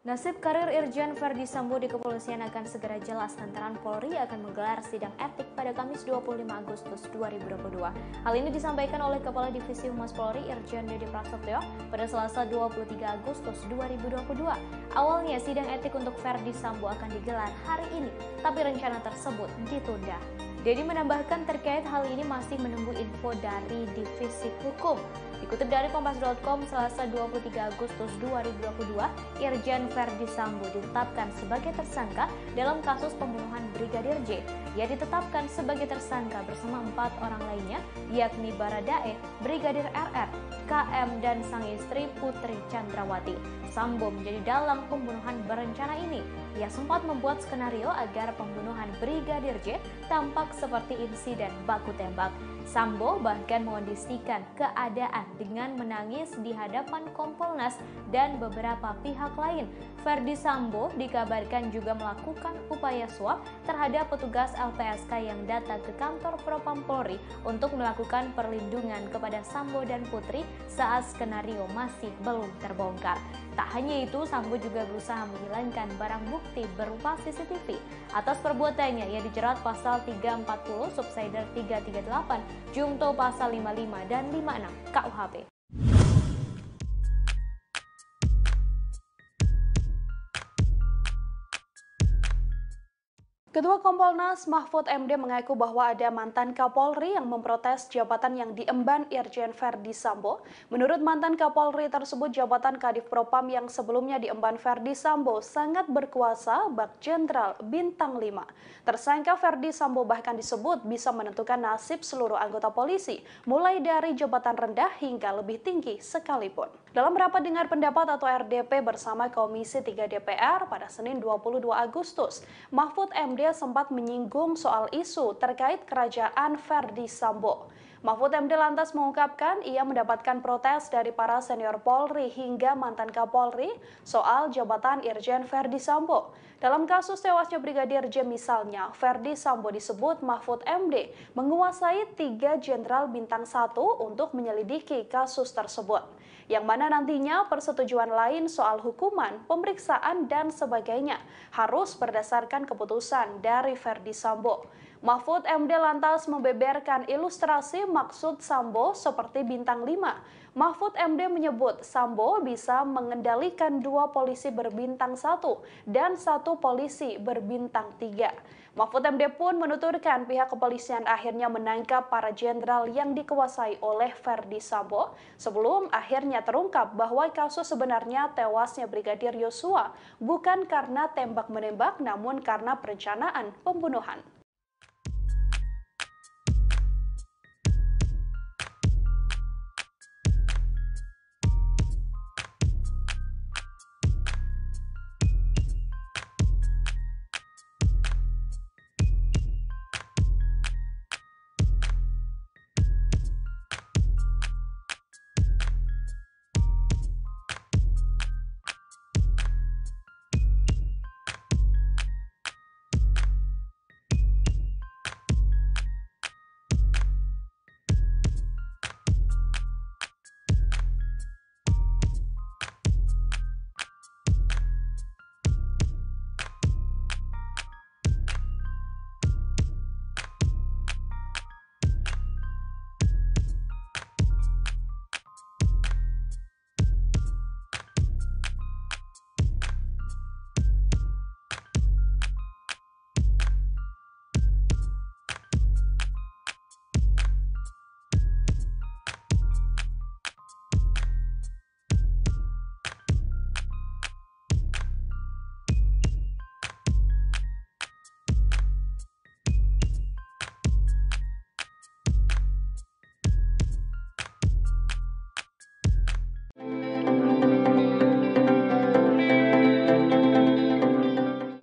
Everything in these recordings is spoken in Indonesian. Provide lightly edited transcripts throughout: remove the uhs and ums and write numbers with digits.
Nasib karir Irjen Verdi Sambo di kepolisian akan segera jelas lantaran Polri akan menggelar sidang etik pada Kamis 25 Agustus 2022. Hal ini disampaikan oleh Kepala Divisi Humas Polri Irjen Dede Prasetyo pada Selasa 23 Agustus 2022. Awalnya sidang etik untuk Verdi Sambo akan digelar hari ini, tapi rencana tersebut ditunda. Dedi menambahkan terkait hal ini masih menunggu info dari Divisi Hukum. Dikutip dari Kompas.com, Selasa 23 Agustus 2022, Irjen Verdi Sambo ditetapkan sebagai tersangka dalam kasus pembunuhan Brigadir J. Ia ditetapkan sebagai tersangka bersama 4 orang lainnya, yakni Baradae, Brigadir RR, KM, dan sang istri Putri Chandrawati. Sambo menjadi dalang pembunuhan berencana ini. Ia sempat membuat skenario agar pembunuhan Brigadir J tampak seperti insiden baku tembak. Sambo bahkan mengondisikan keadaan dengan menangis di hadapan Kompolnas dan beberapa pihak lain. Verdi Sambo dikabarkan juga melakukan upaya suap terhadap petugas LPSK yang datang ke kantor Propam Polri untuk melakukan perlindungan kepada Sambo dan Putri saat skenario masih belum terbongkar. Tak hanya itu, Sambo juga berusaha menghilangkan barang bukti berupa CCTV. Atas perbuatannya, ia dijerat pasal 340 subsider 338, Jungto pasal 55 dan 56 KUHP. Ketua Kompolnas Mahfud MD mengaku bahwa ada mantan Kapolri yang memprotes jabatan yang diemban Irjen Verdi Sambo. Menurut mantan Kapolri tersebut, jabatan Kadif Propam yang sebelumnya diemban Verdi Sambo sangat berkuasa bak Jenderal Bintang 5. Tersangka Verdi Sambo bahkan disebut bisa menentukan nasib seluruh anggota polisi, mulai dari jabatan rendah hingga lebih tinggi sekalipun. Dalam rapat dengar pendapat atau RDP bersama Komisi 3 DPR pada Senin 22 Agustus, Mahfud MD sempat menyinggung soal isu terkait kerajaan Verdi Sambo. Mahfud MD lantas mengungkapkan ia mendapatkan protes dari para senior Polri hingga mantan Kapolri soal jabatan Irjen Verdi Sambo. Dalam kasus tewasnya Brigadir J misalnya, Verdi Sambo disebut Mahfud MD menguasai 3 jenderal bintang 1 untuk menyelidiki kasus tersebut, yang mana nantinya persetujuan lain soal hukuman, pemeriksaan, dan sebagainya harus berdasarkan keputusan dari Verdi Sambo. Mahfud MD lantas membeberkan ilustrasi maksud Sambo seperti bintang 5. Mahfud MD menyebut Sambo bisa mengendalikan 2 polisi berbintang 1 dan 1 polisi berbintang 3. Mahfud MD pun menuturkan pihak kepolisian akhirnya menangkap para jenderal yang dikuasai oleh Verdi Sambo sebelum akhirnya terungkap bahwa kasus sebenarnya tewasnya Brigadir Yosua bukan karena tembak-menembak namun karena perencanaan pembunuhan.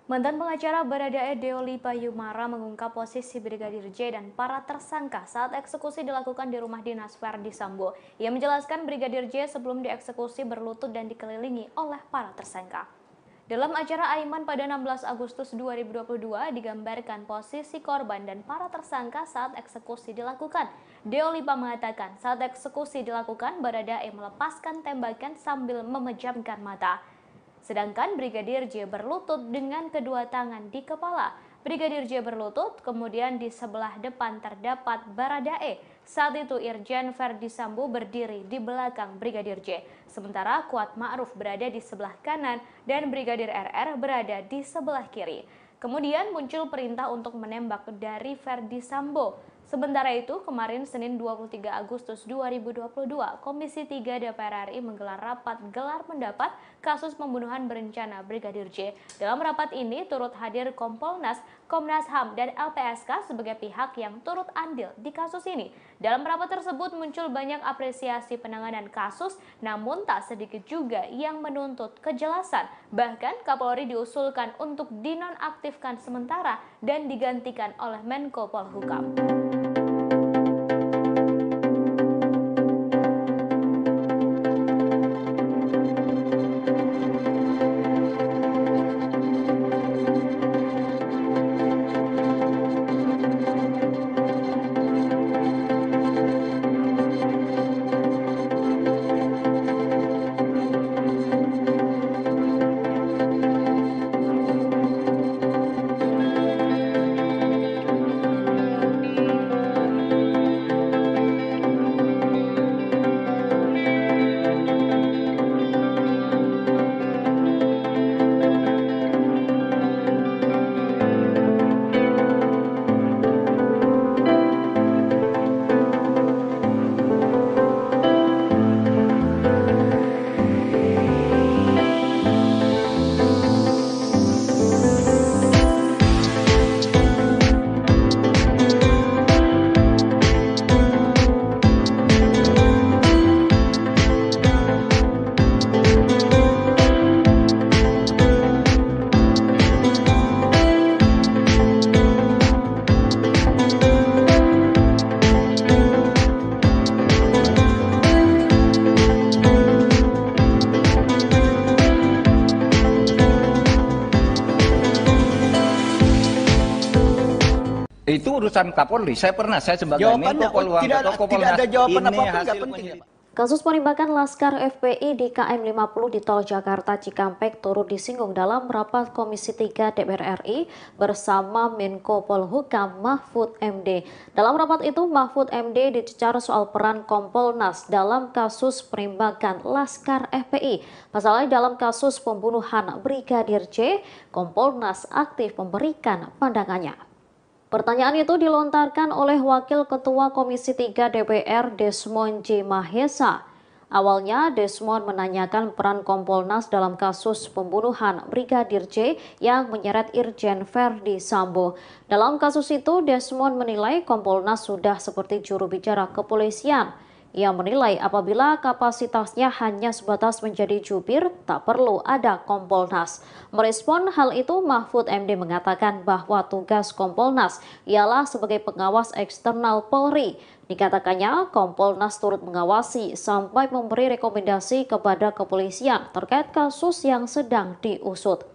Mantan pengacara Baradae Deoli Payumara mengungkap posisi Brigadir J dan para tersangka saat eksekusi dilakukan di rumah dinas Verdi Sambo. Ia menjelaskan Brigadir J sebelum dieksekusi berlutut dan dikelilingi oleh para tersangka. Dalam acara Aiman pada 16 Agustus 2022 digambarkan posisi korban dan para tersangka saat eksekusi dilakukan. Deolipa mengatakan saat eksekusi dilakukan Baradae melepaskan tembakan sambil memejamkan mata. sedangkan Brigadir J berlutut dengan kedua tangan di kepala. Brigadir J berlutut, kemudian di sebelah depan terdapat Baradae. Saat itu Irjen Verdi Sambo berdiri di belakang Brigadir J, sementara Kuat Ma'ruf berada di sebelah kanan dan Brigadir RR berada di sebelah kiri. Kemudian muncul perintah untuk menembak dari Verdi Sambo. Sementara itu, kemarin Senin 23 Agustus 2022, Komisi 3 DPR RI menggelar rapat gelar pendapat kasus pembunuhan berencana Brigadir J. Dalam rapat ini turut hadir Kompolnas, Komnas HAM, dan LPSK sebagai pihak yang turut andil di kasus ini. Dalam rapat tersebut muncul banyak apresiasi penanganan kasus, namun tak sedikit juga yang menuntut kejelasan. Bahkan Kapolri diusulkan untuk dinonaktifkan sementara dan digantikan oleh Menko Polhukam. Itu urusan Kapolri. Saya sebagai Menko Polhukam atau Kompolnas, ada jawaban ini apapun, hasil penting. Kasus penembakan Laskar FPI di KM 50 di Tol Jakarta Cikampek turut disinggung dalam rapat Komisi 3 DPR RI bersama Menko Polhukam Mahfud MD. Dalam rapat itu, Mahfud MD dicecar soal peran Kompolnas dalam kasus penembakan Laskar FPI. Pasalnya dalam kasus pembunuhan Brigadir J, Kompolnas aktif memberikan pandangannya. Pertanyaan itu dilontarkan oleh Wakil Ketua Komisi 3 DPR Desmond J. Mahesa. Awalnya Desmond menanyakan peran Kompolnas dalam kasus pembunuhan Brigadir J yang menyeret Irjen Verdi Sambo. Dalam kasus itu, Desmond menilai Kompolnas sudah seperti juru bicara kepolisian. Ia menilai apabila kapasitasnya hanya sebatas menjadi jubir, tak perlu ada Kompolnas. Merespon hal itu, Mahfud MD mengatakan bahwa tugas Kompolnas ialah sebagai pengawas eksternal Polri. Dikatakannya, Kompolnas turut mengawasi sampai memberi rekomendasi kepada kepolisian terkait kasus yang sedang diusut.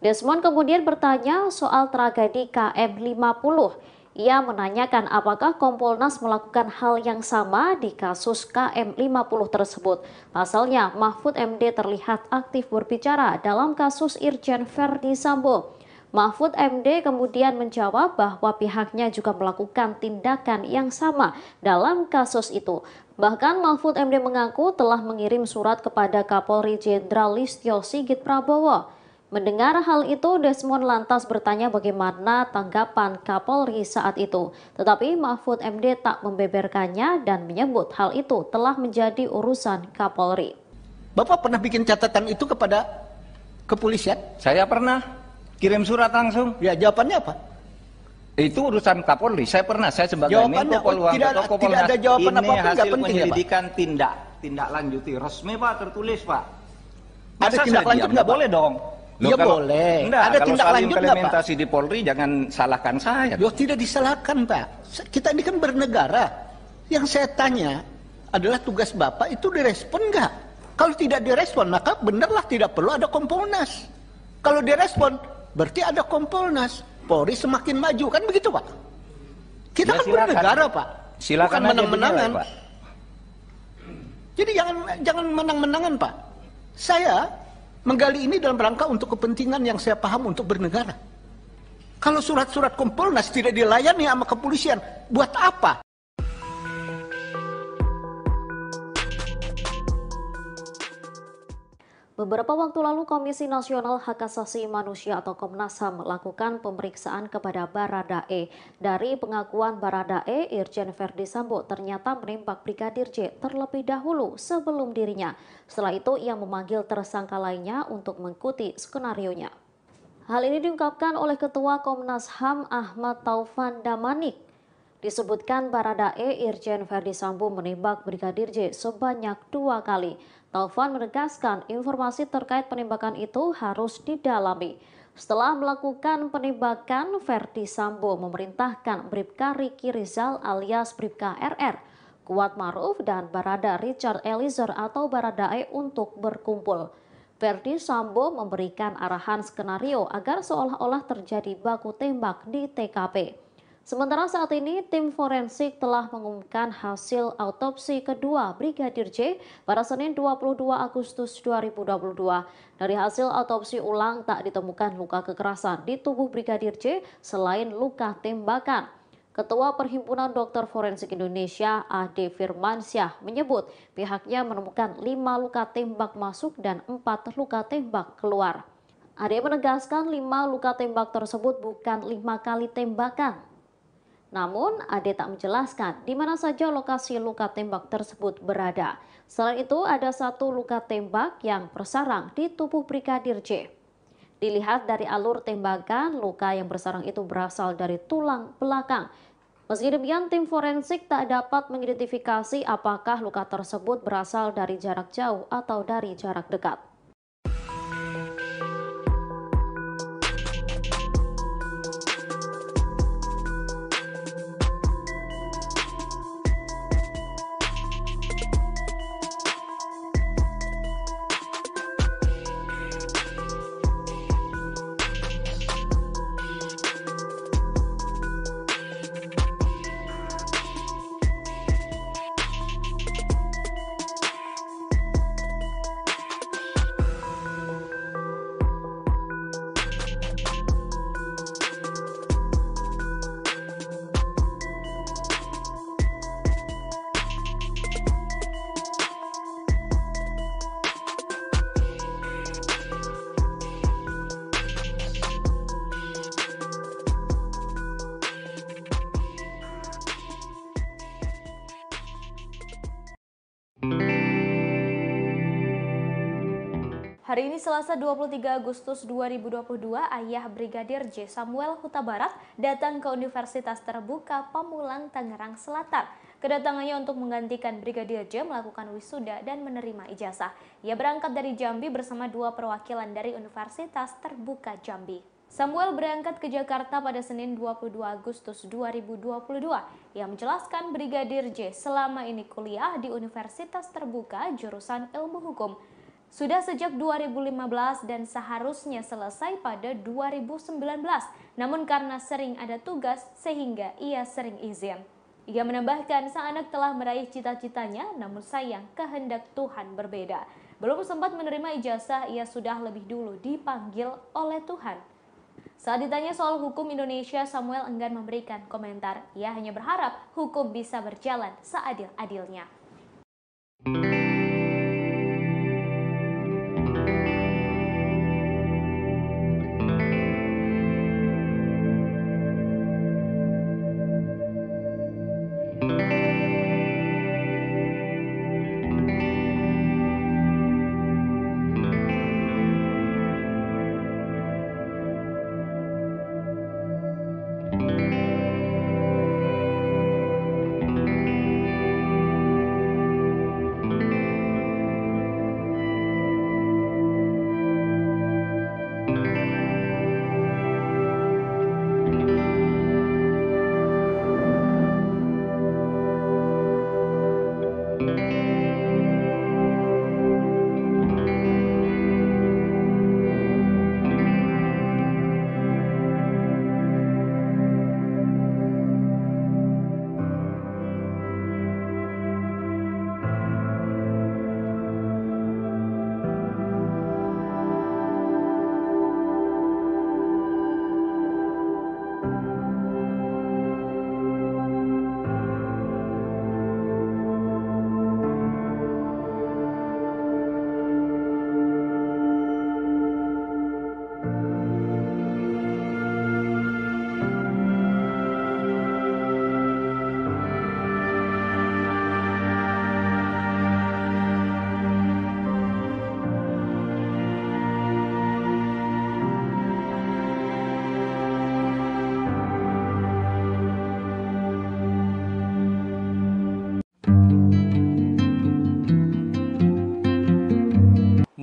Desmond kemudian bertanya soal tragedi KM 50. Ia menanyakan apakah Kompolnas melakukan hal yang sama di kasus KM 50 tersebut. Pasalnya, Mahfud MD terlihat aktif berbicara dalam kasus Irjen Verdi Sambo. Mahfud MD kemudian menjawab bahwa pihaknya juga melakukan tindakan yang sama dalam kasus itu. Bahkan Mahfud MD mengaku telah mengirim surat kepada Kapolri Jenderal Listio Sigit Prabowo. Mendengar hal itu, Desmond lantas bertanya bagaimana tanggapan Kapolri saat itu. Tetapi Mahfud MD tak membeberkannya dan menyebut hal itu telah menjadi urusan Kapolri. Bapak pernah bikin catatan itu kepada kepolisian? Saya pernah kirim surat langsung. Ya, jawabannya apa? Itu urusan Kapolri. Saya sebagai Jawabannya, Menko Polhukam atau Kompolnas, tidak ada jawaban ini apapun, hasil penting, penyelidikan tindak lanjuti resmi Pak, tertulis Pak. Ada tindak lanjut nggak, Pak? Boleh dong. Loh, ya boleh. Enggak, ada tindak lanjut nggak, Pak? Implementasi di Polri jangan salahkan saya. Loh, tidak disalahkan, Pak. Kita ini kan bernegara. Yang saya tanya adalah tugas Bapak itu direspon nggak? Kalau tidak direspon, maka benarlah tidak perlu ada Kompolnas. Kalau direspon, berarti ada Kompolnas. Polri semakin maju, kan begitu, Pak? Kita ya, kan bernegara, Pak. Silakan bukan menang-menangan. Pak. Jadi jangan menang-menangan, Pak. Saya Menggali ini dalam rangka untuk kepentingan yang saya paham untuk bernegara. Kalau surat-surat Kompolnas tidak dilayani sama kepolisian, buat apa? Beberapa waktu lalu Komisi Nasional Hak Asasi Manusia atau Komnas HAM melakukan pemeriksaan kepada Baradae. Dari pengakuan Baradae, Irjen Verdi Sambo ternyata menembak Brigadir J terlebih dahulu sebelum dirinya. Setelah itu ia memanggil tersangka lainnya untuk mengikuti skenarionya. Hal ini diungkapkan oleh Ketua Komnas HAM Ahmad Taufan Damanik. Disebutkan Baradae Irjen Verdi Sambo menembak Brigadir J sebanyak 2 kali. Taufan menegaskan informasi terkait penembakan itu harus didalami. Setelah melakukan penembakan, Verdi Sambo memerintahkan Bribka Riki Rizal alias Bribka RR, Kuat Maruf dan Barada Richard Eliezer atau Baradae untuk berkumpul. Verdi Sambo memberikan arahan skenario agar seolah-olah terjadi baku tembak di TKP. Sementara saat ini tim forensik telah mengumumkan hasil autopsi kedua Brigadir J pada Senin 22 Agustus 2022. Dari hasil autopsi ulang tak ditemukan luka kekerasan di tubuh Brigadir J selain luka tembakan. Ketua Perhimpunan Dokter Forensik Indonesia Ade Firmansyah menyebut pihaknya menemukan 5 luka tembak masuk dan 4 luka tembak keluar. Ade menegaskan 5 luka tembak tersebut bukan 5 kali tembakan. Namun, Ade tak menjelaskan di mana saja lokasi luka tembak tersebut berada. Selain itu, ada 1 luka tembak yang bersarang di tubuh Brigadir J. Dilihat dari alur tembakan, luka yang bersarang itu berasal dari tulang belakang. Meski demikian, tim forensik tak dapat mengidentifikasi apakah luka tersebut berasal dari jarak jauh atau dari jarak dekat. Hari ini Selasa 23 Agustus 2022, ayah Brigadir J Samuel Huta Barat datang ke Universitas Terbuka Pamulang, Tangerang Selatan. Kedatangannya untuk menggantikan Brigadir J melakukan wisuda dan menerima ijazah. Ia berangkat dari Jambi bersama 2 perwakilan dari Universitas Terbuka Jambi. Samuel berangkat ke Jakarta pada Senin 22 Agustus 2022. Ia menjelaskan Brigadir J selama ini kuliah di Universitas Terbuka jurusan Ilmu Hukum. Sudah sejak 2015 dan seharusnya selesai pada 2019. Namun karena sering ada tugas sehingga ia sering izin. Ia menambahkan sang anak telah meraih cita-citanya, namun sayang kehendak Tuhan berbeda. Belum sempat menerima ijazah, ia sudah lebih dulu dipanggil oleh Tuhan. Saat ditanya soal hukum Indonesia, Samuel enggan memberikan komentar. Ia hanya berharap hukum bisa berjalan seadil-adilnya.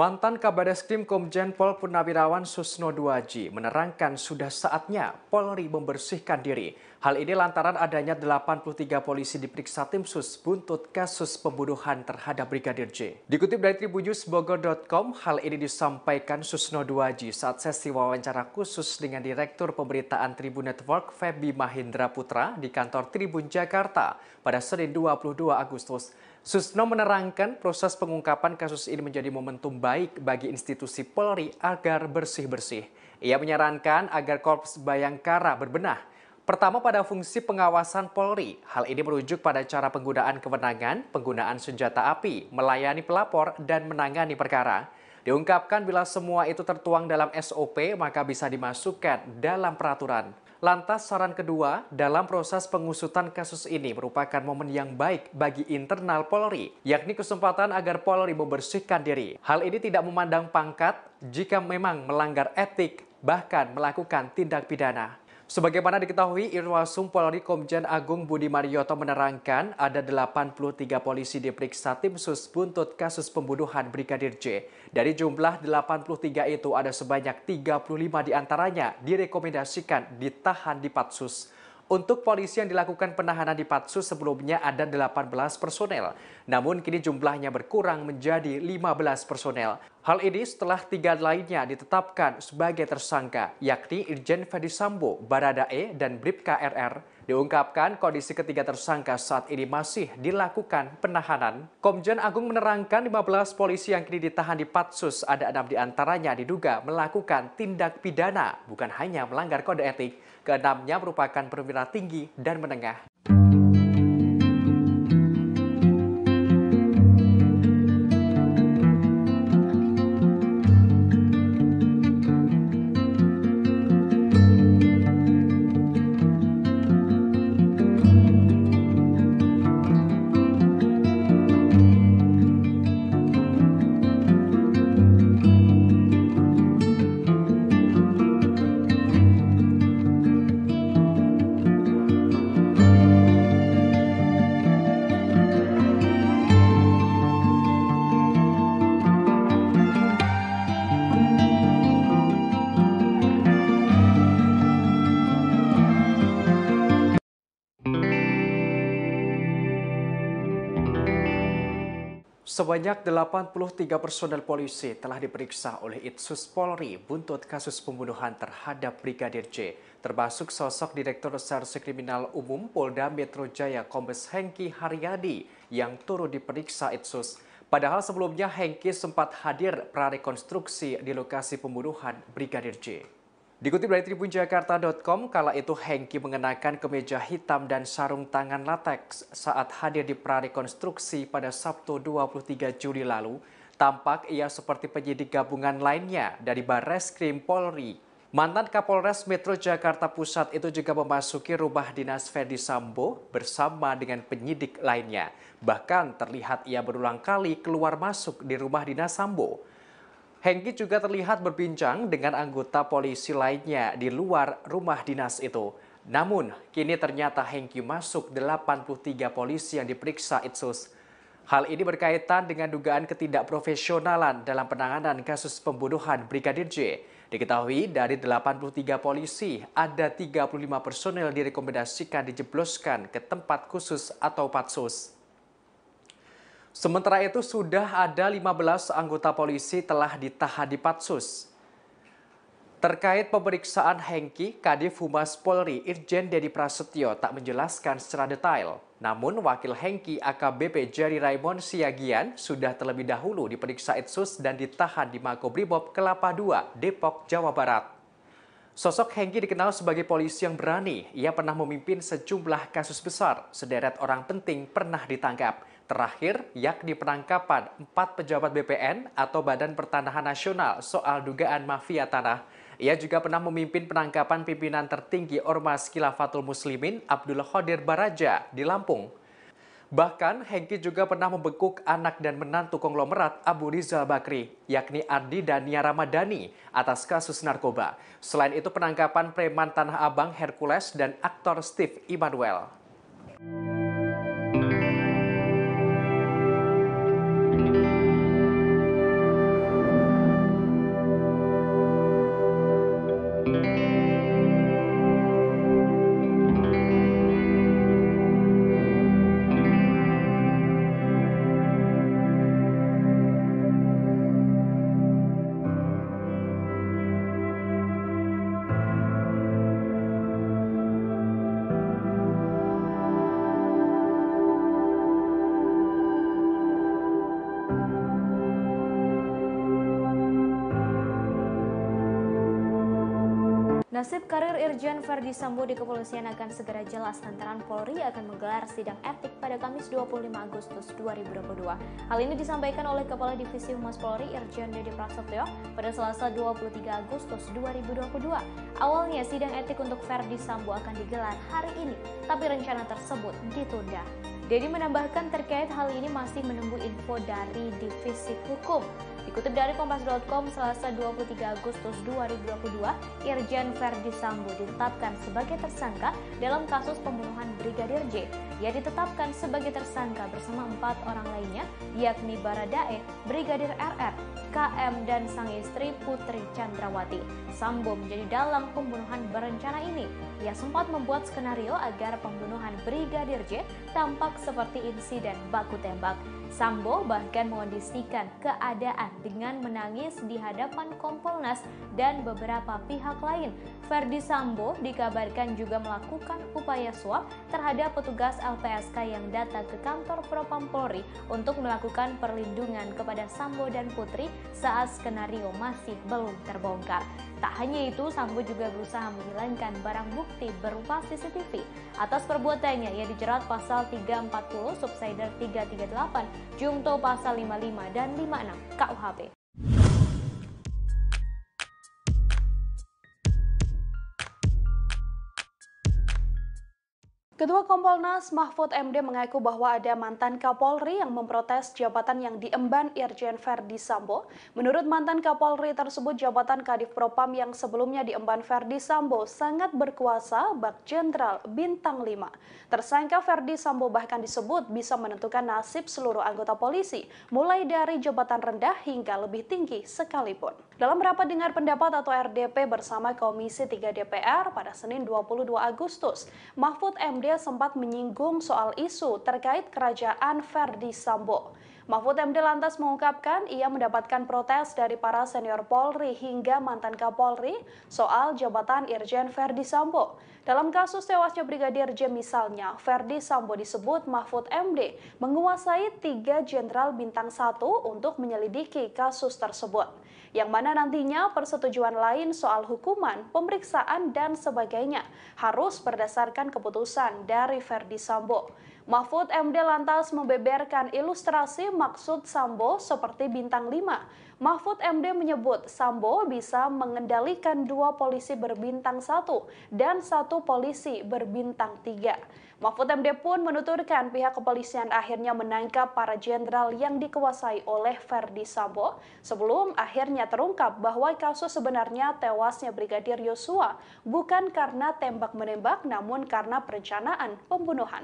Mantan Kabareskrim Komjen Pol Purnawirawan Susno Duaji menerangkan sudah saatnya Polri membersihkan diri. Hal ini lantaran adanya 83 polisi diperiksa tim sus buntut kasus pembunuhan terhadap Brigadir J. Dikutip dari tribunnews.bogor.com, hal ini disampaikan Susno Duaji saat sesi wawancara khusus dengan Direktur Pemberitaan Tribun Network Feby Mahendra Putra di kantor Tribun Jakarta pada Senin 22 Agustus. Susno menerangkan proses pengungkapan kasus ini menjadi momentum baik bagi institusi Polri agar bersih-bersih. Ia menyarankan agar Korps Bayangkara berbenah. Pertama pada fungsi pengawasan Polri. Hal ini merujuk pada cara penggunaan kewenangan, penggunaan senjata api, melayani pelapor, dan menangani perkara. Diungkapkan bila semua itu tertuang dalam SOP maka bisa dimasukkan dalam peraturan. Lantas saran kedua, dalam proses pengusutan kasus ini merupakan momen yang baik bagi internal Polri, yakni kesempatan agar Polri membersihkan diri. Hal ini tidak memandang pangkat jika memang melanggar etik, bahkan melakukan tindak pidana. Sebagaimana diketahui, Irwasum Polri Komjen Agung Budi Marioto menerangkan ada 83 polisi diperiksa tim sus buntut kasus pembunuhan Brigadir J. Dari jumlah 83 itu ada sebanyak 35 diantaranya direkomendasikan ditahan di Patsus. Untuk polisi yang dilakukan penahanan di Patsus sebelumnya ada 18 personel, namun kini jumlahnya berkurang menjadi 15 personel. Hal ini setelah 3 lainnya ditetapkan sebagai tersangka, yakni Irjen Ferdi Sambo, Baradae, dan Bribka RR. Diungkapkan kondisi ketiga tersangka saat ini masih dilakukan penahanan. Komjen Agung menerangkan 15 polisi yang kini ditahan di Patsus, ada 6 diantaranya diduga melakukan tindak pidana, bukan hanya melanggar kode etik. Keenamnya merupakan perwira tinggi dan menengah. Sebanyak 83 personel polisi telah diperiksa oleh Itsus Polri buntut kasus pembunuhan terhadap Brigadir J, termasuk sosok Direktur Reserse Kriminal Umum Polda Metro Jaya Kombes Hengki Haryadi yang turut diperiksa Itsus. Padahal sebelumnya Hengki sempat hadir prarekonstruksi di lokasi pembunuhan Brigadir J. Dikutip dari tribunjakarta.com, kala itu Hengki mengenakan kemeja hitam dan sarung tangan lateks saat hadir di prarekonstruksi pada Sabtu 23 Juli lalu. Tampak ia seperti penyidik gabungan lainnya dari Barreskrim Polri. Mantan Kapolres Metro Jakarta Pusat itu juga memasuki rumah dinas Ferdi Sambo bersama dengan penyidik lainnya. Bahkan terlihat ia berulang kali keluar masuk di rumah dinas Sambo. Hengki juga terlihat berbincang dengan anggota polisi lainnya di luar rumah dinas itu. Namun, kini ternyata Hengki masuk 83 polisi yang diperiksa Itsus. Hal ini berkaitan dengan dugaan ketidakprofesionalan dalam penanganan kasus pembunuhan Brigadir J. Diketahui dari 83 polisi, ada 35 personel direkomendasikan dijebloskan ke tempat khusus atau Patsus. Sementara itu sudah ada 15 anggota polisi telah ditahan di Patsus. Terkait pemeriksaan Hengki, Kadif Humas Polri Irjen Dedi Prasetyo tak menjelaskan secara detail. Namun wakil Hengki AKBP Jerry Raymond Siagian sudah terlebih dahulu diperiksa Itsus dan ditahan di Makobrimob Kelapa II, Depok, Jawa Barat. Sosok Hengki dikenal sebagai polisi yang berani. Ia pernah memimpin sejumlah kasus besar. Sederet orang penting pernah ditangkap. Terakhir, yakni penangkapan 4 pejabat BPN atau Badan Pertanahan Nasional soal dugaan mafia tanah. Ia juga pernah memimpin penangkapan pimpinan tertinggi Ormas Khilafatul Muslimin Abdul Qadir Baraja di Lampung. Bahkan, Hengki juga pernah membekuk anak dan menantu konglomerat Abu Rizal Bakri, yakni Ardi dan Nia Ramadhani, atas kasus narkoba. Selain itu, penangkapan preman Tanah Abang Hercules dan aktor Steve Immanuel. Nasib karir Irjen Verdi Sambo di kepolisian akan segera jelas lantaran Polri akan menggelar sidang etik pada Kamis 25 Agustus 2022. Hal ini disampaikan oleh Kepala Divisi Humas Polri Irjen Dede Prasetyo pada Selasa 23 Agustus 2022. Awalnya sidang etik untuk Verdi Sambo akan digelar hari ini, tapi rencana tersebut ditunda. Dedi menambahkan terkait hal ini masih menunggu info dari Divisi Hukum. Dikutip dari Kompas.com, Selasa 23 Agustus 2022, Irjen Verdi Sambo ditetapkan sebagai tersangka dalam kasus pembunuhan Brigadir J. Ia ditetapkan sebagai tersangka bersama 4 orang lainnya, yakni Baradae, Brigadir RR, KM, dan sang istri Putri Chandrawati. Sambo menjadi dalang pembunuhan berencana ini. Ia sempat membuat skenario agar pembunuhan Brigadir J tampak seperti insiden baku tembak. Sambo bahkan mengondisikan keadaan dengan menangis di hadapan Kompolnas dan beberapa pihak lain. Verdi Sambo dikabarkan juga melakukan upaya suap terhadap petugas LPSK yang datang ke kantor Propam Polri untuk melakukan perlindungan kepada Sambo dan Putri saat skenario masih belum terbongkar. Tak hanya itu, Sambo juga berusaha menghilangkan barang bukti berupa CCTV. Atas perbuatannya, ia dijerat pasal 340, subsider 338, Jungto pasal 55 dan 56 KUHP. Ketua Kompolnas Mahfud MD mengaku bahwa ada mantan Kapolri yang memprotes jabatan yang diemban Irjen Verdi Sambo. Menurut mantan Kapolri tersebut, jabatan Kadif Propam yang sebelumnya diemban Verdi Sambo sangat berkuasa bak Jenderal Bintang 5. Tersangka Verdi Sambo bahkan disebut bisa menentukan nasib seluruh anggota polisi, mulai dari jabatan rendah hingga lebih tinggi sekalipun. Dalam rapat dengar pendapat atau RDP bersama Komisi 3 DPR pada Senin 22 Agustus, Mahfud MD sempat menyinggung soal isu terkait kerajaan Verdi Sambo. Mahfud MD lantas mengungkapkan ia mendapatkan protes dari para senior Polri hingga mantan Kapolri soal jabatan Irjen Verdi Sambo. Dalam kasus tewasnya Brigadir J misalnya, Verdi Sambo disebut Mahfud MD menguasai 3 jenderal bintang 1 untuk menyelidiki kasus tersebut, yang mana nantinya persetujuan lain soal hukuman, pemeriksaan, dan sebagainya harus berdasarkan keputusan dari Verdi Sambo. Mahfud MD lantas membeberkan ilustrasi maksud Sambo seperti bintang 5. Mahfud MD menyebut Sambo bisa mengendalikan 2 polisi berbintang 1 dan 1 polisi berbintang 3. Mahfud MD pun menuturkan pihak kepolisian akhirnya menangkap para jenderal yang dikuasai oleh Verdi Sambo sebelum akhirnya terungkap bahwa kasus sebenarnya tewasnya Brigadir Yosua bukan karena tembak-menembak namun karena perencanaan pembunuhan.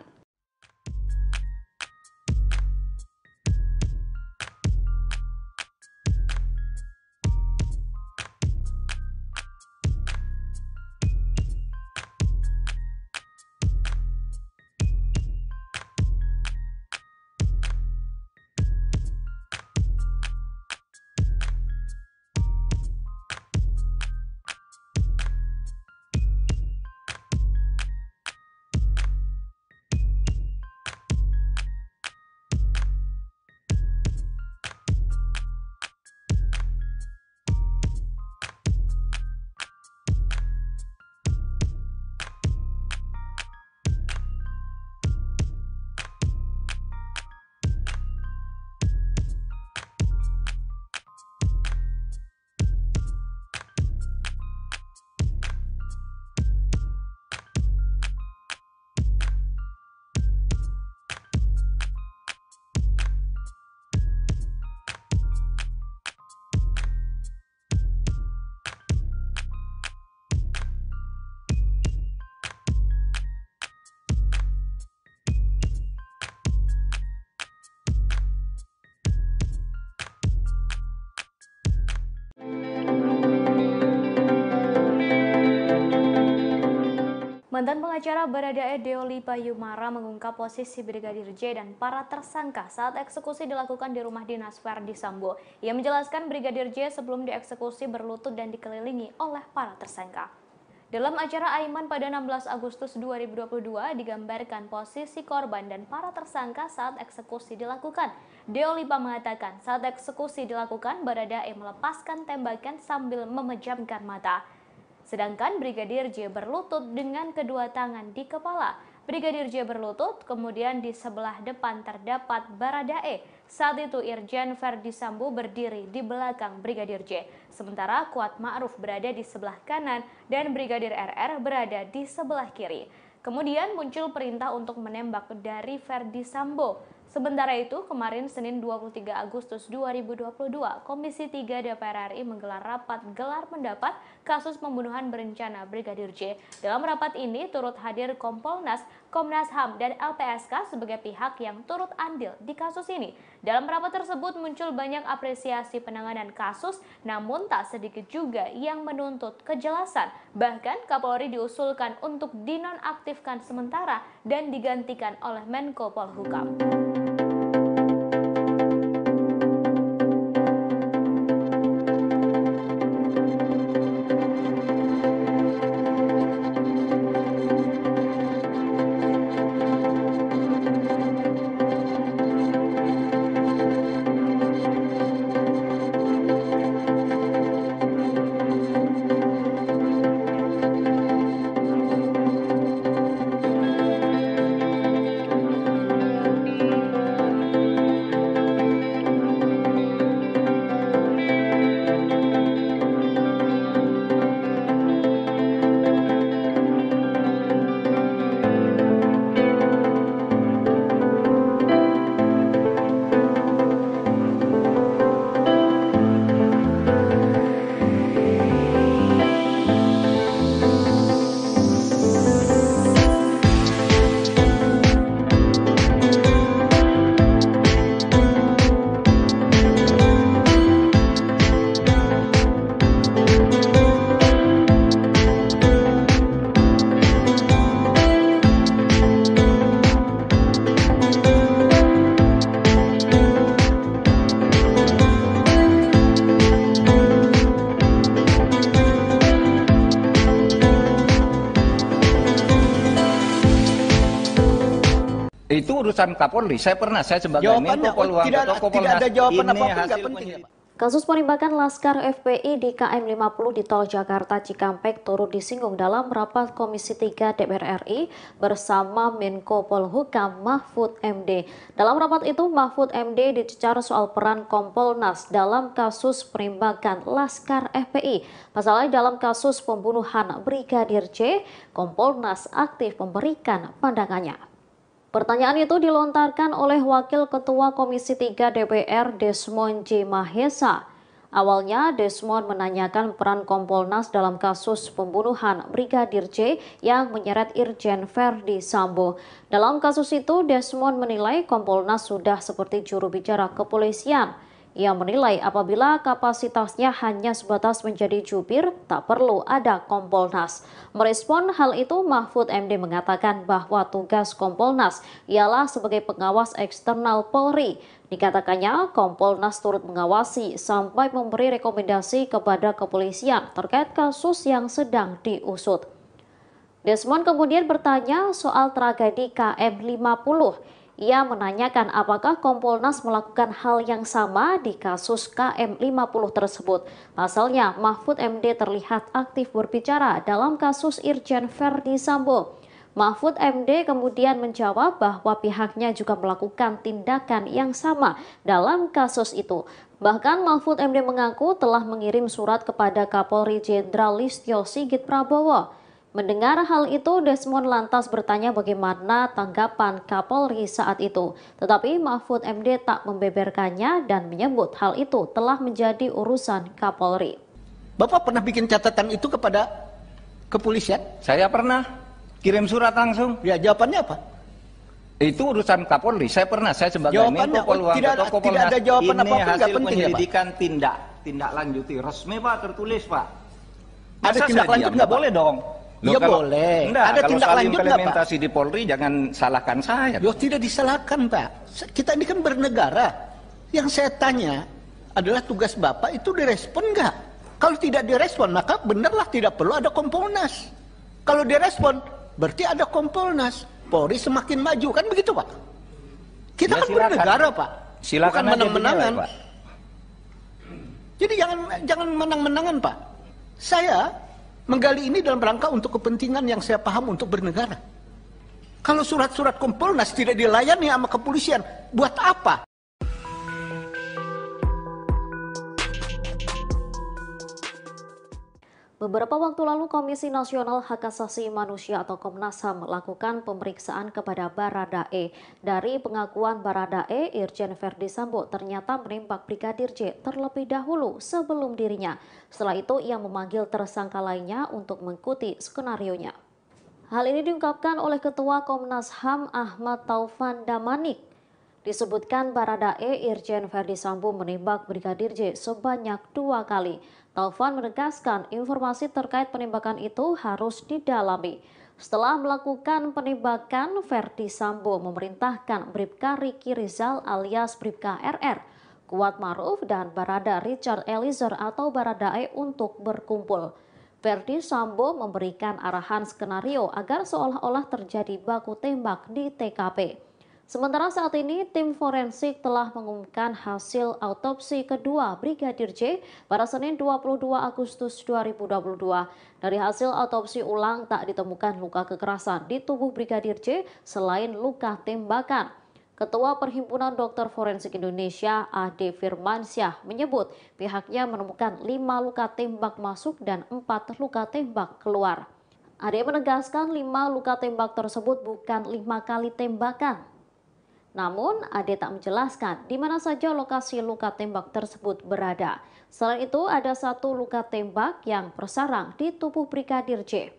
Mantan pengacara Baradae Deoli Payumara mengungkap posisi Brigadir J dan para tersangka saat eksekusi dilakukan di rumah dinas Verdi Sambo. Ia menjelaskan Brigadir J sebelum dieksekusi berlutut dan dikelilingi oleh para tersangka. Dalam acara Aiman pada 16 Agustus 2022 digambarkan posisi korban dan para tersangka saat eksekusi dilakukan. Deolipa mengatakan saat eksekusi dilakukan Baradae melepaskan tembakan sambil memejamkan mata. sedangkan Brigadir J berlutut dengan kedua tangan di kepala. Brigadir J berlutut, kemudian di sebelah depan terdapat Baradae. Saat itu Irjen Verdi Sambo berdiri di belakang Brigadir J, sementara Kuat Ma'ruf berada di sebelah kanan dan Brigadir RR berada di sebelah kiri. Kemudian muncul perintah untuk menembak dari Verdi Sambo. Sementara itu, kemarin Senin 23 Agustus 2022, Komisi 3 DPR RI menggelar rapat gelar pendapat kasus pembunuhan berencana Brigadir J. Dalam rapat ini turut hadir Kompolnas, Komnas HAM, dan LPSK sebagai pihak yang turut andil di kasus ini. Dalam rapat tersebut muncul banyak apresiasi penanganan kasus, namun tak sedikit juga yang menuntut kejelasan. Bahkan Kapolri diusulkan untuk dinonaktifkan sementara dan digantikan oleh Menko Polhukam. Itu urusan Kapolri. Saya sebagai Menko Polhukam atau Kompolnas, tidak ada jawaban ini apapun, hasil nggak penting. penyelidikan. Kasus penembakan Laskar FPI di KM 50 di Tol Jakarta Cikampek turut disinggung dalam rapat Komisi 3 DPR RI bersama Menko Polhukam Mahfud MD. Dalam rapat itu, Mahfud MD dicecar soal peran Kompolnas dalam kasus penembakan Laskar FPI. Pasalnya dalam kasus pembunuhan Brigadir J, Kompolnas aktif memberikan pandangannya. Pertanyaan itu dilontarkan oleh Wakil Ketua Komisi 3 DPR Desmond J. Mahesa. Awalnya Desmond menanyakan peran Kompolnas dalam kasus pembunuhan Brigadir J yang menyeret Irjen Verdi Sambo. Dalam kasus itu, Desmond menilai Kompolnas sudah seperti juru bicara kepolisian. Ia menilai apabila kapasitasnya hanya sebatas menjadi jubir, tak perlu ada Kompolnas. Merespon hal itu, Mahfud MD mengatakan bahwa tugas Kompolnas ialah sebagai pengawas eksternal Polri. Dikatakannya, Kompolnas turut mengawasi sampai memberi rekomendasi kepada kepolisian terkait kasus yang sedang diusut. Desmond kemudian bertanya soal tragedi KM 50. Ia menanyakan apakah Kompolnas melakukan hal yang sama di kasus KM 50 tersebut. Pasalnya, Mahfud MD terlihat aktif berbicara dalam kasus Irjen Verdi Sambo. Mahfud MD kemudian menjawab bahwa pihaknya juga melakukan tindakan yang sama dalam kasus itu. Bahkan Mahfud MD mengaku telah mengirim surat kepada Kapolri Jenderal Listio Sigit Prabowo. Mendengar hal itu, Desmond lantas bertanya bagaimana tanggapan Kapolri saat itu. Tetapi Mahfud MD tak membeberkannya dan menyebut hal itu telah menjadi urusan Kapolri. Bapak pernah bikin catatan itu kepada kepolisian? Saya pernah kirim surat langsung. Ya, jawabannya apa? Itu urusan Kapolri. Saya sebagai Jawabannya, Menko Polhukam atau Kompolnas, tidak ada jawaban ini apapun, nggak hasil penting, penyelidikan tindak lanjuti resmi Pak, tertulis Pak. Ada tindak lanjut nggak, Pak? Boleh dong. Loh, ya boleh. Enggak, ada kalau tindak soal lanjut nggak, Pak? implementasi di Polri jangan salahkan saya. Loh, tidak disalahkan, Pak. Kita ini kan bernegara. Yang saya tanya adalah tugas Bapak itu direspon nggak? Kalau tidak direspon, maka benarlah tidak perlu ada Kompolnas. Kalau direspon, berarti ada Kompolnas. Polri semakin maju, kan begitu, Pak? Kita Ya, kan bernegara, Pak. Silakan bukan menang-menangan. Pak. Jadi jangan menang-menangan, Pak. Saya Menggali ini dalam rangka untuk kepentingan yang saya paham untuk bernegara. Kalau surat-surat Kompolnas tidak dilayani sama kepolisian, buat apa? Beberapa waktu lalu Komisi Nasional Hak Asasi Manusia atau Komnas HAM melakukan pemeriksaan kepada Baradae. Dari pengakuan Baradae, Irjen Verdi Sambo ternyata menembak Brigadir J terlebih dahulu sebelum dirinya. Setelah itu ia memanggil tersangka lainnya untuk mengikuti skenarionya. Hal ini diungkapkan oleh Ketua Komnas HAM Ahmad Taufan Damanik. Disebutkan Baradae Irjen Verdi Sambo menembak Brigadir J sebanyak 2 kali. Taufan menegaskan informasi terkait penembakan itu harus didalami. Setelah melakukan penembakan, Verdi Sambo memerintahkan Bribka Riki Rizal alias Bribka RR, Kuat Maruf dan Barada Richard Eliezer atau Baradae untuk berkumpul. Verdi Sambo memberikan arahan skenario agar seolah-olah terjadi baku tembak di TKP. Sementara saat ini tim forensik telah mengumumkan hasil autopsi kedua Brigadir J pada Senin 22 Agustus 2022. Dari hasil autopsi ulang tak ditemukan luka kekerasan di tubuh Brigadir J selain luka tembakan. Ketua Perhimpunan Dokter Forensik Indonesia Ade Firmansyah menyebut pihaknya menemukan 5 luka tembak masuk dan 4 luka tembak keluar. Ade menegaskan 5 luka tembak tersebut bukan 5 kali tembakan. Namun, Ade tak menjelaskan di mana saja lokasi luka tembak tersebut berada. Selain itu, ada 1 luka tembak yang bersarang di tubuh Brigadir J.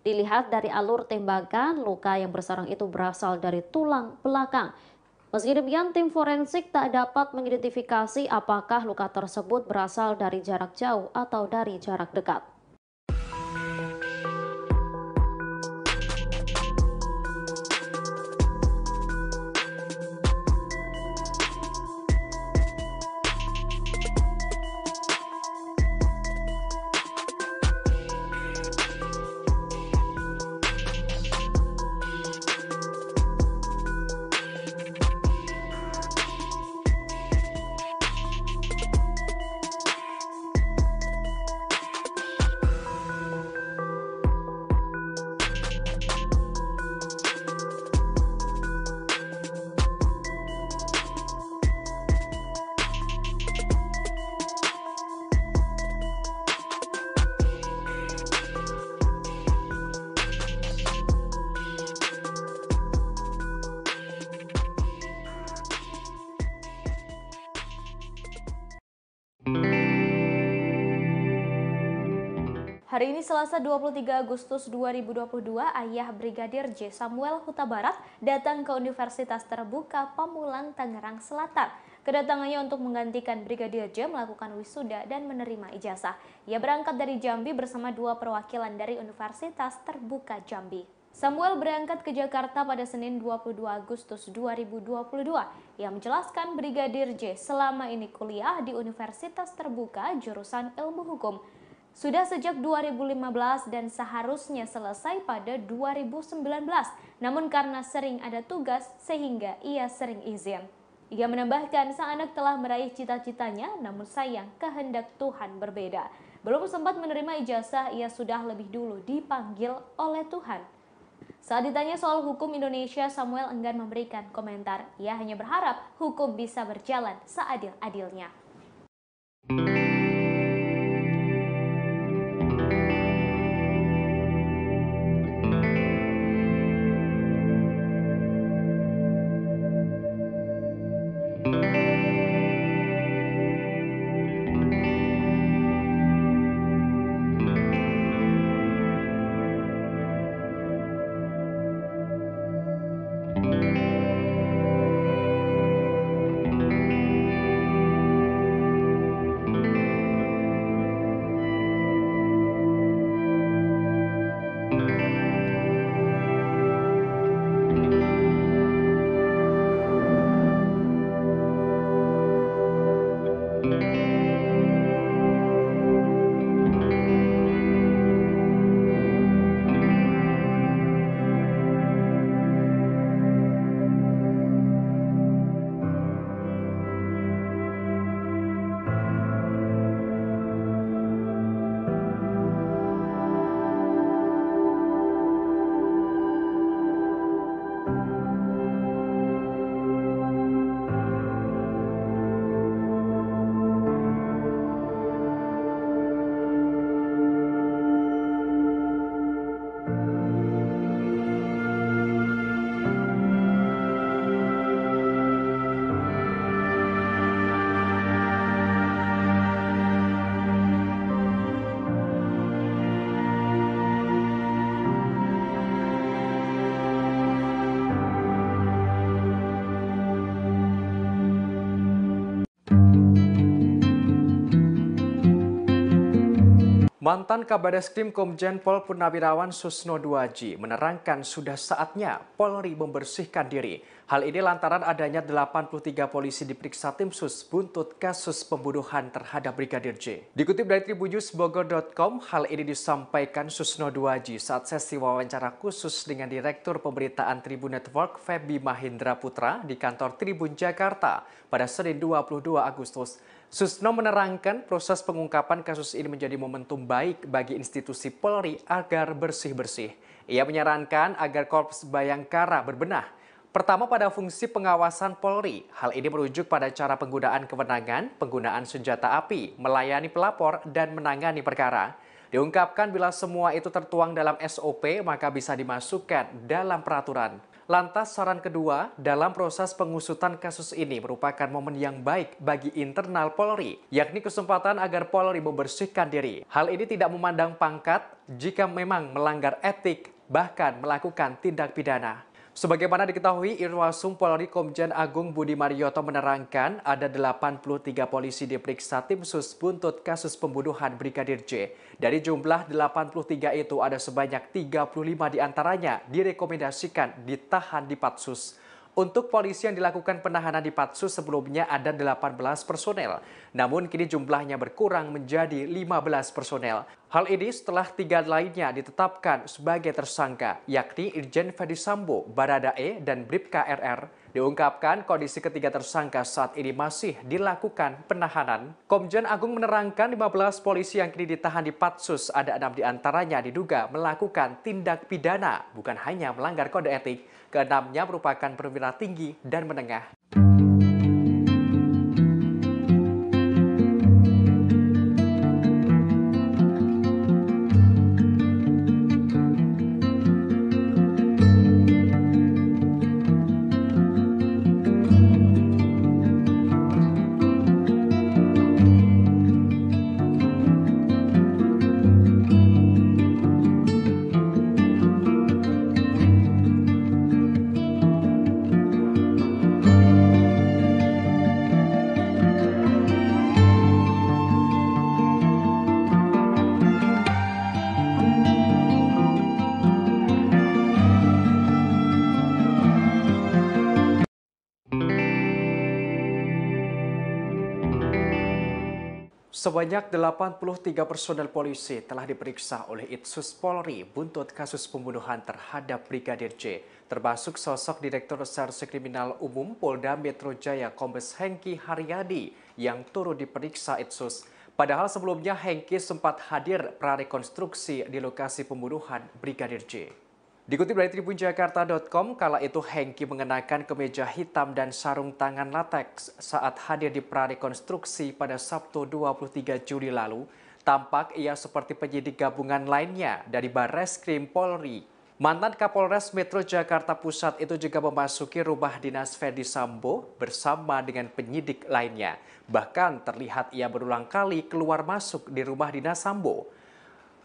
Dilihat dari alur tembakan, luka yang bersarang itu berasal dari tulang belakang. Meski demikian, tim forensik tak dapat mengidentifikasi apakah luka tersebut berasal dari jarak jauh atau dari jarak dekat. Hari ini Selasa 23 Agustus 2022, ayah Brigadir J Samuel Huta Barat datang ke Universitas Terbuka Pamulang, Tangerang Selatan. Kedatangannya untuk menggantikan Brigadir J melakukan wisuda dan menerima ijazah. Ia berangkat dari Jambi bersama 2 perwakilan dari Universitas Terbuka Jambi. Samuel berangkat ke Jakarta pada Senin 22 Agustus 2022. Ia menjelaskan Brigadir J selama ini kuliah di Universitas Terbuka jurusan Ilmu Hukum. Sudah sejak 2015 dan seharusnya selesai pada 2019. Namun karena sering ada tugas sehingga ia sering izin. Ia menambahkan sang anak telah meraih cita-citanya, namun sayang kehendak Tuhan berbeda. Belum sempat menerima ijazah, ia sudah lebih dulu dipanggil oleh Tuhan. Saat ditanya soal hukum Indonesia, Samuel enggan memberikan komentar. Ia hanya berharap hukum bisa berjalan seadil-adilnya. Mantan Kabareskrim Komjen Pol Purnawirawan Susno Duaji menerangkan sudah saatnya Polri membersihkan diri. Hal ini lantaran adanya 83 polisi diperiksa tim sus buntut kasus pembunuhan terhadap Brigadir J. Dikutip dari tribunnews.bogor.com, hal ini disampaikan Susno Duaji saat sesi wawancara khusus dengan Direktur Pemberitaan Tribun Network Feby Mahindra Putra di kantor Tribun Jakarta pada Senin 22 Agustus. Susno menerangkan proses pengungkapan kasus ini menjadi momentum baik bagi institusi Polri agar bersih-bersih. Ia menyarankan agar Korps Bayangkara berbenah. Pertama pada fungsi pengawasan Polri. Hal ini merujuk pada cara penggunaan kewenangan, penggunaan senjata api, melayani pelapor, dan menangani perkara. Diungkapkan bila semua itu tertuang dalam SOP maka bisa dimasukkan dalam peraturan. Lantas saran kedua, dalam proses pengusutan kasus ini merupakan momen yang baik bagi internal Polri, yakni kesempatan agar Polri membersihkan diri. Hal ini tidak memandang pangkat jika memang melanggar etik, bahkan melakukan tindak pidana. Sebagaimana diketahui, Irwasum Polri Komjen Agung Budi Marioto menerangkan ada 83 polisi diperiksa tim sus buntut kasus pembunuhan Brigadir J. Dari jumlah 83 itu ada sebanyak 35 diantaranya direkomendasikan ditahan di Patsus. Untuk polisi yang dilakukan penahanan di Patsus sebelumnya ada 18 personel, namun kini jumlahnya berkurang menjadi 15 personel. Hal ini setelah 3 lainnya ditetapkan sebagai tersangka, yakni Irjen Ferdi Sambo, Baradae, dan Bribka RR. Diungkapkan kondisi ketiga tersangka saat ini masih dilakukan penahanan. Komjen Agung menerangkan 15 polisi yang kini ditahan di Patsus, ada 6 diantaranya diduga melakukan tindak pidana, bukan hanya melanggar kode etik. Keenamnya merupakan perwira tinggi dan menengah. Sebanyak 83 personel polisi telah diperiksa oleh Itsus Polri buntut kasus pembunuhan terhadap Brigadir J, termasuk sosok Direktur Reserse Kriminal Umum Polda Metro Jaya Kombes Hengki Haryadi yang turut diperiksa Itsus. Padahal sebelumnya Hengki sempat hadir prarekonstruksi di lokasi pembunuhan Brigadir J. Dikutip dari tribunjakarta.com, kala itu Hengki mengenakan kemeja hitam dan sarung tangan latex saat hadir di prarekonstruksi pada Sabtu 23 Juli lalu. Tampak ia seperti penyidik gabungan lainnya dari Barreskrim Polri. Mantan Kapolres Metro Jakarta Pusat itu juga memasuki rumah dinas Ferdi Sambo bersama dengan penyidik lainnya. Bahkan terlihat ia berulang kali keluar masuk di rumah dinas Sambo.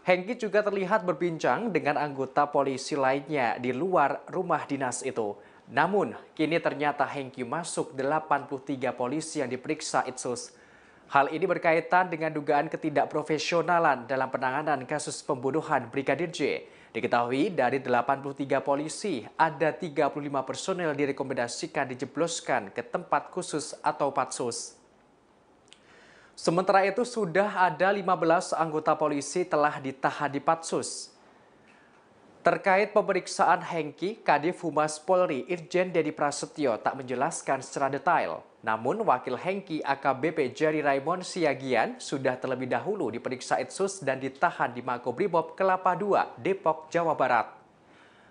Hengki juga terlihat berbincang dengan anggota polisi lainnya di luar rumah dinas itu. Namun, kini ternyata Hengki masuk 83 polisi yang diperiksa Itsus. Hal ini berkaitan dengan dugaan ketidakprofesionalan dalam penanganan kasus pembunuhan Brigadir J. Diketahui dari 83 polisi, ada 35 personel direkomendasikan dijebloskan ke tempat khusus atau Patsus. Sementara itu sudah ada 15 anggota polisi telah ditahan di Patsus. Terkait pemeriksaan Hengki, Kadif Humas Polri Irjen Dedi Prasetyo tak menjelaskan secara detail. Namun wakil Hengki AKBP Jerry Raymond Siagian sudah terlebih dahulu diperiksa Itsus dan ditahan di Makobrimob Kelapa II, Depok, Jawa Barat.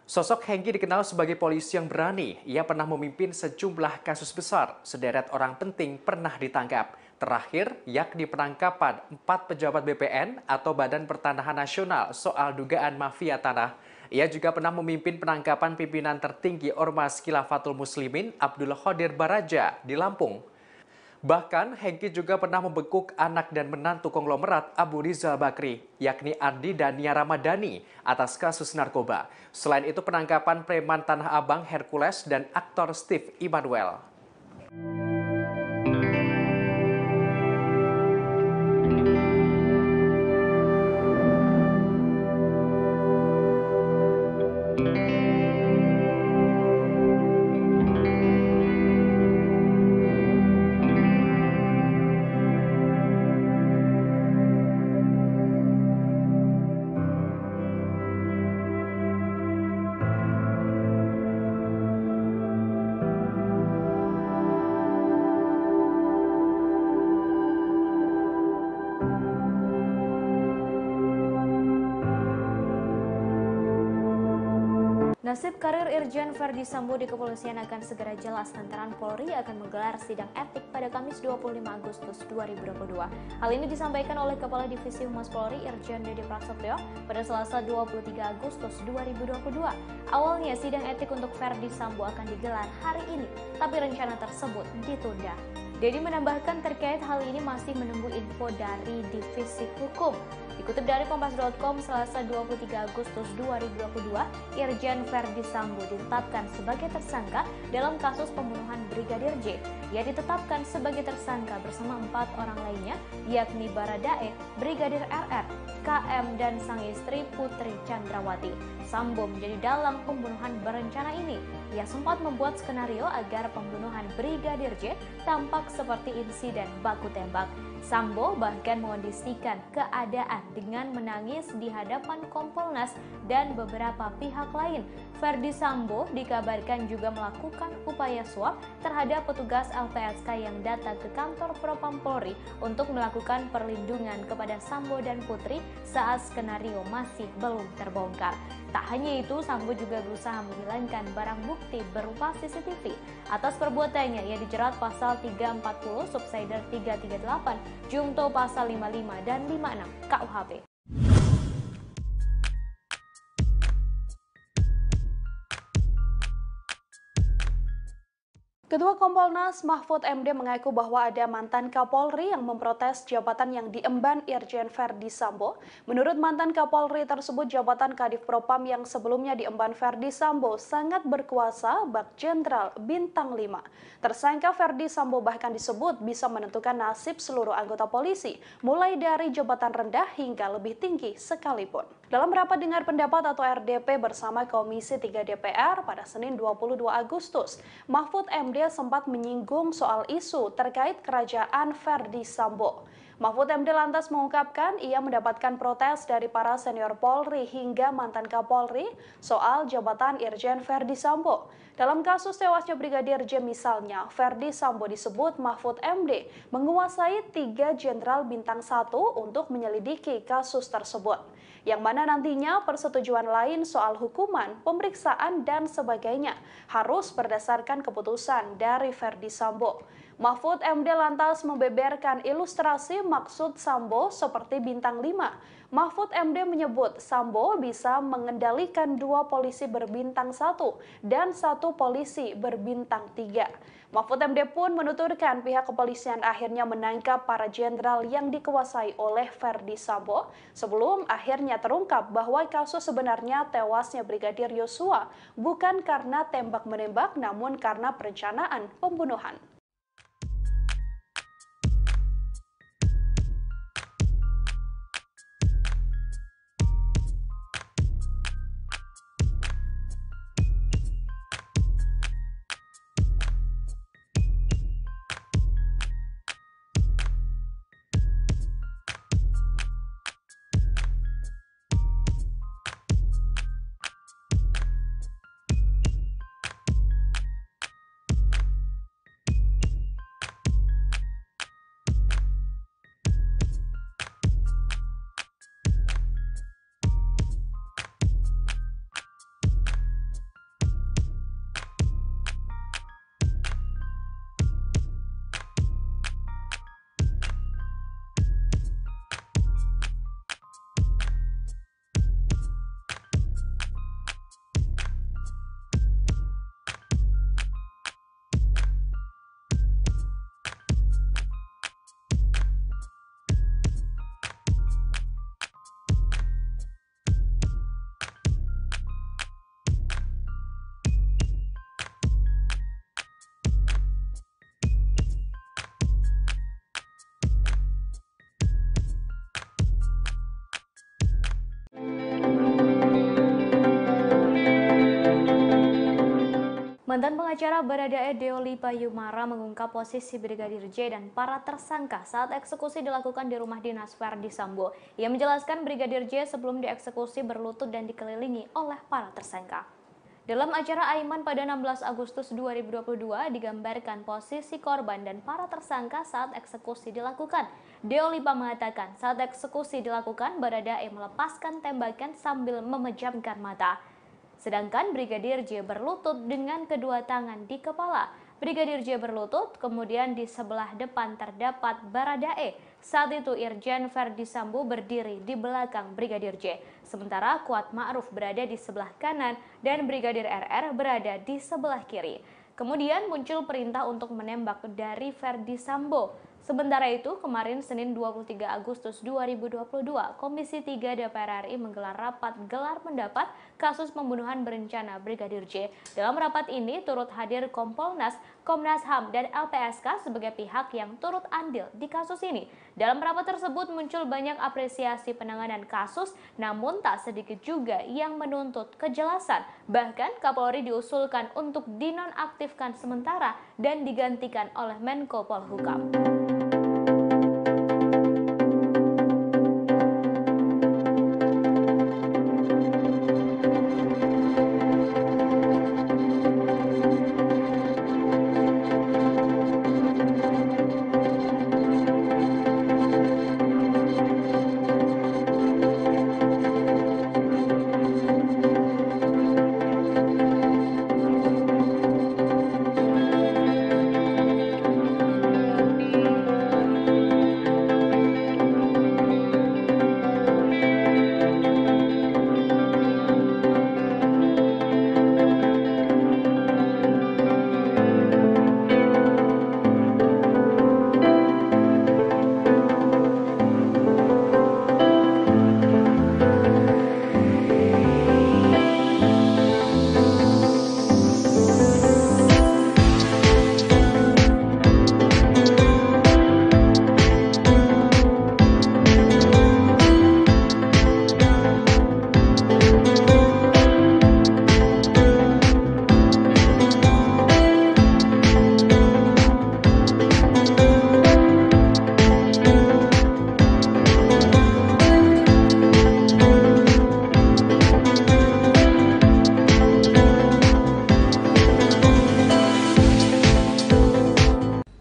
Sosok Hengki dikenal sebagai polisi yang berani. Ia pernah memimpin sejumlah kasus besar. Sederet orang penting pernah ditangkap. Terakhir, yakni penangkapan 4 pejabat BPN atau Badan Pertanahan Nasional soal dugaan mafia tanah. Ia juga pernah memimpin penangkapan pimpinan tertinggi Ormas Khilafatul Muslimin Abdul Qadir Baraja di Lampung. Bahkan, Hengki juga pernah membekuk anak dan menantu konglomerat Abu Rizal Bakri, yakni Ardi dan Nia Ramadhani, atas kasus narkoba. Selain itu, penangkapan preman Tanah Abang Hercules dan aktor Steve Immanuel. Nasib karir Irjen Verdi Sambo di kepolisian akan segera jelas lantaran Polri akan menggelar sidang etik pada Kamis 25 Agustus 2022. Hal ini disampaikan oleh Kepala Divisi Humas Polri Irjen Dede Prasetyo pada Selasa 23 Agustus 2022. Awalnya sidang etik untuk Verdi Sambo akan digelar hari ini, tapi rencana tersebut ditunda. Dedi menambahkan terkait hal ini masih menunggu info dari Divisi Hukum. Dikutip dari Kompas.com, Selasa 23 Agustus 2022, Irjen Verdi Sambo ditetapkan sebagai tersangka dalam kasus pembunuhan Brigadir J. Ia ditetapkan sebagai tersangka bersama 4 orang lainnya, yakni Baradae, Brigadir RR, KM, dan sang istri Putri Chandrawati. Sambo menjadi dalang pembunuhan berencana ini. Ia sempat membuat skenario agar pembunuhan Brigadir J tampak seperti insiden baku tembak. Sambo bahkan mengondisikan keadaan dengan menangis di hadapan Kompolnas dan beberapa pihak lain. Verdi Sambo dikabarkan juga melakukan upaya suap terhadap petugas LPSK yang datang ke kantor Propam Polri untuk melakukan perlindungan kepada Sambo dan Putri saat skenario masih belum terbongkar. Tak hanya itu, Sambo juga berusaha menghilangkan barang bukti berupa CCTV. Atas perbuatannya, ia dijerat pasal 340, subsider 338, Jungto pasal 55 dan 56 KUHP. Ketua Kompolnas Mahfud MD mengaku bahwa ada mantan Kapolri yang memprotes jabatan yang diemban Irjen Verdi Sambo. Menurut mantan Kapolri tersebut, jabatan Kadif Propam yang sebelumnya diemban Verdi Sambo sangat berkuasa bak Jenderal Bintang 5. Tersangka Verdi Sambo bahkan disebut bisa menentukan nasib seluruh anggota polisi, mulai dari jabatan rendah hingga lebih tinggi sekalipun. Dalam rapat dengar pendapat atau RDP bersama Komisi 3 DPR pada Senin 22 Agustus, Mahfud MD sempat menyinggung soal isu terkait kerajaan Verdi Sambo. Mahfud MD lantas mengungkapkan ia mendapatkan protes dari para senior Polri hingga mantan Kapolri soal jabatan Irjen Verdi Sambo. Dalam kasus tewasnya Brigadir J misalnya, Verdi Sambo disebut Mahfud MD menguasai 3 jenderal bintang 1 untuk menyelidiki kasus tersebut. Yang mana nantinya persetujuan lain soal hukuman, pemeriksaan, dan sebagainya harus berdasarkan keputusan dari Verdi Sambo. Mahfud MD lantas membeberkan ilustrasi maksud Sambo seperti bintang 5. Mahfud MD menyebut Sambo bisa mengendalikan 2 polisi berbintang 1 dan 1 polisi berbintang 3. Mahfud MD pun menuturkan pihak kepolisian akhirnya menangkap para jenderal yang dikuasai oleh Verdi Sambo sebelum akhirnya terungkap bahwa kasus sebenarnya tewasnya Brigadir Yosua bukan karena tembak-menembak namun karena perencanaan pembunuhan. Mantan pengacara Baradae Deoli Payumara mengungkap posisi Brigadir J dan para tersangka saat eksekusi dilakukan di rumah dinas Verdi Sambo. Ia menjelaskan Brigadir J sebelum dieksekusi berlutut dan dikelilingi oleh para tersangka. Dalam acara Aiman pada 16 Agustus 2022 digambarkan posisi korban dan para tersangka saat eksekusi dilakukan. Deolipa mengatakan saat eksekusi dilakukan Baradae melepaskan tembakan sambil memejamkan mata. sedangkan Brigadir J berlutut dengan kedua tangan di kepala. Brigadir J berlutut, kemudian di sebelah depan terdapat Baradae. Saat itu Irjen Verdi Sambo berdiri di belakang Brigadir J, sementara Kuat Ma'ruf berada di sebelah kanan dan Brigadir RR berada di sebelah kiri. Kemudian muncul perintah untuk menembak dari Verdi Sambo. Sementara itu, kemarin Senin 23 Agustus 2022, Komisi 3 DPR RI menggelar rapat gelar pendapat kasus pembunuhan berencana Brigadir J. Dalam rapat ini turut hadir Kompolnas, Komnas HAM, dan LPSK sebagai pihak yang turut andil di kasus ini. Dalam rapat tersebut muncul banyak apresiasi penanganan kasus, namun tak sedikit juga yang menuntut kejelasan. Bahkan Kapolri diusulkan untuk dinonaktifkan sementara dan digantikan oleh Menko Polhukam.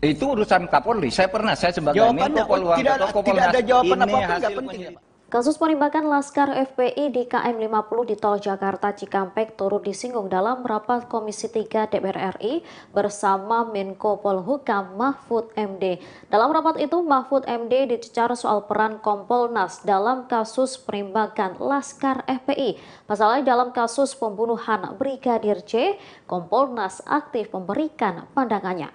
Itu urusan Kapolri. Saya sebagai Menko Polhukam tidak ada jawaban apapun, nggak penting. Kasus penembakan Laskar FPI di KM 50 di Tol Jakarta Cikampek turut disinggung dalam rapat Komisi 3 DPR RI bersama Menko Polhukam Mahfud MD. Dalam rapat itu, Mahfud MD dicecar soal peran Kompolnas dalam kasus penembakan Laskar FPI. Pasalnya dalam kasus pembunuhan Brigadir J, Kompolnas aktif memberikan pandangannya.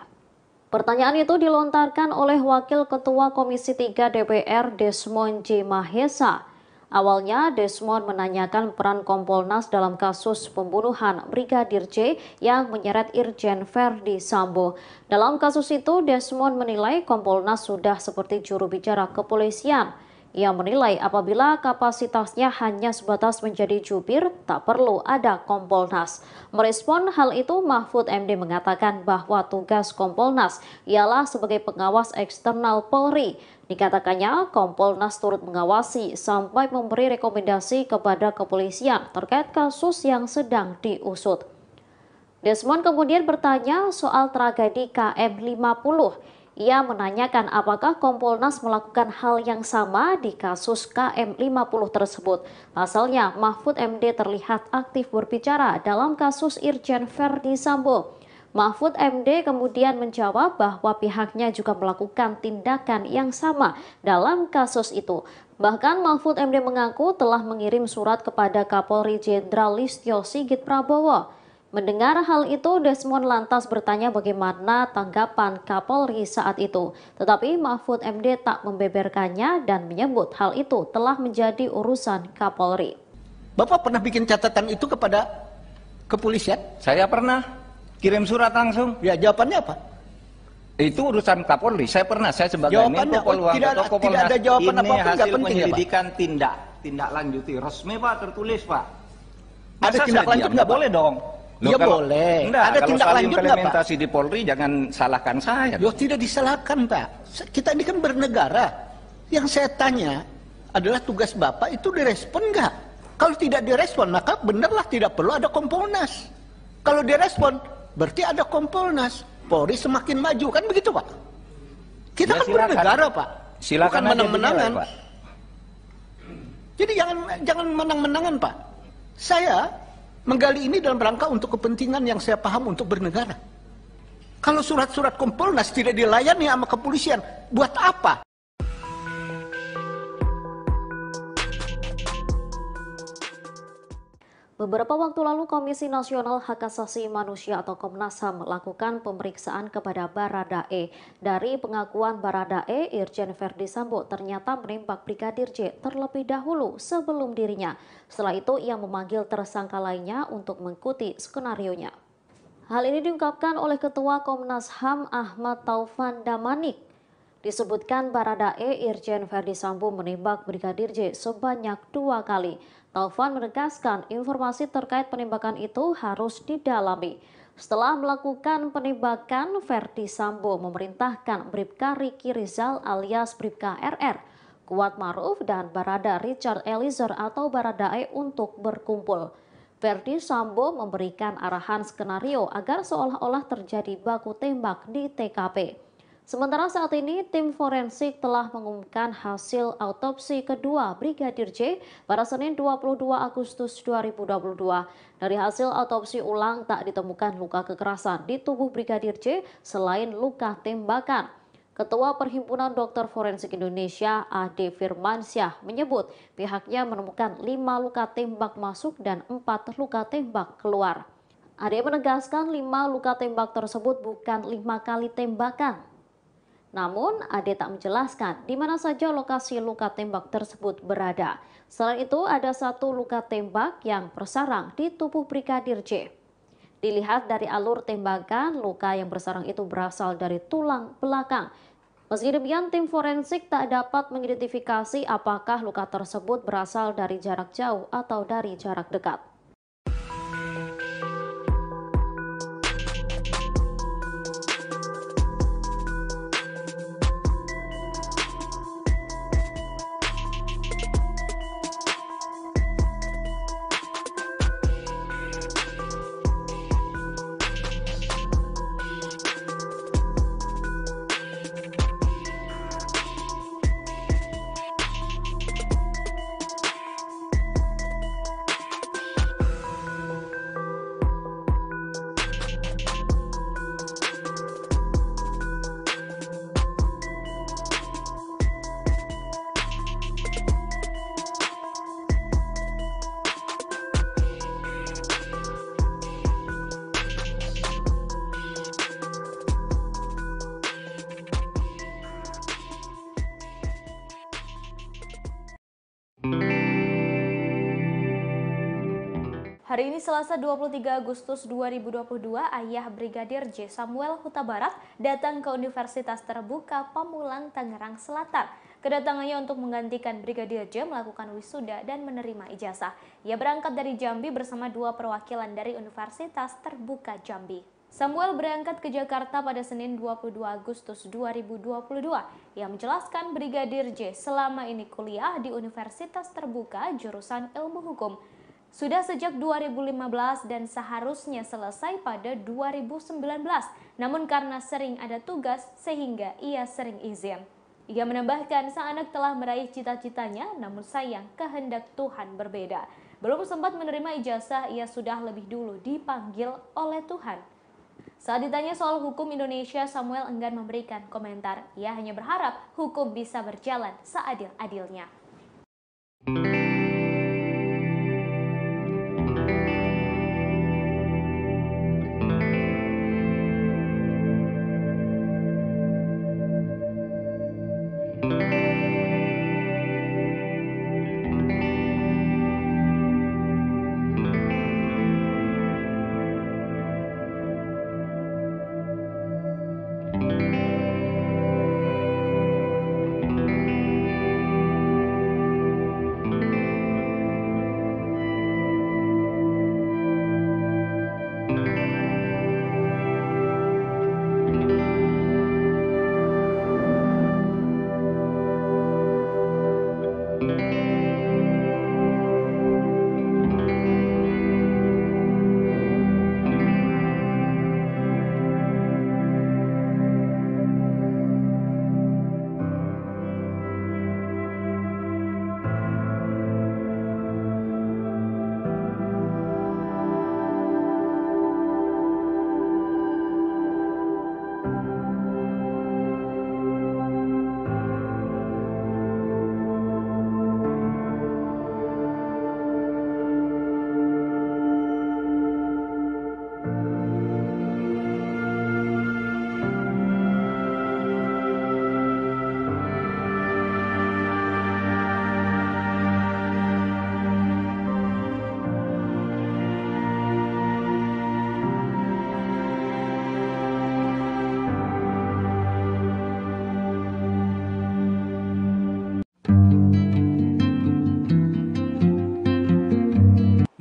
Pertanyaan itu dilontarkan oleh Wakil Ketua Komisi 3 DPR Desmond J. Mahesa. Awalnya Desmond menanyakan peran Kompolnas dalam kasus pembunuhan Brigadir J yang menyeret Irjen Verdi Sambo. Dalam kasus itu Desmond menilai Kompolnas sudah seperti juru bicara kepolisian. Ia menilai apabila kapasitasnya hanya sebatas menjadi jubir, tak perlu ada Kompolnas. Merespon hal itu, Mahfud MD mengatakan bahwa tugas Kompolnas ialah sebagai pengawas eksternal Polri. Dikatakannya, Kompolnas turut mengawasi sampai memberi rekomendasi kepada kepolisian terkait kasus yang sedang diusut. Desmond kemudian bertanya soal tragedi KM 50. Ia menanyakan apakah Kompolnas melakukan hal yang sama di kasus KM 50 tersebut. Pasalnya, Mahfud MD terlihat aktif berbicara dalam kasus Irjen Verdi Sambo. Mahfud MD kemudian menjawab bahwa pihaknya juga melakukan tindakan yang sama dalam kasus itu. Bahkan Mahfud MD mengaku telah mengirim surat kepada Kapolri Jenderal Listio Sigit Prabowo. Mendengar hal itu, Desmond lantas bertanya bagaimana tanggapan Kapolri saat itu. Tetapi Mahfud MD tak membeberkannya dan menyebut hal itu telah menjadi urusan Kapolri. Bapak pernah bikin catatan itu kepada kepolisian? Saya pernah kirim surat langsung. Ya, jawabannya apa? Itu urusan Kapolri. Saya sebagai Menko Polhukam tidak ada jawaban ini apapun, hasil penting, penyelidikan ya, tindak lanjuti resmi Pak, tertulis Pak. Ada tindak lanjut nggak boleh dong? Ya boleh. Enggak, ada kalau tindak lanjut nggak Pak? Implementasi di Polri jangan salahkan saya. Loh, tidak disalahkan Pak. Kita ini kan bernegara. Yang saya tanya adalah tugas Bapak itu direspon nggak? Kalau tidak direspon maka benarlah tidak perlu ada Kompolnas. Kalau direspon berarti ada Kompolnas. Polri semakin maju, kan begitu Pak? Kita Ya, kan silakan. bernegara Pak. Silakan bukan aja menang-menangan. dinilai, Pak. Jadi jangan menang-menangan Pak. Saya Menggali ini dalam rangka untuk kepentingan yang saya paham untuk bernegara. Kalau surat-surat Kompolnas tidak dilayani sama kepolisian, buat apa? Beberapa waktu lalu Komisi Nasional Hak Asasi Manusia atau Komnas HAM melakukan pemeriksaan kepada Baradae. Dari pengakuan Baradae, Irjen Verdi Sambo ternyata menembak Brigadir J terlebih dahulu sebelum dirinya. Setelah itu ia memanggil tersangka lainnya untuk mengikuti skenarionya. Hal ini diungkapkan oleh Ketua Komnas HAM Ahmad Taufan Damanik. Disebutkan Baradae Irjen Verdi Sambo menembak Brigadir J sebanyak 2 kali. Taufan menegaskan informasi terkait penembakan itu harus didalami. Setelah melakukan penembakan, Verdi Sambo memerintahkan Bribka Riki Rizal alias Bribka RR, Kuat Maruf dan Barada Richard Eliezer atau Baradae untuk berkumpul. Verdi Sambo memberikan arahan skenario agar seolah-olah terjadi baku tembak di TKP. Sementara saat ini tim forensik telah mengumumkan hasil autopsi kedua Brigadir J pada Senin 22 Agustus 2022. Dari hasil autopsi ulang tak ditemukan luka kekerasan di tubuh Brigadir J selain luka tembakan. Ketua Perhimpunan Dokter Forensik Indonesia Ade Firmansyah menyebut pihaknya menemukan 5 luka tembak masuk dan 4 luka tembak keluar. Ade menegaskan 5 luka tembak tersebut bukan 5 kali tembakan. Namun, Ade tak menjelaskan di mana saja lokasi luka tembak tersebut berada. Selain itu, ada 1 luka tembak yang bersarang di tubuh Brigadir J. Dilihat dari alur tembakan, luka yang bersarang itu berasal dari tulang belakang. Meski demikian, tim forensik tak dapat mengidentifikasi apakah luka tersebut berasal dari jarak jauh atau dari jarak dekat. Hari ini Selasa 23 Agustus 2022, ayah Brigadir J Samuel Huta Barat datang ke Universitas Terbuka Pamulang, Tangerang Selatan. Kedatangannya untuk menggantikan Brigadir J melakukan wisuda dan menerima ijazah. Ia berangkat dari Jambi bersama 2 perwakilan dari Universitas Terbuka Jambi. Samuel berangkat ke Jakarta pada Senin 22 Agustus 2022. Ia menjelaskan Brigadir J selama ini kuliah di Universitas Terbuka jurusan Ilmu Hukum. Sudah sejak 2015 dan seharusnya selesai pada 2019. Namun karena sering ada tugas sehingga ia sering izin. Ia menambahkan sang anak telah meraih cita-citanya, namun sayang kehendak Tuhan berbeda. Belum sempat menerima ijazah, ia sudah lebih dulu dipanggil oleh Tuhan. Saat ditanya soal hukum Indonesia, Samuel enggan memberikan komentar. Ia hanya berharap hukum bisa berjalan seadil-adilnya.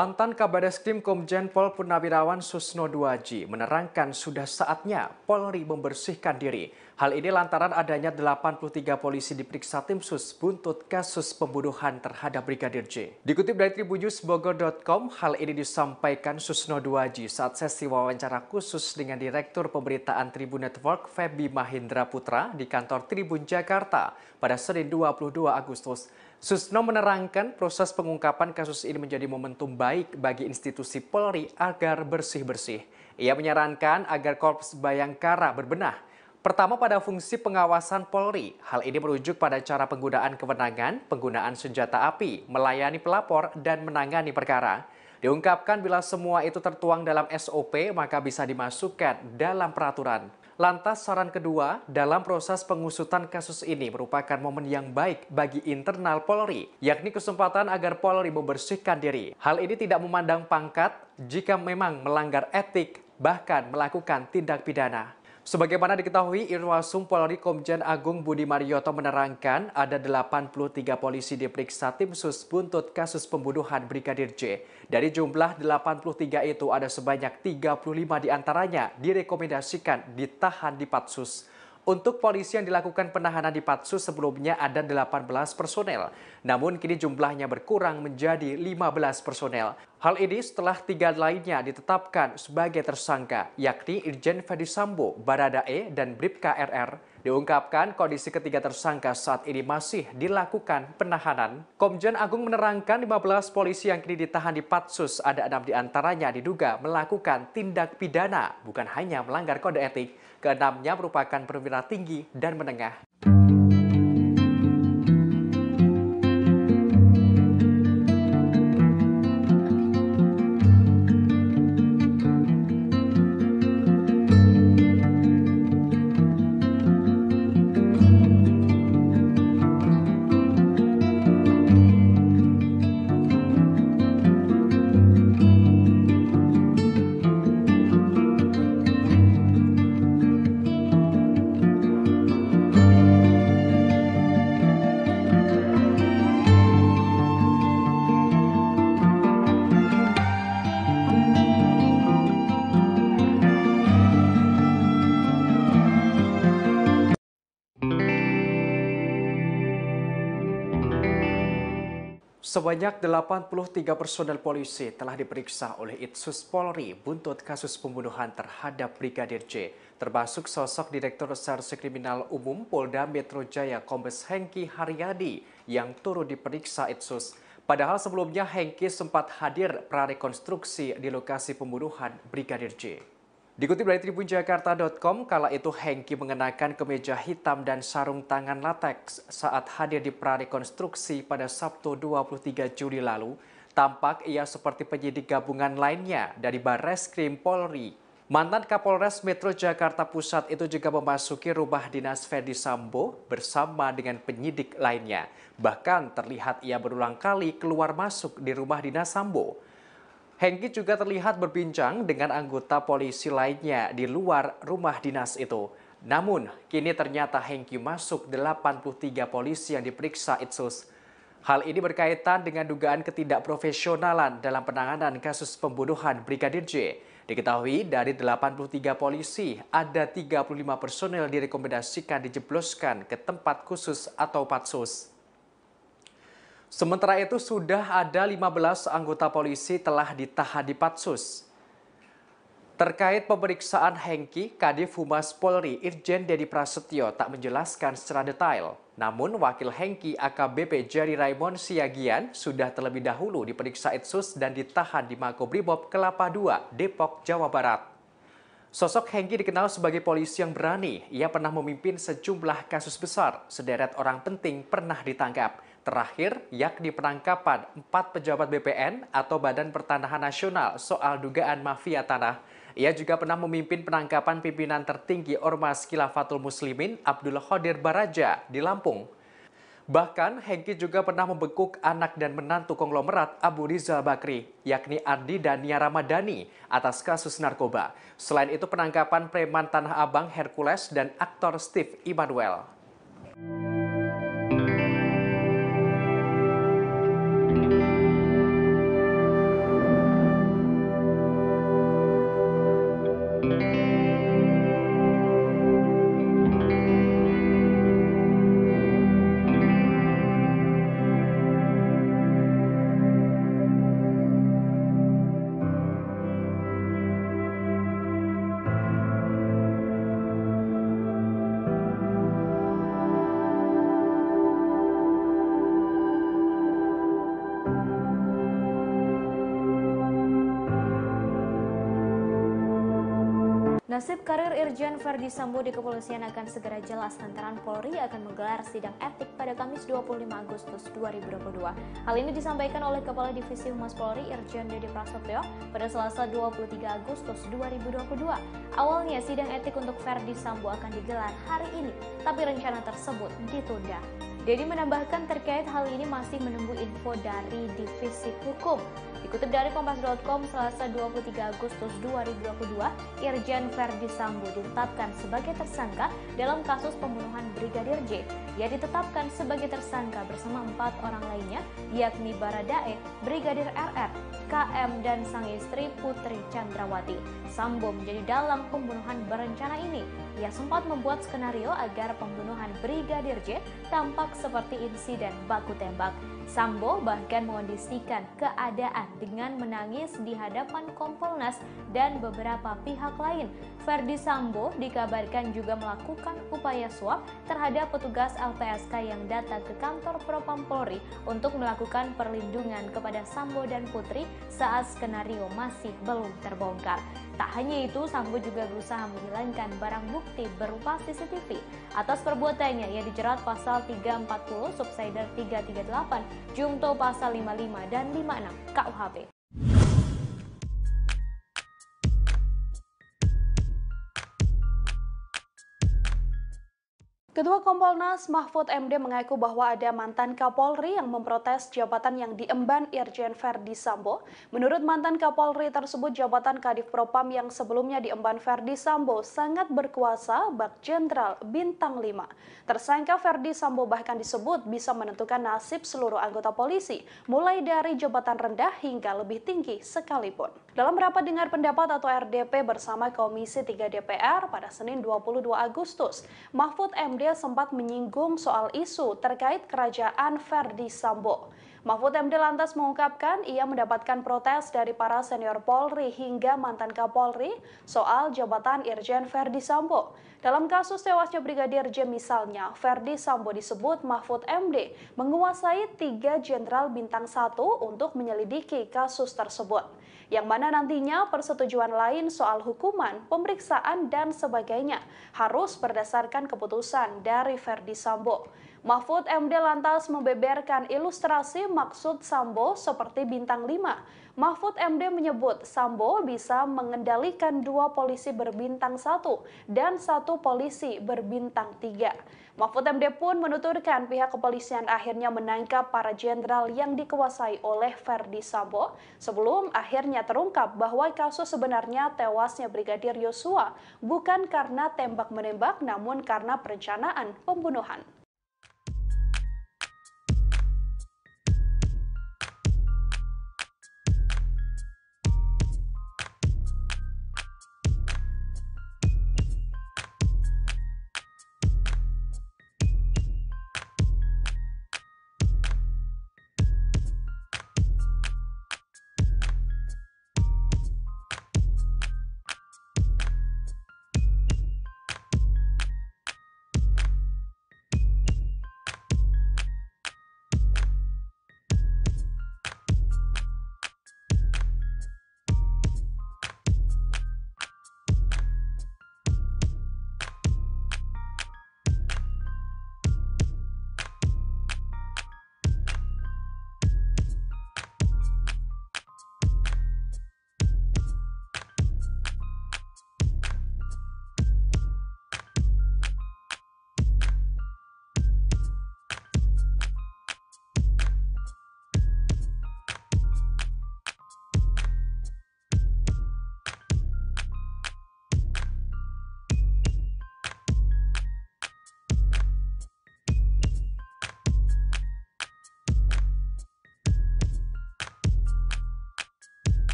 Mantan Kabareskrim Komjen Pol Purnawirawan Susno Duaji menerangkan sudah saatnya Polri membersihkan diri. Hal ini lantaran adanya 83 polisi diperiksa tim sus buntut kasus pembunuhan terhadap Brigadir J. Dikutip dari tribunnews.bogor.com, hal ini disampaikan Susno Duaji saat sesi wawancara khusus dengan Direktur Pemberitaan Tribun Network Feby Mahindra Putra di kantor Tribun Jakarta pada Senin 22 Agustus. Susno menerangkan proses pengungkapan kasus ini menjadi momentum baik bagi institusi Polri agar bersih-bersih. Ia menyarankan agar Korps Bayangkara berbenah. Pertama pada fungsi pengawasan Polri. Hal ini merujuk pada cara penggunaan kewenangan, penggunaan senjata api, melayani pelapor, dan menangani perkara. Diungkapkan bila semua itu tertuang dalam SOP maka bisa dimasukkan dalam peraturan. Lantas saran kedua, dalam proses pengusutan kasus ini merupakan momen yang baik bagi internal Polri, yakni kesempatan agar Polri membersihkan diri. Hal ini tidak memandang pangkat jika memang melanggar etik, bahkan melakukan tindak pidana. Sebagaimana diketahui, Irwasum Polri Komjen Agung Budi Marioto menerangkan ada 83 polisi diperiksa tim sus buntut kasus pembunuhan Brigadir J. Dari jumlah 83 itu ada sebanyak 35 diantaranya direkomendasikan ditahan di Patsus. Untuk polisi yang dilakukan penahanan di Patsus sebelumnya ada 18 personel, namun kini jumlahnya berkurang menjadi 15 personel. Hal ini setelah 3 lainnya ditetapkan sebagai tersangka, yakni Irjen Ferdi Sambo, Baradae, dan Bribka RR. Diungkapkan kondisi ketiga tersangka saat ini masih dilakukan penahanan. Komjen Agung menerangkan 15 polisi yang kini ditahan di Patsus, ada 6 diantaranya diduga melakukan tindak pidana, bukan hanya melanggar kode etik. Keenamnya merupakan perwira tinggi dan menengah. Sebanyak 83 personel polisi telah diperiksa oleh Itsus Polri buntut kasus pembunuhan terhadap Brigadir J, termasuk sosok Direktur Reserse Kriminal Umum Polda Metro Jaya Kombes Hengki Haryadi yang turut diperiksa Itsus. Padahal sebelumnya Hengki sempat hadir prarekonstruksi di lokasi pembunuhan Brigadir J. Dikutip dari tribunjakarta.com, kala itu Hengki mengenakan kemeja hitam dan sarung tangan lateks saat hadir di prarekonstruksi pada Sabtu 23 Juli lalu. Tampak ia seperti penyidik gabungan lainnya dari Barreskrim Polri. Mantan Kapolres Metro Jakarta Pusat itu juga memasuki rumah dinas Ferdi Sambo bersama dengan penyidik lainnya. Bahkan terlihat ia berulang kali keluar masuk di rumah dinas Sambo. Hengki juga terlihat berbincang dengan anggota polisi lainnya di luar rumah dinas itu. Namun, kini ternyata Hengki masuk 83 polisi yang diperiksa Itsus. Hal ini berkaitan dengan dugaan ketidakprofesionalan dalam penanganan kasus pembunuhan Brigadir J. Diketahui dari 83 polisi, ada 35 personel direkomendasikan dijebloskan ke tempat khusus atau Patsus. Sementara itu sudah ada 15 anggota polisi telah ditahan di Patsus. Terkait pemeriksaan Hengki, Kadif Humas Polri Irjen Dedi Prasetyo tak menjelaskan secara detail. Namun wakil Hengki AKBP Jerry Raymond Siagian sudah terlebih dahulu diperiksa Itsus dan ditahan di Makobrimob Kelapa II, Depok, Jawa Barat. Sosok Hengki dikenal sebagai polisi yang berani. Ia pernah memimpin sejumlah kasus besar. Sederet orang penting pernah ditangkap. Terakhir, yakni penangkapan 4 pejabat BPN atau Badan Pertanahan Nasional soal dugaan mafia tanah. Ia juga pernah memimpin penangkapan pimpinan tertinggi Ormas Khilafatul Muslimin Abdul Qadir Baraja di Lampung. Bahkan, Hengki juga pernah membekuk anak dan menantu konglomerat Abu Rizal Bakri, yakni Ardi dan Nia Ramadhani, atas kasus narkoba. Selain itu, penangkapan preman Tanah Abang Hercules dan aktor Steve Immanuel. Nasib karir Irjen Verdi Sambo di kepolisian akan segera jelas lantaran Polri akan menggelar sidang etik pada Kamis 25 Agustus 2022. Hal ini disampaikan oleh Kepala Divisi Humas Polri Irjen Dede Prasetyo pada Selasa 23 Agustus 2022. Awalnya sidang etik untuk Verdi Sambo akan digelar hari ini, tapi rencana tersebut ditunda. Dedi menambahkan terkait hal ini masih menunggu info dari Divisi Hukum. Dikutip dari Kompas.com, Selasa 23 Agustus 2022, Irjen Verdi Sambo ditetapkan sebagai tersangka dalam kasus pembunuhan Brigadir J. Ia ditetapkan sebagai tersangka bersama 4 orang lainnya, yakni Baradae, Brigadir RR, KM, dan sang istri Putri Chandrawati. Sambo menjadi dalang pembunuhan berencana ini. Ia sempat membuat skenario agar pembunuhan Brigadir J tampak seperti insiden baku tembak. Sambo bahkan mengondisikan keadaan dengan menangis di hadapan Kompolnas dan beberapa pihak lain. Verdi Sambo dikabarkan juga melakukan upaya suap terhadap petugas LPSK yang datang ke kantor Propam Polri untuk melakukan perlindungan kepada Sambo dan Putri saat skenario masih belum terbongkar. Tak hanya itu, Sambo juga berusaha menghilangkan barang bukti berupa CCTV. Atas perbuatannya, ia dijerat pasal 340, subsider 338, Jungto pasal 55 dan 56 KUHP. Ketua Kompolnas Mahfud MD mengaku bahwa ada mantan Kapolri yang memprotes jabatan yang diemban Irjen Verdi Sambo. Menurut mantan Kapolri tersebut, jabatan Kadif Propam yang sebelumnya diemban Verdi Sambo sangat berkuasa bak Jenderal Bintang 5. Tersangka Verdi Sambo bahkan disebut bisa menentukan nasib seluruh anggota polisi, mulai dari jabatan rendah hingga lebih tinggi sekalipun. Dalam rapat dengar pendapat atau RDP bersama Komisi 3 DPR pada Senin 22 Agustus, Mahfud MD sempat menyinggung soal isu terkait kerajaan Verdi Sambo. Mahfud MD lantas mengungkapkan ia mendapatkan protes dari para senior Polri hingga mantan Kapolri soal jabatan Irjen Verdi Sambo. Dalam kasus tewasnya Brigadir J misalnya, Verdi Sambo disebut Mahfud MD menguasai 3 jenderal bintang 1 untuk menyelidiki kasus tersebut, yang mana nantinya persetujuan lain soal hukuman, pemeriksaan, dan sebagainya harus berdasarkan keputusan dari Verdi Sambo. Mahfud MD lantas membeberkan ilustrasi maksud Sambo seperti bintang 5. Mahfud MD menyebut Sambo bisa mengendalikan 2 polisi berbintang 1 dan 1 polisi berbintang 3. Mahfud MD pun menuturkan pihak kepolisian akhirnya menangkap para jenderal yang dikuasai oleh Verdi Sambo sebelum akhirnya terungkap bahwa kasus sebenarnya tewasnya Brigadir Yosua bukan karena tembak-menembak namun karena perencanaan pembunuhan.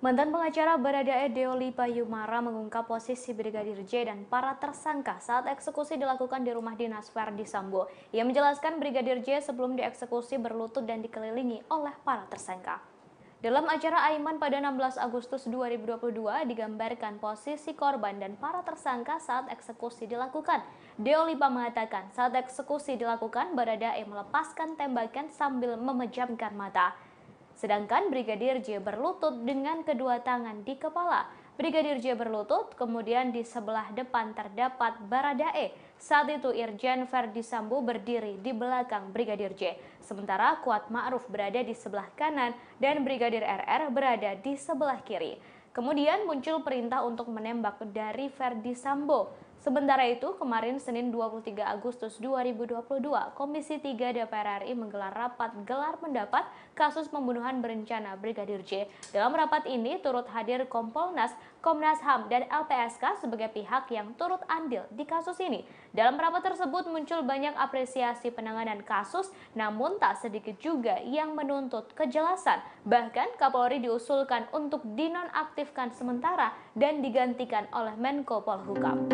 Mantan pengacara Baradae Deoli Payumara mengungkap posisi Brigadir J dan para tersangka saat eksekusi dilakukan di rumah dinas Verdi Sambo. Ia menjelaskan Brigadir J sebelum dieksekusi berlutut dan dikelilingi oleh para tersangka. Dalam acara Aiman pada 16 Agustus 2022 digambarkan posisi korban dan para tersangka saat eksekusi dilakukan. Deolipa mengatakan saat eksekusi dilakukan Baradae melepaskan tembakan sambil memejamkan mata. sedangkan Brigadir J berlutut dengan kedua tangan di kepala. Brigadir J berlutut, kemudian di sebelah depan terdapat Baradae. Saat itu Irjen Verdi Sambo berdiri di belakang Brigadir J, sementara Kuat Ma'ruf berada di sebelah kanan dan Brigadir RR berada di sebelah kiri. Kemudian muncul perintah untuk menembak dari Verdi Sambo. Sementara itu, kemarin Senin 23 Agustus 2022, Komisi 3 DPR RI menggelar rapat gelar pendapat kasus pembunuhan berencana Brigadir J. Dalam rapat ini turut hadir Kompolnas, Komnas HAM, dan LPSK sebagai pihak yang turut andil di kasus ini. Dalam rapat tersebut muncul banyak apresiasi penanganan kasus, namun tak sedikit juga yang menuntut kejelasan. Bahkan Kapolri diusulkan untuk dinonaktifkan sementara dan digantikan oleh Menko Polhukam.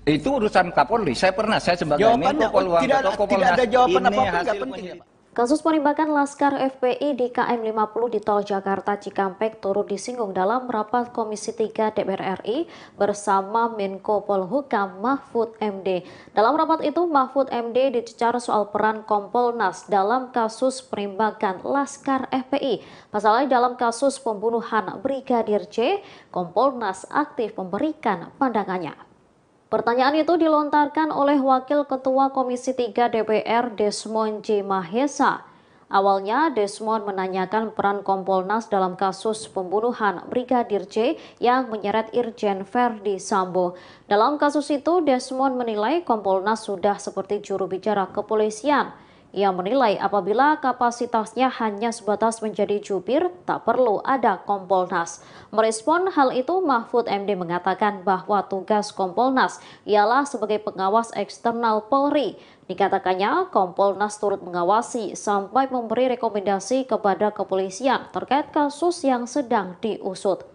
Itu urusan Kapolri. Saya sebagai Menko Polhukam atau Kompolnas, ada jawaban ini apapun, hasil nggak penting. penyelidikan. Kasus penembakan Laskar FPI di KM 50 di Tol Jakarta Cikampek turut disinggung dalam rapat Komisi 3 DPR RI bersama Menko Polhukam Mahfud MD. Dalam rapat itu, Mahfud MD dicecar soal peran Kompolnas dalam kasus penembakan Laskar FPI. Pasalnya dalam kasus pembunuhan Brigadir J, Kompolnas aktif memberikan pandangannya. Pertanyaan itu dilontarkan oleh Wakil Ketua Komisi 3 DPR Desmond J. Mahesa. Awalnya Desmond menanyakan peran Kompolnas dalam kasus pembunuhan Brigadir J yang menyeret Irjen Verdi Sambo. Dalam kasus itu, Desmond menilai Kompolnas sudah seperti juru bicara kepolisian. Ia menilai apabila kapasitasnya hanya sebatas menjadi jubir, tak perlu ada Kompolnas. Merespon hal itu, Mahfud MD mengatakan bahwa tugas Kompolnas ialah sebagai pengawas eksternal Polri. Dikatakannya, Kompolnas turut mengawasi sampai memberi rekomendasi kepada kepolisian terkait kasus yang sedang diusut.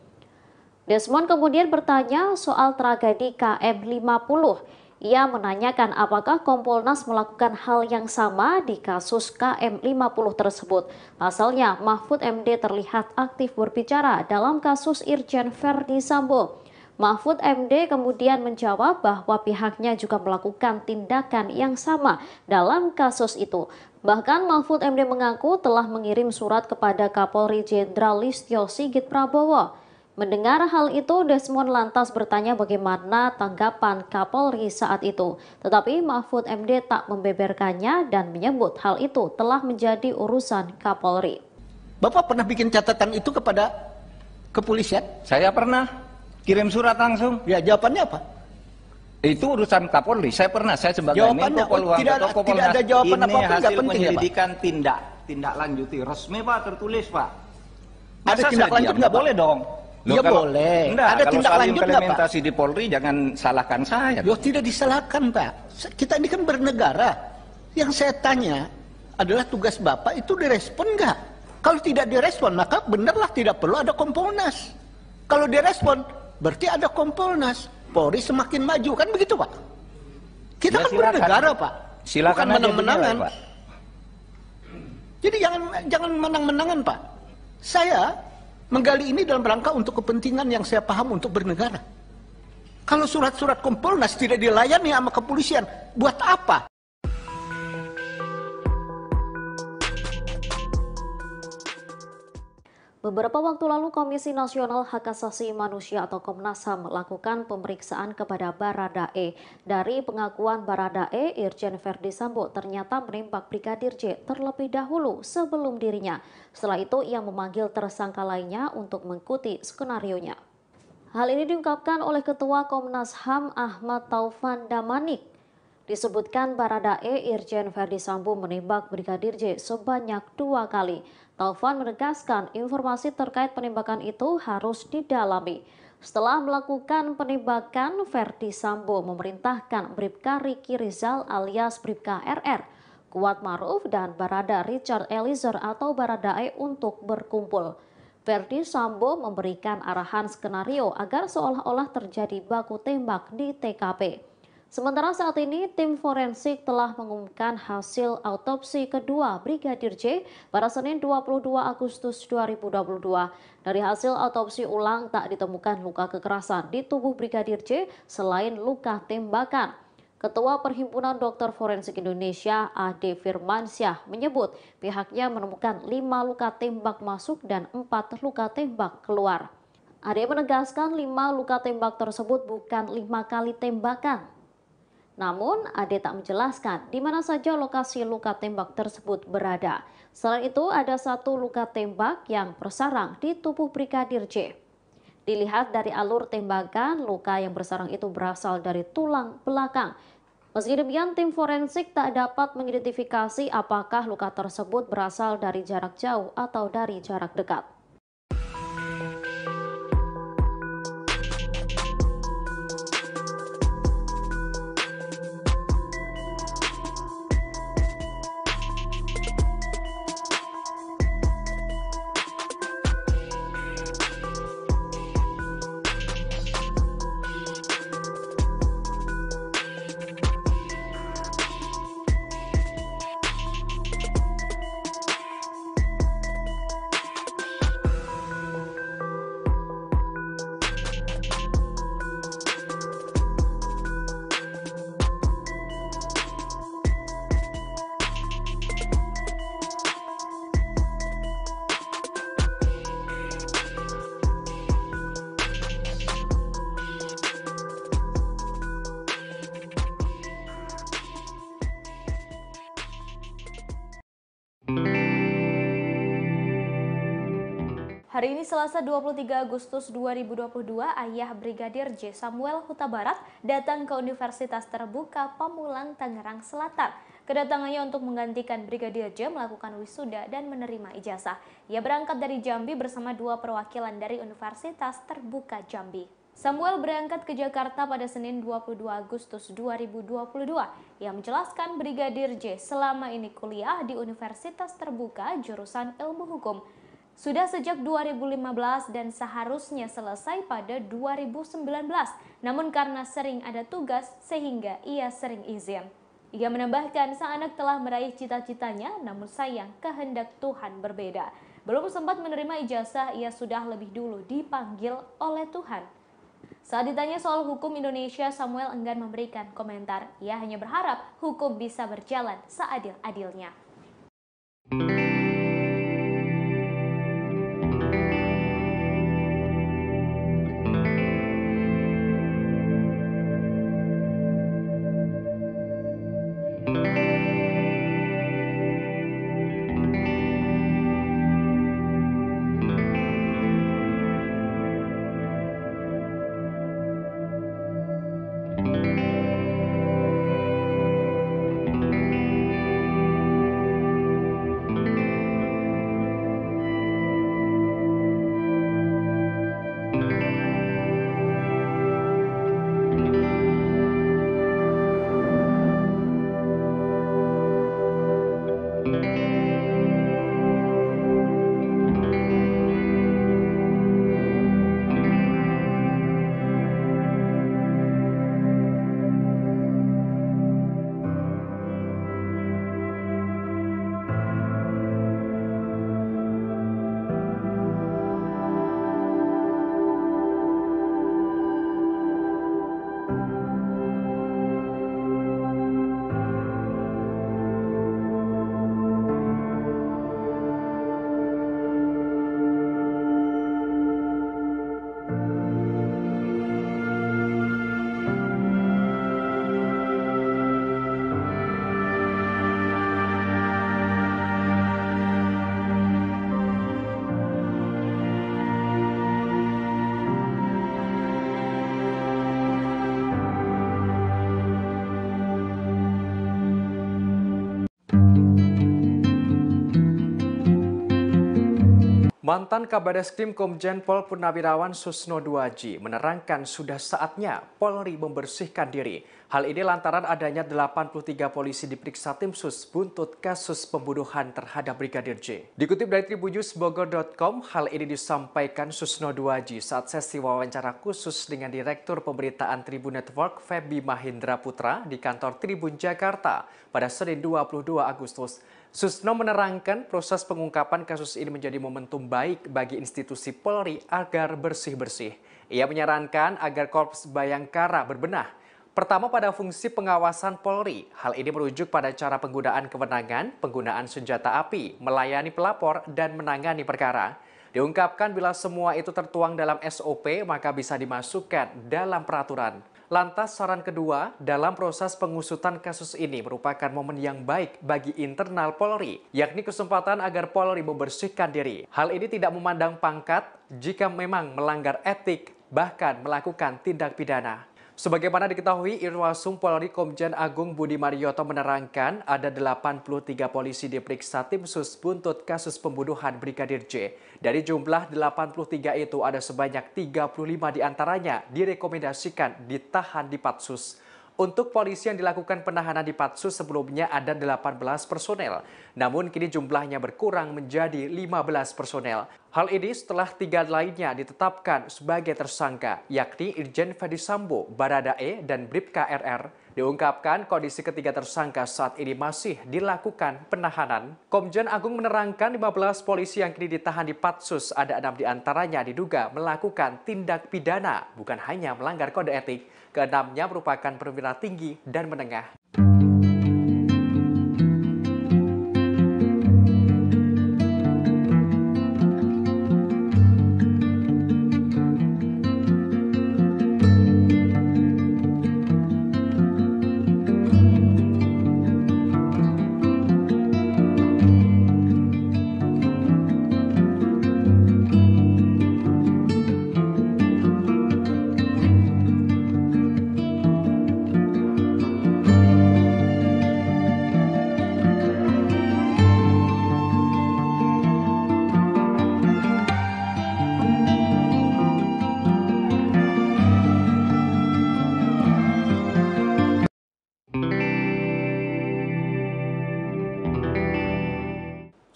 Desmond kemudian bertanya soal tragedi KM 50. Ia menanyakan apakah Kompolnas melakukan hal yang sama di kasus KM 50 tersebut. Pasalnya, Mahfud MD terlihat aktif berbicara dalam kasus Irjen Verdi Sambo. Mahfud MD kemudian menjawab bahwa pihaknya juga melakukan tindakan yang sama dalam kasus itu. Bahkan Mahfud MD mengaku telah mengirim surat kepada Kapolri Jenderal Listio Sigit Prabowo. Mendengar hal itu, Desmond lantas bertanya bagaimana tanggapan Kapolri saat itu. Tetapi Mahfud MD tak membeberkannya dan menyebut hal itu telah menjadi urusan Kapolri. Bapak pernah bikin catatan itu kepada kepolisian? Saya pernah kirim surat langsung. Ya, jawabannya apa? Itu urusan Kapolri. Saya sebagai Jawabannya, Menko Polhukam atau Kompolnas, tidak ada jawaban ini apapun, nggak hasil penting, penyelidikan tindak lanjuti resmi Pak, tertulis Pak. Ada tindak lanjut nggak, Pak? Boleh dong. Loh, ya boleh. Enggak, ada kalau tindak soal lanjut nggak, Pak? implementasi di Polri jangan salahkan saya. Loh, tidak disalahkan, Pak. Kita ini kan bernegara. Yang saya tanya adalah tugas Bapak itu direspon nggak? Kalau tidak direspon, maka benarlah tidak perlu ada Kompolnas. Kalau direspon, berarti ada Kompolnas. Polri semakin maju, kan begitu, Pak? Kita Ya, kan bernegara, Pak. Silakan bukan aja menang-menangan. dinilai, Pak. Jadi jangan menang-menangan, Pak. Saya Menggali ini dalam rangka untuk kepentingan yang saya paham untuk bernegara. Kalau surat-surat Kompolnas tidak dilayani sama kepolisian, buat apa? Beberapa waktu lalu Komisi Nasional Hak Asasi Manusia atau Komnas HAM melakukan pemeriksaan kepada Baradae. Dari pengakuan Baradae, Irjen Verdi Sambo ternyata menembak Brigadir J terlebih dahulu sebelum dirinya. Setelah itu ia memanggil tersangka lainnya untuk mengikuti skenarionya. Hal ini diungkapkan oleh Ketua Komnas HAM Ahmad Taufan Damanik. Disebutkan Baradae Irjen Verdi Sambo menembak Brigadir J sebanyak 2 kali. Taufan menegaskan informasi terkait penembakan itu harus didalami. Setelah melakukan penembakan, Verdi Sambo memerintahkan Bribka Riki Rizal alias Bribka RR, Kuat Maruf dan Barada Richard Eliezer atau Baradae untuk berkumpul. Verdi Sambo memberikan arahan skenario agar seolah-olah terjadi baku tembak di TKP. Sementara saat ini, tim forensik telah mengumumkan hasil autopsi kedua Brigadir J pada Senin 22 Agustus 2022. Dari hasil autopsi ulang tak ditemukan luka kekerasan di tubuh Brigadir J selain luka tembakan. Ketua Perhimpunan Dokter Forensik Indonesia, Ade Firmansyah, menyebut pihaknya menemukan 5 luka tembak masuk dan 4 luka tembak keluar. Ade menegaskan 5 luka tembak tersebut bukan 5 kali tembakan. Namun, Ade tak menjelaskan di mana saja lokasi luka tembak tersebut berada. Selain itu, ada 1 luka tembak yang bersarang di tubuh Brigadir J. Dilihat dari alur tembakan, luka yang bersarang itu berasal dari tulang belakang. Meski demikian, tim forensik tak dapat mengidentifikasi apakah luka tersebut berasal dari jarak jauh atau dari jarak dekat. Hari ini Selasa 23 Agustus 2022, ayah Brigadir J Samuel Huta Barat datang ke Universitas Terbuka Pamulang, Tangerang Selatan. Kedatangannya untuk menggantikan Brigadir J melakukan wisuda dan menerima ijazah. Ia berangkat dari Jambi bersama 2 perwakilan dari Universitas Terbuka Jambi. Samuel berangkat ke Jakarta pada Senin 22 Agustus 2022. Ia menjelaskan Brigadir J selama ini kuliah di Universitas Terbuka jurusan Ilmu Hukum. Sudah sejak 2015 dan seharusnya selesai pada 2019. Namun karena sering ada tugas sehingga ia sering izin. Ia menambahkan sang anak telah meraih cita-citanya, namun sayang kehendak Tuhan berbeda. Belum sempat menerima ijazah, ia sudah lebih dulu dipanggil oleh Tuhan. Saat ditanya soal hukum Indonesia, Samuel enggan memberikan komentar. Ia hanya berharap hukum bisa berjalan seadil-adilnya. Mantan Kabareskrim Komjen Pol Purnawirawan Susno Duaji menerangkan sudah saatnya Polri membersihkan diri. Hal ini lantaran adanya 83 polisi diperiksa tim sus buntut kasus pembunuhan terhadap Brigadir J. Dikutip dari tribunnews.bogor.com, hal ini disampaikan Susno Duaji saat sesi wawancara khusus dengan Direktur Pemberitaan Tribun Network Feby Mahindra Putra di kantor Tribun Jakarta pada Senin 22 Agustus. Susno menerangkan proses pengungkapan kasus ini menjadi momentum baik bagi institusi Polri agar bersih-bersih. Ia menyarankan agar Korps Bayangkara berbenah. Pertama pada fungsi pengawasan Polri. Hal ini merujuk pada cara penggunaan kewenangan, penggunaan senjata api, melayani pelapor, dan menangani perkara. Diungkapkan bila semua itu tertuang dalam SOP maka bisa dimasukkan dalam peraturan. Lantas saran kedua, dalam proses pengusutan kasus ini merupakan momen yang baik bagi internal Polri, yakni kesempatan agar Polri membersihkan diri. Hal ini tidak memandang pangkat jika memang melanggar etik, bahkan melakukan tindak pidana. Sebagaimana diketahui, Irwasum Polri Komjen Agung Budi Marioto menerangkan ada 83 polisi diperiksa tim sus buntut kasus pembunuhan Brigadir J. Dari jumlah 83 itu ada sebanyak 35 diantaranya direkomendasikan ditahan di Patsus. Untuk polisi yang dilakukan penahanan di Patsus sebelumnya ada 18 personel, namun kini jumlahnya berkurang menjadi 15 personel. Hal ini setelah 3 lainnya ditetapkan sebagai tersangka, yakni Irjen Ferdi Sambo, Baradae, dan Bribka RR. Diungkapkan kondisi ketiga tersangka saat ini masih dilakukan penahanan. Komjen Agung menerangkan 15 polisi yang kini ditahan di Patsus, ada 6 diantaranya diduga melakukan tindak pidana, bukan hanya melanggar kode etik. Keenamnya merupakan perwira tinggi dan menengah.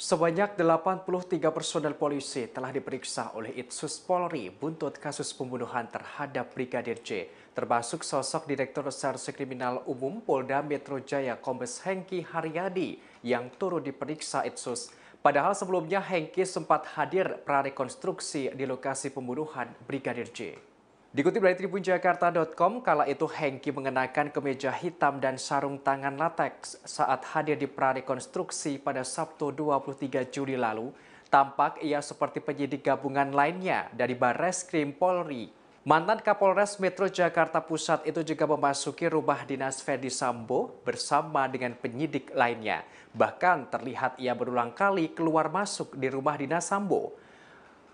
Sebanyak 83 personel polisi telah diperiksa oleh Itsus Polri buntut kasus pembunuhan terhadap Brigadir J, termasuk sosok Direktur Reserse Kriminal Umum Polda Metro Jaya Kombes Hengki Haryadi yang turut diperiksa Itsus. Padahal sebelumnya Hengki sempat hadir prarekonstruksi di lokasi pembunuhan Brigadir J. Dikutip dari tribunjakarta.com, kala itu Hengki mengenakan kemeja hitam dan sarung tangan latex saat hadir di prarekonstruksi pada Sabtu 23 Juli lalu. Tampak ia seperti penyidik gabungan lainnya dari Barreskrim Polri. Mantan Kapolres Metro Jakarta Pusat itu juga memasuki rumah dinas Ferdi Sambo bersama dengan penyidik lainnya. Bahkan terlihat ia berulang kali keluar masuk di rumah dinas Sambo.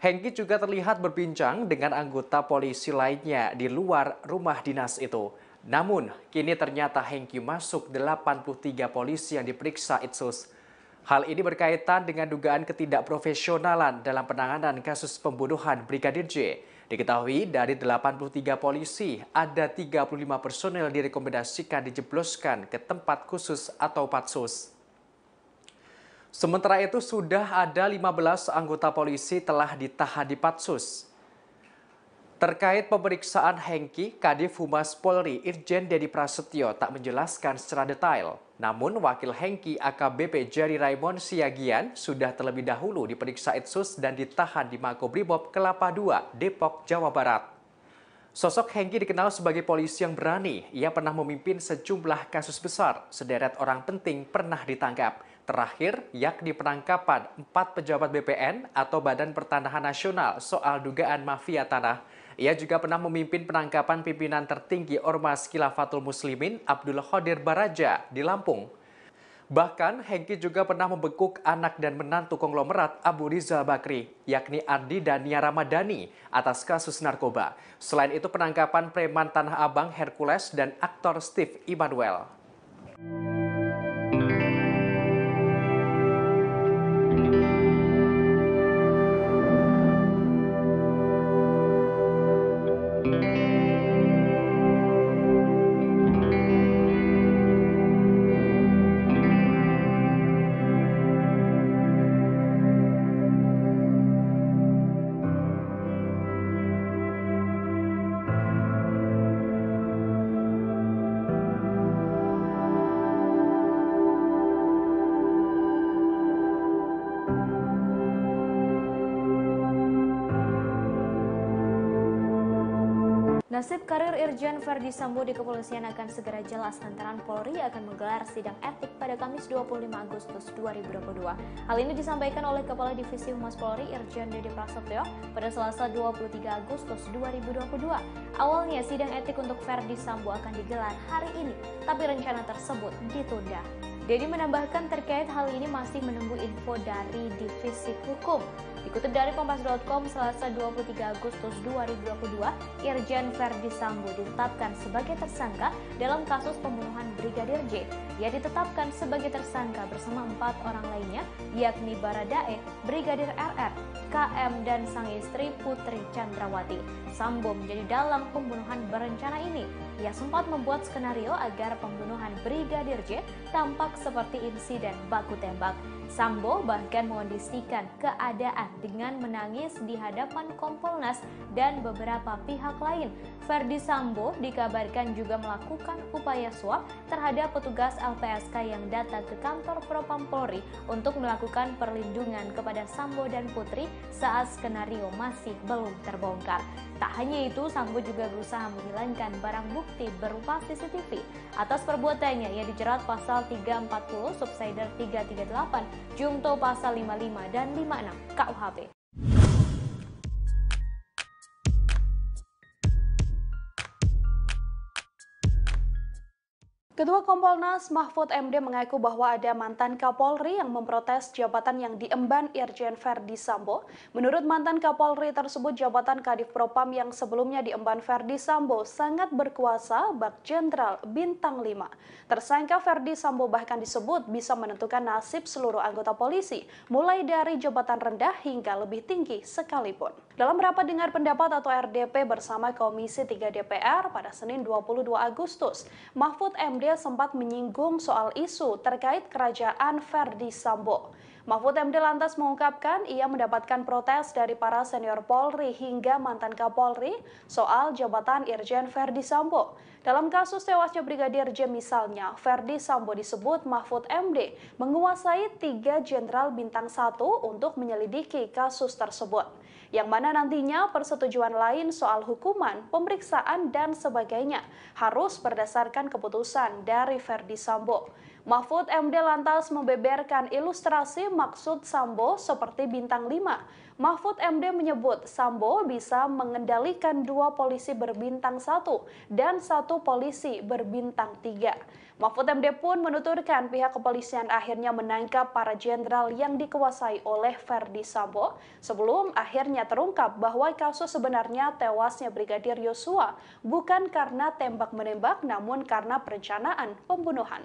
Hengki juga terlihat berbincang dengan anggota polisi lainnya di luar rumah dinas itu. Namun, kini ternyata Hengki masuk 83 polisi yang diperiksa Itsus. Hal ini berkaitan dengan dugaan ketidakprofesionalan dalam penanganan kasus pembunuhan Brigadir J. Diketahui dari 83 polisi, ada 35 personel direkomendasikan dijebloskan ke tempat khusus atau Patsus. Sementara itu sudah ada 15 anggota polisi telah ditahan di Patsus. Terkait pemeriksaan Hengki, Kadif Humas Polri Irjen Dedi Prasetyo tak menjelaskan secara detail. Namun wakil Hengki AKBP Jerry Raymond Siagian sudah terlebih dahulu diperiksa Itsus dan ditahan di Makobrimob Kelapa II, Depok, Jawa Barat. Sosok Hengki dikenal sebagai polisi yang berani. Ia pernah memimpin sejumlah kasus besar. Sederet orang penting pernah ditangkap. Terakhir, yakni penangkapan 4 pejabat BPN atau Badan Pertanahan Nasional soal dugaan mafia tanah. Ia juga pernah memimpin penangkapan pimpinan tertinggi Ormas Khilafatul Muslimin Abdul Qadir Baraja di Lampung. Bahkan, Hengki juga pernah membekuk anak dan menantu konglomerat Abu Rizal Bakri, yakni Ardi dan Nia Ramadhani, atas kasus narkoba. Selain itu, penangkapan preman Tanah Abang Hercules dan aktor Steve Immanuel. Nasib karir Irjen Verdi Sambo di kepolisian akan segera jelas lantaran Polri akan menggelar sidang etik pada Kamis 25 Agustus 2022. Hal ini disampaikan oleh Kepala Divisi Humas Polri Irjen Dede Prasetyo pada Selasa 23 Agustus 2022. Awalnya sidang etik untuk Verdi Sambo akan digelar hari ini, tapi rencana tersebut ditunda. Dedi menambahkan terkait hal ini masih menunggu info dari Divisi Hukum. Dikutip dari Kompas.com, Selasa 23 Agustus 2022, Irjen Verdi Sambo ditetapkan sebagai tersangka dalam kasus pembunuhan Brigadir J. Ia ditetapkan sebagai tersangka bersama 4 orang lainnya, yakni Baradae, Brigadir RR, KM, dan sang istri Putri Chandrawati. Sambo menjadi dalang pembunuhan berencana ini. Ia sempat membuat skenario agar pembunuhan Brigadir J tampak seperti insiden baku tembak. Sambo bahkan mengondisikan keadaan dengan menangis di hadapan Kompolnas dan beberapa pihak lain. Verdi Sambo dikabarkan juga melakukan upaya suap terhadap petugas LPSK yang datang ke kantor Propam Polri untuk melakukan perlindungan kepada Sambo dan Putri saat skenario masih belum terbongkar. Tak hanya itu, Sambo juga berusaha menghilangkan barang bukti berupa CCTV. Atas perbuatannya, ia dijerat pasal 340, subsider 338, Jungto pasal 55 dan 56 KUHP. Ketua Kompolnas Mahfud MD mengaku bahwa ada mantan Kapolri yang memprotes jabatan yang diemban Irjen Verdi Sambo. Menurut mantan Kapolri tersebut, jabatan Kadif Propam yang sebelumnya diemban Verdi Sambo sangat berkuasa bak Jenderal Bintang 5. Tersangka Verdi Sambo bahkan disebut bisa menentukan nasib seluruh anggota polisi, mulai dari jabatan rendah hingga lebih tinggi sekalipun. Dalam rapat dengar pendapat atau RDP bersama Komisi 3 DPR pada Senin 22 Agustus, Mahfud MD sempat menyinggung soal isu terkait kerajaan Verdi Sambo. Mahfud MD lantas mengungkapkan ia mendapatkan protes dari para senior Polri hingga mantan Kapolri soal jabatan Irjen Verdi Sambo. Dalam kasus tewasnya Brigadir J misalnya, Verdi Sambo disebut Mahfud MD menguasai 3 jenderal bintang 1 untuk menyelidiki kasus tersebut. Yang mana nantinya persetujuan lain soal hukuman, pemeriksaan, dan sebagainya harus berdasarkan keputusan dari Verdi Sambo. Mahfud MD lantas membeberkan ilustrasi maksud Sambo seperti bintang 5. Mahfud MD menyebut Sambo bisa mengendalikan 2 polisi berbintang 1 dan 1 polisi berbintang 3. Mahfud MD pun menuturkan pihak kepolisian akhirnya menangkap para jenderal yang dikuasai oleh Verdi Sambo sebelum akhirnya terungkap bahwa kasus sebenarnya tewasnya Brigadir Yosua bukan karena tembak-menembak namun karena perencanaan pembunuhan.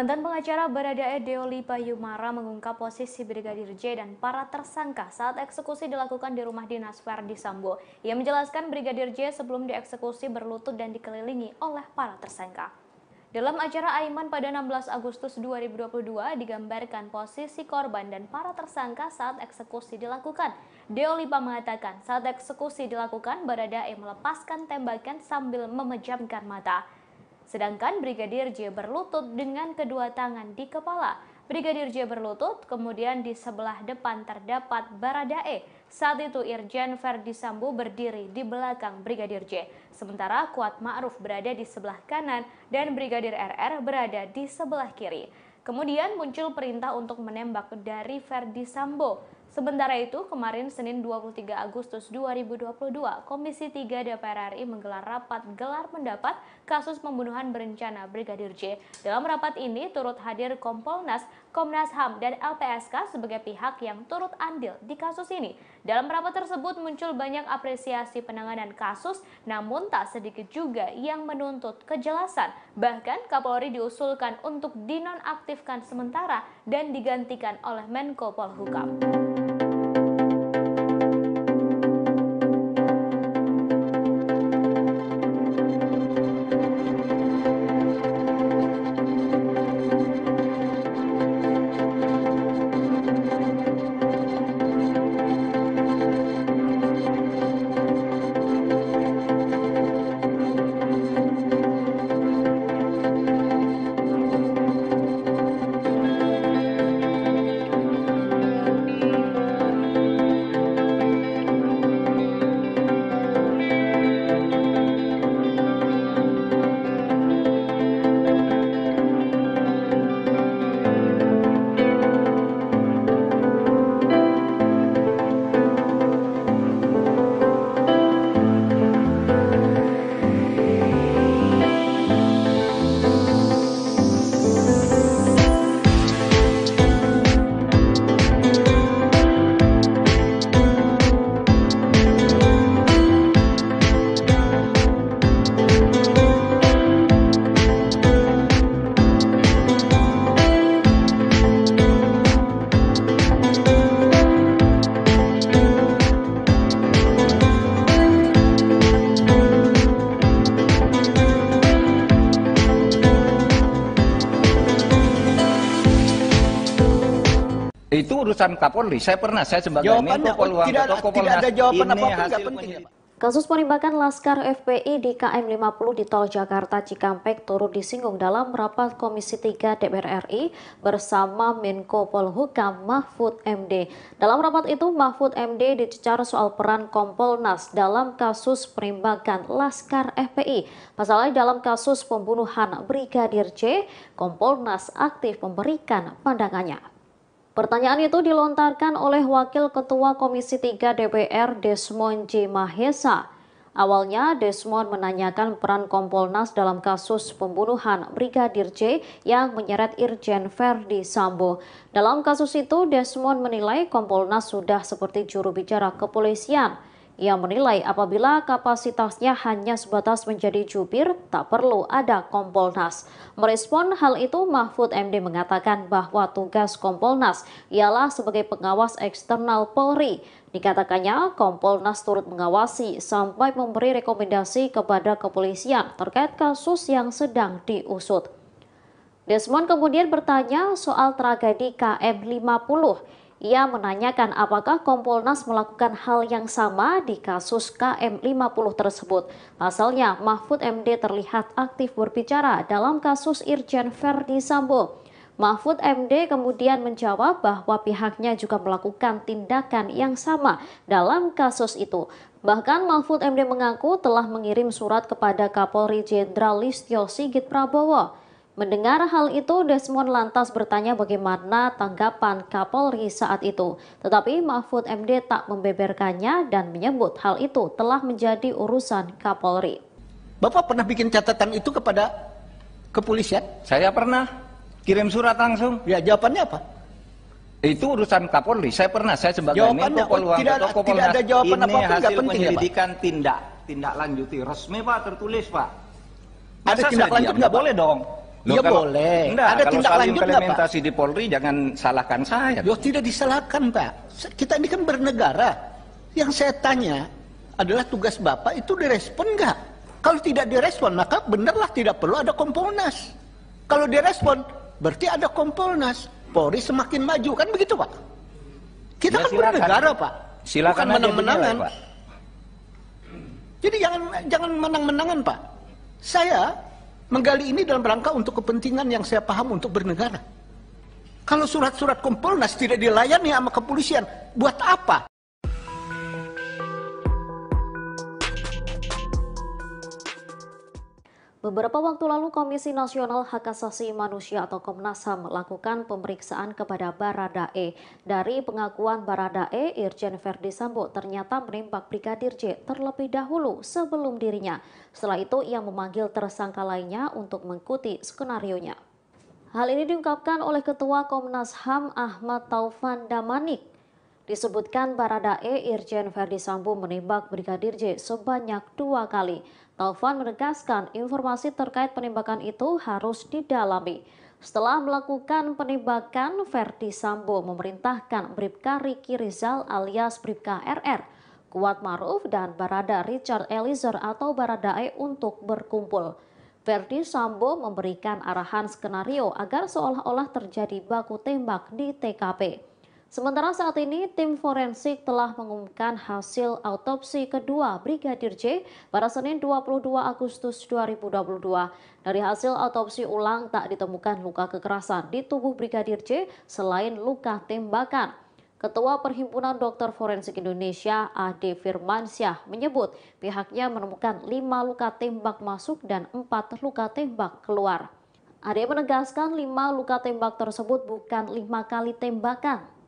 Mantan pengacara Baradae Deoli Payumara mengungkap posisi Brigadir J dan para tersangka saat eksekusi dilakukan di rumah dinas Verdi Sambo. Ia menjelaskan Brigadir J sebelum dieksekusi berlutut dan dikelilingi oleh para tersangka. Dalam acara Aiman pada 16 Agustus 2022 digambarkan posisi korban dan para tersangka saat eksekusi dilakukan. Deolipa mengatakan saat eksekusi dilakukan Baradae melepaskan tembakan sambil memejamkan mata. sedangkan Brigadir J berlutut dengan kedua tangan di kepala. Brigadir J berlutut, kemudian di sebelah depan terdapat Baradae. Saat itu Irjen Verdi Sambo berdiri di belakang Brigadir J, sementara Kuat Ma'ruf berada di sebelah kanan dan Brigadir RR berada di sebelah kiri. Kemudian muncul perintah untuk menembak dari Verdi Sambo. Sementara itu, kemarin Senin 23 Agustus 2022, Komisi 3 DPR RI menggelar rapat gelar pendapat kasus pembunuhan berencana Brigadir J. Dalam rapat ini turut hadir Kompolnas, Komnas HAM, dan LPSK sebagai pihak yang turut andil di kasus ini. Dalam rapat tersebut muncul banyak apresiasi penanganan kasus, namun tak sedikit juga yang menuntut kejelasan. Bahkan Kapolri diusulkan untuk dinonaktifkan sementara dan digantikan oleh Menko Polhukam. Itu urusan Kapolri. Saya sebagai Menko Polhukam atau Kompolnas, tidak ada jawaban ini apapun, hasil nggak penting. Kasus penembakan Laskar FPI di KM 50 di Tol Jakarta Cikampek turut disinggung dalam rapat Komisi 3 DPR RI bersama Menko Polhukam Mahfud MD. Dalam rapat itu Mahfud MD dicecar soal peran Kompolnas dalam kasus penembakan Laskar FPI. Pasalnya dalam kasus pembunuhan Brigadir J, Kompolnas aktif memberikan pandangannya. Pertanyaan itu dilontarkan oleh Wakil Ketua Komisi 3 DPR Desmond J. Mahesa. Awalnya Desmond menanyakan peran Kompolnas dalam kasus pembunuhan Brigadir J yang menyeret Irjen Verdi Sambo. Dalam kasus itu Desmond menilai Kompolnas sudah seperti juru bicara kepolisian. Ia menilai apabila kapasitasnya hanya sebatas menjadi jubir, tak perlu ada Kompolnas. Merespon hal itu, Mahfud MD mengatakan bahwa tugas Kompolnas ialah sebagai pengawas eksternal Polri. Dikatakannya, Kompolnas turut mengawasi sampai memberi rekomendasi kepada kepolisian terkait kasus yang sedang diusut. Desmond kemudian bertanya soal tragedi KM 50. Ia menanyakan apakah Kompolnas melakukan hal yang sama di kasus KM 50 tersebut. Pasalnya, Mahfud MD terlihat aktif berbicara dalam kasus Irjen Verdi Sambo. Mahfud MD kemudian menjawab bahwa pihaknya juga melakukan tindakan yang sama dalam kasus itu. Bahkan Mahfud MD mengaku telah mengirim surat kepada Kapolri Jenderal Listio Sigit Prabowo. Mendengar hal itu, Desmond lantas bertanya bagaimana tanggapan Kapolri saat itu. Tetapi Mahfud MD tak membeberkannya dan menyebut hal itu telah menjadi urusan Kapolri. Bapak pernah bikin catatan itu kepada kepolisian? Saya pernah kirim surat langsung. Ya, jawabannya apa? Itu urusan Kapolri. Saya sebagai Jawabannya, Menko Polhukam atau Kompolnas, tidak ada jawaban ini apapun, nggak hasil penting, penyelidikan tindak lanjuti resmi Pak, tertulis Pak. Ada tindak lanjut nggak boleh dong? Loh, ya boleh. Enggak, ada kalau tindak lanjut nggak Pak? implementasi di Polri jangan salahkan saya. Loh, tidak disalahkan Pak. Kita ini kan bernegara. Yang saya tanya adalah tugas Bapak itu direspon nggak? Kalau tidak direspon maka benarlah tidak perlu ada Kompolnas. Kalau direspon berarti ada Kompolnas. Polri semakin maju, kan begitu Pak? Kita Ya, kan bernegara Pak. Silakan bukan aja menang-menangan. dinilai, Pak. Jadi jangan menang-menangan Pak. Saya Menggali ini dalam rangka untuk kepentingan yang saya paham untuk bernegara. Kalau surat-surat Kompolnas tidak dilayani sama kepolisian, buat apa? Beberapa waktu lalu Komisi Nasional Hak Asasi Manusia atau Komnas HAM melakukan pemeriksaan kepada Baradae. Dari pengakuan Baradae, Irjen Verdi Sambo ternyata menembak Brigadir J terlebih dahulu sebelum dirinya. Setelah itu ia memanggil tersangka lainnya untuk mengikuti skenarionya. Hal ini diungkapkan oleh Ketua Komnas HAM Ahmad Taufan Damanik. Disebutkan Baradae Irjen Verdi Sambo menembak Brigadir J sebanyak 2 kali. Taufan menegaskan informasi terkait penembakan itu harus didalami. Setelah melakukan penembakan, Verdi Sambo memerintahkan Bribka Riki Rizal alias Bribka RR, Kuat Maruf dan Barada Richard Eliezer atau Baradae untuk berkumpul. Verdi Sambo memberikan arahan skenario agar seolah-olah terjadi baku tembak di TKP. Sementara saat ini, tim forensik telah mengumumkan hasil autopsi kedua Brigadir J pada Senin 22 Agustus 2022. Dari hasil autopsi ulang tak ditemukan luka kekerasan di tubuh Brigadir J selain luka tembakan. Ketua Perhimpunan Dokter Forensik Indonesia, Ade Firmansyah, menyebut pihaknya menemukan 5 luka tembak masuk dan 4 luka tembak keluar. Ade menegaskan 5 luka tembak tersebut bukan 5 kali tembakan.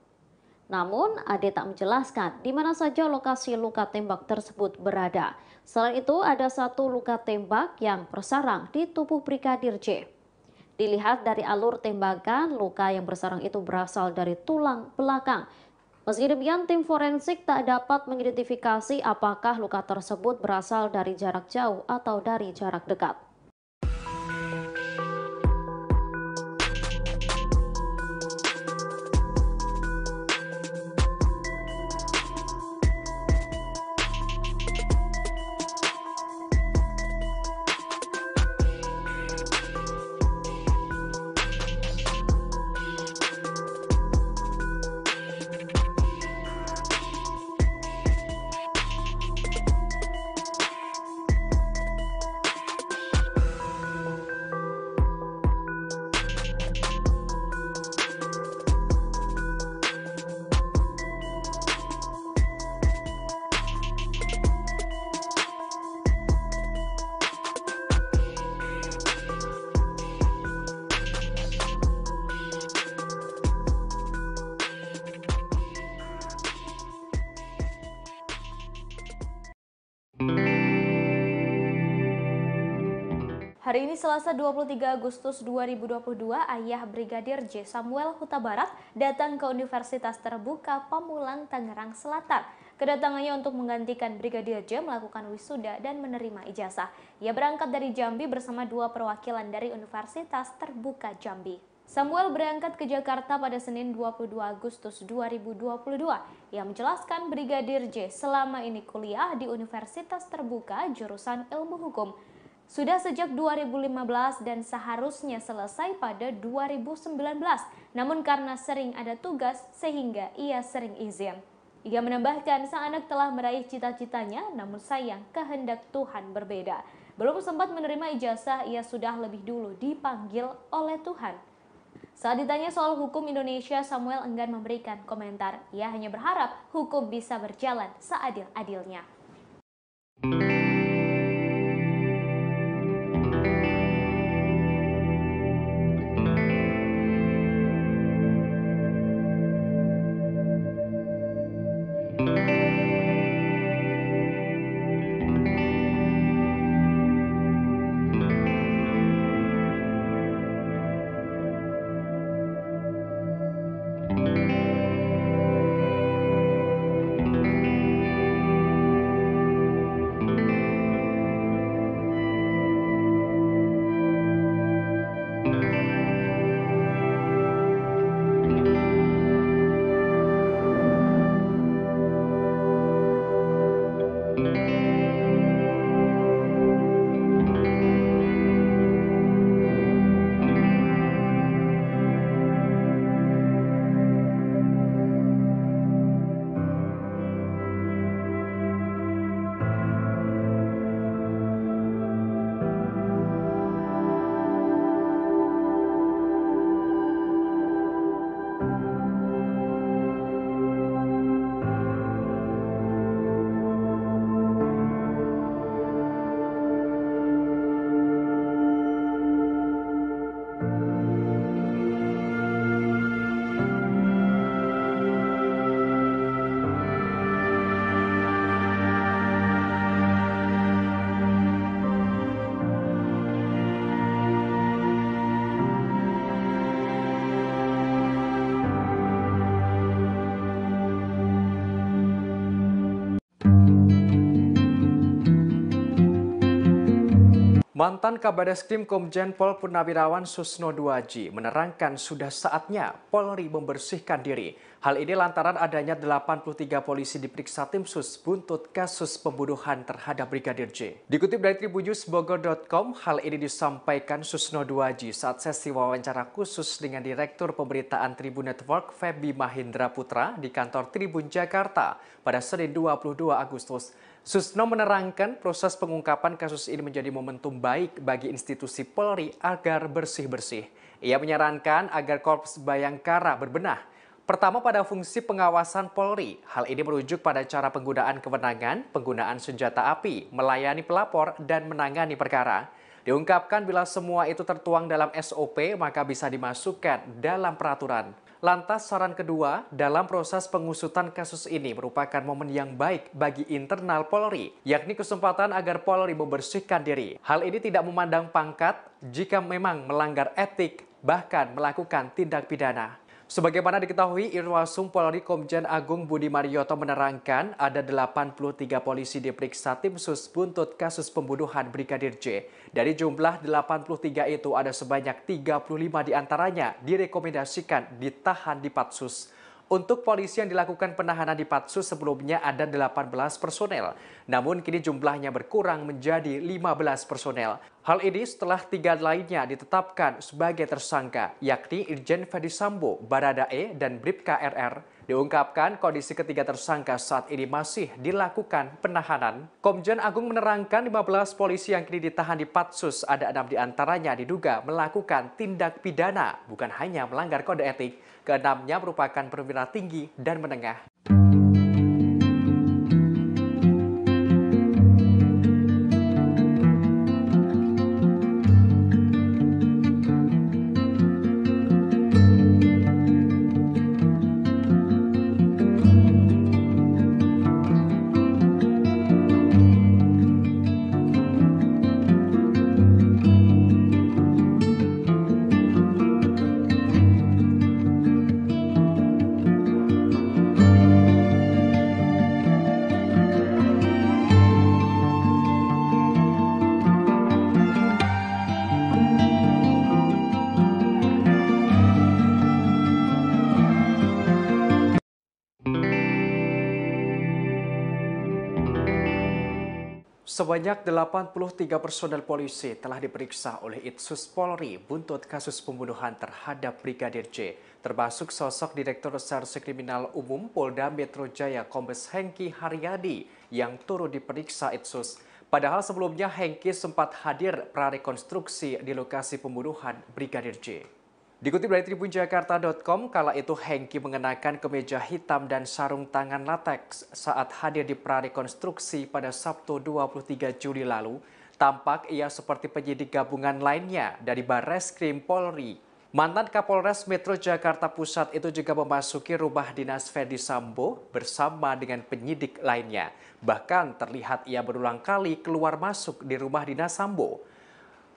Namun, Ade tak menjelaskan di mana saja lokasi luka tembak tersebut berada. Selain itu, ada 1 luka tembak yang bersarang di tubuh Brigadir J. Dilihat dari alur tembakan, luka yang bersarang itu berasal dari tulang belakang. Meski demikian, tim forensik tak dapat mengidentifikasi apakah luka tersebut berasal dari jarak jauh atau dari jarak dekat. Hari ini Selasa 23 Agustus 2022, ayah Brigadir J Samuel Huta Barat datang ke Universitas Terbuka Pamulang, Tangerang Selatan. Kedatangannya untuk menggantikan Brigadir J melakukan wisuda dan menerima ijazah. Ia berangkat dari Jambi bersama 2 perwakilan dari Universitas Terbuka Jambi. Samuel berangkat ke Jakarta pada Senin 22 Agustus 2022. Ia menjelaskan Brigadir J selama ini kuliah di Universitas Terbuka jurusan Ilmu Hukum. Sudah sejak 2015 dan seharusnya selesai pada 2019. Namun karena sering ada tugas sehingga ia sering izin. Ia menambahkan sang anak telah meraih cita-citanya, namun sayang kehendak Tuhan berbeda. Belum sempat menerima ijazah, ia sudah lebih dulu dipanggil oleh Tuhan. Saat ditanya soal hukum Indonesia, Samuel enggan memberikan komentar. Ia hanya berharap hukum bisa berjalan seadil-adilnya. Mantan Kabareskrim Komjen Pol Purnawirawan Susno Duaji menerangkan sudah saatnya Polri membersihkan diri. Hal ini lantaran adanya 83 polisi diperiksa tim sus buntut kasus pembunuhan terhadap Brigadir J. Dikutip dari tribunnews.bogor.com, hal ini disampaikan Susno Duaji saat sesi wawancara khusus dengan Direktur Pemberitaan Tribun Network Feby Mahindra Putra di kantor Tribun Jakarta pada Senin 22 Agustus. Susno menerangkan proses pengungkapan kasus ini menjadi momentum baik bagi institusi Polri agar bersih-bersih. Ia menyarankan agar Korps Bayangkara berbenah. Pertama pada fungsi pengawasan Polri. Hal ini merujuk pada cara penggunaan kewenangan, penggunaan senjata api, melayani pelapor, dan menangani perkara. Diungkapkan bila semua itu tertuang dalam SOP maka bisa dimasukkan dalam peraturan. Lantas saran kedua, dalam proses pengusutan kasus ini merupakan momen yang baik bagi internal Polri, yakni kesempatan agar Polri membersihkan diri. Hal ini tidak memandang pangkat jika memang melanggar etik, bahkan melakukan tindak pidana. Sebagaimana diketahui, Irwasum Polri Komjen Agung Budi Marioto menerangkan ada 83 polisi diperiksa tim sus buntut kasus pembunuhan Brigadir J. Dari jumlah 83 itu ada sebanyak 35 diantaranya direkomendasikan ditahan di Patsus. Untuk polisi yang dilakukan penahanan di Patsus sebelumnya ada 18 personel, namun kini jumlahnya berkurang menjadi 15 personel. Hal ini setelah 3 lainnya ditetapkan sebagai tersangka, yakni Irjen Ferdi Sambo, Baradae, dan Bribka RR. Diungkapkan kondisi ketiga tersangka saat ini masih dilakukan penahanan. Komjen Agung menerangkan 15 polisi yang kini ditahan di Patsus, ada 6 diantaranya diduga melakukan tindak pidana, bukan hanya melanggar kode etik. Keenamnya merupakan perwira tinggi dan menengah. Sebanyak 83 personel polisi telah diperiksa oleh Itsus Polri buntut kasus pembunuhan terhadap Brigadir J, termasuk sosok Direktur Reserse Kriminal Umum Polda Metro Jaya Kombes Hengki Haryadi yang turut diperiksa Itsus. Padahal sebelumnya Hengki sempat hadir prarekonstruksi di lokasi pembunuhan Brigadir J. Dikutip dari tribunjakarta.com, kala itu Hengki mengenakan kemeja hitam dan sarung tangan lateks saat hadir di prarekonstruksi pada Sabtu 23 Juli lalu. Tampak ia seperti penyidik gabungan lainnya dari Barreskrim Polri. Mantan Kapolres Metro Jakarta Pusat itu juga memasuki rumah dinas Ferdi Sambo bersama dengan penyidik lainnya. Bahkan terlihat ia berulang kali keluar masuk di rumah dinas Sambo.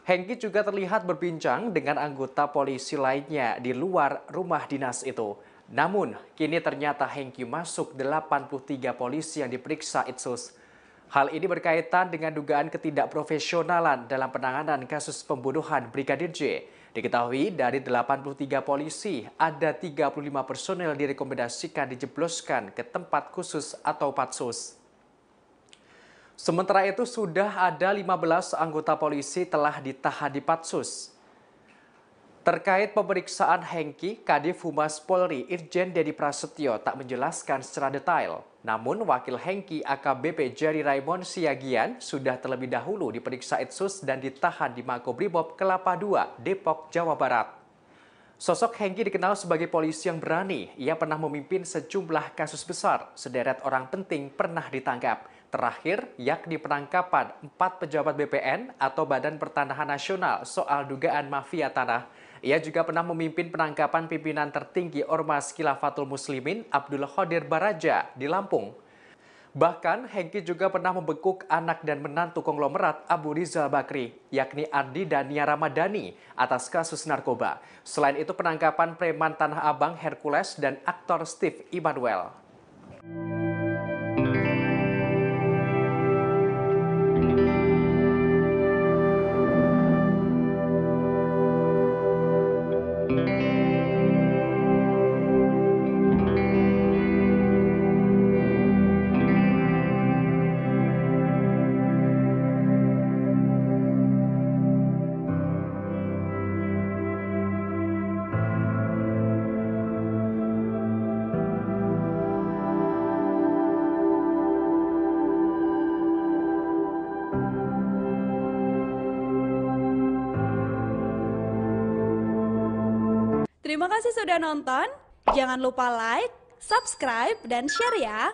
Hengki juga terlihat berbincang dengan anggota polisi lainnya di luar rumah dinas itu. Namun, kini ternyata Hengki masuk 83 polisi yang diperiksa Itsus. Hal ini berkaitan dengan dugaan ketidakprofesionalan dalam penanganan kasus pembunuhan Brigadir J. Diketahui dari 83 polisi, ada 35 personel direkomendasikan dijebloskan ke tempat khusus atau Patsus. Sementara itu sudah ada 15 anggota polisi telah ditahan di Patsus. Terkait pemeriksaan Hengki, Kadif Humas Polri Irjen Dedi Prasetyo tak menjelaskan secara detail. Namun wakil Hengki AKBP Jerry Raymond Siagian sudah terlebih dahulu diperiksa Itsus dan ditahan di Makobrimob Kelapa II, Depok, Jawa Barat. Sosok Hengki dikenal sebagai polisi yang berani. Ia pernah memimpin sejumlah kasus besar. Sederet orang penting pernah ditangkap. Terakhir, yakni penangkapan 4 pejabat BPN atau Badan Pertanahan Nasional soal dugaan mafia tanah. Ia juga pernah memimpin penangkapan pimpinan tertinggi Ormas Khilafatul Muslimin Abdul Qadir Baraja di Lampung. Bahkan, Hengki juga pernah membekuk anak dan menantu konglomerat Abu Rizal Bakri, yakni Ardi dan Nia Ramadhani, atas kasus narkoba. Selain itu, penangkapan preman Tanah Abang Hercules dan aktor Steve Immanuel. Terima kasih sudah nonton. Jangan lupa like, subscribe, dan share ya.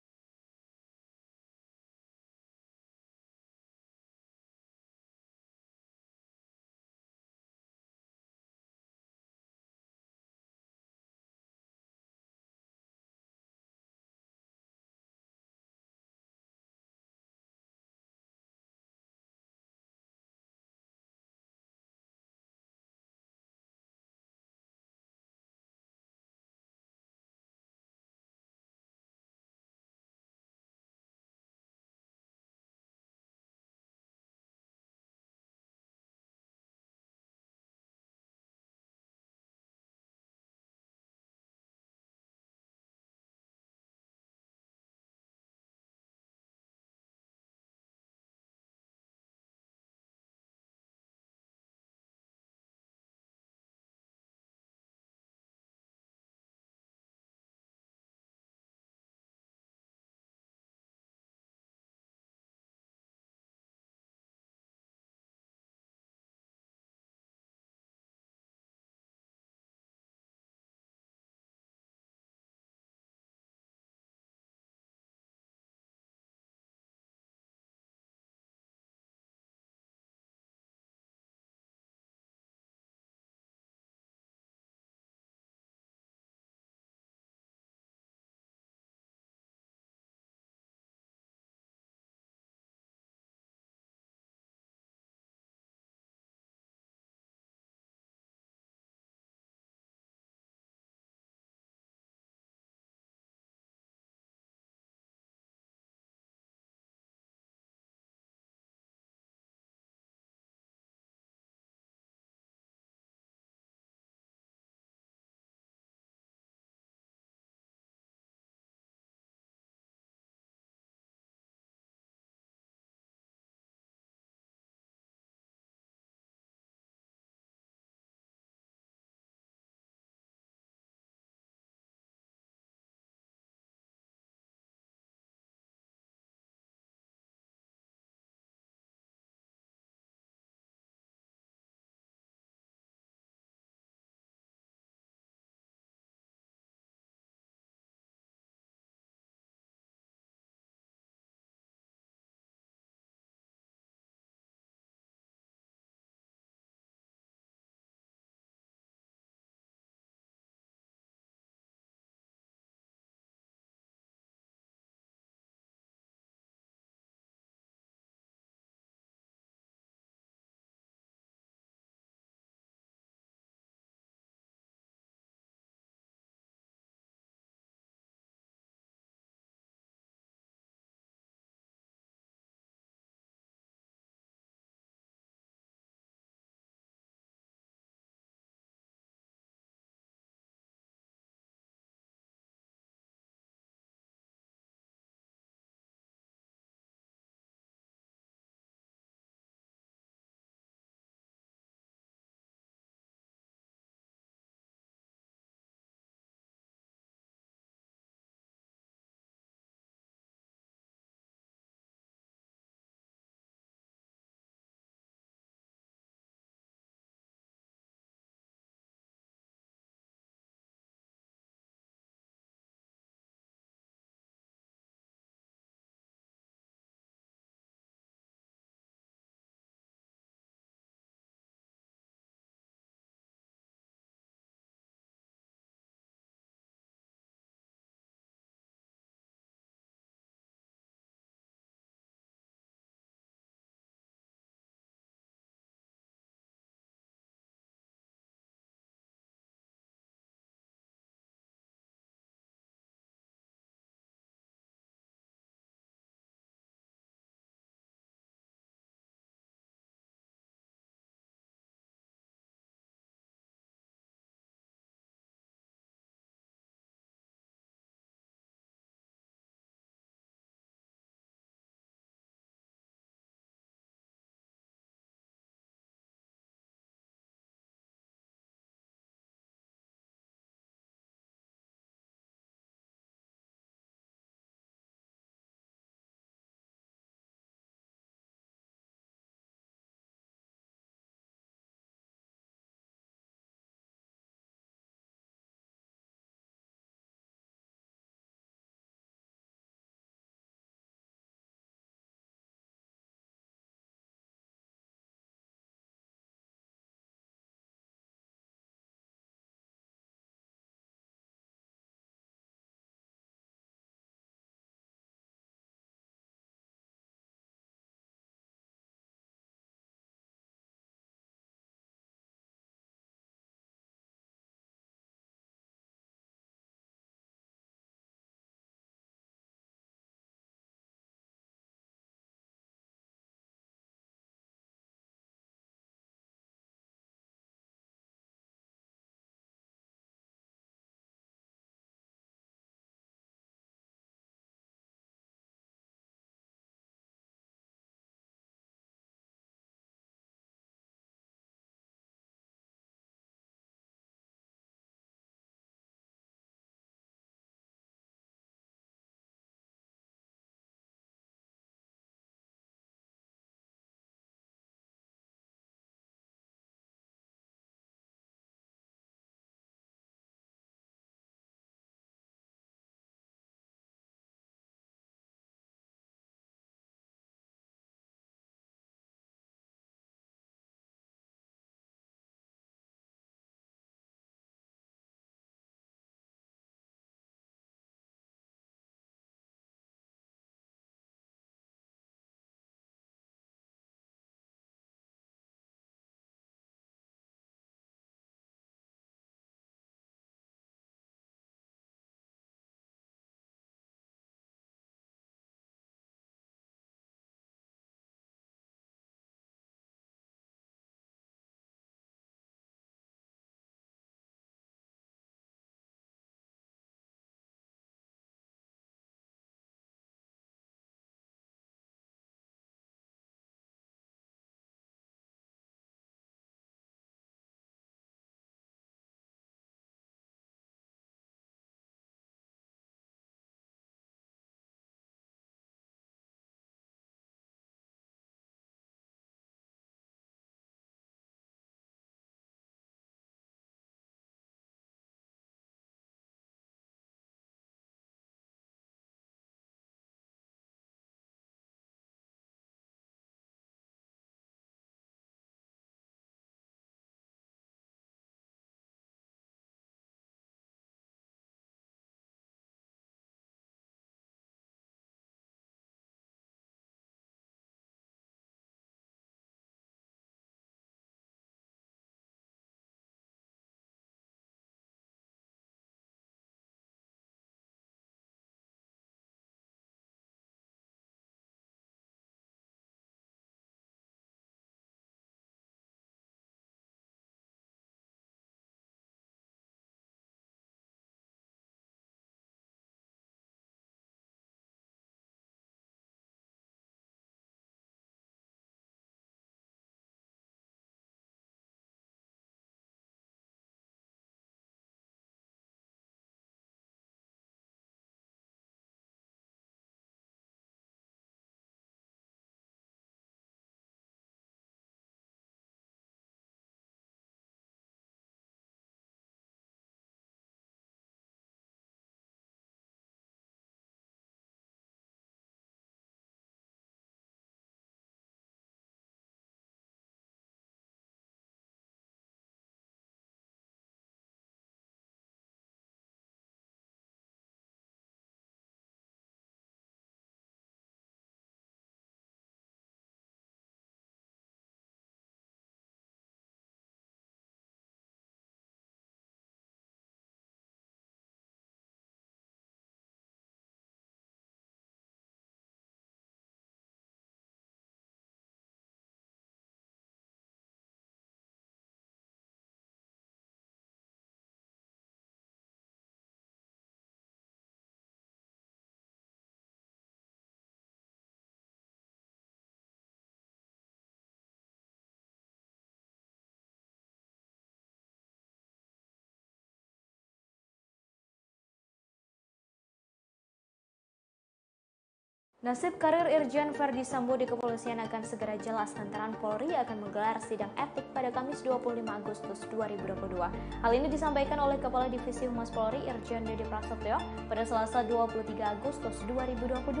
Nasib karir Irjen Verdi Sambo di kepolisian akan segera jelas lantaran Polri akan menggelar sidang etik pada Kamis 25 Agustus 2022. Hal ini disampaikan oleh Kepala Divisi Humas Polri Irjen Dede Prasetyo pada Selasa 23 Agustus 2022.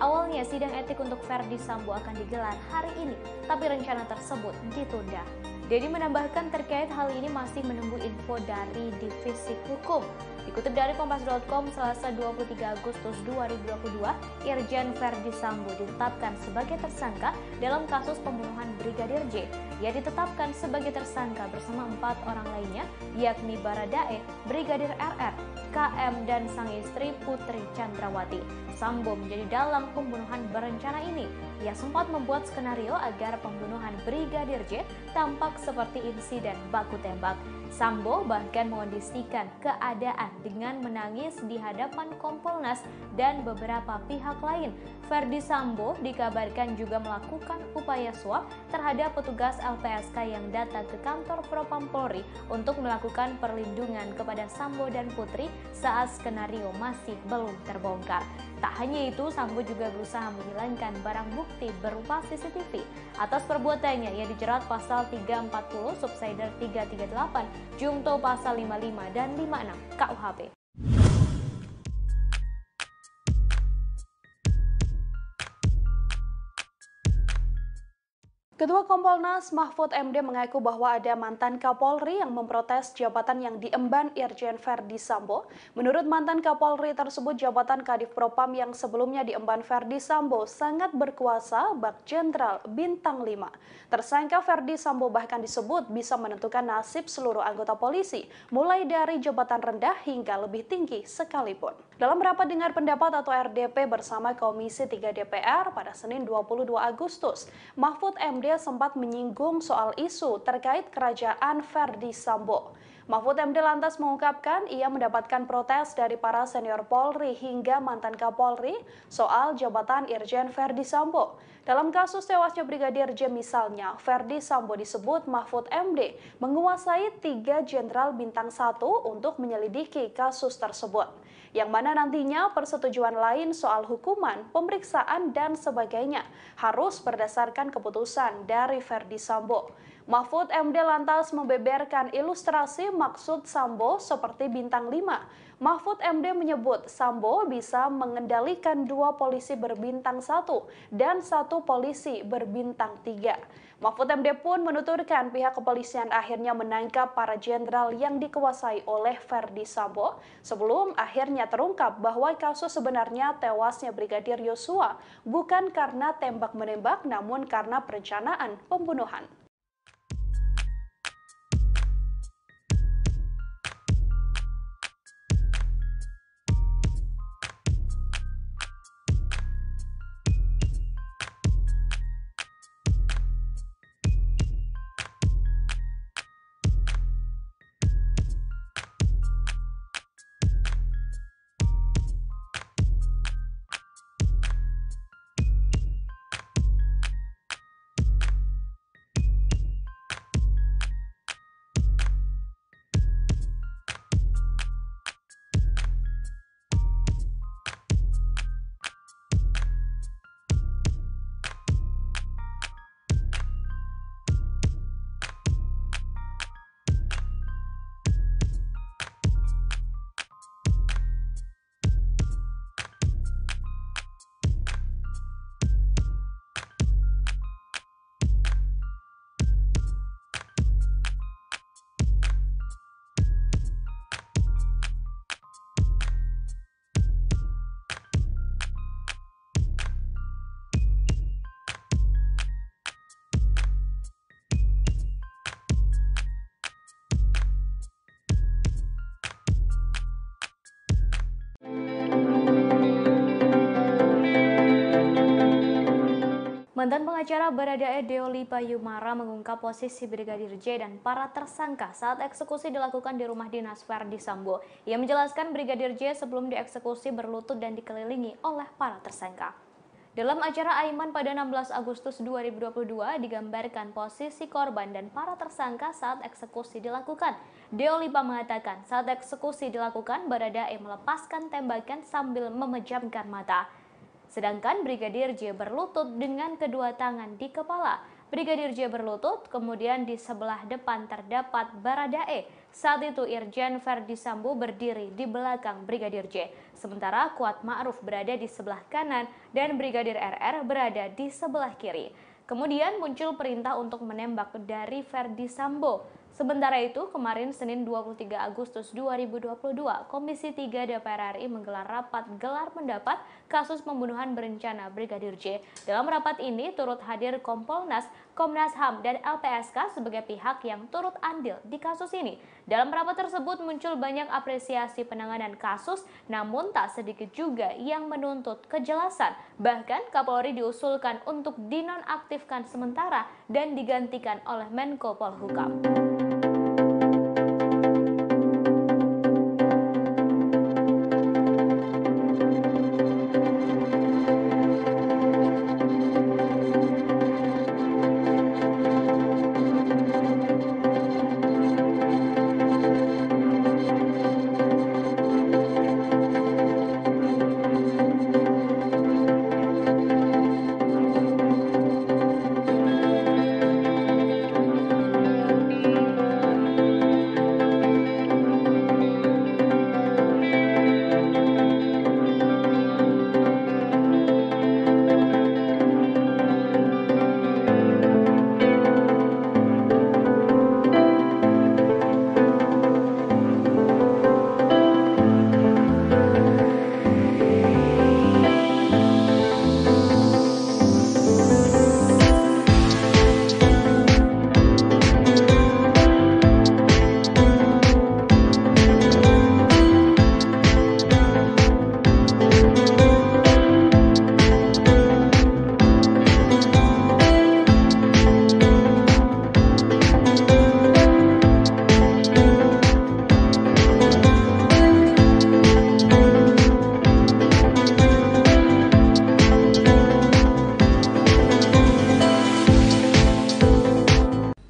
Awalnya sidang etik untuk Verdi Sambo akan digelar hari ini, tapi rencana tersebut ditunda. Dedi menambahkan terkait hal ini masih menunggu info dari Divisi Hukum. Dikutip dari Kompas.com, Selasa 23 Agustus 2022, Irjen Verdi Sambo ditetapkan sebagai tersangka dalam kasus pembunuhan Brigadir J. Ia ditetapkan sebagai tersangka bersama 4 orang lainnya, yakni Baradae, Brigadir RR, KM, dan sang istri Putri Chandrawati. Sambo menjadi dalang pembunuhan berencana ini. Ia sempat membuat skenario agar pembunuhan Brigadir J tampak seperti insiden baku tembak. Sambo bahkan mengondisikan keadaan dengan menangis di hadapan Kompolnas dan beberapa pihak lain. Verdi Sambo dikabarkan juga melakukan upaya suap terhadap petugas LPSK yang datang ke kantor Propam Polri untuk melakukan perlindungan kepada Sambo dan Putri saat skenario masih belum terbongkar. Tak hanya itu, Sambo juga berusaha menghilangkan barang bukti berupa CCTV. Atas perbuatannya, ia dijerat pasal 340, subsider 338, Jungto pasal 55 dan 56 KUHP. Ketua Kompolnas Mahfud MD mengaku bahwa ada mantan Kapolri yang memprotes jabatan yang diemban Irjen Verdi Sambo. Menurut mantan Kapolri tersebut, jabatan Kadif Propam yang sebelumnya diemban Verdi Sambo sangat berkuasa bak Jenderal Bintang 5. Tersangka Verdi Sambo bahkan disebut bisa menentukan nasib seluruh anggota polisi, mulai dari jabatan rendah hingga lebih tinggi sekalipun. Dalam rapat dengar pendapat atau RDP bersama Komisi 3 DPR pada Senin 22 Agustus, Mahfud MD sempat menyinggung soal isu terkait kerajaan Verdi Sambo. Mahfud MD lantas mengungkapkan ia mendapatkan protes dari para senior Polri hingga mantan Kapolri soal jabatan Irjen Verdi Sambo. Dalam kasus tewasnya Brigadir J misalnya, Verdi Sambo disebut Mahfud MD menguasai 3 jenderal bintang 1 untuk menyelidiki kasus tersebut, yang mana nantinya persetujuan lain soal hukuman, pemeriksaan, dan sebagainya harus berdasarkan keputusan dari Verdi Sambo. Mahfud MD lantas membeberkan ilustrasi maksud Sambo seperti bintang 5. Mahfud MD menyebut Sambo bisa mengendalikan 2 polisi berbintang 1 dan 1 polisi berbintang 3. Mahfud MD pun menuturkan pihak kepolisian akhirnya menangkap para jenderal yang dikuasai oleh Verdi Sambo sebelum akhirnya terungkap bahwa kasus sebenarnya tewasnya Brigadir Yosua bukan karena tembak-menembak namun karena perencanaan pembunuhan. Mantan pengacara Baradae Deoli Payumara mengungkap posisi Brigadir J dan para tersangka saat eksekusi dilakukan di rumah dinas Verdi Sambo. Ia menjelaskan Brigadir J sebelum dieksekusi berlutut dan dikelilingi oleh para tersangka. Dalam acara Aiman pada 16 Agustus 2022 digambarkan posisi korban dan para tersangka saat eksekusi dilakukan. Deolipa mengatakan saat eksekusi dilakukan Baradae melepaskan tembakan sambil memejamkan mata. sedangkan Brigadir J berlutut dengan kedua tangan di kepala. Brigadir J berlutut, kemudian di sebelah depan terdapat Baradae. Saat itu Irjen Verdi Sambo berdiri di belakang Brigadir J, sementara Kuat Ma'ruf berada di sebelah kanan dan Brigadir RR berada di sebelah kiri. Kemudian muncul perintah untuk menembak dari Verdi Sambo. Sementara itu, kemarin Senin 23 Agustus 2022, Komisi 3 DPR RI menggelar rapat gelar pendapat kasus pembunuhan berencana Brigadir J. Dalam rapat ini turut hadir Kompolnas, Komnas HAM, dan LPSK sebagai pihak yang turut andil di kasus ini. Dalam rapat tersebut muncul banyak apresiasi penanganan kasus, namun tak sedikit juga yang menuntut kejelasan. Bahkan Kapolri diusulkan untuk dinonaktifkan sementara dan digantikan oleh Menko Polhukam.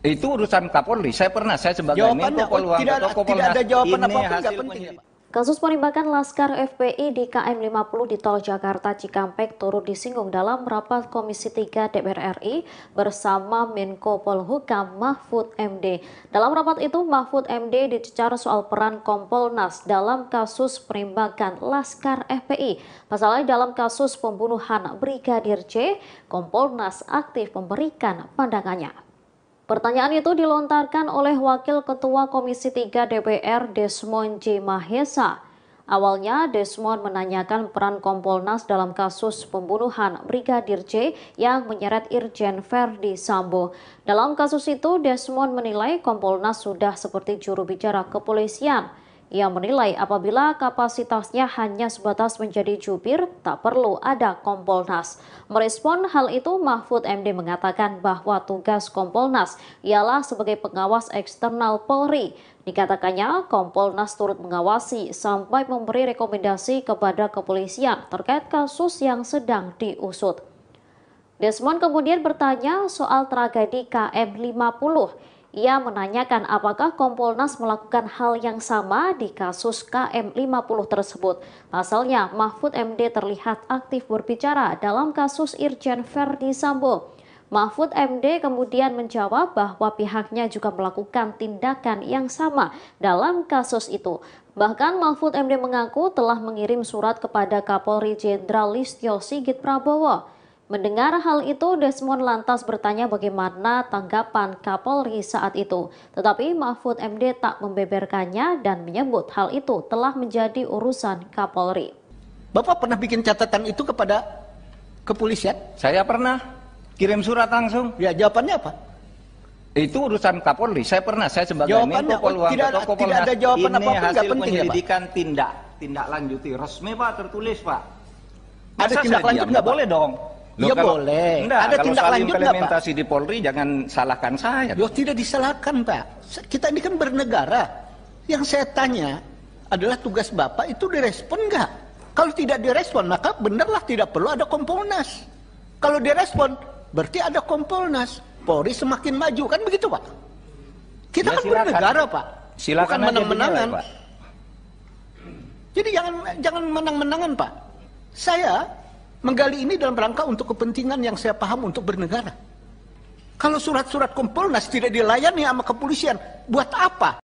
Itu urusan Kapolri. Saya sebagai Menko Polhukam atau Kompolnas, tidak ada jawaban ini apapun, hasil penting, ya, Pak. Kasus penembakan Laskar FPI di KM 50 di Tol Jakarta Cikampek turut disinggung dalam rapat Komisi 3 DPR RI bersama Menko Polhukam Mahfud MD. Dalam rapat itu Mahfud MD dicecar soal peran Kompolnas dalam kasus penembakan Laskar FPI. Pasalnya dalam kasus pembunuhan Brigadir J, Kompolnas aktif memberikan pandangannya. Pertanyaan itu dilontarkan oleh Wakil Ketua Komisi 3 DPR Desmond J. Mahesa. Awalnya Desmond menanyakan peran Kompolnas dalam kasus pembunuhan Brigadir J yang menyeret Irjen Verdi Sambo. Dalam kasus itu Desmond menilai Kompolnas sudah seperti juru bicara kepolisian. Ia menilai apabila kapasitasnya hanya sebatas menjadi jubir, tak perlu ada Kompolnas. Merespon hal itu, Mahfud MD mengatakan bahwa tugas Kompolnas ialah sebagai pengawas eksternal Polri. Dikatakannya, Kompolnas turut mengawasi sampai memberi rekomendasi kepada kepolisian terkait kasus yang sedang diusut. Desmond kemudian bertanya soal tragedi KM 50. Ia menanyakan apakah Kompolnas melakukan hal yang sama di kasus KM 50 tersebut. Pasalnya, Mahfud MD terlihat aktif berbicara dalam kasus Irjen Verdi Sambo. Mahfud MD kemudian menjawab bahwa pihaknya juga melakukan tindakan yang sama dalam kasus itu. Bahkan Mahfud MD mengaku telah mengirim surat kepada Kapolri Jenderal Listio Sigit Prabowo. Mendengar hal itu, Desmond lantas bertanya bagaimana tanggapan Kapolri saat itu. Tetapi Mahfud MD tak membeberkannya dan menyebut hal itu telah menjadi urusan Kapolri. Bapak pernah bikin catatan itu kepada kepolisian? Saya pernah kirim surat langsung. Ya, jawabannya apa? Itu urusan Kapolri. Saya sebagai Menko Polhukam atau Kompolnas, tidak ada jawaban ini apapun, hasil penting, penyelidikan tindak lanjuti resmi, Pak, tertulis, Pak. Ada tindak lanjut nggak, boleh dong. Ya boleh. Enggak, ada kalau tindak lanjut nggak, Pak? implementasi di Polri jangan salahkan saya. Loh, tidak disalahkan, Pak. Kita ini kan bernegara. Yang saya tanya adalah tugas Bapak itu direspon nggak? Kalau tidak direspon, maka benarlah tidak perlu ada Kompolnas. Kalau direspon, berarti ada Kompolnas. Polri semakin maju, kan begitu, Pak? Kita Ya, kan silakan. bernegara, Pak. Silakan bukan aja menang-menangan. dinilai, Pak. Jadi jangan menang-menangan, Pak. Saya Menggali ini dalam rangka untuk kepentingan yang saya paham untuk bernegara. Kalau surat-surat Kompolnas tidak dilayani sama kepolisian, buat apa?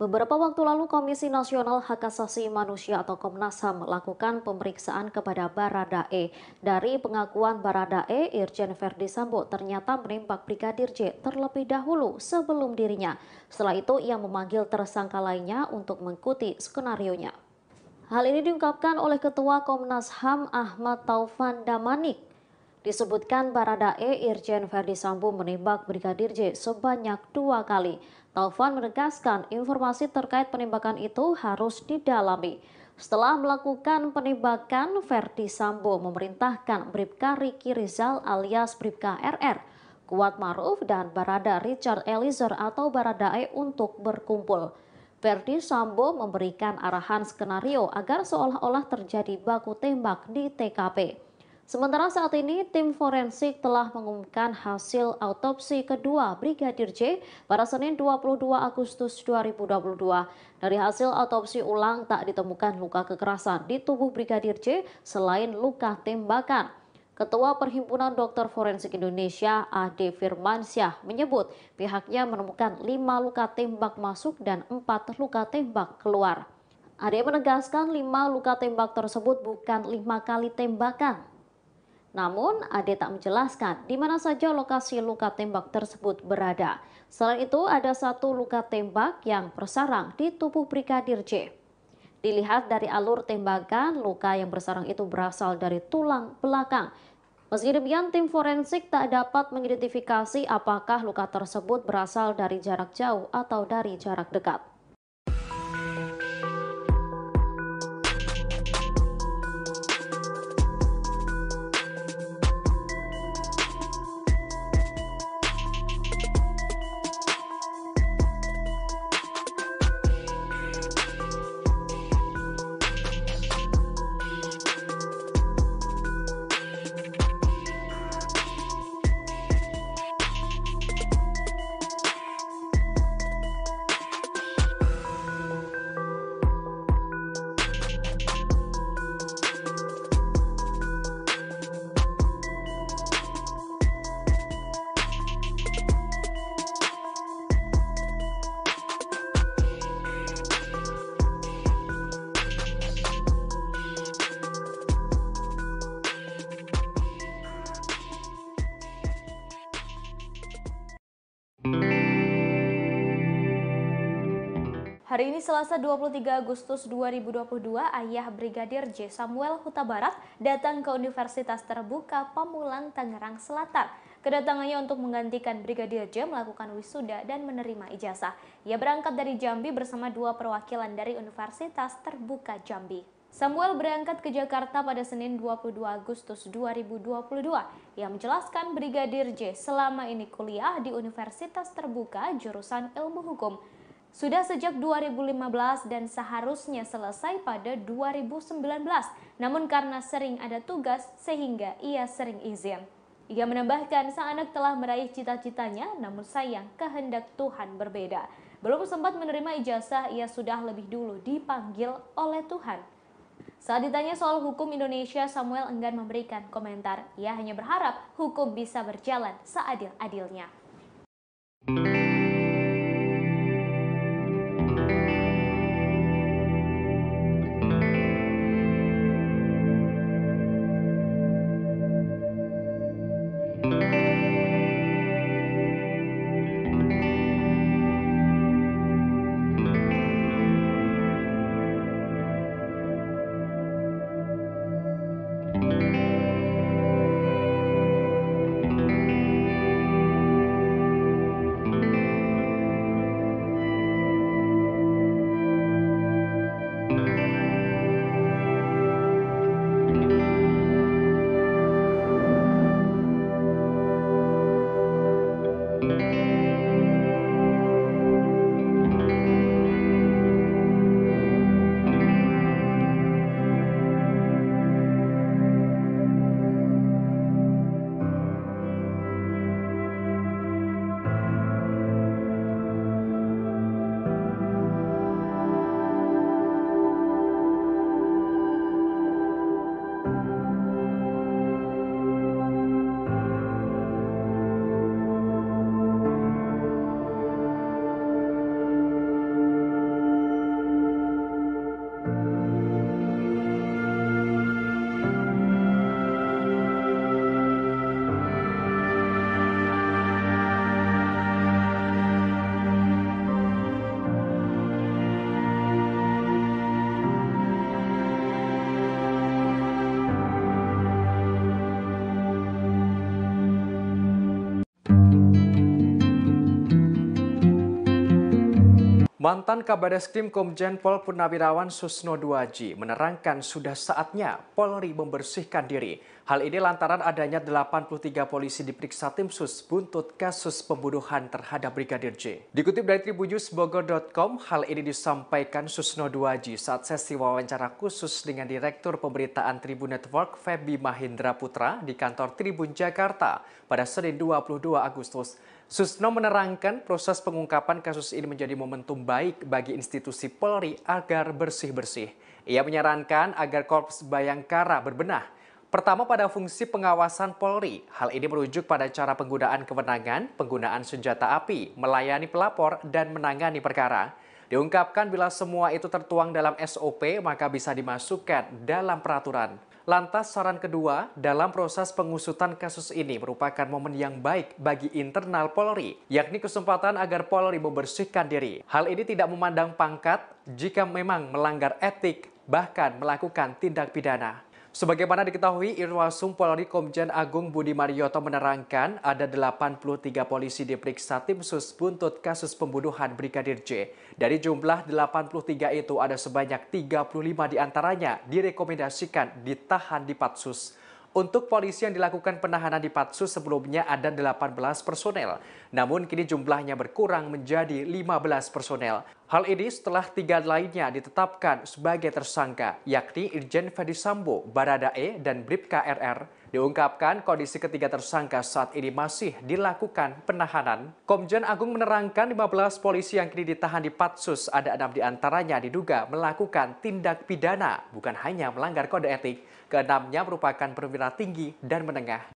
Beberapa waktu lalu Komisi Nasional Hak Asasi Manusia atau Komnas HAM melakukan pemeriksaan kepada Baradae. Dari pengakuan Baradae, Irjen Verdi Sambo ternyata menembak Brigadir J terlebih dahulu sebelum dirinya. Setelah itu ia memanggil tersangka lainnya untuk mengikuti skenarionya. Hal ini diungkapkan oleh Ketua Komnas HAM Ahmad Taufan Damanik. Disebutkan Baradae Irjen Verdi Sambo menembak Brigadir J sebanyak 2 kali. Taufan menegaskan informasi terkait penembakan itu harus didalami. Setelah melakukan penembakan, Verdi Sambo memerintahkan Bribka Riki Rizal alias Bribka RR, Kuat Maruf dan Barada Richard Eliezer atau Baradae untuk berkumpul. Verdi Sambo memberikan arahan skenario agar seolah-olah terjadi baku tembak di TKP. Sementara saat ini tim forensik telah mengumumkan hasil autopsi kedua Brigadir J pada Senin 22 Agustus 2022. Dari hasil autopsi ulang tak ditemukan luka kekerasan di tubuh Brigadir J selain luka tembakan. Ketua Perhimpunan Dokter Forensik Indonesia Ade Firmansyah menyebut pihaknya menemukan 5 luka tembak masuk dan 4 luka tembak keluar. Ade menegaskan 5 luka tembak tersebut bukan 5 kali tembakan. Namun, Ade tak menjelaskan di mana saja lokasi luka tembak tersebut berada. Selain itu, ada 1 luka tembak yang bersarang di tubuh Brigadir J. Dilihat dari alur tembakan, luka yang bersarang itu berasal dari tulang belakang. Meski demikian, tim forensik tak dapat mengidentifikasi apakah luka tersebut berasal dari jarak jauh atau dari jarak dekat. Hari ini Selasa 23 Agustus 2022, ayah Brigadir J Samuel Huta Barat datang ke Universitas Terbuka Pamulang Tangerang Selatan. Kedatangannya untuk menggantikan Brigadir J melakukan wisuda dan menerima ijazah. Ia berangkat dari Jambi bersama 2 perwakilan dari Universitas Terbuka Jambi. Samuel berangkat ke Jakarta pada Senin 22 Agustus 2022. Ia menjelaskan Brigadir J selama ini kuliah di Universitas Terbuka jurusan Ilmu Hukum. Sudah sejak 2015 dan seharusnya selesai pada 2019. Namun karena sering ada tugas sehingga ia sering izin. Ia menambahkan sang anak telah meraih cita-citanya namun sayang kehendak Tuhan berbeda. Belum sempat menerima ijazah, ia sudah lebih dulu dipanggil oleh Tuhan. Saat ditanya soal hukum Indonesia, Samuel enggan memberikan komentar. Ia hanya berharap hukum bisa berjalan seadil-adilnya. Mantan Kabareskrim Komjen Pol Purnawirawan Susno Duaji menerangkan sudah saatnya Polri membersihkan diri. Hal ini lantaran adanya 83 polisi diperiksa tim sus buntut kasus pembunuhan terhadap Brigadir J. Dikutip dari tribunnews.bogor.com, hal ini disampaikan Susno Duaji saat sesi wawancara khusus dengan Direktur Pemberitaan Tribun Network Feby Mahindra Putra di kantor Tribun Jakarta pada Senin 22 Agustus. Susno menerangkan proses pengungkapan kasus ini menjadi momentum baik bagi institusi Polri agar bersih-bersih. Ia menyarankan agar Korps Bayangkara berbenah. Pertama pada fungsi pengawasan Polri. Hal ini merujuk pada cara penggunaan kewenangan, penggunaan senjata api, melayani pelapor, dan menangani perkara. Diungkapkan bila semua itu tertuang dalam SOP maka bisa dimasukkan dalam peraturan. Lantas saran kedua, dalam proses pengusutan kasus ini merupakan momen yang baik bagi internal Polri, yakni kesempatan agar Polri membersihkan diri. Hal ini tidak memandang pangkat jika memang melanggar etik, bahkan melakukan tindak pidana. Sebagaimana diketahui, Irwasum Polri Komjen Agung Budi Marioto menerangkan ada 83 polisi diperiksa tim sus buntut kasus pembunuhan Brigadir J. Dari jumlah 83 itu ada sebanyak 35 diantaranya direkomendasikan ditahan di Patsus. Untuk polisi yang dilakukan penahanan di Patsus sebelumnya ada 18 personel, namun kini jumlahnya berkurang menjadi 15 personel. Hal ini setelah 3 lainnya ditetapkan sebagai tersangka, yakni Irjen Ferdi Sambo, Baradae, dan Bribka RR. Diungkapkan kondisi ketiga tersangka saat ini masih dilakukan penahanan. Komjen Agung menerangkan 15 polisi yang kini ditahan di Patsus, ada 6 diantaranya diduga melakukan tindak pidana, bukan hanya melanggar kode etik. Keenamnya merupakan perwira tinggi dan menengah.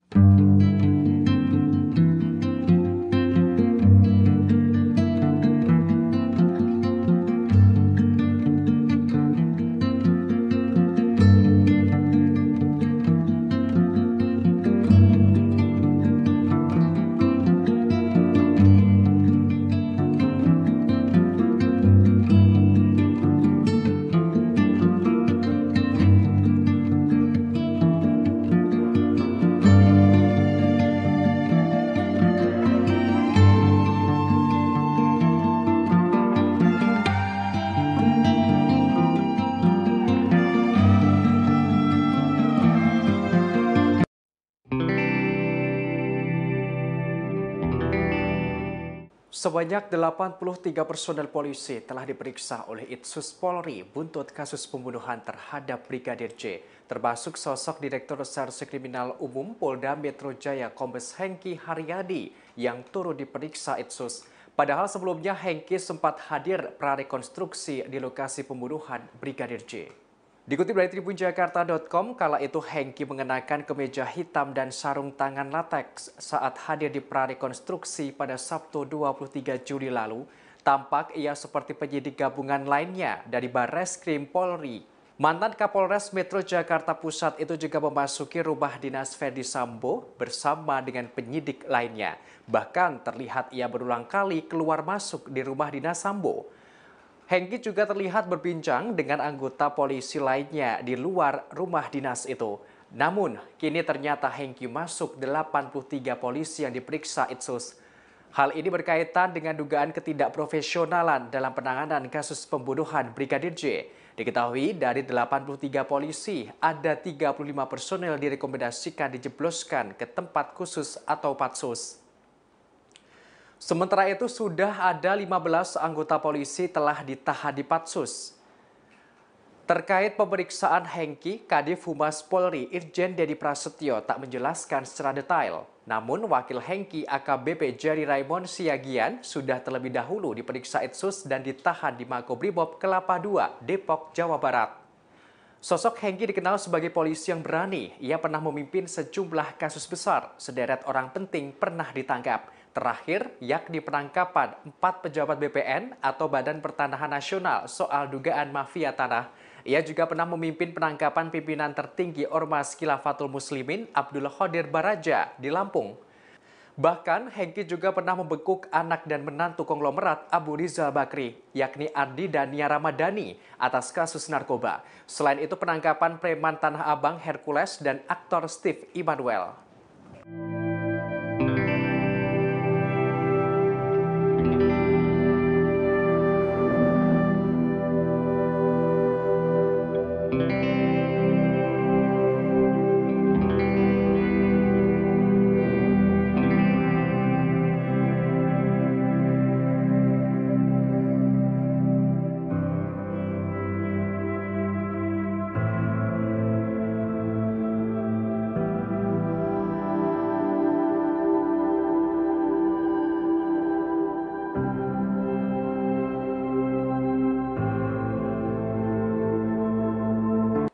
Sebanyak 83 personel polisi telah diperiksa oleh Itsus Polri buntut kasus pembunuhan terhadap Brigadir J, termasuk sosok Direktur Reserse Kriminal Umum Polda Metro Jaya Kombes Hengki Haryadi yang turut diperiksa Itsus. Padahal sebelumnya Hengki sempat hadir prarekonstruksi di lokasi pembunuhan Brigadir J. Dikutip dari tribunjakarta.com, kala itu Hengki mengenakan kemeja hitam dan sarung tangan lateks saat hadir di prarekonstruksi pada Sabtu 23 Juli lalu. Tampak ia seperti penyidik gabungan lainnya dari Barreskrim Polri. Mantan Kapolres Metro Jakarta Pusat itu juga memasuki rumah dinas Ferdi Sambo bersama dengan penyidik lainnya. Bahkan terlihat ia berulang kali keluar masuk di rumah dinas Sambo. Hengki juga terlihat berbincang dengan anggota polisi lainnya di luar rumah dinas itu. Namun, kini ternyata Hengki masuk 83 polisi yang diperiksa Itsus. Hal ini berkaitan dengan dugaan ketidakprofesionalan dalam penanganan kasus pembunuhan Brigadir J. Diketahui dari 83 polisi, ada 35 personel direkomendasikan dijebloskan ke tempat khusus atau Patsus. Sementara itu sudah ada 15 anggota polisi telah ditahan di Patsus. Terkait pemeriksaan Hengki, Kadif Humas Polri Irjen Dedi Prasetyo tak menjelaskan secara detail. Namun wakil Hengki AKBP Jerry Raymond Siagian sudah terlebih dahulu diperiksa Itsus dan ditahan di Makobrimob Kelapa II, Depok, Jawa Barat. Sosok Hengki dikenal sebagai polisi yang berani. Ia pernah memimpin sejumlah kasus besar. Sederet orang penting pernah ditangkap. Terakhir, yakni penangkapan 4 pejabat BPN atau Badan Pertanahan Nasional soal dugaan mafia tanah. Ia juga pernah memimpin penangkapan pimpinan tertinggi Ormas Khilafatul Muslimin Abdul Qadir Baraja di Lampung. Bahkan, Hengki juga pernah membekuk anak dan menantu konglomerat Abu Rizal Bakri, yakni Andi dan Nia Ramadhani, atas kasus narkoba. Selain itu, penangkapan preman Tanah Abang Hercules dan aktor Steve Immanuel.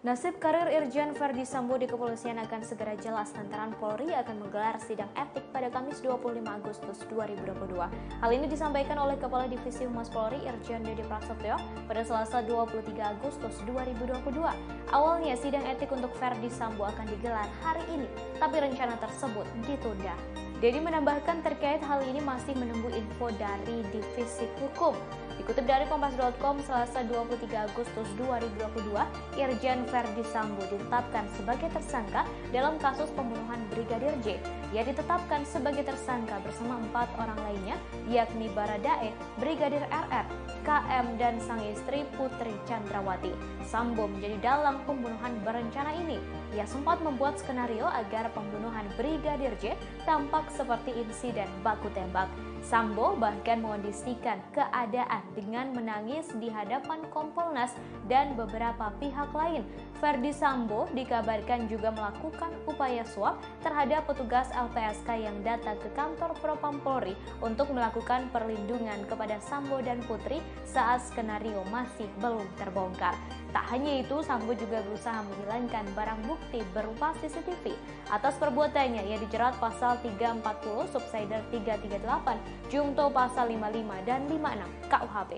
Nasib karir Irjen Verdi Sambo di kepolisian akan segera jelas lantaran Polri akan menggelar sidang etik pada Kamis 25 Agustus 2022. Hal ini disampaikan oleh Kepala Divisi Humas Polri Irjen Dede Prasetyo pada Selasa 23 Agustus 2022. Awalnya sidang etik untuk Verdi Sambo akan digelar hari ini, tapi rencana tersebut ditunda. Dedi menambahkan terkait hal ini masih menunggu info dari Divisi Hukum. Dikutip dari Kompas.com, Selasa 23 Agustus 2022, Irjen Verdi Sambo ditetapkan sebagai tersangka dalam kasus pembunuhan Brigadir J. Ia ditetapkan sebagai tersangka bersama 4 orang lainnya, yakni Baradae, Brigadir RR, KM, dan sang istri Putri Chandrawati. Sambo menjadi dalang pembunuhan berencana ini. Ia sempat membuat skenario agar pembunuhan Brigadir J tampak seperti insiden baku tembak. Sambo bahkan mengondisikan keadaan dengan menangis di hadapan Kompolnas dan beberapa pihak lain. Verdi Sambo dikabarkan juga melakukan upaya suap terhadap petugas LPSK yang datang ke kantor Propam Polri untuk melakukan perlindungan kepada Sambo dan Putri saat skenario masih belum terbongkar. Tak hanya itu, Sambo juga berusaha menghilangkan barang bukti berupa CCTV. Atas perbuatannya, ia dijerat pasal 340 subsider 338, Jungto pasal 55 dan 56 KUHP.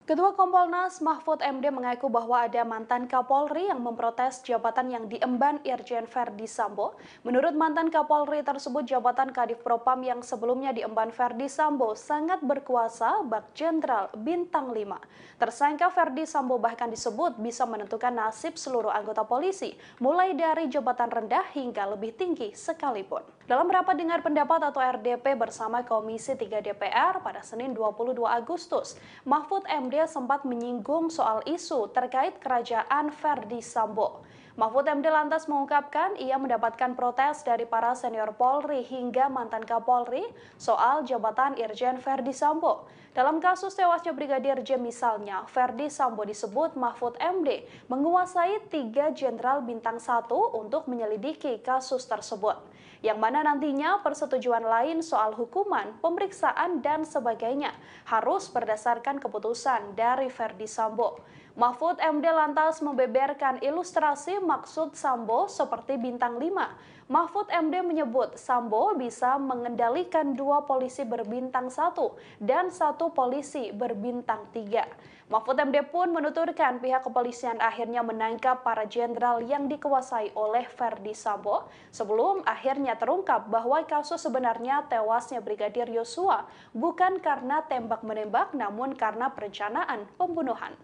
Ketua Kompolnas Mahfud MD mengaku bahwa ada mantan Kapolri yang memprotes jabatan yang diemban Irjen Verdi Sambo. Menurut mantan Kapolri tersebut, jabatan Kadif Propam yang sebelumnya diemban Verdi Sambo sangat berkuasa bak Jenderal Bintang 5. Tersangka Verdi Sambo bahkan disebut bisa menentukan nasib seluruh anggota polisi, mulai dari jabatan rendah hingga lebih tinggi sekalipun. Dalam rapat dengar pendapat atau RDP bersama Komisi 3 DPR pada Senin 22 Agustus, Mahfud MD sempat menyinggung soal isu terkait kerajaan Verdi Sambo. Mahfud MD lantas mengungkapkan ia mendapatkan protes dari para senior Polri hingga mantan Kapolri soal jabatan Irjen Verdi Sambo. Dalam kasus tewasnya Brigadir J misalnya, Verdi Sambo disebut Mahfud MD menguasai 3 jenderal bintang 1 untuk menyelidiki kasus tersebut, yang mana nantinya persetujuan lain soal hukuman, pemeriksaan, dan sebagainya harus berdasarkan keputusan dari Verdi Sambo. Mahfud MD lantas membeberkan ilustrasi maksud Sambo seperti bintang 5. Mahfud MD menyebut Sambo bisa mengendalikan 2 polisi berbintang 1 dan 1 polisi berbintang 3. Mahfud MD pun menuturkan pihak kepolisian akhirnya menangkap para jenderal yang dikuasai oleh Verdi Sambo sebelum akhirnya terungkap bahwa kasus sebenarnya tewasnya Brigadir Yosua bukan karena tembak-menembak namun karena perencanaan pembunuhan.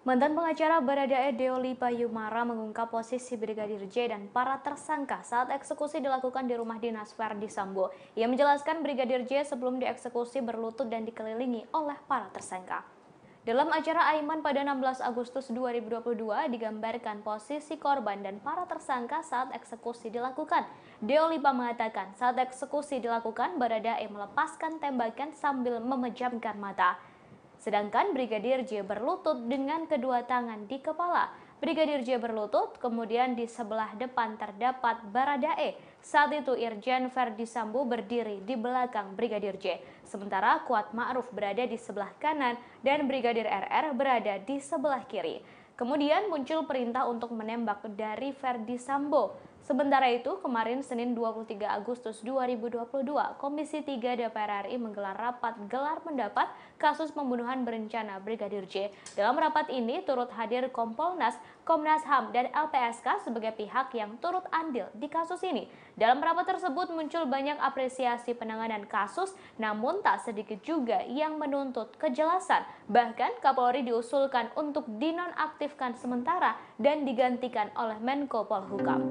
Mantan pengacara Baradae Deoli Payumara mengungkap posisi Brigadir J dan para tersangka saat eksekusi dilakukan di rumah dinas Verdi Sambo. Ia menjelaskan Brigadir J sebelum dieksekusi berlutut dan dikelilingi oleh para tersangka. Dalam acara Aiman pada 16 Agustus 2022 digambarkan posisi korban dan para tersangka saat eksekusi dilakukan. Deolipa mengatakan saat eksekusi dilakukan Baradae melepaskan tembakan sambil memejamkan mata. sedangkan Brigadir J berlutut dengan kedua tangan di kepala. Brigadir J berlutut, kemudian di sebelah depan terdapat Baradae. Saat itu Irjen Verdi Sambo berdiri di belakang Brigadir J, sementara Kuat Ma'ruf berada di sebelah kanan dan Brigadir RR berada di sebelah kiri. Kemudian muncul perintah untuk menembak dari Verdi Sambo. Sementara itu, kemarin Senin 23 Agustus 2022, Komisi 3 DPR RI menggelar rapat gelar pendapat kasus pembunuhan berencana Brigadir J. Dalam rapat ini turut hadir Kompolnas, Komnas HAM, dan LPSK sebagai pihak yang turut andil di kasus ini. Dalam rapat tersebut muncul banyak apresiasi penanganan kasus, namun tak sedikit juga yang menuntut kejelasan. Bahkan Kapolri diusulkan untuk dinonaktifkan sementara dan digantikan oleh Menko Polhukam.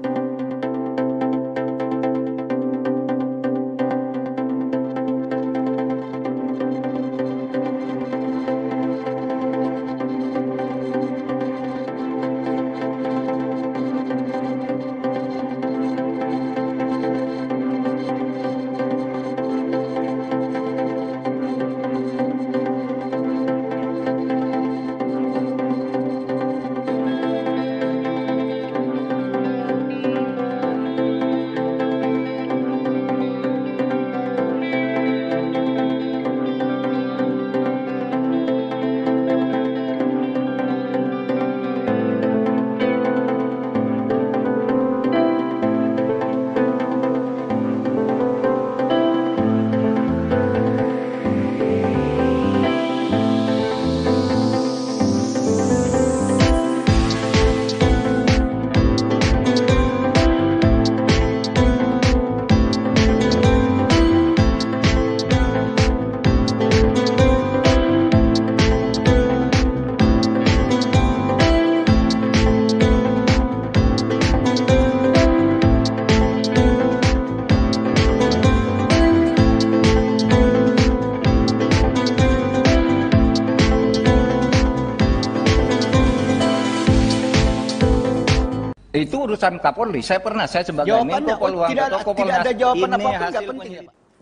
Itu urusan Kapolri. Saya sebagai Menko Polhukam atau Kompolnas, tidak ada jawaban ini apapun, hasil penting.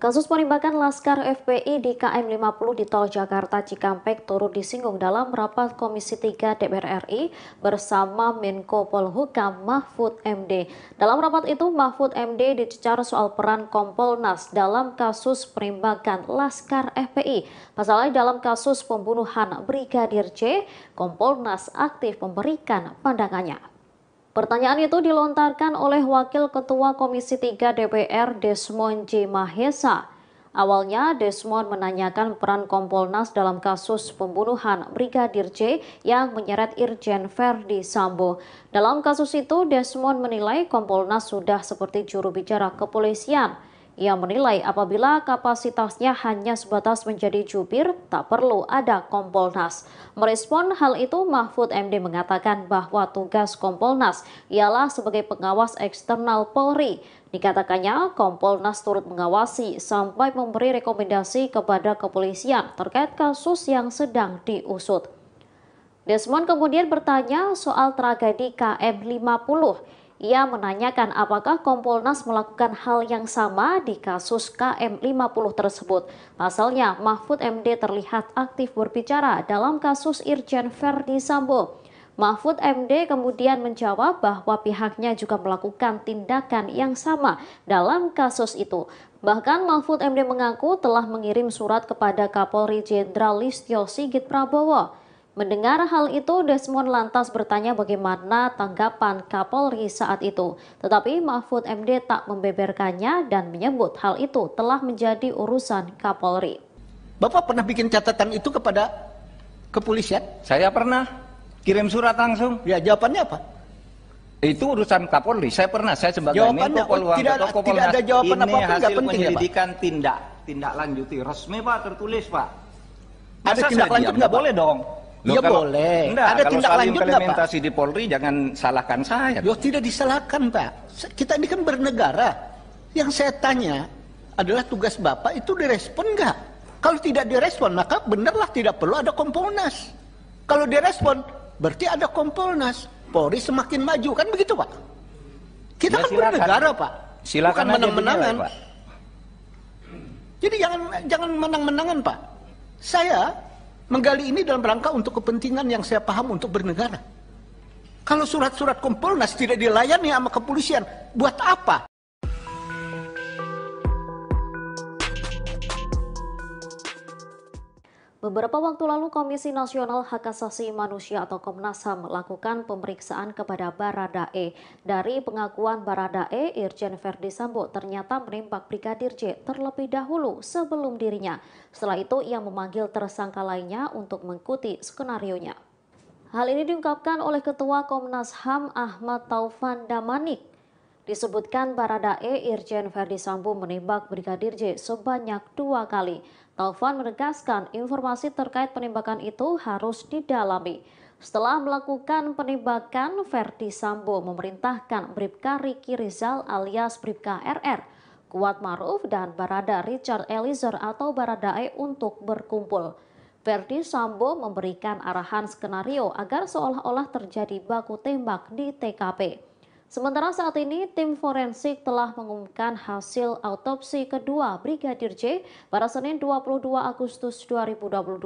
Kasus penembakan Laskar FPI di KM 50 di Tol Jakarta Cikampek turut disinggung dalam rapat Komisi 3 DPR RI bersama Menko Polhukam Mahfud MD. Dalam rapat itu Mahfud MD dicecar soal peran Kompolnas dalam kasus penembakan Laskar FPI. Pasalnya dalam kasus pembunuhan Brigadir J, Kompolnas aktif memberikan pandangannya. Pertanyaan itu dilontarkan oleh Wakil Ketua Komisi 3 DPR Desmond J. Mahesa. Awalnya Desmond menanyakan peran Kompolnas dalam kasus pembunuhan Brigadir J yang menyeret Irjen Verdi Sambo. Dalam kasus itu Desmond menilai Kompolnas sudah seperti juru bicara kepolisian. Ia menilai apabila kapasitasnya hanya sebatas menjadi jubir, tak perlu ada Kompolnas. Merespon hal itu, Mahfud MD mengatakan bahwa tugas Kompolnas ialah sebagai pengawas eksternal Polri. Dikatakannya, Kompolnas turut mengawasi sampai memberi rekomendasi kepada kepolisian terkait kasus yang sedang diusut. Desmond kemudian bertanya soal tragedi KM 50. Ia menanyakan apakah Kompolnas melakukan hal yang sama di kasus KM 50 tersebut. Pasalnya, Mahfud MD terlihat aktif berbicara dalam kasus Irjen Verdi Sambo. Mahfud MD kemudian menjawab bahwa pihaknya juga melakukan tindakan yang sama dalam kasus itu. Bahkan Mahfud MD mengaku telah mengirim surat kepada Kapolri Jenderal Listio Sigit Prabowo. Mendengar hal itu, Desmond lantas bertanya bagaimana tanggapan Kapolri saat itu. Tetapi Mahfud MD tak membeberkannya dan menyebut hal itu telah menjadi urusan Kapolri. Bapak pernah bikin catatan itu kepada kepolisian? Saya pernah kirim surat langsung. Ya, jawabannya apa? Itu urusan Kapolri. Saya sebagai Menko Polhukam atau Kompolnas, tidak ada jawaban ini apapun, hasil penting, penyelidikan tindak lanjuti resmi Pak, tertulis Pak. Ada tindak lanjut nggak? Boleh dong. Ya boleh. Enggak, ada kalau tindak soal lanjut nggak, Pak? implementasi di Polri jangan salahkan saya. Loh, tidak disalahkan, Pak. Kita ini kan bernegara. Yang saya tanya adalah tugas Bapak itu direspon nggak? Kalau tidak direspon, maka benarlah tidak perlu ada Kompolnas. Kalau direspon, berarti ada Kompolnas. Polri semakin maju, kan begitu, Pak? Kita Ya, kan silakan. bernegara, Pak. Silakan bukan aja menang-menangan. dinilai, Pak. Jadi Jadi jangan menang-menangan, Pak. Saya Menggali ini dalam rangka untuk kepentingan yang saya paham untuk bernegara. Kalau surat-surat Kompolnas tidak dilayani sama kepolisian, buat apa? Beberapa waktu lalu Komisi Nasional Hak Asasi Manusia atau Komnas HAM melakukan pemeriksaan kepada Baradae. Dari pengakuan Baradae, Irjen Verdi Sambo ternyata menembak Brigadir J terlebih dahulu sebelum dirinya. Setelah itu ia memanggil tersangka lainnya untuk mengikuti skenarionya. Hal ini diungkapkan oleh Ketua Komnas HAM Ahmad Taufan Damanik. Disebutkan Baradae Irjen Verdi Sambo menembak Brigadir J sebanyak 2 kali. Taufan menegaskan informasi terkait penembakan itu harus didalami. Setelah melakukan penembakan, Verdi Sambo memerintahkan Bribka Riki Rizal alias Bribka RR, Kuat Maruf dan Barada Richard Eliezer atau Baradae untuk berkumpul. Verdi Sambo memberikan arahan skenario agar seolah-olah terjadi baku tembak di TKP. Sementara saat ini tim forensik telah mengumumkan hasil autopsi kedua Brigadir J pada Senin 22 Agustus 2022.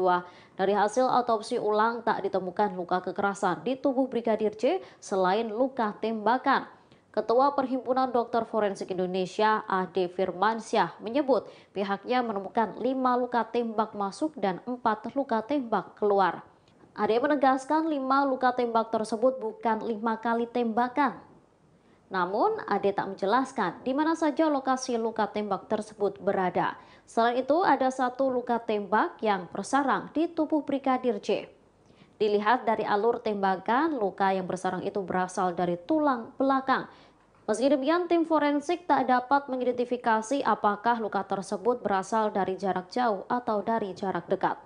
Dari hasil autopsi ulang tak ditemukan luka kekerasan di tubuh Brigadir J selain luka tembakan. Ketua Perhimpunan Dokter Forensik Indonesia Ade Firmansyah menyebut pihaknya menemukan 5 luka tembak masuk dan 4 luka tembak keluar. Ade menegaskan 5 luka tembak tersebut bukan 5 kali tembakan. Namun, Ade tak menjelaskan di mana saja lokasi luka tembak tersebut berada. Selain itu, ada 1 luka tembak yang bersarang di tubuh Brigadir J. Dilihat dari alur tembakan, luka yang bersarang itu berasal dari tulang belakang. Meski demikian, tim forensik tak dapat mengidentifikasi apakah luka tersebut berasal dari jarak jauh atau dari jarak dekat.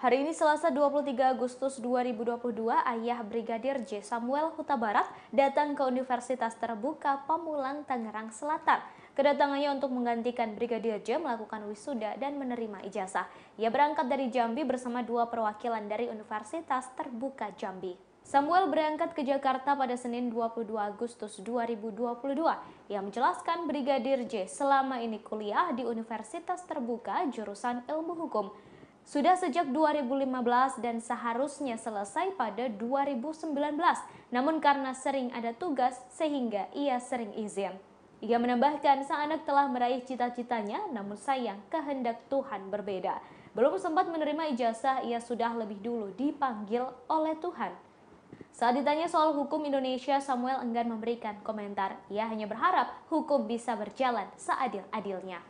Hari ini Selasa 23 Agustus 2022, ayah Brigadir J Samuel Huta Barat datang ke Universitas Terbuka Pamulang Tangerang Selatan. Kedatangannya untuk menggantikan Brigadir J melakukan wisuda dan menerima ijazah. Ia berangkat dari Jambi bersama 2 perwakilan dari Universitas Terbuka Jambi. Samuel berangkat ke Jakarta pada Senin 22 Agustus 2022. Ia menjelaskan Brigadir J selama ini kuliah di Universitas Terbuka jurusan Ilmu Hukum. Sudah sejak 2015 dan seharusnya selesai pada 2019. Namun karena sering ada tugas sehingga ia sering izin. Ia menambahkan sang anak telah meraih cita-citanya namun sayang kehendak Tuhan berbeda. Belum sempat menerima ijazah, ia sudah lebih dulu dipanggil oleh Tuhan. Saat ditanya soal hukum Indonesia, Samuel enggan memberikan komentar. Ia hanya berharap hukum bisa berjalan seadil-adilnya.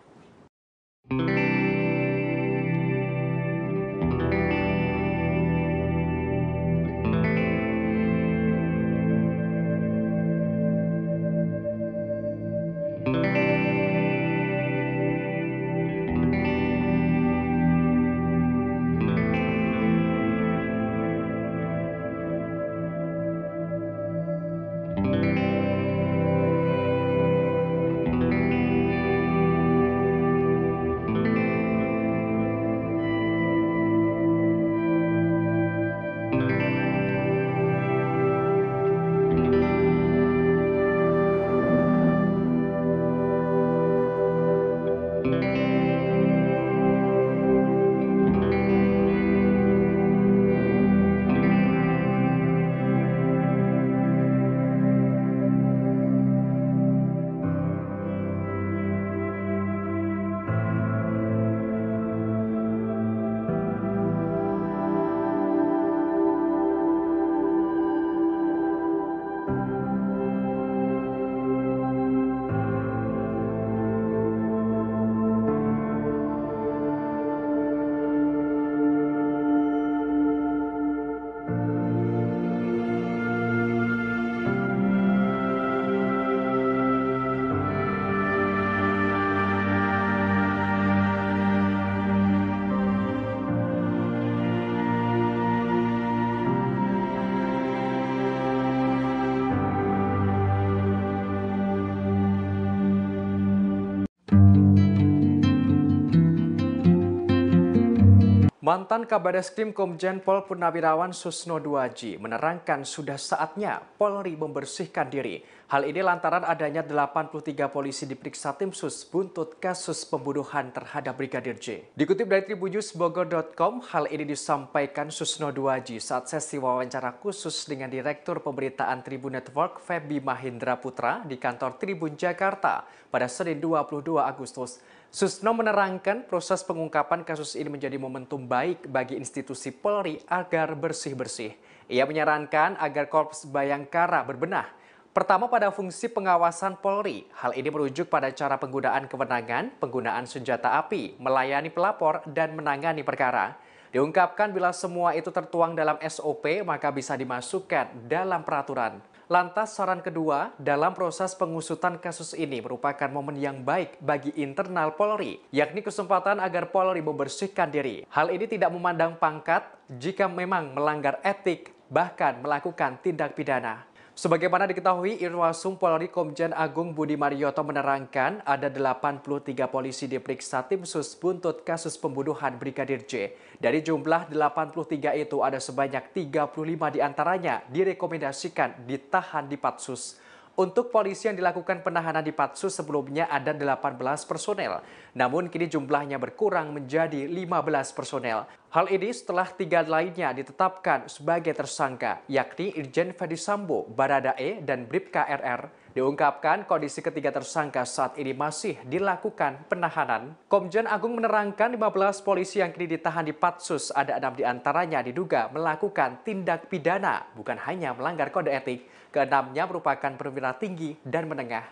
Mantan Kabareskrim Komjen Pol Purnawirawan Susno Duaji menerangkan sudah saatnya Polri membersihkan diri. Hal ini lantaran adanya 83 polisi diperiksa tim sus buntut kasus pembunuhan terhadap Brigadir J. Dikutip dari tribunnews.bogor.com, hal ini disampaikan Susno Duaji saat sesi wawancara khusus dengan Direktur Pemberitaan Tribun Network Feby Mahindra Putra di kantor Tribun Jakarta pada Senin 22 Agustus. Susno menerangkan proses pengungkapan kasus ini menjadi momentum baik bagi institusi Polri agar bersih-bersih. Ia menyarankan agar Korps Bayangkara berbenah. Pertama pada fungsi pengawasan Polri. Hal ini merujuk pada cara penggunaan kewenangan, penggunaan senjata api, melayani pelapor, dan menangani perkara. Diungkapkan bila semua itu tertuang dalam SOP maka bisa dimasukkan dalam peraturan. Lantas saran kedua, dalam proses pengusutan kasus ini merupakan momen yang baik bagi internal Polri, yakni kesempatan agar Polri membersihkan diri. Hal ini tidak memandang pangkat jika memang melanggar etik, bahkan melakukan tindak pidana. Sebagaimana diketahui, Irwasum Polri Komjen Agung Budi Marioto menerangkan ada 83 polisi diperiksa tim sus buntut kasus pembunuhan Brigadir J. Dari jumlah 83 itu ada sebanyak 35 diantaranya direkomendasikan ditahan di Patsus. Untuk polisi yang dilakukan penahanan di Patsus sebelumnya ada 18 personel, namun kini jumlahnya berkurang menjadi 15 personel. Hal ini setelah 3 lainnya ditetapkan sebagai tersangka, yakni Irjen Ferdisambo, Baradae, dan Bribka RR. Diungkapkan kondisi ketiga tersangka saat ini masih dilakukan penahanan. Komjen Agung menerangkan 15 polisi yang kini ditahan di Patsus, ada 6 diantaranya diduga melakukan tindak pidana, bukan hanya melanggar kode etik. Keenamnya merupakan perwira tinggi dan menengah.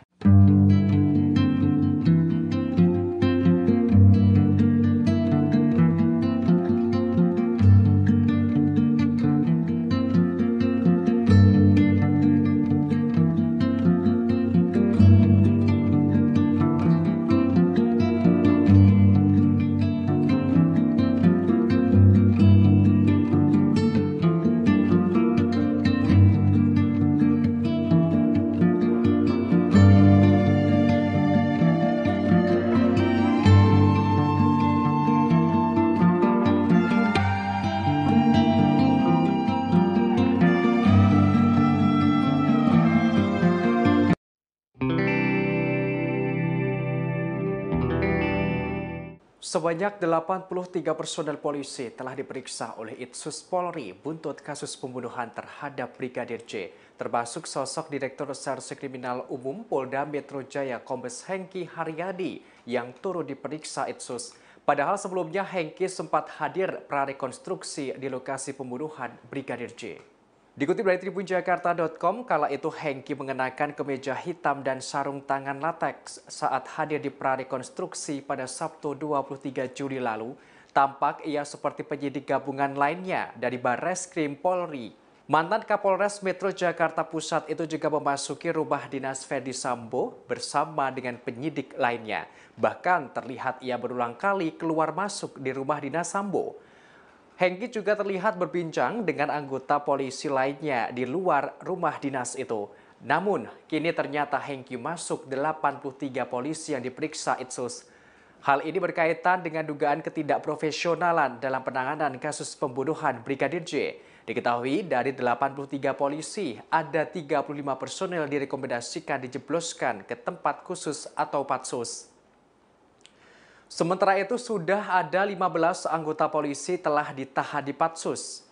Sebanyak 83 personel polisi telah diperiksa oleh Itsus Polri buntut kasus pembunuhan terhadap Brigadir J, termasuk sosok Direktur Reserse Kriminal Umum Polda Metro Jaya Kombes Hengki Haryadi yang turut diperiksa Itsus. Padahal sebelumnya Hengki sempat hadir prarekonstruksi di lokasi pembunuhan Brigadir J. Dikutip dari tribunjakarta.com, kala itu Hengki mengenakan kemeja hitam dan sarung tangan lateks saat hadir di prarekonstruksi pada Sabtu 23 Juli lalu. Tampak ia seperti penyidik gabungan lainnya dari Barreskrim Polri. Mantan Kapolres Metro Jakarta Pusat itu juga memasuki rumah dinas Ferdisambo bersama dengan penyidik lainnya. Bahkan terlihat ia berulang kali keluar masuk di rumah dinas Sambo. Hengki juga terlihat berbincang dengan anggota polisi lainnya di luar rumah dinas itu. Namun, kini ternyata Hengki masuk 83 polisi yang diperiksa Itsus. Hal ini berkaitan dengan dugaan ketidakprofesionalan dalam penanganan kasus pembunuhan Brigadir J. Diketahui dari 83 polisi, ada 35 personel direkomendasikan dijebloskan ke tempat khusus atau Patsus. Sementara itu sudah ada 15 anggota polisi telah ditahan di Patsus.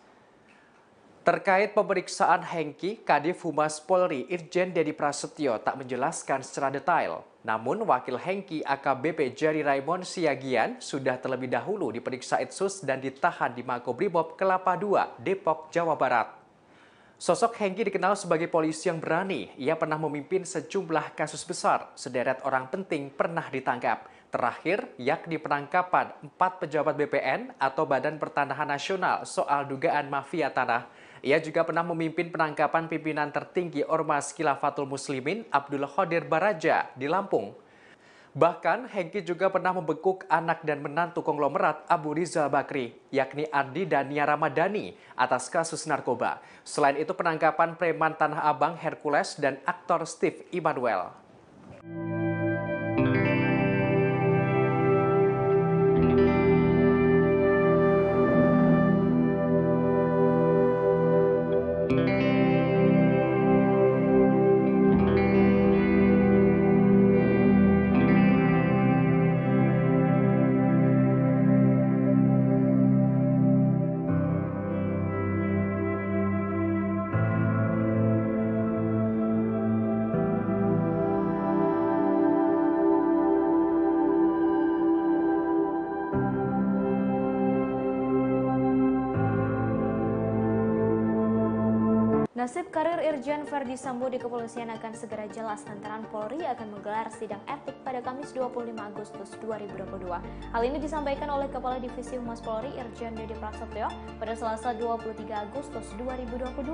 Terkait pemeriksaan Hengki, Kadif Humas Polri Irjen Dedi Prasetyo tak menjelaskan secara detail. Namun wakil Hengki AKBP Jerry Raymond Siagian sudah terlebih dahulu diperiksa Itsus dan ditahan di Makobrimob Kelapa II, Depok, Jawa Barat. Sosok Hengki dikenal sebagai polisi yang berani. Ia pernah memimpin sejumlah kasus besar. Sederet orang penting pernah ditangkap. Terakhir, yakni penangkapan 4 pejabat BPN atau Badan Pertanahan Nasional soal dugaan mafia tanah. Ia juga pernah memimpin penangkapan pimpinan tertinggi Ormas Khilafatul Muslimin Abdul Qadir Baraja di Lampung. Bahkan, Hengki juga pernah membekuk anak dan menantu konglomerat Abu Rizal Bakri, yakni Andi dan Nia Ramadhani, atas kasus narkoba. Selain itu, penangkapan preman Tanah Abang Hercules dan aktor Steve Immanuel. Nasib karir Irjen Verdi Sambo di kepolisian akan segera jelas lantaran Polri akan menggelar sidang etik pada Kamis 25 Agustus 2022. Hal ini disampaikan oleh Kepala Divisi Humas Polri Irjen Dede Prasetyo pada Selasa 23 Agustus 2022.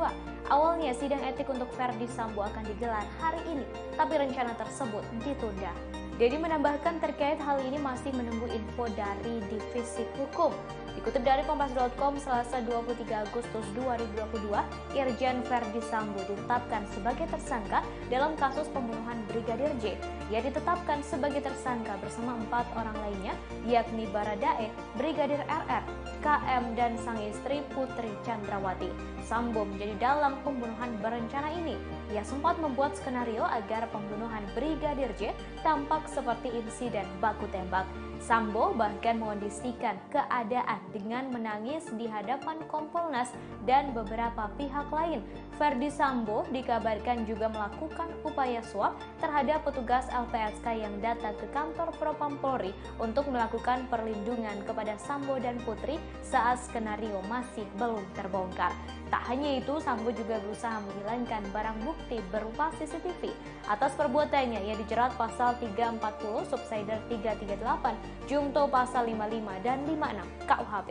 Awalnya sidang etik untuk Verdi Sambo akan digelar hari ini, tapi rencana tersebut ditunda. Dedi menambahkan terkait hal ini masih menunggu info dari Divisi Hukum. Dikutip dari Kompas.com, Selasa 23 Agustus 2022, Irjen Verdi Sambo ditetapkan sebagai tersangka dalam kasus pembunuhan Brigadir J. Ia ditetapkan sebagai tersangka bersama 4 orang lainnya, yakni Baradae, Brigadir RR, KM, dan sang istri Putri Chandrawati. Sambo menjadi dalang pembunuhan berencana ini. Ia sempat membuat skenario agar pembunuhan Brigadir J tampak seperti insiden baku tembak. Sambo bahkan mengondisikan keadaan dengan menangis di hadapan Kompolnas dan beberapa pihak lain. Verdi Sambo dikabarkan juga melakukan upaya suap terhadap petugas LPSK yang datang ke kantor Propam Polri untuk melakukan perlindungan kepada Sambo dan Putri saat skenario masih belum terbongkar. Tak hanya itu, Sambo juga berusaha menghilangkan barang bukti berupa CCTV. Atas perbuatannya, ia dijerat pasal 340, subsider 338, Jungto pasal 55 dan 56 KUHP.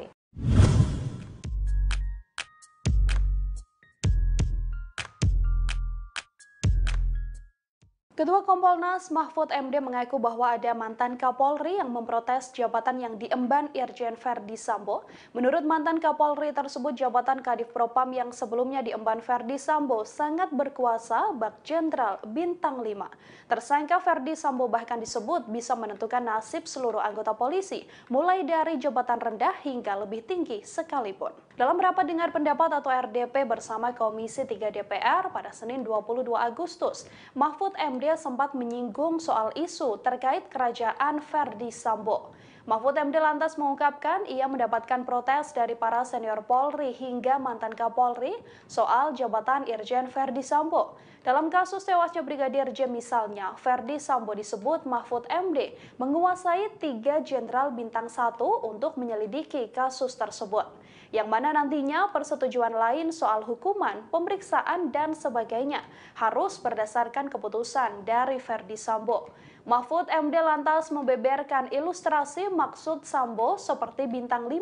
Ketua Kompolnas Mahfud MD mengaku bahwa ada mantan Kapolri yang memprotes jabatan yang diemban Irjen Verdi Sambo. Menurut mantan Kapolri tersebut, jabatan Kadif Propam yang sebelumnya diemban Verdi Sambo sangat berkuasa bak Jenderal Bintang 5. Tersangka Verdi Sambo bahkan disebut bisa menentukan nasib seluruh anggota polisi, mulai dari jabatan rendah hingga lebih tinggi sekalipun. Dalam rapat dengar pendapat atau RDP bersama Komisi 3 DPR pada Senin 22 Agustus, Mahfud MD sempat menyinggung soal isu terkait kerajaan Verdi Sambo. Mahfud MD lantas mengungkapkan ia mendapatkan protes dari para senior Polri hingga mantan Kapolri soal jabatan Irjen Verdi Sambo. Dalam kasus tewasnya Brigadir J misalnya, Verdi Sambo disebut Mahfud MD menguasai 3 jenderal bintang 1 untuk menyelidiki kasus tersebut, yang mana nantinya persetujuan lain soal hukuman, pemeriksaan, dan sebagainya harus berdasarkan keputusan dari Verdi Sambo. Mahfud MD lantas membeberkan ilustrasi maksud Sambo seperti bintang 5.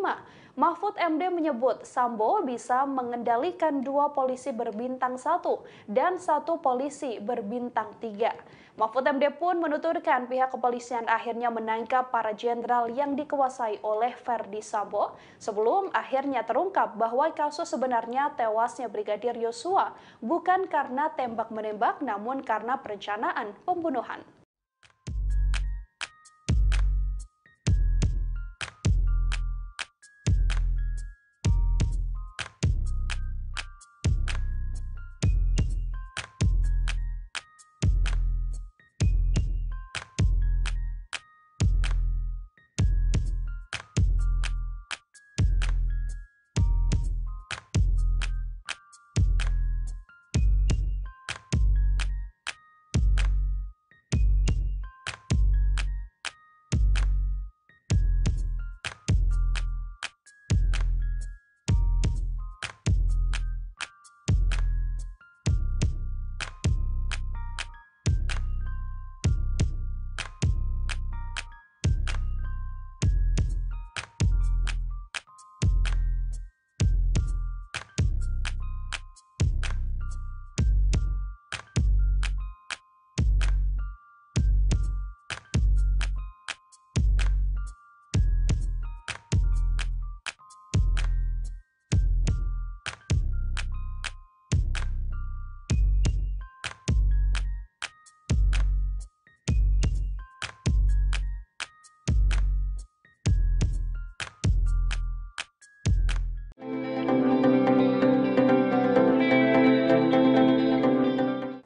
Mahfud MD menyebut Sambo bisa mengendalikan 2 polisi berbintang 1 dan 1 polisi berbintang 3. Mahfud MD pun menuturkan pihak kepolisian akhirnya menangkap para jenderal yang dikuasai oleh Verdi Sambo sebelum akhirnya terungkap bahwa kasus sebenarnya tewasnya Brigadir Yosua bukan karena tembak-menembak namun karena perencanaan pembunuhan.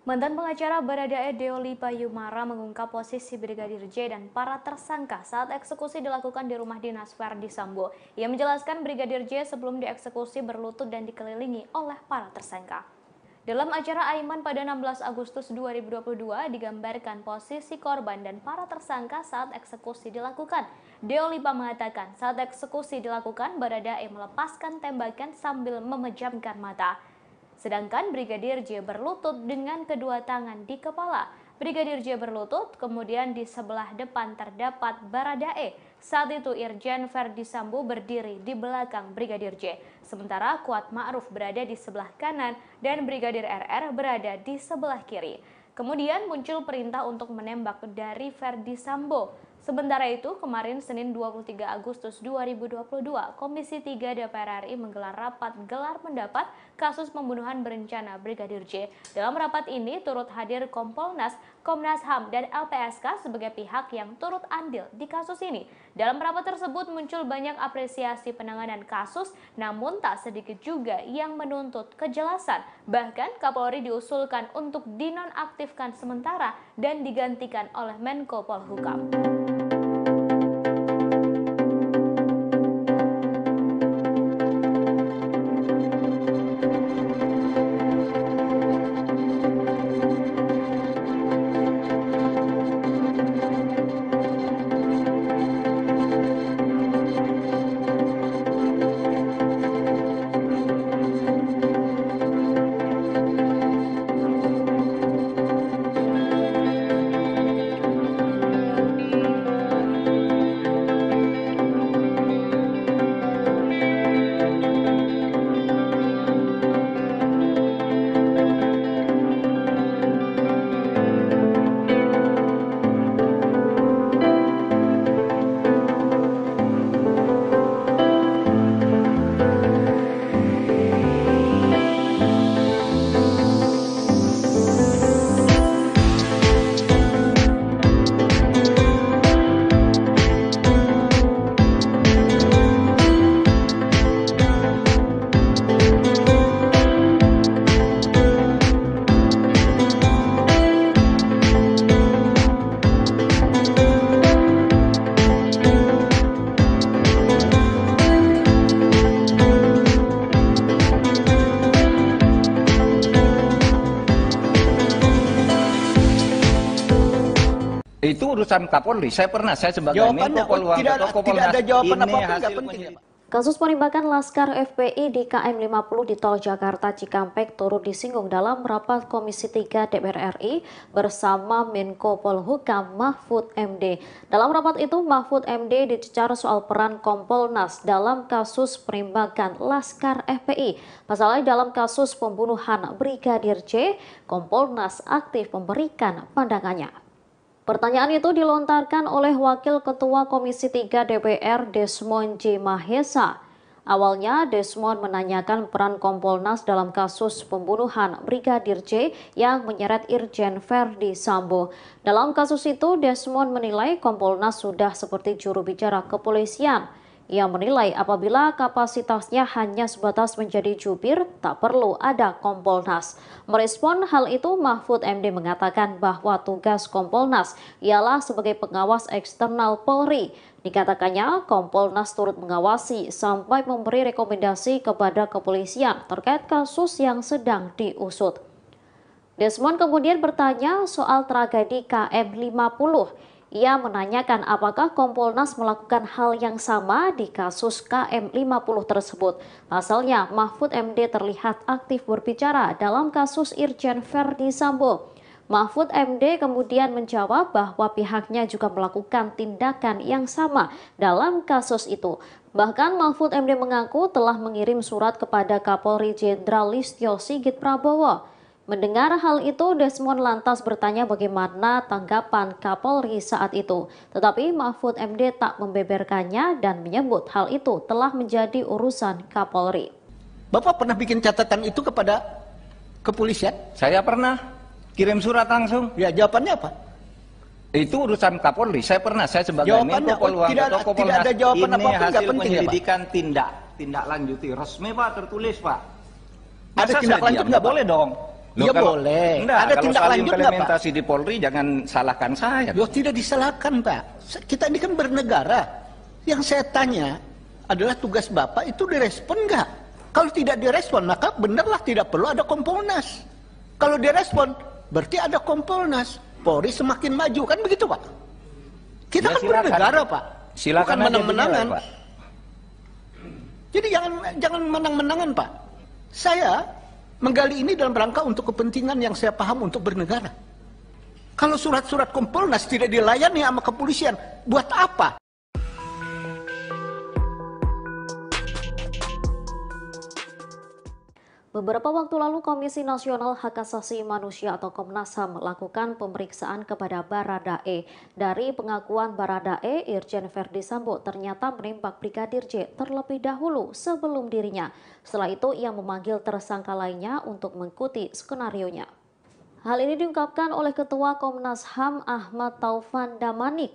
Mantan pengacara Baradae Deoli Payumara mengungkap posisi Brigadir J dan para tersangka saat eksekusi dilakukan di rumah dinas Verdi Sambo. Ia menjelaskan Brigadir J sebelum dieksekusi berlutut dan dikelilingi oleh para tersangka. Dalam acara Aiman pada 16 Agustus 2022 digambarkan posisi korban dan para tersangka saat eksekusi dilakukan. Deolipa mengatakan saat eksekusi dilakukan Baradae melepaskan tembakan sambil memejamkan mata. sedangkan Brigadir J berlutut dengan kedua tangan di kepala. Brigadir J berlutut, kemudian di sebelah depan terdapat Baradae. Saat itu Irjen Verdi Sambo berdiri di belakang Brigadir J, sementara Kuat Ma'ruf berada di sebelah kanan dan Brigadir RR berada di sebelah kiri. Kemudian muncul perintah untuk menembak dari Verdi Sambo. Sementara itu, kemarin Senin 23 Agustus 2022, Komisi 3 DPR RI menggelar rapat gelar pendapat kasus pembunuhan berencana Brigadir J. Dalam rapat ini turut hadir Kompolnas, Komnas HAM, dan LPSK sebagai pihak yang turut andil di kasus ini. Dalam rapat tersebut muncul banyak apresiasi penanganan kasus, namun tak sedikit juga yang menuntut kejelasan. Bahkan Kapolri diusulkan untuk dinonaktifkan sementara dan digantikan oleh Menko Polhukam. Itu urusan Kapolri. Saya sebagai Menko Polhukam atau tidak Kompolnas. ada jawaban Ini apapun, hasil nggak penting ya, Pak. Kasus penembakan Laskar FPI di KM 50 di Tol Jakarta Cikampek turut disinggung dalam rapat Komisi 3 DPR RI bersama Menko Polhukam Mahfud MD. Dalam rapat itu Mahfud MD dicecar soal peran Kompolnas dalam kasus penembakan Laskar FPI. Pasalnya dalam kasus pembunuhan Brigadir J, Kompolnas aktif memberikan pandangannya. Pertanyaan itu dilontarkan oleh Wakil Ketua Komisi 3 DPR Desmond J. Mahesa. Awalnya Desmond menanyakan peran Kompolnas dalam kasus pembunuhan Brigadir J yang menyeret Irjen Verdi Sambo. Dalam kasus itu Desmond menilai Kompolnas sudah seperti juru bicara kepolisian. Ia menilai apabila kapasitasnya hanya sebatas menjadi jubir, tak perlu ada Kompolnas. Merespon hal itu, Mahfud MD mengatakan bahwa tugas Kompolnas ialah sebagai pengawas eksternal Polri. Dikatakannya, Kompolnas turut mengawasi sampai memberi rekomendasi kepada kepolisian terkait kasus yang sedang diusut. Desmond kemudian bertanya soal tragedi KM 50. Ia menanyakan apakah Kompolnas melakukan hal yang sama di kasus KM 50 tersebut. Pasalnya, Mahfud MD terlihat aktif berbicara dalam kasus Irjen Verdi Sambo. Mahfud MD kemudian menjawab bahwa pihaknya juga melakukan tindakan yang sama dalam kasus itu. Bahkan Mahfud MD mengaku telah mengirim surat kepada Kapolri Jenderal Listio Sigit Prabowo. Mendengar hal itu, Desmond lantas bertanya bagaimana tanggapan Kapolri saat itu. Tetapi Mahfud MD tak membeberkannya dan menyebut hal itu telah menjadi urusan Kapolri. Bapak pernah bikin catatan itu kepada kepolisian? Saya pernah kirim surat langsung. Ya, jawabannya apa? Itu urusan Kapolri. Saya sebagai Jawabannya, Menko Polhukam atau Kompolnas. tidak ada jawaban ini apapun, nggak hasil penting ya, Pak? penyelidikan tindak lanjuti resmi, Pak, tertulis, Pak. Ada tindak lanjut nggak, boleh dong. Ya boleh. Enggak, ada kalau tindak soal lanjut nggak, Pak? implementasi di Polri jangan salahkan saya. Loh, tidak disalahkan, Pak. Kita ini kan bernegara. Yang saya tanya adalah tugas Bapak itu direspon nggak? Kalau tidak direspon, maka benarlah tidak perlu ada Kompolnas. Kalau direspon, berarti ada Kompolnas. Polri semakin maju, kan begitu, Pak? Kita Ya, kan silakan. bernegara, Pak. Silakan bukan aja menang-menangan. dinilai, Pak. Jadi jangan menang-menangan, Pak. Saya Menggali ini dalam rangka untuk kepentingan yang saya paham untuk bernegara. Kalau surat-surat Kompolnas tidak dilayani sama kepolisian, buat apa? Beberapa waktu lalu Komisi Nasional Hak Asasi Manusia atau Komnas HAM melakukan pemeriksaan kepada Baradae. Dari pengakuan Baradae, Irjen Verdi Sambo ternyata menembak Brigadir J terlebih dahulu sebelum dirinya. Setelah itu ia memanggil tersangka lainnya untuk mengikuti skenarionya. Hal ini diungkapkan oleh Ketua Komnas HAM Ahmad Taufan Damanik.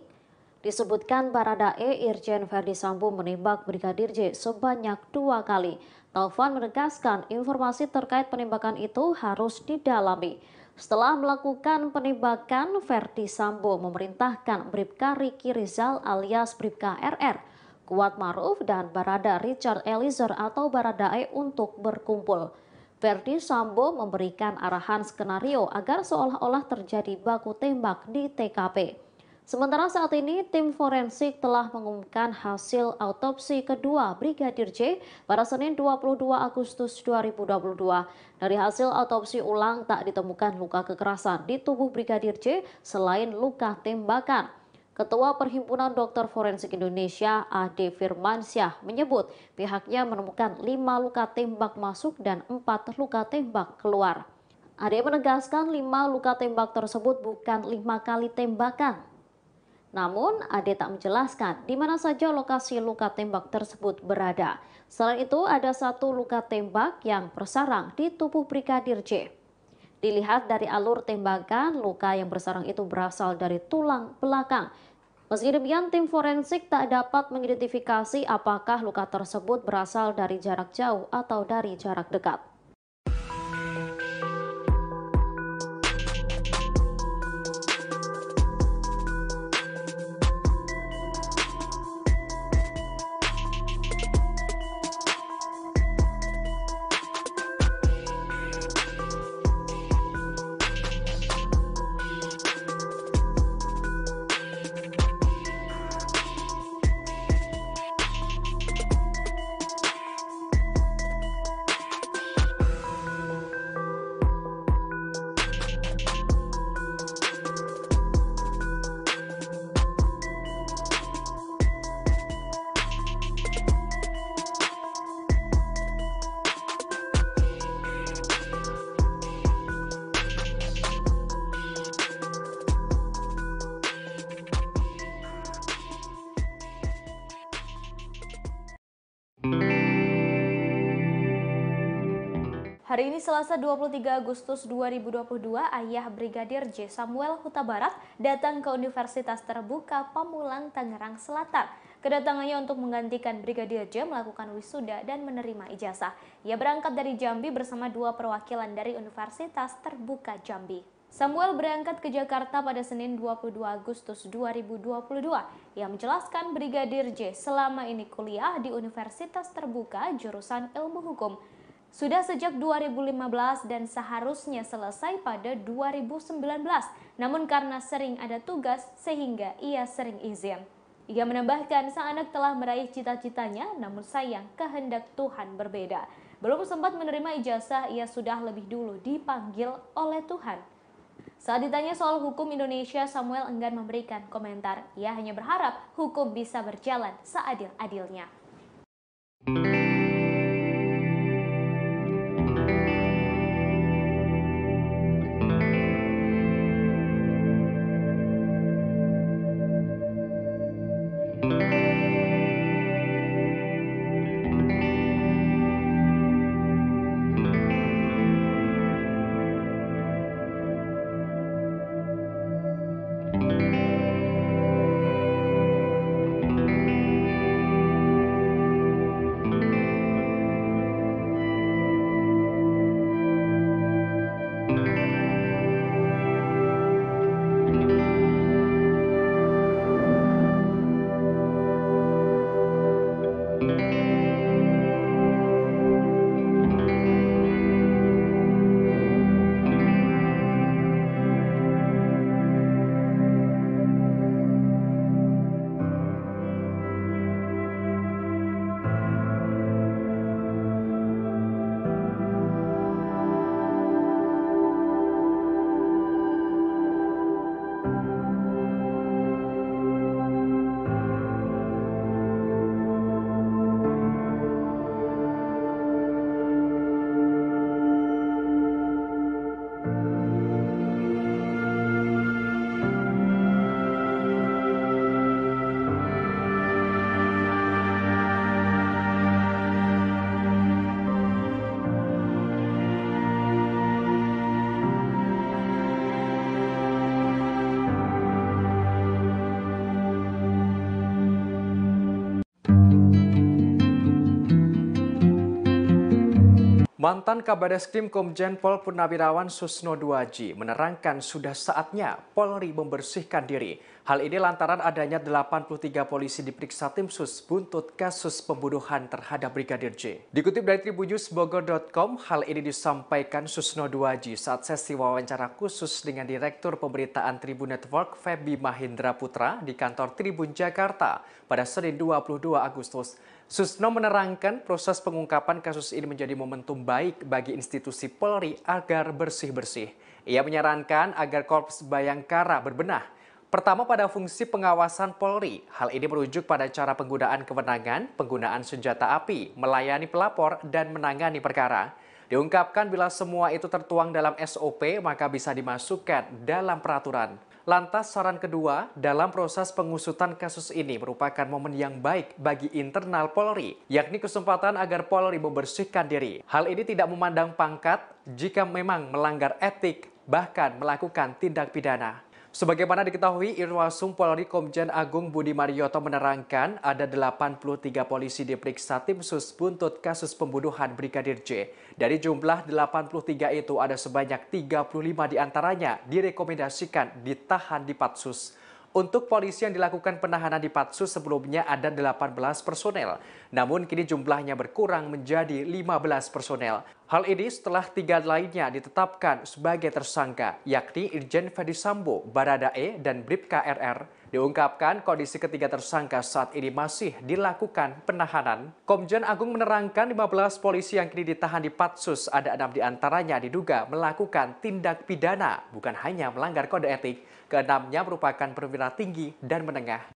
Disebutkan Baradae Irjen Verdi Sambo menembak Brigadir J sebanyak 2 kali. Taufan menegaskan informasi terkait penembakan itu harus didalami. Setelah melakukan penembakan, Verdi Sambo memerintahkan Bribka Riki Rizal alias Bribka RR, Kuat Maruf dan Barada Richard Eliezer atau Baradae untuk berkumpul. Verdi Sambo memberikan arahan skenario agar seolah-olah terjadi baku tembak di TKP. Sementara saat ini tim forensik telah mengumumkan hasil autopsi kedua Brigadir J pada Senin 22 Agustus 2022. Dari hasil autopsi ulang tak ditemukan luka kekerasan di tubuh Brigadir J selain luka tembakan. Ketua Perhimpunan Dokter Forensik Indonesia Ade Firmansyah menyebut pihaknya menemukan 5 luka tembak masuk dan 4 luka tembak keluar. Ade menegaskan 5 luka tembak tersebut bukan 5 kali tembakan. Namun, Ade tak menjelaskan di mana saja lokasi luka tembak tersebut berada. Selain itu, ada 1 luka tembak yang bersarang di tubuh Brigadir J. Dilihat dari alur tembakan, luka yang bersarang itu berasal dari tulang belakang. Meski demikian, tim forensik tak dapat mengidentifikasi apakah luka tersebut berasal dari jarak jauh atau dari jarak dekat. Hari ini Selasa 23 Agustus 2022, ayah Brigadir J Samuel Huta Barat datang ke Universitas Terbuka Pamulang Tangerang Selatan. Kedatangannya untuk menggantikan Brigadir J melakukan wisuda dan menerima ijazah. Ia berangkat dari Jambi bersama 2 perwakilan dari Universitas Terbuka Jambi. Samuel berangkat ke Jakarta pada Senin 22 Agustus 2022. Ia menjelaskan Brigadir J selama ini kuliah di Universitas Terbuka jurusan Ilmu Hukum. Sudah sejak 2015 dan seharusnya selesai pada 2019. Namun karena sering ada tugas sehingga ia sering izin. Ia menambahkan sang anak telah meraih cita-citanya, namun sayang kehendak Tuhan berbeda. Belum sempat menerima ijazah, ia sudah lebih dulu dipanggil oleh Tuhan. Saat ditanya soal hukum Indonesia, Samuel enggan memberikan komentar. Ia hanya berharap hukum bisa berjalan seadil-adilnya. Mantan Kabareskrim Komjen Pol Purnawirawan Susno Duaji menerangkan sudah saatnya Polri membersihkan diri. Hal ini lantaran adanya 83 polisi diperiksa tim sus buntut kasus pembunuhan terhadap Brigadir J. Dikutip dari tribunnews.bogor.com, hal ini disampaikan Susno Duaji saat sesi wawancara khusus dengan Direktur Pemberitaan Tribun Network Feby Mahindra Putra di kantor Tribun Jakarta pada Senin 22 Agustus. Susno menerangkan proses pengungkapan kasus ini menjadi momentum baik bagi institusi Polri agar bersih-bersih. Ia menyarankan agar Korps Bayangkara berbenah. Pertama pada fungsi pengawasan Polri. Hal ini merujuk pada cara penggunaan kewenangan, penggunaan senjata api, melayani pelapor, dan menangani perkara. Diungkapkan bila semua itu tertuang dalam SOP maka bisa dimasukkan dalam peraturan. Lantas saran kedua, dalam proses pengusutan kasus ini merupakan momen yang baik bagi internal Polri, yakni kesempatan agar Polri membersihkan diri. Hal ini tidak memandang pangkat jika memang melanggar etik, bahkan melakukan tindak pidana. Sebagaimana diketahui, Irwasum Polri Komjen Agung Budi Marioto menerangkan ada 83 polisi diperiksa tim sus buntut kasus pembunuhan Brigadir J. Dari jumlah 83 itu ada sebanyak 35 diantaranya direkomendasikan ditahan di Patsus. Untuk polisi yang dilakukan penahanan di Patsus sebelumnya ada 18 personel, namun kini jumlahnya berkurang menjadi 15 personel. Hal ini setelah 3 lainnya ditetapkan sebagai tersangka, yakni Irjen Ferdisambo, Baradae, dan Bribka RR. Diungkapkan kondisi ketiga tersangka saat ini masih dilakukan penahanan. Komjen Agung menerangkan 15 polisi yang kini ditahan di Patsus, ada 6 diantaranya diduga melakukan tindak pidana, bukan hanya melanggar kode etik. Keenamnya merupakan perwira tinggi dan menengah.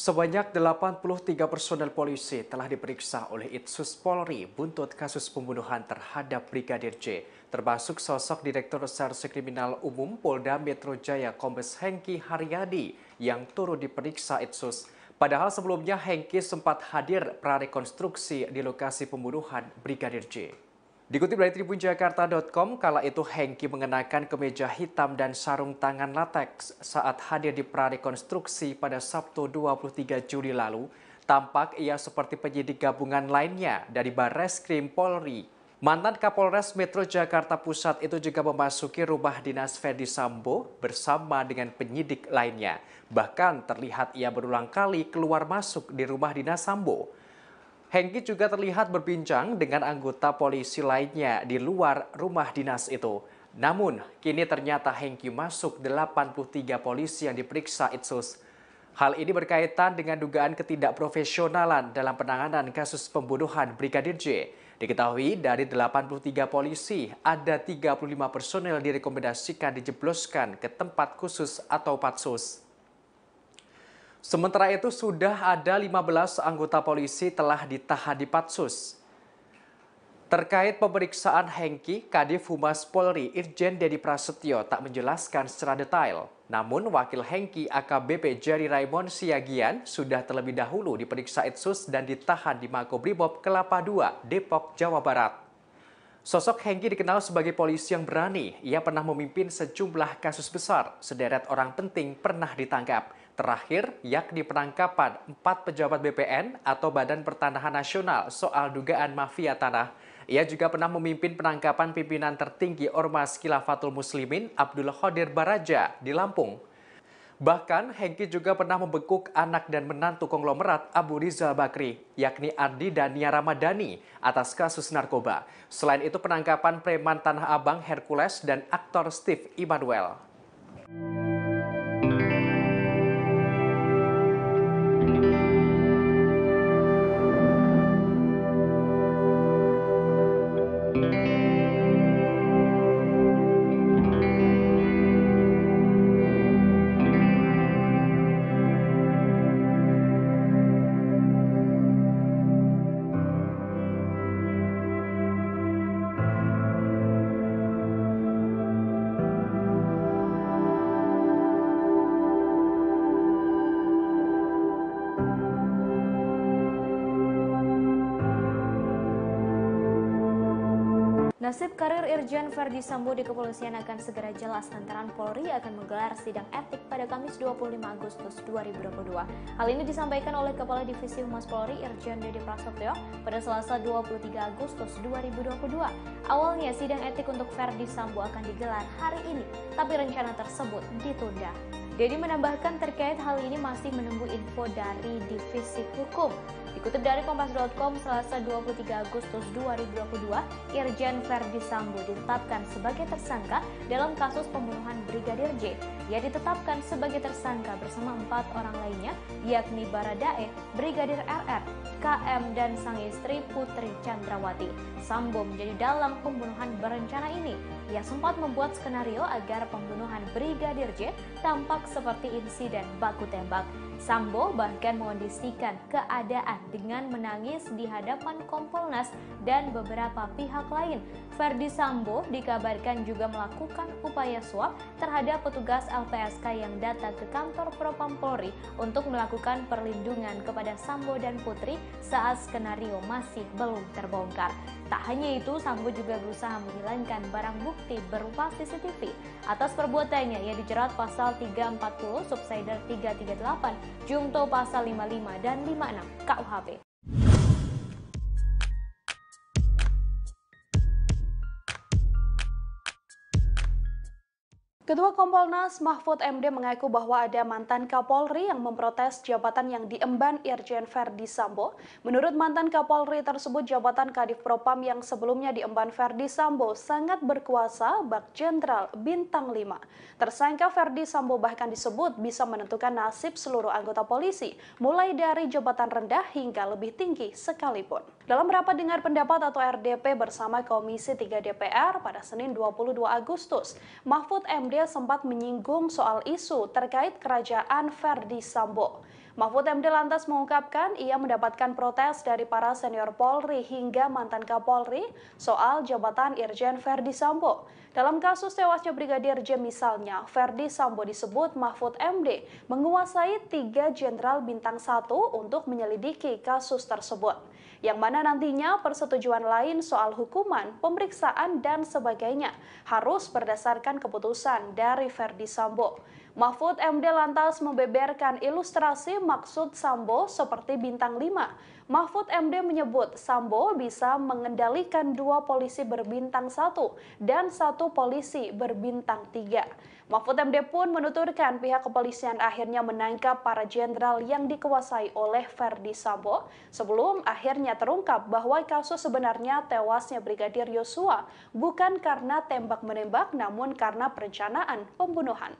Sebanyak 83 personel polisi telah diperiksa oleh Itsus Polri buntut kasus pembunuhan terhadap Brigadir J, termasuk sosok Direktur Reserse Kriminal Umum Polda Metro Jaya Kombes Hengki Haryadi yang turut diperiksa Itsus. Padahal sebelumnya Hengki sempat hadir prarekonstruksi di lokasi pembunuhan Brigadir J. Dikutip dari tribunjakarta.com, kala itu Hengki mengenakan kemeja hitam dan sarung tangan lateks saat hadir di prarekonstruksi pada Sabtu 23 Juli lalu. Tampak ia seperti penyidik gabungan lainnya dari Barreskrim Polri. Mantan Kapolres Metro Jakarta Pusat itu juga memasuki rumah dinas Ferdisambo bersama dengan penyidik lainnya. Bahkan terlihat ia berulang kali keluar masuk di rumah dinas Sambo. Hengki juga terlihat berbincang dengan anggota polisi lainnya di luar rumah dinas itu. Namun, kini ternyata Hengki masuk 83 polisi yang diperiksa Itsus. Hal ini berkaitan dengan dugaan ketidakprofesionalan dalam penanganan kasus pembunuhan Brigadir J. Diketahui dari 83 polisi, ada 35 personel direkomendasikan dijebloskan ke tempat khusus atau Patsus. Sementara itu sudah ada 15 anggota polisi telah ditahan di Patsus. Terkait pemeriksaan Hengki, Kadif Humas Polri Irjen Dedi Prasetyo tak menjelaskan secara detail. Namun wakil Hengki AKBP Jerry Raymond Siagian sudah terlebih dahulu diperiksa Itsus dan ditahan di Makobrimob Kelapa II, Depok, Jawa Barat. Sosok Hengki dikenal sebagai polisi yang berani. Ia pernah memimpin sejumlah kasus besar. Sederet orang penting pernah ditangkap. Terakhir, yakni penangkapan 4 pejabat BPN atau Badan Pertanahan Nasional soal dugaan mafia tanah. Ia juga pernah memimpin penangkapan pimpinan tertinggi Ormas Khilafatul Muslimin Abdul Qadir Baraja di Lampung. Bahkan, Hengki juga pernah membekuk anak dan menantu konglomerat Abu Rizal Bakri, yakni Ardi dan Nia Ramadhani, atas kasus narkoba. Selain itu, penangkapan preman Tanah Abang Hercules dan aktor Steve Immanuel. Nasib karir Irjen Verdi Sambo di kepolisian akan segera jelas lantaran Polri akan menggelar sidang etik pada Kamis 25 Agustus 2022. Hal ini disampaikan oleh Kepala Divisi Humas Polri Irjen Dede Prasetyo pada Selasa 23 Agustus 2022. Awalnya sidang etik untuk Verdi Sambo akan digelar hari ini, tapi rencana tersebut ditunda. Dedi menambahkan terkait hal ini masih menunggu info dari Divisi Hukum. Dikutip dari Kompas.com, Selasa 23 Agustus 2022, Irjen Verdi Sambo ditetapkan sebagai tersangka dalam kasus pembunuhan Brigadir J. Ia ditetapkan sebagai tersangka bersama 4 orang lainnya, yakni Baradae, Brigadir RR, KM, dan sang istri Putri Chandrawati. Sambo menjadi dalang pembunuhan berencana ini. Ia sempat membuat skenario agar pembunuhan Brigadir J tampak seperti insiden baku tembak. Sambo bahkan mengondisikan keadaan dengan menangis di hadapan Kompolnas dan beberapa pihak lain. Verdi Sambo dikabarkan juga melakukan upaya suap terhadap petugas LPSK yang datang ke kantor Propam Polri untuk melakukan perlindungan kepada Sambo dan Putri saat skenario masih belum terbongkar. Tak hanya itu, Sambo juga berusaha menghilangkan barang bukti berupa CCTV. Atas perbuatannya, ia dijerat pasal 340, subsider 338, Jungto pasal 55 dan 56 KUHP. Ketua Kompolnas Mahfud MD mengaku bahwa ada mantan Kapolri yang memprotes jabatan yang diemban Irjen Verdi Sambo. Menurut mantan Kapolri tersebut, jabatan Kadif Propam yang sebelumnya diemban Verdi Sambo sangat berkuasa bak Jenderal Bintang 5. Tersangka Verdi Sambo bahkan disebut bisa menentukan nasib seluruh anggota polisi, mulai dari jabatan rendah hingga lebih tinggi sekalipun. Dalam rapat dengar pendapat atau RDP bersama Komisi 3 DPR pada Senin 22 Agustus, Mahfud MD sempat menyinggung soal isu terkait kerajaan Verdi Sambo. Mahfud MD lantas mengungkapkan ia mendapatkan protes dari para senior Polri hingga mantan Kapolri soal jabatan Irjen Verdi Sambo. Dalam kasus tewasnya Brigadir J misalnya, Verdi Sambo disebut Mahfud MD menguasai 3 jenderal bintang 1 untuk menyelidiki kasus tersebut, yang mana nantinya persetujuan lain soal hukuman, pemeriksaan, dan sebagainya harus berdasarkan keputusan dari Verdi Sambo. Mahfud MD lantas membeberkan ilustrasi maksud Sambo seperti bintang 5. Mahfud MD menyebut Sambo bisa mengendalikan 2 polisi berbintang 1 dan 1 polisi berbintang 3. Mahfud MD pun menuturkan pihak kepolisian akhirnya menangkap para jenderal yang dikuasai oleh Verdi Sambo sebelum akhirnya terungkap bahwa kasus sebenarnya tewasnya Brigadir Yosua bukan karena tembak-menembak namun karena perencanaan pembunuhan.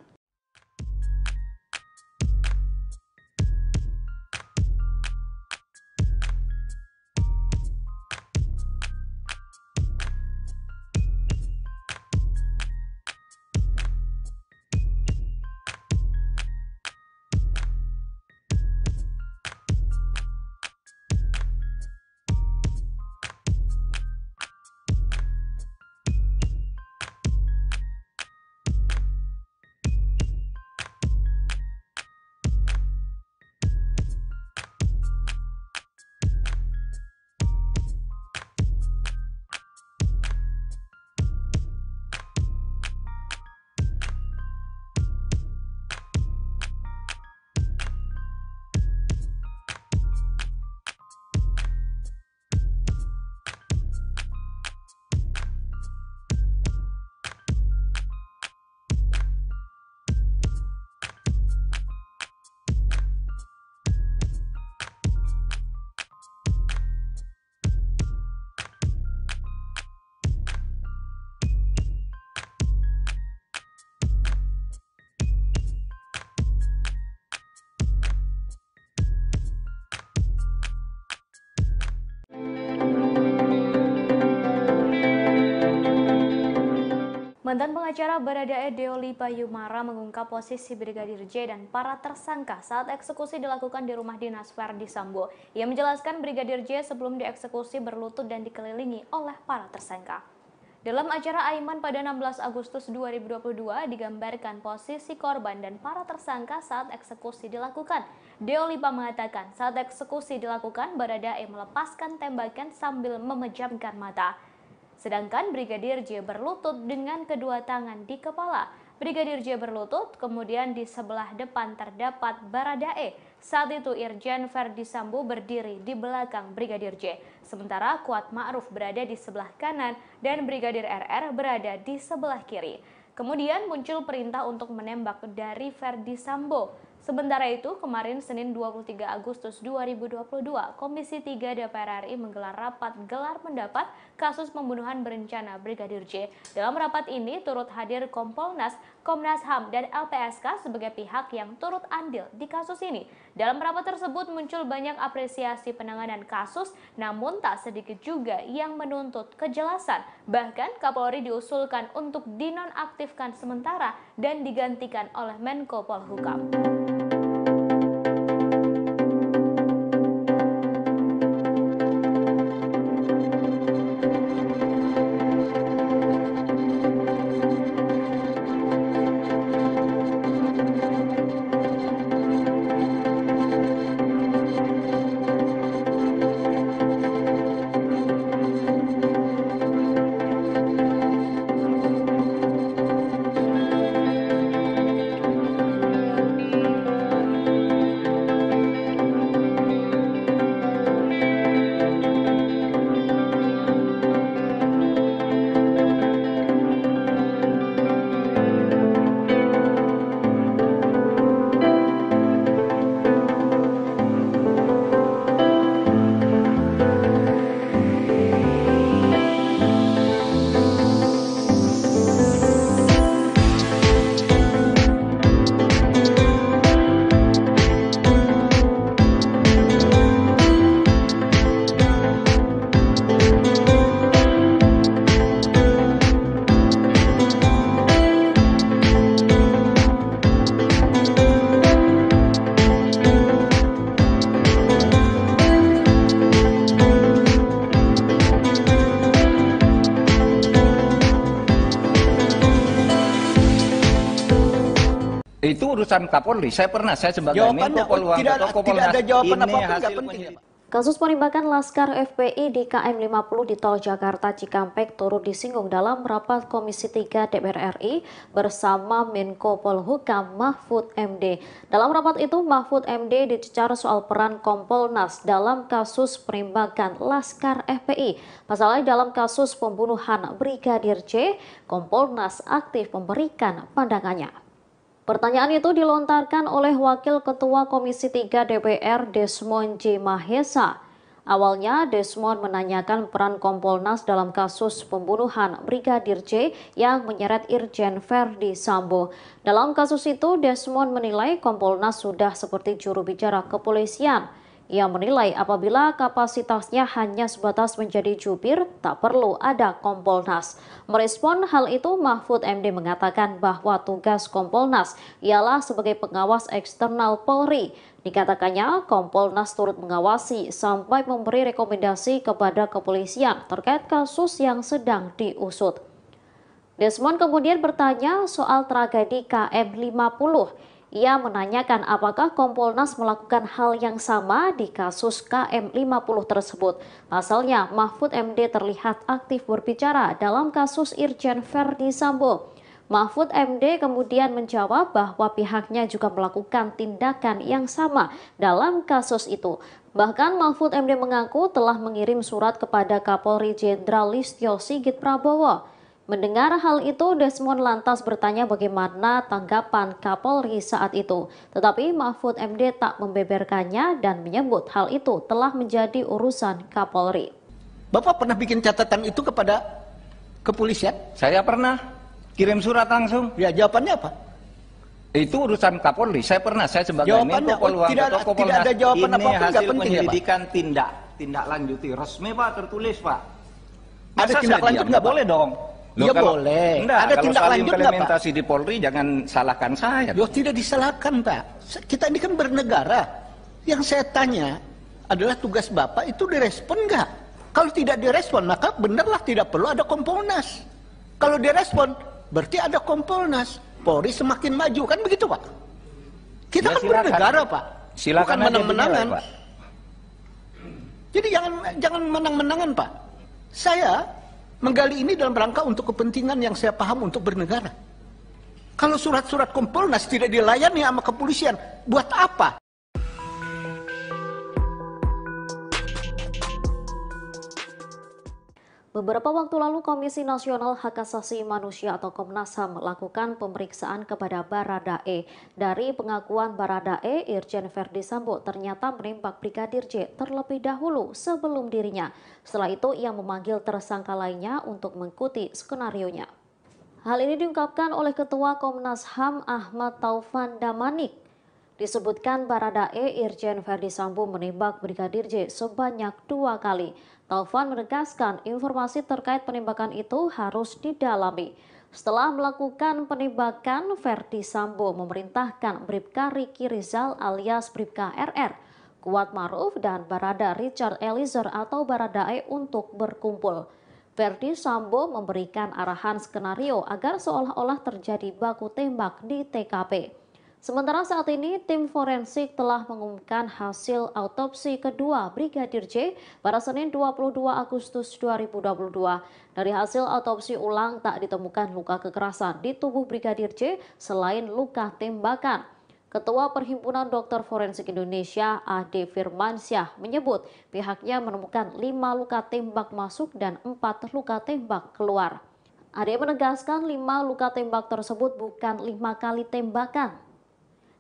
Mantan pengacara Baradae Deoli Payumara mengungkap posisi Brigadir J dan para tersangka saat eksekusi dilakukan di rumah dinas Verdi Sambo. Ia menjelaskan Brigadir J sebelum dieksekusi berlutut dan dikelilingi oleh para tersangka. Dalam acara Aiman pada 16 Agustus 2022 digambarkan posisi korban dan para tersangka saat eksekusi dilakukan. Deolipa mengatakan saat eksekusi dilakukan Baradae melepaskan tembakan sambil memejamkan mata. sedangkan Brigadir J berlutut dengan kedua tangan di kepala. Brigadir J berlutut, kemudian di sebelah depan terdapat Baradae. Saat itu Irjen Verdi Sambo berdiri di belakang Brigadir J, sementara Kuat Ma'ruf berada di sebelah kanan dan Brigadir RR berada di sebelah kiri. Kemudian muncul perintah untuk menembak dari Verdi Sambo. Sementara itu, kemarin Senin 23 Agustus 2022, Komisi 3 DPR RI menggelar rapat gelar pendapat kasus pembunuhan berencana Brigadir J. Dalam rapat ini turut hadir Kompolnas, Komnas HAM, dan LPSK sebagai pihak yang turut andil di kasus ini. Dalam rapat tersebut muncul banyak apresiasi penanganan kasus, namun tak sedikit juga yang menuntut kejelasan. Bahkan Kapolri diusulkan untuk dinonaktifkan sementara dan digantikan oleh Menko Polhukam. Itu urusan Kapolri. Saya sebagai Menko Polhukam atau Kompolnas. Tidak ada jawaban Ini apapun, hasil penting. Kasus penembakan Laskar FPI di KM 50 di Tol Jakarta Cikampek turut disinggung dalam rapat Komisi 3 DPR RI bersama Menko Polhukam Mahfud MD. Dalam rapat itu Mahfud MD dicecar soal peran Kompolnas dalam kasus penembakan Laskar FPI. Pasalnya dalam kasus pembunuhan Brigadir J, Kompolnas aktif memberikan pandangannya. Pertanyaan itu dilontarkan oleh Wakil Ketua Komisi 3 DPR Desmond J. Mahesa. Awalnya Desmond menanyakan peran Kompolnas dalam kasus pembunuhan Brigadir J yang menyeret Irjen Verdi Sambo. Dalam kasus itu Desmond menilai Kompolnas sudah seperti juru bicara kepolisian. Ia menilai apabila kapasitasnya hanya sebatas menjadi jubir, tak perlu ada Kompolnas. Merespon hal itu, Mahfud MD mengatakan bahwa tugas Kompolnas ialah sebagai pengawas eksternal Polri. Dikatakannya, Kompolnas turut mengawasi sampai memberi rekomendasi kepada kepolisian terkait kasus yang sedang diusut. Desmond kemudian bertanya soal tragedi KM 50. Ia menanyakan apakah Kompolnas melakukan hal yang sama di kasus KM 50 tersebut. Pasalnya, Mahfud MD terlihat aktif berbicara dalam kasus Irjen Verdi Sambo. Mahfud MD kemudian menjawab bahwa pihaknya juga melakukan tindakan yang sama dalam kasus itu. Bahkan Mahfud MD mengaku telah mengirim surat kepada Kapolri Jenderal Listio Sigit Prabowo. Mendengar hal itu, Desmond lantas bertanya bagaimana tanggapan Kapolri saat itu. Tetapi Mahfud MD tak membeberkannya dan menyebut hal itu telah menjadi urusan Kapolri. Bapak pernah bikin catatan itu kepada kepolisian? Saya pernah kirim surat langsung. Ya, jawabannya apa? Itu urusan Kapolri. Saya sebagai Menko Polhukam atau Kompolnas. Tidak ada jawaban ini apapun, hasil penting, penyelidikan tindak lanjuti resmi Pak, tertulis Pak. Ada tindak lanjut nggak boleh dong. Ya boleh. Enggak, ada kalau tindak soal lanjut nggak Pak? implementasi di Polri jangan salahkan saya. Loh, tidak disalahkan Pak. Kita ini kan bernegara. Yang saya tanya adalah tugas Bapak itu direspon nggak? Kalau tidak direspon maka benarlah tidak perlu ada Kompolnas. Kalau direspon berarti ada Kompolnas. Polri semakin maju, kan begitu Pak? Kita Ya, kan silakan. bernegara Pak. Silakan bukan aja menang-menangan. dinilai, Pak. Jadi Jadi jangan menang-menangan Pak. Saya Menggali ini dalam rangka untuk kepentingan yang saya paham untuk bernegara. Kalau surat-surat Kompolnas tidak dilayani sama kepolisian, buat apa? Beberapa waktu lalu Komisi Nasional Hak Asasi Manusia atau Komnas HAM melakukan pemeriksaan kepada Baradae. Dari pengakuan Baradae, Irjen Verdi Sambo ternyata menembak Brigadir J terlebih dahulu sebelum dirinya. Setelah itu ia memanggil tersangka lainnya untuk mengikuti skenarionya. Hal ini diungkapkan oleh Ketua Komnas HAM Ahmad Taufan Damanik. Disebutkan Baradae Irjen Verdi Sambo menembak Brigadir J sebanyak 2 kali. Taufan menegaskan informasi terkait penembakan itu harus didalami. Setelah melakukan penembakan, Verdi Sambo memerintahkan Bribka Riki Rizal alias Bribka RR, Kuat Maruf dan Barada Richard Eliezer atau Baradae untuk berkumpul. Verdi Sambo memberikan arahan skenario agar seolah-olah terjadi baku tembak di TKP. Sementara saat ini tim forensik telah mengumumkan hasil autopsi kedua Brigadir J pada Senin 22 Agustus 2022. Dari hasil autopsi ulang tak ditemukan luka kekerasan di tubuh Brigadir J selain luka tembakan. Ketua Perhimpunan Dokter Forensik Indonesia Ade Firmansyah menyebut pihaknya menemukan 5 luka tembak masuk dan 4 luka tembak keluar. Ade menegaskan 5 luka tembak tersebut bukan 5 kali tembakan.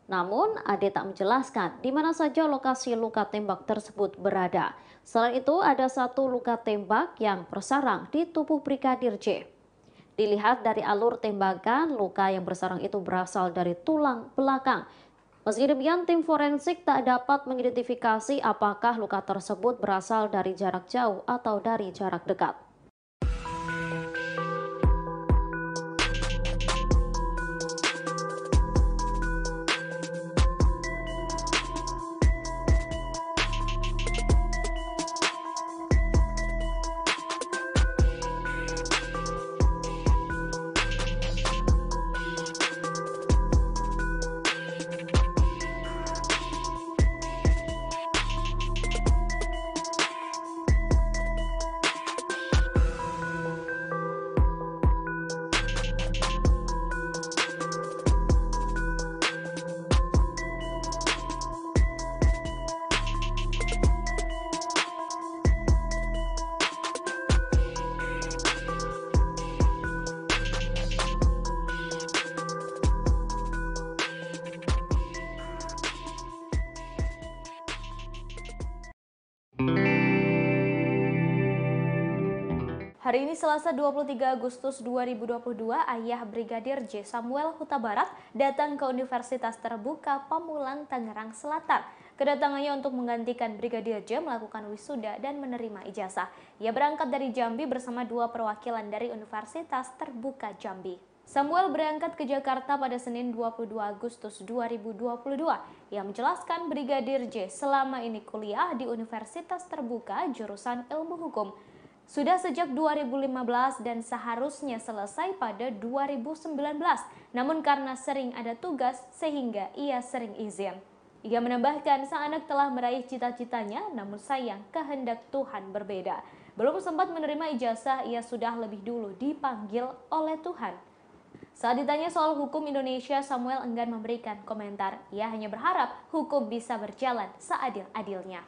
Namun, Ade tak menjelaskan di mana saja lokasi luka tembak tersebut berada. Selain itu, ada 1 luka tembak yang bersarang di tubuh Brigadir J. Dilihat dari alur tembakan, luka yang bersarang itu berasal dari tulang belakang. Meski demikian, tim forensik tak dapat mengidentifikasi apakah luka tersebut berasal dari jarak jauh atau dari jarak dekat. Hari ini Selasa 23 Agustus 2022, ayah Brigadir J Samuel Huta Barat datang ke Universitas Terbuka Pamulang, Tangerang Selatan. Kedatangannya untuk menggantikan Brigadir J melakukan wisuda dan menerima ijazah. Ia berangkat dari Jambi bersama 2 perwakilan dari Universitas Terbuka Jambi. Samuel berangkat ke Jakarta pada Senin 22 Agustus 2022. Ia menjelaskan Brigadir J selama ini kuliah di Universitas Terbuka jurusan Ilmu Hukum. Sudah sejak 2015 dan seharusnya selesai pada 2019. Namun karena sering ada tugas sehingga ia sering izin. Ia menambahkan sang anak telah meraih cita-citanya, namun sayang kehendak Tuhan berbeda. Belum sempat menerima ijazah, ia sudah lebih dulu dipanggil oleh Tuhan. Saat ditanya soal hukum Indonesia, Samuel enggan memberikan komentar. Ia hanya berharap hukum bisa berjalan seadil-adilnya.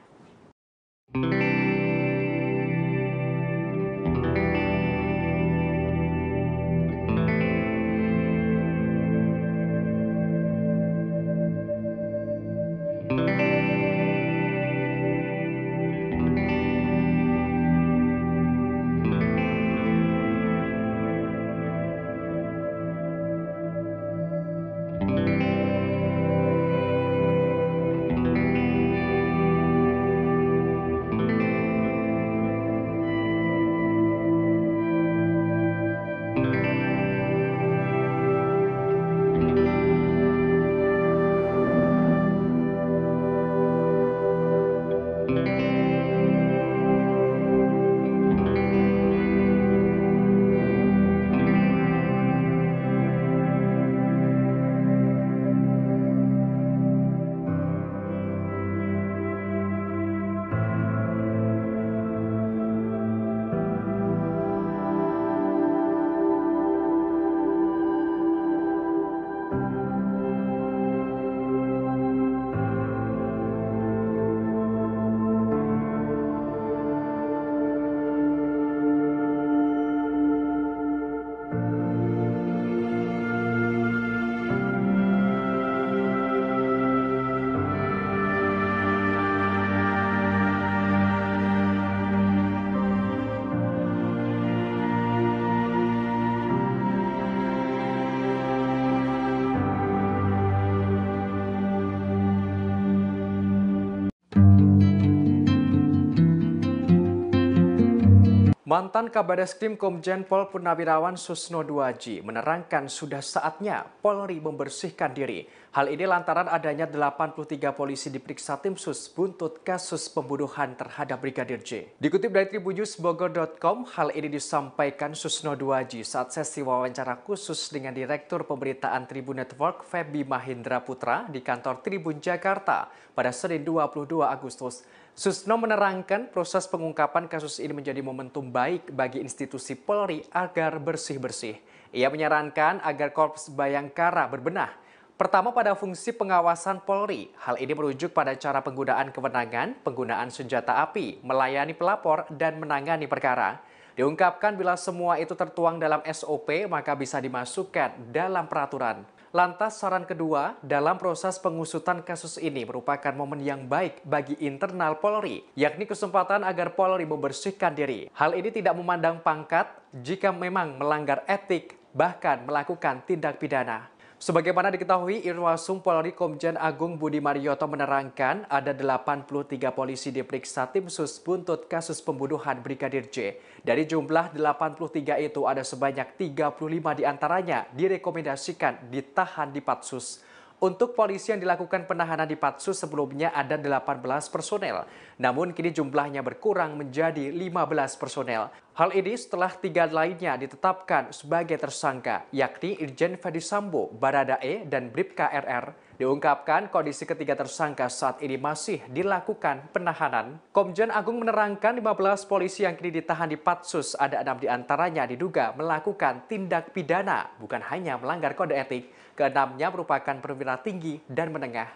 Mantan Kabareskrim Komjen Pol Purnawirawan Susno Duaji menerangkan sudah saatnya Polri membersihkan diri. Hal ini lantaran adanya 83 polisi diperiksa tim sus buntut kasus pembunuhan terhadap Brigadir J. Dikutip dari tribunnews.bogor.com, hal ini disampaikan Susno Duaji saat sesi wawancara khusus dengan Direktur Pemberitaan Tribun Network Feby Mahindra Putra di kantor Tribun Jakarta pada Senin 22 Agustus. Susno menerangkan proses pengungkapan kasus ini menjadi momentum baik bagi institusi Polri agar bersih-bersih. Ia menyarankan agar Korps Bayangkara berbenah. Pertama pada fungsi pengawasan Polri. Hal ini merujuk pada cara penggunaan kewenangan, penggunaan senjata api, melayani pelapor, dan menangani perkara. Diungkapkan bila semua itu tertuang dalam SOP maka bisa dimasukkan dalam peraturan. Lantas saran kedua, dalam proses pengusutan kasus ini merupakan momen yang baik bagi internal Polri, yakni kesempatan agar Polri membersihkan diri. Hal ini tidak memandang pangkat jika memang melanggar etik, bahkan melakukan tindak pidana. Sebagaimana diketahui, Irwasum Polri Komjen Agung Budi Marioto menerangkan ada 83 polisi diperiksa tim sus buntut kasus pembunuhan Brigadir J. Dari jumlah 83 itu ada sebanyak 35 diantaranya direkomendasikan ditahan di Patsus. Untuk polisi yang dilakukan penahanan di Patsus sebelumnya ada 18 personel, namun kini jumlahnya berkurang menjadi 15 personel. Hal ini setelah 3 lainnya ditetapkan sebagai tersangka, yakni Irjen Ferdisambo, Baradae, dan Bribka RR. Diungkapkan kondisi ketiga tersangka saat ini masih dilakukan penahanan. Komjen Agung menerangkan 15 polisi yang kini ditahan di Patsus, ada 6 diantaranya diduga melakukan tindak pidana, bukan hanya melanggar kode etik. Keenamnya merupakan perwira tinggi dan menengah.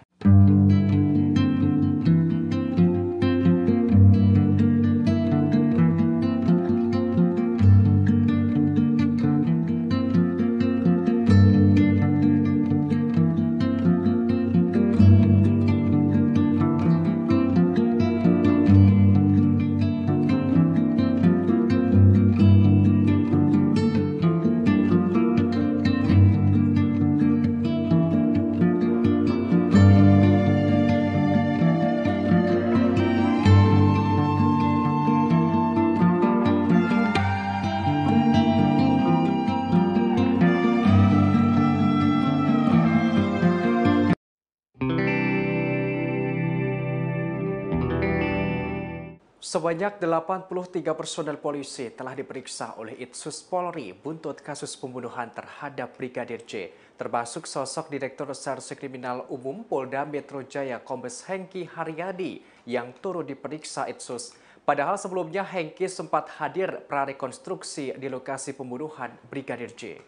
Sebanyak 83 personel polisi telah diperiksa oleh Itsus Polri buntut kasus pembunuhan terhadap Brigadir J, termasuk sosok Direktur Reserse Kriminal Umum Polda Metro Jaya Kombes Hengki Haryadi yang turut diperiksa Itsus. Padahal sebelumnya Hengki sempat hadir prarekonstruksi di lokasi pembunuhan Brigadir J.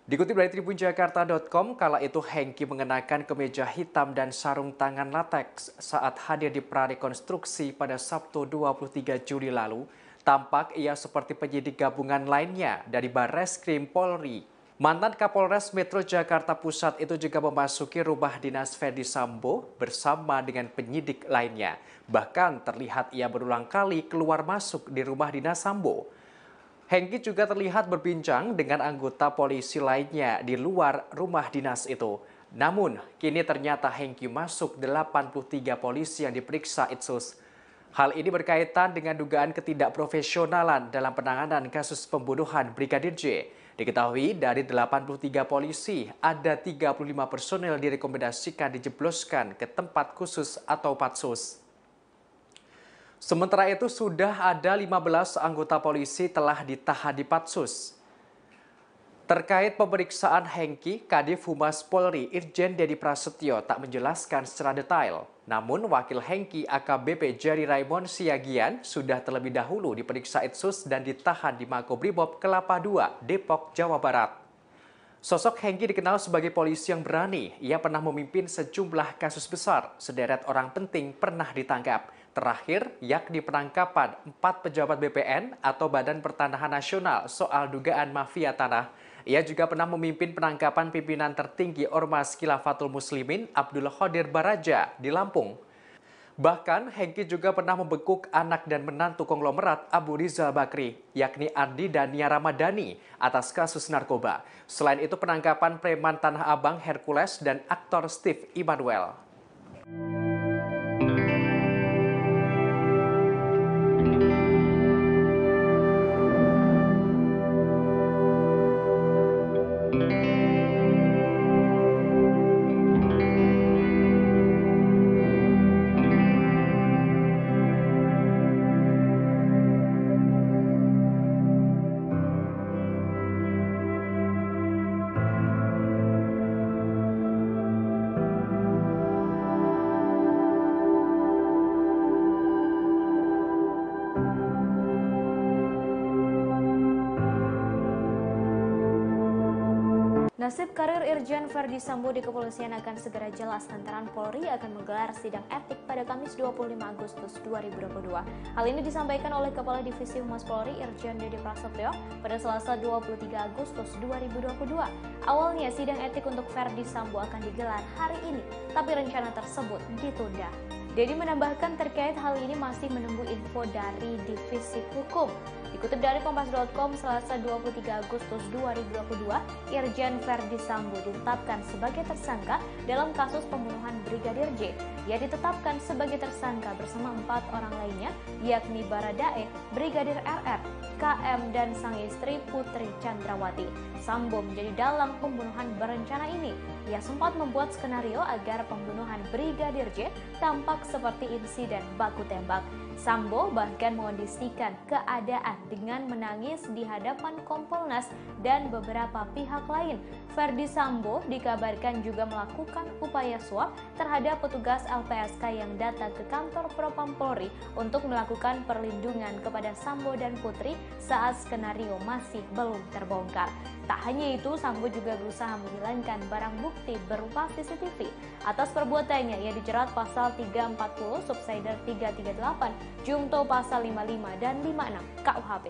Dikutip dari tribunjakarta.com, kala itu Hengki mengenakan kemeja hitam dan sarung tangan lateks saat hadir di prarekonstruksi pada Sabtu 23 Juli lalu. Tampak ia seperti penyidik gabungan lainnya dari Barreskrim Polri. Mantan Kapolres Metro Jakarta Pusat itu juga memasuki rumah dinas Ferdisambo bersama dengan penyidik lainnya. Bahkan terlihat ia berulang kali keluar masuk di rumah dinas Sambo. Hengki juga terlihat berbincang dengan anggota polisi lainnya di luar rumah dinas itu. Namun, kini ternyata Hengki masuk 83 polisi yang diperiksa Itsus. Hal ini berkaitan dengan dugaan ketidakprofesionalan dalam penanganan kasus pembunuhan Brigadir J. Diketahui dari 83 polisi, ada 35 personel direkomendasikan dijebloskan ke tempat khusus atau Patsus. Sementara itu sudah ada 15 anggota polisi telah ditahan di Patsus. Terkait pemeriksaan Hengki, Kadif Humas Polri Irjen Dedi Prasetyo tak menjelaskan secara detail. Namun wakil Hengki AKBP Jerry Raymond Siagian sudah terlebih dahulu diperiksa Itsus dan ditahan di Makobrimob Kelapa II, Depok, Jawa Barat. Sosok Hengki dikenal sebagai polisi yang berani. Ia pernah memimpin sejumlah kasus besar. Sederet orang penting pernah ditangkap. Terakhir, yakni penangkapan 4 pejabat BPN atau Badan Pertanahan Nasional soal dugaan mafia tanah. Ia juga pernah memimpin penangkapan pimpinan tertinggi Ormas Khilafatul Muslimin Abdul Qadir Baraja di Lampung. Bahkan, Hengki juga pernah membekuk anak dan menantu konglomerat Abu Rizal Bakri, yakni Andi dan Nia Ramadhani, atas kasus narkoba. Selain itu, penangkapan preman Tanah Abang Hercules dan aktor Steve Immanuel. Nasib karir Irjen Verdi Sambo di kepolisian akan segera jelas lantaran Polri akan menggelar sidang etik pada Kamis 25 Agustus 2022. Hal ini disampaikan oleh Kepala Divisi Humas Polri Irjen Dede Prasetyo pada Selasa 23 Agustus 2022. Awalnya sidang etik untuk Verdi Sambo akan digelar hari ini, tapi rencana tersebut ditunda. Dedi menambahkan terkait hal ini masih menunggu info dari Divisi Hukum. Dikutip dari Kompas.com, Selasa 23 Agustus 2022, Irjen Verdi Sambo ditetapkan sebagai tersangka dalam kasus pembunuhan Brigadir J. Ia ditetapkan sebagai tersangka bersama 4 orang lainnya, yakni Baradae, Brigadir RR, KM, dan sang istri Putri Chandrawati. Sambo menjadi dalang pembunuhan berencana ini. Ia sempat membuat skenario agar pembunuhan Brigadir J tampak seperti insiden baku tembak. Sambo bahkan mengondisikan keadaan dengan menangis di hadapan Kompolnas dan beberapa pihak lain. Verdi Sambo dikabarkan juga melakukan upaya suap terhadap petugas LPSK yang datang ke kantor Propam Polri untuk melakukan perlindungan kepada Sambo dan Putri saat skenario masih belum terbongkar. Tak hanya itu, Sambo juga berusaha menghilangkan barang bukti berupa CCTV. Atas perbuatannya, ia dijerat pasal 340, subsider 338, Jungto pasal 55 dan 56 KUHP.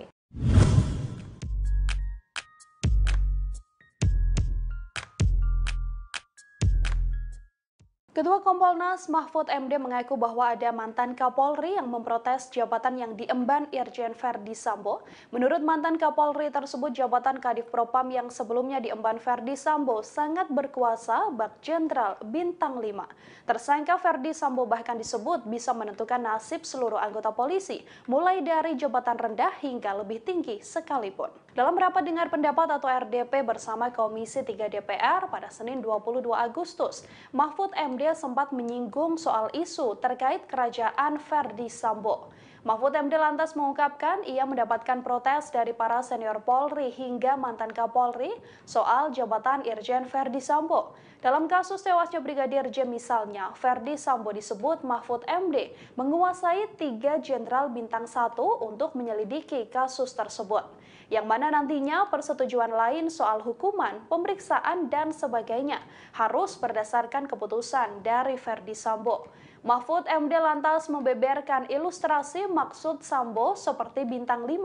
Ketua Kompolnas Mahfud MD mengaku bahwa ada mantan Kapolri yang memprotes jabatan yang diemban Irjen Verdi Sambo. Menurut mantan Kapolri tersebut, jabatan Kadif Propam yang sebelumnya diemban Verdi Sambo sangat berkuasa bak Jenderal Bintang 5. Tersangka Verdi Sambo bahkan disebut bisa menentukan nasib seluruh anggota polisi, mulai dari jabatan rendah hingga lebih tinggi sekalipun. Dalam rapat dengar pendapat atau RDP bersama Komisi 3 DPR pada Senin 22 Agustus, Mahfud MD sempat menyinggung soal isu terkait kerajaan Verdi Sambo. Mahfud MD lantas mengungkapkan ia mendapatkan protes dari para senior Polri hingga mantan Kapolri soal jabatan Irjen Verdi Sambo. Dalam kasus tewasnya Brigadir J misalnya, Verdi Sambo disebut Mahfud MD menguasai 3 jenderal bintang 1 untuk menyelidiki kasus tersebut, yang mana nantinya persetujuan lain soal hukuman, pemeriksaan, dan sebagainya harus berdasarkan keputusan dari Verdi Sambo. Mahfud MD lantas membeberkan ilustrasi maksud Sambo seperti bintang 5.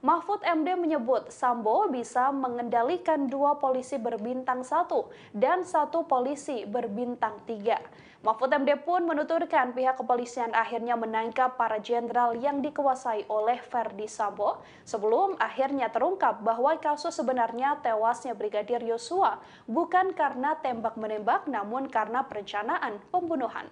Mahfud MD menyebut Sambo bisa mengendalikan 2 polisi berbintang 1 dan 1 polisi berbintang 3. Mahfud MD pun menuturkan pihak kepolisian akhirnya menangkap para jenderal yang dikuasai oleh Verdi Sambo sebelum akhirnya terungkap bahwa kasus sebenarnya tewasnya Brigadir Yosua bukan karena tembak-menembak namun karena perencanaan pembunuhan.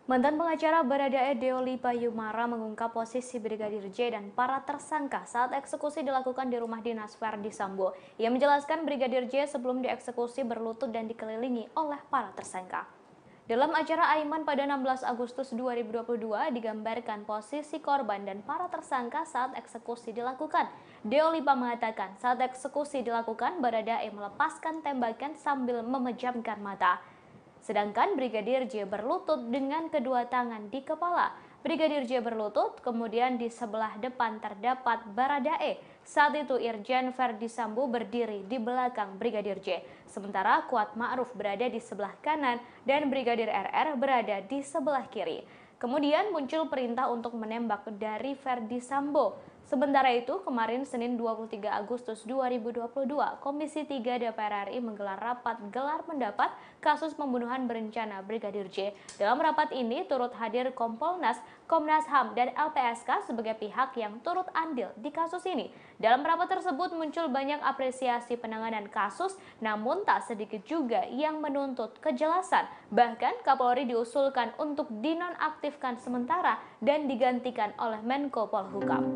Mantan pengacara Baradae Deoli Payumara mengungkap posisi Brigadir J dan para tersangka saat eksekusi dilakukan di rumah dinas Verdi Sambo. Ia menjelaskan Brigadir J sebelum dieksekusi berlutut dan dikelilingi oleh para tersangka. Dalam acara Aiman pada 16 Agustus 2022 digambarkan posisi korban dan para tersangka saat eksekusi dilakukan. Deolipa mengatakan saat eksekusi dilakukan Baradae melepaskan tembakan sambil memejamkan mata. sedangkan Brigadir J berlutut dengan kedua tangan di kepala. Brigadir J berlutut, kemudian di sebelah depan terdapat Baradae. Saat itu Irjen Verdi Sambo berdiri di belakang Brigadir J, sementara Kuat Ma'ruf berada di sebelah kanan dan Brigadir RR berada di sebelah kiri. Kemudian muncul perintah untuk menembak dari Verdi Sambo. Sementara itu, kemarin Senin 23 Agustus 2022, Komisi 3 DPR RI menggelar rapat gelar pendapat kasus pembunuhan berencana Brigadir J. Dalam rapat ini turut hadir Kompolnas, Komnas HAM, dan LPSK sebagai pihak yang turut andil di kasus ini. Dalam rapat tersebut muncul banyak apresiasi penanganan kasus, namun tak sedikit juga yang menuntut kejelasan. Bahkan Kapolri diusulkan untuk dinonaktifkan sementara dan digantikan oleh Menko Polhukam.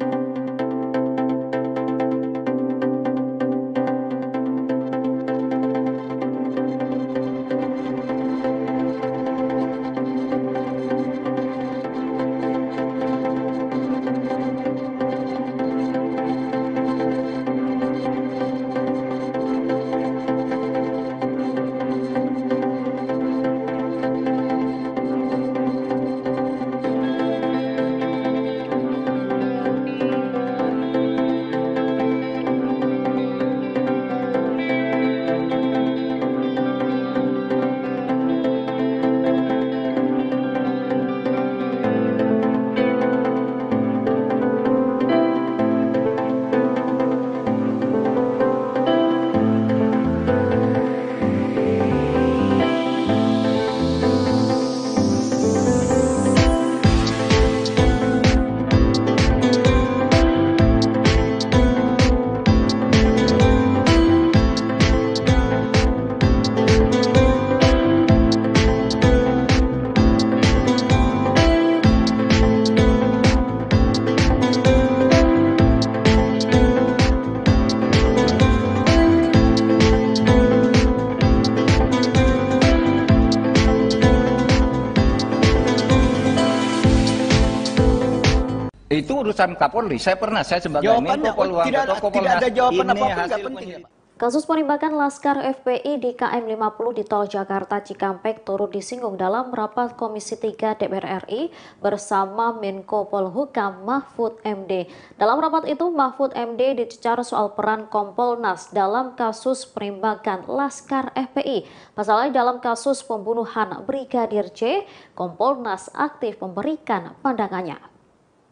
Itu urusan Kapolri. Saya sebagai Menko Polhukam atau Kompolnas, tidak ada jawaban ini apapun, hasil penting. Kasus penembakan Laskar FPI di KM 50 di Tol Jakarta Cikampek turut disinggung dalam rapat Komisi 3 DPR RI bersama Menko Polhukam Mahfud MD. Dalam rapat itu Mahfud MD dicecar soal peran Kompolnas dalam kasus penembakan Laskar FPI. Pasalnya dalam kasus pembunuhan Brigadir J, Kompolnas aktif memberikan pandangannya.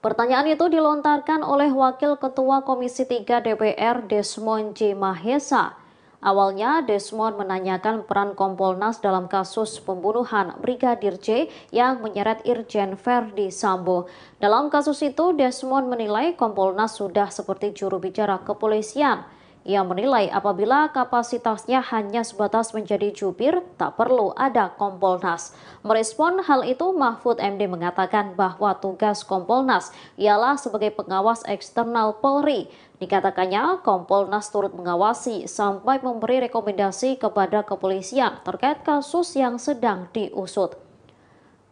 Pertanyaan itu dilontarkan oleh Wakil Ketua Komisi 3 DPR Desmond J. Mahesa. Awalnya Desmond menanyakan peran Kompolnas dalam kasus pembunuhan Brigadir J yang menyeret Irjen Verdi Sambo. Dalam kasus itu Desmond menilai Kompolnas sudah seperti juru bicara kepolisian. Ia menilai apabila kapasitasnya hanya sebatas menjadi jubir, tak perlu ada Kompolnas. Merespon hal itu, Mahfud MD mengatakan bahwa tugas Kompolnas ialah sebagai pengawas eksternal Polri. Dikatakannya, Kompolnas turut mengawasi sampai memberi rekomendasi kepada kepolisian terkait kasus yang sedang diusut.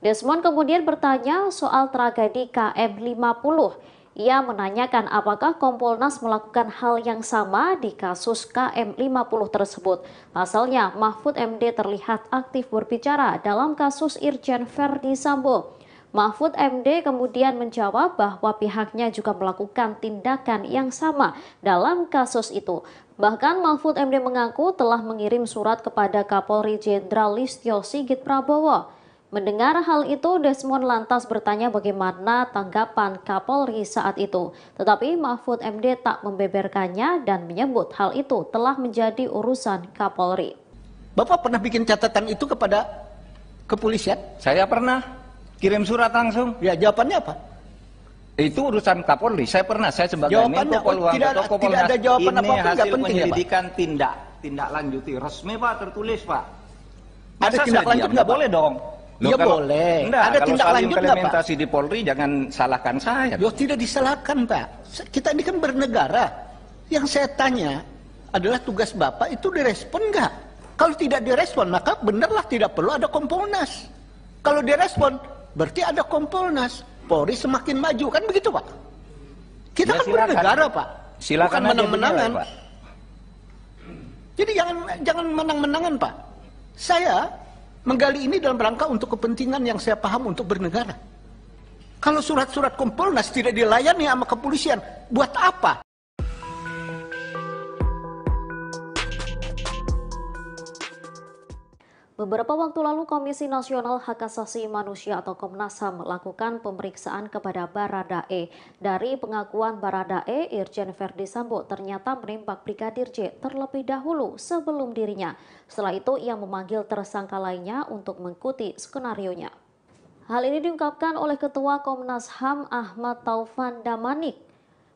Desmond kemudian bertanya soal tragedi KM 50. Ia menanyakan apakah Kompolnas melakukan hal yang sama di kasus KM 50 tersebut. Pasalnya, Mahfud MD terlihat aktif berbicara dalam kasus Irjen Verdi Sambo. Mahfud MD kemudian menjawab bahwa pihaknya juga melakukan tindakan yang sama dalam kasus itu. Bahkan Mahfud MD mengaku telah mengirim surat kepada Kapolri Jenderal Listio Sigit Prabowo. Mendengar hal itu, Desmond lantas bertanya bagaimana tanggapan Kapolri saat itu. Tetapi Mahfud MD tak membeberkannya dan menyebut hal itu telah menjadi urusan Kapolri. Bapak pernah bikin catatan itu kepada kepolisian? Saya pernah kirim surat langsung. Ya, jawabannya apa? Itu urusan Kapolri. Saya sebagai Menko Polhukam atau Kompolnas, tidak ada jawaban ini apapun, hasil penting, penyelidikan tindak lanjuti resmi Pak, tertulis Pak. Ada tindak lanjut nggak boleh dong? Loh, ya boleh. Enggak, ada tindak lanjut nggak Pak? Implementasi di Polri jangan salahkan saya. Loh, tidak disalahkan Pak. Kita ini kan bernegara. Yang saya tanya adalah tugas Bapak itu direspon nggak? Kalau tidak direspon maka benarlah tidak perlu ada Kompolnas. Kalau direspon berarti ada Kompolnas. Polri semakin maju, kan begitu Pak? Kita Ya, kan bernegara Pak. Silakan bukan menang-menangan. Pak. Jadi jangan menang-menangan Pak. Saya Menggali ini dalam rangka untuk kepentingan yang saya paham untuk bernegara. Kalau surat-surat Kompolnas tidak dilayani sama kepolisian, buat apa? Beberapa waktu lalu Komisi Nasional Hak Asasi Manusia atau Komnas HAM melakukan pemeriksaan kepada Baradae. Dari pengakuan Baradae, Irjen Verdi Sambo ternyata menembak Brigadir J terlebih dahulu sebelum dirinya. Setelah itu ia memanggil tersangka lainnya untuk mengikuti skenarionya. Hal ini diungkapkan oleh Ketua Komnas HAM Ahmad Taufan Damanik.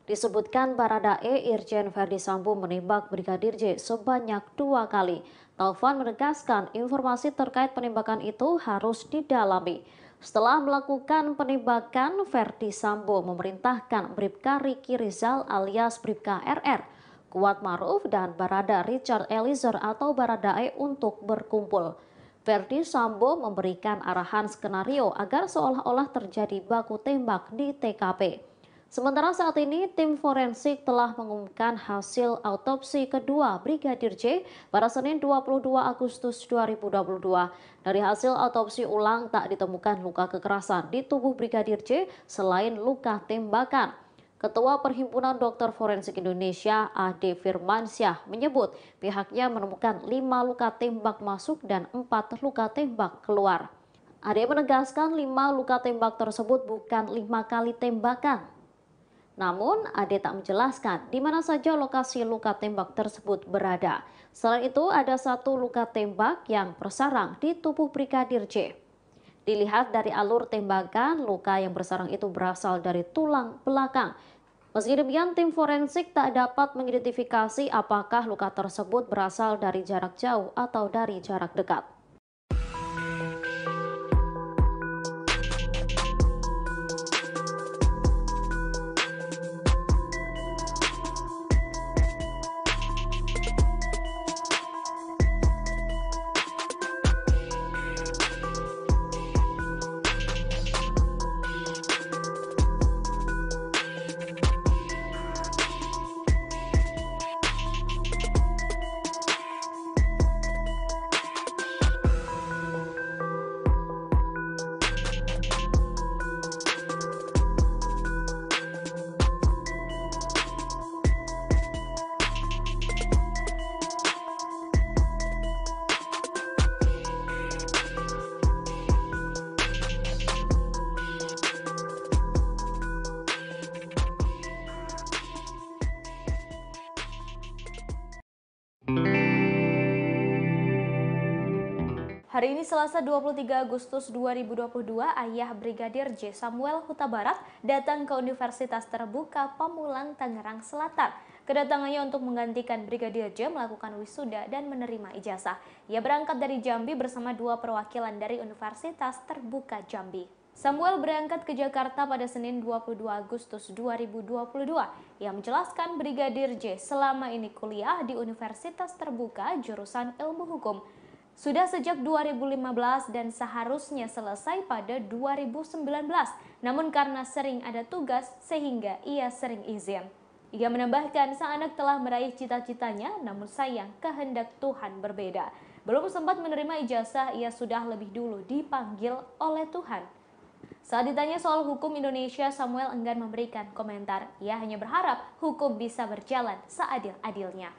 Disebutkan Baradae Irjen Verdi Sambo menembak Brigadir J sebanyak 2 kali. Taufan menegaskan informasi terkait penembakan itu harus didalami. Setelah melakukan penembakan, Verdi Sambo memerintahkan Bribka Riki Rizal alias Bribka RR, Kuat Maruf dan Barada Richard Eliezer atau Baradae untuk berkumpul. Verdi Sambo memberikan arahan skenario agar seolah-olah terjadi baku tembak di TKP. Sementara saat ini tim forensik telah mengumumkan hasil autopsi kedua Brigadir J pada Senin 22 Agustus 2022. Dari hasil autopsi ulang tak ditemukan luka kekerasan di tubuh Brigadir J selain luka tembakan. Ketua Perhimpunan Dokter Forensik Indonesia Ade Firmansyah menyebut pihaknya menemukan 5 luka tembak masuk dan 4 luka tembak keluar. Ade menegaskan 5 luka tembak tersebut bukan 5 kali tembakan. Namun, Ade tak menjelaskan di mana saja lokasi luka tembak tersebut berada. Selain itu, ada 1 luka tembak yang bersarang di tubuh Brigadir J. Dilihat dari alur tembakan, luka yang bersarang itu berasal dari tulang belakang. Meski demikian, tim forensik tak dapat mengidentifikasi apakah luka tersebut berasal dari jarak jauh atau dari jarak dekat. Hari ini Selasa 23 Agustus 2022, ayah Brigadir J Samuel Huta Barat datang ke Universitas Terbuka Pamulang Tangerang Selatan. Kedatangannya untuk menggantikan Brigadir J melakukan wisuda dan menerima ijazah. Ia berangkat dari Jambi bersama 2 perwakilan dari Universitas Terbuka Jambi. Samuel berangkat ke Jakarta pada Senin 22 Agustus 2022. Ia menjelaskan Brigadir J selama ini kuliah di Universitas Terbuka jurusan Ilmu Hukum. Sudah sejak 2015 dan seharusnya selesai pada 2019. Namun karena sering ada tugas sehingga ia sering izin. Ia menambahkan sang anak telah meraih cita-citanya namun sayang kehendak Tuhan berbeda. Belum sempat menerima ijazah, ia sudah lebih dulu dipanggil oleh Tuhan. Saat ditanya soal hukum Indonesia, Samuel enggan memberikan komentar. Ia hanya berharap hukum bisa berjalan seadil-adilnya.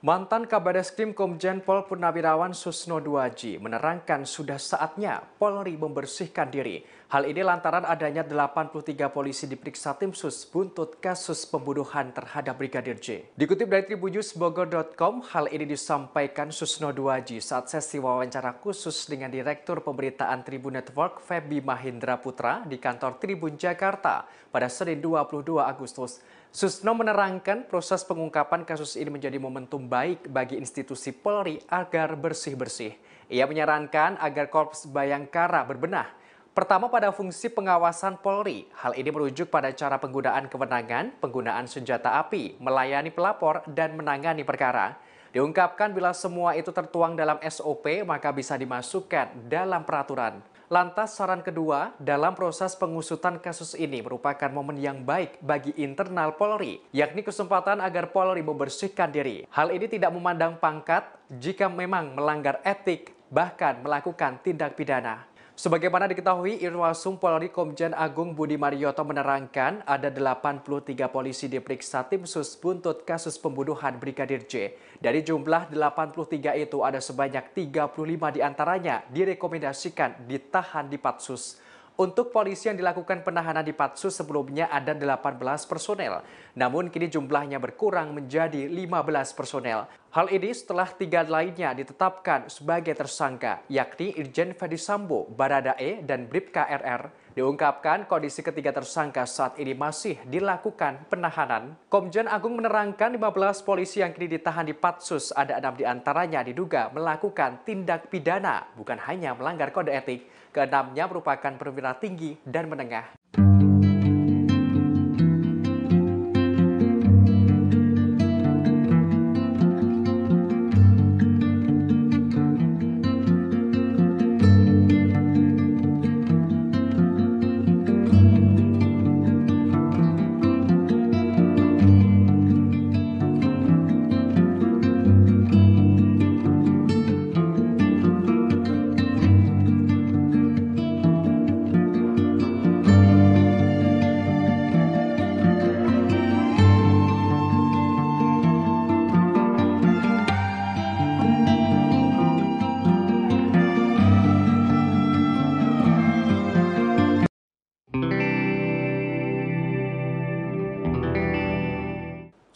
Mantan Kabareskrim Komjen Pol Purnawirawan Susno Duaji menerangkan sudah saatnya Polri membersihkan diri. Hal ini lantaran adanya 83 polisi diperiksa tim sus buntut kasus pembunuhan terhadap Brigadir J. Dikutip dari tribunnews.bogor.com, hal ini disampaikan Susno Duaji saat sesi wawancara khusus dengan Direktur Pemberitaan Tribun Network Feby Mahindra Putra di kantor Tribun Jakarta pada Senin 22 Agustus. Susno menerangkan proses pengungkapan kasus ini menjadi momentum baik bagi institusi Polri agar bersih-bersih. Ia menyarankan agar Korps Bayangkara berbenah. Pertama pada fungsi pengawasan Polri. Hal ini merujuk pada cara penggunaan kewenangan, penggunaan senjata api, melayani pelapor, dan menangani perkara. Diungkapkan bila semua itu tertuang dalam SOP maka bisa dimasukkan dalam peraturan. Lantas saran kedua, dalam proses pengusutan kasus ini merupakan momen yang baik bagi internal Polri, yakni kesempatan agar Polri membersihkan diri. Hal ini tidak memandang pangkat jika memang melanggar etik, bahkan melakukan tindak pidana. Sebagaimana diketahui, Irwasum Polri Komjen Agung Budi Marioto menerangkan ada 83 polisi diperiksa tim sus buntut kasus pembunuhan Brigadir J. Dari jumlah 83 itu ada sebanyak 35 diantaranya direkomendasikan ditahan di Patsus. Untuk polisi yang dilakukan penahanan di Patsus sebelumnya ada 18 personel, namun kini jumlahnya berkurang menjadi 15 personel. Hal ini setelah 3 lainnya ditetapkan sebagai tersangka, yakni Irjen Ferdisambo, Baradae, dan Bribka RR. Diungkapkan kondisi ketiga tersangka saat ini masih dilakukan penahanan. Komjen Agung menerangkan 15 polisi yang kini ditahan di Patsus, ada 6 diantaranya diduga melakukan tindak pidana, bukan hanya melanggar kode etik. Keenamnya merupakan perwira tinggi dan menengah.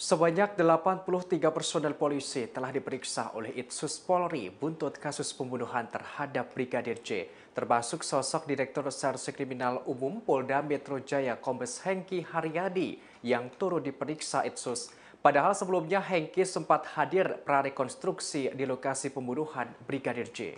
Sebanyak 83 personel polisi telah diperiksa oleh Itsus Polri buntut kasus pembunuhan terhadap Brigadir J, termasuk sosok Direktur Reserse Kriminal Umum Polda Metro Jaya Kombes Hengki Haryadi yang turut diperiksa Itsus. Padahal sebelumnya Hengki sempat hadir prarekonstruksi di lokasi pembunuhan Brigadir J.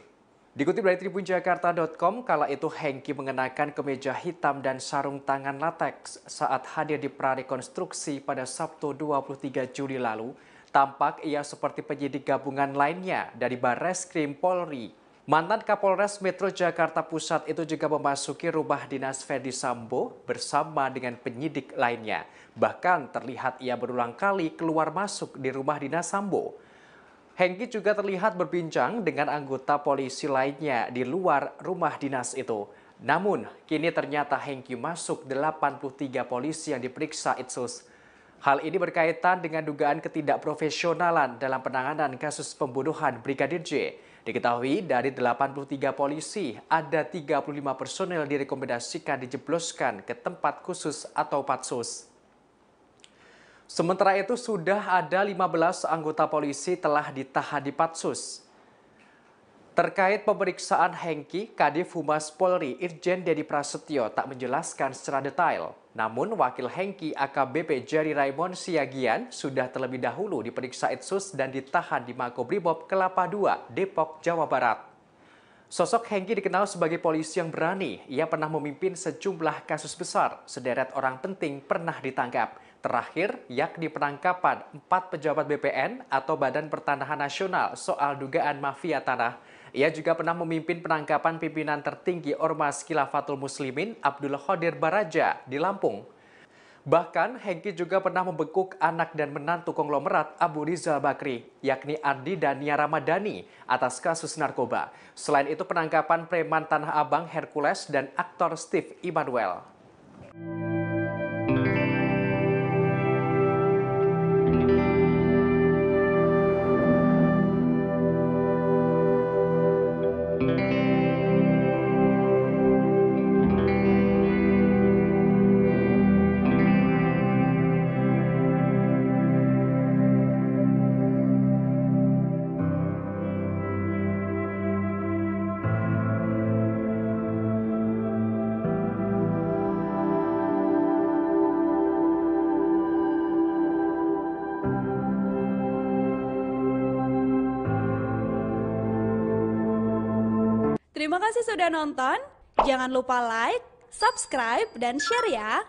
Dikutip dari tribunjakarta.com, kala itu Hengki mengenakan kemeja hitam dan sarung tangan lateks saat hadir di prarekonstruksi pada Sabtu 23 Juli lalu. Tampak ia seperti penyidik gabungan lainnya dari Barreskrim Polri. Mantan Kapolres Metro Jakarta Pusat itu juga memasuki rumah dinas Ferdisambo bersama dengan penyidik lainnya. Bahkan terlihat ia berulang kali keluar masuk di rumah dinas Sambo. Hengki juga terlihat berbincang dengan anggota polisi lainnya di luar rumah dinas itu. Namun, kini ternyata Hengki masuk 83 polisi yang diperiksa Itsus. Hal ini berkaitan dengan dugaan ketidakprofesionalan dalam penanganan kasus pembunuhan Brigadir J. Diketahui dari 83 polisi, ada 35 personel direkomendasikan dijebloskan ke tempat khusus atau Patsus. Sementara itu sudah ada 15 anggota polisi telah ditahan di Patsus. Terkait pemeriksaan Hengki, Kadif Humas Polri Irjen Dedi Prasetyo tak menjelaskan secara detail. Namun wakil Hengki AKBP Jerry Raymond Siagian sudah terlebih dahulu diperiksa Itsus dan ditahan di Makobrimob Kelapa II, Depok, Jawa Barat. Sosok Hengki dikenal sebagai polisi yang berani. Ia pernah memimpin sejumlah kasus besar. Sederet orang penting pernah ditangkap. Terakhir, yakni penangkapan 4 pejabat BPN atau Badan Pertanahan Nasional soal dugaan mafia tanah. Ia juga pernah memimpin penangkapan pimpinan tertinggi Ormas Khilafatul Muslimin Abdul Qadir Baraja di Lampung. Bahkan, Hengki juga pernah membekuk anak dan menantu konglomerat Abu Rizal Bakri, yakni Andi dan Nia Ramadhani, atas kasus narkoba. Selain itu, penangkapan preman Tanah Abang Hercules dan aktor Steve Immanuel. Terima kasih sudah nonton. Jangan lupa like, subscribe, dan share ya.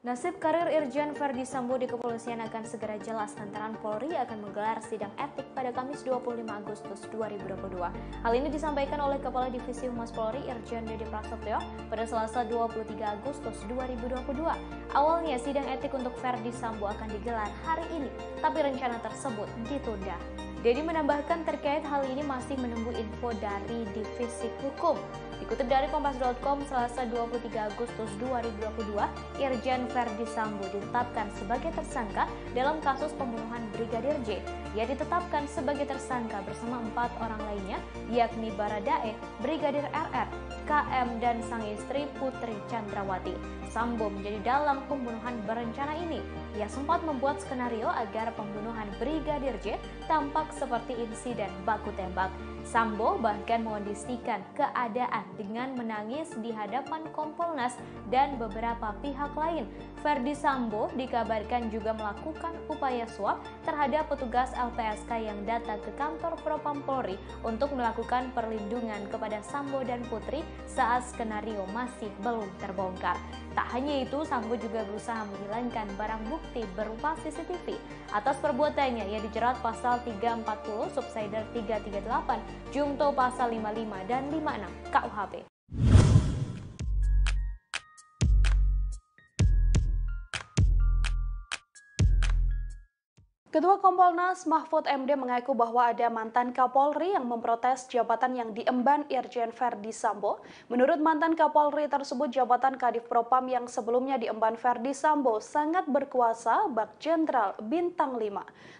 Nasib karir Irjen Verdi Sambo di kepolisian akan segera jelas lantaran Polri akan menggelar sidang etik pada Kamis 25 Agustus 2022. Hal ini disampaikan oleh Kepala Divisi Humas Polri Irjen Dede Prasetyo pada Selasa 23 Agustus 2022. Awalnya sidang etik untuk Verdi Sambo akan digelar hari ini, tapi rencana tersebut ditunda. Dedi menambahkan terkait hal ini masih menunggu info dari Divisi Hukum. Dikutip dari Kompas.com, Selasa 23 Agustus 2022, Irjen Verdi Sambo ditetapkan sebagai tersangka dalam kasus pembunuhan Brigadir J. Ia ditetapkan sebagai tersangka bersama 4 orang lainnya, yakni Baradae, Brigadir RR, KM, dan sang istri Putri Chandrawati. Sambo menjadi dalang pembunuhan berencana ini. Ia sempat membuat skenario agar pembunuhan Brigadir J tampak seperti insiden baku tembak. Sambo bahkan mengondisikan keadaan dengan menangis di hadapan Kompolnas dan beberapa pihak lain. Verdi Sambo dikabarkan juga melakukan upaya suap terhadap petugas LPSK yang datang ke kantor Propam Polri untuk melakukan perlindungan kepada Sambo dan Putri saat skenario masih belum terbongkar. Tak hanya itu, Sambo juga berusaha menghilangkan barang bukti berupa CCTV. Atas perbuatannya, ia dijerat pasal 340, subsider 338, Jungto pasal 55 dan 56 KUHP. Ketua Kompolnas Mahfud MD mengaku bahwa ada mantan Kapolri yang memprotes jabatan yang diemban Irjen Verdi Sambo. Menurut mantan Kapolri tersebut, jabatan Kadif Propam yang sebelumnya diemban Verdi Sambo sangat berkuasa bak Jenderal Bintang 5.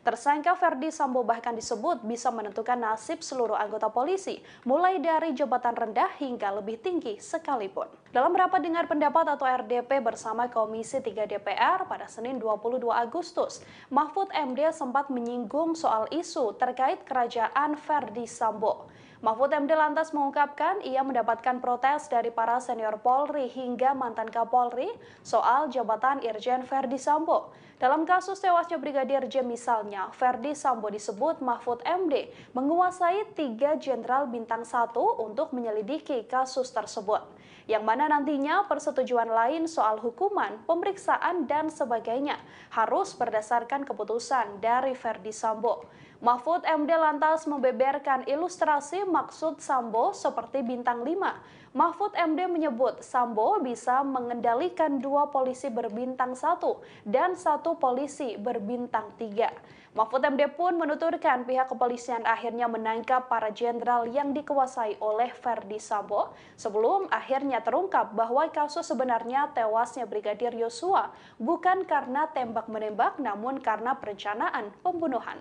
Tersangka Verdi Sambo bahkan disebut bisa menentukan nasib seluruh anggota polisi, mulai dari jabatan rendah hingga lebih tinggi sekalipun. Dalam rapat dengar pendapat atau RDP bersama Komisi 3 DPR pada Senin 22 Agustus, Mahfud MD sempat menyinggung soal isu terkait kerajaan Verdi Sambo. Mahfud MD lantas mengungkapkan ia mendapatkan protes dari para senior Polri hingga mantan Kapolri soal jabatan Irjen Verdi Sambo. Dalam kasus tewasnya Brigadir J misalnya, Verdi Sambo disebut Mahfud MD menguasai 3 jenderal bintang 1 untuk menyelidiki kasus tersebut. Yang mana nantinya persetujuan lain soal hukuman, pemeriksaan, dan sebagainya harus berdasarkan keputusan dari Verdi Sambo. Mahfud MD lantas membeberkan ilustrasi maksud Sambo seperti bintang 5. Mahfud MD menyebut Sambo bisa mengendalikan 2 polisi berbintang 1 dan 1 polisi berbintang 3. Mahfud MD pun menuturkan pihak kepolisian akhirnya menangkap para jenderal yang dikuasai oleh Verdi Sambo sebelum akhirnya terungkap bahwa kasus sebenarnya tewasnya Brigadir Yosua bukan karena tembak-menembak namun karena perencanaan pembunuhan.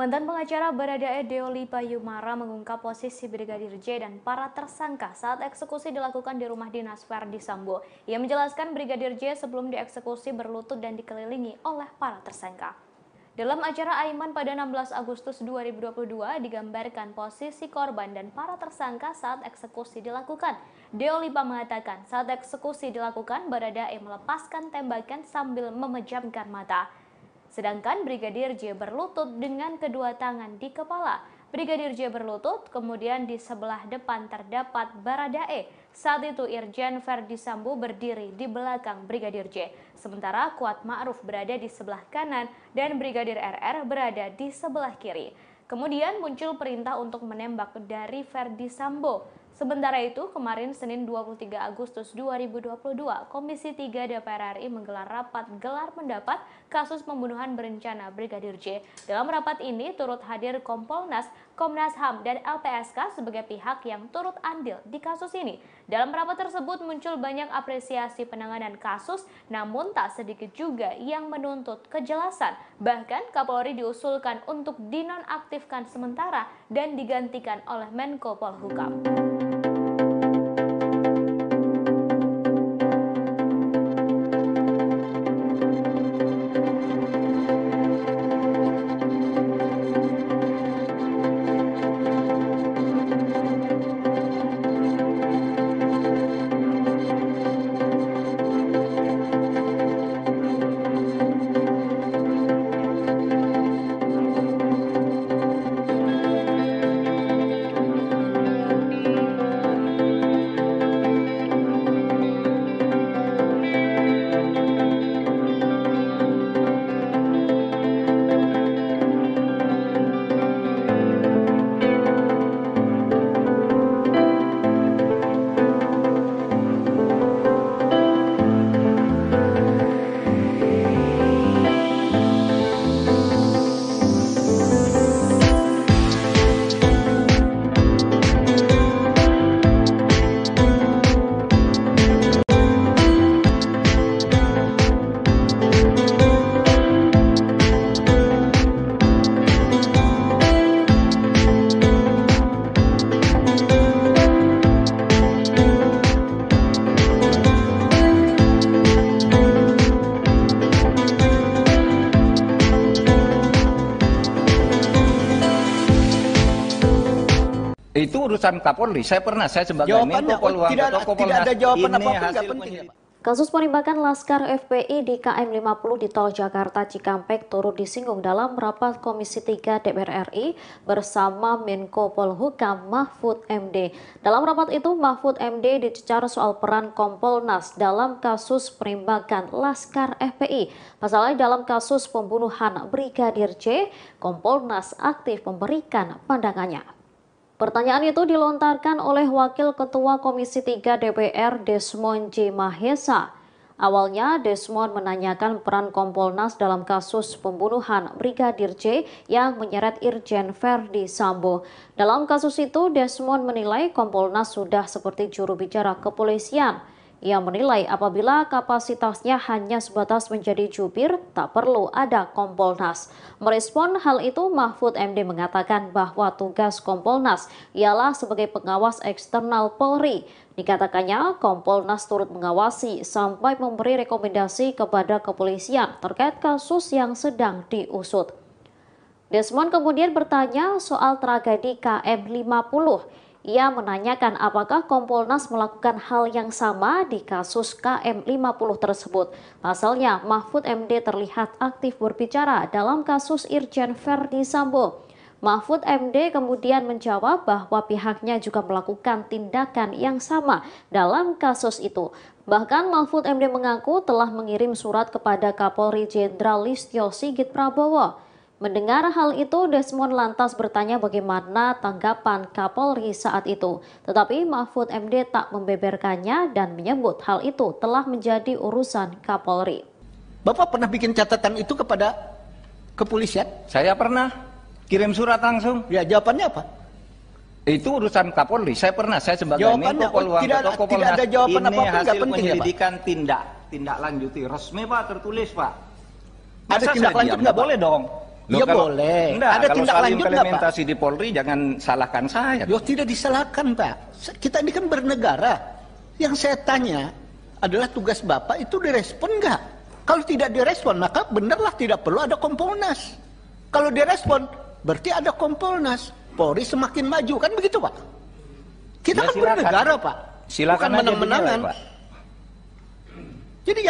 Mantan pengacara Baradae Deoli Payumara mengungkap posisi Brigadir J dan para tersangka saat eksekusi dilakukan di rumah dinas Verdi Sambo. Ia menjelaskan Brigadir J sebelum dieksekusi berlutut dan dikelilingi oleh para tersangka. Dalam acara Aiman pada 16 Agustus 2022 digambarkan posisi korban dan para tersangka saat eksekusi dilakukan. Deolipa mengatakan saat eksekusi dilakukan Baradae melepaskan tembakan sambil memejamkan mata. sedangkan Brigadir J berlutut dengan kedua tangan di kepala. Brigadir J berlutut, kemudian di sebelah depan terdapat Baradae. Saat itu Irjen Verdi Sambo berdiri di belakang Brigadir J, sementara Kuat Ma'ruf berada di sebelah kanan dan Brigadir RR berada di sebelah kiri. Kemudian muncul perintah untuk menembak dari Verdi Sambo. Sementara itu, kemarin Senin 23 Agustus 2022, Komisi 3 DPR RI menggelar rapat gelar pendapat kasus pembunuhan berencana Brigadir J. Dalam rapat ini turut hadir Kompolnas, Komnas HAM, dan LPSK sebagai pihak yang turut andil di kasus ini. Dalam rapat tersebut muncul banyak apresiasi penanganan kasus, namun tak sedikit juga yang menuntut kejelasan. Bahkan Kapolri diusulkan untuk dinonaktifkan sementara dan digantikan oleh Menko Polhukam. Itu urusan Kapolri. Saya sebagai Menko Polhukam atau Kompolnas, tidak ada jawaban ini apapun, hasil penting ya, Pak. Kasus penembakan Laskar FPI di KM 50 di Tol Jakarta Cikampek turut disinggung dalam rapat Komisi 3 DPR RI bersama Menko Polhukam Mahfud MD. Dalam rapat itu, Mahfud MD dicecar soal peran Kompolnas dalam kasus penembakan Laskar FPI. Pasalnya dalam kasus pembunuhan Brigadir J, Kompolnas aktif memberikan pandangannya. Pertanyaan itu dilontarkan oleh Wakil Ketua Komisi 3 DPR Desmond J. Mahesa. Awalnya Desmond menanyakan peran Kompolnas dalam kasus pembunuhan Brigadir J yang menyeret Irjen Verdi Sambo. Dalam kasus itu Desmond menilai Kompolnas sudah seperti juru bicara kepolisian. Ia menilai apabila kapasitasnya hanya sebatas menjadi jubir, tak perlu ada Kompolnas. Merespon hal itu, Mahfud MD mengatakan bahwa tugas Kompolnas ialah sebagai pengawas eksternal Polri. Dikatakannya, Kompolnas turut mengawasi sampai memberi rekomendasi kepada kepolisian terkait kasus yang sedang diusut. Desmond kemudian bertanya soal tragedi KM 50. Ia menanyakan apakah Kompolnas melakukan hal yang sama di kasus KM 50 tersebut. Pasalnya, Mahfud MD terlihat aktif berbicara dalam kasus Irjen Verdi Sambo. Mahfud MD kemudian menjawab bahwa pihaknya juga melakukan tindakan yang sama dalam kasus itu. Bahkan Mahfud MD mengaku telah mengirim surat kepada Kapolri Jenderal Listio Sigit Prabowo. Mendengar hal itu, Desmond lantas bertanya bagaimana tanggapan Kapolri saat itu. Tetapi Mahfud MD tak membeberkannya dan menyebut hal itu telah menjadi urusan Kapolri. Bapak pernah bikin catatan itu kepada kepolisian? Saya pernah kirim surat langsung. Ya, jawabannya apa? Itu urusan Kapolri. Saya sebagai jawabannya, Menko Polhukam atau Kompolnas, tidak ada jawaban ini apapun, hasil penting penyelidikan ya, tindak lanjuti resmi Pak, tertulis Pak. Ada tindak lanjut nggak? Boleh dong. Ya boleh. Enggak, ada tindak lanjut nggak, Pak? Implementasi di Polri jangan salahkan saya. Yo, tidak disalahkan, Pak. Kita ini kan bernegara. Yang saya tanya adalah tugas Bapak itu direspon nggak? Kalau tidak direspon, maka benarlah tidak perlu ada Kompolnas. Kalau direspon, berarti ada Kompolnas. Polri semakin maju, kan begitu, Pak? Kita ya, kan bernegara, Pak. Silakan bukan menang-menangan. Pak. Jadi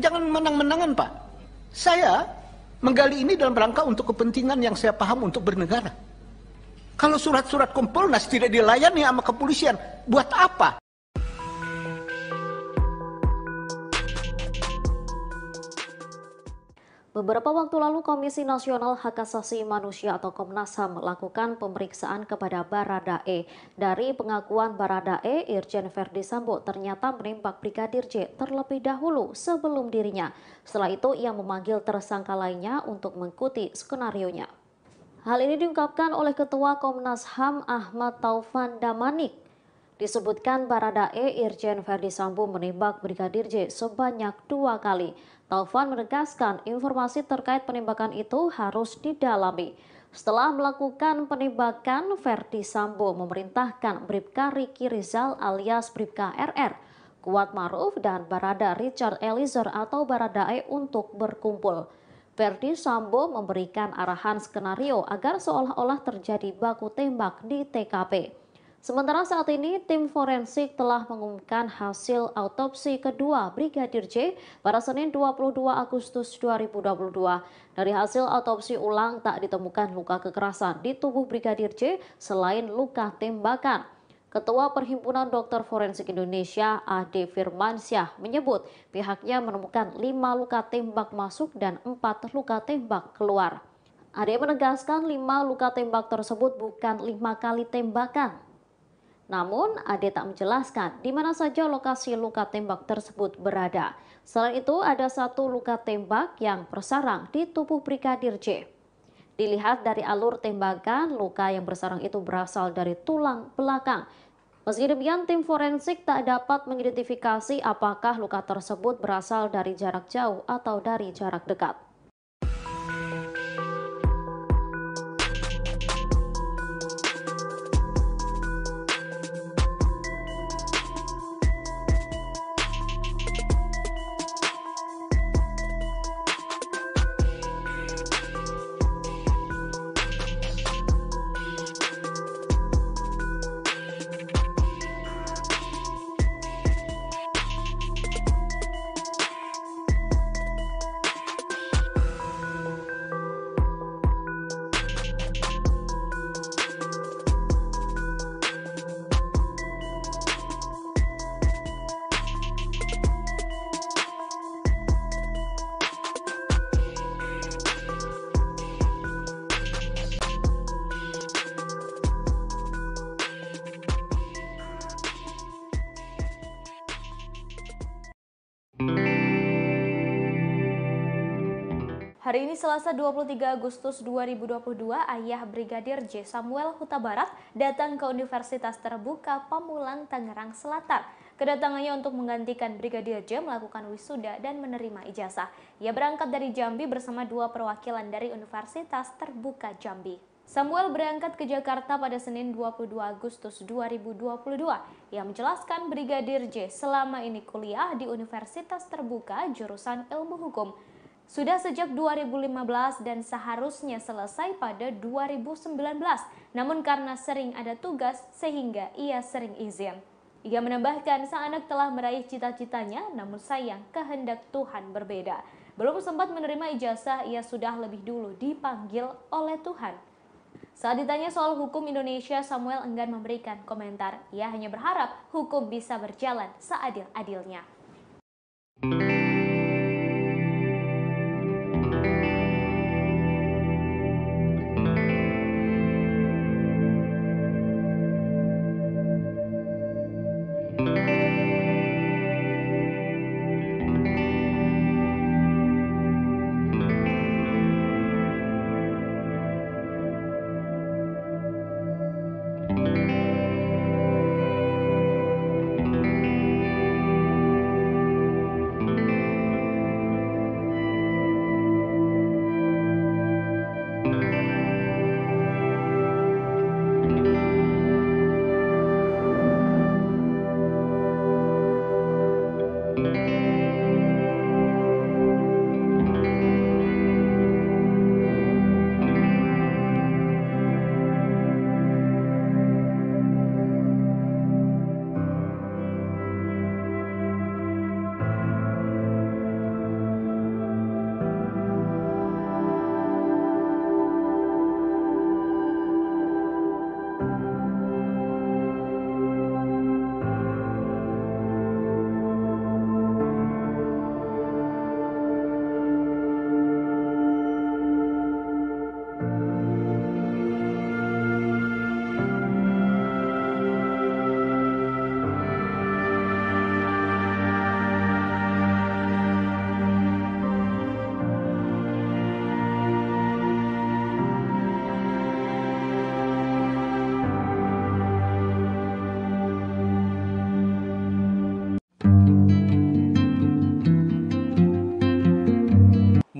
jangan menang-menangan, Pak. Saya Menggali ini dalam rangka untuk kepentingan yang saya paham untuk bernegara. Kalau surat-surat Kompolnas tidak dilayani sama kepolisian, buat apa? Beberapa waktu lalu Komisi Nasional Hak Asasi Manusia atau Komnas HAM melakukan pemeriksaan kepada Baradae. Dari pengakuan Baradae, Irjen Verdi Sambo ternyata menembak Brigadir J terlebih dahulu sebelum dirinya. Setelah itu ia memanggil tersangka lainnya untuk mengikuti skenarionya. Hal ini diungkapkan oleh Ketua Komnas HAM Ahmad Taufan Damanik. Disebutkan Baradae Irjen Verdi Sambo menembak Brigadir J sebanyak 2 kali. Taufan menegaskan informasi terkait penembakan itu harus didalami. Setelah melakukan penembakan, Verdi Sambo memerintahkan Bribka Riki Rizal alias Bribka RR, Kuat Maruf dan Barada Richard Eliezer atau Baradae untuk berkumpul. Verdi Sambo memberikan arahan skenario agar seolah-olah terjadi baku tembak di TKP. Sementara saat ini tim forensik telah mengumumkan hasil autopsi kedua Brigadir J pada Senin 22 Agustus 2022. Dari hasil autopsi ulang tak ditemukan luka kekerasan di tubuh Brigadir J selain luka tembakan. Ketua Perhimpunan Dokter Forensik Indonesia Ade Firmansyah menyebut pihaknya menemukan 5 luka tembak masuk dan 4 luka tembak keluar. Ade menegaskan 5 luka tembak tersebut bukan 5 kali tembakan. Namun, Ade tak menjelaskan di mana saja lokasi luka tembak tersebut berada. Selain itu, ada 1 luka tembak yang bersarang di tubuh Brigadir J. Dilihat dari alur tembakan, luka yang bersarang itu berasal dari tulang belakang. Meski demikian, tim forensik tak dapat mengidentifikasi apakah luka tersebut berasal dari jarak jauh atau dari jarak dekat. Hari ini Selasa 23 Agustus 2022, ayah Brigadir J Samuel Huta Barat datang ke Universitas Terbuka Pamulang Tangerang Selatan. Kedatangannya untuk menggantikan Brigadir J melakukan wisuda dan menerima ijazah. Ia berangkat dari Jambi bersama 2 perwakilan dari Universitas Terbuka Jambi. Samuel berangkat ke Jakarta pada Senin 22 Agustus 2022. Ia menjelaskan Brigadir J selama ini kuliah di Universitas Terbuka jurusan Ilmu Hukum. Sudah sejak 2015 dan seharusnya selesai pada 2019. Namun karena sering ada tugas sehingga ia sering izin. Ia menambahkan sang anak telah meraih cita-citanya, namun sayang kehendak Tuhan berbeda. Belum sempat menerima ijazah, ia sudah lebih dulu dipanggil oleh Tuhan. Saat ditanya soal hukum Indonesia, Samuel enggan memberikan komentar. Ia hanya berharap hukum bisa berjalan seadil-adilnya.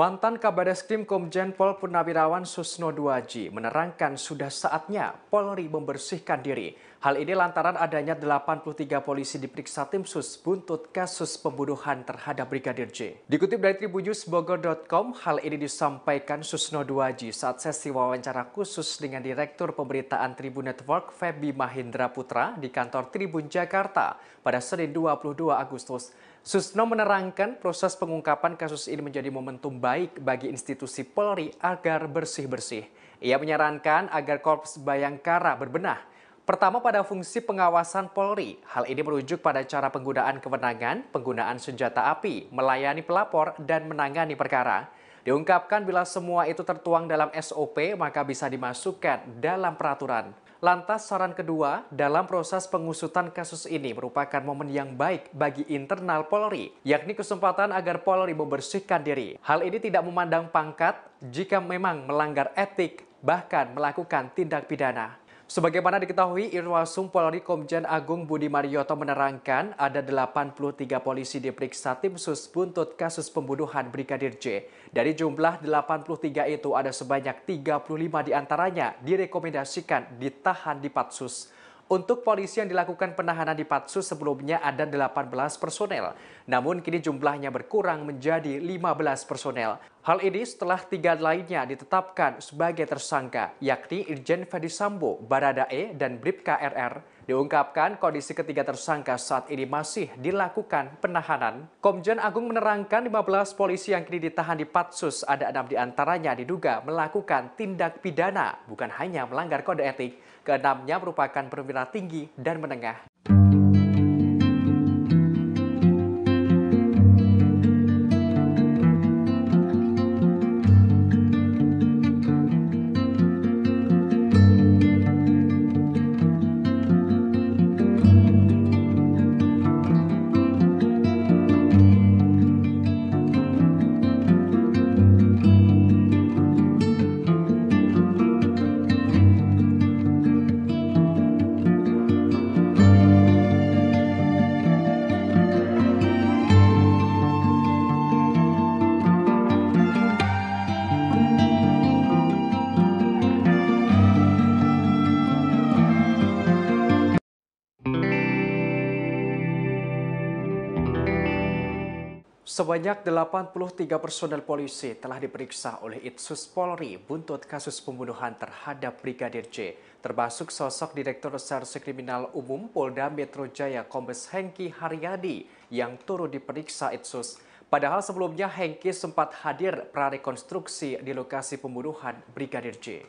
Mantan Kabareskrim Komjen Pol Purnawirawan Susno Duaji menerangkan sudah saatnya Polri membersihkan diri. Hal ini lantaran adanya 83 polisi diperiksa tim sus buntut kasus pembunuhan terhadap Brigadir J. Dikutip dari tribunnews.bogor.com, hal ini disampaikan Susno Duaji saat sesi wawancara khusus dengan Direktur Pemberitaan Tribun Network Feby Mahindra Putra di kantor Tribun Jakarta pada Senin 22 Agustus. Susno menerangkan proses pengungkapan kasus ini menjadi momentum baik bagi institusi Polri agar bersih-bersih. Ia menyarankan agar Korps Bayangkara berbenah. Pertama pada fungsi pengawasan Polri. Hal ini merujuk pada cara penggunaan kewenangan, penggunaan senjata api, melayani pelapor, dan menangani perkara. Diungkapkan bila semua itu tertuang dalam SOP maka bisa dimasukkan dalam peraturan. Lantas saran kedua, dalam proses pengusutan kasus ini merupakan momen yang baik bagi internal Polri, yakni kesempatan agar Polri membersihkan diri. Hal ini tidak memandang pangkat jika memang melanggar etik, bahkan melakukan tindak pidana. Sebagaimana diketahui, Irwasum Polri Komjen Agung Budi Marioto menerangkan ada 83 polisi diperiksa tim sus buntut kasus pembunuhan Brigadir J. Dari jumlah 83 itu ada sebanyak 35 diantaranya direkomendasikan ditahan di Patsus. Untuk polisi yang dilakukan penahanan di Patsus sebelumnya ada 18 personel, namun kini jumlahnya berkurang menjadi 15 personel. Hal ini setelah 3 lainnya ditetapkan sebagai tersangka, yakni Irjen Ferdi Sambo, Baradae, dan Bribka RR. Diungkapkan kondisi ketiga tersangka saat ini masih dilakukan penahanan. Komjen Agung menerangkan 15 polisi yang kini ditahan di Patsus, ada 6 diantaranya diduga melakukan tindak pidana, bukan hanya melanggar kode etik. Keenamnya merupakan perwira tinggi dan menengah. Sebanyak 83 personel polisi telah diperiksa oleh Itsus Polri buntut kasus pembunuhan terhadap Brigadir J, termasuk sosok Direktur Reserse Kriminal Umum Polda Metro Jaya Kombes Hengki Haryadi yang turut diperiksa Itsus. Padahal sebelumnya Hengki sempat hadir prarekonstruksi di lokasi pembunuhan Brigadir J.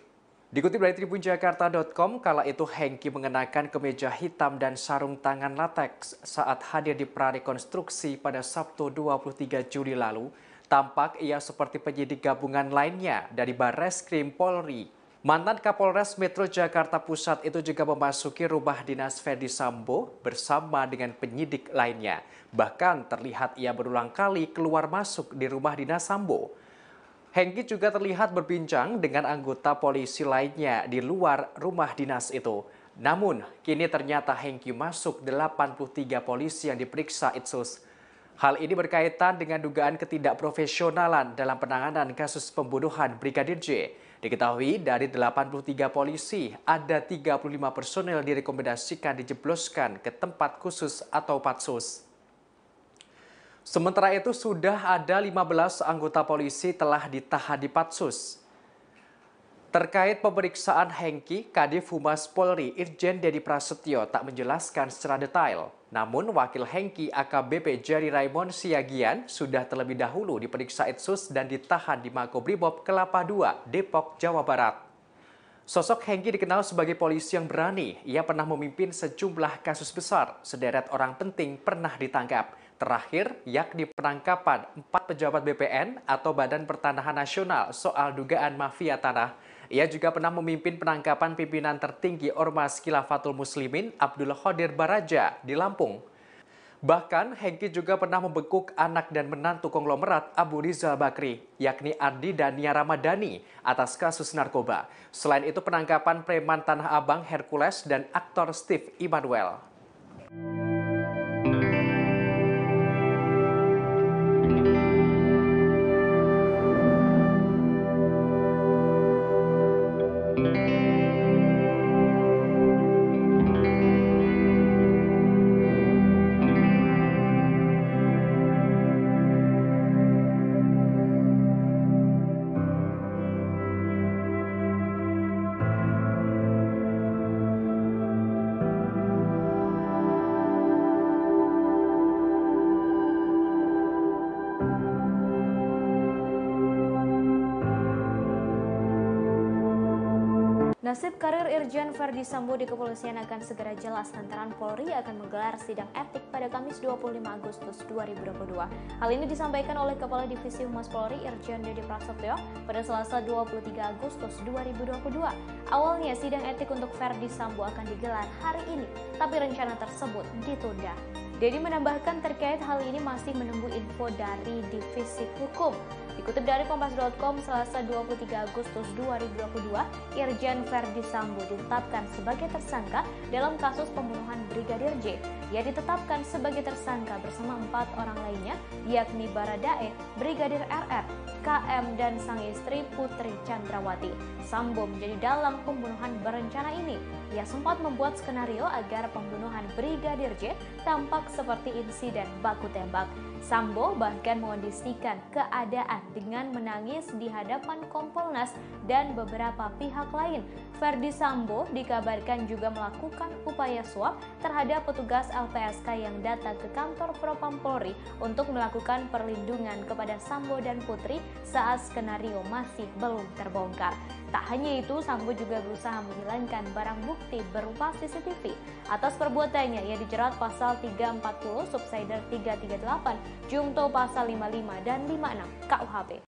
Dikutip dari tribunjakarta.com, kala itu Hengki mengenakan kemeja hitam dan sarung tangan lateks saat hadir di prarekonstruksi pada Sabtu 23 Juli lalu. Tampak ia seperti penyidik gabungan lainnya dari Barreskrim Polri. Mantan Kapolres Metro Jakarta Pusat itu juga memasuki rumah dinas Ferdi Sambo bersama dengan penyidik lainnya. Bahkan terlihat ia berulang kali keluar masuk di rumah dinas Sambo. Hengki juga terlihat berbincang dengan anggota polisi lainnya di luar rumah dinas itu. Namun, kini ternyata Hengki masuk 83 polisi yang diperiksa Itsus. Hal ini berkaitan dengan dugaan ketidakprofesionalan dalam penanganan kasus pembunuhan Brigadir J. Diketahui dari 83 polisi, ada 35 personel direkomendasikan dijebloskan ke tempat khusus atau Patsus. Sementara itu sudah ada 15 anggota polisi telah ditahan di Patsus. Terkait pemeriksaan Hengki, Kadif Humas Polri Irjen Dedi Prasetyo tak menjelaskan secara detail. Namun Wakil Hengki AKBP Jerry Raymond Siagian sudah terlebih dahulu diperiksa Itsus dan ditahan di Makobrimob Kelapa II, Depok, Jawa Barat. Sosok Hengki dikenal sebagai polisi yang berani. Ia pernah memimpin sejumlah kasus besar. Sederet orang penting pernah ditangkap. Terakhir, yakni penangkapan 4 pejabat BPN atau Badan Pertanahan Nasional soal dugaan mafia tanah. Ia juga pernah memimpin penangkapan pimpinan tertinggi Ormas Khilafatul Muslimin Abdul Qadir Baraja di Lampung. Bahkan, Hengki juga pernah membekuk anak dan menantu konglomerat Abu Rizal Bakri, yakni Ardi dan Nia Ramadhani, atas kasus narkoba. Selain itu, penangkapan preman Tanah Abang Hercules dan aktor Steve Immanuel. Nasib karir Irjen Verdi Sambo di kepolisian akan segera jelas lantaran Polri akan menggelar sidang etik pada Kamis 25 Agustus 2022. Hal ini disampaikan oleh Kepala Divisi Humas Polri Irjen Dedy Prasetyo pada Selasa 23 Agustus 2022. Awalnya sidang etik untuk Verdi Sambo akan digelar hari ini, tapi rencana tersebut ditunda. Dedy menambahkan terkait hal ini masih menunggu info dari Divisi Hukum. Dikutip dari Kompas.com, Selasa 23 Agustus 2022, Irjen Verdi Sambo ditetapkan sebagai tersangka dalam kasus pembunuhan Brigadir J. Ia ditetapkan sebagai tersangka bersama 4 orang lainnya, yakni Baradae, Brigadir RR, KM, dan sang istri Putri Chandrawati. Sambo menjadi dalang pembunuhan berencana ini. Ia sempat membuat skenario agar pembunuhan Brigadir J tampak seperti insiden baku tembak. Sambo bahkan mengondisikan keadaan dengan menangis di hadapan Kompolnas dan beberapa pihak lain. Verdi Sambo dikabarkan juga melakukan upaya suap terhadap petugas LPSK yang datang ke kantor Propam Polri untuk melakukan perlindungan kepada Sambo dan Putri saat skenario masih belum terbongkar. Tak hanya itu, Sambo juga berusaha menghilangkan barang bukti berupa CCTV. Atas perbuatannya, ia dijerat pasal 340, subsider 338, Jungto pasal 55 dan 56 KUHP.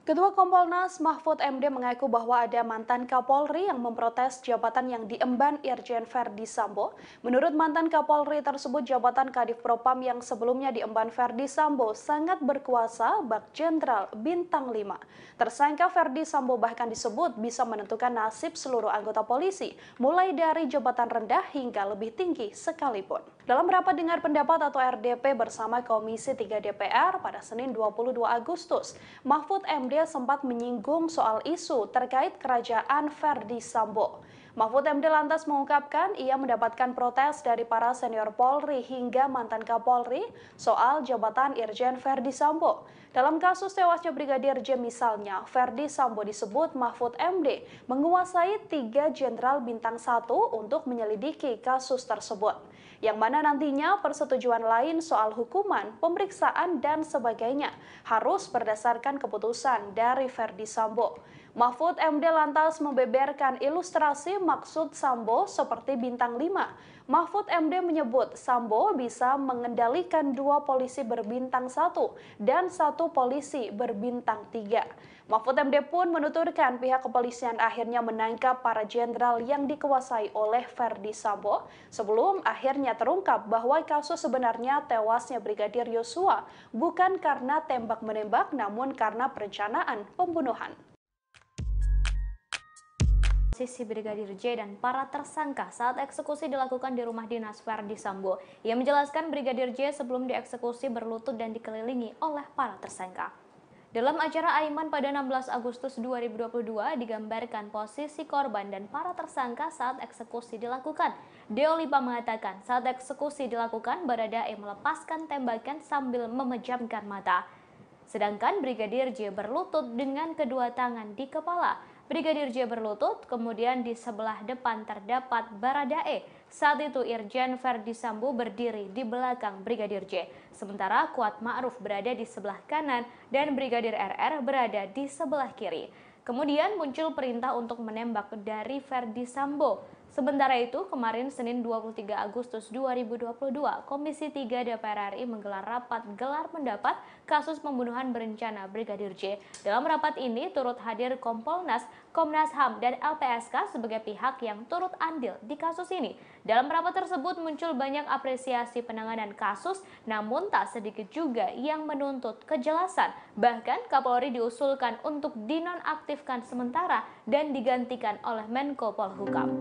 Ketua Kompolnas Mahfud MD mengaku bahwa ada mantan Kapolri yang memprotes jabatan yang diemban Irjen Verdi Sambo. Menurut mantan Kapolri tersebut, jabatan Kadif Propam yang sebelumnya diemban Verdi Sambo sangat berkuasa bak Jenderal Bintang 5. Tersangka Verdi Sambo bahkan disebut bisa menentukan nasib seluruh anggota polisi, mulai dari jabatan rendah hingga lebih tinggi sekalipun. Dalam rapat dengar pendapat atau RDP bersama Komisi 3 DPR pada Senin 22 Agustus, Mahfud MD sempat menyinggung soal isu terkait kerajaan Verdi Sambo. Mahfud MD lantas mengungkapkan ia mendapatkan protes dari para senior Polri hingga mantan Kapolri soal jabatan Irjen Verdi Sambo. Dalam kasus tewasnya Brigadir J misalnya, Verdi Sambo disebut Mahfud MD menguasai 3 jenderal bintang 1 untuk menyelidiki kasus tersebut. Yang mana nantinya persetujuan lain soal hukuman, pemeriksaan, dan sebagainya harus berdasarkan keputusan dari Verdi Sambo. Mahfud MD lantas membeberkan ilustrasi maksud Sambo seperti bintang 5. Mahfud MD menyebut Sambo bisa mengendalikan 2 polisi berbintang 1 dan 1 polisi berbintang 3. Mahfud MD pun menuturkan pihak kepolisian akhirnya menangkap para jenderal yang dikuasai oleh Verdi Sambo sebelum akhirnya terungkap bahwa kasus sebenarnya tewasnya Brigadir Yosua bukan karena tembak-menembak namun karena perencanaan pembunuhan. Sisi Brigadir J dan para tersangka saat eksekusi dilakukan di rumah dinas Verdi Sambo. Ia menjelaskan Brigadir J sebelum dieksekusi berlutut dan dikelilingi oleh para tersangka. Dalam acara Aiman pada 16 Agustus 2022 digambarkan posisi korban dan para tersangka saat eksekusi dilakukan. Deolipa mengatakan saat eksekusi dilakukan Baradae melepaskan tembakan sambil memejamkan mata. Sedangkan Brigadir J berlutut dengan kedua tangan di kepala. Brigadir J berlutut, kemudian di sebelah depan terdapat Baradae. Saat itu Irjen Verdi Sambo berdiri di belakang Brigadir J. Sementara Kuat Ma'ruf berada di sebelah kanan dan Brigadir RR berada di sebelah kiri. Kemudian muncul perintah untuk menembak dari Verdi Sambo. Sementara itu, kemarin Senin 23 Agustus 2022, Komisi 3 DPR RI menggelar rapat gelar pendapat kasus pembunuhan berencana Brigadir J. Dalam rapat ini turut hadir Kompolnas, Komnas HAM, dan LPSK sebagai pihak yang turut andil di kasus ini. Dalam rapat tersebut muncul banyak apresiasi penanganan kasus, namun tak sedikit juga yang menuntut kejelasan. Bahkan Kapolri diusulkan untuk dinonaktifkan sementara dan digantikan oleh Menko Polhukam.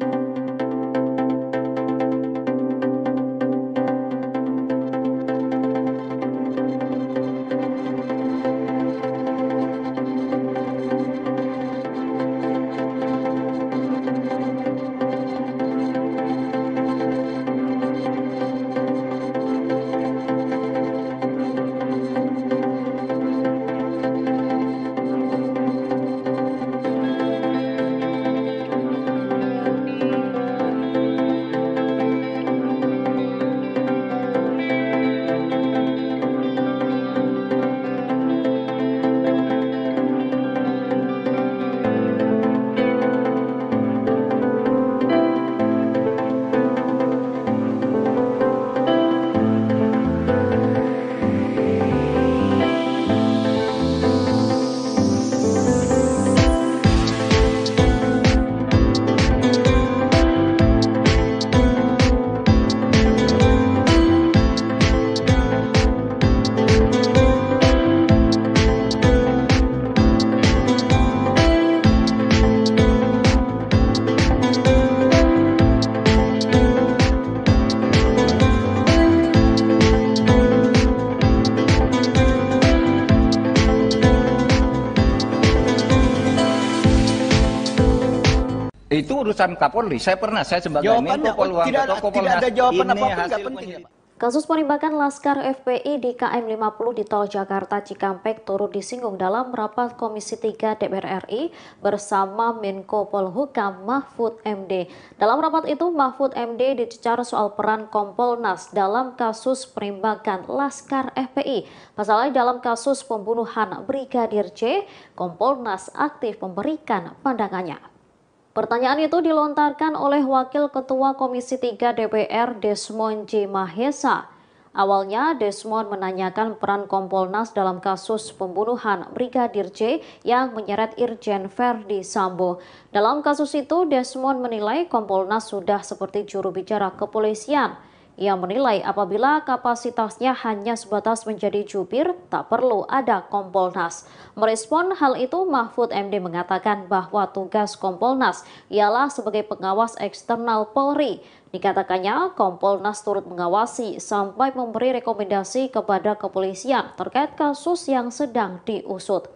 Itu urusan Kapolri. Saya sebagai Menko Polhukam atau Kompolnas. Tidak ada jawaban apapun, hasil nggak penting ya, Pak. Kasus penembakan Laskar FPI di KM 50 di Tol Jakarta Cikampek turut disinggung dalam rapat Komisi 3 DPR RI bersama Menko Polhukam Mahfud MD. Dalam rapat itu, Mahfud MD dicecar soal peran Kompolnas dalam kasus penembakan Laskar FPI. Pasalnya dalam kasus pembunuhan Brigadir J, Kompolnas aktif memberikan pandangannya. Pertanyaan itu dilontarkan oleh Wakil Ketua Komisi 3 DPR Desmond J. Mahesa. Awalnya Desmond menanyakan peran Kompolnas dalam kasus pembunuhan Brigadir J yang menyeret Irjen Verdi Sambo. Dalam kasus itu Desmond menilai Kompolnas sudah seperti juru bicara kepolisian. Ia menilai apabila kapasitasnya hanya sebatas menjadi jubir, tak perlu ada Kompolnas. Merespon hal itu, Mahfud MD mengatakan bahwa tugas Kompolnas ialah sebagai pengawas eksternal Polri. Dikatakannya, Kompolnas turut mengawasi sampai memberi rekomendasi kepada kepolisian terkait kasus yang sedang diusut.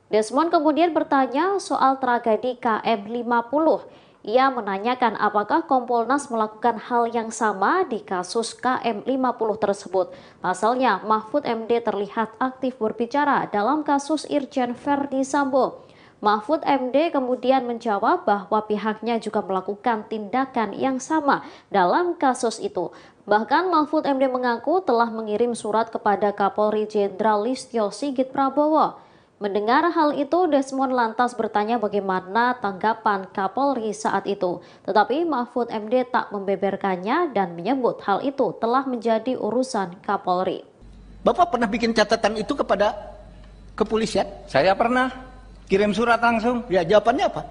Desmond kemudian bertanya soal tragedi KM 50. Ia menanyakan apakah Kompolnas melakukan hal yang sama di kasus KM 50 tersebut. Pasalnya, Mahfud MD terlihat aktif berbicara dalam kasus Irjen Verdi Sambo. Mahfud MD kemudian menjawab bahwa pihaknya juga melakukan tindakan yang sama dalam kasus itu. Bahkan Mahfud MD mengaku telah mengirim surat kepada Kapolri Jenderal Listio Sigit Prabowo. Mendengar hal itu, Desmond lantas bertanya bagaimana tanggapan Kapolri saat itu. Tetapi Mahfud MD tak membeberkannya dan menyebut hal itu telah menjadi urusan Kapolri. Bapak pernah bikin catatan itu kepada kepolisian? Saya pernah kirim surat langsung. Ya, jawabannya apa?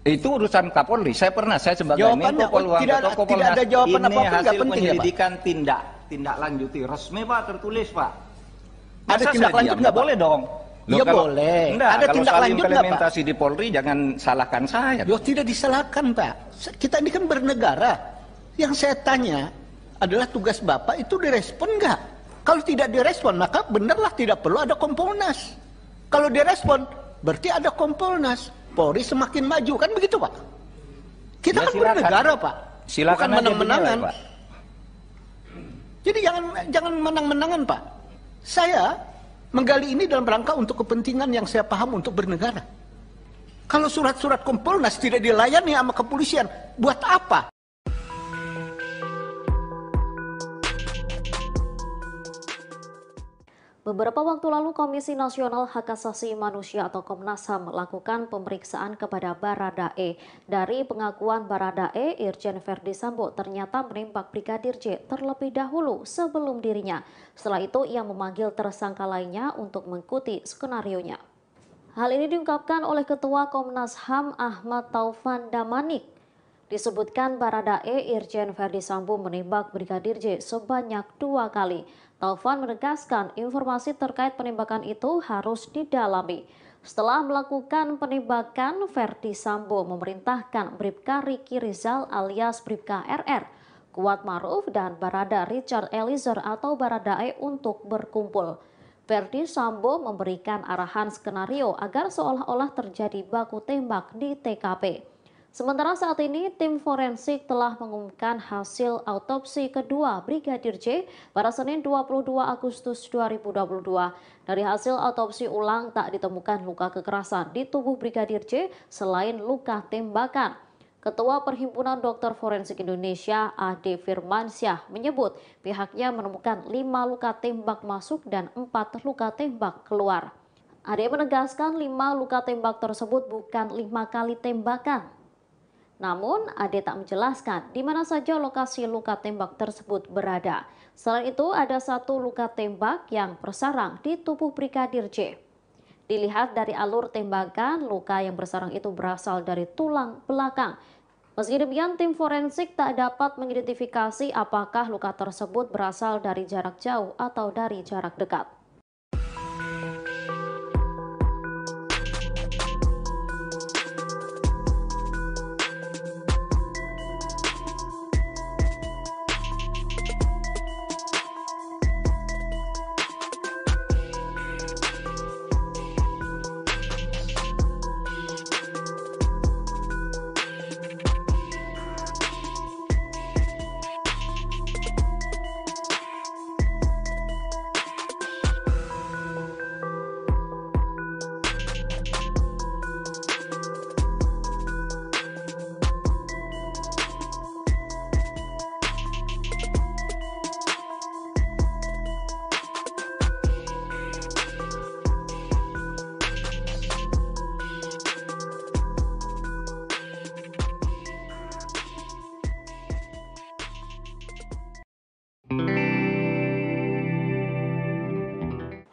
Itu urusan Kapolri. Saya sebagai jawabannya, Menko Polhukam atau Kompolnas. Tidak ada jawaban apapun, ini hasil penting penyelidikan ya, tindak lanjuti resmi Pak, tertulis Pak. Ada tindak lanjut nggak boleh dong? Ya boleh. Enggak, ada tindak lanjut nggak Pak? Implementasi di Polri jangan salahkan saya. Yo, tidak disalahkan Pak. Kita ini kan bernegara. Yang saya tanya adalah tugas Bapak itu direspon nggak? Kalau tidak direspon maka benarlah tidak perlu ada Kompolnas. Kalau direspon berarti ada Kompolnas. Polri semakin maju, kan begitu Pak? Kita kan bernegara Pak. Silakan bukan menang-menangan. Pak. Jadi jangan menang-menangan Pak. Saya menggali ini dalam rangka untuk kepentingan yang saya paham untuk bernegara. Kalau surat-surat Kompolnas tidak dilayani sama kepolisian, buat apa? Beberapa waktu lalu Komisi Nasional Hak Asasi Manusia atau Komnas HAM melakukan pemeriksaan kepada Baradae. Dari pengakuan Baradae, Irjen Verdi Sambo ternyata menembak Brigadir J terlebih dahulu sebelum dirinya. Setelah itu ia memanggil tersangka lainnya untuk mengikuti skenarionya. Hal ini diungkapkan oleh Ketua Komnas HAM Ahmad Taufan Damanik. Disebutkan Baradae, Irjen Verdi Sambo menembak Brigadir J sebanyak 2 kali. Taufan menegaskan informasi terkait penembakan itu harus didalami. Setelah melakukan penembakan, Verdi Sambo memerintahkan Bribka Riki Rizal alias Bribka RR, Kuat Maruf dan Barada Richard Eliezer atau Baradae untuk berkumpul. Verdi Sambo memberikan arahan skenario agar seolah-olah terjadi baku tembak di TKP. Sementara saat ini tim forensik telah mengumumkan hasil autopsi kedua Brigadir J pada Senin 22 Agustus 2022. Dari hasil autopsi ulang tak ditemukan luka kekerasan di tubuh Brigadir J selain luka tembakan. Ketua Perhimpunan Dokter Forensik Indonesia Ade Firmansyah menyebut pihaknya menemukan 5 luka tembak masuk dan 4 luka tembak keluar. Ade menegaskan 5 luka tembak tersebut bukan 5 kali tembakan. Namun, Ade tak menjelaskan di mana saja lokasi luka tembak tersebut berada. Selain itu, ada 1 luka tembak yang bersarang di tubuh Brigadir J. Dilihat dari alur tembakan, luka yang bersarang itu berasal dari tulang belakang. Meski demikian, tim forensik tak dapat mengidentifikasi apakah luka tersebut berasal dari jarak jauh atau dari jarak dekat.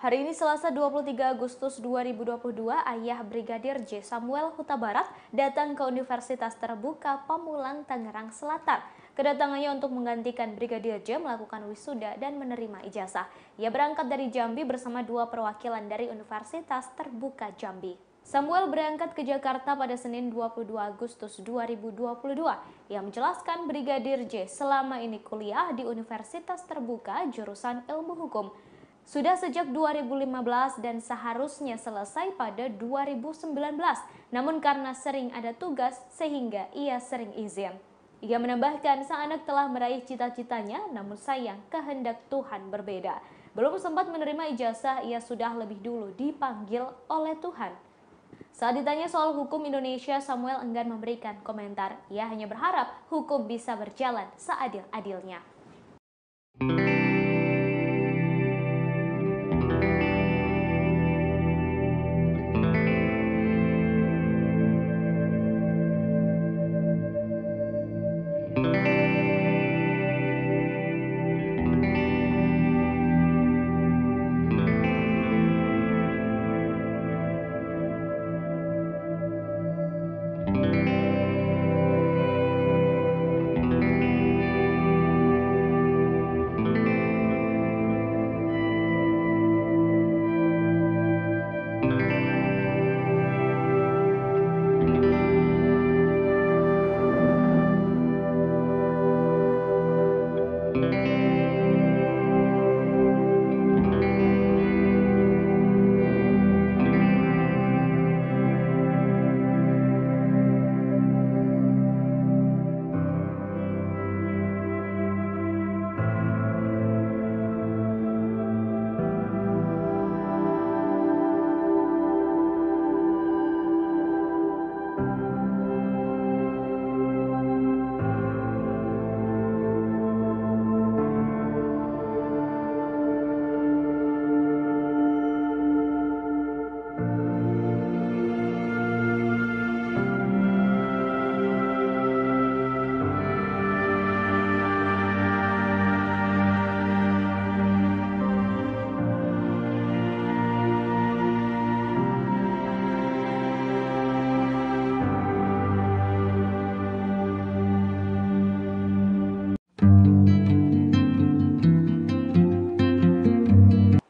Hari ini Selasa 23 Agustus 2022, ayah Brigadir J. Samuel Huta Barat datang ke Universitas Terbuka Pamulang, Tangerang Selatan. Kedatangannya untuk menggantikan Brigadir J melakukan wisuda dan menerima ijazah. Ia berangkat dari Jambi bersama 2 perwakilan dari Universitas Terbuka Jambi. Samuel berangkat ke Jakarta pada Senin 22 Agustus 2022. Ia menjelaskan Brigadir J selama ini kuliah di Universitas Terbuka jurusan Ilmu Hukum. Sudah sejak 2015 dan seharusnya selesai pada 2019. Namun karena sering ada tugas sehingga ia sering izin. Ia menambahkan sang anak telah meraih cita-citanya, namun sayang kehendak Tuhan berbeda. Belum sempat menerima ijazah, ia sudah lebih dulu dipanggil oleh Tuhan. Saat ditanya soal hukum Indonesia, Samuel enggan memberikan komentar. Ia hanya berharap hukum bisa berjalan seadil-adilnya.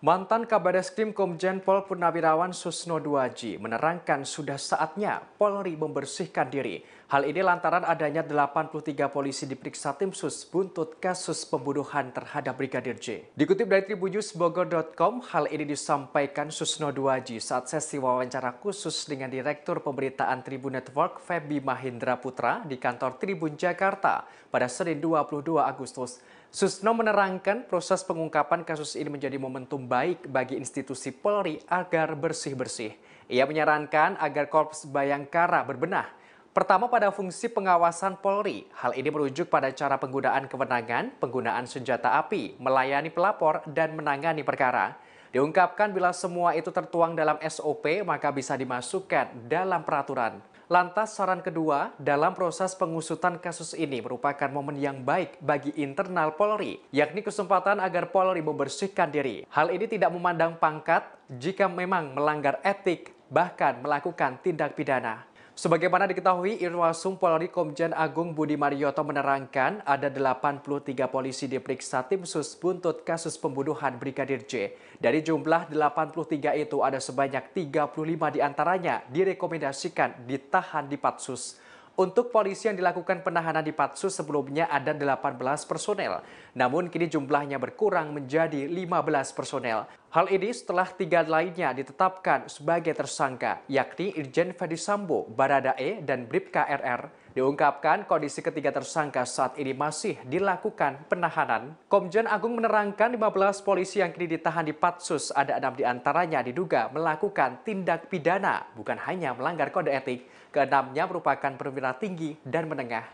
Mantan Kabareskrim Komjen Pol Purnawirawan Susno Duaji menerangkan sudah saatnya Polri membersihkan diri. Hal ini lantaran adanya 83 polisi diperiksa tim sus buntut kasus pembunuhan terhadap Brigadir J. Dikutip dari tribunnews.bogor.com, hal ini disampaikan Susno Duaji saat sesi wawancara khusus dengan Direktur Pemberitaan Tribun Network Feby Mahindra Putra di kantor Tribun Jakarta pada Senin 22 Agustus. Susno menerangkan proses pengungkapan kasus ini menjadi momentum baik bagi institusi Polri agar bersih-bersih. Ia menyarankan agar Korps Bayangkara berbenah. Pertama pada fungsi pengawasan Polri. Hal ini merujuk pada cara penggunaan kewenangan, penggunaan senjata api, melayani pelapor, dan menangani perkara. Diungkapkan bila semua itu tertuang dalam SOP maka bisa dimasukkan dalam peraturan. Lantas saran kedua, dalam proses pengusutan kasus ini merupakan momen yang baik bagi internal Polri, yakni kesempatan agar Polri membersihkan diri. Hal ini tidak memandang pangkat jika memang melanggar etik, bahkan melakukan tindak pidana. Sebagaimana diketahui, Irwasum Polri Komjen Agung Budi Marioto menerangkan ada 83 polisi diperiksa tim sus buntut kasus pembunuhan Brigadir J. Dari jumlah 83 itu ada sebanyak 35 diantaranya direkomendasikan ditahan di Patsus. Untuk polisi yang dilakukan penahanan di Patsus sebelumnya ada 18 personel, namun kini jumlahnya berkurang menjadi 15 personel. Hal ini setelah 3 lainnya ditetapkan sebagai tersangka, yakni Irjen Ferdi Sambo, Baradae, dan Bribka RR. Diungkapkan kondisi ketiga tersangka saat ini masih dilakukan penahanan. Komjen Agung menerangkan 15 polisi yang kini ditahan di Patsus, ada 6 diantaranya diduga melakukan tindak pidana, bukan hanya melanggar kode etik. Keenamnya merupakan perwira tinggi dan menengah.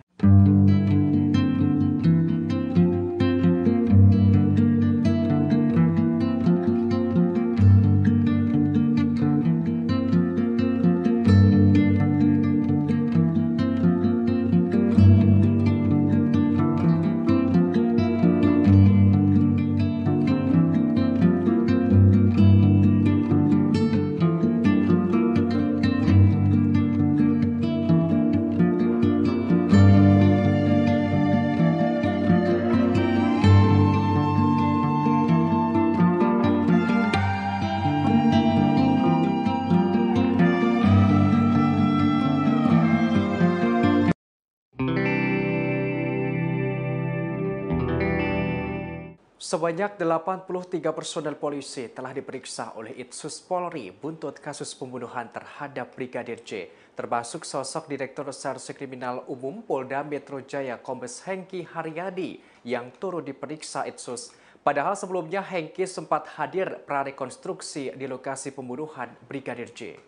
Sebanyak 83 personel polisi telah diperiksa oleh Itsus Polri buntut kasus pembunuhan terhadap Brigadir J, termasuk sosok Direktur Reserse Kriminal Umum Polda Metro Jaya Kombes Hengki Haryadi yang turut diperiksa Itsus. Padahal sebelumnya Hengki sempat hadir prarekonstruksi di lokasi pembunuhan Brigadir J.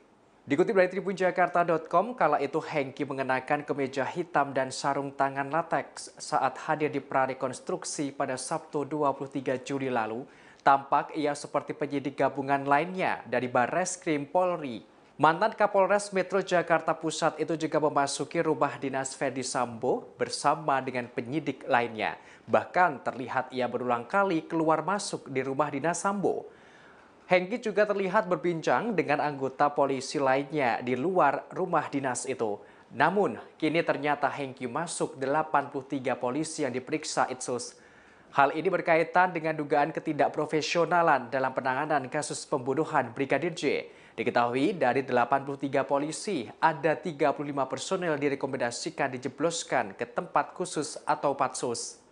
Dikutip dari tribunjakarta.com, kala itu Hengki mengenakan kemeja hitam dan sarung tangan lateks saat hadir di prarekonstruksi pada Sabtu 23 Juli lalu. Tampak ia seperti penyidik gabungan lainnya dari Barreskrim Polri. Mantan Kapolres Metro Jakarta Pusat itu juga memasuki rumah dinas Ferdi Sambo bersama dengan penyidik lainnya. Bahkan terlihat ia berulang kali keluar masuk di rumah dinas Sambo. Hengki juga terlihat berbincang dengan anggota polisi lainnya di luar rumah dinas itu. Namun, kini ternyata Hengki masuk 83 polisi yang diperiksa Itsus. Hal ini berkaitan dengan dugaan ketidakprofesionalan dalam penanganan kasus pembunuhan Brigadir J. Diketahui dari 83 polisi, ada 35 personel direkomendasikan dijebloskan ke tempat khusus atau patsus.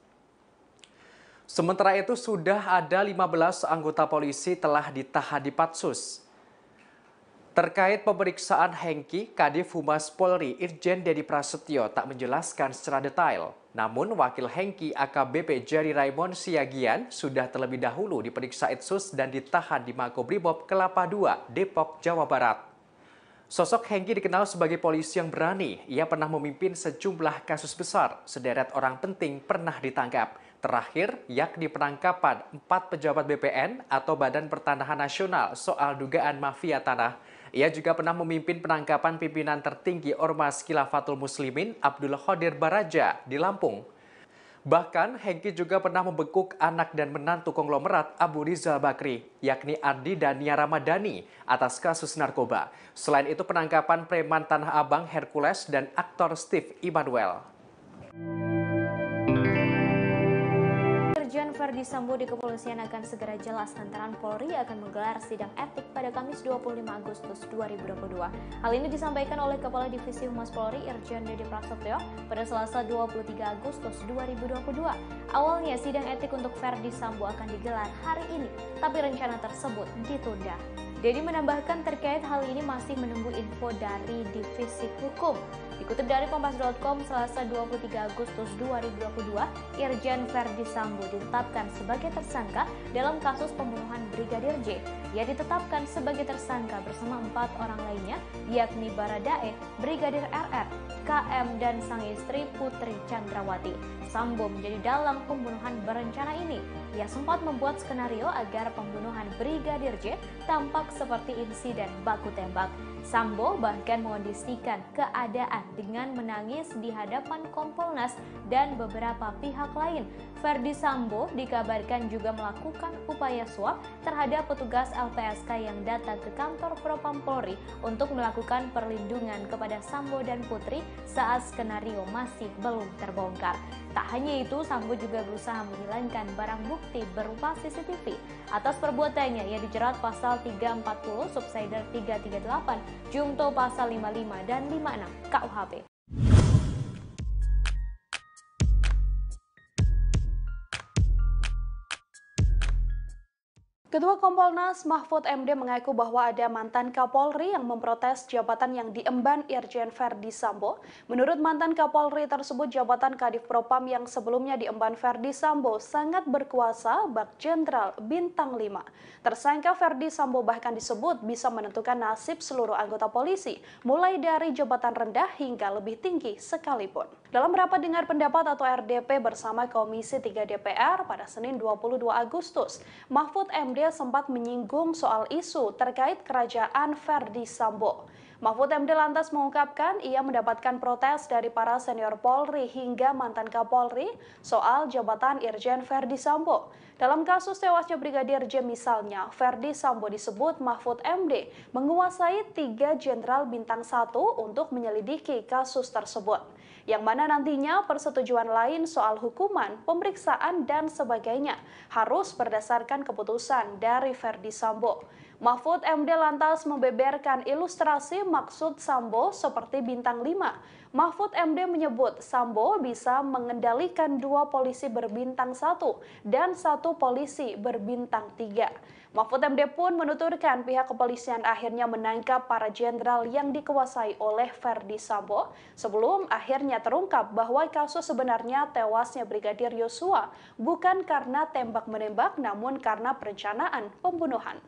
Sementara itu sudah ada 15 anggota polisi telah ditahan di Patsus. Terkait pemeriksaan Hengki, Kadif Humas Polri Irjen Dedi Prasetyo tak menjelaskan secara detail. Namun wakil Hengki AKBP Jerry Raymond Siagian sudah terlebih dahulu diperiksa Itsus dan ditahan di Makobrimob Kelapa II, Depok, Jawa Barat. Sosok Hengki dikenal sebagai polisi yang berani. Ia pernah memimpin sejumlah kasus besar. Sederet orang penting pernah ditangkap. Terakhir, yakni penangkapan 4 pejabat BPN atau Badan Pertanahan Nasional soal dugaan mafia tanah. Ia juga pernah memimpin penangkapan pimpinan tertinggi Ormas Khilafatul Muslimin Abdul Qadir Baraja di Lampung. Bahkan, Hengki juga pernah membekuk anak dan menantu konglomerat Abu Rizal Bakri, yakni Ardi dan Nia Ramadhani, atas kasus narkoba. Selain itu, penangkapan preman Tanah Abang Hercules dan aktor Steve Immanuel. Irjen Ferdi Sambo di kepolisian akan segera jelas lantaran Polri akan menggelar sidang etik pada Kamis 25 Agustus 2022. Hal ini disampaikan oleh Kepala Divisi Humas Polri Irjen Dedi Prasetyo pada Selasa 23 Agustus 2022. Awalnya sidang etik untuk Ferdi Sambo akan digelar hari ini, tapi rencana tersebut ditunda. Dedi menambahkan terkait hal ini masih menunggu info dari Divisi Hukum. Dikutip dari Kompas.com, Selasa 23 Agustus 2022, Irjen Ferdi Sambo ditetapkan sebagai tersangka dalam kasus pembunuhan Brigadir J. Ia ditetapkan sebagai tersangka bersama 4 orang lainnya, yakni Baradae, Brigadir RR, KM, dan sang istri Putri Chandrawati. Sambo menjadi dalang pembunuhan berencana ini. Ia sempat membuat skenario agar pembunuhan Brigadir J tampak seperti insiden baku tembak. Sambo bahkan mengondisikan keadaan dengan menangis di hadapan Kompolnas dan beberapa pihak lain. Ferdi Sambo dikabarkan juga melakukan upaya suap terhadap petugas LPSK yang datang ke kantor Propam Polri untuk melakukan perlindungan kepada Sambo dan Putri saat skenario masih belum terbongkar. Tak hanya itu, Sambo juga berusaha menghilangkan barang bukti berupa CCTV. Atas perbuatannya, ia dijerat pasal 340, subsider 338, Jungto pasal 55 dan 56 KUHP. Ketua Kompolnas Mahfud MD mengaku bahwa ada mantan Kapolri yang memprotes jabatan yang diemban Irjen Ferdi Sambo. Menurut mantan Kapolri tersebut, jabatan Kadif Propam yang sebelumnya diemban Ferdi Sambo sangat berkuasa bak Jenderal Bintang 5. Tersangka Ferdi Sambo bahkan disebut bisa menentukan nasib seluruh anggota polisi, mulai dari jabatan rendah hingga lebih tinggi sekalipun. Dalam rapat dengar pendapat atau RDP bersama Komisi 3 DPR pada Senin 22 Agustus, Mahfud MD sempat menyinggung soal isu terkait kerajaan Ferdi Sambo. Mahfud MD lantas mengungkapkan ia mendapatkan protes dari para senior Polri hingga mantan Kapolri soal jabatan Irjen Ferdi Sambo. Dalam kasus tewasnya Brigadir J misalnya, Ferdi Sambo disebut Mahfud MD menguasai 3 jenderal bintang 1 untuk menyelidiki kasus tersebut. Yang mana nantinya persetujuan lain soal hukuman, pemeriksaan, dan sebagainya harus berdasarkan keputusan dari Ferdi Sambo. Mahfud MD lantas membeberkan ilustrasi maksud Sambo seperti bintang 5. Mahfud MD menyebut Sambo bisa mengendalikan 2 polisi berbintang 1 dan 1 polisi berbintang 3. Mahfud MD pun menuturkan pihak kepolisian akhirnya menangkap para jenderal yang dikuasai oleh Verdi Sambo sebelum akhirnya terungkap bahwa kasus sebenarnya tewasnya Brigadir Yosua bukan karena tembak-menembak namun karena perencanaan pembunuhan.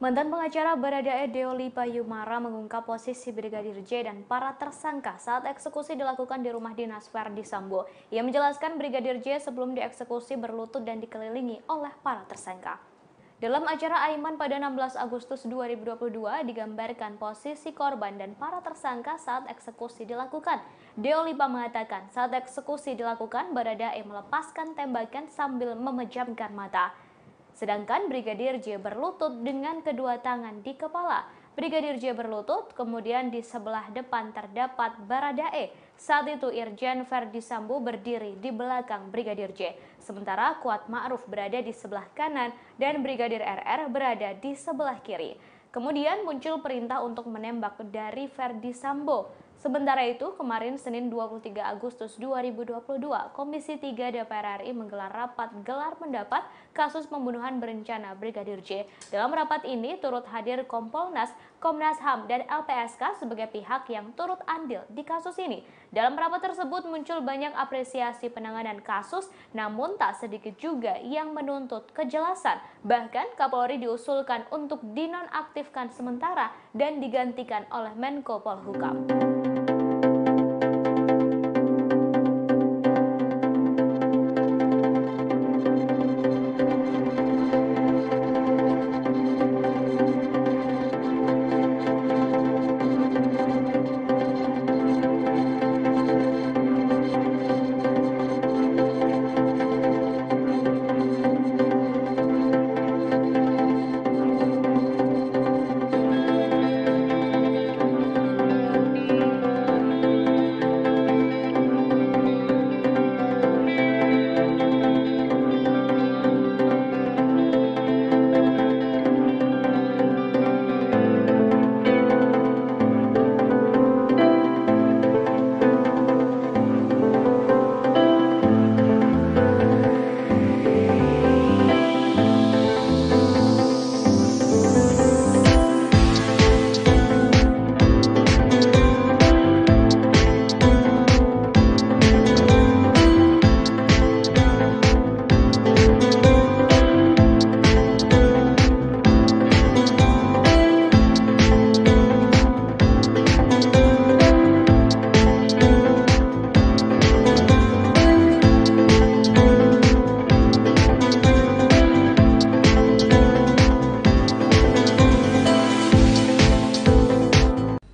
Mantan pengacara Baradae Deoli Payumara mengungkap posisi Brigadir J dan para tersangka saat eksekusi dilakukan di rumah dinas Verdi Sambo. Ia menjelaskan Brigadir J sebelum dieksekusi berlutut dan dikelilingi oleh para tersangka. Dalam acara Aiman pada 16 Agustus 2022 digambarkan posisi korban dan para tersangka saat eksekusi dilakukan. Deolipa mengatakan saat eksekusi dilakukan Baradae melepaskan tembakan sambil memejamkan mata. Sedangkan Brigadir J berlutut dengan kedua tangan di kepala. Brigadir J berlutut, kemudian di sebelah depan terdapat Baradae. Saat itu Irjen Verdi Sambo berdiri di belakang Brigadir J. Sementara Kuat Ma'ruf berada di sebelah kanan dan Brigadir RR berada di sebelah kiri. Kemudian muncul perintah untuk menembak dari Verdi Sambo. Sementara itu, kemarin Senin 23 Agustus 2022, Komisi 3 DPR RI menggelar rapat gelar pendapat kasus pembunuhan berencana Brigadir J. Dalam rapat ini turut hadir Kompolnas, Komnas HAM, dan LPSK sebagai pihak yang turut andil di kasus ini. Dalam rapat tersebut muncul banyak apresiasi penanganan kasus, namun tak sedikit juga yang menuntut kejelasan. Bahkan Kapolri diusulkan untuk dinonaktifkan sementara dan digantikan oleh Menko Polhukam.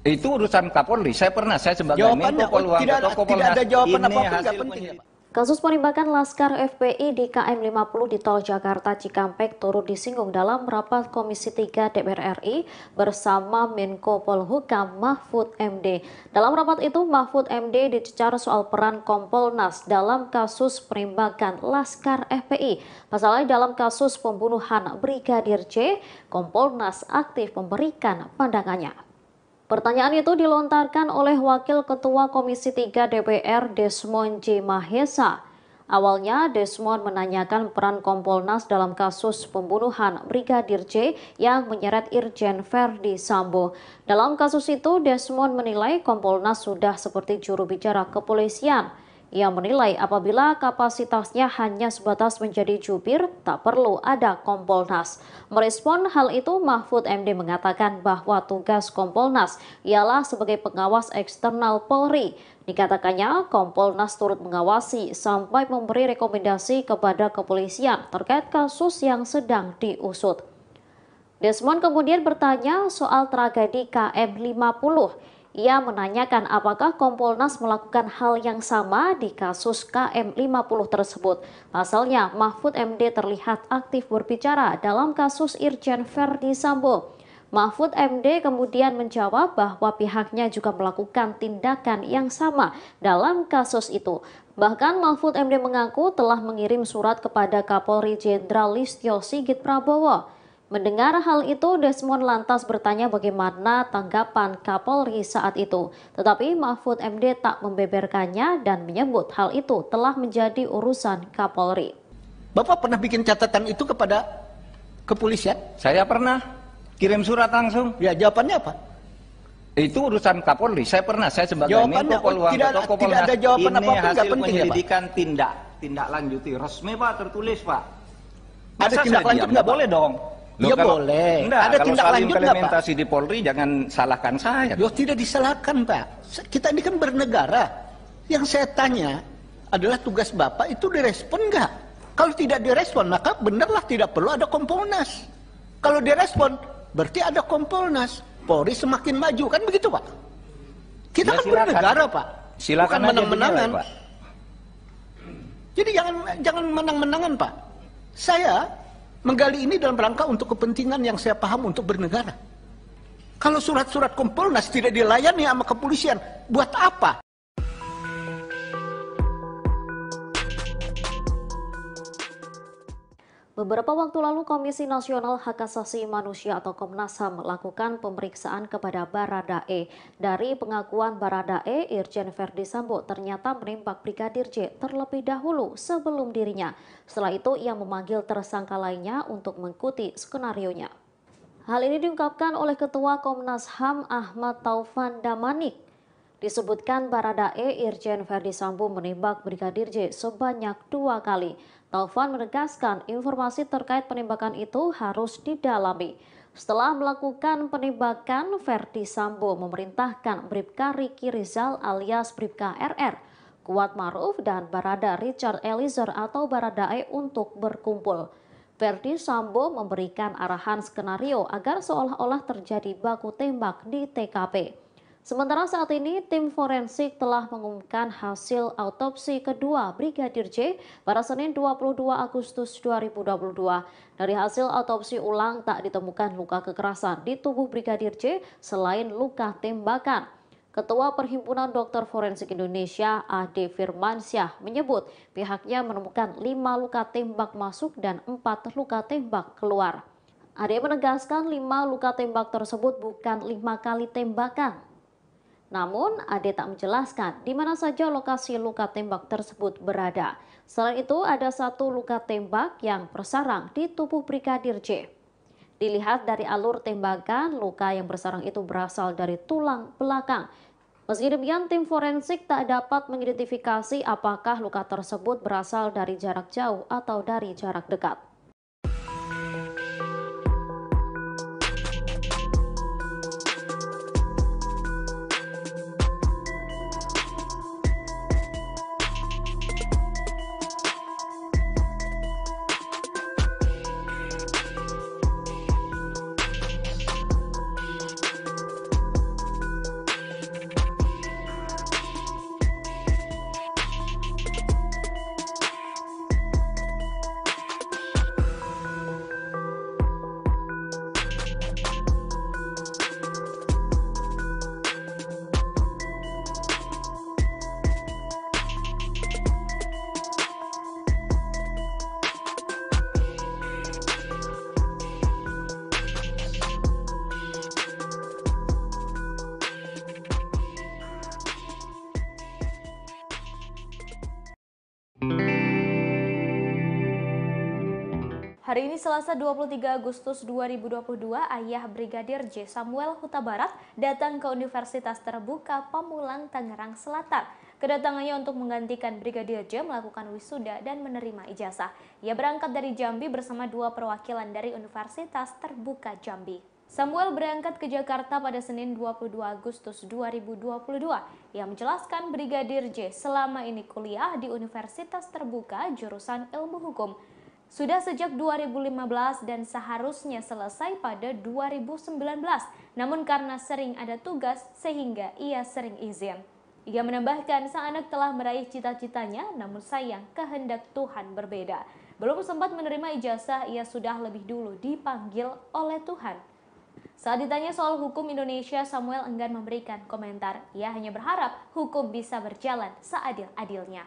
Itu urusan Kapolri. Saya sebagai Menko Polhukam atau Kompolnas. Tidak ada jawaban ini apapun, nggak hasil penting. Kasus penembakan Laskar FPI di KM 50 di Tol Jakarta Cikampek turut disinggung dalam rapat Komisi 3 DPR RI bersama Menko Polhukam Mahfud MD. Dalam rapat itu, Mahfud MD dicecar soal peran Kompolnas dalam kasus penembakan Laskar FPI. Pasalnya dalam kasus pembunuhan Brigadir J, Kompolnas aktif memberikan pandangannya. Pertanyaan itu dilontarkan oleh Wakil Ketua Komisi 3 DPR Desmond J. Mahesa. Awalnya Desmond menanyakan peran Kompolnas dalam kasus pembunuhan Brigadir J yang menyeret Irjen Verdi Sambo. Dalam kasus itu Desmond menilai Kompolnas sudah seperti juru bicara kepolisian. Ia menilai apabila kapasitasnya hanya sebatas menjadi jubir, tak perlu ada Kompolnas. Merespon hal itu, Mahfud MD mengatakan bahwa tugas Kompolnas ialah sebagai pengawas eksternal Polri. Dikatakannya, Kompolnas turut mengawasi sampai memberi rekomendasi kepada kepolisian terkait kasus yang sedang diusut. Desmond kemudian bertanya soal tragedi KM 50. Ia menanyakan apakah Kompolnas melakukan hal yang sama di kasus KM 50 tersebut. Pasalnya, Mahfud MD terlihat aktif berbicara dalam kasus Irjen Verdi Sambo. Mahfud MD kemudian menjawab bahwa pihaknya juga melakukan tindakan yang sama dalam kasus itu. Bahkan Mahfud MD mengaku telah mengirim surat kepada Kapolri Jenderal Listio Sigit Prabowo. Mendengar hal itu, Desmond lantas bertanya bagaimana tanggapan Kapolri saat itu. Tetapi Mahfud MD tak membeberkannya dan menyebut hal itu telah menjadi urusan Kapolri. Bapak pernah bikin catatan itu kepada kepolisian? Saya pernah kirim surat langsung. Ya, jawabannya apa? Itu urusan Kapolri. Saya pernah, saya sebagai Jawabannya, Menko Polhukam tidak ada jawaban ini apapun, nggak hasil penting ya, Pak? penyelidikan tindak lanjuti resmi, Pak, tertulis, Pak. Ada Masa tindak saya lanjut diam, nggak Pak? boleh dong? Loh, Ya boleh. Enggak, ada kalau tindak saling lanjut nggak, Pak? implementasi di Polri jangan salahkan saya. Loh, tidak disalahkan, Pak. Kita ini kan bernegara. Yang saya tanya adalah tugas Bapak itu direspon nggak? Kalau tidak direspon, maka benarlah tidak perlu ada Kompolnas. Kalau direspon, berarti ada Kompolnas. Polri semakin maju, kan begitu, Pak? Kita Ya, kan silakan. bernegara, Pak. Silakan Bukan aja menang-menangan. dinilai, Pak. Jadi jangan menang-menangan, Pak. Saya menggali ini dalam rangka untuk kepentingan yang saya paham untuk bernegara. Kalau surat-surat Kompolnas tidak dilayani sama kepolisian, buat apa? Beberapa waktu lalu Komisi Nasional Hak Asasi Manusia atau Komnas HAM melakukan pemeriksaan kepada Baradae. Dari pengakuan Baradae, Irjen Verdi Sambo ternyata menembak Brigadir J terlebih dahulu sebelum dirinya. Setelah itu ia memanggil tersangka lainnya untuk mengikuti skenarionya. Hal ini diungkapkan oleh Ketua Komnas HAM Ahmad Taufan Damanik. Disebutkan Baradae, Irjen Verdi Sambo menembak Brigadir J sebanyak 2 kali. Taufan menegaskan informasi terkait penembakan itu harus didalami. Setelah melakukan penembakan, Verdi Sambo memerintahkan Bribka Riki Rizal alias Bribka RR, Kuat Maruf dan Barada Richard Eliezer atau Baradae untuk berkumpul. Verdi Sambo memberikan arahan skenario agar seolah-olah terjadi baku tembak di TKP. Sementara saat ini, tim forensik telah mengumumkan hasil autopsi kedua Brigadir J pada Senin 22 Agustus 2022. Dari hasil autopsi ulang tak ditemukan luka kekerasan di tubuh Brigadir J selain luka tembakan. Ketua Perhimpunan Dokter Forensik Indonesia, Ade Firmansyah, menyebut pihaknya menemukan 5 luka tembak masuk dan 4 luka tembak keluar. Ade menegaskan 5 luka tembak tersebut bukan 5 kali tembakan. Namun, Ade tak menjelaskan di mana saja lokasi luka tembak tersebut berada. Selain itu, ada 1 luka tembak yang bersarang di tubuh Brigadir J. Dilihat dari alur tembakan, luka yang bersarang itu berasal dari tulang belakang. Meski demikian, tim forensik tak dapat mengidentifikasi apakah luka tersebut berasal dari jarak jauh atau dari jarak dekat. Hari ini Selasa 23 Agustus 2022, ayah Brigadir J. Samuel Huta Barat datang ke Universitas Terbuka Pamulang, Tangerang Selatan. Kedatangannya untuk menggantikan Brigadir J melakukan wisuda dan menerima ijazah. Ia berangkat dari Jambi bersama 2 perwakilan dari Universitas Terbuka Jambi. Samuel berangkat ke Jakarta pada Senin 22 Agustus 2022. Ia menjelaskan Brigadir J selama ini kuliah di Universitas Terbuka jurusan Ilmu Hukum. Sudah sejak 2015 dan seharusnya selesai pada 2019. Namun karena sering ada tugas sehingga ia sering izin. Ia menambahkan sang anak telah meraih cita-citanya, namun sayang kehendak Tuhan berbeda. Belum sempat menerima ijazah, ia sudah lebih dulu dipanggil oleh Tuhan. Saat ditanya soal hukum Indonesia, Samuel enggan memberikan komentar. Ia hanya berharap hukum bisa berjalan seadil-adilnya.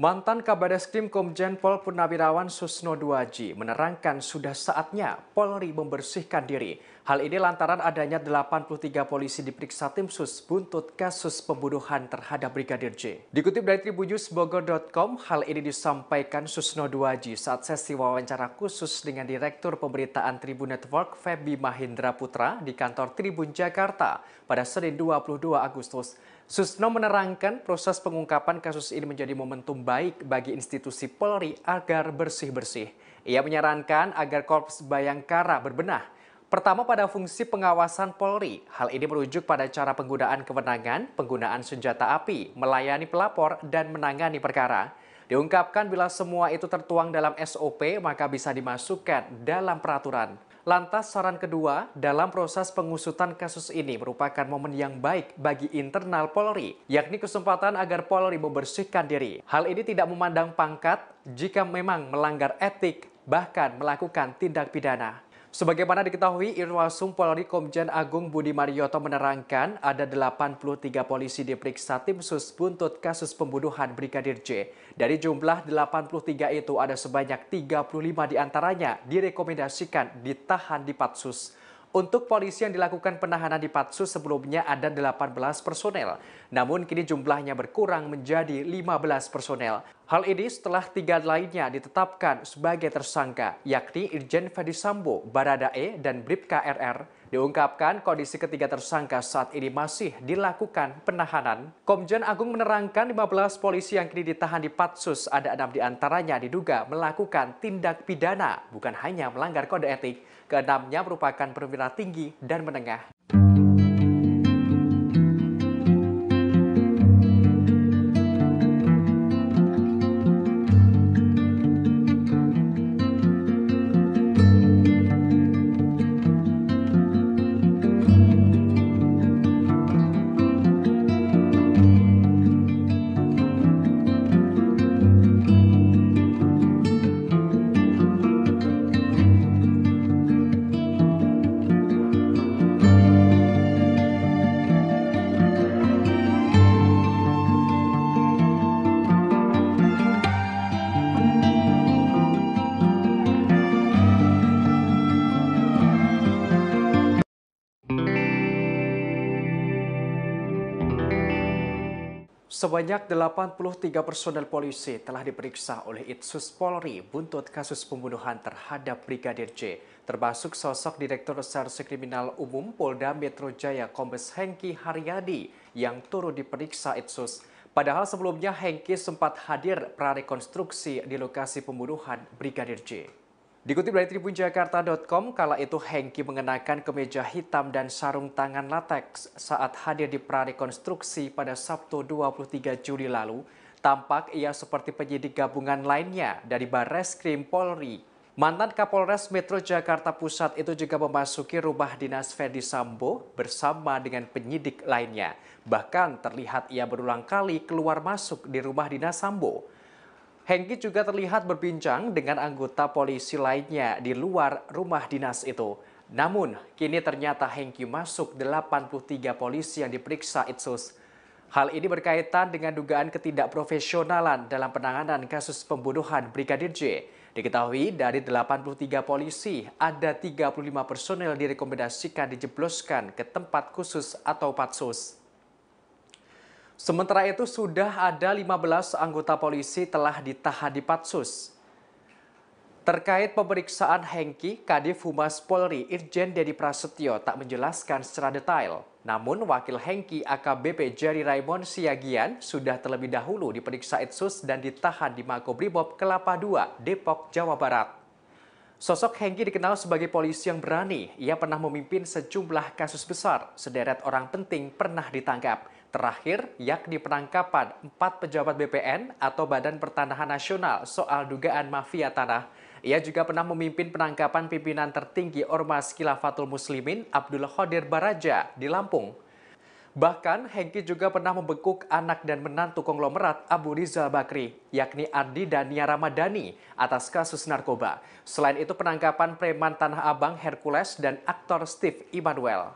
Mantan Kabareskrim Komjen Pol Purnawirawan Susno Duaji menerangkan sudah saatnya Polri membersihkan diri. Hal ini lantaran adanya 83 polisi diperiksa tim sus buntut kasus pembunuhan terhadap Brigadir J. Dikutip dari tribunnews.bogor.com, hal ini disampaikan Susno Duaji saat sesi wawancara khusus dengan Direktur Pemberitaan Tribun Network Feby Mahindra Putra di kantor Tribun Jakarta pada Senin 22 Agustus. Susno menerangkan proses pengungkapan kasus ini menjadi momentum baik bagi institusi Polri agar bersih-bersih. Ia menyarankan agar Korps Bayangkara berbenah. Pertama pada fungsi pengawasan Polri. Hal ini merujuk pada cara penggunaan kewenangan, penggunaan senjata api, melayani pelapor, dan menangani perkara. Diungkapkan bila semua itu tertuang dalam SOP maka bisa dimasukkan dalam peraturan. Lantas saran kedua, dalam proses pengusutan kasus ini merupakan momen yang baik bagi internal Polri, yakni kesempatan agar Polri membersihkan diri. Hal ini tidak memandang pangkat jika memang melanggar etik, bahkan melakukan tindak pidana. Sebagaimana diketahui, Irwasum Polri Komjen Agung Budi Marioto menerangkan ada 83 polisi diperiksa tim sus buntut kasus pembunuhan Brigadir J. Dari jumlah 83 itu ada sebanyak 35 diantaranya direkomendasikan ditahan di Patsus. Untuk polisi yang dilakukan penahanan di Patsus sebelumnya ada 18 personel, namun kini jumlahnya berkurang menjadi 15 personel. Hal ini setelah 3 lainnya ditetapkan sebagai tersangka, yakni Irjen Ferdi Sambo, Baradae, dan Bribka RR. Diungkapkan kondisi ketiga tersangka saat ini masih dilakukan penahanan. Komjen Agung menerangkan 15 polisi yang kini ditahan di Patsus, ada 6 diantaranya diduga melakukan tindak pidana, bukan hanya melanggar kode etik. Keenamnya merupakan perwira tinggi dan menengah. Sebanyak 83 personel polisi telah diperiksa oleh Itsus Polri buntut kasus pembunuhan terhadap Brigadir J, termasuk sosok Direktur Reserse Kriminal Umum Polda Metro Jaya Kombes Hengki Haryadi yang turut diperiksa Itsus. Padahal sebelumnya Hengki sempat hadir prarekonstruksi di lokasi pembunuhan Brigadir J. Dikutip dari tribunjakarta.com, kala itu Hengki mengenakan kemeja hitam dan sarung tangan lateks saat hadir di prarekonstruksi pada Sabtu 23 Juli lalu. Tampak ia seperti penyidik gabungan lainnya dari Barreskrim Polri. Mantan Kapolres Metro Jakarta Pusat itu juga memasuki rumah dinas Ferdi Sambo bersama dengan penyidik lainnya. Bahkan terlihat ia berulang kali keluar masuk di rumah dinas Sambo. Hengki juga terlihat berbincang dengan anggota polisi lainnya di luar rumah dinas itu. Namun, kini ternyata Hengki masuk 83 polisi yang diperiksa Itsus. Hal ini berkaitan dengan dugaan ketidakprofesionalan dalam penanganan kasus pembunuhan Brigadir J. Diketahui dari 83 polisi, ada 35 personel direkomendasikan dijebloskan ke tempat khusus atau patsus. Sementara itu sudah ada 15 anggota polisi telah ditahan di Patsus. Terkait pemeriksaan Hengki, Kadif Humas Polri Irjen Dedi Prasetyo tak menjelaskan secara detail. Namun wakil Hengki AKBP Jerry Raymond Siagian sudah terlebih dahulu diperiksa Itsus dan ditahan di Makobrimob Kelapa II, Depok, Jawa Barat. Sosok Hengki dikenal sebagai polisi yang berani. Ia pernah memimpin sejumlah kasus besar. Sederet orang penting pernah ditangkap. Terakhir, yakni penangkapan 4 pejabat BPN atau Badan Pertanahan Nasional soal dugaan mafia tanah. Ia juga pernah memimpin penangkapan pimpinan tertinggi Ormas Khilafatul Muslimin Abdul Qadir Baraja di Lampung. Bahkan, Hengki juga pernah membekuk anak dan menantu konglomerat Abu Rizal Bakri, yakni Ardi dan Nia Ramadhani, atas kasus narkoba. Selain itu, penangkapan preman Tanah Abang Hercules dan aktor Steve Immanuel.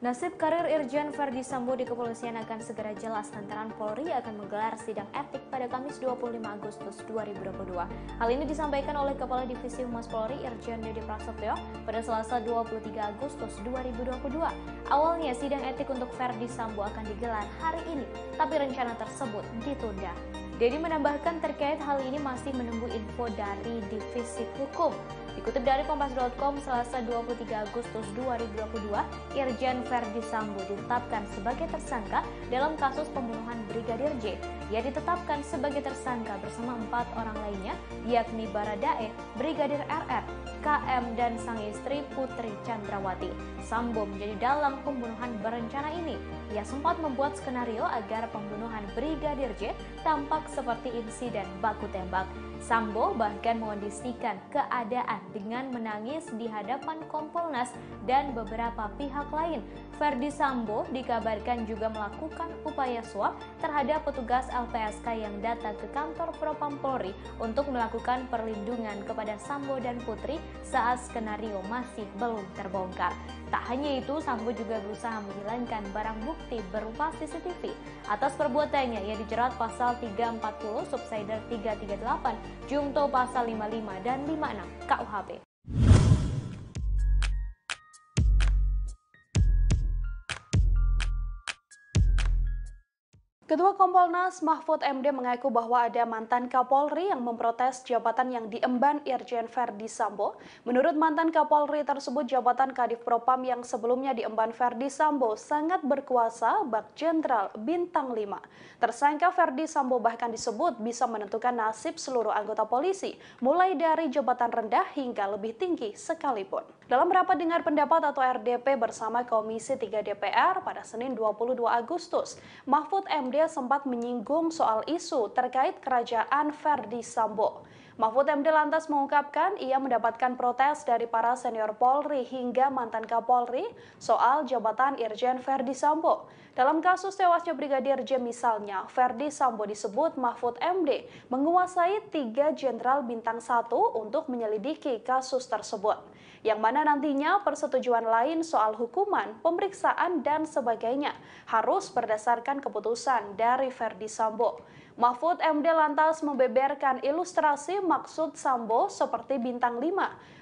Nasib karir Irjen Ferdi Sambo di kepolisian akan segera jelas lantaran Polri akan menggelar sidang etik pada Kamis 25 Agustus 2022. Hal ini disampaikan oleh Kepala Divisi Humas Polri Irjen Dedi Prasetyo pada Selasa 23 Agustus 2022. Awalnya sidang etik untuk Ferdi Sambo akan digelar hari ini, tapi rencana tersebut ditunda. Dedi menambahkan terkait hal ini masih menunggu info dari Divisi Hukum. Dikutip dari Kompas.com, Selasa 23 Agustus 2022, Irjen Ferdi Sambo ditetapkan sebagai tersangka dalam kasus pembunuhan Brigadir J. Ia ditetapkan sebagai tersangka bersama 4 orang lainnya, yakni Baradae, Brigadir RR, KM, dan sang istri Putri Chandrawati. Sambo menjadi dalang pembunuhan berencana ini. Ia sempat membuat skenario agar pembunuhan Brigadir J tampak seperti insiden baku tembak. Sambo bahkan mengondisikan keadaan dengan menangis di hadapan Kompolnas dan beberapa pihak lain. Ferdi Sambo dikabarkan juga melakukan upaya suap terhadap petugas LPSK yang datang ke kantor Propam Polri untuk melakukan perlindungan kepada Sambo dan Putri saat skenario masih belum terbongkar. Tak hanya itu, Sambo juga berusaha menghilangkan barang bukti berupa CCTV. Atas perbuatannya, ia dijerat pasal 340, subsider 338, Jungto pasal 55 dan 56 KUHP. Ketua Kompolnas Mahfud MD mengaku bahwa ada mantan Kapolri yang memprotes jabatan yang diemban Irjen Ferdi Sambo. Menurut mantan Kapolri tersebut, jabatan Kadif Propam yang sebelumnya diemban Ferdi Sambo sangat berkuasa bak Jenderal Bintang 5. Tersangka Ferdi Sambo bahkan disebut bisa menentukan nasib seluruh anggota polisi, mulai dari jabatan rendah hingga lebih tinggi sekalipun. Dalam rapat dengar pendapat atau RDP bersama Komisi 3 DPR pada Senin 22 Agustus, Mahfud MD sempat menyinggung soal isu terkait kerajaan Ferdi Sambo. Mahfud MD lantas mengungkapkan ia mendapatkan protes dari para senior Polri hingga mantan Kapolri soal jabatan Irjen Verdi Sambo. Dalam kasus tewasnya Brigadir J misalnya, Verdi Sambo disebut Mahfud MD menguasai 3 jenderal bintang 1 untuk menyelidiki kasus tersebut. Yang mana nantinya persetujuan lain soal hukuman, pemeriksaan, dan sebagainya harus berdasarkan keputusan dari Verdi Sambo. Mahfud MD lantas membeberkan ilustrasi maksud Sambo seperti bintang 5.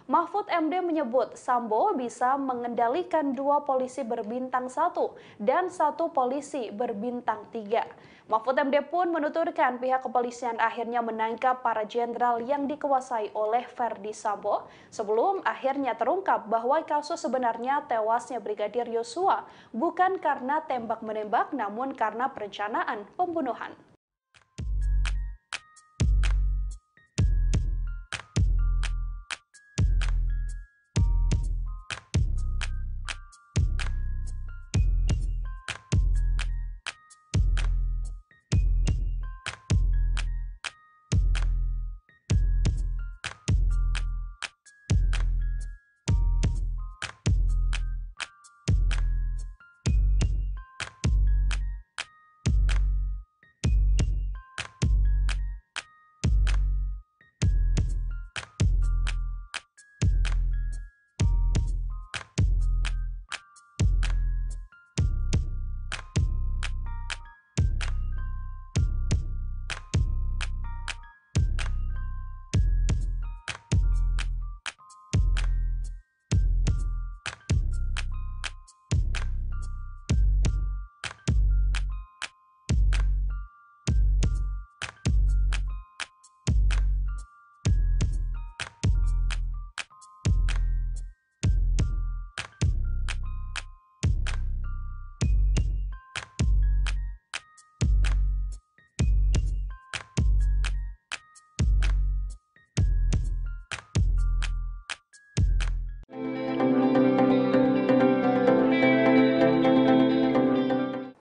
Mahfud MD menyebut Sambo bisa mengendalikan 2 polisi berbintang 1 dan 1 polisi berbintang 3. Mahfud MD pun menuturkan pihak kepolisian akhirnya menangkap para jenderal yang dikuasai oleh Verdi Sambo sebelum akhirnya terungkap bahwa kasus sebenarnya tewasnya Brigadir Yosua bukan karena tembak-menembak namun karena perencanaan pembunuhan.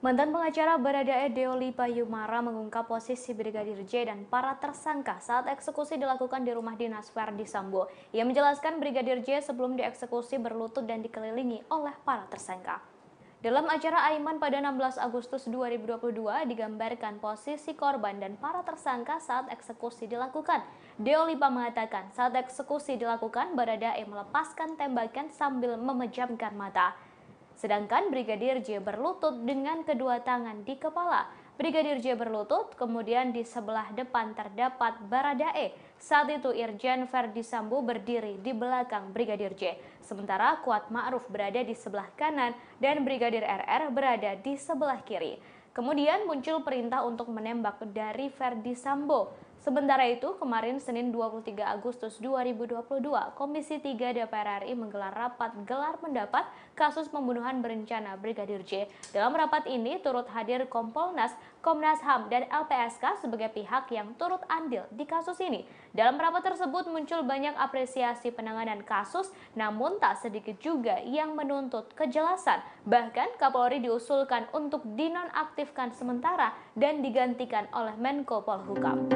Mantan pengacara Baradae Deoli Payumara mengungkap posisi Brigadir J dan para tersangka saat eksekusi dilakukan di rumah dinas Verdi Sambo. Ia menjelaskan Brigadir J sebelum dieksekusi berlutut dan dikelilingi oleh para tersangka. Dalam acara Aiman pada 16 Agustus 2022 digambarkan posisi korban dan para tersangka saat eksekusi dilakukan. Deolipa mengatakan saat eksekusi dilakukan Baradae melepaskan tembakan sambil memejamkan mata. Sedangkan Brigadir J berlutut dengan kedua tangan di kepala. Brigadir J berlutut, kemudian di sebelah depan terdapat Baradae. Saat itu Irjen Verdi Sambo berdiri di belakang Brigadir J. Sementara Kuat Ma'ruf berada di sebelah kanan dan Brigadir RR berada di sebelah kiri. Kemudian muncul perintah untuk menembak dari Verdi Sambo. Sementara itu, kemarin Senin 23 Agustus 2022, Komisi 3 DPR RI menggelar rapat gelar pendapat kasus pembunuhan berencana Brigadir J. Dalam rapat ini turut hadir Kompolnas, Komnas HAM, dan LPSK sebagai pihak yang turut andil di kasus ini. Dalam rapat tersebut muncul banyak apresiasi penanganan kasus, namun tak sedikit juga yang menuntut kejelasan. Bahkan Kapolri diusulkan untuk dinonaktifkan sementara dan digantikan oleh Menko Polhukam.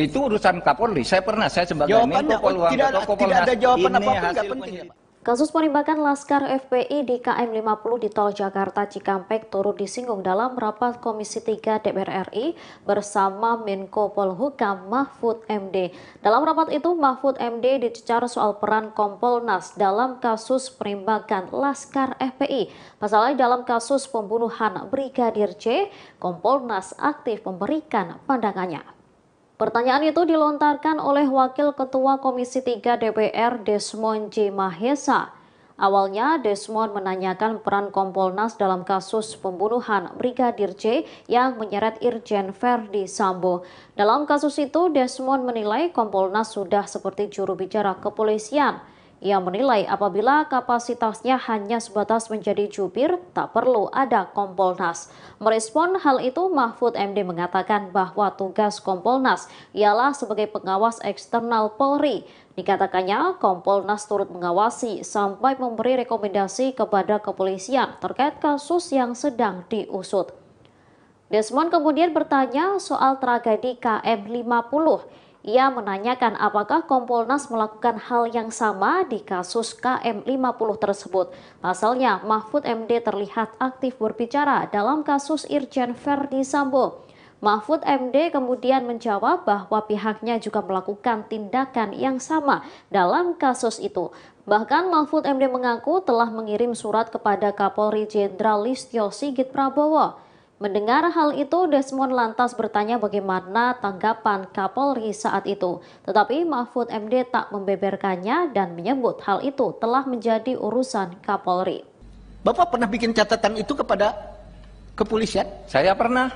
Itu urusan Kapolri. Saya sebagai Jawabannya, Menko Polhukam tidak ada jawaban ini apapun, nggak hasil penting ya, Pak. Kasus penembakan Laskar FPI di KM 50 di Tol Jakarta Cikampek turut disinggung dalam rapat Komisi 3 DPR RI bersama Menko Polhukam Mahfud MD. Dalam rapat itu, Mahfud MD dicecar soal peran Kompolnas dalam kasus penembakan Laskar FPI. Pasalnya dalam kasus pembunuhan Brigadir J, Kompolnas aktif memberikan pandangannya. Pertanyaan itu dilontarkan oleh Wakil Ketua Komisi 3 DPR Desmond J. Mahesa. Awalnya Desmond menanyakan peran Kompolnas dalam kasus pembunuhan Brigadir J yang menyeret Irjen Verdi Sambo. Dalam kasus itu Desmond menilai Kompolnas sudah seperti juru bicara kepolisian. Ia menilai apabila kapasitasnya hanya sebatas menjadi jubir, tak perlu ada Kompolnas. Merespon hal itu, Mahfud MD mengatakan bahwa tugas Kompolnas ialah sebagai pengawas eksternal Polri. Dikatakannya, Kompolnas turut mengawasi sampai memberi rekomendasi kepada kepolisian terkait kasus yang sedang diusut. Desmond kemudian bertanya soal tragedi KM 50. Ia menanyakan apakah Kompolnas melakukan hal yang sama di kasus KM 50 tersebut. Pasalnya, Mahfud MD terlihat aktif berbicara dalam kasus Irjen Verdi Sambo. Mahfud MD kemudian menjawab bahwa pihaknya juga melakukan tindakan yang sama dalam kasus itu. Bahkan Mahfud MD mengaku telah mengirim surat kepada Kapolri Jenderal Listio Sigit Prabowo. Mendengar hal itu, Desmond lantas bertanya bagaimana tanggapan Kapolri saat itu. Tetapi Mahfud MD tak membeberkannya dan menyebut hal itu telah menjadi urusan Kapolri. Bapak pernah bikin catatan itu kepada kepolisian? Saya pernah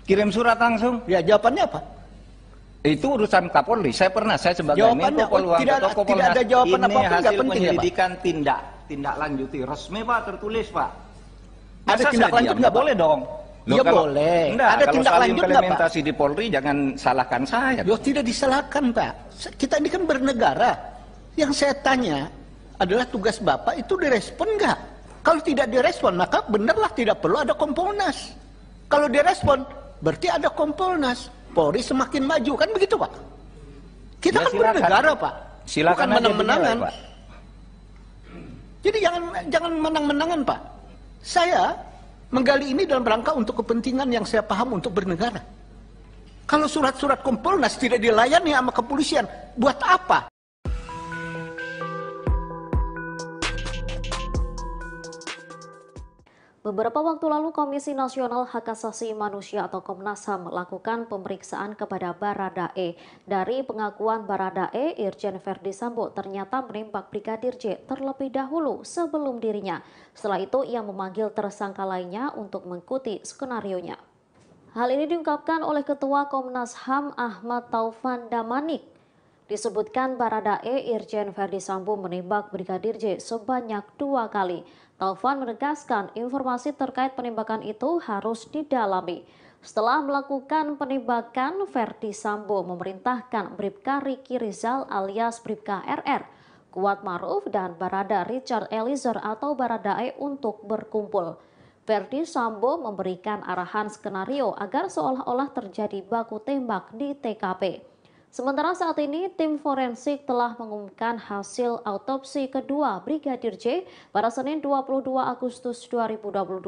kirim surat langsung. Ya, jawabannya apa? Itu urusan Kapolri. Saya sebagai jawabannya, Menko Polhukam tidak ada jawaban ini apapun, hasil penting penyelidikan ya, tindak lanjuti resmi Pak, tertulis Pak. Ada tindak lanjut nggak boleh dong? Loh, ya boleh. Enggak, ada tindak lanjut nggak Pak? Implementasi di Polri jangan salahkan saya. Loh, tidak disalahkan Pak. Kita ini kan bernegara. Yang saya tanya adalah tugas Bapak itu direspon nggak? Kalau tidak direspon maka benarlah tidak perlu ada Kompolnas. Kalau direspon berarti ada Kompolnas. Polri semakin maju, kan begitu Pak? Kita ya, kan bernegara Pak. Silakan bukan menang-menangan. Pak. Jadi jangan menang-menangan Pak. Saya menggali ini dalam rangka untuk kepentingan yang saya paham untuk bernegara. Kalau surat-surat Kompolnas tidak dilayani sama kepolisian, buat apa? Beberapa waktu lalu Komisi Nasional Hak Asasi Manusia atau Komnas HAM melakukan pemeriksaan kepada Baradae. Dari pengakuan Baradae, Irjen Verdi Sambo ternyata menembak Brigadir J terlebih dahulu sebelum dirinya. Setelah itu ia memanggil tersangka lainnya untuk mengikuti skenarionya. Hal ini diungkapkan oleh Ketua Komnas HAM Ahmad Taufan Damanik. Disebutkan Baradae, Irjen Verdi Sambo menembak Brigadir J sebanyak 2 kali. Taufan menegaskan informasi terkait penembakan itu harus didalami. Setelah melakukan penembakan, Verdi Sambo memerintahkan Bribka Riki Rizal alias Bribka RR, Kuat Maruf dan Barada Richard Eliezer atau Baradae untuk berkumpul. Verdi Sambo memberikan arahan skenario agar seolah-olah terjadi baku tembak di TKP. Sementara saat ini tim forensik telah mengumumkan hasil autopsi kedua Brigadir J pada Senin 22 Agustus 2022.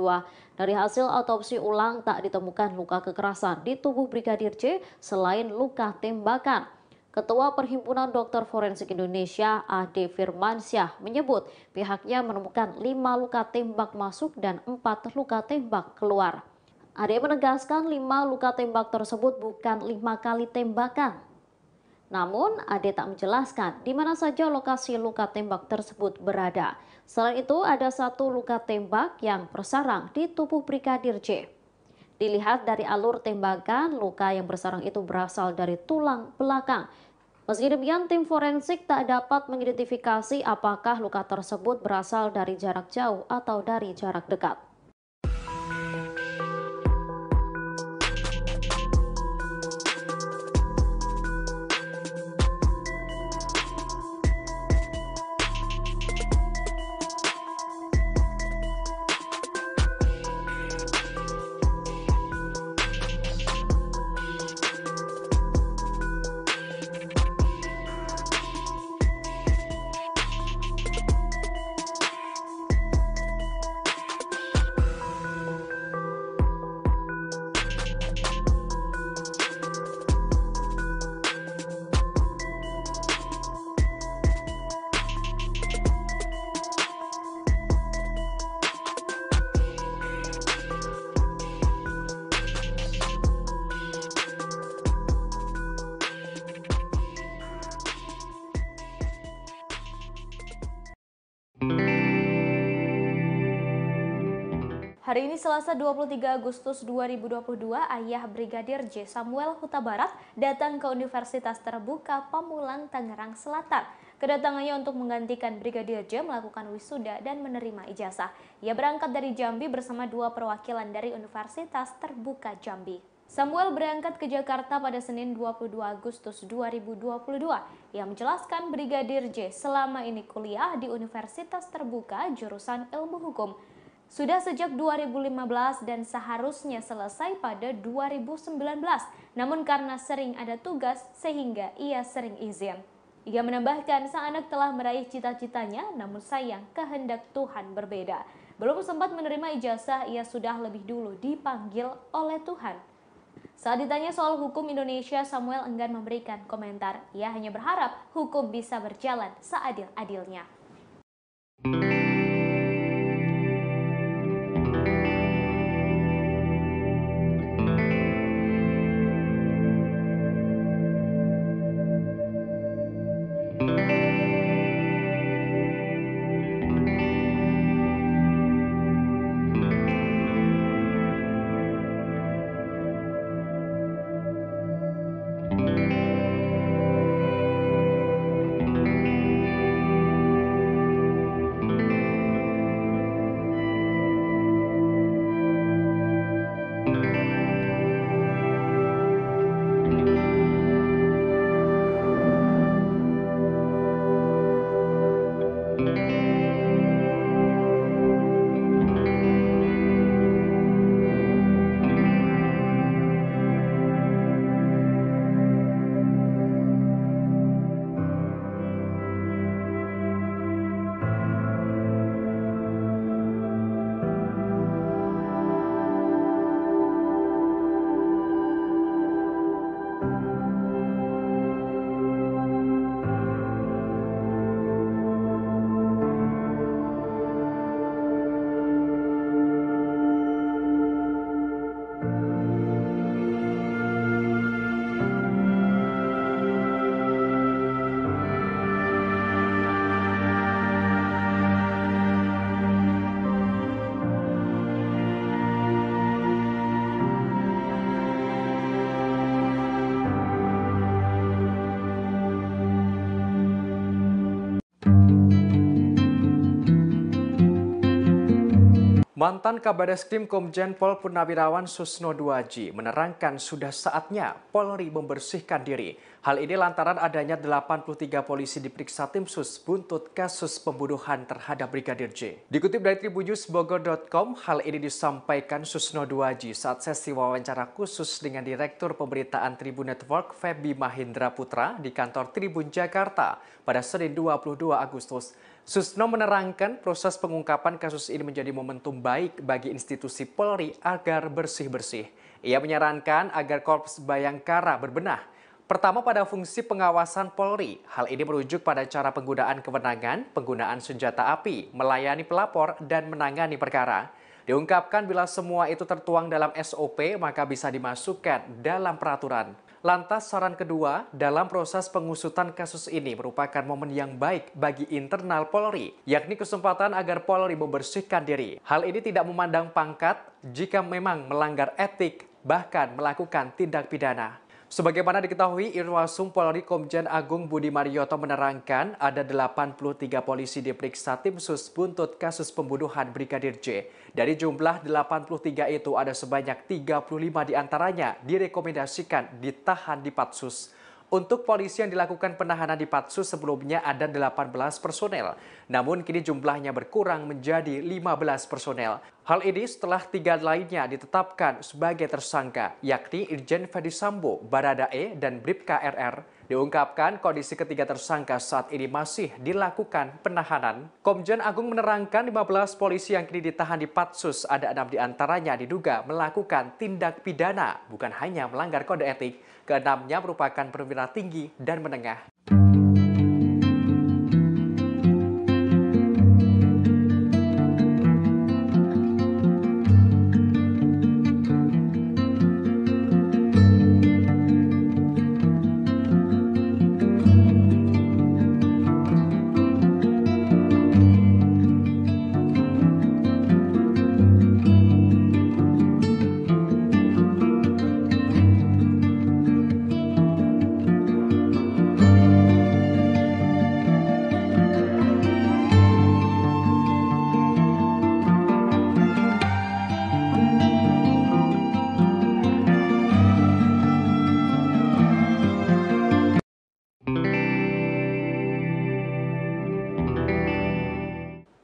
Dari hasil autopsi ulang tak ditemukan luka kekerasan di tubuh Brigadir J selain luka tembakan. Ketua Perhimpunan Dokter Forensik Indonesia Ade Firmansyah menyebut pihaknya menemukan 5 luka tembak masuk dan 4 luka tembak keluar. Ade menegaskan 5 luka tembak tersebut bukan 5 kali tembakan. Namun, Ade tak menjelaskan di mana saja lokasi luka tembak tersebut berada. Selain itu, ada 1 luka tembak yang bersarang di tubuh Brigadir J. Dilihat dari alur tembakan, luka yang bersarang itu berasal dari tulang belakang. Meski demikian, tim forensik tak dapat mengidentifikasi apakah luka tersebut berasal dari jarak jauh atau dari jarak dekat. Hari ini Selasa 23 Agustus 2022, ayah Brigadir J. Samuel Huta Barat datang ke Universitas Terbuka Pamulang, Tangerang Selatan. Kedatangannya untuk menggantikan Brigadir J melakukan wisuda dan menerima ijazah. Ia berangkat dari Jambi bersama 2 perwakilan dari Universitas Terbuka Jambi. Samuel berangkat ke Jakarta pada Senin 22 Agustus 2022. Ia menjelaskan Brigadir J selama ini kuliah di Universitas Terbuka jurusan Ilmu Hukum. Sudah sejak 2015 dan seharusnya selesai pada 2019. Namun karena sering ada tugas sehingga ia sering izin. Ia menambahkan sang anak telah meraih cita-citanya, namun sayang kehendak Tuhan berbeda. Belum sempat menerima ijazah, ia sudah lebih dulu dipanggil oleh Tuhan. Saat ditanya soal hukum Indonesia, Samuel enggan memberikan komentar. Ia hanya berharap hukum bisa berjalan seadil-adilnya. Mantan Kabareskrim Komjen Pol Purnawirawan Susno Duaji menerangkan sudah saatnya Polri membersihkan diri. Hal ini lantaran adanya 83 polisi diperiksa tim sus buntut kasus pembunuhan terhadap Brigadir J. Dikutip dari tribunnews.bogor.com, hal ini disampaikan Susno Duaji saat sesi wawancara khusus dengan Direktur Pemberitaan Tribun Network Feby Mahindra Putra di kantor Tribun Jakarta pada Senin 22 Agustus. Susno menerangkan proses pengungkapan kasus ini menjadi momentum baik bagi institusi Polri agar bersih-bersih. Ia menyarankan agar Korps Bayangkara berbenah. Pertama pada fungsi pengawasan Polri. Hal ini merujuk pada cara penggunaan kewenangan, penggunaan senjata api, melayani pelapor, dan menangani perkara. Diungkapkan bila semua itu tertuang dalam SOP maka bisa dimasukkan dalam peraturan. Lantas saran kedua, dalam proses pengusutan kasus ini merupakan momen yang baik bagi internal Polri, yakni kesempatan agar Polri membersihkan diri. Hal ini tidak memandang pangkat jika memang melanggar etik, bahkan melakukan tindak pidana. Sebagaimana diketahui, Irwasum Polri Komjen Agung Budi Marioto menerangkan ada 83 polisi diperiksa tim sus buntut kasus pembunuhan Brigadir J. Dari jumlah 83 itu ada sebanyak 35 diantaranya direkomendasikan ditahan di Patsus. Untuk polisi yang dilakukan penahanan di Patsus sebelumnya ada 18 personel, namun kini jumlahnya berkurang menjadi 15 personel. Hal ini setelah 3 lainnya ditetapkan sebagai tersangka, yakni Irjen Ferdi Sambo, Baradae, dan Bribka RR. Diungkapkan kondisi ketiga tersangka saat ini masih dilakukan penahanan. Komjen Agung menerangkan 15 polisi yang kini ditahan di Patsus, ada 6 diantaranya diduga melakukan tindak pidana, bukan hanya melanggar kode etik. Keenamnya merupakan perwira tinggi dan menengah.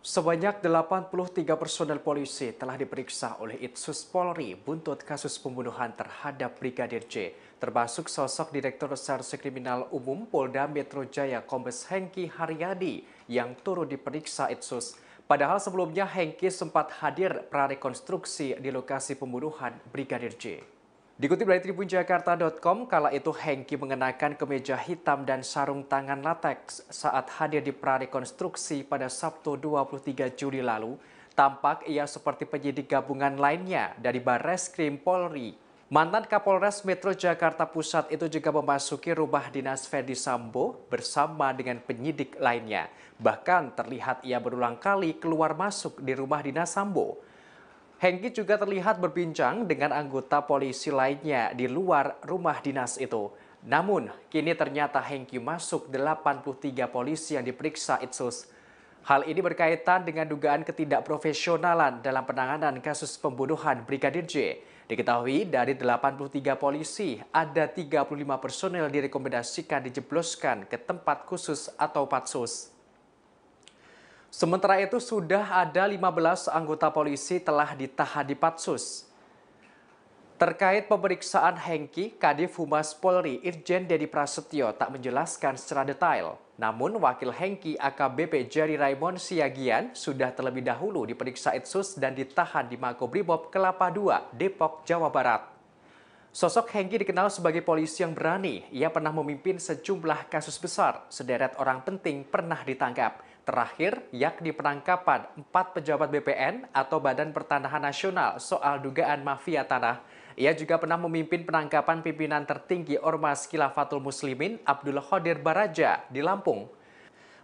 Sebanyak 83 personel polisi telah diperiksa oleh Itsus Polri buntut kasus pembunuhan terhadap Brigadir J, termasuk sosok Direktur Reserse Kriminal Umum Polda Metro Jaya Kombes Hengki Haryadi yang turut diperiksa Itsus. Padahal sebelumnya Hengki sempat hadir prarekonstruksi di lokasi pembunuhan Brigadir J. Dikutip dari tribunjakarta.com, kala itu Hengki mengenakan kemeja hitam dan sarung tangan lateks saat hadir di prarekonstruksi pada Sabtu 23 Juli lalu. Tampak ia seperti penyidik gabungan lainnya dari Barreskrim Polri. Mantan Kapolres Metro Jakarta Pusat itu juga memasuki rumah dinas Ferdi Sambo bersama dengan penyidik lainnya. Bahkan terlihat ia berulang kali keluar masuk di rumah dinas Sambo. Hengki juga terlihat berbincang dengan anggota polisi lainnya di luar rumah dinas itu. Namun, kini ternyata Hengki masuk 83 polisi yang diperiksa Itsus. Hal ini berkaitan dengan dugaan ketidakprofesionalan dalam penanganan kasus pembunuhan Brigadir J. Diketahui dari 83 polisi, ada 35 personel direkomendasikan dijebloskan ke tempat khusus atau patsus. Sementara itu sudah ada 15 anggota polisi telah ditahan di Patsus. Terkait pemeriksaan Hengki, Kadif Humas Polri Irjen Dedi Prasetyo tak menjelaskan secara detail. Namun wakil Hengki AKBP Jerry Raymond Siagian sudah terlebih dahulu diperiksa Itsus dan ditahan di Makobrimob Kelapa II, Depok, Jawa Barat. Sosok Hengki dikenal sebagai polisi yang berani. Ia pernah memimpin sejumlah kasus besar. Sederet orang penting pernah ditangkap. Terakhir, yakni penangkapan 4 pejabat BPN atau Badan Pertanahan Nasional soal dugaan mafia tanah. Ia juga pernah memimpin penangkapan pimpinan tertinggi Ormas Khilafatul Muslimin Abdul Qadir Baraja di Lampung.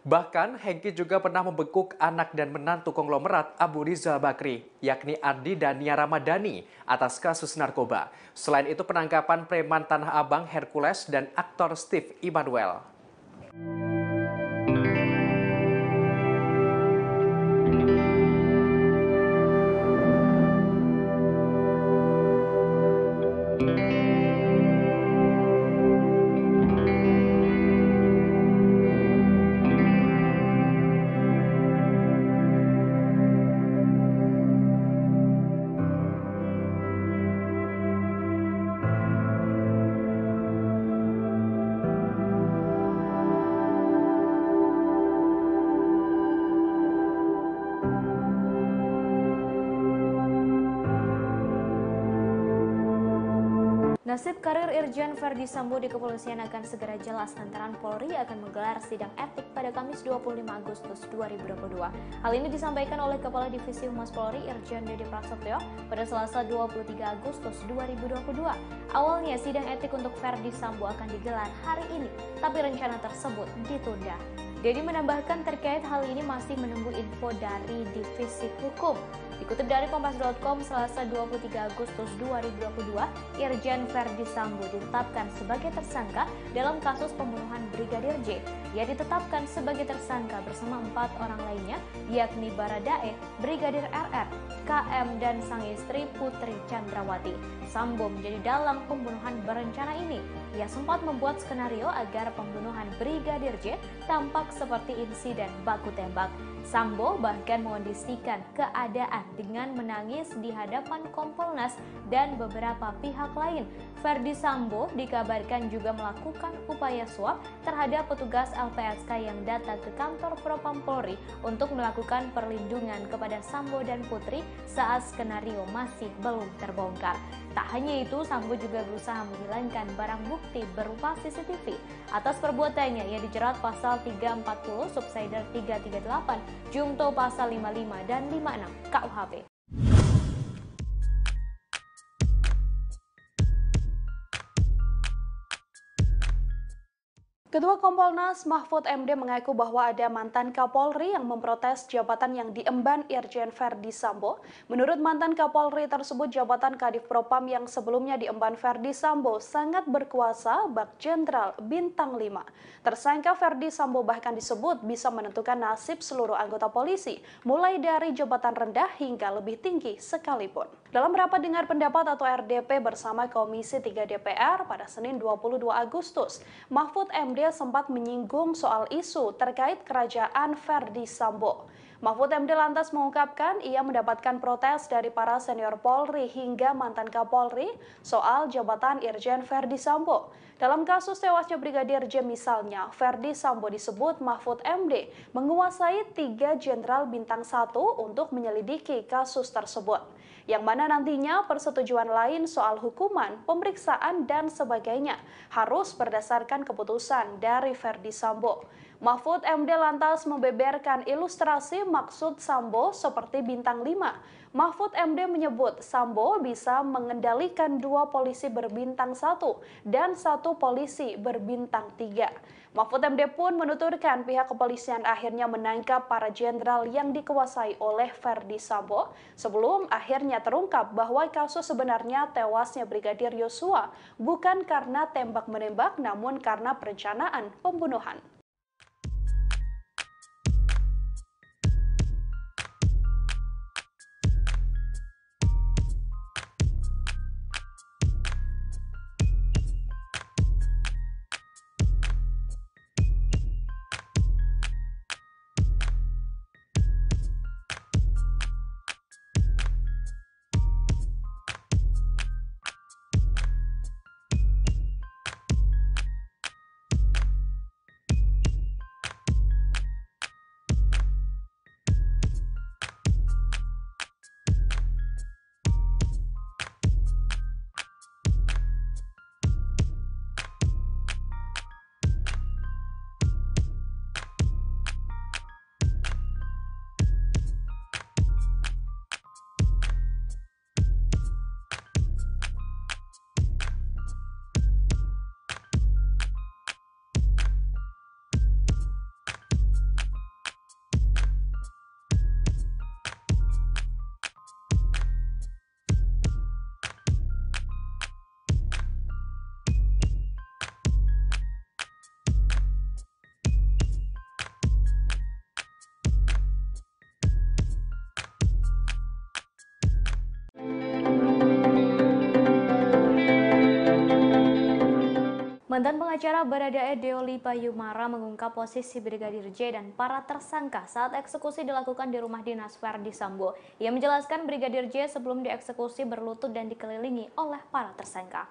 Bahkan, Hengki juga pernah membekuk anak dan menantu konglomerat Abu Rizal Bakri, yakni Ardi dan Nia Ramadhani, atas kasus narkoba. Selain itu, penangkapan preman Tanah Abang Hercules dan aktor Steve Immanuel. Nasib karir Irjen Ferdi Sambo di kepolisian akan segera jelas lantaran Polri akan menggelar sidang etik pada Kamis 25 Agustus 2022. Hal ini disampaikan oleh Kepala Divisi Humas Polri Irjen Dedi Prasetyo pada Selasa 23 Agustus 2022. Awalnya sidang etik untuk Ferdi Sambo akan digelar hari ini, tapi rencana tersebut ditunda. Dedi menambahkan terkait hal ini masih menunggu info dari Divisi Hukum. Dikutip dari Kompas.com, Selasa 23 Agustus 2022, Irjen Ferdi Sambo ditetapkan sebagai tersangka dalam kasus pembunuhan Brigadir J. Ia ditetapkan sebagai tersangka bersama 4 orang lainnya, yakni Baradae, Brigadir RR, KM, dan sang istri Putri Chandrawati. Sambo menjadi dalang pembunuhan berencana ini. Ia sempat membuat skenario agar pembunuhan Brigadir J tampak seperti insiden baku tembak. Sambo bahkan mengondisikan keadaan dengan menangis di hadapan Kompolnas dan beberapa pihak lain. Ferdi Sambo dikabarkan juga melakukan upaya suap terhadap petugas LPSK yang datang ke kantor Propam Polri untuk melakukan perlindungan kepada Sambo dan Putri saat skenario masih belum terbongkar. Tak hanya itu, Sambo juga berusaha menghilangkan barang bukti berupa CCTV. Atas perbuatannya, ia dijerat pasal 340, subsider 338, Jungto pasal 55 dan 56 KUHP. Ketua Kompolnas Mahfud MD mengaku bahwa ada mantan Kapolri yang memprotes jabatan yang diemban Irjen Ferdi Sambo. Menurut mantan Kapolri tersebut, jabatan Kadif Propam yang sebelumnya diemban Ferdi Sambo sangat berkuasa bak Jenderal Bintang 5. Tersangka Ferdi Sambo bahkan disebut bisa menentukan nasib seluruh anggota polisi, mulai dari jabatan rendah hingga lebih tinggi sekalipun. Dalam rapat dengar pendapat atau RDP bersama Komisi 3 DPR pada Senin 22 Agustus, Mahfud MD MD sempat menyinggung soal isu terkait kerajaan Verdi Sambo. Mahfud MD lantas mengungkapkan ia mendapatkan protes dari para senior Polri hingga mantan Kapolri soal jabatan Irjen Verdi Sambo. Dalam kasus tewasnya Brigadir J misalnya, Verdi Sambo disebut Mahfud MD menguasai 3 jenderal bintang 1 untuk menyelidiki kasus tersebut. Yang mana nantinya persetujuan lain soal hukuman, pemeriksaan, dan sebagainya harus berdasarkan keputusan dari Verdi Sambo. Mahfud MD lantas membeberkan ilustrasi maksud Sambo seperti bintang 5. Mahfud MD menyebut Sambo bisa mengendalikan 2 polisi berbintang 1 dan 1 polisi berbintang 3. Mahfud MD pun menuturkan pihak kepolisian akhirnya menangkap para jenderal yang dikuasai oleh Verdi Sambo sebelum akhirnya terungkap bahwa kasus sebenarnya tewasnya Brigadir Yosua bukan karena tembak-menembak namun karena perencanaan pembunuhan. Mantan pengacara Baradae Deoli Payumara mengungkap posisi Brigadir J dan para tersangka saat eksekusi dilakukan di rumah dinas Verdi Sambo. Ia menjelaskan Brigadir J sebelum dieksekusi berlutut dan dikelilingi oleh para tersangka.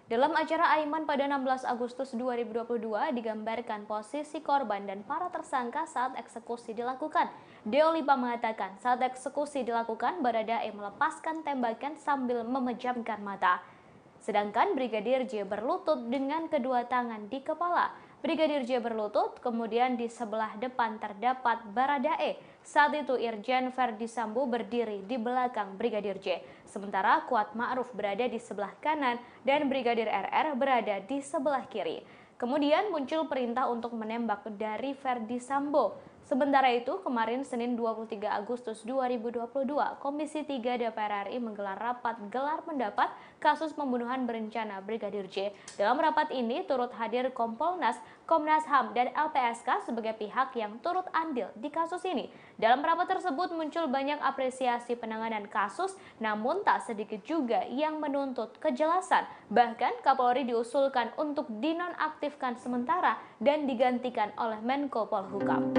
Dalam acara Aiman pada 16 Agustus 2022 digambarkan posisi korban dan para tersangka saat eksekusi dilakukan. Deolipa mengatakan saat eksekusi dilakukan Baradae melepaskan tembakan sambil memejamkan mata. Sedangkan Brigadir J berlutut dengan kedua tangan di kepala. Brigadir J berlutut, kemudian di sebelah depan terdapat Baradae. Saat itu Irjen Verdi Sambo berdiri di belakang Brigadir J. Sementara Kuat Ma'ruf berada di sebelah kanan dan Brigadir RR berada di sebelah kiri. Kemudian muncul perintah untuk menembak dari Verdi Sambo. Sementara itu, kemarin Senin 23 Agustus 2022, Komisi 3 DPR RI menggelar rapat gelar pendapat kasus pembunuhan berencana Brigadir J. Dalam rapat ini turut hadir Kompolnas, Komnas HAM, dan LPSK sebagai pihak yang turut andil di kasus ini. Dalam rapat tersebut muncul banyak apresiasi penanganan kasus, namun tak sedikit juga yang menuntut kejelasan. Bahkan Kapolri diusulkan untuk dinonaktifkan sementara dan digantikan oleh Menko Polhukam.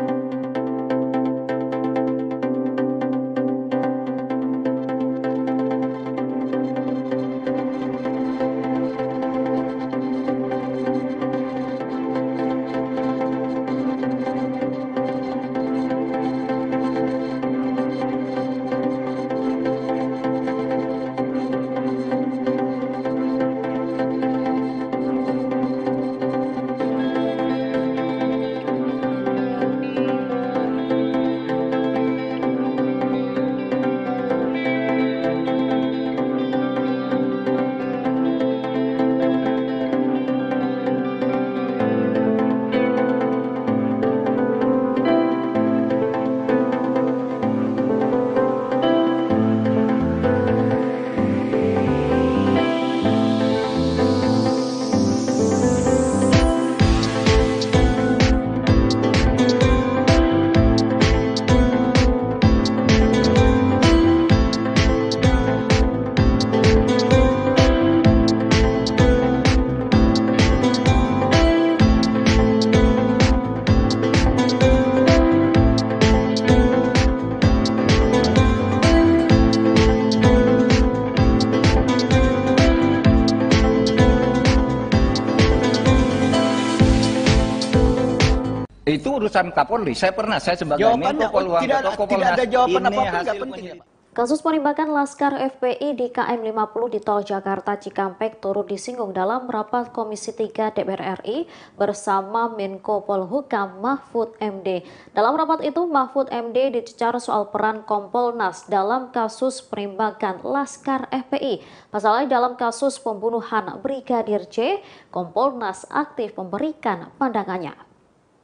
urusan Kapolri. Saya sebagai Jawabannya, Menko Polhukam tidak ada jawaban ini apapun, nggak hasil penting ya, Pak. Kasus penembakan Laskar FPI di KM 50 di Tol Jakarta Cikampek turut disinggung dalam rapat Komisi 3 DPR RI bersama Menko Polhukam Mahfud MD. Dalam rapat itu, Mahfud MD dicecar soal peran Kompolnas dalam kasus penembakan Laskar FPI. Pasalnya dalam kasus pembunuhan Brigadir J, Kompolnas aktif memberikan pandangannya.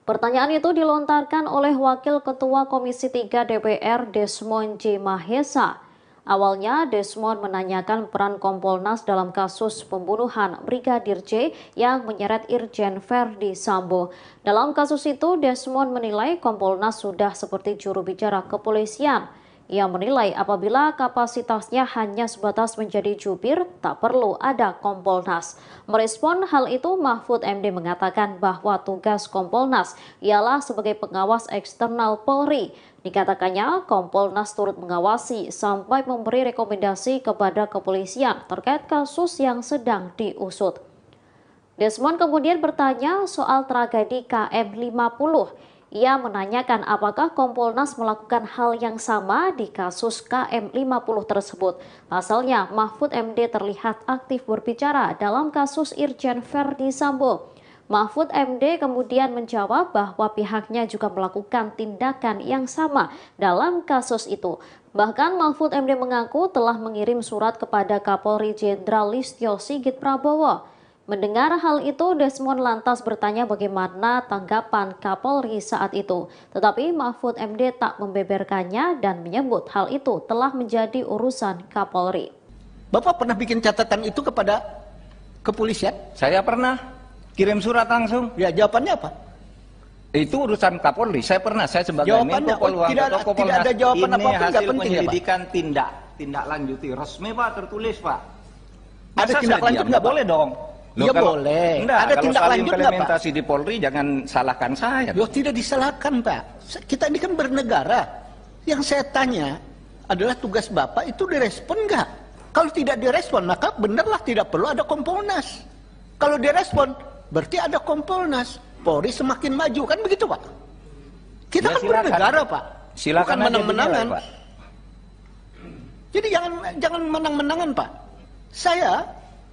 Pertanyaan itu dilontarkan oleh Wakil Ketua Komisi 3 DPR Desmond J. Mahesa. Awalnya Desmond menanyakan peran Kompolnas dalam kasus pembunuhan Brigadir J yang menyeret Irjen Verdi Sambo. Dalam kasus itu, Desmond menilai Kompolnas sudah seperti juru bicara kepolisian. Ia menilai apabila kapasitasnya hanya sebatas menjadi jubir, tak perlu ada Kompolnas. Merespon hal itu, Mahfud MD mengatakan bahwa tugas Kompolnas ialah sebagai pengawas eksternal Polri. Dikatakannya, Kompolnas turut mengawasi sampai memberi rekomendasi kepada kepolisian terkait kasus yang sedang diusut. Desmond kemudian bertanya soal tragedi KM 50. Ia menanyakan apakah Kompolnas melakukan hal yang sama di kasus KM 50 tersebut. Pasalnya, Mahfud MD terlihat aktif berbicara dalam kasus Irjen Verdi Sambo. Mahfud MD kemudian menjawab bahwa pihaknya juga melakukan tindakan yang sama dalam kasus itu. Bahkan Mahfud MD mengaku telah mengirim surat kepada Kapolri Jenderal Listio Sigit Prabowo. Mendengar hal itu, Desmond lantas bertanya bagaimana tanggapan Kapolri saat itu. Tetapi Mahfud MD tak membeberkannya dan menyebut hal itu telah menjadi urusan Kapolri. Bapak pernah bikin catatan itu kepada kepolisian? Saya pernah kirim surat langsung. Ya, jawabannya apa? Itu urusan Kapolri. Saya sebagai Jawabannya, Menko Polhukam tidak ada jawaban ini apapun, nggak hasil penting ya, Pak. penyelidikan tindak lanjuti resmi, Pak, tertulis, Pak. Ada tindak lanjut nggak, Pak? Boleh dong. Loh, ya boleh. Enggak, ada tindak lanjut nggak, Pak? Implementasi di Polri jangan salahkan saya. Loh, tidak disalahkan, Pak. Kita ini kan bernegara. Yang saya tanya adalah tugas Bapak itu direspon nggak? Kalau tidak direspon, maka benarlah tidak perlu ada Kompolnas. Kalau direspon, berarti ada Kompolnas. Polri semakin maju, kan begitu, Pak? Kita Ya, kan silakan. bernegara, Pak. Silakan bukan aja menang-menangan. dinilai, Pak. Jadi jangan menang-menangan, Pak. Saya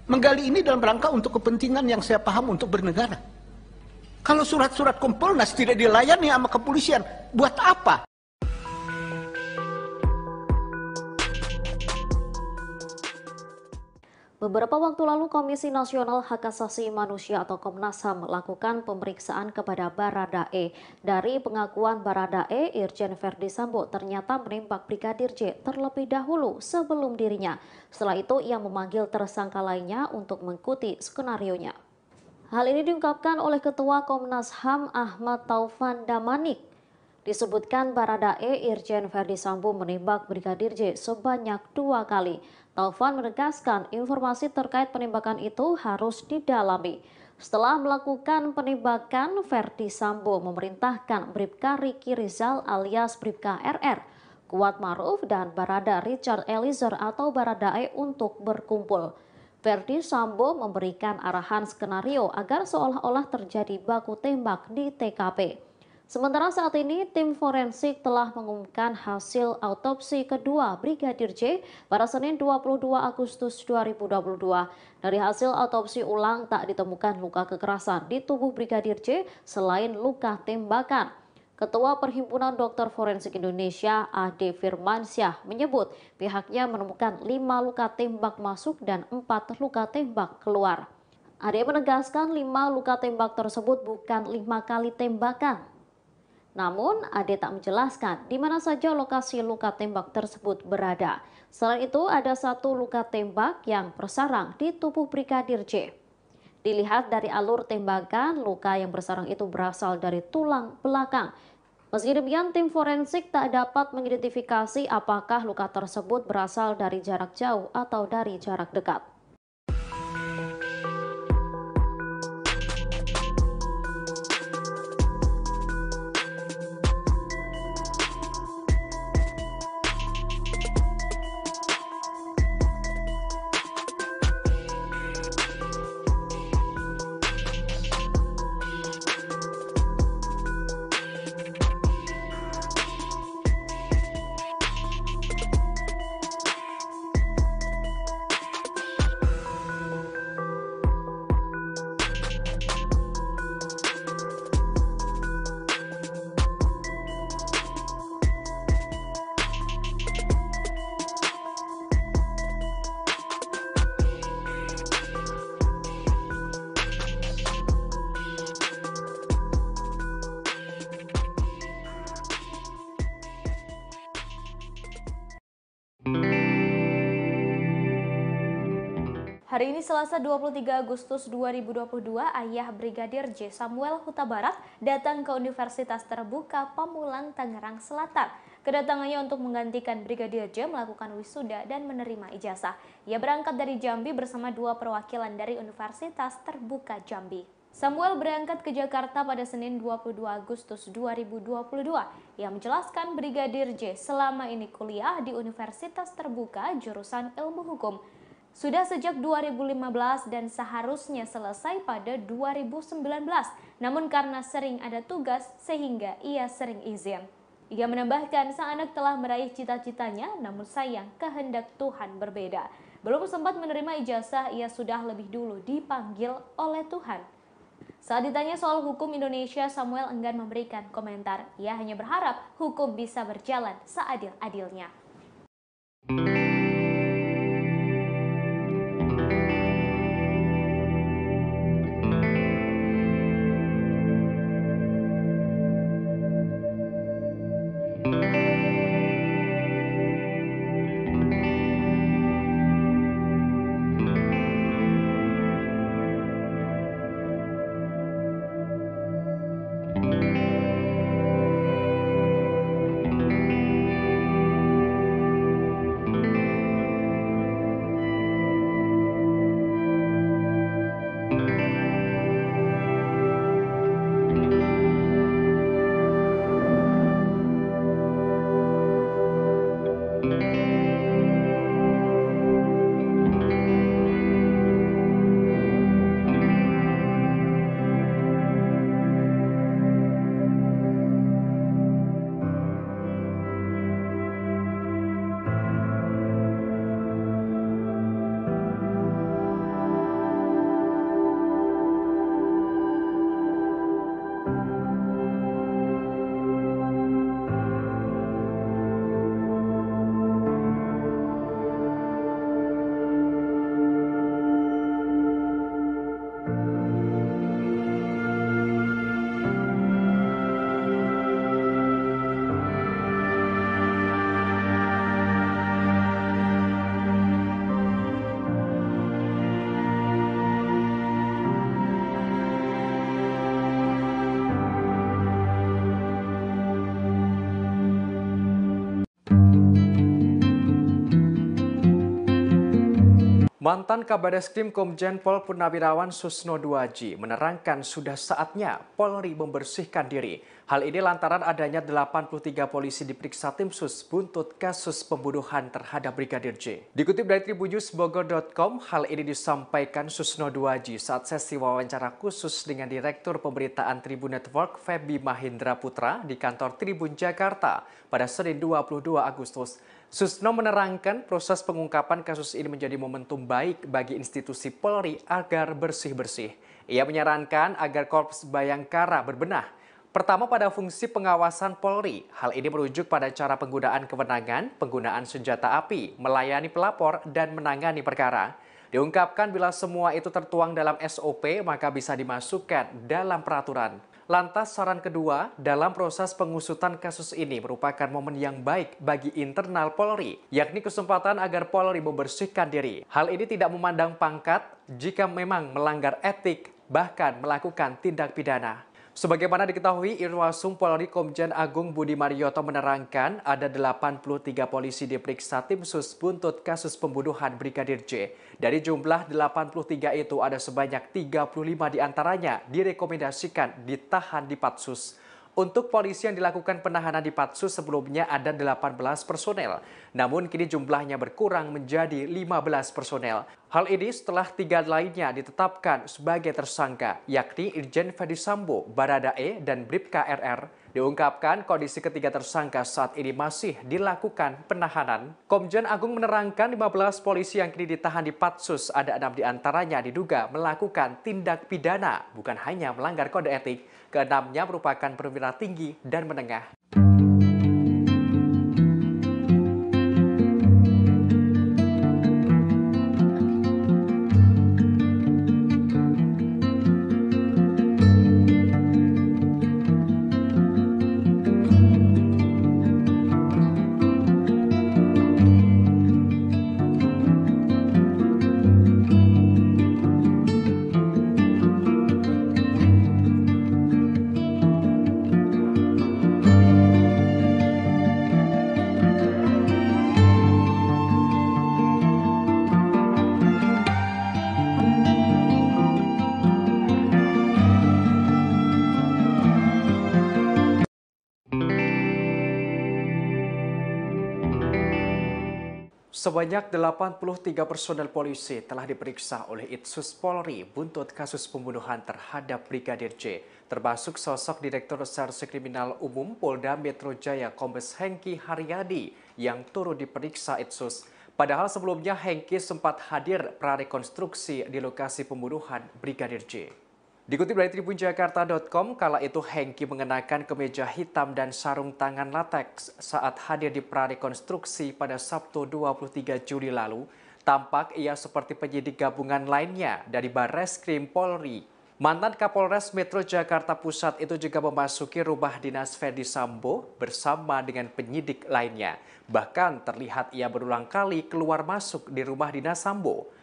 menggali ini dalam rangka untuk kepentingan yang saya paham untuk bernegara. Kalau surat-surat Kompolnas tidak dilayani sama kepolisian, buat apa? Beberapa waktu lalu Komisi Nasional Hak Asasi Manusia atau Komnas HAM melakukan pemeriksaan kepada Baradae. Dari pengakuan Baradae, Irjen Verdi Sambo ternyata menembak Brigadir J terlebih dahulu sebelum dirinya. Setelah itu ia memanggil tersangka lainnya untuk mengikuti skenarionya. Hal ini diungkapkan oleh Ketua Komnas HAM Ahmad Taufan Damanik. Disebutkan Baradae, Irjen Verdi Sambo menembak Brigadir J sebanyak 2 kali. Taufan menegaskan informasi terkait penembakan itu harus didalami. Setelah melakukan penembakan, Verdi Sambo memerintahkan Bribka Riki Rizal alias Bribka RR, Kuat Maruf dan Barada Richard Eliezer atau Baradae untuk berkumpul. Verdi Sambo memberikan arahan skenario agar seolah-olah terjadi baku tembak di TKP. Sementara saat ini, tim forensik telah mengumumkan hasil autopsi kedua Brigadir J pada Senin 22 Agustus 2022. Dari hasil autopsi ulang tak ditemukan luka kekerasan di tubuh Brigadir J selain luka tembakan. Ketua Perhimpunan Dokter Forensik Indonesia, Ade Firmansyah, menyebut pihaknya menemukan 5 luka tembak masuk dan 4 luka tembak keluar. Ade menegaskan 5 luka tembak tersebut bukan 5 kali tembakan. Namun, Ade tak menjelaskan di mana saja lokasi luka tembak tersebut berada. Selain itu, ada 1 luka tembak yang bersarang di tubuh Brigadir J. Dilihat dari alur tembakan, luka yang bersarang itu berasal dari tulang belakang. Meski demikian, tim forensik tak dapat mengidentifikasi apakah luka tersebut berasal dari jarak jauh atau dari jarak dekat. Hari ini Selasa 23 Agustus 2022, ayah Brigadir J. Samuel Huta Barat datang ke Universitas Terbuka Pamulang, Tangerang Selatan. Kedatangannya untuk menggantikan Brigadir J melakukan wisuda dan menerima ijazah. Ia berangkat dari Jambi bersama 2 perwakilan dari Universitas Terbuka Jambi. Samuel berangkat ke Jakarta pada Senin 22 Agustus 2022. Ia menjelaskan Brigadir J selama ini kuliah di Universitas Terbuka jurusan Ilmu Hukum. Sudah sejak 2015 dan seharusnya selesai pada 2019. Namun karena sering ada tugas sehingga ia sering izin. Ia menambahkan sang anak telah meraih cita-citanya, namun sayang kehendak Tuhan berbeda. Belum sempat menerima ijazah, ia sudah lebih dulu dipanggil oleh Tuhan. Saat ditanya soal hukum Indonesia, Samuel enggan memberikan komentar. Ia hanya berharap hukum bisa berjalan seadil-adilnya. Mantan Kabareskrim Komjen Pol Purnawirawan Susno Duaji menerangkan sudah saatnya Polri membersihkan diri. Hal ini lantaran adanya 83 polisi diperiksa tim sus buntut kasus pembunuhan terhadap Brigadir J. Dikutip dari tribunnews.bogor.com, hal ini disampaikan Susno Duaji saat sesi wawancara khusus dengan Direktur Pemberitaan Tribun Network Feby Mahindra Putra di kantor Tribun Jakarta pada Senin 22 Agustus. Susno menerangkan proses pengungkapan kasus ini menjadi momentum baik bagi institusi Polri agar bersih-bersih. Ia menyarankan agar Korps Bayangkara berbenah. Pertama pada fungsi pengawasan Polri. Hal ini merujuk pada cara penggunaan kewenangan, penggunaan senjata api, melayani pelapor, dan menangani perkara. Diungkapkan bila semua itu tertuang dalam SOP maka bisa dimasukkan dalam peraturan. Lantas saran kedua, dalam proses pengusutan kasus ini merupakan momen yang baik bagi internal Polri, yakni kesempatan agar Polri membersihkan diri. Hal ini tidak memandang pangkat jika memang melanggar etik, bahkan melakukan tindak pidana. Sebagaimana diketahui, Irwasum Polri Komjen Agung Budi Marioto menerangkan ada 83 polisi diperiksa tim sus buntut kasus pembunuhan Brigadir J. Dari jumlah 83 itu ada sebanyak 35 diantaranya direkomendasikan ditahan di Patsus. Untuk polisi yang dilakukan penahanan di Patsus sebelumnya ada 18 personel, namun kini jumlahnya berkurang menjadi 15 personel. Hal ini setelah 3 lainnya ditetapkan sebagai tersangka, yakni Irjen Ferdi Sambo, Baradae, dan Bribka RR. Diungkapkan kondisi ketiga tersangka saat ini masih dilakukan penahanan. Komjen Agung menerangkan 15 polisi yang kini ditahan di Patsus, ada 6 diantaranya diduga melakukan tindak pidana, bukan hanya melanggar kode etik. Keenamnya merupakan perwira tinggi dan menengah. Sebanyak 83 personel polisi telah diperiksa oleh Itsus Polri buntut kasus pembunuhan terhadap Brigadir J, termasuk sosok Direktur Reserse Kriminal Umum Polda Metro Jaya Kombes Hengki Haryadi yang turut diperiksa Itsus. Padahal sebelumnya Hengki sempat hadir prarekonstruksi di lokasi pembunuhan Brigadir J. Dikutip dari tribunjakarta.com, kala itu Hengki mengenakan kemeja hitam dan sarung tangan lateks saat hadir di prarekonstruksi pada Sabtu 23 Juli lalu. Tampak ia seperti penyidik gabungan lainnya dari Barreskrim Polri. Mantan Kapolres Metro Jakarta Pusat itu juga memasuki rumah dinas Ferdi Sambo bersama dengan penyidik lainnya. Bahkan terlihat ia berulang kali keluar masuk di rumah dinas Sambo.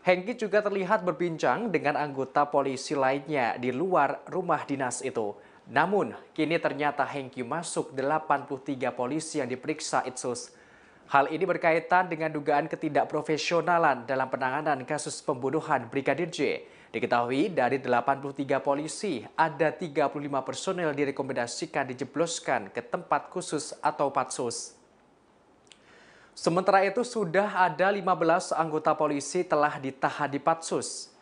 Hengki juga terlihat berbincang dengan anggota polisi lainnya di luar rumah dinas itu. Namun, kini ternyata Hengki masuk 83 polisi yang diperiksa Itsus. Hal ini berkaitan dengan dugaan ketidakprofesionalan dalam penanganan kasus pembunuhan Brigadir J. Diketahui dari 83 polisi, ada 35 personel direkomendasikan dijebloskan ke tempat khusus atau patsus. Sementara itu sudah ada 15 anggota polisi telah ditahan di Patsus.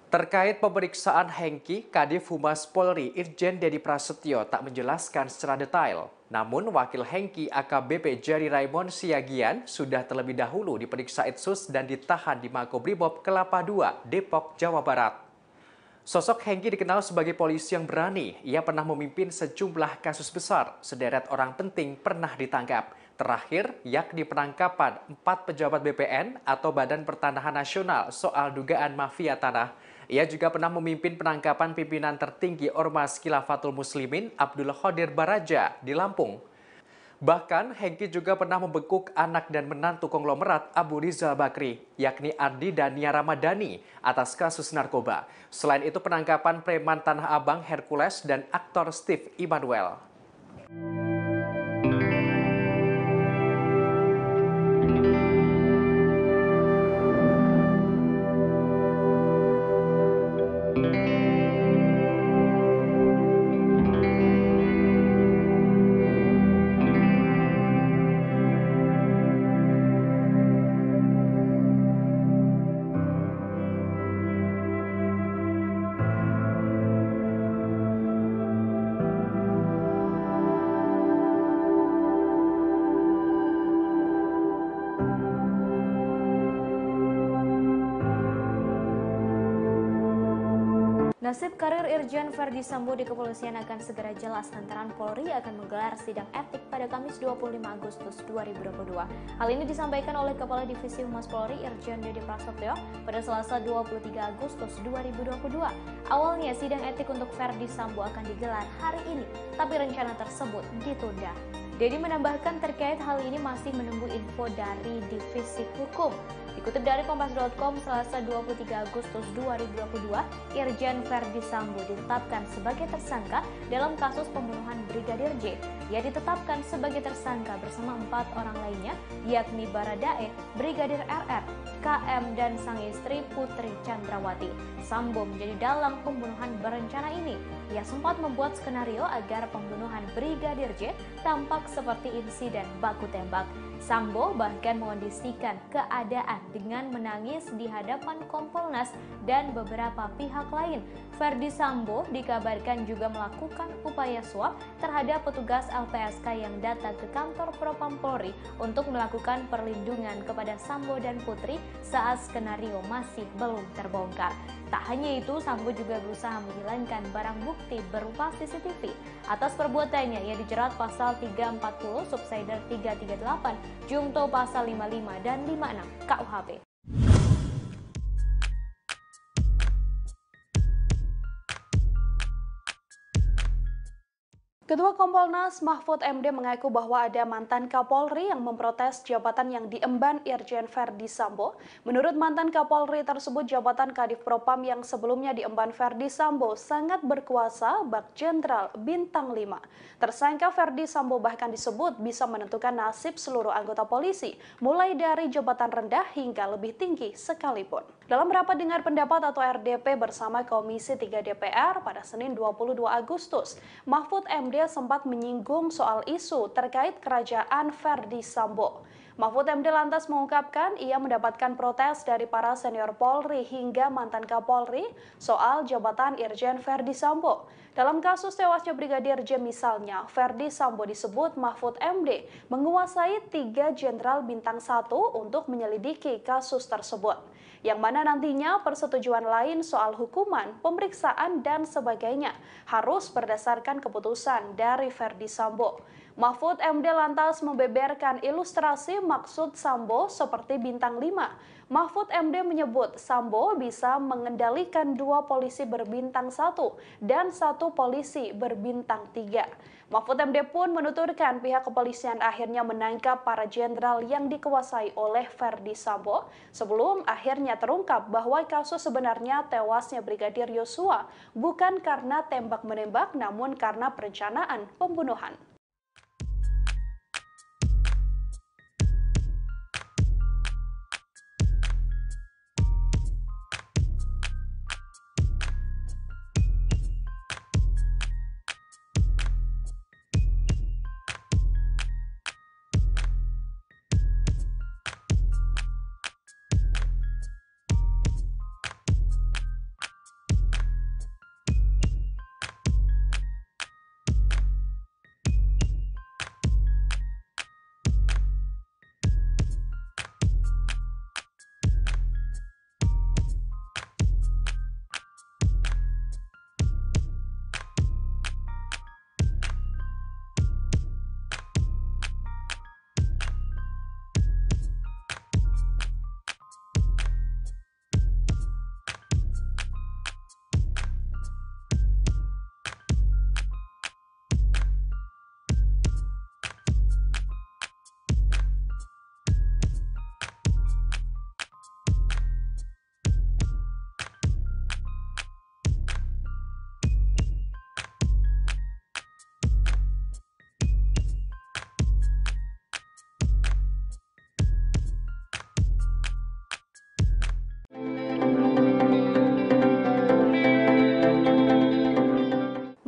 Terkait pemeriksaan Hengki, Kadif Humas Polri Irjen Dedi Prasetyo tak menjelaskan secara detail. Namun wakil Hengki AKBP Jerry Raymond Siagian sudah terlebih dahulu diperiksa Itsus dan ditahan di Makobrimob Kelapa II, Depok, Jawa Barat. Sosok Hengki dikenal sebagai polisi yang berani. Ia pernah memimpin sejumlah kasus besar. Sederet orang penting pernah ditangkap. Terakhir, yakni penangkapan 4 pejabat BPN atau Badan Pertanahan Nasional soal dugaan mafia tanah. Ia juga pernah memimpin penangkapan pimpinan tertinggi Ormas Khilafatul Muslimin Abdul Qadir Baraja di Lampung. Bahkan, Hengki juga pernah membekuk anak dan menantu konglomerat Abu Rizal Bakri, yakni Ardi dan Nia Ramadhani, atas kasus narkoba. Selain itu, penangkapan preman Tanah Abang Hercules dan aktor Steve Immanuel. Nasib karir Irjen Ferdi Sambo di kepolisian akan segera jelas lantaran Polri akan menggelar sidang etik pada Kamis 25 Agustus 2022. Hal ini disampaikan oleh Kepala Divisi Humas Polri Irjen Dedi Prasetyo pada Selasa 23 Agustus 2022. Awalnya sidang etik untuk Ferdi Sambo akan digelar hari ini, tapi rencana tersebut ditunda. Dedi menambahkan terkait hal ini masih menunggu info dari Divisi Hukum. Dikutip dari Kompas.com, Selasa 23 Agustus 2022, Irjen Ferdi Sambo ditetapkan sebagai tersangka dalam kasus pembunuhan Brigadir J. Ia ditetapkan sebagai tersangka bersama 4 orang lainnya, yakni Baradae, Brigadir RR, KM, dan sang istri Putri Chandrawati. Sambo menjadi dalang pembunuhan berencana ini. Ia sempat membuat skenario agar pembunuhan Brigadir J tampak seperti insiden baku tembak. Sambo bahkan mengondisikan keadaan dengan menangis di hadapan Kompolnas dan beberapa pihak lain. Ferdi Sambo dikabarkan juga melakukan upaya suap terhadap petugas LPSK yang datang ke kantor Propam Polri untuk melakukan perlindungan kepada Sambo dan Putri saat skenario masih belum terbongkar. Tak hanya itu, Sambo juga berusaha menghilangkan barang bukti berupa CCTV. Atas perbuatannya, ia dijerat pasal 340, subsider 338, Jungto pasal 55 dan 56 KUHP. Ketua Kompolnas Mahfud MD mengaku bahwa ada mantan Kapolri yang memprotes jabatan yang diemban Irjen Ferdi Sambo. Menurut mantan Kapolri tersebut, jabatan Kadif Propam yang sebelumnya diemban Ferdi Sambo sangat berkuasa bak Jenderal Bintang 5. Tersangka Ferdi Sambo bahkan disebut bisa menentukan nasib seluruh anggota polisi, mulai dari jabatan rendah hingga lebih tinggi sekalipun. Dalam rapat dengar pendapat atau RDP bersama Komisi 3 DPR pada Senin 22 Agustus, Mahfud MD sempat menyinggung soal isu terkait kerajaan Ferdi Sambo. Mahfud MD lantas mengungkapkan ia mendapatkan protes dari para senior Polri hingga mantan Kapolri soal jabatan Irjen Verdi Sambo. Dalam kasus tewasnya Brigadir J misalnya, Verdi Sambo disebut Mahfud MD menguasai 3 jenderal bintang 1 untuk menyelidiki kasus tersebut. Yang mana nantinya persetujuan lain soal hukuman, pemeriksaan, dan sebagainya harus berdasarkan keputusan dari Verdi Sambo. Mahfud MD lantas membeberkan ilustrasi maksud Sambo seperti bintang 5. Mahfud MD menyebut Sambo bisa mengendalikan 2 polisi berbintang 1 dan 1 polisi berbintang 3. Mahfud MD pun menuturkan pihak kepolisian akhirnya menangkap para jenderal yang dikuasai oleh Verdi Sambo sebelum akhirnya terungkap bahwa kasus sebenarnya tewasnya Brigadir Yosua bukan karena tembak-menembak namun karena perencanaan pembunuhan.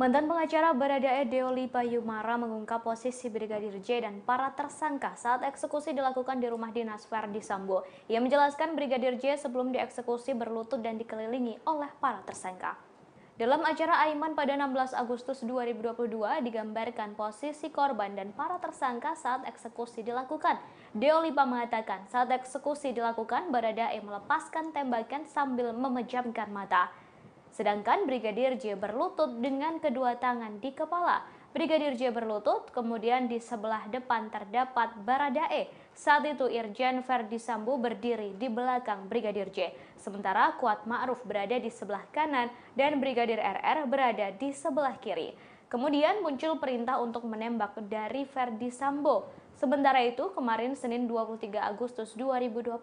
Mantan pengacara Baradae Deoli Payumara mengungkap posisi Brigadir J dan para tersangka saat eksekusi dilakukan di rumah dinas Verdi Sambo. Ia menjelaskan Brigadir J sebelum dieksekusi berlutut dan dikelilingi oleh para tersangka. Dalam acara Aiman pada 16 Agustus 2022 digambarkan posisi korban dan para tersangka saat eksekusi dilakukan. Deolipa mengatakan saat eksekusi dilakukan Baradae melepaskan tembakan sambil memejamkan mata. Sedangkan Brigadir J berlutut dengan kedua tangan di kepala. Brigadir J berlutut, kemudian di sebelah depan terdapat Baradae. Saat itu Irjen Verdi Sambo berdiri di belakang Brigadir J. Sementara Kuat Ma'ruf berada di sebelah kanan dan Brigadir RR berada di sebelah kiri. Kemudian muncul perintah untuk menembak dari Verdi Sambo. Sementara itu, kemarin Senin 23 Agustus 2022,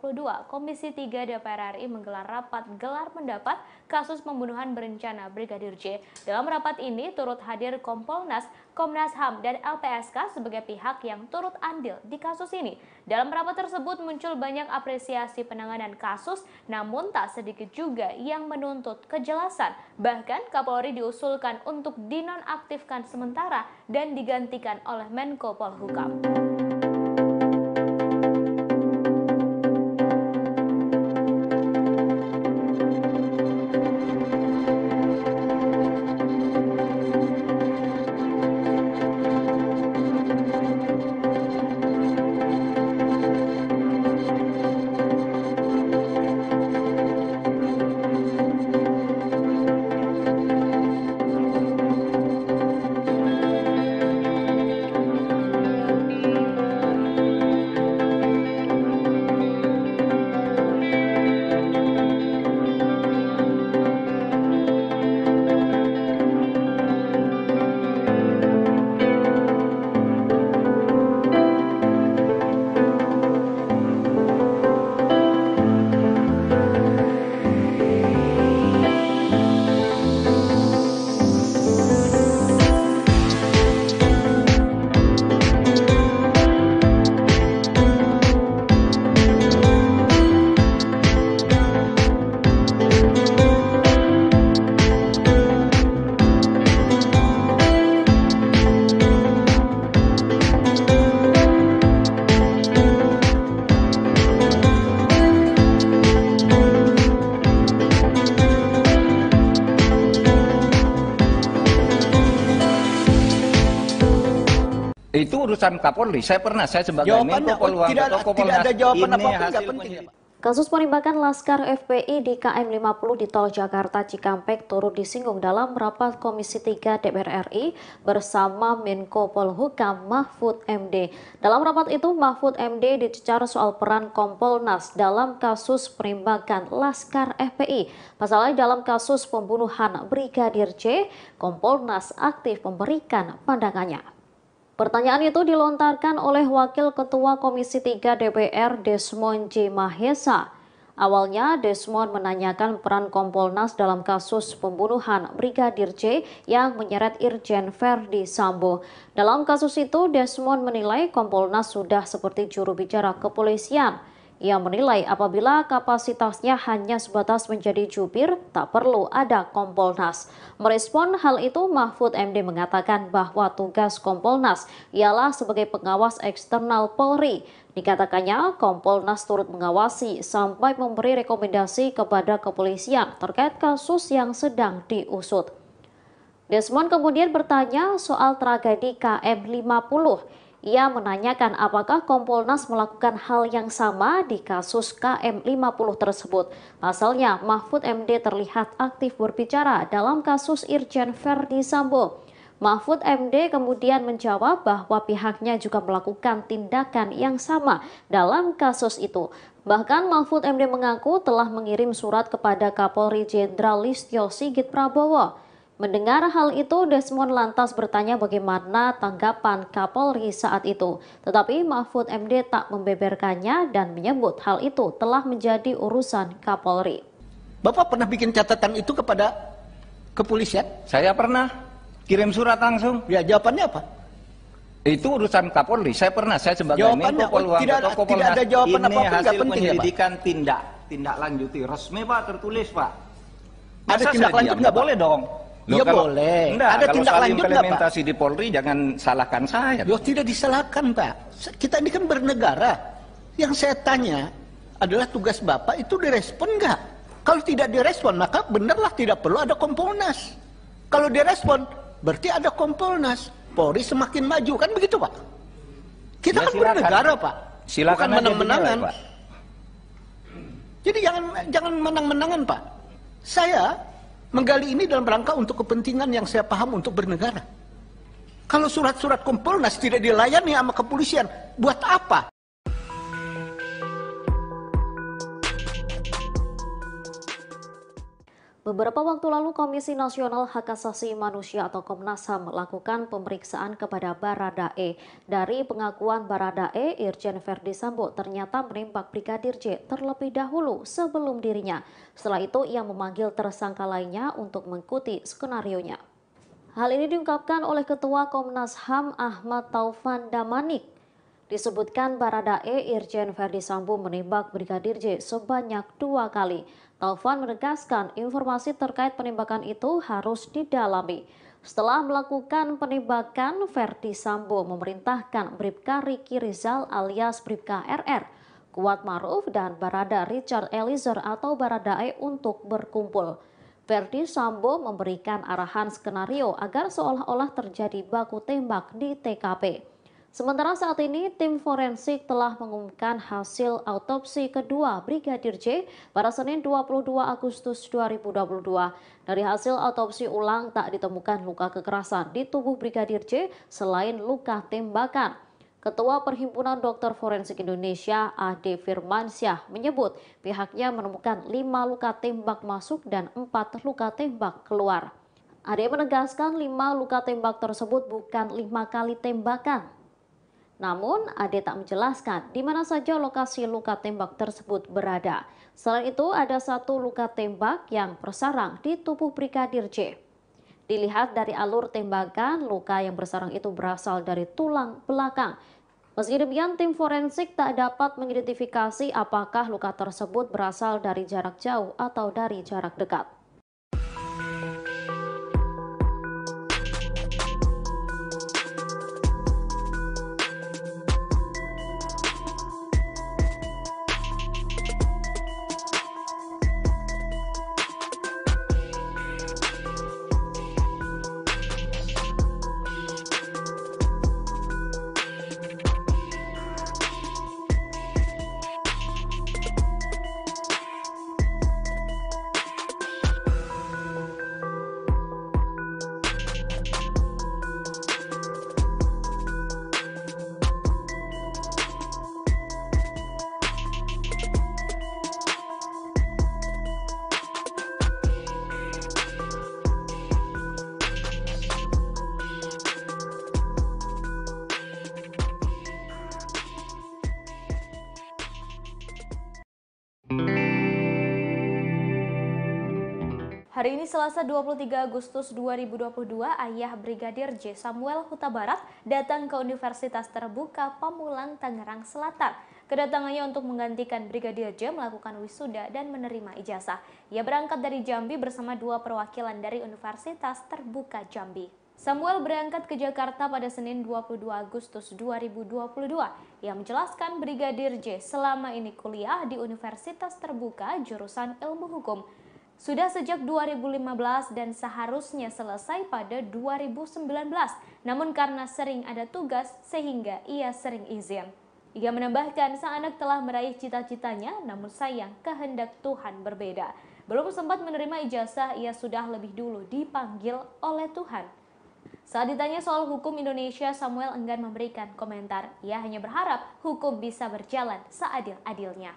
Komisi 3 DPR RI menggelar rapat gelar pendapat kasus pembunuhan berencana Brigadir J. Dalam rapat ini turut hadir Kompolnas, Komnas HAM, dan LPSK sebagai pihak yang turut andil di kasus ini. Dalam rapat tersebut muncul banyak apresiasi penanganan kasus, namun tak sedikit juga yang menuntut kejelasan. Bahkan Kapolri diusulkan untuk dinonaktifkan sementara dan digantikan oleh Menko Polhukam. urusan Kapolri. Saya sebagai Jawabannya Menko Polhukam, tidak ada jawaban apapun, nggak penting ya, Pak. Kasus penembakan Laskar FPI di KM 50 di Tol Jakarta Cikampek turut disinggung dalam rapat Komisi 3 DPR RI bersama Menko Polhukam Mahfud MD. Dalam rapat itu, Mahfud MD dicecar soal peran Kompolnas dalam kasus penembakan Laskar FPI. Pasalnya dalam kasus pembunuhan Brigadir J, Kompolnas aktif memberikan pandangannya. Pertanyaan itu dilontarkan oleh Wakil Ketua Komisi 3 DPR Desmond J. Mahesa. Awalnya Desmond menanyakan peran Kompolnas dalam kasus pembunuhan Brigadir J yang menyeret Irjen Verdi Sambo. Dalam kasus itu Desmond menilai Kompolnas sudah seperti juru bicara kepolisian. Ia menilai apabila kapasitasnya hanya sebatas menjadi jubir, tak perlu ada Kompolnas. Merespon hal itu, Mahfud MD mengatakan bahwa tugas Kompolnas ialah sebagai pengawas eksternal Polri. Dikatakannya, Kompolnas turut mengawasi sampai memberi rekomendasi kepada kepolisian terkait kasus yang sedang diusut. Desmond kemudian bertanya soal tragedi KM 50. Ia menanyakan apakah Kompolnas melakukan hal yang sama di kasus KM 50 tersebut. Pasalnya, Mahfud MD terlihat aktif berbicara dalam kasus Irjen Verdi Sambo. Mahfud MD kemudian menjawab bahwa pihaknya juga melakukan tindakan yang sama dalam kasus itu. Bahkan Mahfud MD mengaku telah mengirim surat kepada Kapolri Jenderal Listio Sigit Prabowo. Mendengar hal itu, Desmond lantas bertanya bagaimana tanggapan Kapolri saat itu. Tetapi Mahfud MD tak membeberkannya dan menyebut hal itu telah menjadi urusan Kapolri. Bapak pernah bikin catatan itu kepada kepolisian? Saya pernah kirim surat langsung. Ya, jawabannya apa? Itu urusan Kapolri. Saya sebagai jawabannya, Menko Polhukam, tidak ada jawaban ini apapun, hasil penting penyelidikan ya, tindak lanjuti resmi Pak, tertulis Pak. Ada tindak lanjut nggak? Boleh dong. Iya boleh. Enggak, ada tindak lanjut nggak, Pak? Implementasi di Polri jangan salahkan saya. Loh, tidak disalahkan, Pak. Kita ini kan bernegara. Yang saya tanya adalah tugas Bapak itu direspon nggak? Kalau tidak direspon, maka benarlah tidak perlu ada Kompolnas. Kalau direspon, berarti ada Kompolnas. Polri semakin maju, kan begitu, Pak? Kita Ya, kan bernegara, Pak. Silakan bukan menang-menangan. Pak. Jadi jangan menang-menangan, Pak. Saya menggali ini dalam rangka untuk kepentingan yang saya paham untuk bernegara. Kalau surat-surat Kompolnas tidak dilayani sama kepolisian, buat apa? Beberapa waktu lalu Komisi Nasional Hak Asasi Manusia atau Komnas HAM melakukan pemeriksaan kepada Baradae. Dari pengakuan Baradae, Irjen Verdi Sambo ternyata menembak Brigadir J terlebih dahulu sebelum dirinya. Setelah itu ia memanggil tersangka lainnya untuk mengikuti skenarionya. Hal ini diungkapkan oleh Ketua Komnas HAM Ahmad Taufan Damanik. Disebutkan Baradae Irjen Verdi Sambo menembak Brigadir J sebanyak 2 kali. Taufan menegaskan informasi terkait penembakan itu harus didalami. Setelah melakukan penembakan, Verdi Sambo memerintahkan Bribka Riki Rizal alias Bribka RR, Kuat Maruf dan Barada Richard Eliezer atau Baradae untuk berkumpul. Verdi Sambo memberikan arahan skenario agar seolah-olah terjadi baku tembak di TKP. Sementara saat ini tim forensik telah mengumumkan hasil autopsi kedua Brigadir J pada Senin 22 Agustus 2022. Dari hasil autopsi ulang tak ditemukan luka kekerasan di tubuh Brigadir J selain luka tembakan. Ketua Perhimpunan Dokter Forensik Indonesia Ade Firmansyah menyebut pihaknya menemukan 5 luka tembak masuk dan 4 luka tembak keluar. Ade menegaskan 5 luka tembak tersebut bukan 5 kali tembakan. Namun, Ade tak menjelaskan di mana saja lokasi luka tembak tersebut berada. Selain itu, ada 1 luka tembak yang bersarang di tubuh Brigadir J. Dilihat dari alur tembakan, luka yang bersarang itu berasal dari tulang belakang. Meski demikian, tim forensik tak dapat mengidentifikasi apakah luka tersebut berasal dari jarak jauh atau dari jarak dekat. Hari ini Selasa 23 Agustus 2022, ayah Brigadir J. Samuel Huta Barat datang ke Universitas Terbuka Pamulang, Tangerang Selatan. Kedatangannya untuk menggantikan Brigadir J melakukan wisuda dan menerima ijazah. Ia berangkat dari Jambi bersama 2 perwakilan dari Universitas Terbuka Jambi. Samuel berangkat ke Jakarta pada Senin 22 Agustus 2022. Ia menjelaskan Brigadir J selama ini kuliah di Universitas Terbuka jurusan Ilmu Hukum. Sudah sejak 2015 dan seharusnya selesai pada 2019. Namun karena sering ada tugas sehingga ia sering izin. Ia menambahkan sang anak telah meraih cita-citanya, namun sayang kehendak Tuhan berbeda. Belum sempat menerima ijazah, ia sudah lebih dulu dipanggil oleh Tuhan. Saat ditanya soal hukum Indonesia, Samuel enggan memberikan komentar. Ia hanya berharap hukum bisa berjalan seadil-adilnya.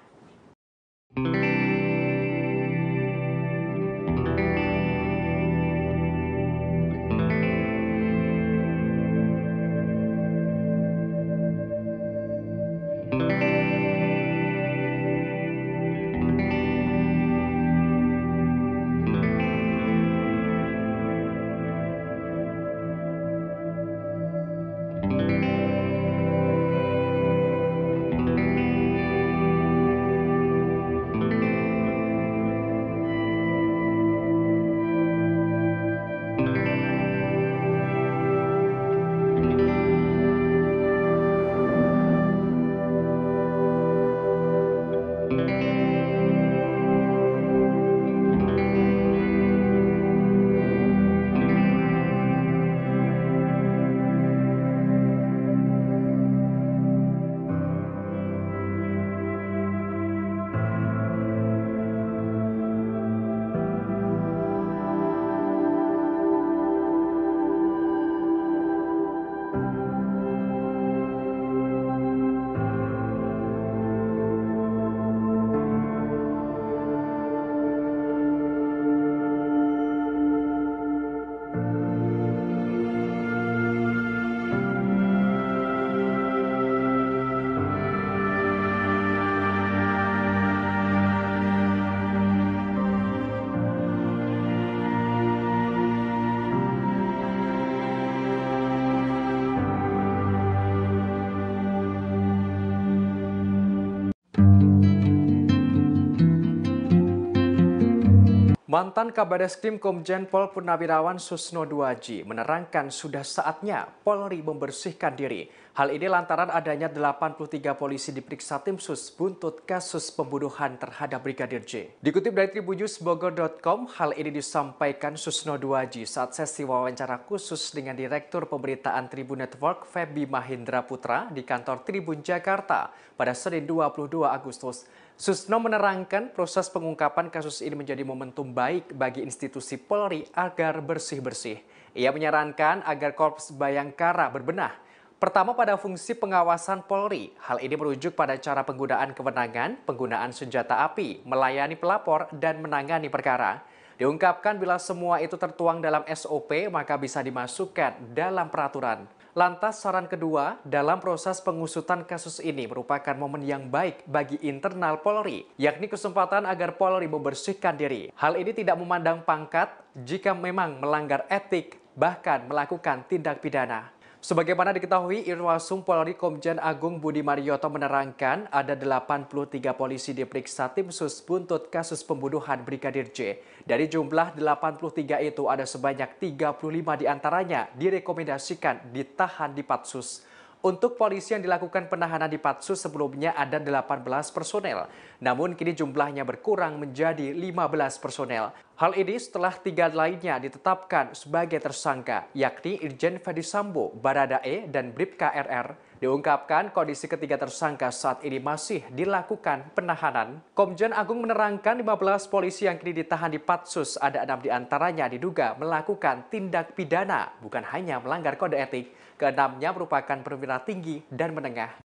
Mantan Kabareskrim Komjen Pol Purnawirawan Susno Duaji menerangkan sudah saatnya Polri membersihkan diri. Hal ini lantaran adanya 83 polisi diperiksa tim sus buntut kasus pembunuhan terhadap Brigadir J. Dikutip dari tribunnews.bogor.com, hal ini disampaikan Susno Duaji saat sesi wawancara khusus dengan Direktur Pemberitaan Tribun Network Feby Mahindra Putra di kantor Tribun Jakarta pada Senin 22 Agustus. Susno menerangkan proses pengungkapan kasus ini menjadi momentum baik bagi institusi Polri agar bersih-bersih. Ia menyarankan agar Korps Bayangkara berbenah. Pertama pada fungsi pengawasan Polri. Hal ini merujuk pada cara penggunaan kewenangan, penggunaan senjata api, melayani pelapor, dan menangani perkara. Diungkapkan bila semua itu tertuang dalam SOP maka bisa dimasukkan dalam peraturan. Lantas saran kedua, dalam proses pengusutan kasus ini merupakan momen yang baik bagi internal Polri, yakni kesempatan agar Polri membersihkan diri. Hal ini tidak memandang pangkat jika memang melanggar etik, bahkan melakukan tindak pidana. Sebagaimana diketahui, Irwasum Polri Komjen Agung Budi Marioto menerangkan ada 83 polisi diperiksa tim sus buntut kasus pembunuhan Brigadir J. Dari jumlah 83 itu ada sebanyak 35 diantaranya direkomendasikan ditahan di Patsus. Untuk polisi yang dilakukan penahanan di Patsus sebelumnya ada 18 personel, namun kini jumlahnya berkurang menjadi 15 personel. Hal ini setelah 3 lainnya ditetapkan sebagai tersangka, yakni Irjen Ferdi Sambo, Baradae, dan Bribka RR. Diungkapkan kondisi ketiga tersangka saat ini masih dilakukan penahanan. Komjen Agung menerangkan 15 polisi yang kini ditahan di Patsus, ada 6 diantaranya diduga melakukan tindak pidana, bukan hanya melanggar kode etik. Keenamnya merupakan perwira tinggi dan menengah.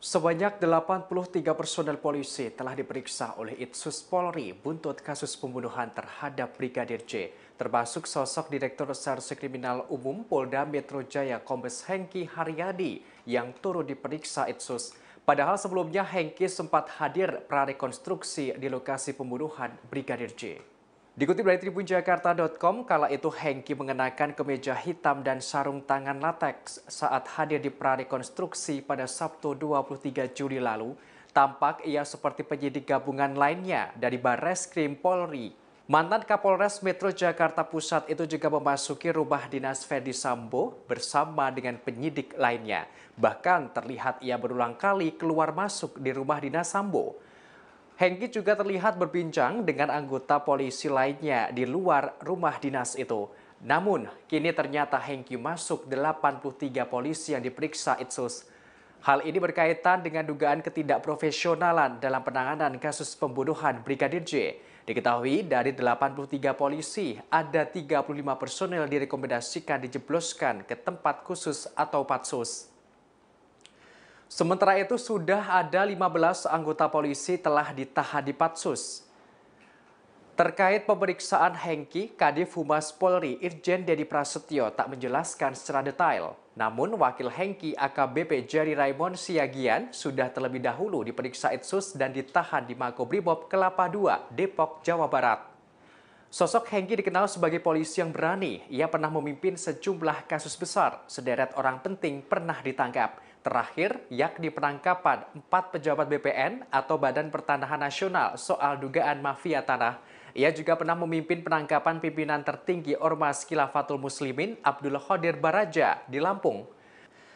Sebanyak 83 personel polisi telah diperiksa oleh Itsus Polri buntut kasus pembunuhan terhadap Brigadir J, termasuk sosok Direktur Reserse Kriminal Umum Polda Metro Jaya Kombes Hengki Haryadi yang turut diperiksa Itsus. Padahal sebelumnya Hengki sempat hadir prarekonstruksi di lokasi pembunuhan Brigadir J. Dikutip dari tribunjakarta.com, kala itu Hengki mengenakan kemeja hitam dan sarung tangan lateks saat hadir di prarekonstruksi pada Sabtu 23 Juli lalu. Tampak ia seperti penyidik gabungan lainnya dari Barreskrim Polri. Mantan Kapolres Metro Jakarta Pusat itu juga memasuki rumah dinas Ferdi Sambo bersama dengan penyidik lainnya. Bahkan terlihat ia berulang kali keluar masuk di rumah dinas Sambo. Hengki juga terlihat berbincang dengan anggota polisi lainnya di luar rumah dinas itu. Namun, kini ternyata Hengki masuk 83 polisi yang diperiksa Itsus. Hal ini berkaitan dengan dugaan ketidakprofesionalan dalam penanganan kasus pembunuhan Brigadir J. Diketahui dari 83 polisi, ada 35 personel direkomendasikan dijebloskan ke tempat khusus atau patsus. Sementara itu sudah ada 15 anggota polisi telah ditahan di Patsus. Terkait pemeriksaan Hengki, Kadif Humas Polri Irjen Dedi Prasetyo tak menjelaskan secara detail. Namun wakil Hengki AKBP Jerry Raymond Siagian sudah terlebih dahulu diperiksa Itsus dan ditahan di Makobrimob Kelapa II, Depok, Jawa Barat. Sosok Hengki dikenal sebagai polisi yang berani. Ia pernah memimpin sejumlah kasus besar. Sederet orang penting pernah ditangkap. Terakhir, yakni penangkapan 4 pejabat BPN atau Badan Pertanahan Nasional soal dugaan mafia tanah. Ia juga pernah memimpin penangkapan pimpinan tertinggi Ormas Khilafatul Muslimin Abdul Qadir Baraja di Lampung.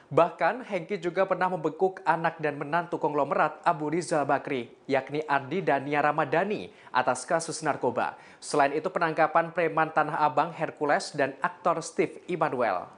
Bahkan, Hengki juga pernah membekuk anak dan menantu konglomerat Abu Rizal Bakri, yakni Ardi dan Nia Ramadhani, atas kasus narkoba. Selain itu, penangkapan preman Tanah Abang Hercules dan aktor Steve Immanuel.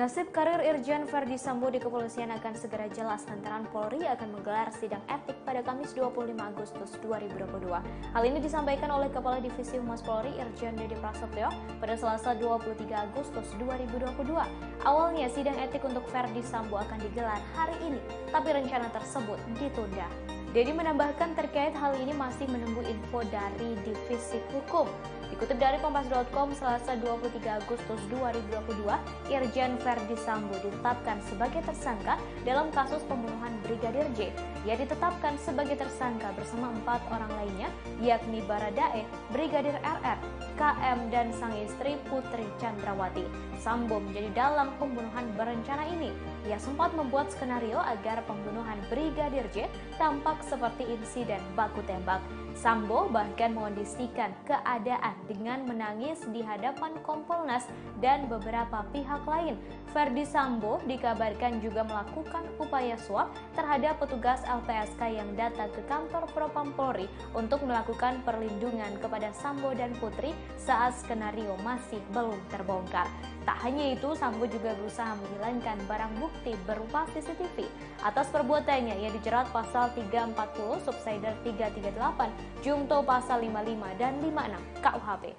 Nasib karir Irjen Ferdi Sambo di kepolisian akan segera jelas lantaran Polri akan menggelar sidang etik pada Kamis 25 Agustus 2022. Hal ini disampaikan oleh Kepala Divisi Humas Polri Irjen Dedi Prasetyo pada Selasa 23 Agustus 2022. Awalnya sidang etik untuk Ferdi Sambo akan digelar hari ini, tapi rencana tersebut ditunda. Dedi menambahkan terkait hal ini masih menunggu info dari Divisi Hukum. Dikutip dari Kompas.com, Selasa 23 Agustus 2022, Irjen Ferdi Sambo ditetapkan sebagai tersangka dalam kasus pembunuhan Brigadir J. Ia ditetapkan sebagai tersangka bersama 4 orang lainnya, yakni Baradae, Brigadir RR, KM, dan sang istri Putri Chandrawati. Sambo menjadi dalang pembunuhan berencana ini. Ia sempat membuat skenario agar pembunuhan Brigadir J tampak seperti insiden baku tembak. Sambo bahkan mengondisikan keadaan dengan menangis di hadapan Kompolnas dan beberapa pihak lain. Ferdi Sambo dikabarkan juga melakukan upaya suap terhadap petugas LPSK yang datang ke kantor Propam Polri untuk melakukan perlindungan kepada Sambo dan Putri saat skenario masih belum terbongkar. Tak hanya itu, Sambo juga berusaha menghilangkan barang bukti berupa CCTV. Atas perbuatannya, ia dijerat pasal 340, subsider 338, Jungto pasal 55 dan 56 KUHP.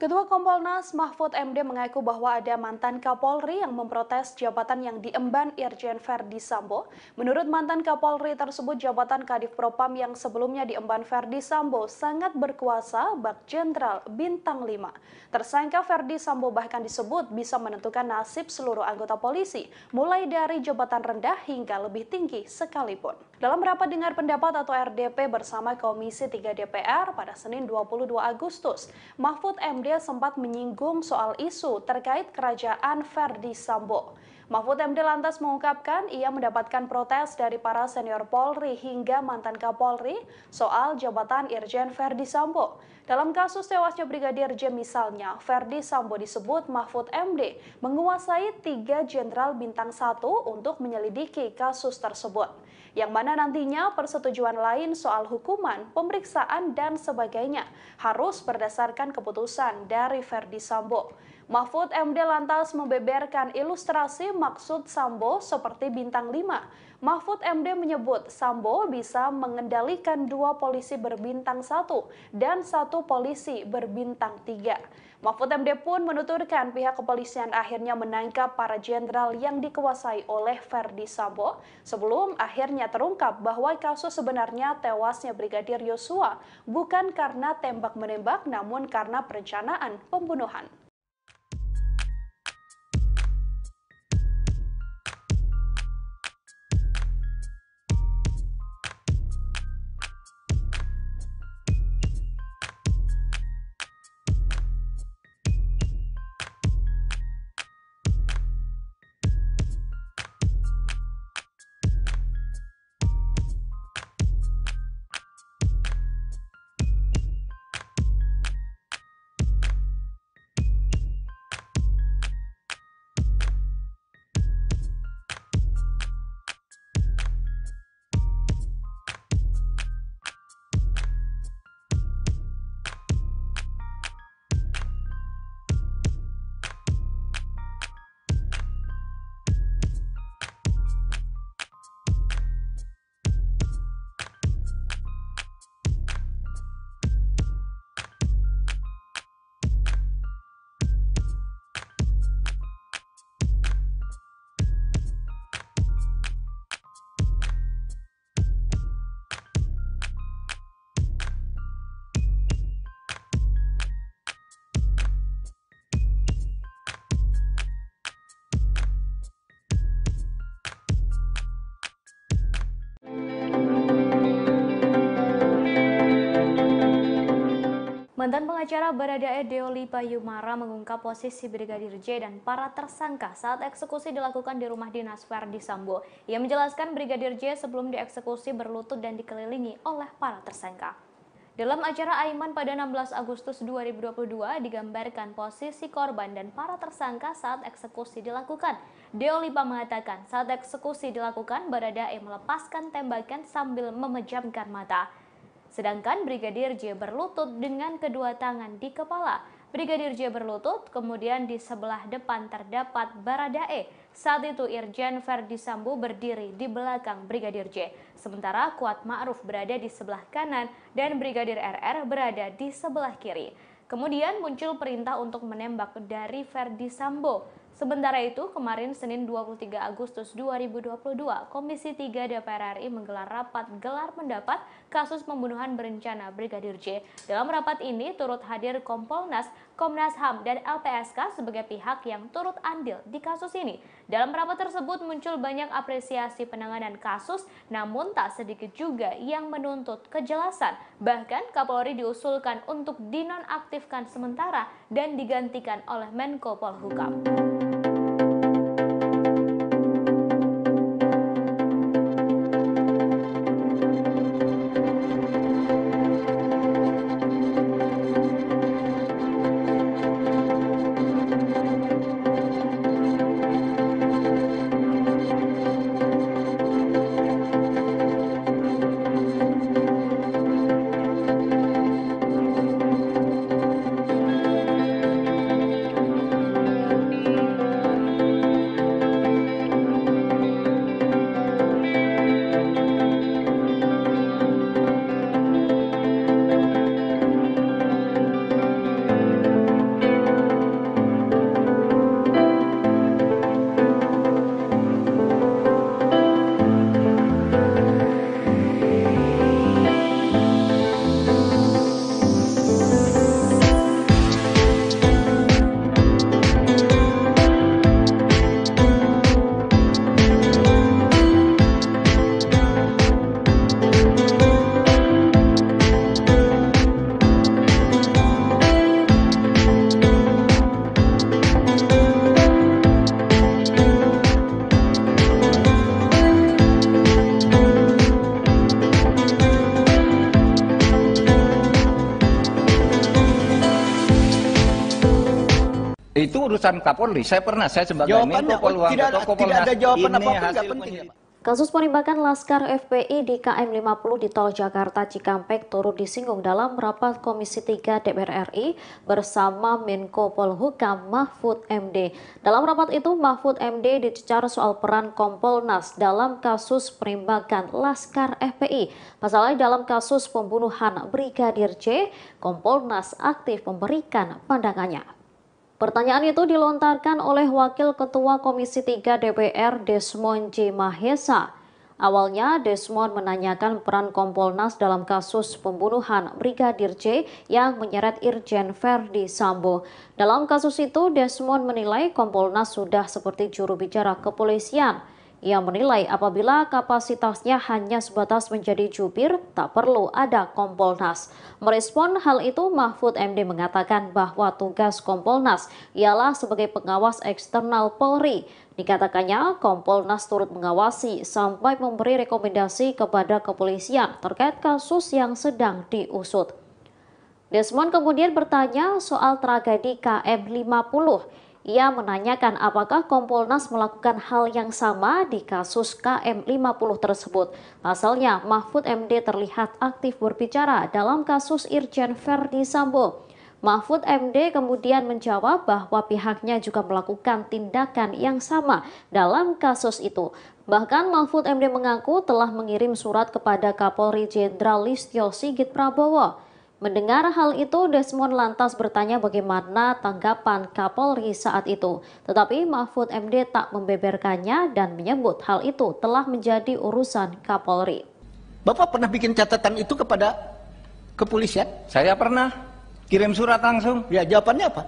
Ketua Kompolnas Mahfud MD mengaku bahwa ada mantan Kapolri yang memprotes jabatan yang diemban Irjen Ferdi Sambo. Menurut mantan Kapolri tersebut, jabatan Kadif Propam yang sebelumnya diemban Ferdi Sambo sangat berkuasa bak Jenderal Bintang 5. Tersangka Ferdi Sambo bahkan disebut bisa menentukan nasib seluruh anggota polisi, mulai dari jabatan rendah hingga lebih tinggi sekalipun. Dalam rapat dengar pendapat atau RDP bersama Komisi 3 DPR pada Senin 22 Agustus, Mahfud MD sempat menyinggung soal isu terkait kerajaan Ferdi Sambo. Mahfud MD lantas mengungkapkan ia mendapatkan protes dari para senior Polri hingga mantan Kapolri soal jabatan Irjen Verdi Sambo. Dalam kasus tewasnya Brigadir J misalnya, Verdi Sambo disebut Mahfud MD menguasai 3 jenderal bintang 1 untuk menyelidiki kasus tersebut. Yang mana nantinya persetujuan lain soal hukuman, pemeriksaan, dan sebagainya harus berdasarkan keputusan dari Verdi Sambo. Mahfud MD lantas membeberkan ilustrasi maksud Sambo seperti bintang 5. Mahfud MD menyebut Sambo bisa mengendalikan 2 polisi berbintang 1 dan 1 polisi berbintang 3. Mahfud MD pun menuturkan pihak kepolisian akhirnya menangkap para jenderal yang dikuasai oleh Verdi Sambo sebelum akhirnya terungkap bahwa kasus sebenarnya tewasnya Brigadir Yosua bukan karena tembak-menembak namun karena perencanaan pembunuhan. Mantan pengacara Baradae Deoli Payumara mengungkap posisi Brigadir J dan para tersangka saat eksekusi dilakukan di rumah dinas Verdi Sambo. Ia menjelaskan Brigadir J sebelum dieksekusi berlutut dan dikelilingi oleh para tersangka. Dalam acara Aiman pada 16 Agustus 2022 digambarkan posisi korban dan para tersangka saat eksekusi dilakukan. Deolipa mengatakan saat eksekusi dilakukan Baradae melepaskan tembakan sambil memejamkan mata. Sedangkan Brigadir J berlutut dengan kedua tangan di kepala. Brigadir J berlutut, kemudian di sebelah depan terdapat Baradae. Saat itu Irjen Verdi Sambo berdiri di belakang Brigadir J. Sementara Kuat Ma'ruf berada di sebelah kanan dan Brigadir RR berada di sebelah kiri. Kemudian muncul perintah untuk menembak dari Verdi Sambo. Sementara itu, kemarin Senin 23 Agustus 2022, Komisi 3 DPR RI menggelar rapat gelar pendapat kasus pembunuhan berencana Brigadir J. Dalam rapat ini turut hadir Kompolnas, Komnas HAM, dan LPSK sebagai pihak yang turut andil di kasus ini. Dalam rapat tersebut muncul banyak apresiasi penanganan kasus, namun tak sedikit juga yang menuntut kejelasan. Bahkan Kapolri diusulkan untuk dinonaktifkan sementara dan digantikan oleh Menko Polhukam. Itu urusan Kapolri. Saya sebagai Menko Polhukam atau Kompolnas. Tidak ada jawaban ini apapun, hasil nggak penting ya, Pak. Kasus penembakan Laskar FPI di KM 50 di Tol Jakarta Cikampek turut disinggung dalam rapat Komisi 3 DPR RI bersama Menko Polhukam Mahfud MD. Dalam rapat itu, Mahfud MD dicecar soal peran Kompolnas dalam kasus penembakan Laskar FPI. Pasalnya dalam kasus pembunuhan Brigadir J, Kompolnas aktif memberikan pandangannya. Pertanyaan itu dilontarkan oleh Wakil Ketua Komisi 3 DPR Desmond J. Mahesa. Awalnya Desmond menanyakan peran Kompolnas dalam kasus pembunuhan Brigadir J yang menyeret Irjen Verdi Sambo. Dalam kasus itu Desmond menilai Kompolnas sudah seperti juru bicara kepolisian. Ia menilai apabila kapasitasnya hanya sebatas menjadi jubir, tak perlu ada Kompolnas. Merespon hal itu, Mahfud MD mengatakan bahwa tugas Kompolnas ialah sebagai pengawas eksternal Polri. Dikatakannya, Kompolnas turut mengawasi sampai memberi rekomendasi kepada kepolisian terkait kasus yang sedang diusut. Desmond kemudian bertanya soal tragedi KM 50. Ia menanyakan apakah Kompolnas melakukan hal yang sama di kasus KM 50 tersebut. Pasalnya, Mahfud MD terlihat aktif berbicara dalam kasus Irjen Verdi Sambo. Mahfud MD kemudian menjawab bahwa pihaknya juga melakukan tindakan yang sama dalam kasus itu. Bahkan Mahfud MD mengaku telah mengirim surat kepada Kapolri Jenderal Listio Sigit Prabowo. Mendengar hal itu, Desmond lantas bertanya bagaimana tanggapan Kapolri saat itu. Tetapi Mahfud MD tak membeberkannya dan menyebut hal itu telah menjadi urusan Kapolri. Bapak pernah bikin catatan itu kepada kepolisian? Saya pernah kirim surat langsung. Ya, jawabannya apa?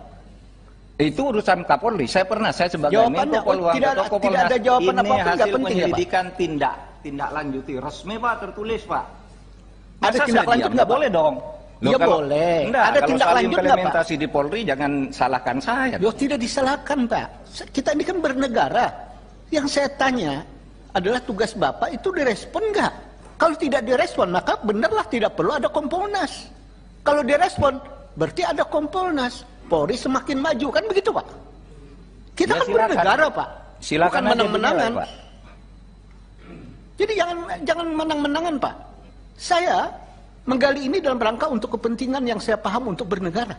Itu urusan Kapolri. Saya sebagai jawabannya, Menko Polhukam atau Kompolnas. Tidak ada jawaban ini apapun, hasil nggak penting ya, Pak? penyelidikan tindak lanjuti resmi, Pak, tertulis, Pak. Ada tindak lanjut nggak boleh dong? Loh, ya boleh. Enggak, ada tindak lanjut nggak, Pak? Implementasi di Polri jangan salahkan saya. Loh, tidak disalahkan, Pak. Kita ini kan bernegara. Yang saya tanya adalah tugas Bapak itu direspon nggak? Kalau tidak direspon, maka benarlah tidak perlu ada Kompolnas. Kalau direspon, berarti ada Kompolnas. Polri semakin maju, kan begitu, Pak? Kita ya, kan bernegara, Pak. Silakan bukan menang-menangan. Pak. Jadi jangan menang-menangan, Pak. Saya menggali ini dalam rangka untuk kepentingan yang saya paham untuk bernegara.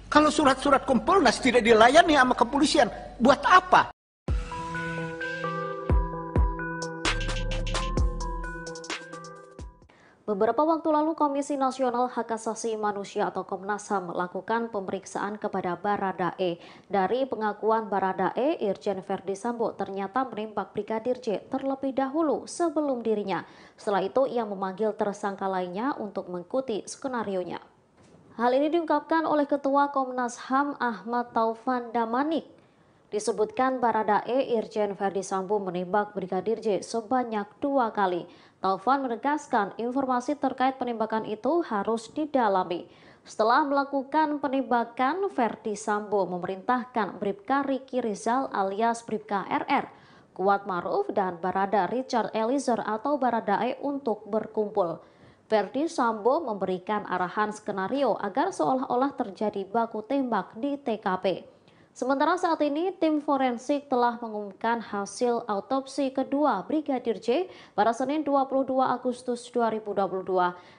Kalau surat-surat Kompolnas tidak dilayani sama kepolisian, buat apa? Beberapa waktu lalu Komisi Nasional Hak Asasi Manusia atau Komnas HAM melakukan pemeriksaan kepada Baradae. Dari pengakuan Baradae, Irjen Verdi Sambo ternyata menembak Brigadir J terlebih dahulu sebelum dirinya. Setelah itu ia memanggil tersangka lainnya untuk mengikuti skenarionya. Hal ini diungkapkan oleh Ketua Komnas HAM Ahmad Taufan Damanik. Disebutkan Baradae Irjen Verdi Sambo menembak Brigadir J sebanyak 2 kali. Taufan menegaskan informasi terkait penembakan itu harus didalami. Setelah melakukan penembakan, Verdi Sambo memerintahkan Bribka Riki Rizal alias Bribka RR, Kuat Maruf dan Barada Richard Eliezer atau Baradae untuk berkumpul. Verdi Sambo memberikan arahan skenario agar seolah-olah terjadi baku tembak di TKP. Sementara saat ini, tim forensik telah mengumumkan hasil autopsi kedua Brigadir J pada Senin 22 Agustus 2022.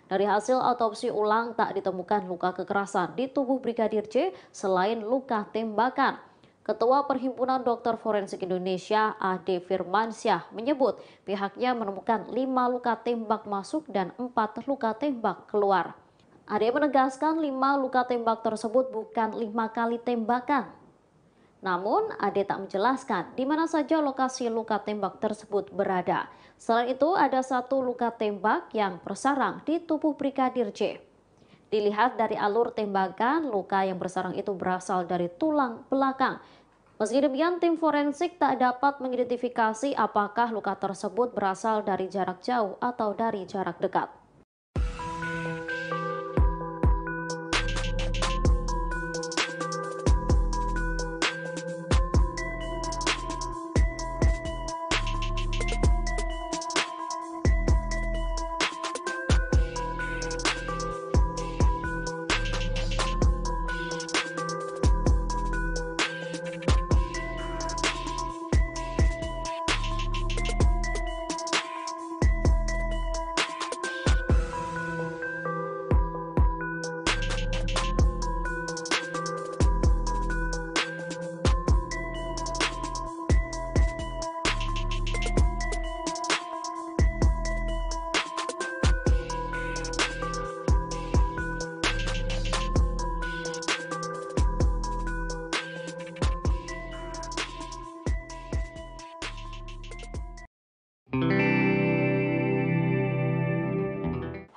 Dari hasil autopsi ulang tak ditemukan luka kekerasan di tubuh Brigadir J selain luka tembakan. Ketua Perhimpunan Dokter Forensik Indonesia, Ade Firmansyah, menyebut pihaknya menemukan 5 luka tembak masuk dan 4 luka tembak keluar. Ade menegaskan 5 luka tembak tersebut bukan 5 kali tembakan. Namun, Ade tak menjelaskan di mana saja lokasi luka tembak tersebut berada. Selain itu, ada 1 luka tembak yang bersarang di tubuh Brigadir J. Dilihat dari alur tembakan, luka yang bersarang itu berasal dari tulang belakang. Meski demikian, tim forensik tak dapat mengidentifikasi apakah luka tersebut berasal dari jarak jauh atau dari jarak dekat.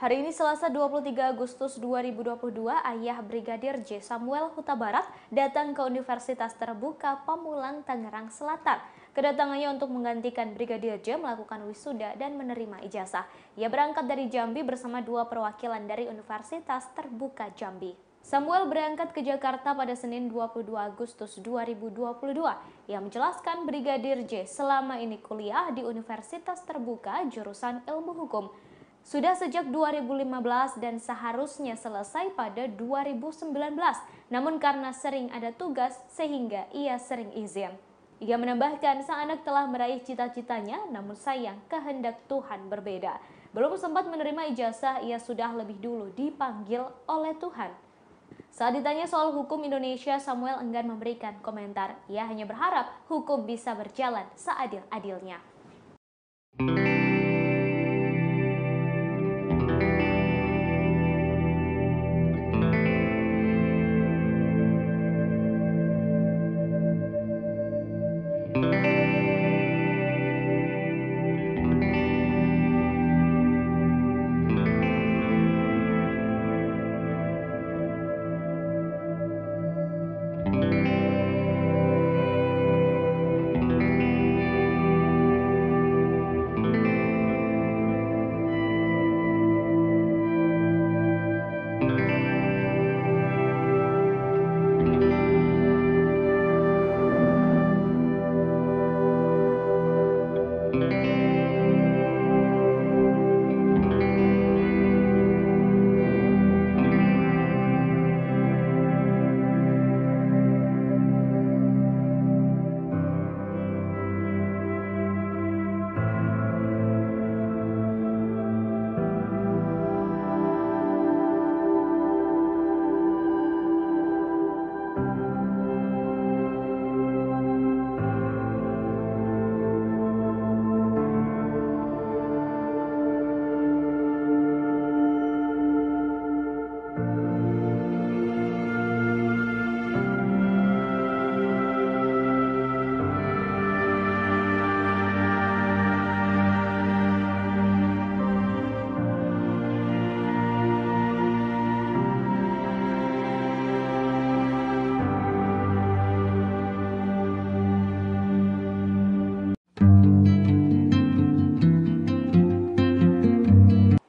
Hari ini Selasa 23 Agustus 2022, ayah Brigadir J. Samuel Huta Barat datang ke Universitas Terbuka Pamulang, Tangerang Selatan. Kedatangannya untuk menggantikan Brigadir J melakukan wisuda dan menerima ijazah. Ia berangkat dari Jambi bersama 2 perwakilan dari Universitas Terbuka Jambi. Samuel berangkat ke Jakarta pada Senin 22 Agustus 2022. Ia menjelaskan Brigadir J selama ini kuliah di Universitas Terbuka jurusan Ilmu Hukum. Sudah sejak 2015 dan seharusnya selesai pada 2019. Namun karena sering ada tugas sehingga ia sering izin. Ia menambahkan sang anak telah meraih cita-citanya, namun sayang kehendak Tuhan berbeda. Belum sempat menerima ijazah, ia sudah lebih dulu dipanggil oleh Tuhan. Saat ditanya soal hukum Indonesia, Samuel enggan memberikan komentar. Ia hanya berharap hukum bisa berjalan seadil-adilnya.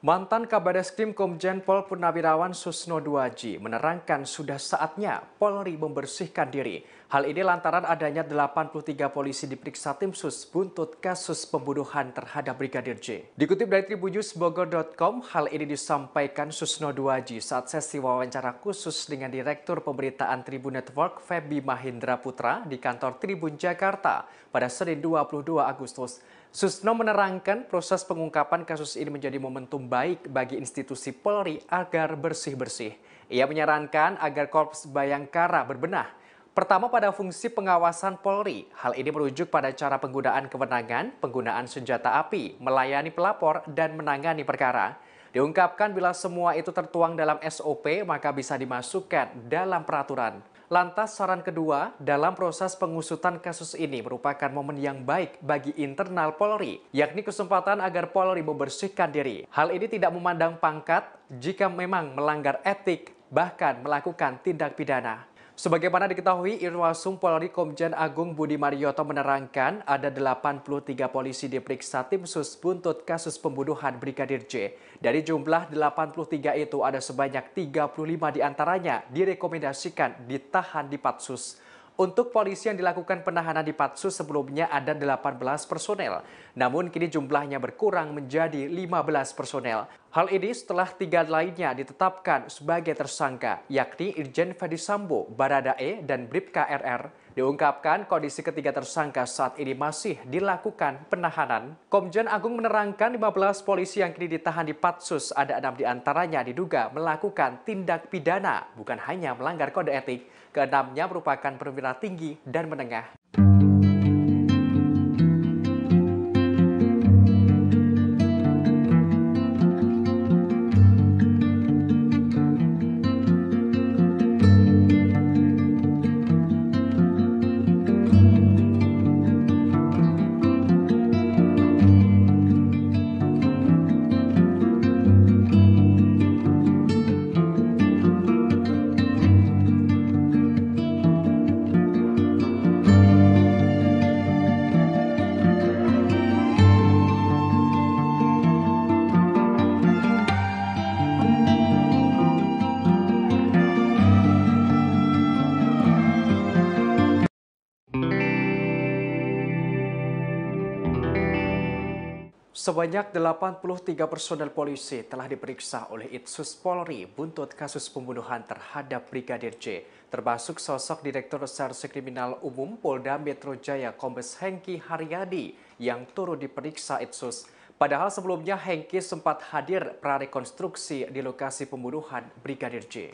Mantan Kabadeskrim Komjen Pol Purnawirawan Susno Duaji menerangkan sudah saatnya Polri membersihkan diri. Hal ini lantaran adanya 83 polisi diperiksa tim sus buntut kasus pembunuhan terhadap Brigadir J. Dikutip dari tribunnews.bogor.com, hal ini disampaikan Susno Duaji saat sesi wawancara khusus dengan Direktur Pemberitaan Tribun Network Feby Mahindra Putra di kantor Tribun Jakarta pada Senin 22 Agustus. Susno menerangkan proses pengungkapan kasus ini menjadi momentum baik bagi institusi Polri agar bersih-bersih. Ia menyarankan agar Korps Bayangkara berbenah. Pertama pada fungsi pengawasan Polri, hal ini merujuk pada cara penggunaan kewenangan, penggunaan senjata api, melayani pelapor, dan menangani perkara. Diungkapkan bila semua itu tertuang dalam SOP, maka bisa dimasukkan dalam peraturan. Lantas saran kedua, dalam proses pengusutan kasus ini merupakan momen yang baik bagi internal Polri, yakni kesempatan agar Polri membersihkan diri. Hal ini tidak memandang pangkat jika memang melanggar etik, bahkan melakukan tindak pidana. Sebagaimana diketahui, Irwasum Polri Komjen Agung Budi Marioto menerangkan ada 83 polisi diperiksa tim sus buntut kasus pembunuhan Brigadir J. Dari jumlah 83 itu ada sebanyak 35 diantaranya direkomendasikan ditahan di Patsus. Untuk polisi yang dilakukan penahanan di Patsus sebelumnya ada 18 personel, namun kini jumlahnya berkurang menjadi 15 personel. Hal ini setelah 3 lainnya ditetapkan sebagai tersangka, yakni Irjen Ferdi Sambo, Baradae, dan Bribka RR. Diungkapkan kondisi ketiga tersangka saat ini masih dilakukan penahanan. Komjen Agung menerangkan 15 polisi yang kini ditahan di Patsus, ada 6 diantaranya diduga melakukan tindak pidana, bukan hanya melanggar kode etik. Keenamnya merupakan perwira tinggi dan menengah. Sebanyak 83 personel polisi telah diperiksa oleh Itsus Polri buntut kasus pembunuhan terhadap Brigadir J, termasuk sosok Direktur Reserse Kriminal Umum Polda Metro Jaya Kombes Hengki Haryadi yang turut diperiksa Itsus. Padahal sebelumnya Hengki sempat hadir prarekonstruksi di lokasi pembunuhan Brigadir J.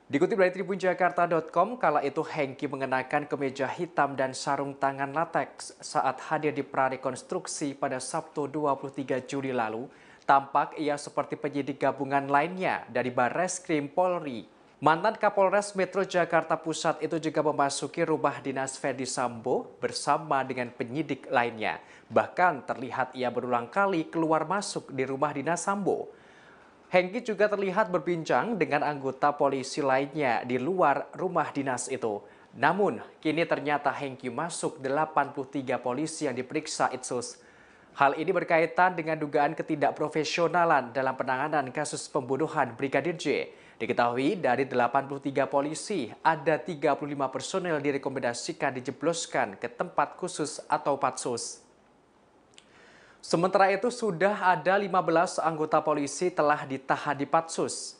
Dikutip dari tribunjakarta.com, kala itu Hengki mengenakan kemeja hitam dan sarung tangan lateks saat hadir di prarekonstruksi pada Sabtu 23 Juli lalu. Tampak ia seperti penyidik gabungan lainnya dari Barreskrim Polri. Mantan Kapolres Metro Jakarta Pusat itu juga memasuki rumah dinas Ferdi Sambo bersama dengan penyidik lainnya. Bahkan terlihat ia berulang kali keluar masuk di rumah dinas Sambo. Hengki juga terlihat berbincang dengan anggota polisi lainnya di luar rumah dinas itu. Namun, kini ternyata Hengki masuk 83 polisi yang diperiksa Itsus. Hal ini berkaitan dengan dugaan ketidakprofesionalan dalam penanganan kasus pembunuhan Brigadir J. Diketahui dari 83 polisi, ada 35 personel direkomendasikan dijebloskan ke tempat khusus atau patsus. Sementara itu sudah ada 15 anggota polisi telah ditahan di Patsus.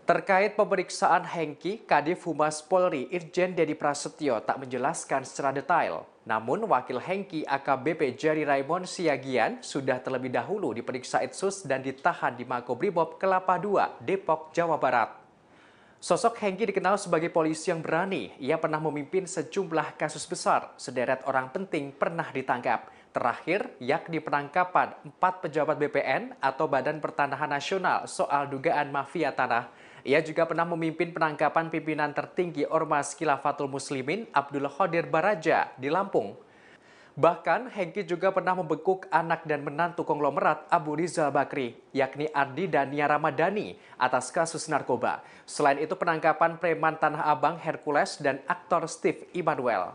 Terkait pemeriksaan Hengki, Kadif Humas Polri Irjen Dedi Prasetyo tak menjelaskan secara detail. Namun wakil Hengki AKBP Jerry Raymond Siagian sudah terlebih dahulu diperiksa Itsus dan ditahan di Makobrimob Kelapa II, Depok, Jawa Barat. Sosok Hengki dikenal sebagai polisi yang berani. Ia pernah memimpin sejumlah kasus besar. Sederet orang penting pernah ditangkap. Terakhir, yakni penangkapan 4 pejabat BPN atau Badan Pertanahan Nasional soal dugaan mafia tanah. Ia juga pernah memimpin penangkapan pimpinan tertinggi Ormas Khilafatul Muslimin Abdul Qadir Baraja di Lampung. Bahkan, Hengki juga pernah membekuk anak dan menantu konglomerat Abu Rizal Bakri, yakni Ardi dan Nia Ramadhani, atas kasus narkoba. Selain itu, penangkapan preman Tanah Abang Hercules dan aktor Steve Immanuel.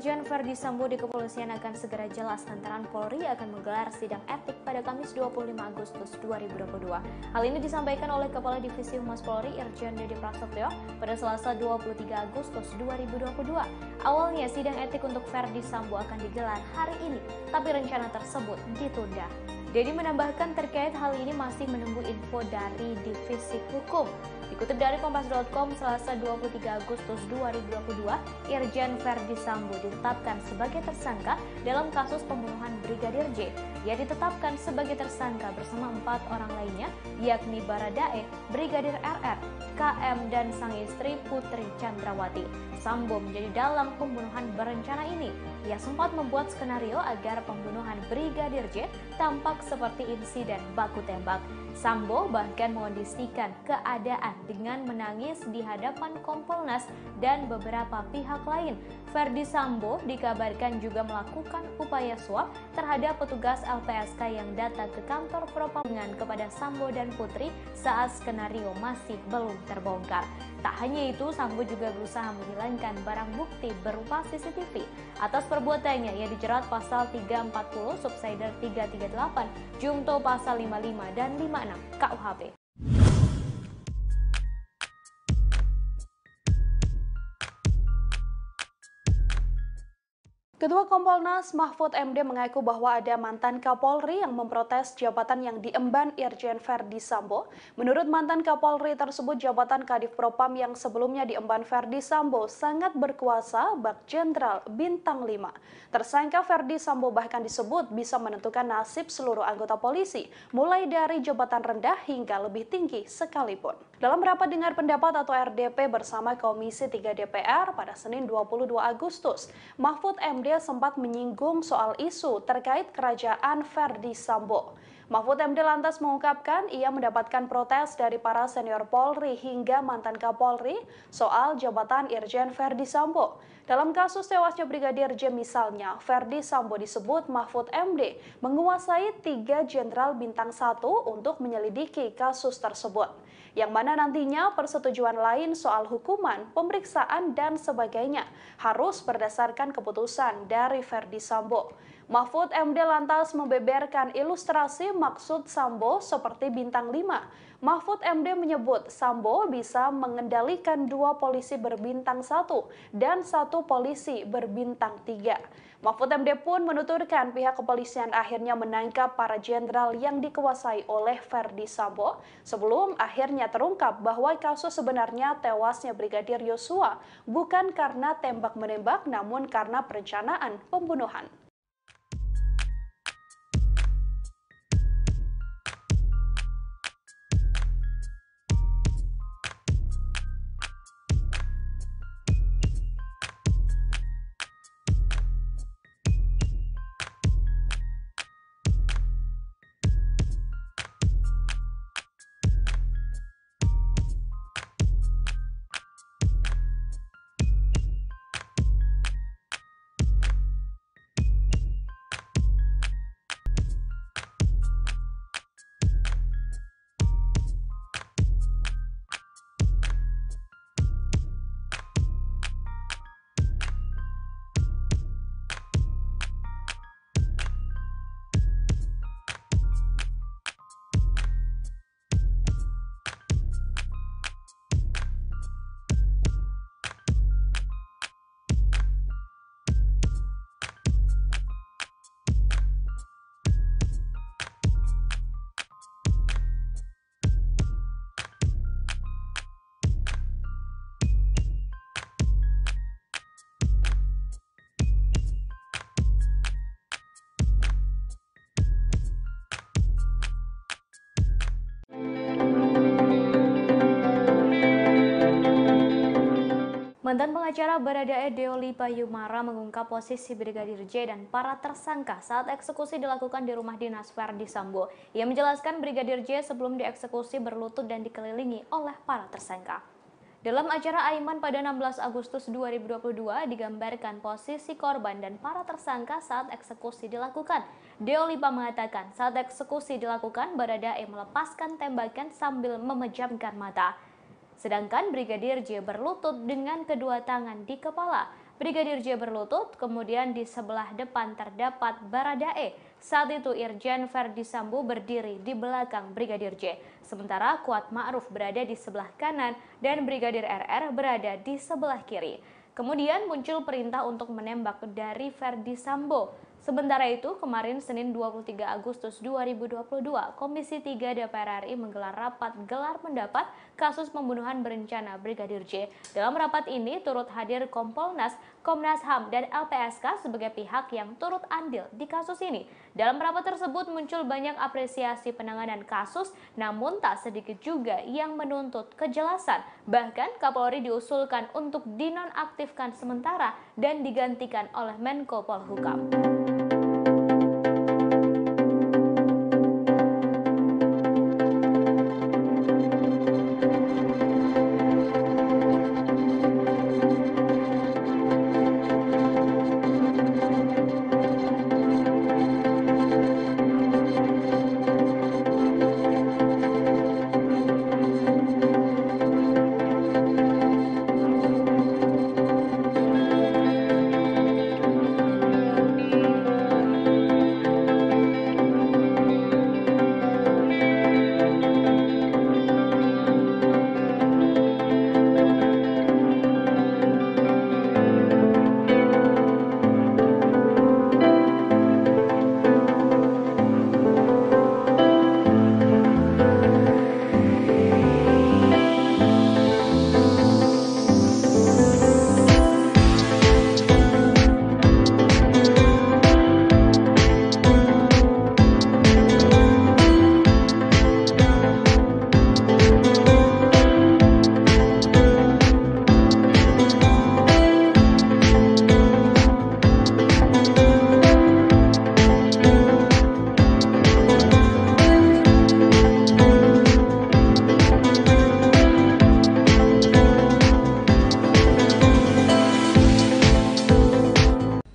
Irjen Verdi Sambo di kepolisian akan segera jelas lantaran Polri akan menggelar sidang etik pada Kamis 25 Agustus 2022. Hal ini disampaikan oleh Kepala Divisi Humas Polri Irjen Dedi Prasetyo pada Selasa 23 Agustus 2022. Awalnya sidang etik untuk Verdi Sambo akan digelar hari ini, tapi rencana tersebut ditunda. Dedi menambahkan terkait hal ini masih menunggu info dari Divisi Hukum. Dikutip dari Kompas.com, Selasa 23 Agustus 2022, Irjen Verdi Sambo ditetapkan sebagai tersangka dalam kasus pembunuhan Brigadir J. Ia ditetapkan sebagai tersangka bersama 4 orang lainnya, yakni Baradae, Brigadir RR, KM, dan sang istri Putri Chandrawati. Sambo menjadi dalang pembunuhan berencana ini. Ia sempat membuat skenario agar pembunuhan Brigadir J tampak seperti insiden baku tembak. Sambo bahkan mengondisikan keadaan dengan menangis di hadapan Kompolnas dan beberapa pihak lain. Verdi Sambo dikabarkan juga melakukan upaya suap terhadap petugas LPSK yang datang ke kantor propam kepada Sambo dan Putri saat skenario masih belum terbongkar. Tak hanya itu, Sambo juga berusaha menghilangkan barang bukti berupa CCTV. Atas perbuatannya, ia dijerat pasal 340, subsider 338, Jumto pasal 55 dan 56 KUHP. Ketua Kompolnas Mahfud MD mengaku bahwa ada mantan Kapolri yang memprotes jabatan yang diemban Irjen Verdi Sambo. Menurut mantan Kapolri tersebut, jabatan Kadif Propam yang sebelumnya diemban Verdi Sambo sangat berkuasa bak Jenderal Bintang 5. Tersangka Verdi Sambo bahkan disebut bisa menentukan nasib seluruh anggota polisi, mulai dari jabatan rendah hingga lebih tinggi sekalipun. Dalam rapat dengar pendapat atau RDP bersama Komisi 3 DPR pada Senin 22 Agustus, Mahfud MD sempat menyinggung soal isu terkait kerajaan Verdi Sambo. Mahfud MD lantas mengungkapkan ia mendapatkan protes dari para senior Polri hingga mantan Kapolri soal jabatan Irjen Verdi Sambo. Dalam kasus tewasnya Brigadir J misalnya, Verdi Sambo disebut Mahfud MD menguasai 3 jenderal bintang 1 untuk menyelidiki kasus tersebut, yang mana nantinya persetujuan lain soal hukuman, pemeriksaan, dan sebagainya harus berdasarkan keputusan dari Verdi Sambo. Mahfud MD lantas membeberkan ilustrasi maksud Sambo seperti bintang 5. Mahfud MD menyebut Sambo bisa mengendalikan 2 polisi berbintang 1 dan 1 polisi berbintang 3. Mahfud MD pun menuturkan pihak kepolisian akhirnya menangkap para jenderal yang dikuasai oleh Verdi Sambo sebelum akhirnya terungkap bahwa kasus sebenarnya tewasnya Brigadir Yosua bukan karena tembak-menembak namun karena perencanaan pembunuhan. Mantan pengacara Baradae Deoli Payumara mengungkap posisi Brigadir J dan para tersangka saat eksekusi dilakukan di rumah dinas Verdi Sambo. Ia menjelaskan Brigadir J sebelum dieksekusi berlutut dan dikelilingi oleh para tersangka. Dalam acara Aiman pada 16 Agustus 2022 digambarkan posisi korban dan para tersangka saat eksekusi dilakukan. Deolipa mengatakan saat eksekusi dilakukan Baradae melepaskan tembakan sambil memejamkan mata. Sedangkan Brigadir J berlutut dengan kedua tangan di kepala. Brigadir J berlutut, kemudian di sebelah depan terdapat Baradae. Saat itu Irjen Verdi Sambo berdiri di belakang Brigadir J. Sementara Kuat Ma'ruf berada di sebelah kanan dan Brigadir RR berada di sebelah kiri. Kemudian muncul perintah untuk menembak dari Verdi Sambo. Sementara itu, kemarin Senin 23 Agustus 2022, Komisi 3 DPR RI menggelar rapat gelar pendapat kasus pembunuhan berencana Brigadir J. Dalam rapat ini turut hadir Kompolnas, Komnas HAM, dan LPSK sebagai pihak yang turut andil di kasus ini. Dalam rapat tersebut muncul banyak apresiasi penanganan kasus, namun tak sedikit juga yang menuntut kejelasan. Bahkan Kapolri diusulkan untuk dinonaktifkan sementara dan digantikan oleh Menko Polhukam.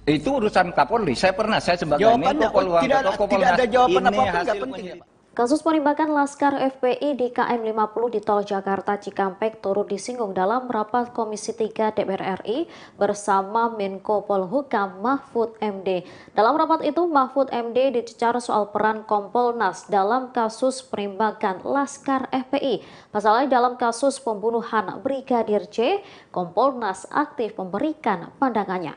Itu urusan Kapolri. Saya sebagai Menko Polhukam tidak ada jawaban apa-apa, nggak penting. Kasus penembakan Laskar FPI di KM 50 di Tol Jakarta Cikampek turut disinggung dalam rapat Komisi 3 DPR RI bersama Menko Polhukam Mahfud MD. Dalam rapat itu, Mahfud MD dicecar soal peran Kompolnas dalam kasus penembakan Laskar FPI. Pasalnya dalam kasus pembunuhan Brigadir J, Kompolnas aktif memberikan pandangannya.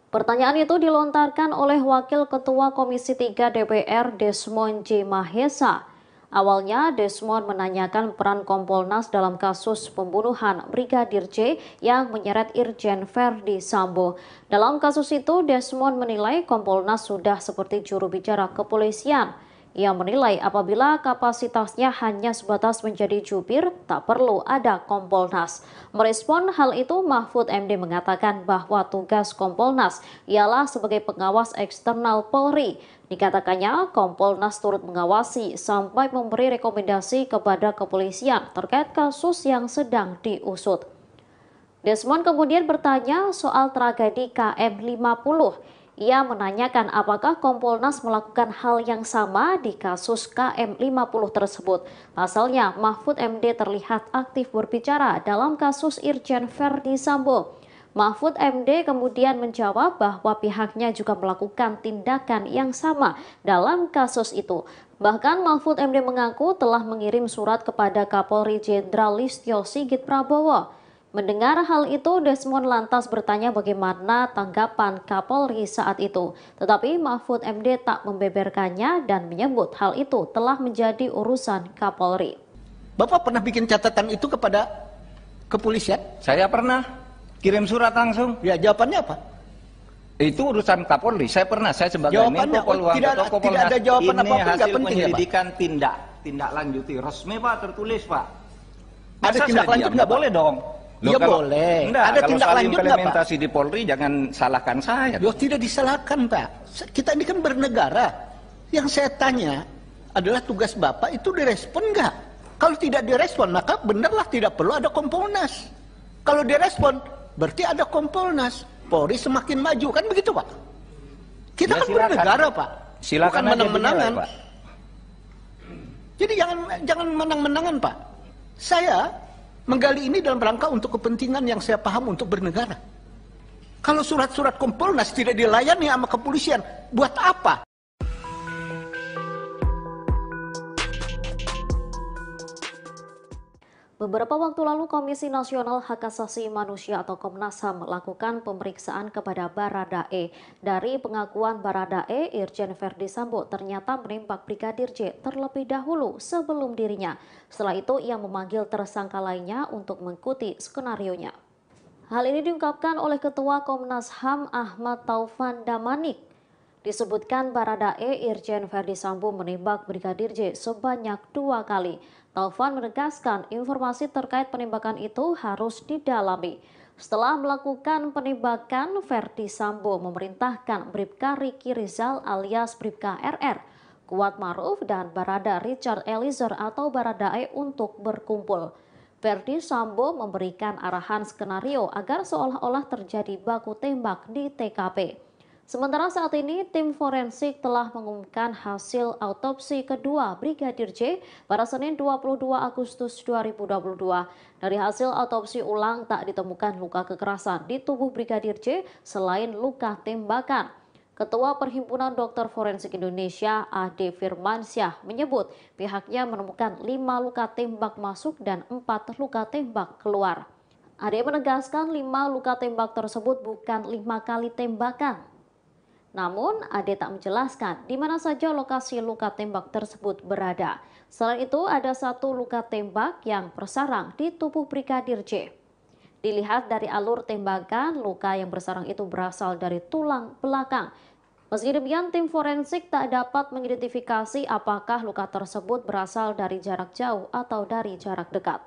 Pertanyaan itu dilontarkan oleh Wakil Ketua Komisi 3 DPR Desmond J. Mahesa. Awalnya Desmond menanyakan peran Kompolnas dalam kasus pembunuhan Brigadir J yang menyeret Irjen Verdi Sambo. Dalam kasus itu Desmond menilai Kompolnas sudah seperti juru bicara kepolisian. Ia menilai apabila kapasitasnya hanya sebatas menjadi jubir, tak perlu ada Kompolnas. Merespon hal itu, Mahfud MD mengatakan bahwa tugas Kompolnas ialah sebagai pengawas eksternal Polri. Dikatakannya, Kompolnas turut mengawasi sampai memberi rekomendasi kepada kepolisian terkait kasus yang sedang diusut. Desmond kemudian bertanya soal tragedi KM 50. Ia menanyakan apakah Kompolnas melakukan hal yang sama di kasus KM 50 tersebut. Pasalnya, Mahfud MD terlihat aktif berbicara dalam kasus Irjen Verdi Sambo. Mahfud MD kemudian menjawab bahwa pihaknya juga melakukan tindakan yang sama dalam kasus itu. Bahkan Mahfud MD mengaku telah mengirim surat kepada Kapolri Jenderal Listio Sigit Prabowo. Mendengar hal itu, Desmond lantas bertanya bagaimana tanggapan Kapolri saat itu. Tetapi Mahfud MD tak membeberkannya dan menyebut hal itu telah menjadi urusan Kapolri. Bapak pernah bikin catatan itu kepada kepolisian? Saya pernah kirim surat langsung. Ya, jawabannya apa? Itu urusan Kapolri. Saya pernah, saya sebagai Jawabannya, Menko Polhukam tidak ada jawaban ini apapun, nggak hasil penting ya, Pak? penyelidikan tindak lanjuti resmi, Pak, tertulis, Pak. Ada Masa tindak saya lanjut diam? nggak, Nggak boleh dong. Ya boleh. Enggak, Ada kalau tindak soal lanjut nggak, Pak? implementasi di Polri jangan salahkan saya. Loh, tidak disalahkan, Pak. Kita ini kan bernegara. Yang saya tanya adalah tugas Bapak itu direspon nggak? Kalau tidak direspon, maka benarlah tidak perlu ada Kompolnas. Kalau direspon, berarti ada Kompolnas. Polri semakin maju, kan begitu, Pak? Kita Ya, kan silakan. bernegara, Pak. Silakan Bukan aja menang-menangan. dinilai, Pak. Jadi jangan menang-menangan, Pak. Saya menggali ini dalam rangka untuk kepentingan yang saya paham untuk bernegara. Kalau surat-surat Kompolnas tidak dilayani sama kepolisian, buat apa? Beberapa waktu lalu Komisi Nasional Hak Asasi Manusia atau Komnas HAM melakukan pemeriksaan kepada Baradae. Dari pengakuan Baradae, Irjen Verdi Sambo ternyata menembak Brigadir J terlebih dahulu sebelum dirinya. Setelah itu ia memanggil tersangka lainnya untuk mengikuti skenarionya. Hal ini diungkapkan oleh Ketua Komnas HAM Ahmad Taufan Damanik. Disebutkan Baradae, Irjen Verdi Sambo menembak Brigadir J sebanyak 2 kali. Taufan menegaskan informasi terkait penembakan itu harus didalami. Setelah melakukan penembakan, Verdi Sambo memerintahkan Bribka Riki Rizal alias Bribka RR, Kuat Maruf dan Barada Richard Eliezer atau Baradae untuk berkumpul. Verdi Sambo memberikan arahan skenario agar seolah-olah terjadi baku tembak di TKP. Sementara saat ini, tim forensik telah mengumumkan hasil autopsi kedua Brigadir J pada Senin 22 Agustus 2022. Dari hasil autopsi ulang tak ditemukan luka kekerasan di tubuh Brigadir J selain luka tembakan. Ketua Perhimpunan Dokter Forensik Indonesia, Ade Firmansyah, menyebut pihaknya menemukan 5 luka tembak masuk dan 4 luka tembak keluar. Ade menegaskan 5 luka tembak tersebut bukan 5 kali tembakan. Namun, Ade tak menjelaskan di mana saja lokasi luka tembak tersebut berada. Selain itu, ada 1 luka tembak yang bersarang di tubuh Brigadir J. Dilihat dari alur tembakan, luka yang bersarang itu berasal dari tulang belakang. Meski demikian, tim forensik tak dapat mengidentifikasi apakah luka tersebut berasal dari jarak jauh atau dari jarak dekat.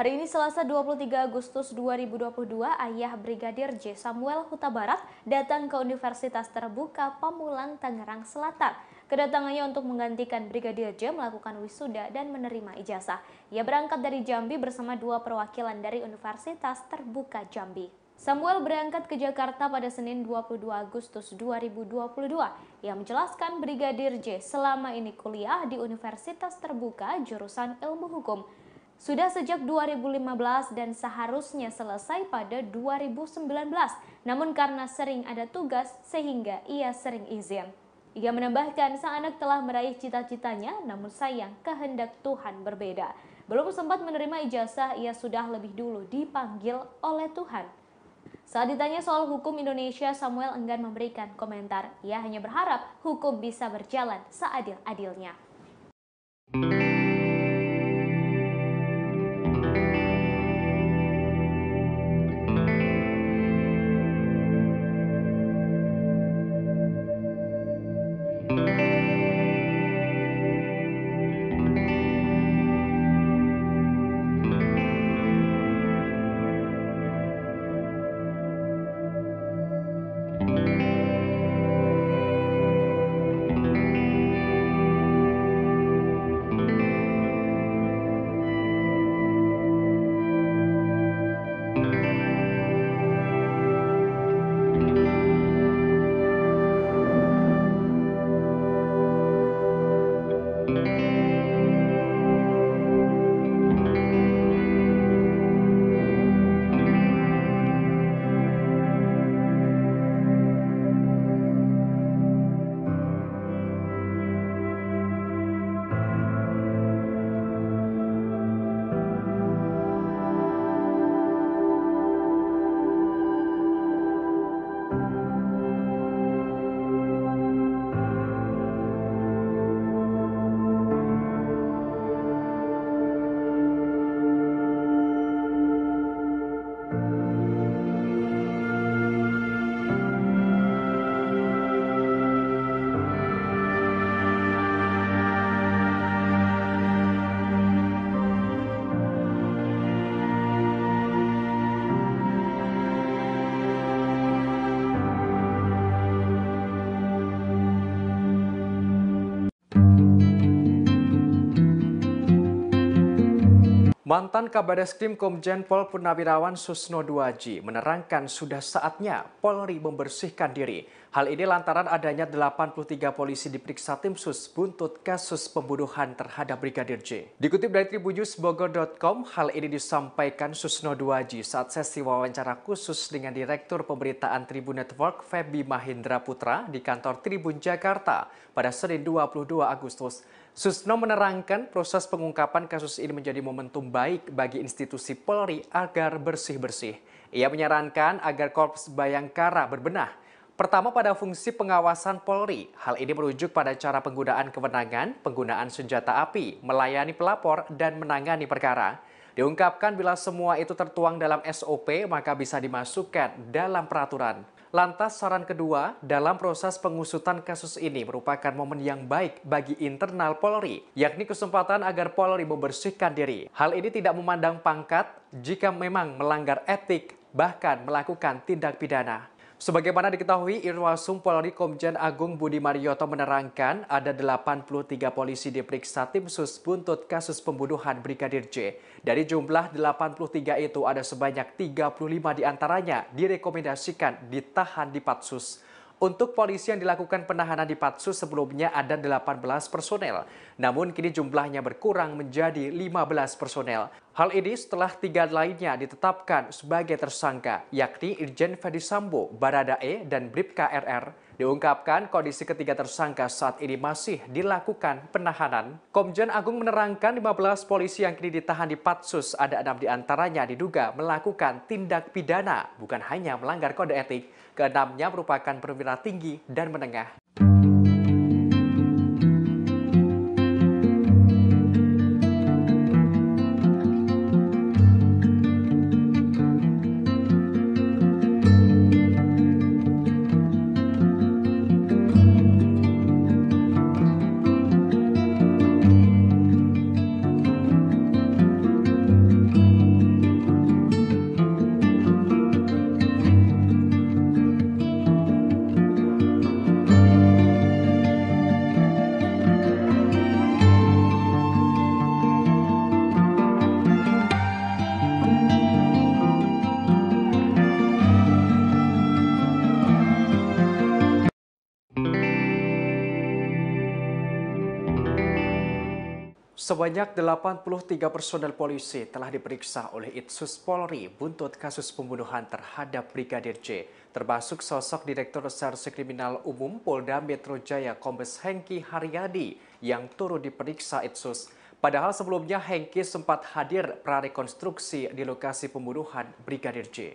Hari ini Selasa 23 Agustus 2022, ayah Brigadir J. Samuel Huta Barat datang ke Universitas Terbuka Pamulang, Tangerang Selatan. Kedatangannya untuk menggantikan Brigadir J melakukan wisuda dan menerima ijazah. Ia berangkat dari Jambi bersama 2 perwakilan dari Universitas Terbuka Jambi. Samuel berangkat ke Jakarta pada Senin 22 Agustus 2022. Ia menjelaskan Brigadir J selama ini kuliah di Universitas Terbuka jurusan Ilmu Hukum. Sudah sejak 2015 dan seharusnya selesai pada 2019. Namun karena sering ada tugas sehingga ia sering izin. Ia menambahkan sang anak telah meraih cita-citanya, namun sayang kehendak Tuhan berbeda. Belum sempat menerima ijazah, ia sudah lebih dulu dipanggil oleh Tuhan. Saat ditanya soal hukum Indonesia, Samuel enggan memberikan komentar. Ia hanya berharap hukum bisa berjalan seadil-adilnya. Mantan Kabareskrim Komjen Pol Purnawirawan Susno Duaji menerangkan sudah saatnya Polri membersihkan diri. Hal ini lantaran adanya 83 polisi diperiksa tim sus buntut kasus pembunuhan terhadap Brigadir J. Dikutip dari tribunnews.bogor.com, hal ini disampaikan Susno Duaji saat sesi wawancara khusus dengan Direktur Pemberitaan Tribun Network Feby Mahendra Putra di kantor Tribun Jakarta pada Senin 22 Agustus. Susno menerangkan proses pengungkapan kasus ini menjadi momentum baik bagi institusi Polri agar bersih-bersih. Ia menyarankan agar Korps Bayangkara berbenah. Pertama pada fungsi pengawasan Polri. Hal ini merujuk pada cara penggunaan kewenangan, penggunaan senjata api, melayani pelapor, dan menangani perkara. Diungkapkan bila semua itu tertuang dalam SOP maka bisa dimasukkan dalam peraturan. Lantas saran kedua, dalam proses pengusutan kasus ini merupakan momen yang baik bagi internal Polri, yakni kesempatan agar Polri membersihkan diri. Hal ini tidak memandang pangkat jika memang melanggar etik, bahkan melakukan tindak pidana. Sebagaimana diketahui, Irwasum Polri Komjen Agung Budi Marioto menerangkan ada 83 polisi diperiksa tim sus buntut kasus pembunuhan Brigadir J. Dari jumlah 83 itu ada sebanyak 35 diantaranya direkomendasikan ditahan di Patsus. Untuk polisi yang dilakukan penahanan di Patsus sebelumnya ada 18 personel, namun kini jumlahnya berkurang menjadi 15 personel. Hal ini setelah 3 lainnya ditetapkan sebagai tersangka, yakni Irjen Ferdi Sambo, Baradae, dan Bribka RR. Diungkapkan kondisi ketiga tersangka saat ini masih dilakukan penahanan. Komjen Agung menerangkan 15 polisi yang kini ditahan di Patsus, ada 6 diantaranya diduga melakukan tindak pidana, bukan hanya melanggar kode etik. Keenamnya merupakan perwira tinggi dan menengah. Sebanyak 83 personel polisi telah diperiksa oleh Itsus Polri buntut kasus pembunuhan terhadap Brigadir J, termasuk sosok Direktur Reserse Kriminal Umum Polda Metro Jaya Kombes Hengki Haryadi yang turut diperiksa Itsus. Padahal sebelumnya Hengki sempat hadir prarekonstruksi di lokasi pembunuhan Brigadir J.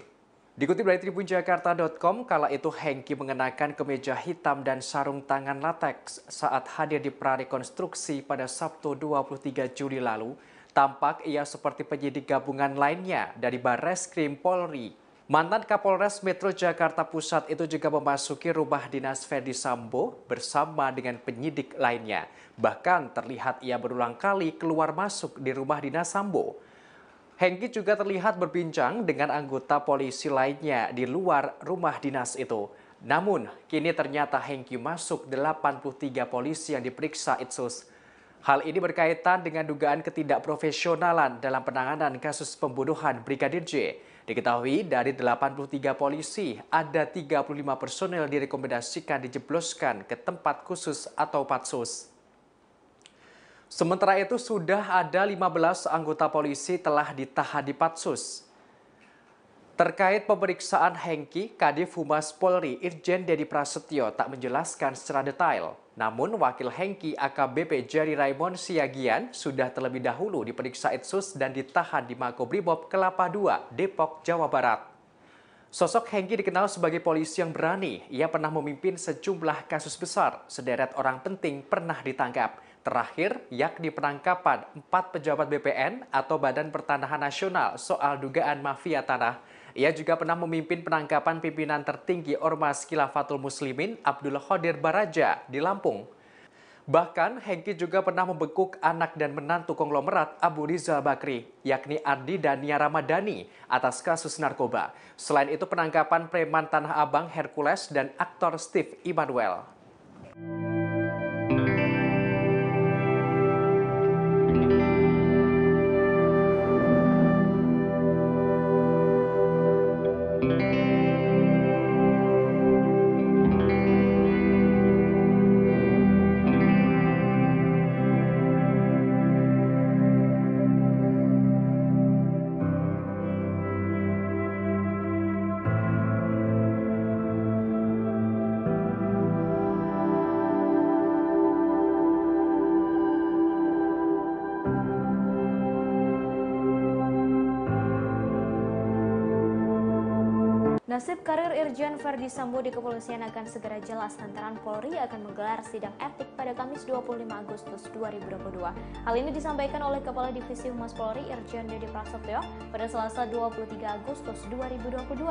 Dikutip dari tribunjakarta.com, kala itu Hengki mengenakan kemeja hitam dan sarung tangan lateks saat hadir di prarekonstruksi pada Sabtu 23 Juli lalu. Tampak ia seperti penyidik gabungan lainnya dari Barreskrim Polri. Mantan Kapolres Metro Jakarta Pusat itu juga memasuki rumah dinas Ferdi Sambo bersama dengan penyidik lainnya. Bahkan terlihat ia berulang kali keluar masuk di rumah dinas Sambo. Hengki juga terlihat berbincang dengan anggota polisi lainnya di luar rumah dinas itu. Namun, kini ternyata Hengki masuk 83 polisi yang diperiksa Itsus. Hal ini berkaitan dengan dugaan ketidakprofesionalan dalam penanganan kasus pembunuhan Brigadir J. Diketahui dari 83 polisi, ada 35 personel direkomendasikan dijebloskan ke tempat khusus atau patsus. Sementara itu sudah ada 15 anggota polisi telah ditahan di Patsus. Terkait pemeriksaan Hengki, Kadif Humas Polri Irjen Dedi Prasetyo tak menjelaskan secara detail. Namun wakil Hengki AKBP Jerry Raymond Siagian sudah terlebih dahulu diperiksa Itsus dan ditahan di Makobrimob Kelapa II, Depok, Jawa Barat. Sosok Hengki dikenal sebagai polisi yang berani. Ia pernah memimpin sejumlah kasus besar. Sederet orang penting pernah ditangkap. Terakhir, yakni penangkapan 4 pejabat BPN atau Badan Pertanahan Nasional soal dugaan mafia tanah. Ia juga pernah memimpin penangkapan pimpinan tertinggi Ormas Khilafatul Muslimin Abdul Qadir Baraja di Lampung. Bahkan, Hengki juga pernah membekuk anak dan menantu konglomerat Abu Rizal Bakri, yakni Ardi dan Nia Ramadhani, atas kasus narkoba. Selain itu, penangkapan preman Tanah Abang Hercules dan aktor Steve Immanuel. Nasib karir Irjen Ferdi Sambo di kepolisian akan segera jelas lantaran Polri akan menggelar sidang etik pada Kamis 25 Agustus 2022. Hal ini disampaikan oleh Kepala Divisi Humas Polri Irjen Dedi Prasetyo pada Selasa 23 Agustus 2022.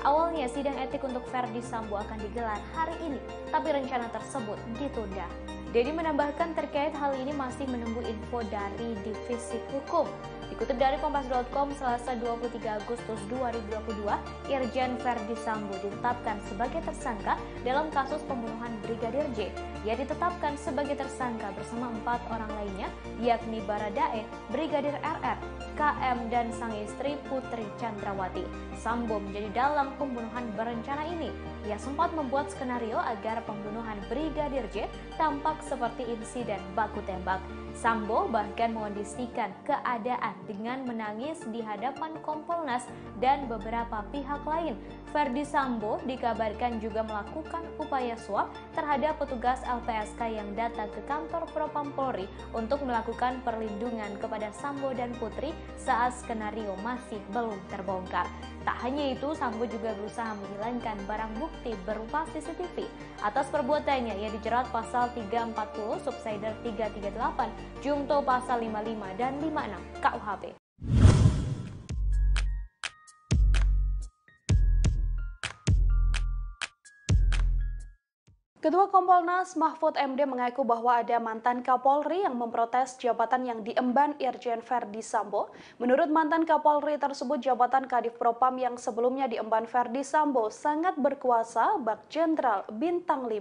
Awalnya sidang etik untuk Ferdi Sambo akan digelar hari ini, tapi rencana tersebut ditunda. Dedi menambahkan terkait hal ini masih menunggu info dari Divisi Hukum. Dikutip dari Kompas.com, Selasa 23 Agustus 2022, Irjen Ferdi Sambo ditetapkan sebagai tersangka dalam kasus pembunuhan Brigadir J. Ia ditetapkan sebagai tersangka bersama 4 orang lainnya, yakni Baradae, Brigadir RR, KM, dan sang istri Putri Chandrawati. Sambo menjadi dalang pembunuhan berencana ini. Ia sempat membuat skenario agar pembunuhan Brigadir J tampak seperti insiden baku tembak. Sambo bahkan mengondisikan keadaan dengan menangis di hadapan Kompolnas dan beberapa pihak lain. Ferdi Sambo dikabarkan juga melakukan upaya suap terhadap petugas LPSK yang datang ke kantor Propam Polri untuk melakukan perlindungan kepada Sambo dan Putri saat skenario masih belum terbongkar. Tak hanya itu, Sambo juga berusaha menghilangkan barang bukti berupa CCTV. Atas perbuatannya, ia dijerat pasal 340, subsider 338, Jungto pasal 55 dan 56 KUHP. Ketua Kompolnas Mahfud MD mengaku bahwa ada mantan Kapolri yang memprotes jabatan yang diemban Irjen Ferdi Sambo. Menurut mantan Kapolri tersebut, jabatan Kadif Propam yang sebelumnya diemban Ferdi Sambo sangat berkuasa bak Jenderal Bintang 5.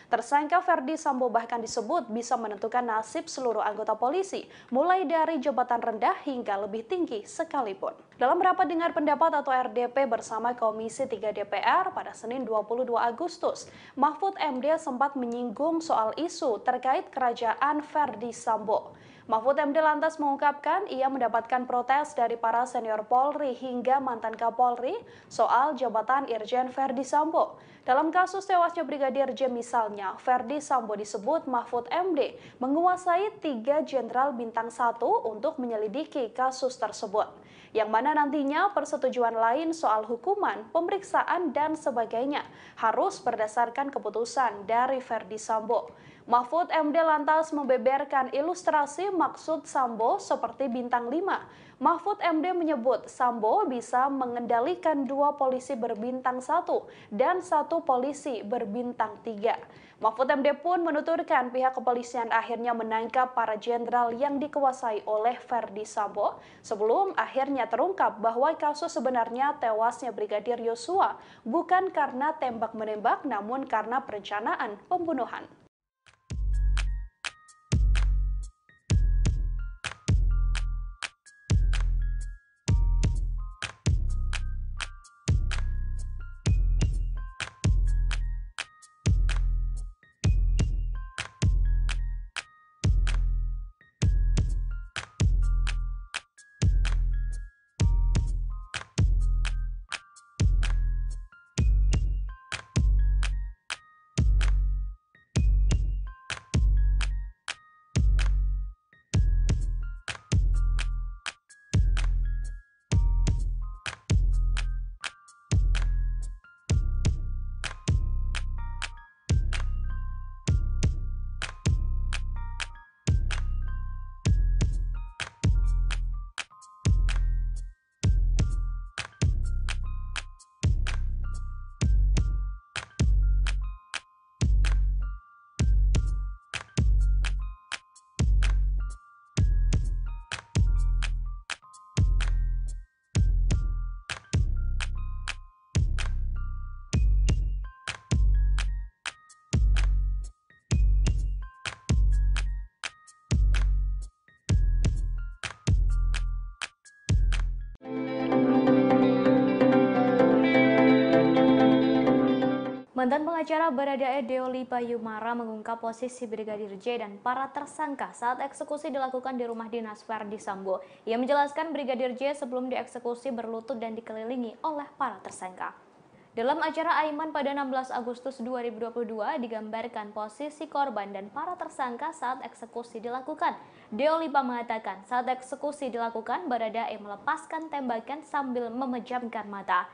Tersangka Ferdi Sambo bahkan disebut bisa menentukan nasib seluruh anggota polisi, mulai dari jabatan rendah hingga lebih tinggi sekalipun. Dalam rapat dengar pendapat atau RDP bersama Komisi 3 DPR pada Senin 22 Agustus, Mahfud MD sempat menyinggung soal isu terkait kerajaan Ferdi Sambo. Mahfud MD lantas mengungkapkan ia mendapatkan protes dari para senior Polri hingga mantan Kapolri soal jabatan Irjen Verdi Sambo. Dalam kasus tewasnya Brigadir J misalnya, Verdi Sambo disebut Mahfud MD menguasai 3 jenderal bintang 1 untuk menyelidiki kasus tersebut. Yang mana nantinya persetujuan lain soal hukuman, pemeriksaan, dan sebagainya harus berdasarkan keputusan dari Verdi Sambo. Mahfud MD lantas membeberkan ilustrasi maksud Sambo seperti bintang 5. Mahfud MD menyebut Sambo bisa mengendalikan 2 polisi berbintang 1 dan 1 polisi berbintang 3. Mahfud MD pun menuturkan pihak kepolisian akhirnya menangkap para jenderal yang dikuasai oleh Verdi Sambo sebelum akhirnya terungkap bahwa kasus sebenarnya tewasnya Brigadir Yosua bukan karena tembak-menembak namun karena perencanaan pembunuhan. Mantan pengacara Baradae Deoli Payumara mengungkap posisi Brigadir J dan para tersangka saat eksekusi dilakukan di rumah dinas Verdi Sambo. Ia menjelaskan Brigadir J sebelum dieksekusi berlutut dan dikelilingi oleh para tersangka. Dalam acara Aiman pada 16 Agustus 2022 digambarkan posisi korban dan para tersangka saat eksekusi dilakukan. Deolipa mengatakan saat eksekusi dilakukan Baradae melepaskan tembakan sambil memejamkan mata.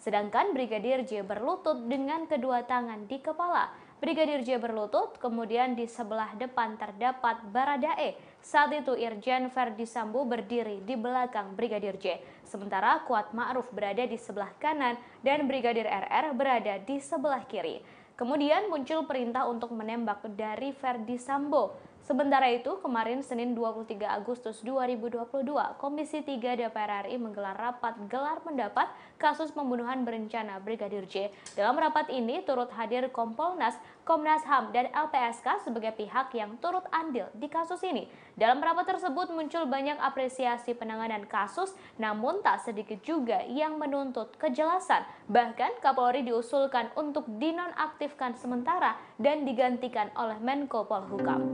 Sedangkan Brigadir J berlutut dengan kedua tangan di kepala. Brigadir J berlutut, kemudian di sebelah depan terdapat Baradae. Saat itu Irjen Verdi Sambo berdiri di belakang Brigadir J. Sementara Kuat Ma'ruf berada di sebelah kanan dan Brigadir RR berada di sebelah kiri. Kemudian muncul perintah untuk menembak dari Verdi Sambo. Sementara itu, kemarin Senin 23 Agustus 2022, Komisi 3 DPR RI menggelar rapat gelar pendapat kasus pembunuhan berencana Brigadir J. Dalam rapat ini turut hadir Kompolnas, Komnas HAM, dan LPSK sebagai pihak yang turut andil di kasus ini. Dalam rapat tersebut muncul banyak apresiasi penanganan kasus, namun tak sedikit juga yang menuntut kejelasan. Bahkan Kapolri diusulkan untuk dinonaktifkan sementara dan digantikan oleh Menko Polhukam.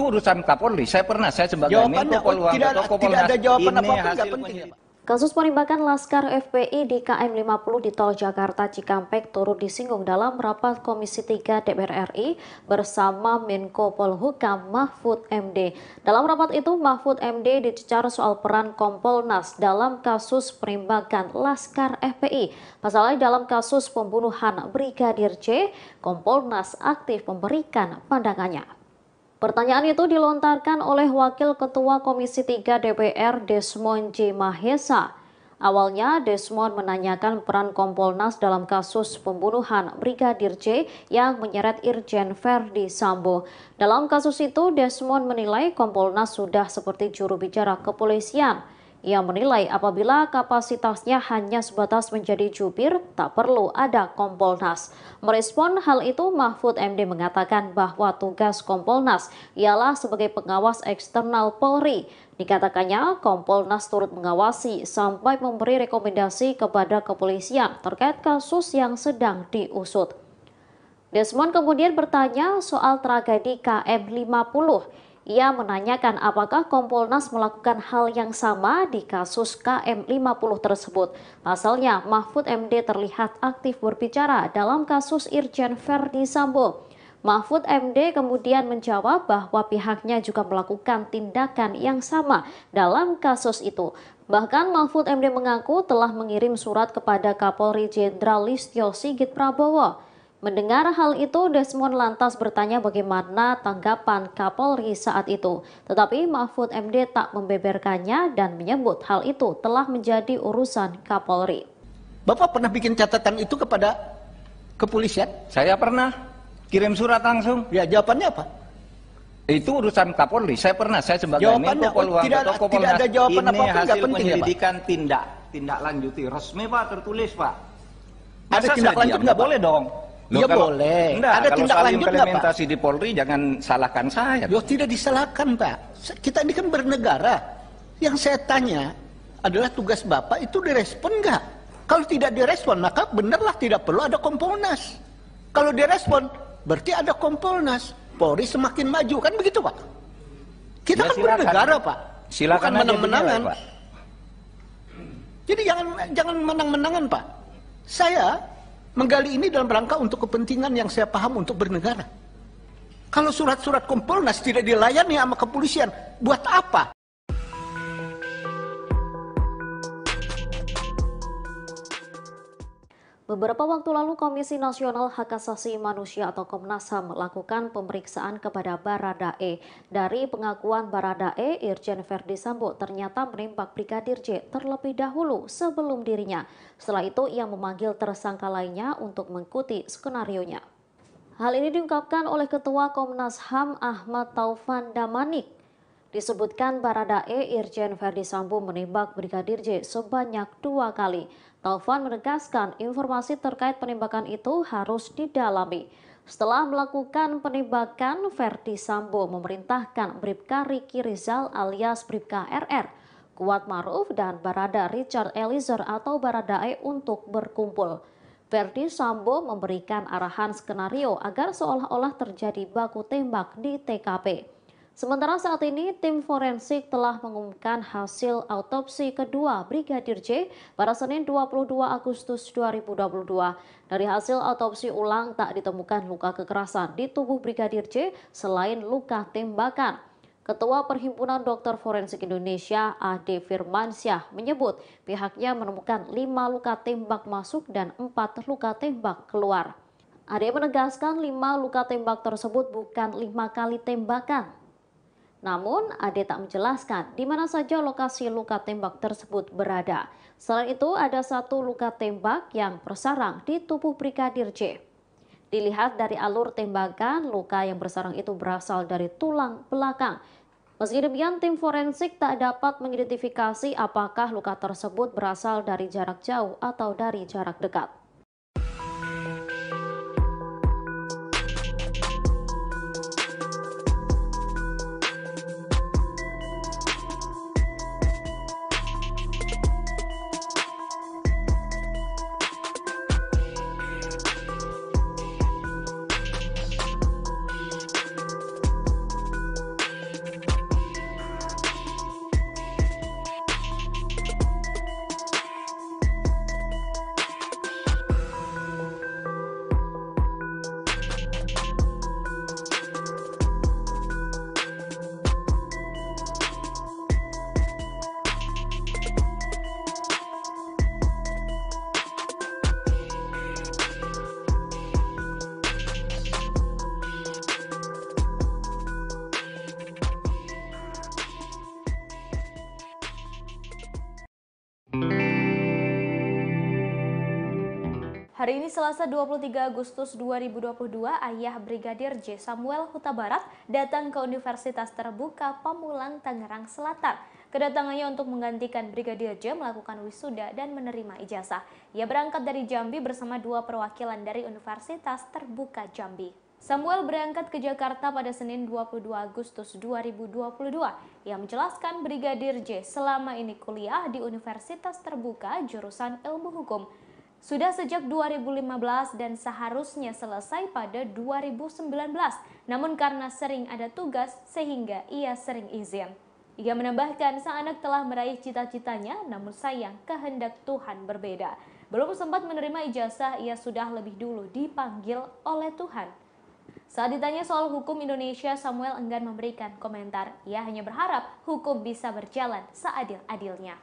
Itu urusan Kapolri. Saya sebagai Jawabannya Menko Polhukam tidak ada jawaban apa-apa, nggak penting ya, Pak. Kasus penembakan Laskar FPI di KM 50 di Tol Jakarta Cikampek turut disinggung dalam rapat Komisi 3 DPR RI bersama Menko Polhukam Mahfud MD. Dalam rapat itu, Mahfud MD dicecar soal peran Kompolnas dalam kasus penembakan Laskar FPI. Pasalnya dalam kasus pembunuhan Brigadir J, Kompolnas aktif memberikan pandangannya. Pertanyaan itu dilontarkan oleh Wakil Ketua Komisi 3 DPR Desmond J. Mahesa. Awalnya Desmond menanyakan peran Kompolnas dalam kasus pembunuhan Brigadir J yang menyeret Irjen Verdi Sambo. Dalam kasus itu, Desmond menilai Kompolnas sudah seperti juru bicara kepolisian. Ia menilai apabila kapasitasnya hanya sebatas menjadi jubir, tak perlu ada Kompolnas. Merespon hal itu, Mahfud MD mengatakan bahwa tugas Kompolnas ialah sebagai pengawas eksternal Polri. Dikatakannya, Kompolnas turut mengawasi sampai memberi rekomendasi kepada kepolisian terkait kasus yang sedang diusut. Desmond kemudian bertanya soal tragedi KM 50. Ia menanyakan apakah Kompolnas melakukan hal yang sama di kasus KM 50 tersebut. Pasalnya, Mahfud MD terlihat aktif berbicara dalam kasus Irjen Verdi Sambo. Mahfud MD kemudian menjawab bahwa pihaknya juga melakukan tindakan yang sama dalam kasus itu. Bahkan Mahfud MD mengaku telah mengirim surat kepada Kapolri Jenderal Listio Sigit Prabowo. Mendengar hal itu, Desmond lantas bertanya bagaimana tanggapan Kapolri saat itu. Tetapi Mahfud MD tak membeberkannya dan menyebut hal itu telah menjadi urusan Kapolri. Bapak pernah bikin catatan itu kepada kepolisian? Saya pernah kirim surat langsung. Ya, jawabannya apa? Itu urusan Kapolri. Saya sebagai Jawabannya, Menko Polhukam tidak ada jawaban ini apa-apa, nggak hasil penting ya, Pak? penyelidikan tindak lanjuti resmi, Pak, tertulis, Pak. Ada tindak lanjut nggak, Pak? Boleh dong. Loh, ya boleh. Enggak, ada kalau tindak soal lanjut nggak, Pak? implementasi di Polri jangan salahkan saya. Loh, tidak disalahkan, Pak. Kita ini kan bernegara. Yang saya tanya adalah tugas Bapak itu direspon nggak? Kalau tidak direspon, maka benarlah tidak perlu ada Kompolnas. Kalau direspon, berarti ada Kompolnas. Polri semakin maju, kan begitu, Pak? Kita Ya, kan bernegara, Pak. Silakan bukan aja menang-menangan. dinilai, Pak. Jadi jangan menang-menangan, Pak. Saya menggali ini dalam rangka untuk kepentingan yang saya paham untuk bernegara. Kalau surat-surat Kompolnas tidak dilayani sama kepolisian, buat apa? Beberapa waktu lalu Komisi Nasional Hak Asasi Manusia atau Komnas HAM melakukan pemeriksaan kepada Baradae. Dari pengakuan Baradae, Irjen Verdi Sambo ternyata menembak Brigadir J terlebih dahulu sebelum dirinya. Setelah itu ia memanggil tersangka lainnya untuk mengikuti skenarionya. Hal ini diungkapkan oleh Ketua Komnas HAM Ahmad Taufan Damanik. Disebutkan Baradae Irjen Verdi Sambo menembak Brigadir J sebanyak 2 kali. Taufan menegaskan informasi terkait penembakan itu harus didalami. Setelah melakukan penembakan, Verdi Sambo memerintahkan Bribka Riki Rizal alias Bribka RR, Kuat Maruf dan Barada Richard Eliezer atau Baradae untuk berkumpul. Verdi Sambo memberikan arahan skenario agar seolah-olah terjadi baku tembak di TKP. Sementara saat ini, tim forensik telah mengumumkan hasil autopsi kedua Brigadir J pada Senin 22 Agustus 2022. Dari hasil autopsi ulang tak ditemukan luka kekerasan di tubuh Brigadir J selain luka tembakan. Ketua Perhimpunan Dokter Forensik Indonesia, Ade Firmansyah, menyebut pihaknya menemukan 5 luka tembak masuk dan 4 luka tembak keluar. Ade menegaskan 5 luka tembak tersebut bukan 5 kali tembakan. Namun, Ade tak menjelaskan di mana saja lokasi luka tembak tersebut berada. Selain itu, ada 1 luka tembak yang bersarang di tubuh Brigadir J. Dilihat dari alur tembakan, luka yang bersarang itu berasal dari tulang belakang. Meski demikian, tim forensik tak dapat mengidentifikasi apakah luka tersebut berasal dari jarak jauh atau dari jarak dekat. Hari ini Selasa 23 Agustus 2022, ayah Brigadir J. Samuel Huta Barat datang ke Universitas Terbuka Pamulang, Tangerang Selatan. Kedatangannya untuk menggantikan Brigadir J melakukan wisuda dan menerima ijazah. Ia berangkat dari Jambi bersama 2 perwakilan dari Universitas Terbuka Jambi. Samuel berangkat ke Jakarta pada Senin 22 Agustus 2022. Ia menjelaskan Brigadir J selama ini kuliah di Universitas Terbuka jurusan Ilmu Hukum. Sudah sejak 2015 dan seharusnya selesai pada 2019. Namun karena sering ada tugas sehingga ia sering izin. Ia menambahkan sang anak telah meraih cita-citanya, namun sayang kehendak Tuhan berbeda. Belum sempat menerima ijazah, ia sudah lebih dulu dipanggil oleh Tuhan. Saat ditanya soal hukum Indonesia, Samuel enggan memberikan komentar. Ia hanya berharap hukum bisa berjalan seadil-adilnya.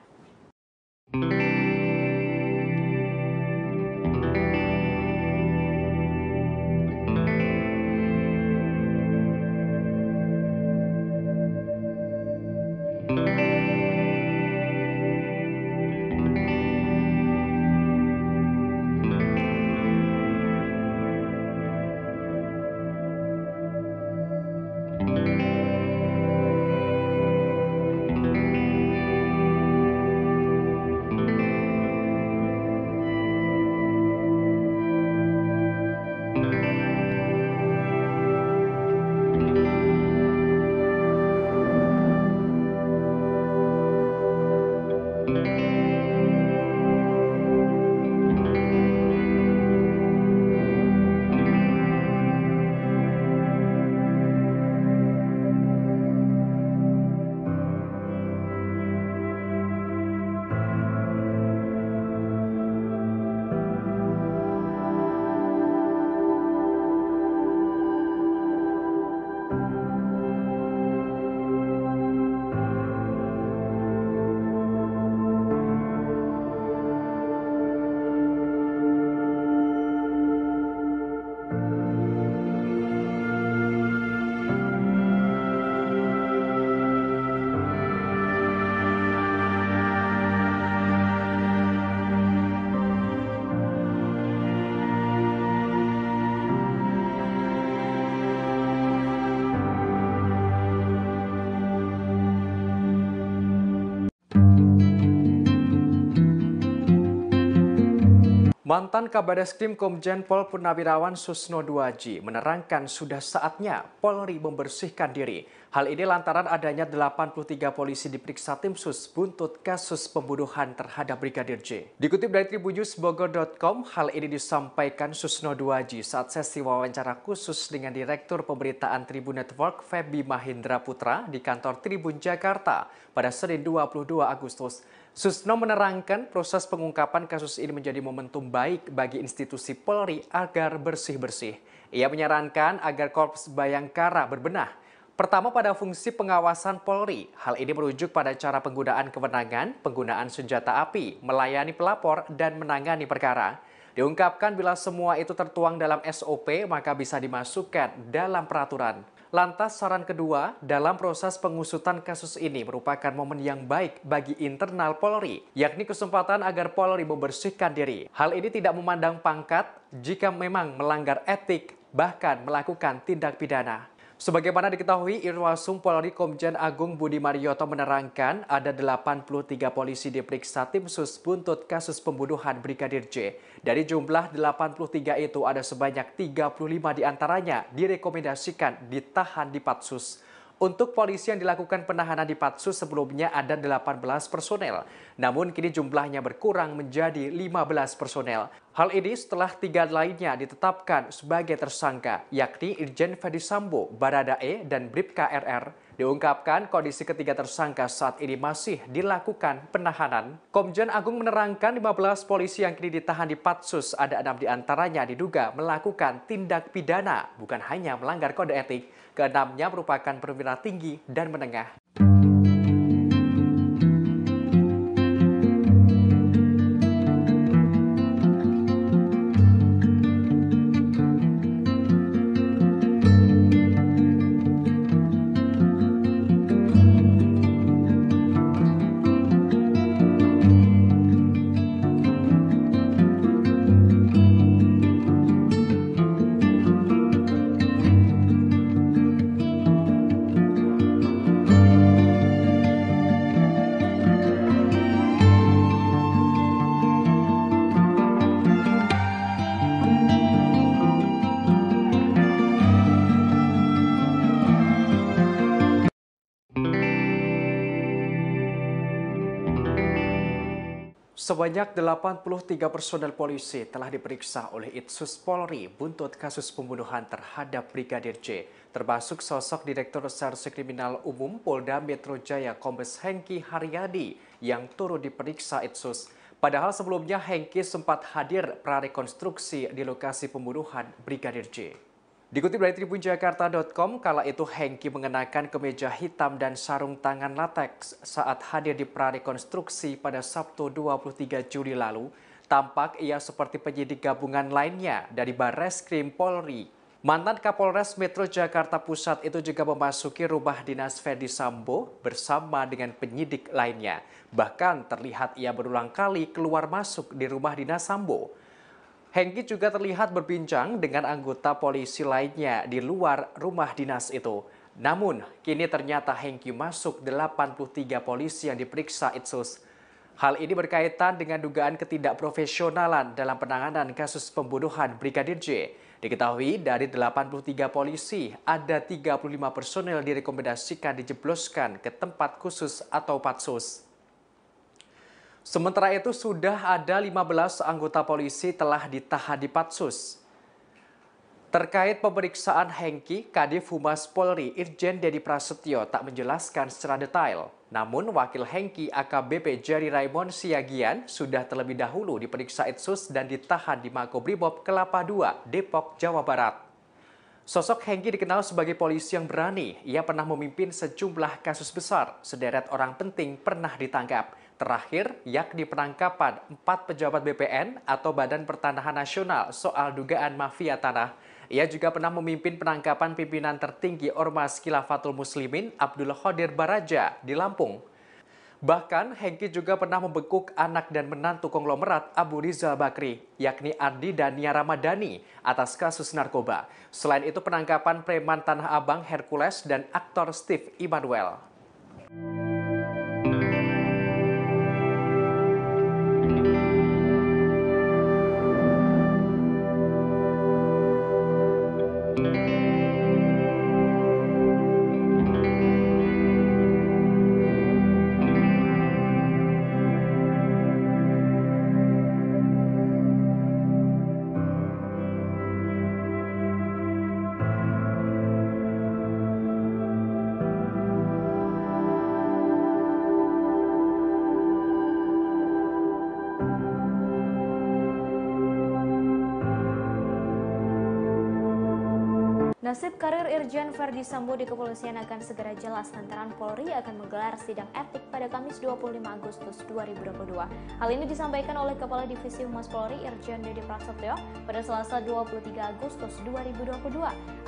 Mantan Kabareskrim Komjen Pol Purnawirawan Susno Duaji menerangkan sudah saatnya Polri membersihkan diri. Hal ini lantaran adanya 83 polisi diperiksa tim sus buntut kasus pembunuhan terhadap Brigadir J. Dikutip dari tribunnews.bogor.com, hal ini disampaikan Susno Duaji saat sesi wawancara khusus dengan Direktur Pemberitaan Tribun Network Feby Mahindra Putra di kantor Tribun Jakarta pada Senin 22 Agustus. Susno menerangkan proses pengungkapan kasus ini menjadi momentum baik bagi institusi Polri agar bersih-bersih. Ia menyarankan agar Korps Bayangkara berbenah. Pertama pada fungsi pengawasan Polri. Hal ini merujuk pada cara penggunaan kewenangan, penggunaan senjata api, melayani pelapor, dan menangani perkara. Diungkapkan bila semua itu tertuang dalam SOP maka bisa dimasukkan dalam peraturan. Lantas saran kedua, dalam proses pengusutan kasus ini merupakan momen yang baik bagi internal Polri, yakni kesempatan agar Polri membersihkan diri. Hal ini tidak memandang pangkat jika memang melanggar etik, bahkan melakukan tindak pidana. Sebagaimana diketahui, Irwasum Polri Komjen Agung Budi Marioto menerangkan ada 83 polisi diperiksa tim sus buntut kasus pembunuhan Brigadir J. Dari jumlah 83 itu ada sebanyak 35 diantaranya direkomendasikan ditahan di Patsus. Untuk polisi yang dilakukan penahanan di Patsus sebelumnya ada 18 personel, namun kini jumlahnya berkurang menjadi 15 personel. Hal ini setelah 3 lainnya ditetapkan sebagai tersangka, yakni Irjen Ferdi Sambo, Baradae, dan Bribka RR. Diungkapkan kondisi ketiga tersangka saat ini masih dilakukan penahanan. Komjen Agung menerangkan 15 polisi yang kini ditahan di Patsus, ada 6 diantaranya diduga melakukan tindak pidana, bukan hanya melanggar kode etik. Keenamnya merupakan perwira tinggi dan menengah. Sebanyak 83 personel polisi telah diperiksa oleh Itsus Polri buntut kasus pembunuhan terhadap Brigadir J, termasuk sosok Direktur Reserse Kriminal Umum Polda Metro Jaya Kombes Hengki Haryadi yang turut diperiksa Itsus. Padahal sebelumnya Hengki sempat hadir prarekonstruksi di lokasi pembunuhan Brigadir J. Dikutip dari tribunjakarta.com, kala itu Hengki mengenakan kemeja hitam dan sarung tangan latex saat hadir di prarekonstruksi pada Sabtu 23 Juli lalu. Tampak ia seperti penyidik gabungan lainnya dari Barreskrim Polri. Mantan Kapolres Metro Jakarta Pusat itu juga memasuki rumah dinas Ferdi Sambo bersama dengan penyidik lainnya. Bahkan terlihat ia berulang kali keluar masuk di rumah dinas Sambo. Hengki juga terlihat berbincang dengan anggota polisi lainnya di luar rumah dinas itu. Namun, kini ternyata Hengki masuk 83 polisi yang diperiksa Itsus. Hal ini berkaitan dengan dugaan ketidakprofesionalan dalam penanganan kasus pembunuhan Brigadir J. Diketahui dari 83 polisi, ada 35 personel direkomendasikan dijebloskan ke tempat khusus atau patsus. Sementara itu sudah ada 15 anggota polisi telah ditahan di Patsus. Terkait pemeriksaan Hengki, Kadif Humas Polri Irjen Dedi Prasetyo tak menjelaskan secara detail. Namun wakil Hengki AKBP Jerry Raymond Siagian sudah terlebih dahulu diperiksa Itsus dan ditahan di Makobrimob Kelapa II, Depok, Jawa Barat. Sosok Hengki dikenal sebagai polisi yang berani. Ia pernah memimpin sejumlah kasus besar. Sederet orang penting pernah ditangkap. Terakhir, yakni penangkapan 4 pejabat BPN atau Badan Pertanahan Nasional soal dugaan mafia tanah. Ia juga pernah memimpin penangkapan pimpinan tertinggi Ormas Khilafatul Muslimin Abdul Qadir Baraja di Lampung. Bahkan, Hengki juga pernah membekuk anak dan menantu konglomerat Abu Rizal Bakri, yakni Ardi dan Nia Ramadhani, atas kasus narkoba. Selain itu, penangkapan preman Tanah Abang Hercules dan aktor Steve Immanuel. Nasib karir Irjen Ferdi Sambo di kepolisian akan segera jelas lantaran Polri akan menggelar sidang etik pada Kamis 25 Agustus 2022. Hal ini disampaikan oleh Kepala Divisi Humas Polri Irjen Dedi Prasetyo pada Selasa 23 Agustus 2022.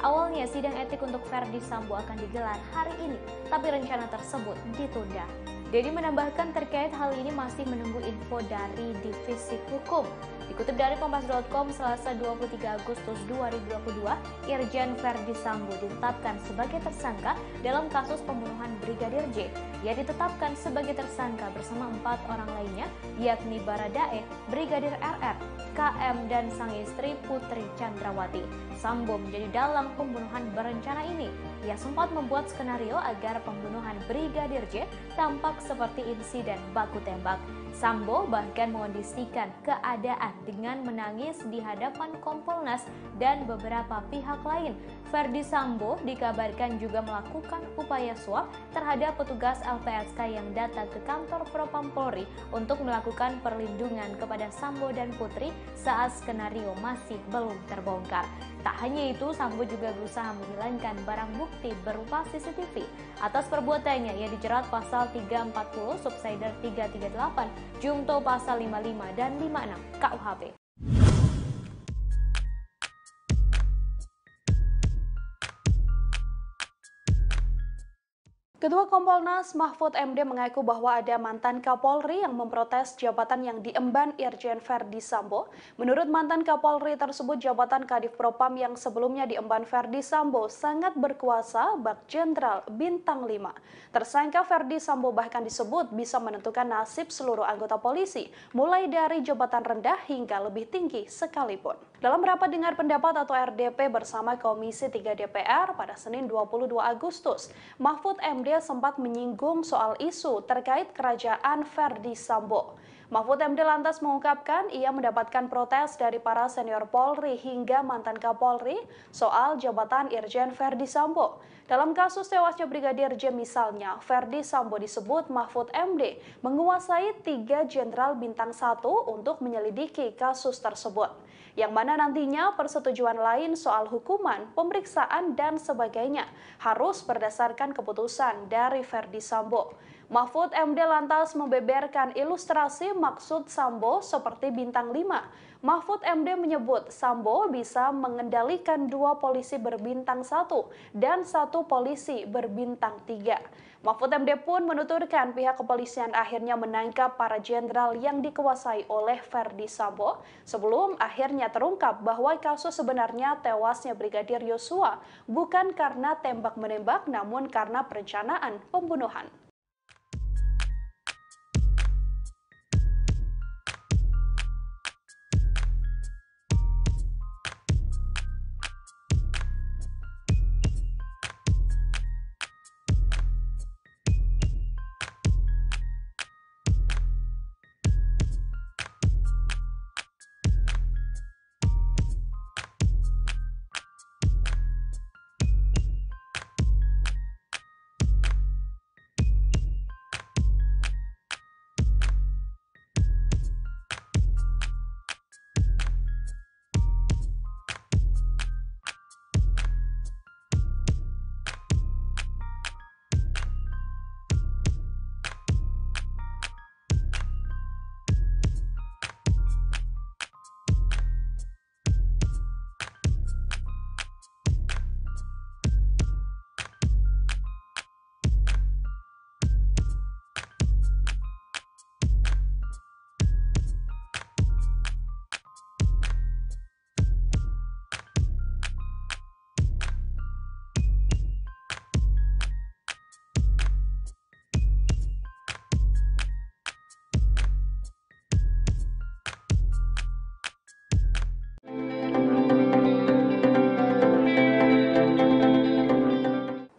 Awalnya sidang etik untuk Ferdi Sambo akan digelar hari ini, tapi rencana tersebut ditunda. Dedi menambahkan terkait hal ini masih menunggu info dari Divisi Hukum. Dikutip dari Kompas.com, Selasa 23 Agustus 2022, Irjen Ferdi Sambo ditetapkan sebagai tersangka dalam kasus pembunuhan Brigadir J. Ia ditetapkan sebagai tersangka bersama 4 orang lainnya, yakni Baradae, Brigadir RR, KM, dan sang istri Putri Chandrawati. Sambo menjadi dalang pembunuhan berencana ini. Ia sempat membuat skenario agar pembunuhan Brigadir J tampak seperti insiden baku tembak. Sambo bahkan mengondisikan keadaan dengan menangis di hadapan Kompolnas dan beberapa pihak lain. Ferdi Sambo dikabarkan juga melakukan upaya suap terhadap petugas LPSK yang datang ke kantor Propam Polri untuk melakukan perlindungan kepada Sambo dan Putri saat skenario masih belum terbongkar. Tak hanya itu, Sambo juga berusaha menghilangkan barang bukti berupa CCTV. Atas perbuatannya, ia dijerat pasal 340, subsider 338, Jungto pasal 55 dan 56 KUHP. Ketua Kompolnas Mahfud MD mengaku bahwa ada mantan Kapolri yang memprotes jabatan yang diemban Irjen Ferdi Sambo. Menurut mantan Kapolri tersebut, jabatan Kadif Propam yang sebelumnya diemban Ferdi Sambo sangat berkuasa bak Jenderal Bintang 5. Tersangka Ferdi Sambo bahkan disebut bisa menentukan nasib seluruh anggota polisi, mulai dari jabatan rendah hingga lebih tinggi sekalipun. Dalam rapat dengar pendapat atau RDP bersama Komisi 3 DPR pada Senin 22 Agustus, Mahfud MD sempat menyinggung soal isu terkait kerajaan Ferdi Sambo. Mahfud MD lantas mengungkapkan ia mendapatkan protes dari para senior Polri hingga mantan Kapolri soal jabatan Irjen Verdi Sambo. Dalam kasus tewasnya Brigadir J misalnya, Verdi Sambo disebut Mahfud MD menguasai 3 jenderal bintang 1 untuk menyelidiki kasus tersebut. Yang mana nantinya persetujuan lain soal hukuman, pemeriksaan, dan sebagainya harus berdasarkan keputusan dari Verdi Sambo. Mahfud MD lantas membeberkan ilustrasi maksud Sambo seperti bintang 5. Mahfud MD menyebut Sambo bisa mengendalikan 2 polisi berbintang 1 dan 1 polisi berbintang 3. Mahfud MD pun menuturkan pihak kepolisian akhirnya menangkap para jenderal yang dikuasai oleh Verdi Sambo sebelum akhirnya terungkap bahwa kasus sebenarnya tewasnya Brigadir Yosua bukan karena tembak-menembak namun karena perencanaan pembunuhan.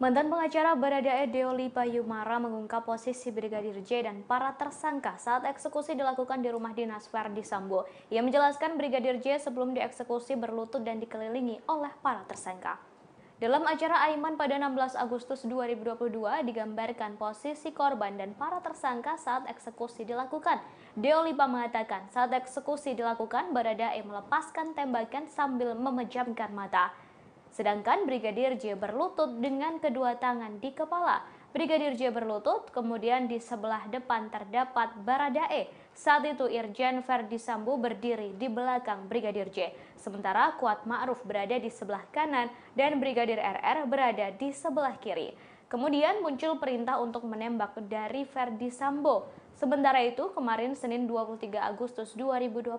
Mantan pengacara Baradae Deoli Payumara mengungkap posisi Brigadir J dan para tersangka saat eksekusi dilakukan di rumah dinas Verdi Sambo. Ia menjelaskan Brigadir J sebelum dieksekusi berlutut dan dikelilingi oleh para tersangka. Dalam acara Aiman pada 16 Agustus 2022 digambarkan posisi korban dan para tersangka saat eksekusi dilakukan. Deolipa mengatakan saat eksekusi dilakukan Baradae melepaskan tembakan sambil memejamkan mata. Sedangkan Brigadir J berlutut dengan kedua tangan di kepala. Brigadir J berlutut, kemudian di sebelah depan terdapat Baradae. Saat itu Irjen Verdi Sambo berdiri di belakang Brigadir J. Sementara Kuat Ma'ruf berada di sebelah kanan dan Brigadir RR berada di sebelah kiri. Kemudian muncul perintah untuk menembak dari Verdi Sambo. Sementara itu, kemarin Senin 23 Agustus 2022,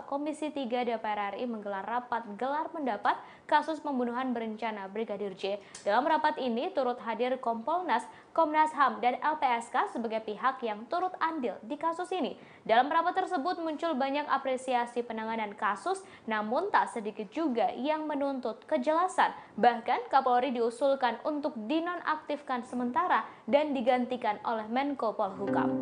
Komisi 3 DPR RI menggelar rapat gelar pendapat kasus pembunuhan berencana Brigadir J. Dalam rapat ini turut hadir Kompolnas, Komnas HAM, dan LPSK sebagai pihak yang turut andil di kasus ini. Dalam rapat tersebut muncul banyak apresiasi penanganan kasus, namun tak sedikit juga yang menuntut kejelasan. Bahkan Kapolri diusulkan untuk dinonaktifkan sementara dan digantikan oleh Menko Polhukam.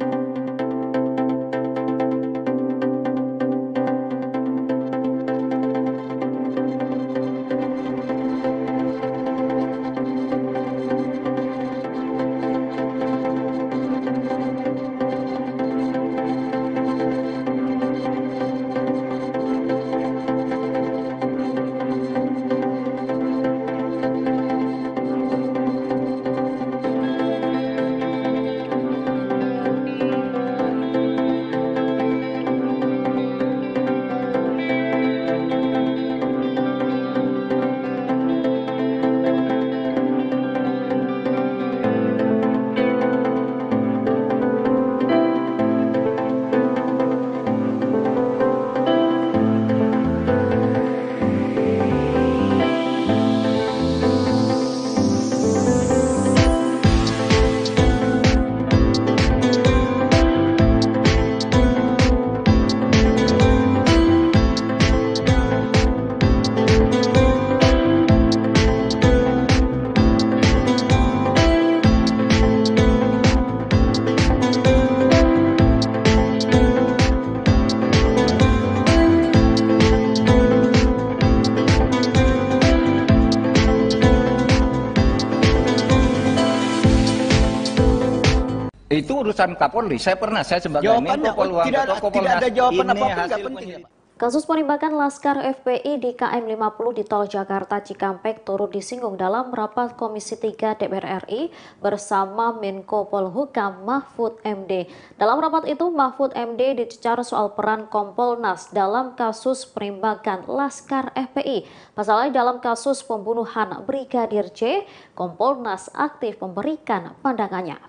Itu urusan Kapolri. Saya sebagai Jawabannya, Menko Polhukam tidak ada jawaban ini apapun, nggak hasil penting. penyelidikan. Kasus penembakan Laskar FPI di KM 50 di Tol Jakarta Cikampek turut disinggung dalam rapat Komisi 3 DPR RI bersama Menko Polhukam Mahfud MD. Dalam rapat itu, Mahfud MD dicecar soal peran Kompolnas dalam kasus penembakan Laskar FPI. Pasalnya dalam kasus pembunuhan Brigadir J, Kompolnas aktif memberikan pandangannya.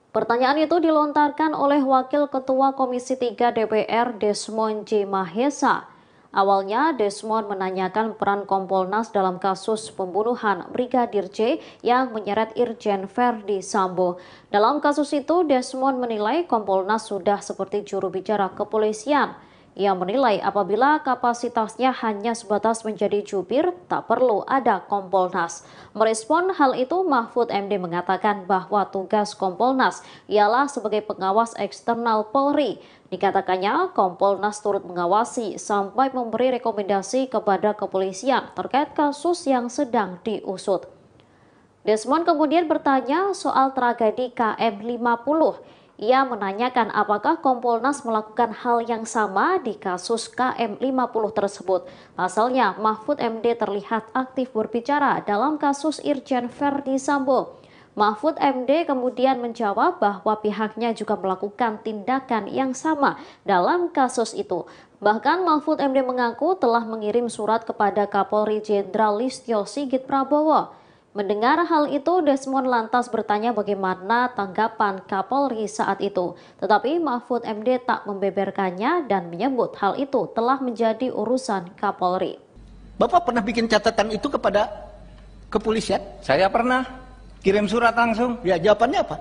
Pertanyaan itu dilontarkan oleh Wakil Ketua Komisi 3 DPR Desmond J. Mahesa. Awalnya Desmond menanyakan peran Kompolnas dalam kasus pembunuhan Brigadir J yang menyeret Irjen Verdi Sambo. Dalam kasus itu, Desmond menilai Kompolnas sudah seperti juru bicara kepolisian. Ia menilai apabila kapasitasnya hanya sebatas menjadi jubir, tak perlu ada Kompolnas. Merespon hal itu, Mahfud MD mengatakan bahwa tugas Kompolnas ialah sebagai pengawas eksternal Polri. Dikatakannya, Kompolnas turut mengawasi sampai memberi rekomendasi kepada kepolisian terkait kasus yang sedang diusut. Desmond kemudian bertanya soal tragedi KM 50. Ia menanyakan apakah Kompolnas melakukan hal yang sama di kasus KM 50 tersebut. Pasalnya, Mahfud MD terlihat aktif berbicara dalam kasus Irjen Verdi Sambo. Mahfud MD kemudian menjawab bahwa pihaknya juga melakukan tindakan yang sama dalam kasus itu. Bahkan Mahfud MD mengaku telah mengirim surat kepada Kapolri Jenderal Listio Sigit Prabowo. Mendengar hal itu, Desmond lantas bertanya bagaimana tanggapan Kapolri saat itu. Tetapi Mahfud MD tak membeberkannya dan menyebut hal itu telah menjadi urusan Kapolri. Bapak pernah bikin catatan itu kepada kepolisian? Saya pernah kirim surat langsung. Ya, jawabannya apa?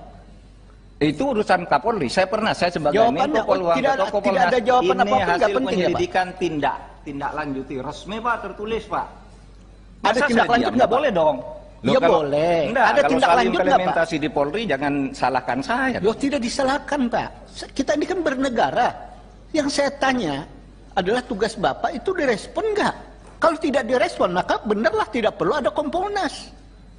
Itu urusan Kapolri. Saya sebagai Jawabannya, Menko Polhukam tidak ada jawaban ini apapun, nggak hasil penting ya, Pak? penyelidikan tindak lanjuti resmi, Pak, tertulis, Pak. Ada Masa tindak saya lanjut diam? nggak, Pak? Boleh dong. Ya boleh. Enggak, Ada kalau tindak soal lanjut nggak, Pak? implementasi di Polri jangan salahkan saya. Loh, tidak disalahkan, Pak. Kita ini kan bernegara. Yang saya tanya adalah tugas Bapak itu direspon nggak? Kalau tidak direspon, maka benarlah tidak perlu ada Kompolnas.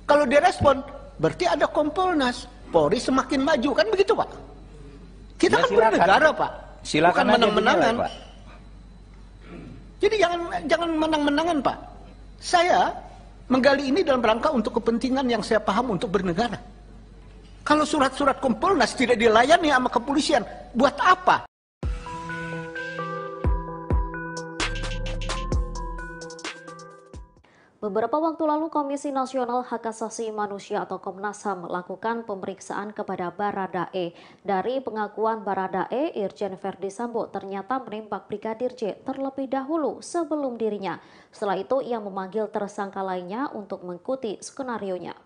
Kalau direspon, berarti ada Kompolnas. Polri semakin maju, kan begitu, Pak? Kita Ya, kan silakan. bernegara, Pak. Silakan bukan aja menang-menangan. dinilai, Pak. Jadi jangan menang-menangan, Pak. Saya menggali ini dalam rangka untuk kepentingan yang saya paham untuk bernegara. Kalau surat-surat Kompolnas tidak dilayani sama kepolisian, buat apa? Beberapa waktu lalu Komisi Nasional Hak Asasi Manusia atau Komnas HAM melakukan pemeriksaan kepada Baradae. Dari pengakuan Baradae, Irjen Verdi Sambo ternyata menembak Brigadir J terlebih dahulu sebelum dirinya. Setelah itu ia memanggil tersangka lainnya untuk mengikuti skenarionya.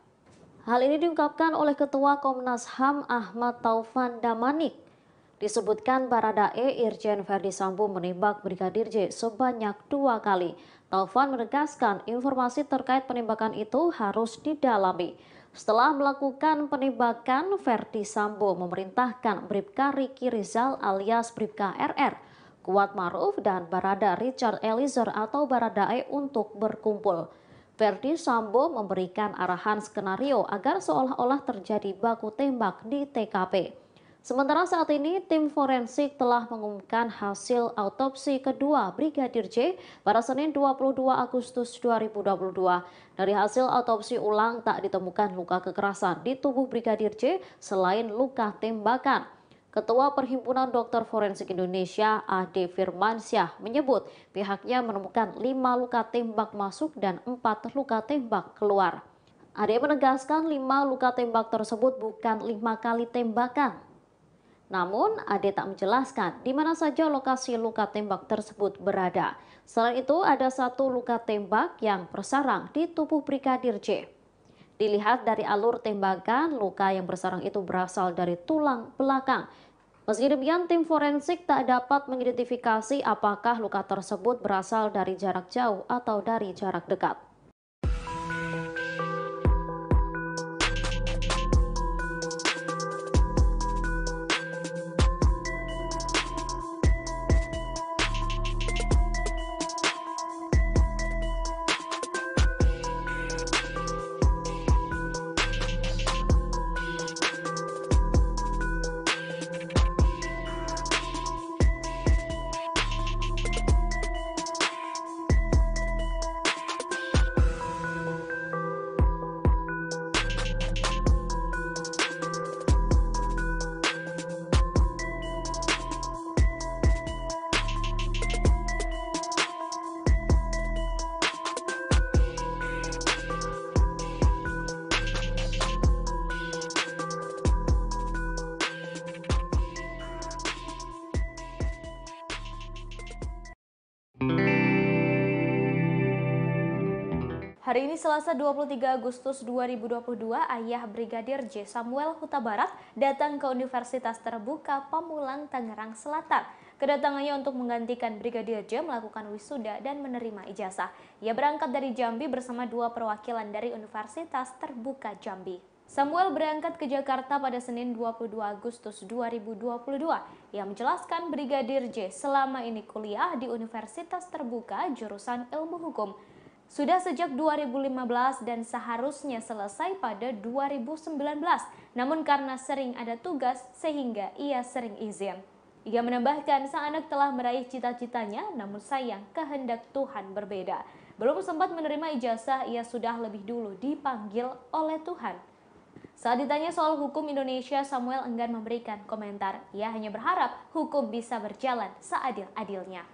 Hal ini diungkapkan oleh Ketua Komnas HAM Ahmad Taufan Damanik. Disebutkan Baradae, Irjen Verdi Sambo menembak Brigadir J sebanyak 2 kali. Taufan menegaskan informasi terkait penembakan itu harus didalami. Setelah melakukan penembakan, Verdi Sambo memerintahkan Bribka Riki Rizal alias Bribka RR, Kuat Maruf dan Barada Richard Eliezer atau Baradae untuk berkumpul. Verdi Sambo memberikan arahan skenario agar seolah-olah terjadi baku tembak di TKP. Sementara saat ini, tim forensik telah mengumumkan hasil autopsi kedua Brigadir J pada Senin 22 Agustus 2022. Dari hasil autopsi ulang tak ditemukan luka kekerasan di tubuh Brigadir J selain luka tembakan. Ketua Perhimpunan Dokter Forensik Indonesia, Ade Firmansyah, menyebut pihaknya menemukan 5 luka tembak masuk dan 4 luka tembak keluar. Ade menegaskan 5 luka tembak tersebut bukan 5 kali tembakan. Namun, Ade tak menjelaskan di mana saja lokasi luka tembak tersebut berada. Selain itu, ada 1 luka tembak yang bersarang di tubuh Brigadir J. Dilihat dari alur tembakan, luka yang bersarang itu berasal dari tulang belakang. Meski demikian, tim forensik tak dapat mengidentifikasi apakah luka tersebut berasal dari jarak jauh atau dari jarak dekat. Hari ini Selasa 23 Agustus 2022, ayah Brigadir J. Samuel Huta Barat datang ke Universitas Terbuka Pamulang, Tangerang Selatan. Kedatangannya untuk menggantikan Brigadir J melakukan wisuda dan menerima ijazah. Ia berangkat dari Jambi bersama 2 perwakilan dari Universitas Terbuka Jambi. Samuel berangkat ke Jakarta pada Senin 22 Agustus 2022. Ia menjelaskan Brigadir J selama ini kuliah di Universitas Terbuka jurusan Ilmu Hukum. Sudah sejak 2015 dan seharusnya selesai pada 2019. Namun karena sering ada tugas sehingga ia sering izin. Ia menambahkan sang anak telah meraih cita-citanya, namun sayang kehendak Tuhan berbeda. Belum sempat menerima ijazah, ia sudah lebih dulu dipanggil oleh Tuhan. Saat ditanya soal hukum Indonesia, Samuel enggan memberikan komentar. Ia hanya berharap hukum bisa berjalan seadil-adilnya.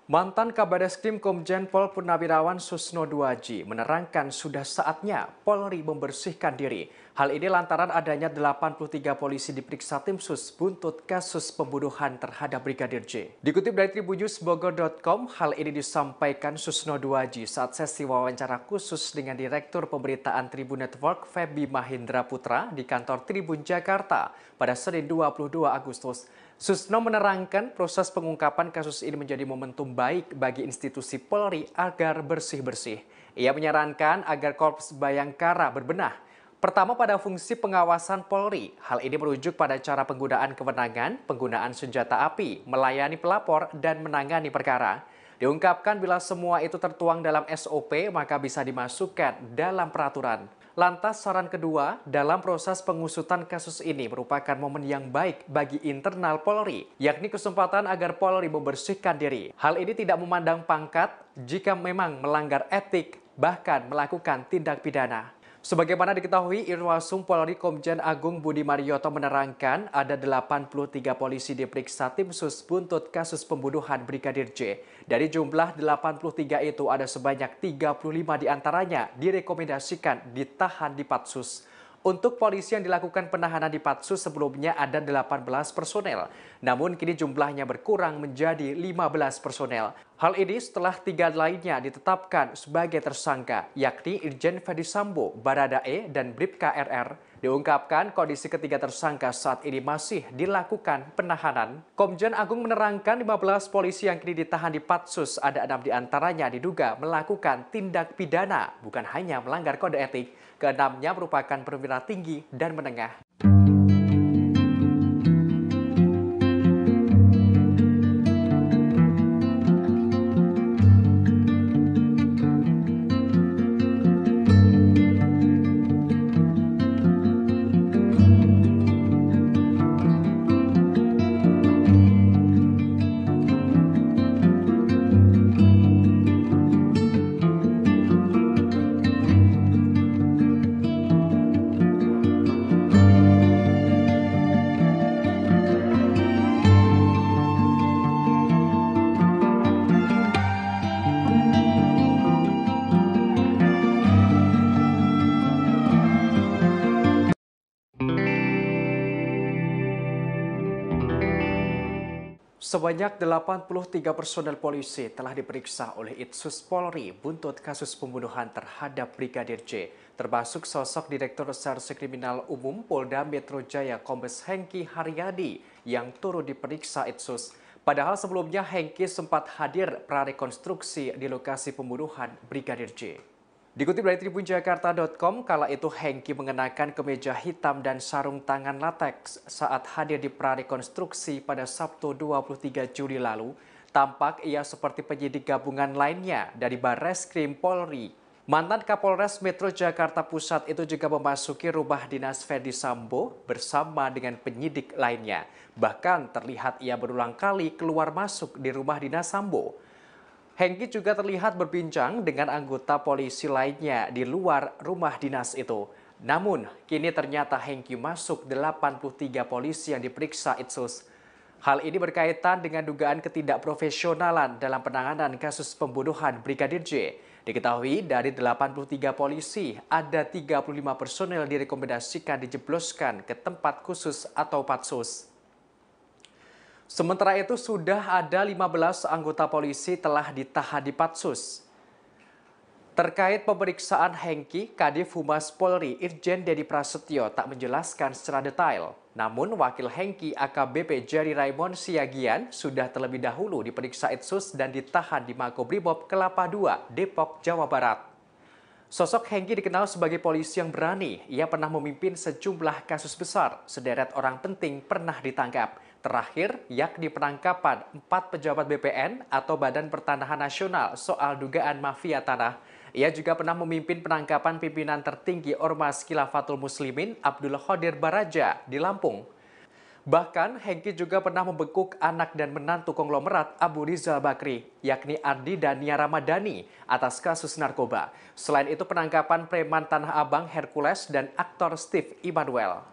Mantan Kabareskrim Komjen Pol Purnawirawan Susno Duaji menerangkan sudah saatnya Polri membersihkan diri. Hal ini lantaran adanya 83 polisi diperiksa tim sus buntut kasus pembunuhan terhadap Brigadir J. Dikutip dari tribunnews.bogor.com, hal ini disampaikan Susno Duaji saat sesi wawancara khusus dengan Direktur Pemberitaan Tribun Network Feby Mahindra Putra di kantor Tribun Jakarta pada Senin 22 Agustus. Susno menerangkan proses pengungkapan kasus ini menjadi momentum baik bagi institusi Polri agar bersih-bersih. Ia menyarankan agar Korps Bayangkara berbenah. Pertama pada fungsi pengawasan Polri. Hal ini merujuk pada cara penggunaan kewenangan, penggunaan senjata api, melayani pelapor, dan menangani perkara. Diungkapkan bila semua itu tertuang dalam SOP maka bisa dimasukkan dalam peraturan. Lantas saran kedua, dalam proses pengusutan kasus ini merupakan momen yang baik bagi internal Polri, yakni kesempatan agar Polri membersihkan diri. Hal ini tidak memandang pangkat jika memang melanggar etik, bahkan melakukan tindak pidana. Sebagaimana diketahui, Irwasum Polri Komjen Agung Budi Marioto menerangkan ada 83 polisi diperiksa tim sus buntut kasus pembunuhan Brigadir J. Dari jumlah 83 itu ada sebanyak 35 diantaranya direkomendasikan ditahan di Patsus. Untuk polisi yang dilakukan penahanan di Patsus sebelumnya ada 18 personel, namun kini jumlahnya berkurang menjadi 15 personel. Hal ini setelah 3 lainnya ditetapkan sebagai tersangka, yakni Irjen Ferdi Sambo, Baradae, dan Bribka RR. Diungkapkan kondisi ketiga tersangka saat ini masih dilakukan penahanan. Komjen Agung menerangkan 15 polisi yang kini ditahan di Patsus, ada 6 diantaranya diduga melakukan tindak pidana, bukan hanya melanggar kode etik. Keenamnya merupakan perwira tinggi dan menengah. Sebanyak 83 personel polisi telah diperiksa oleh Itsus Polri buntut kasus pembunuhan terhadap Brigadir J, termasuk sosok Direktur Reserse Kriminal Umum Polda Metro Jaya Kombes Hengki Haryadi yang turut diperiksa Itsus. Padahal sebelumnya Hengki sempat hadir prarekonstruksi di lokasi pembunuhan Brigadir J. Dikutip dari tribunjakarta.com, kala itu Hengki mengenakan kemeja hitam dan sarung tangan latex saat hadir di prarekonstruksi pada Sabtu 23 Juli lalu. Tampak ia seperti penyidik gabungan lainnya dari Barreskrim Polri. Mantan Kapolres Metro Jakarta Pusat itu juga memasuki rumah dinas Ferdi Sambo bersama dengan penyidik lainnya. Bahkan terlihat ia berulang kali keluar masuk di rumah dinas Sambo. Hengki juga terlihat berbincang dengan anggota polisi lainnya di luar rumah dinas itu. Namun, kini ternyata Hengki masuk 83 polisi yang diperiksa Itsus. Hal ini berkaitan dengan dugaan ketidakprofesionalan dalam penanganan kasus pembunuhan Brigadir J. Diketahui dari 83 polisi, ada 35 personel direkomendasikan dijebloskan ke tempat khusus atau patsus. Sementara itu sudah ada 15 anggota polisi telah ditahan di Patsus. Terkait pemeriksaan Hengki, Kadif Humas Polri Irjen Dedi Prasetyo tak menjelaskan secara detail. Namun wakil Hengki AKBP Jerry Raymond Siagian sudah terlebih dahulu diperiksa Itsus dan ditahan di Makobrimob Kelapa II, Depok, Jawa Barat. Sosok Hengki dikenal sebagai polisi yang berani. Ia pernah memimpin sejumlah kasus besar. Sederet orang penting pernah ditangkap. Terakhir, yakni penangkapan 4 pejabat BPN atau Badan Pertanahan Nasional soal dugaan mafia tanah. Ia juga pernah memimpin penangkapan pimpinan tertinggi Ormas Khilafatul Muslimin Abdul Qadir Baraja di Lampung. Bahkan, Hengki juga pernah membekuk anak dan menantu konglomerat Abu Rizal Bakri, yakni Ardi dan Nia Ramadhani, atas kasus narkoba. Selain itu, penangkapan preman Tanah Abang Hercules dan aktor Steve Immanuel.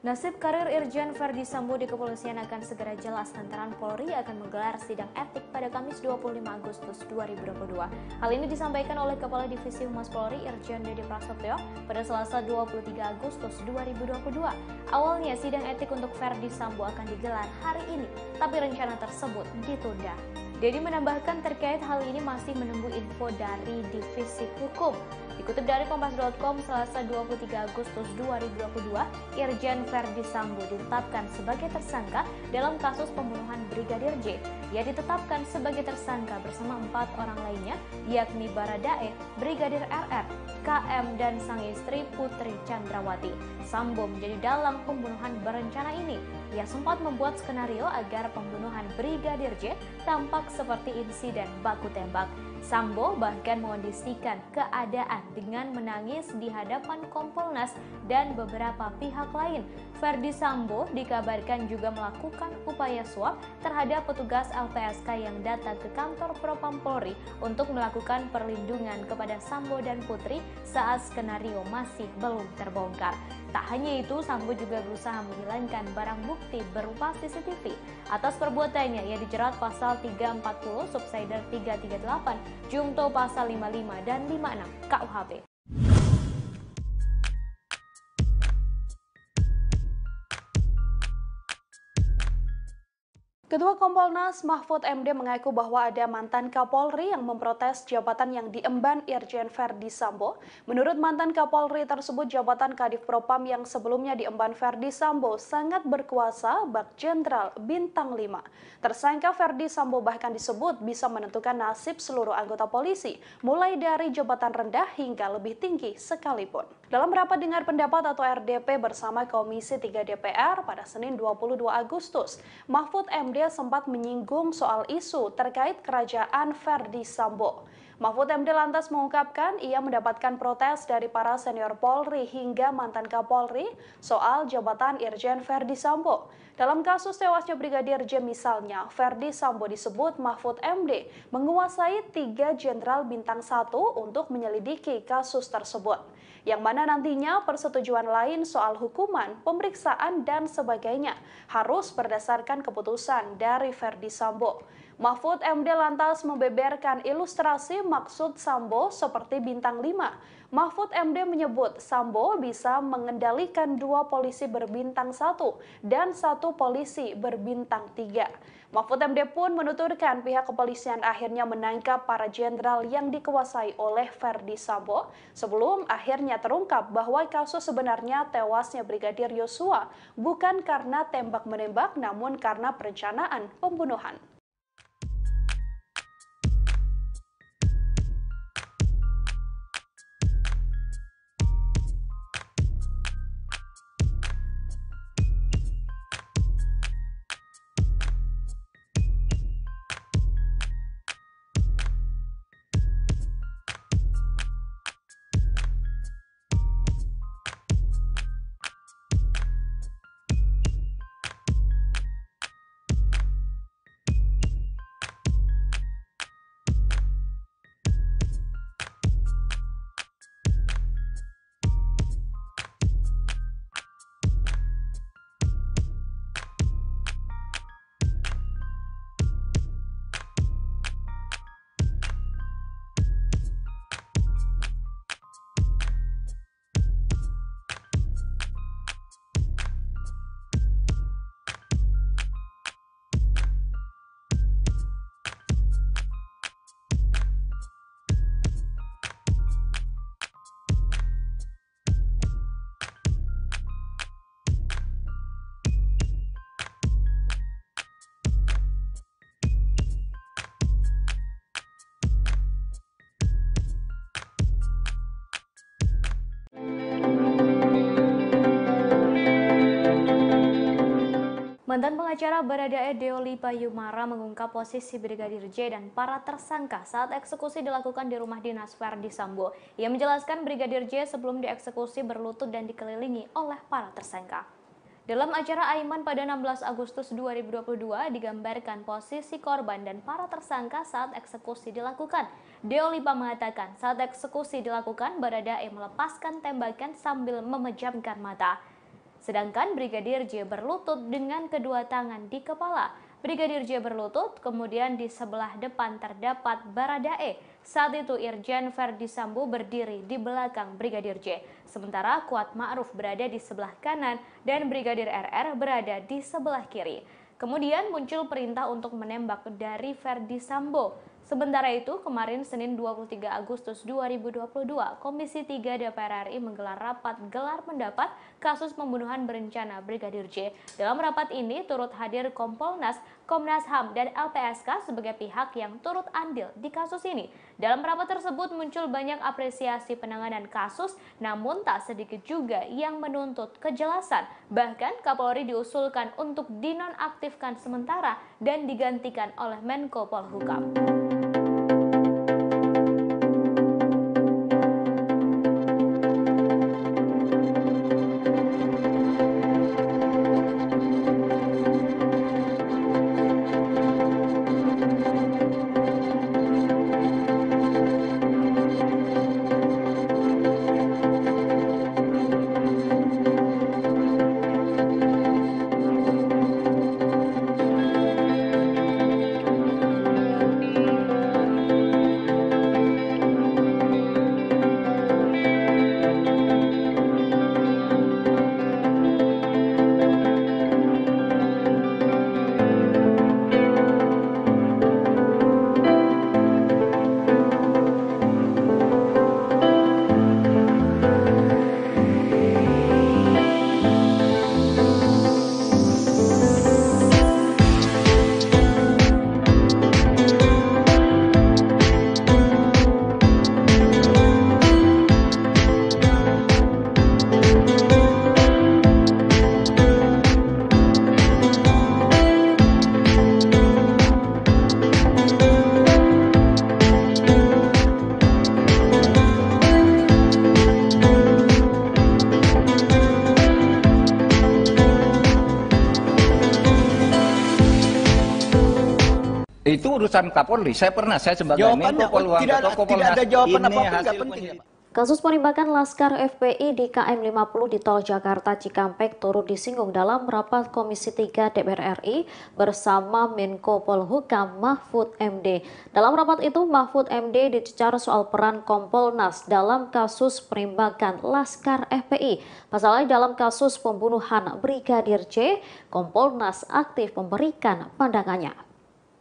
Nasib karir Irjen Ferdi Sambo di kepolisian akan segera jelas lantaran Polri akan menggelar sidang etik pada Kamis 25 Agustus 2022. Hal ini disampaikan oleh Kepala Divisi Humas Polri Irjen Dedi Prasetyo pada Selasa 23 Agustus 2022. Awalnya sidang etik untuk Ferdi Sambo akan digelar hari ini, tapi rencana tersebut ditunda. Dedi menambahkan terkait hal ini masih menunggu info dari Divisi Hukum. Dikutip dari Kompas.com, Selasa 23 Agustus 2022, Irjen Ferdi Sambo ditetapkan sebagai tersangka dalam kasus pembunuhan Brigadir J. Ia ditetapkan sebagai tersangka bersama 4 orang lainnya, yakni Baradae, Brigadir RR, KM, dan sang istri Putri Chandrawati. Sambo menjadi dalang pembunuhan berencana ini. Ia sempat membuat skenario agar pembunuhan Brigadir J tampak seperti insiden baku tembak. Sambo bahkan mengondisikan keadaan dengan menangis di hadapan Kompolnas dan beberapa pihak lain. Ferdi Sambo dikabarkan juga melakukan upaya suap terhadap petugas LPSK yang datang ke kantor Propam Polri untuk melakukan perlindungan kepada Sambo dan Putri saat skenario masih belum terbongkar. Tak hanya itu, Sambo juga berusaha menghilangkan barang bukti berupa CCTV. Atas perbuatannya, ia dijerat pasal 340, subsider 338, Jungto pasal 55 dan 56 KUHP. Ketua Kompolnas Mahfud MD mengaku bahwa ada mantan Kapolri yang memprotes jabatan yang diemban Irjen Ferdi Sambo. Menurut mantan Kapolri tersebut, jabatan Kadif Propam yang sebelumnya diemban Ferdi Sambo sangat berkuasa bak Jenderal Bintang 5. Tersangka Ferdi Sambo bahkan disebut bisa menentukan nasib seluruh anggota polisi, mulai dari jabatan rendah hingga lebih tinggi sekalipun. Dalam rapat dengar pendapat atau RDP bersama Komisi 3 DPR pada Senin 22 Agustus, Mahfud MD sempat menyinggung soal isu terkait kerajaan Ferdi Sambo. Mahfud MD lantas mengungkapkan ia mendapatkan protes dari para senior Polri hingga mantan Kapolri soal jabatan Irjen Verdi Sambo. Dalam kasus tewasnya Brigadir J misalnya, Verdi Sambo disebut Mahfud MD menguasai 3 jenderal bintang 1 untuk menyelidiki kasus tersebut. Yang mana nantinya persetujuan lain soal hukuman, pemeriksaan, dan sebagainya harus berdasarkan keputusan dari Verdi Sambo. Mahfud MD lantas membeberkan ilustrasi maksud Sambo seperti bintang 5. Mahfud MD menyebut Sambo bisa mengendalikan 2 polisi berbintang 1 dan 1 polisi berbintang 3. Mahfud MD pun menuturkan pihak kepolisian akhirnya menangkap para jenderal yang dikuasai oleh Verdi Sambo sebelum akhirnya terungkap bahwa kasus sebenarnya tewasnya Brigadir Yosua bukan karena tembak-menembak namun karena perencanaan pembunuhan. Mantan pengacara Baradae Deoli Payumara mengungkap posisi Brigadir J dan para tersangka saat eksekusi dilakukan di rumah dinas Verdi Sambo. Ia menjelaskan Brigadir J sebelum dieksekusi berlutut dan dikelilingi oleh para tersangka. Dalam acara Aiman pada 16 Agustus 2022 digambarkan posisi korban dan para tersangka saat eksekusi dilakukan. Deolipa mengatakan saat eksekusi dilakukan Baradae melepaskan tembakan sambil memejamkan mata. Sedangkan Brigadir J berlutut dengan kedua tangan di kepala. Brigadir J berlutut, kemudian di sebelah depan terdapat Baradae. Saat itu Irjen Verdi Sambo berdiri di belakang Brigadir J. Sementara Kuat Ma'ruf berada di sebelah kanan dan Brigadir RR berada di sebelah kiri. Kemudian muncul perintah untuk menembak dari Verdi Sambo. Sementara itu, kemarin Senin 23 Agustus 2022, Komisi 3 DPR RI menggelar rapat gelar pendapat kasus pembunuhan berencana Brigadir J. Dalam rapat ini turut hadir Kompolnas, Komnas HAM, dan LPSK sebagai pihak yang turut andil di kasus ini. Dalam rapat tersebut muncul banyak apresiasi penanganan kasus, namun tak sedikit juga yang menuntut kejelasan. Bahkan Kapolri diusulkan untuk dinonaktifkan sementara dan digantikan oleh Menko Polhukam. urusan Kapolri. Saya sebagai Jawabannya Menko Polhukam tidak ada jawaban ini apapun, hasil nggak penting. penyelidikan. Kasus penembakan Laskar FPI di KM 50 di Tol Jakarta Cikampek turut disinggung dalam rapat Komisi 3 DPR RI bersama Menko Polhukam Mahfud MD. Dalam rapat itu, Mahfud MD dicecar soal peran Kompolnas dalam kasus penembakan Laskar FPI. Pasalnya dalam kasus pembunuhan Brigadir J, Kompolnas aktif memberikan pandangannya.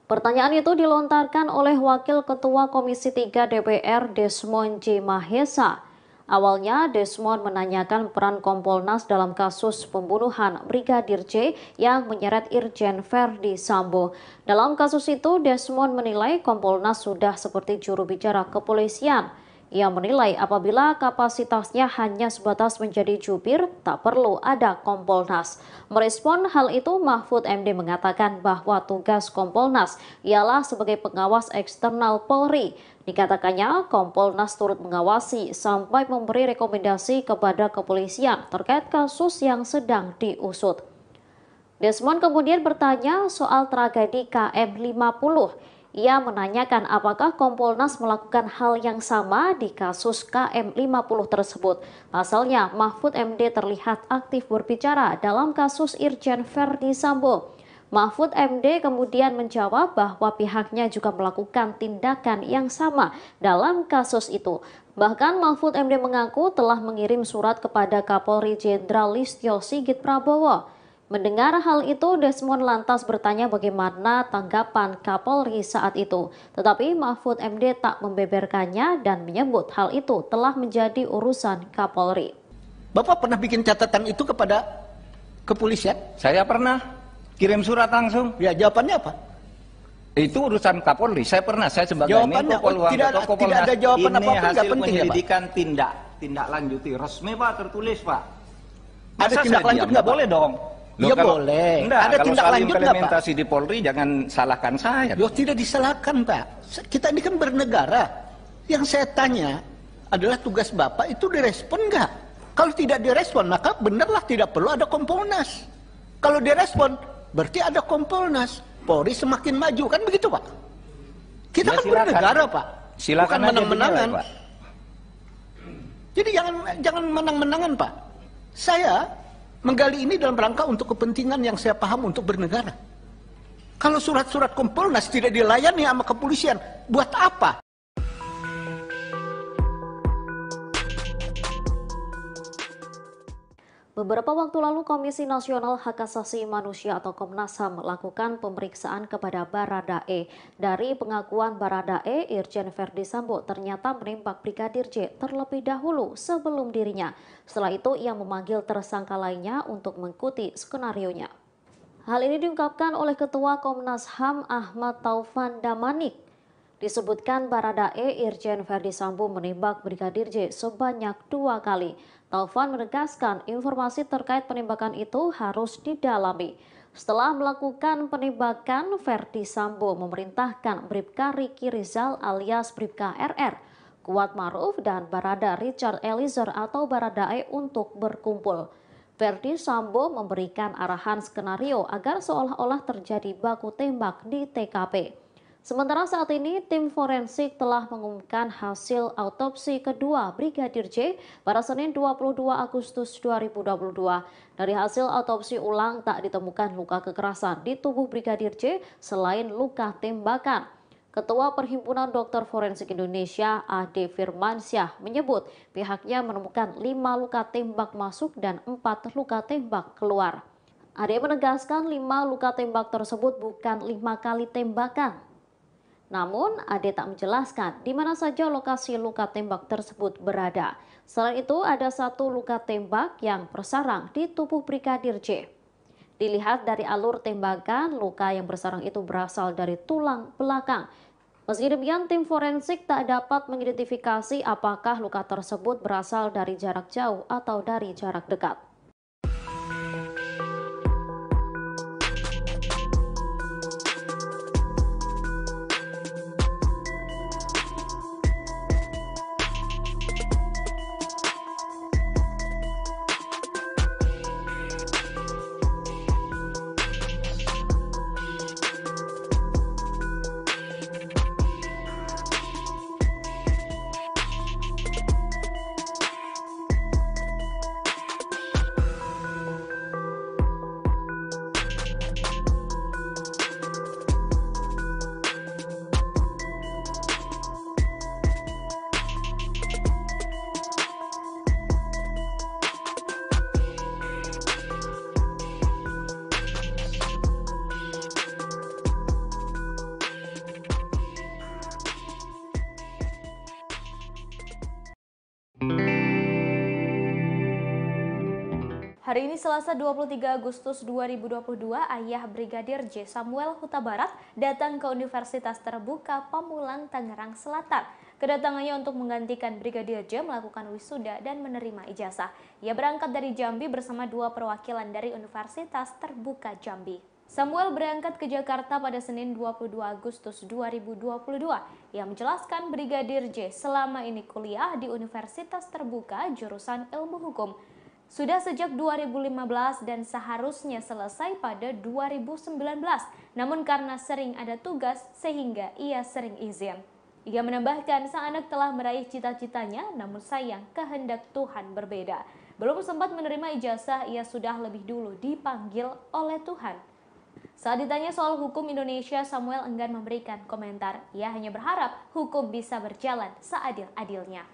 Pertanyaan itu dilontarkan oleh Wakil Ketua Komisi 3 DPR Desmond J. Mahesa. Awalnya Desmond menanyakan peran Kompolnas dalam kasus pembunuhan Brigadir J yang menyeret Irjen Verdi Sambo. Dalam kasus itu, Desmond menilai Kompolnas sudah seperti juru bicara kepolisian. Ia menilai apabila kapasitasnya hanya sebatas menjadi jubir, tak perlu ada Kompolnas. Merespon hal itu, Mahfud MD mengatakan bahwa tugas Kompolnas ialah sebagai pengawas eksternal Polri. Dikatakannya, Kompolnas turut mengawasi sampai memberi rekomendasi kepada kepolisian terkait kasus yang sedang diusut. Desmond kemudian bertanya soal tragedi KM 50. Ia menanyakan apakah Kompolnas melakukan hal yang sama di kasus KM 50 tersebut. Pasalnya, Mahfud MD terlihat aktif berbicara dalam kasus Irjen Verdi Sambo. Mahfud MD kemudian menjawab bahwa pihaknya juga melakukan tindakan yang sama dalam kasus itu. Bahkan Mahfud MD mengaku telah mengirim surat kepada Kapolri Jenderal Listio Sigit Prabowo. Mendengar hal itu, Desmond lantas bertanya bagaimana tanggapan Kapolri saat itu. Tetapi Mahfud MD tak membeberkannya dan menyebut hal itu telah menjadi urusan Kapolri. Bapak pernah bikin catatan itu kepada kepolisian? Saya pernah kirim surat langsung. Ya, jawabannya apa? Itu urusan Kapolri. Saya sebagai Jawabannya, Menko Polhukam tidak ada jawaban ini apapun, nggak hasil penting ya, Pak? penyelidikan tindak lanjuti resmi, Pak, tertulis, Pak. Ada Masa tindak saya lanjut diam? nggak, Pak? Boleh dong. Loh, Ya kalau- boleh. Enggak, Ada kalau tindak soal lanjut nggak, Pak? implementasi di Polri jangan salahkan saya. Loh, tidak disalahkan, Pak. Kita ini kan bernegara. Yang saya tanya adalah tugas Bapak itu direspon nggak? Kalau tidak direspon, maka benarlah tidak perlu ada Kompolnas. Kalau direspon, berarti ada Kompolnas. Polri semakin maju, kan begitu, Pak? Kita Ya, kan silakan. bernegara, Pak. Silakan Bukan aja menang-menangan. dinilai, Pak. Jadi jangan menang-menangan, Pak. Saya menggali ini dalam rangka untuk kepentingan yang saya paham untuk bernegara. Kalau surat-surat Kompolnas tidak dilayani sama kepolisian, buat apa? Beberapa waktu lalu Komisi Nasional Hak Asasi Manusia atau Komnas HAM melakukan pemeriksaan kepada Baradae. Dari pengakuan Baradae, Irjen Verdi Sambo ternyata menembak Brigadir J terlebih dahulu sebelum dirinya. Setelah itu ia memanggil tersangka lainnya untuk mengikuti skenarionya. Hal ini diungkapkan oleh Ketua Komnas HAM Ahmad Taufan Damanik. Disebutkan Baradae Irjen Verdi Sambo menembak Brigadir J sebanyak 2 kali. Taufan menegaskan informasi terkait penembakan itu harus didalami. Setelah melakukan penembakan, Verdi Sambo memerintahkan Bribka Riki Rizal alias Bribka RR, Kuat Maruf dan Barada Richard Eliezer atau Baradae untuk berkumpul. Verdi Sambo memberikan arahan skenario agar seolah-olah terjadi baku tembak di TKP. Sementara saat ini, tim forensik telah mengumumkan hasil autopsi kedua Brigadir J pada Senin 22 Agustus 2022. Dari hasil autopsi ulang tak ditemukan luka kekerasan di tubuh Brigadir J selain luka tembakan. Ketua Perhimpunan Dokter Forensik Indonesia, Ade Firmansyah, menyebut pihaknya menemukan 5 luka tembak masuk dan 4 luka tembak keluar. Ade menegaskan 5 luka tembak tersebut bukan 5 kali tembakan. Namun, Ade tak menjelaskan di mana saja lokasi luka tembak tersebut berada. Selain itu, ada 1 luka tembak yang bersarang di tubuh Brigadir J. Dilihat dari alur tembakan, luka yang bersarang itu berasal dari tulang belakang. Meski demikian, tim forensik tak dapat mengidentifikasi apakah luka tersebut berasal dari jarak jauh atau dari jarak dekat. Hari ini Selasa 23 Agustus 2022, ayah Brigadir J. Samuel Huta Barat datang ke Universitas Terbuka Pamulang, Tangerang Selatan. Kedatangannya untuk menggantikan Brigadir J melakukan wisuda dan menerima ijazah. Ia berangkat dari Jambi bersama 2 perwakilan dari Universitas Terbuka Jambi. Samuel berangkat ke Jakarta pada Senin 22 Agustus 2022. Ia menjelaskan Brigadir J selama ini kuliah di Universitas Terbuka jurusan Ilmu Hukum. Sudah sejak 2015 dan seharusnya selesai pada 2019. Namun karena sering ada tugas sehingga ia sering izin. Ia menambahkan sang anak telah meraih cita-citanya, namun sayang kehendak Tuhan berbeda. Belum sempat menerima ijazah, ia sudah lebih dulu dipanggil oleh Tuhan. Saat ditanya soal hukum Indonesia, Samuel enggan memberikan komentar. Ia hanya berharap hukum bisa berjalan seadil-adilnya.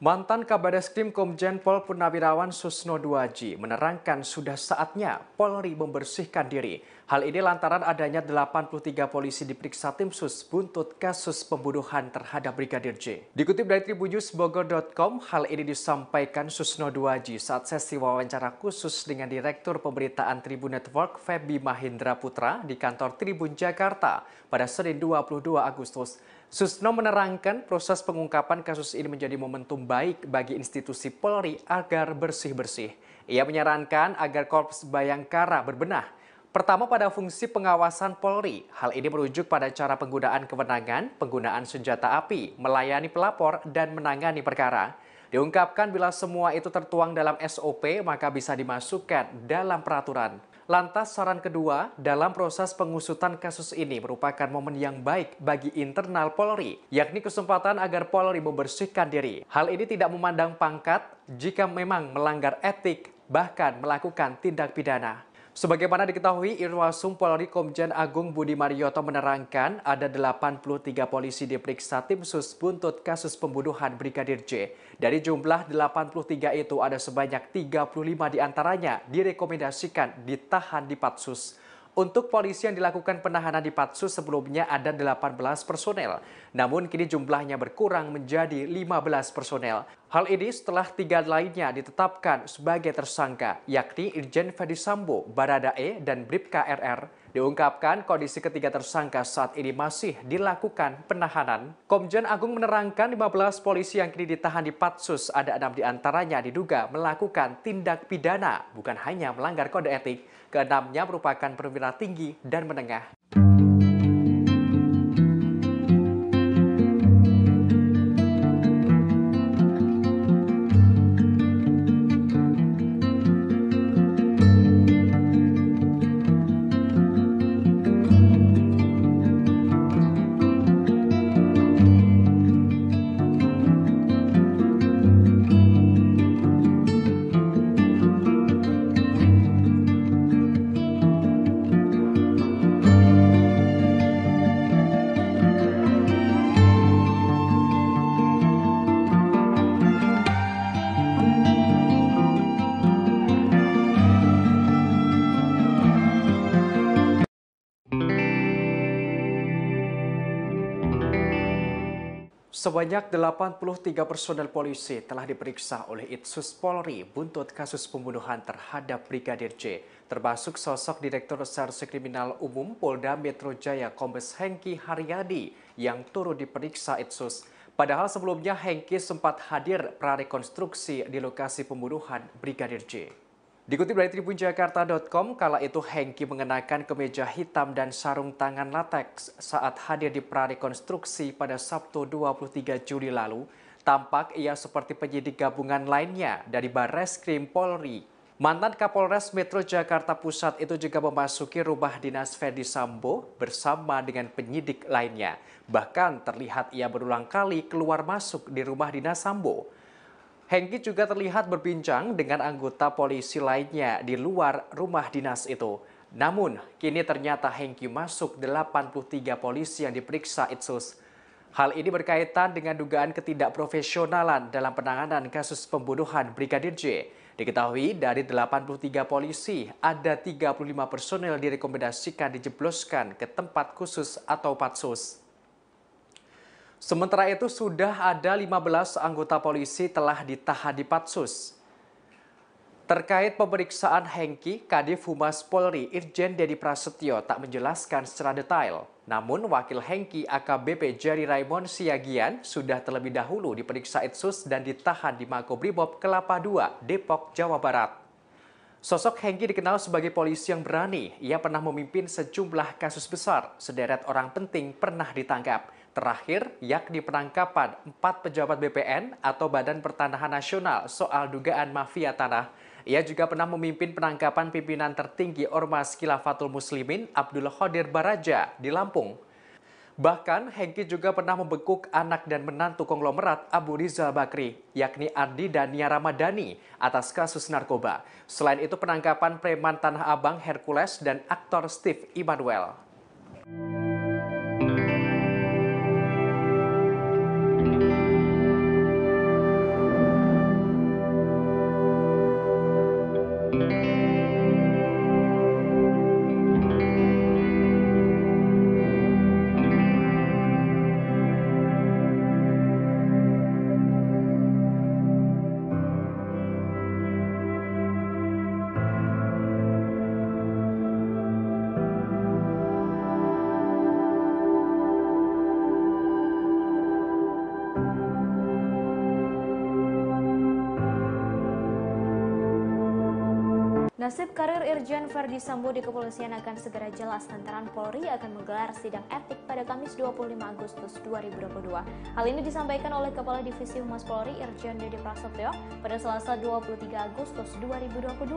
Mantan Kabareskrim Komjen Pol Purnawirawan Susno Duaji menerangkan sudah saatnya Polri membersihkan diri. Hal ini lantaran adanya 83 polisi diperiksa tim sus buntut kasus pembunuhan terhadap Brigadir J. Dikutip dari tribunnews.bogor.com, hal ini disampaikan Susno Duaji saat sesi wawancara khusus dengan Direktur Pemberitaan Tribun Network Feby Mahindra Putra di kantor Tribun Jakarta pada Senin 22 Agustus. Susno menerangkan proses pengungkapan kasus ini menjadi momentum baik bagi institusi Polri agar bersih-bersih. Ia menyarankan agar Korps Bayangkara berbenah. Pertama pada fungsi pengawasan Polri. Hal ini merujuk pada cara penggunaan kewenangan, penggunaan senjata api, melayani pelapor, dan menangani perkara. Diungkapkan bila semua itu tertuang dalam SOP maka bisa dimasukkan dalam peraturan. Lantas saran kedua, dalam proses pengusutan kasus ini merupakan momen yang baik bagi internal Polri, yakni kesempatan agar Polri membersihkan diri. Hal ini tidak memandang pangkat jika memang melanggar etik, bahkan melakukan tindak pidana. Sebagaimana diketahui, Irwasum Polri Komjen Agung Budi Marioto menerangkan ada 83 polisi diperiksa tim sus buntut kasus pembunuhan Brigadir J. Dari jumlah 83 itu ada sebanyak 35 diantaranya direkomendasikan ditahan di Patsus. Untuk polisi yang dilakukan penahanan di Patsus sebelumnya ada 18 personel, namun kini jumlahnya berkurang menjadi 15 personel. Hal ini setelah 3 lainnya ditetapkan sebagai tersangka, yakni Irjen Ferdi Sambo, Baradae, dan Bribka RR. Diungkapkan kondisi ketiga tersangka saat ini masih dilakukan penahanan. Komjen Agung menerangkan 15 polisi yang kini ditahan di Patsus, ada 6 diantaranya diduga melakukan tindak pidana, bukan hanya melanggar kode etik. Keenamnya merupakan perwira tinggi dan menengah. Sebanyak 83 personel polisi telah diperiksa oleh Itsus Polri buntut kasus pembunuhan terhadap Brigadir J, termasuk sosok Direktur Reserse Kriminal Umum Polda Metro Jaya Kombes Hengki Haryadi yang turut diperiksa Itsus. Padahal sebelumnya Hengki sempat hadir prarekonstruksi di lokasi pembunuhan Brigadir J. Dikutip dari tribunjakarta.com, kala itu Hengki mengenakan kemeja hitam dan sarung tangan lateks saat hadir di prarekonstruksi pada Sabtu 23 Juli lalu. Tampak ia seperti penyidik gabungan lainnya dari Barreskrim Polri. Mantan Kapolres Metro Jakarta Pusat itu juga memasuki rumah dinas Ferdi Sambo bersama dengan penyidik lainnya. Bahkan terlihat ia berulang kali keluar masuk di rumah dinas Sambo. Hengki juga terlihat berbincang dengan anggota polisi lainnya di luar rumah dinas itu. Namun, kini ternyata Hengki masuk 83 polisi yang diperiksa Itsus. Hal ini berkaitan dengan dugaan ketidakprofesionalan dalam penanganan kasus pembunuhan Brigadir J. Diketahui dari 83 polisi, ada 35 personel direkomendasikan dijebloskan ke tempat khusus atau patsus. Sementara itu sudah ada 15 anggota polisi telah ditahan di Patsus. Terkait pemeriksaan Hengki, Kadif Humas Polri Irjen Dedi Prasetyo tak menjelaskan secara detail. Namun wakil Hengki AKBP Jerry Raymond Siagian sudah terlebih dahulu diperiksa Itsus dan ditahan di Makobrimob Kelapa II, Depok, Jawa Barat. Sosok Hengki dikenal sebagai polisi yang berani. Ia pernah memimpin sejumlah kasus besar. Sederet orang penting pernah ditangkap. Terakhir, yakni penangkapan 4 pejabat BPN atau Badan Pertanahan Nasional soal dugaan mafia tanah. Ia juga pernah memimpin penangkapan pimpinan tertinggi Ormas Khilafatul Muslimin Abdul Qadir Baraja di Lampung. Bahkan, Hengki juga pernah membekuk anak dan menantu konglomerat Abu Rizal Bakri, yakni Ardi dan Nia Ramadhani, atas kasus narkoba. Selain itu, penangkapan preman Tanah Abang Hercules dan aktor Steve Immanuel. Nasib karir Irjen Ferdi Sambo di kepolisian akan segera jelas lantaran Polri akan menggelar sidang etik pada Kamis 25 Agustus 2022. Hal ini disampaikan oleh Kepala Divisi Humas Polri Irjen Dedi Prasetyo pada Selasa 23 Agustus 2022.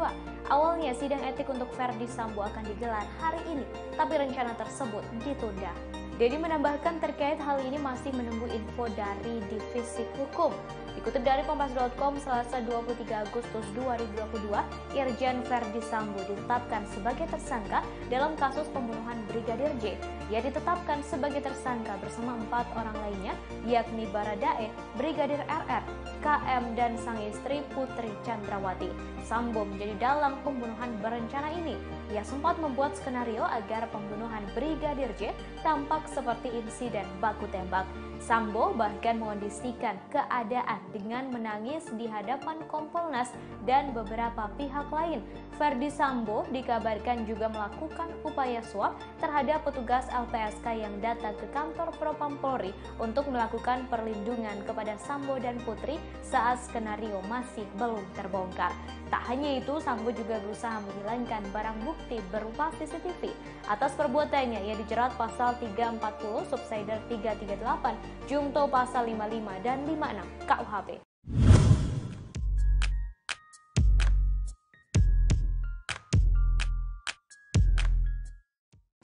Awalnya sidang etik untuk Ferdi Sambo akan digelar hari ini, tapi rencana tersebut ditunda. Dedi menambahkan terkait hal ini masih menunggu info dari Divisi Hukum. Dikutip dari Kompas.com, Selasa 23 Agustus 2022, Irjen Ferdi Sambo ditetapkan sebagai tersangka dalam kasus pembunuhan Brigadir J. Ia ditetapkan sebagai tersangka bersama 4 orang lainnya, yakni Baradae, Brigadir RR, KM, dan sang istri Putri Chandrawati. Sambo menjadi dalang pembunuhan berencana ini. Ia sempat membuat skenario agar pembunuhan Brigadir J tampak seperti insiden baku tembak. Sambo bahkan mengondisikan keadaan dengan menangis di hadapan Kompolnas dan beberapa pihak lain. Ferdi Sambo dikabarkan juga melakukan upaya suap terhadap petugas LPSK yang datang ke kantor Propam Polri untuk melakukan perlindungan kepada Sambo dan Putri saat skenario masih belum terbongkar. Tak hanya itu, Sambo juga berusaha menghilangkan barang bukti berupa CCTV. Atas perbuatannya, ia dijerat pasal 340 subsider 338, Jungto pasal 55 dan 56 KUHP.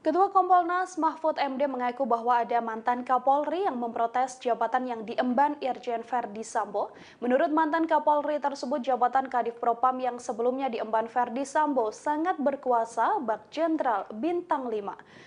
Ketua Kompolnas Mahfud MD mengaku bahwa ada mantan Kapolri yang memprotes jabatan yang diemban Irjen Ferdi Sambo. Menurut mantan Kapolri tersebut, jabatan Kadif Propam yang sebelumnya diemban Ferdi Sambo sangat berkuasa bak Jenderal Bintang 5.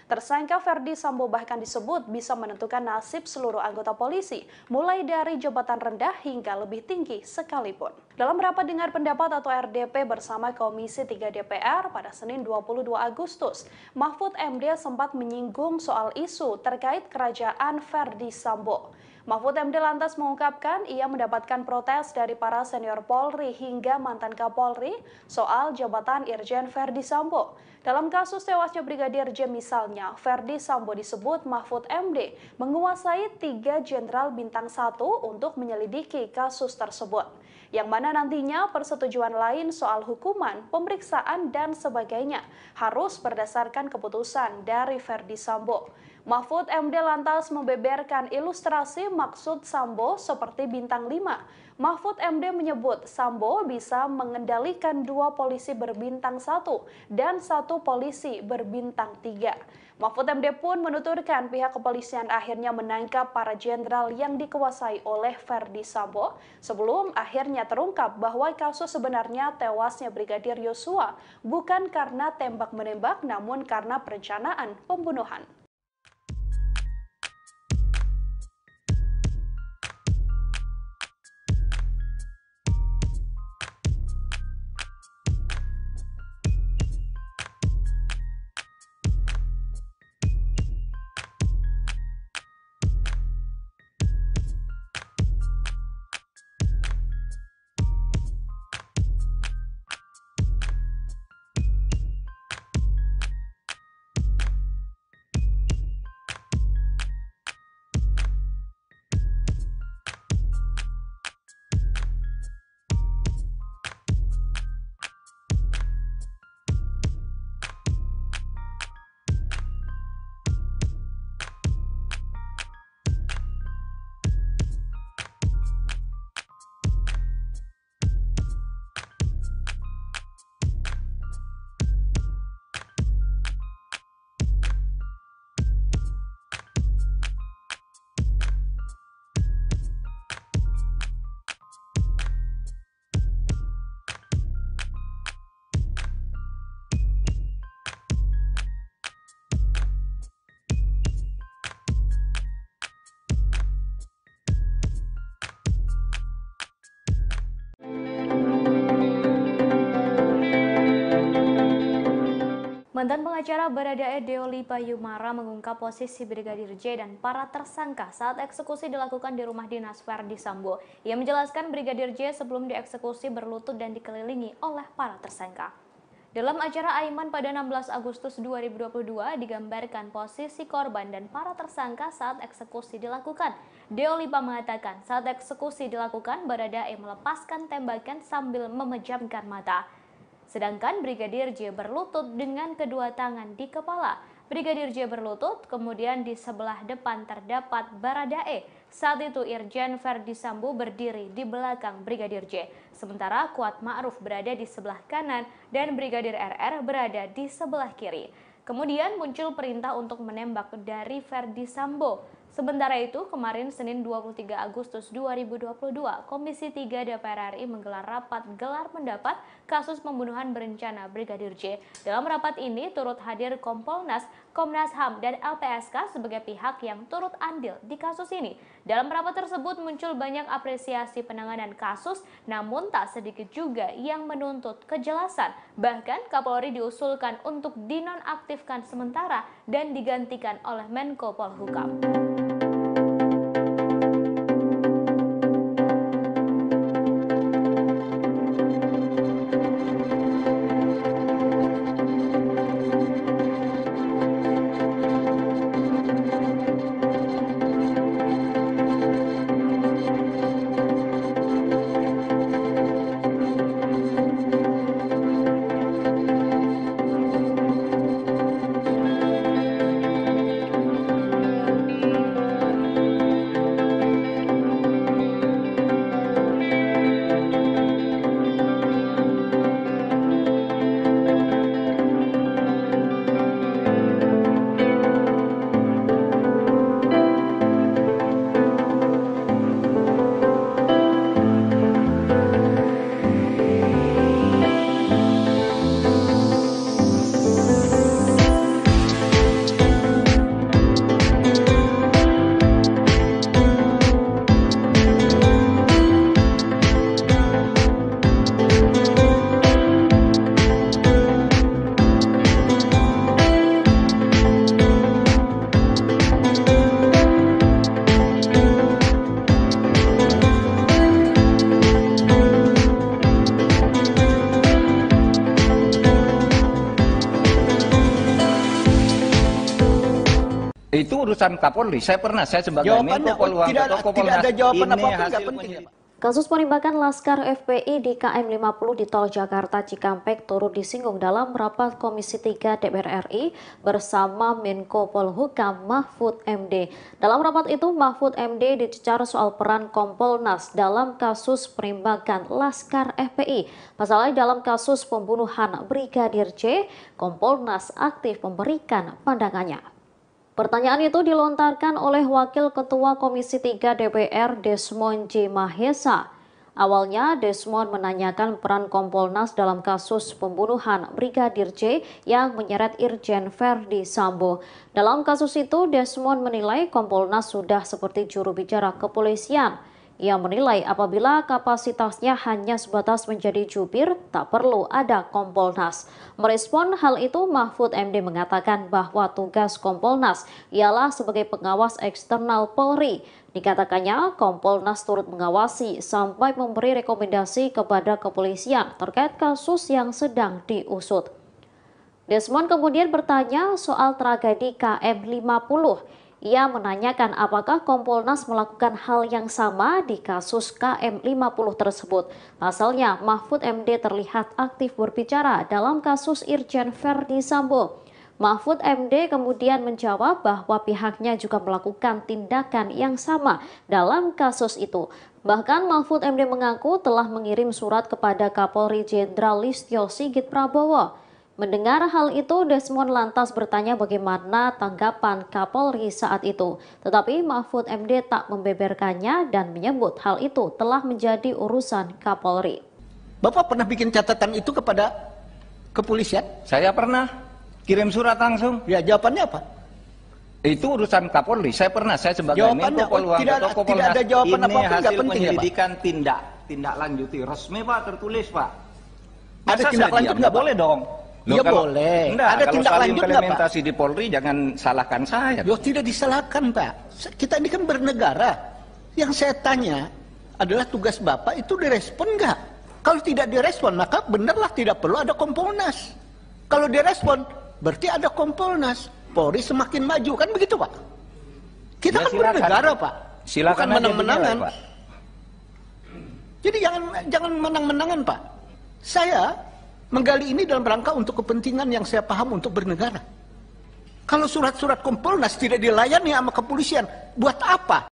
Tersangka Ferdi Sambo bahkan disebut bisa menentukan nasib seluruh anggota polisi, mulai dari jabatan rendah hingga lebih tinggi sekalipun. Dalam rapat dengar pendapat atau RDP bersama Komisi 3 DPR pada Senin 22 Agustus, Mahfud MD sempat menyinggung soal isu terkait kerajaan Ferdi Sambo. Mahfud MD lantas mengungkapkan ia mendapatkan protes dari para senior Polri hingga mantan Kapolri soal jabatan Irjen Verdi Sambo. Dalam kasus tewasnya Brigadir J misalnya, Verdi Sambo disebut Mahfud MD menguasai 3 jenderal bintang 1 untuk menyelidiki kasus tersebut. Yang mana nantinya persetujuan lain soal hukuman, pemeriksaan, dan sebagainya harus berdasarkan keputusan dari Verdi Sambo. Mahfud MD lantas membeberkan ilustrasi maksud Sambo seperti bintang 5. Mahfud MD menyebut Sambo bisa mengendalikan 2 polisi berbintang 1 dan 1 polisi berbintang 3. Mahfud MD pun menuturkan pihak kepolisian akhirnya menangkap para jenderal yang dikuasai oleh Verdi Sambo sebelum akhirnya terungkap bahwa kasus sebenarnya tewasnya Brigadir Yosua bukan karena tembak-menembak namun karena perencanaan pembunuhan. Mantan pengacara Baradae Deoli Payumara mengungkap posisi Brigadir J dan para tersangka saat eksekusi dilakukan di rumah dinas Verdi Sambo. Ia menjelaskan Brigadir J sebelum dieksekusi berlutut dan dikelilingi oleh para tersangka. Dalam acara Aiman pada 16 Agustus 2022 digambarkan posisi korban dan para tersangka saat eksekusi dilakukan. Deolipa mengatakan saat eksekusi dilakukan Baradae melepaskan tembakan sambil memejamkan mata. Sedangkan Brigadir J berlutut dengan kedua tangan di kepala. Brigadir J berlutut, kemudian di sebelah depan terdapat Baradae. Saat itu Irjen Verdi Sambo berdiri di belakang Brigadir J. Sementara Kuat Ma'ruf berada di sebelah kanan dan Brigadir RR berada di sebelah kiri. Kemudian muncul perintah untuk menembak dari Verdi Sambo. Sementara itu, kemarin Senin 23 Agustus 2022, Komisi 3 DPR RI menggelar rapat gelar pendapat kasus pembunuhan berencana Brigadir J. Dalam rapat ini turut hadir Kompolnas, Komnas HAM, dan LPSK sebagai pihak yang turut andil di kasus ini. Dalam rapat tersebut muncul banyak apresiasi penanganan kasus, namun tak sedikit juga yang menuntut kejelasan. Bahkan Kapolri diusulkan untuk dinonaktifkan sementara dan digantikan oleh Menko Polhukam. urusan Kapolri. Saya sebagai Menko Polhukam atau Kompolnas. Tidak ada jawaban Ini apapun, hasil nggak penting ya, Pak. Kasus penembakan Laskar FPI di KM 50 di Tol Jakarta Cikampek turut disinggung dalam rapat Komisi 3 DPR RI bersama Menko Polhukam Mahfud MD. Dalam rapat itu, Mahfud MD dicecar soal peran Kompolnas dalam kasus penembakan Laskar FPI. Pasalnya dalam kasus pembunuhan Brigadir J, Kompolnas aktif memberikan pandangannya. Pertanyaan itu dilontarkan oleh Wakil Ketua Komisi 3 DPR Desmond J. Mahesa. Awalnya Desmond menanyakan peran Kompolnas dalam kasus pembunuhan Brigadir J yang menyeret Irjen Verdi Sambo. Dalam kasus itu, Desmond menilai Kompolnas sudah seperti juru bicara kepolisian. Ia menilai apabila kapasitasnya hanya sebatas menjadi jubir, tak perlu ada Kompolnas. Merespon hal itu, Mahfud MD mengatakan bahwa tugas Kompolnas ialah sebagai pengawas eksternal Polri. Dikatakannya, Kompolnas turut mengawasi sampai memberi rekomendasi kepada kepolisian terkait kasus yang sedang diusut. Desmond kemudian bertanya soal tragedi KM 50. Ia menanyakan apakah Kompolnas melakukan hal yang sama di kasus KM 50 tersebut. Pasalnya, Mahfud MD terlihat aktif berbicara dalam kasus Irjen Verdi Sambo. Mahfud MD kemudian menjawab bahwa pihaknya juga melakukan tindakan yang sama dalam kasus itu. Bahkan Mahfud MD mengaku telah mengirim surat kepada Kapolri Jenderal Listio Sigit Prabowo. Mendengar hal itu, Desmond lantas bertanya bagaimana tanggapan Kapolri saat itu. Tetapi Mahfud MD tak membeberkannya dan menyebut hal itu telah menjadi urusan Kapolri. Bapak pernah bikin catatan itu kepada kepolisian? Saya pernah kirim surat langsung. Ya, jawabannya apa? Itu urusan Kapolri. Saya sebagai Jawabannya, Menko Polhukam atau Kompolnas. tidak ada jawaban ini apapun, nggak hasil penting ya, Pak. penyelidikan tindak lanjuti resmi, Pak, tertulis, Pak. Ada tindak lanjut nggak, Pak? Boleh dong. Ya boleh. Enggak, ada tindak lanjut nggak, Pak? implementasi di Polri jangan salahkan saya. Yo, tidak disalahkan, Pak. Kita ini kan bernegara. Yang saya tanya adalah tugas Bapak itu direspon nggak? Kalau tidak direspon, maka benarlah tidak perlu ada Kompolnas. Kalau direspon, berarti ada Kompolnas. Polri semakin maju, kan begitu, Pak? Kita Ya, kan silakan. bernegara, Pak. Silakan Bukan aja menang-menangan. dinilai, Pak. Jadi jangan menang-menangan, Pak. Saya menggali ini dalam rangka untuk kepentingan yang saya paham untuk bernegara. Kalau surat-surat Kompolnas tidak dilayani sama kepolisian, buat apa?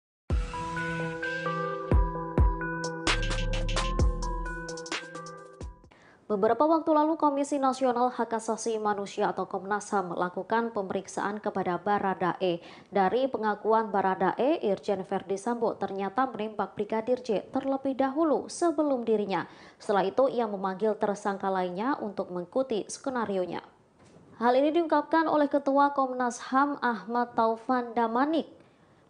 Beberapa waktu lalu Komisi Nasional Hak Asasi Manusia atau Komnas HAM melakukan pemeriksaan kepada Baradae. Dari pengakuan Baradae, Irjen Verdi Sambo ternyata menembak Brigadir J terlebih dahulu sebelum dirinya. Setelah itu ia memanggil tersangka lainnya untuk mengikuti skenarionya. Hal ini diungkapkan oleh Ketua Komnas HAM Ahmad Taufan Damanik.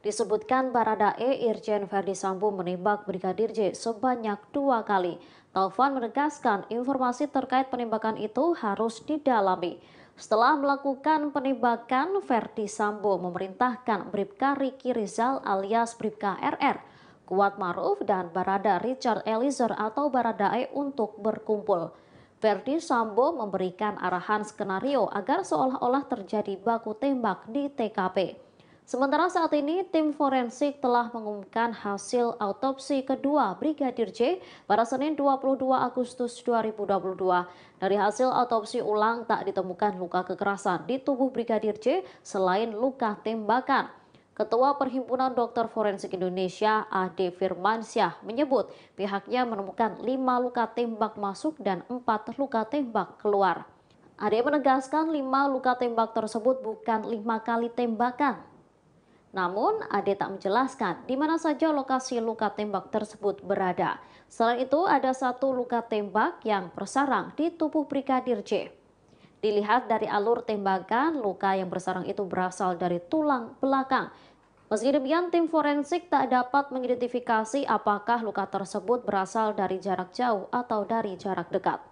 Disebutkan Baradae, Irjen Verdi Sambo menembak Brigadir J sebanyak 2 kali. Taufan menegaskan informasi terkait penembakan itu harus didalami. Setelah melakukan penembakan, Verdi Sambo memerintahkan Bribka Riki Rizal alias Bribka RR, Kuat Maruf dan Barada Richard Eliezer atau Baradae untuk berkumpul. Verdi Sambo memberikan arahan skenario agar seolah-olah terjadi baku tembak di TKP. Sementara saat ini, tim forensik telah mengumumkan hasil autopsi kedua Brigadir J pada Senin 22 Agustus 2022. Dari hasil autopsi ulang tak ditemukan luka kekerasan di tubuh Brigadir J selain luka tembakan. Ketua Perhimpunan Dokter Forensik Indonesia, Ade Firmansyah, menyebut pihaknya menemukan 5 luka tembak masuk dan 4 luka tembak keluar. Ade menegaskan 5 luka tembak tersebut bukan 5 kali tembakan. Namun, Ade tak menjelaskan di mana saja lokasi luka tembak tersebut berada. Selain itu, ada 1 luka tembak yang bersarang di tubuh Brigadir J. Dilihat dari alur tembakan, luka yang bersarang itu berasal dari tulang belakang. Meski demikian, tim forensik tak dapat mengidentifikasi apakah luka tersebut berasal dari jarak jauh atau dari jarak dekat.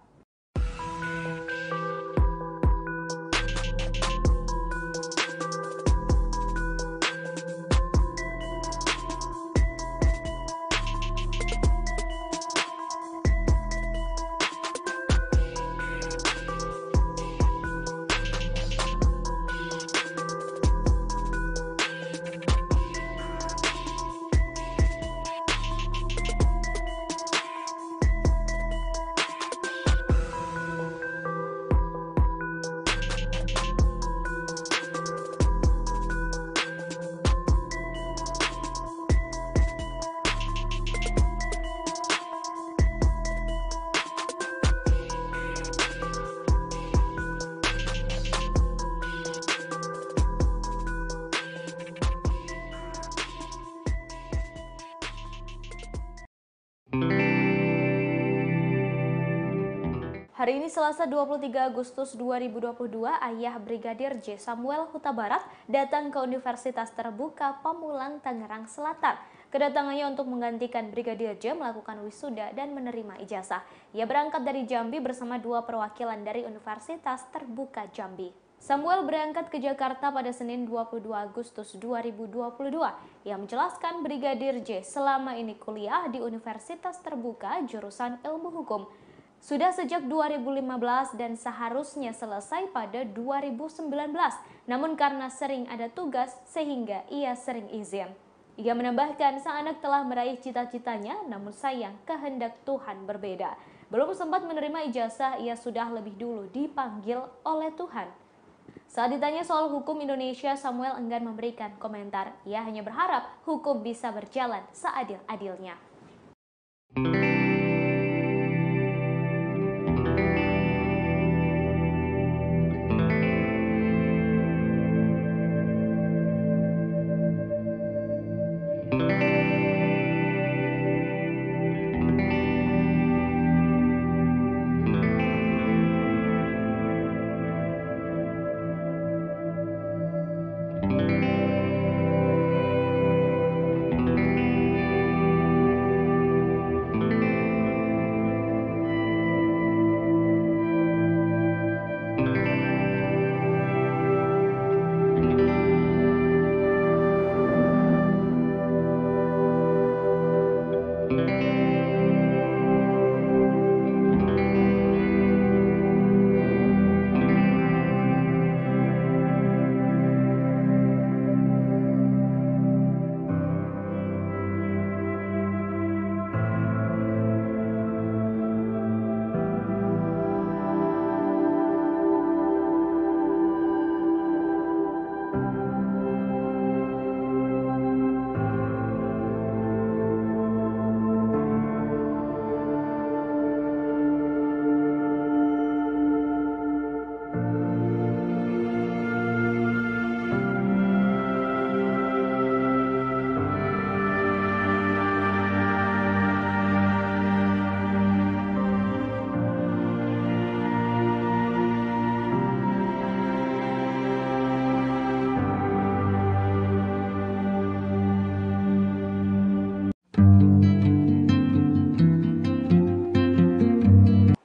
Hari ini Selasa 23 Agustus 2022, ayah Brigadir J. Samuel Huta Barat datang ke Universitas Terbuka Pamulang, Tangerang Selatan. Kedatangannya untuk menggantikan Brigadir J melakukan wisuda dan menerima ijazah. Ia berangkat dari Jambi bersama 2 perwakilan dari Universitas Terbuka Jambi. Samuel berangkat ke Jakarta pada Senin 22 Agustus 2022. Ia menjelaskan Brigadir J selama ini kuliah di Universitas Terbuka jurusan Ilmu Hukum. Sudah sejak 2015 dan seharusnya selesai pada 2019. Namun karena sering ada tugas sehingga ia sering izin. Ia menambahkan sang anak telah meraih cita-citanya, namun sayang kehendak Tuhan berbeda. Belum sempat menerima ijazah, ia sudah lebih dulu dipanggil oleh Tuhan. Saat ditanya soal hukum Indonesia, Samuel enggan memberikan komentar. Ia hanya berharap hukum bisa berjalan seadil-adilnya.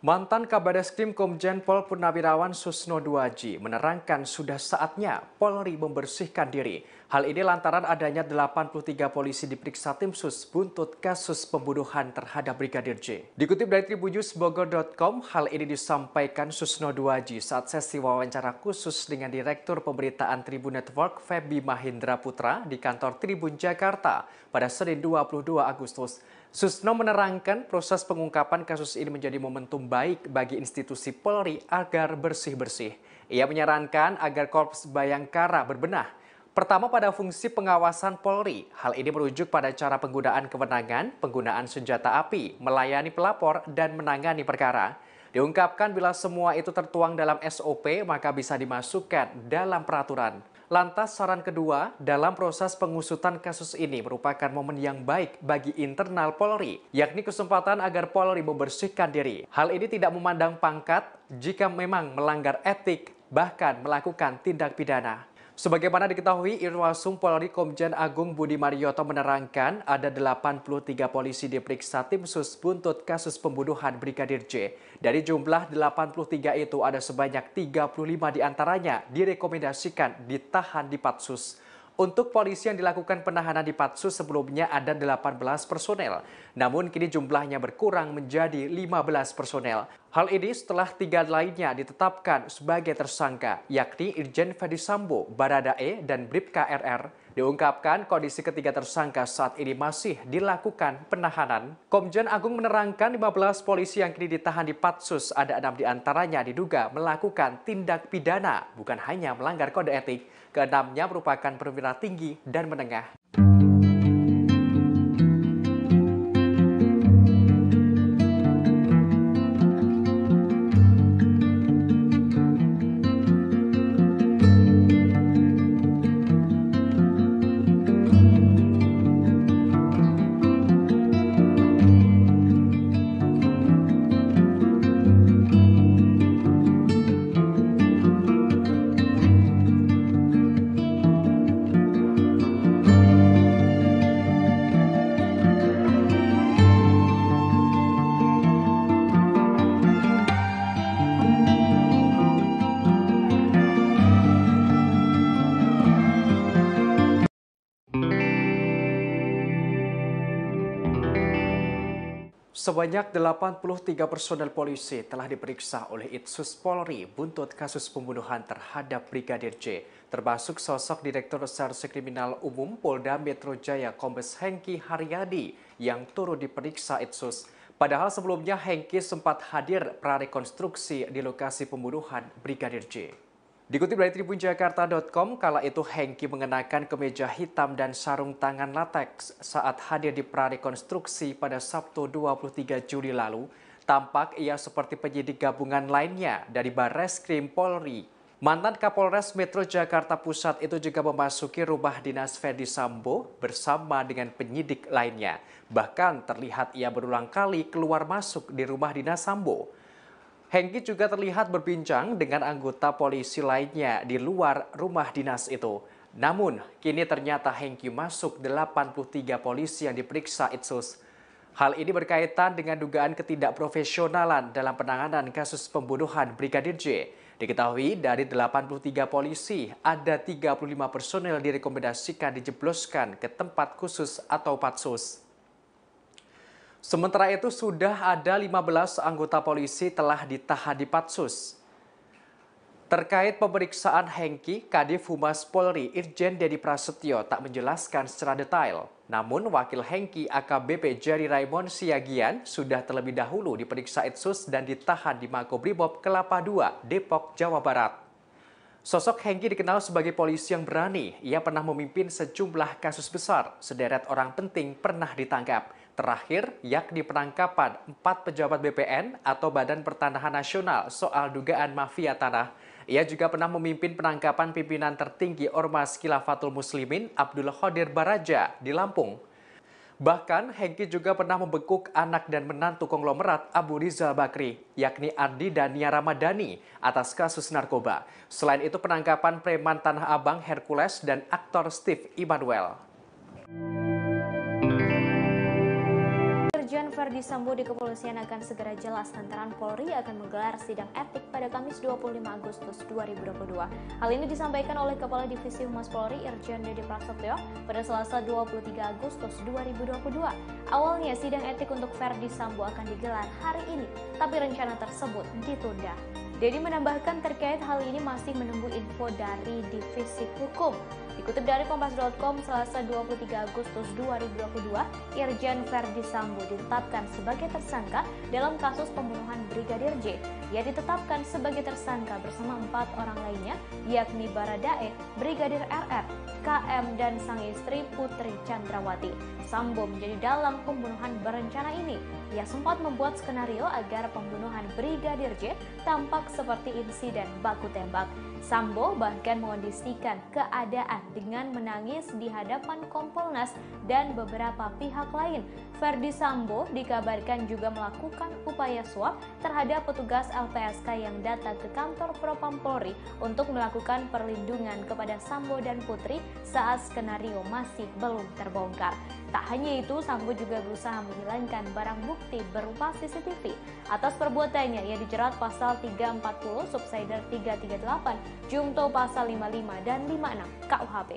Mantan Kabareskrim Komjen Pol Purnawirawan Susno Duaji menerangkan sudah saatnya Polri membersihkan diri. Hal ini lantaran adanya 83 polisi diperiksa tim sus buntut kasus pembunuhan terhadap Brigadir J. Dikutip dari tribunnews.bogor.com, hal ini disampaikan Susno Duaji saat sesi wawancara khusus dengan Direktur Pemberitaan Tribun Network Feby Mahindra Putra di kantor Tribun Jakarta pada Senin 22 Agustus. Susno menerangkan proses pengungkapan kasus ini menjadi momentum baik bagi institusi Polri agar bersih-bersih. Ia menyarankan agar Korps Bayangkara berbenah. Pertama pada fungsi pengawasan Polri. Hal ini merujuk pada cara penggunaan kewenangan, penggunaan senjata api, melayani pelapor, dan menangani perkara. Diungkapkan bila semua itu tertuang dalam SOP maka bisa dimasukkan dalam peraturan. Lantas saran kedua, dalam proses pengusutan kasus ini merupakan momen yang baik bagi internal Polri, yakni kesempatan agar Polri membersihkan diri. Hal ini tidak memandang pangkat jika memang melanggar etik, bahkan melakukan tindak pidana. Sebagaimana diketahui, Irwasum Polri Komjen Agung Budi Marioto menerangkan ada 83 polisi diperiksa tim sus buntut kasus pembunuhan Brigadir J. Dari jumlah 83 itu ada sebanyak 35 diantaranya direkomendasikan ditahan di Patsus. Untuk polisi yang dilakukan penahanan di Patsus sebelumnya ada 18 personel, namun kini jumlahnya berkurang menjadi 15 personel. Hal ini setelah 3 lainnya ditetapkan sebagai tersangka, yakni Irjen Ferdi Sambo, Baradae, dan Bribka RR. Diungkapkan kondisi ketiga tersangka saat ini masih dilakukan penahanan. Komjen Agung menerangkan 15 polisi yang kini ditahan di Patsus, ada 6 diantaranya diduga melakukan tindak pidana, bukan hanya melanggar kode etik. Keenamnya merupakan perwira tinggi dan menengah. Sebanyak 83 personel polisi telah diperiksa oleh Itsus Polri buntut kasus pembunuhan terhadap Brigadir J, termasuk sosok Direktur Reserse Kriminal Umum Polda Metro Jaya Kombes Hengki Haryadi yang turut diperiksa Itsus. Padahal sebelumnya Hengki sempat hadir prarekonstruksi di lokasi pembunuhan Brigadir J. Dikutip dari tribunjakarta.com, kala itu Hengki mengenakan kemeja hitam dan sarung tangan lateks saat hadir di prarekonstruksi pada Sabtu 23 Juli lalu. Tampak ia seperti penyidik gabungan lainnya dari Barreskrim Polri. Mantan Kapolres Metro Jakarta Pusat itu juga memasuki rumah dinas Ferdi Sambo bersama dengan penyidik lainnya. Bahkan terlihat ia berulang kali keluar masuk di rumah dinas Sambo. Hengki juga terlihat berbincang dengan anggota polisi lainnya di luar rumah dinas itu. Namun, kini ternyata Hengki masuk 83 polisi yang diperiksa Itsus. Hal ini berkaitan dengan dugaan ketidakprofesionalan dalam penanganan kasus pembunuhan Brigadir J. Diketahui dari 83 polisi, ada 35 personel direkomendasikan dijebloskan ke tempat khusus atau patsus. Sementara itu sudah ada 15 anggota polisi telah ditahan di Patsus. Terkait pemeriksaan Hengki, Kadif Humas Polri Irjen Dedi Prasetyo tak menjelaskan secara detail. Namun wakil Hengki AKBP Jerry Raymond Siagian sudah terlebih dahulu diperiksa Itsus dan ditahan di Makobrimob Kelapa II, Depok, Jawa Barat. Sosok Hengki dikenal sebagai polisi yang berani. Ia pernah memimpin sejumlah kasus besar. Sederet orang penting pernah ditangkap. Terakhir, yakni penangkapan 4 pejabat BPN atau Badan Pertanahan Nasional soal dugaan mafia tanah. Ia juga pernah memimpin penangkapan pimpinan tertinggi Ormas Khilafatul Muslimin Abdul Qadir Baraja di Lampung. Bahkan, Hengki juga pernah membekuk anak dan menantu konglomerat Abu Rizal Bakri, yakni Ardi dan Nia Ramadhani, atas kasus narkoba. Selain itu, penangkapan preman Tanah Abang Hercules dan aktor Steve Immanuel. Irjen Ferdi Sambo di kepolisian akan segera jelas lantaran Polri akan menggelar sidang etik pada Kamis 25 Agustus 2022. Hal ini disampaikan oleh Kepala Divisi Humas Polri Irjen Dedi Prasetyo pada Selasa 23 Agustus 2022. Awalnya sidang etik untuk Ferdi Sambo akan digelar hari ini, tapi rencana tersebut ditunda. Dedi menambahkan terkait hal ini masih menunggu info dari Divisi Hukum. Dikutip dari Kompas.com, Selasa 23 Agustus 2022, Irjen Ferdi Sambo ditetapkan sebagai tersangka dalam kasus pembunuhan Brigadir J. Ia ditetapkan sebagai tersangka bersama 4 orang lainnya, yakni Baradae, Brigadir RR, KM, dan sang istri Putri Chandrawati. Sambo menjadi dalang pembunuhan berencana ini. Ia sempat membuat skenario agar pembunuhan Brigadir J tampak seperti insiden baku tembak. Sambo bahkan mengondisikan keadaan dengan menangis di hadapan Kompolnas dan beberapa pihak lain. Ferdi Sambo dikabarkan juga melakukan upaya suap terhadap petugas LPSK yang datang ke kantor Propam Polri untuk melakukan perlindungan kepada Sambo dan Putri saat skenario masih belum terbongkar. Tak hanya itu, Sambo juga berusaha menghilangkan barang bukti berupa CCTV. Atas perbuatannya, ia dijerat pasal 340, subsider 338, Jungto pasal 55 dan 56 KUHP.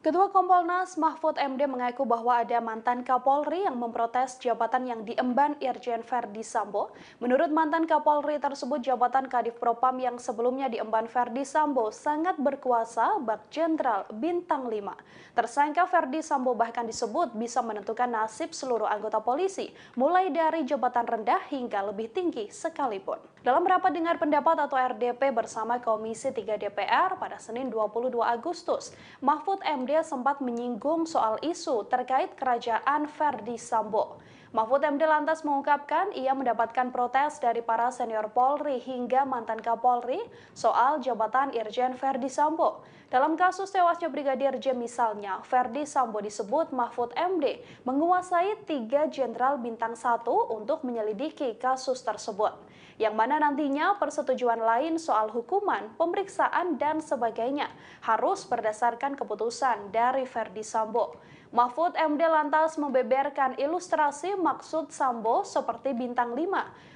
Ketua Kompolnas Mahfud MD mengaku bahwa ada mantan Kapolri yang memprotes jabatan yang diemban Irjen Ferdi Sambo. Menurut mantan Kapolri tersebut, jabatan Kadif Propam yang sebelumnya diemban Ferdi Sambo sangat berkuasa bak Jenderal Bintang 5. Tersangka Ferdi Sambo bahkan disebut bisa menentukan nasib seluruh anggota polisi, mulai dari jabatan rendah hingga lebih tinggi sekalipun. Dalam rapat dengar pendapat atau RDP bersama Komisi 3 DPR pada Senin 22 Agustus, Mahfud MD sempat menyinggung soal isu terkait kerajaan Ferdi Sambo. Mahfud MD lantas mengungkapkan ia mendapatkan protes dari para senior Polri hingga mantan Kapolri soal jabatan Irjen Ferdi Sambo. Dalam kasus tewasnya Brigadir J misalnya, Ferdi Sambo disebut Mahfud MD menguasai 3 jenderal bintang 1 untuk menyelidiki kasus tersebut, yang mana nantinya persetujuan lain soal hukuman, pemeriksaan, dan sebagainya harus berdasarkan keputusan dari Ferdi Sambo. Mahfud MD lantas membeberkan ilustrasi maksud Sambo seperti bintang 5.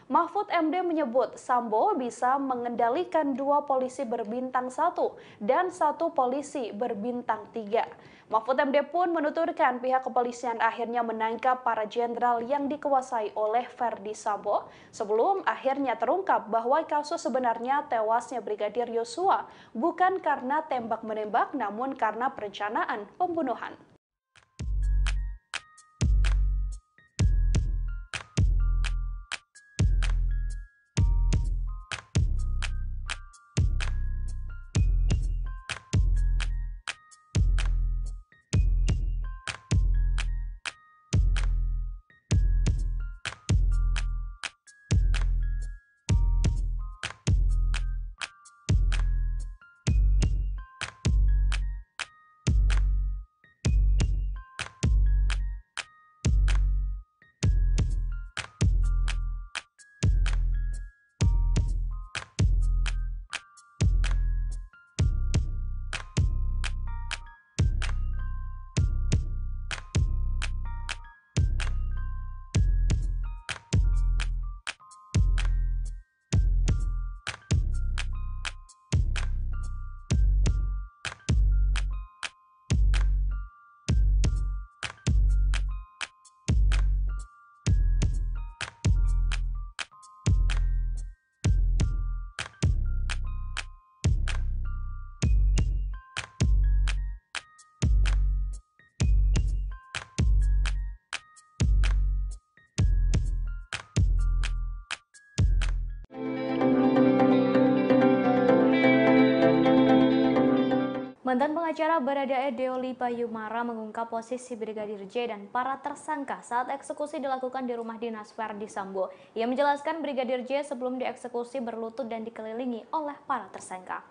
Mahfud MD menyebut Sambo bisa mengendalikan 2 polisi berbintang 1 dan 1 polisi berbintang 3. Mahfud MD pun menuturkan pihak kepolisian akhirnya menangkap para jenderal yang dikuasai oleh Verdi Sambo sebelum akhirnya terungkap bahwa kasus sebenarnya tewasnya Brigadir Yosua bukan karena tembak-menembak namun karena perencanaan pembunuhan. Mantan pengacara Baradae Deoli Payumara mengungkap posisi Brigadir J dan para tersangka saat eksekusi dilakukan di rumah dinas Verdi Sambo. Ia menjelaskan Brigadir J sebelum dieksekusi berlutut dan dikelilingi oleh para tersangka.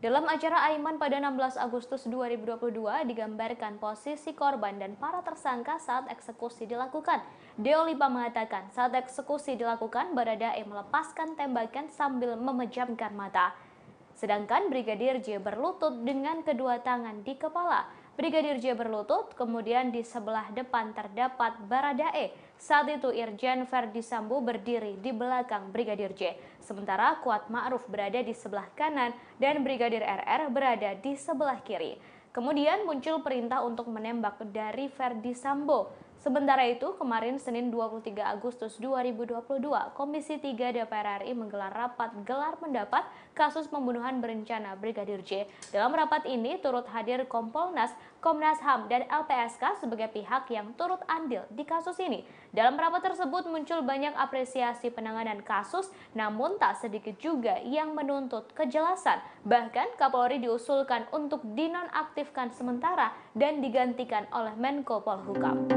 Dalam acara Aiman pada 16 Agustus 2022 digambarkan posisi korban dan para tersangka saat eksekusi dilakukan. Deolipa mengatakan saat eksekusi dilakukan Baradae melepaskan tembakan sambil memejamkan mata. Sedangkan Brigadir J berlutut dengan kedua tangan di kepala. Brigadir J berlutut, kemudian di sebelah depan terdapat Baradae. Saat itu Irjen Verdi Sambo berdiri di belakang Brigadir J. Sementara Kuat Ma'ruf berada di sebelah kanan dan Brigadir RR berada di sebelah kiri. Kemudian muncul perintah untuk menembak dari Verdi Sambo. Sementara itu, kemarin Senin 23 Agustus 2022, Komisi 3 DPR RI menggelar rapat gelar pendapat kasus pembunuhan berencana Brigadir J. Dalam rapat ini turut hadir Kompolnas, Komnas HAM, dan LPSK sebagai pihak yang turut andil di kasus ini. Dalam rapat tersebut muncul banyak apresiasi penanganan kasus, namun tak sedikit juga yang menuntut kejelasan. Bahkan Kapolri diusulkan untuk dinonaktifkan sementara dan digantikan oleh Menko Polhukam.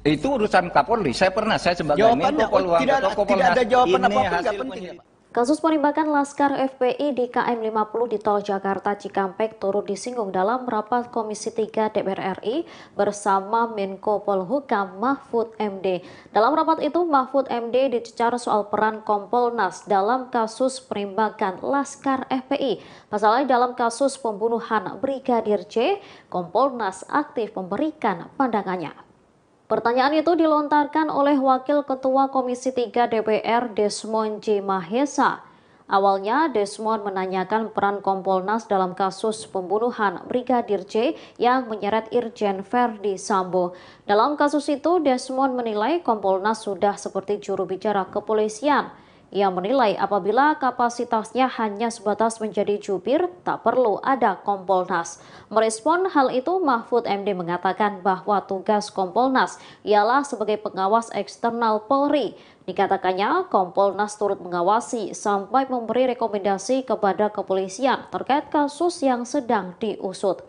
Itu urusan Kapolri. Saya sebagai Jawabannya Menko Polhukam tidak atau Kompolnas, ada jawaban ini apapun, nggak hasil penting. penyidikan. Kasus penembakan Laskar FPI di KM 50 di Tol Jakarta Cikampek turut disinggung dalam rapat Komisi 3 DPR RI bersama Menko Polhukam Mahfud MD. Dalam rapat itu, Mahfud MD dicecar soal peran Kompolnas dalam kasus penembakan Laskar FPI. Pasalnya dalam kasus pembunuhan Brigadir J, Kompolnas aktif memberikan pandangannya. Pertanyaan itu dilontarkan oleh Wakil Ketua Komisi 3 DPR Desmond J. Mahesa. Awalnya Desmond menanyakan peran Kompolnas dalam kasus pembunuhan Brigadir J yang menyeret Irjen Verdi Sambo. Dalam kasus itu Desmond menilai Kompolnas sudah seperti juru bicara kepolisian. Ia menilai apabila kapasitasnya hanya sebatas menjadi jubir, tak perlu ada Kompolnas. Merespon hal itu, Mahfud MD mengatakan bahwa tugas Kompolnas ialah sebagai pengawas eksternal Polri. Dikatakannya, Kompolnas turut mengawasi sampai memberi rekomendasi kepada kepolisian terkait kasus yang sedang diusut.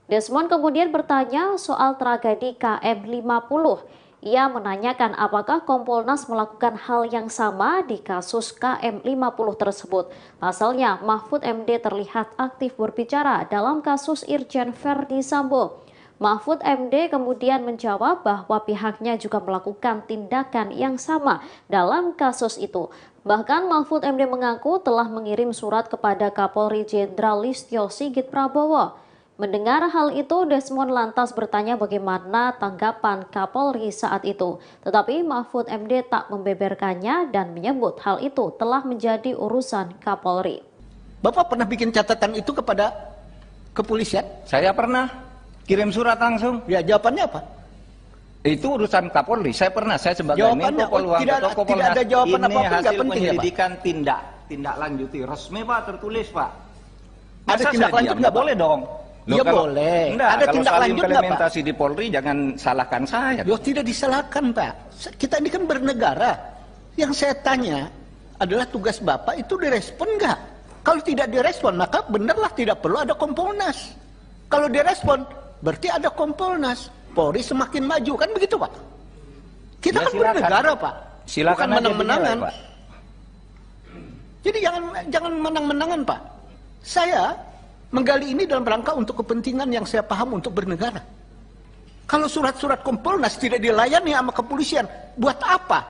Desmond kemudian bertanya soal tragedi KM 50. Ia menanyakan apakah Kompolnas melakukan hal yang sama di kasus KM 50 tersebut. Pasalnya, Mahfud MD terlihat aktif berbicara dalam kasus Irjen Verdi Sambo. Mahfud MD kemudian menjawab bahwa pihaknya juga melakukan tindakan yang sama dalam kasus itu. Bahkan Mahfud MD mengaku telah mengirim surat kepada Kapolri Jenderal Listio Sigit Prabowo. Mendengar hal itu, Desmond lantas bertanya bagaimana tanggapan Kapolri saat itu. Tetapi Mahfud MD tak membeberkannya dan menyebut hal itu telah menjadi urusan Kapolri. Bapak pernah bikin catatan itu kepada kepolisian? Saya pernah kirim surat langsung. Ya, jawabannya apa? Itu urusan Kapolri. Saya pernah, saya sebagai Menko Polhukam tidak ada jawaban ini apapun, hasil penting, penyelidikan ya, tindak lanjuti resmi Pak, tertulis Pak. Ada tindak lanjut nggak boleh dong? Ya boleh. Enggak, ada tindak lanjut nggak Pak? Implementasi di Polri jangan salahkan saya. Loh, tidak disalahkan Pak. Kita ini kan bernegara. Yang saya tanya adalah tugas Bapak itu direspon nggak? Kalau tidak direspon maka benarlah tidak perlu ada Kompolnas. Kalau direspon berarti ada Kompolnas. Polri semakin maju, kan begitu Pak? Kita Ya, kan silakan. bernegara Pak. Silakan bukan menang-menangan. Pak. Jadi jangan menang-menangan Pak. Saya menggali ini dalam rangka untuk kepentingan yang saya paham untuk bernegara. Kalau surat-surat Kompolnas tidak dilayani sama kepolisian, buat apa?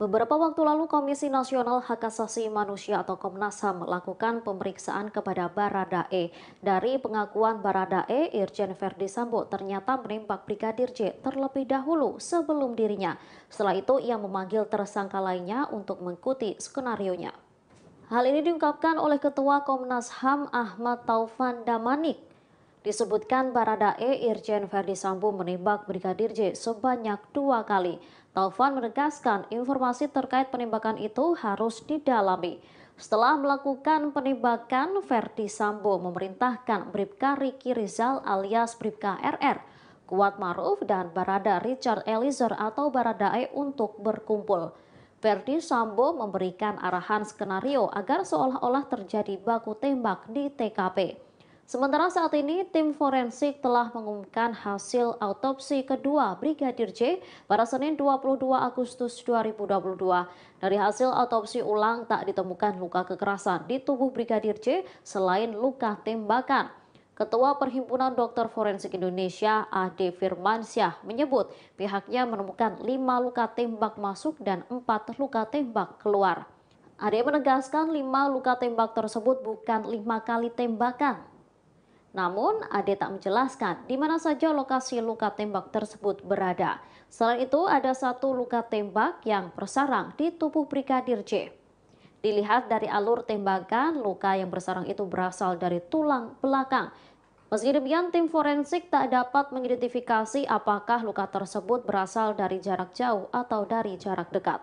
Beberapa waktu lalu Komisi Nasional Hak Asasi Manusia atau Komnas HAM melakukan pemeriksaan kepada Baradae. Dari pengakuan Baradae, Irjen Verdi Sambo ternyata menembak Brigadir J terlebih dahulu sebelum dirinya. Setelah itu ia memanggil tersangka lainnya untuk mengikuti skenarionya. Hal ini diungkapkan oleh Ketua Komnas HAM Ahmad Taufan Damanik. Disebutkan Baradae Irjen Verdi Sambo menembak Brigadir J sebanyak 2 kali. Taufan menegaskan informasi terkait penembakan itu harus didalami. Setelah melakukan penembakan, Verdi Sambo memerintahkan Bribka Riki Rizal alias Bribka RR, Kuat Maruf dan Barada Richard Eliezer atau Baradae untuk berkumpul. Verdi Sambo memberikan arahan skenario agar seolah-olah terjadi baku tembak di TKP. Sementara saat ini, tim forensik telah mengumumkan hasil autopsi kedua Brigadir J pada Senin 22 Agustus 2022. Dari hasil autopsi ulang tak ditemukan luka kekerasan di tubuh Brigadir J selain luka tembakan. Ketua Perhimpunan Dokter Forensik Indonesia, Ade Firmansyah, menyebut pihaknya menemukan 5 luka tembak masuk dan 4 luka tembak keluar. Ade menegaskan 5 luka tembak tersebut bukan 5 kali tembakan. Namun, Ade tak menjelaskan di mana saja lokasi luka tembak tersebut berada. Selain itu, ada 1 luka tembak yang bersarang di tubuh Brigadir J. Dilihat dari alur tembakan, luka yang bersarang itu berasal dari tulang belakang. Meski demikian, tim forensik tak dapat mengidentifikasi apakah luka tersebut berasal dari jarak jauh atau dari jarak dekat.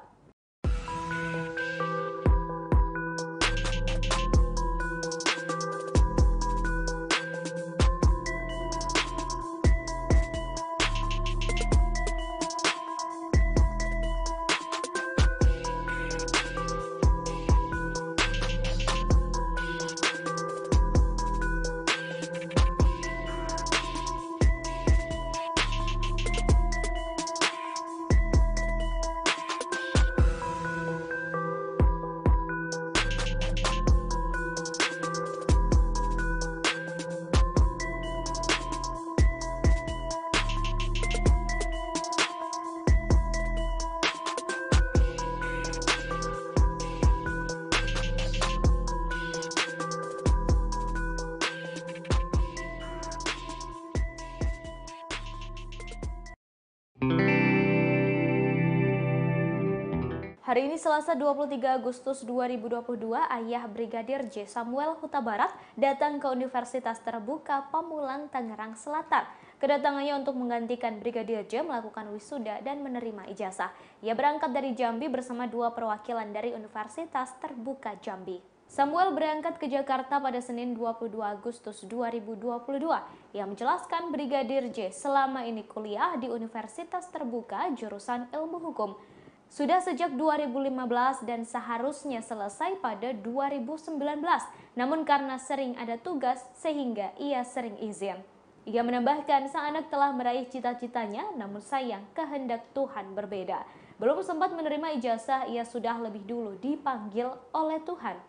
Hari ini Selasa 23 Agustus 2022, ayah Brigadir J. Samuel Huta Barat datang ke Universitas Terbuka Pamulang, Tangerang Selatan. Kedatangannya untuk menggantikan Brigadir J melakukan wisuda dan menerima ijazah. Ia berangkat dari Jambi bersama 2 perwakilan dari Universitas Terbuka Jambi. Samuel berangkat ke Jakarta pada Senin 22 Agustus 2022. Ia menjelaskan Brigadir J selama ini kuliah di Universitas Terbuka jurusan Ilmu Hukum. Sudah sejak 2015 dan seharusnya selesai pada 2019. Namun karena sering ada tugas sehingga ia sering izin. Ia menambahkan sang anak telah meraih cita-citanya, namun sayang kehendak Tuhan berbeda. Belum sempat menerima ijazah, ia sudah lebih dulu dipanggil oleh Tuhan.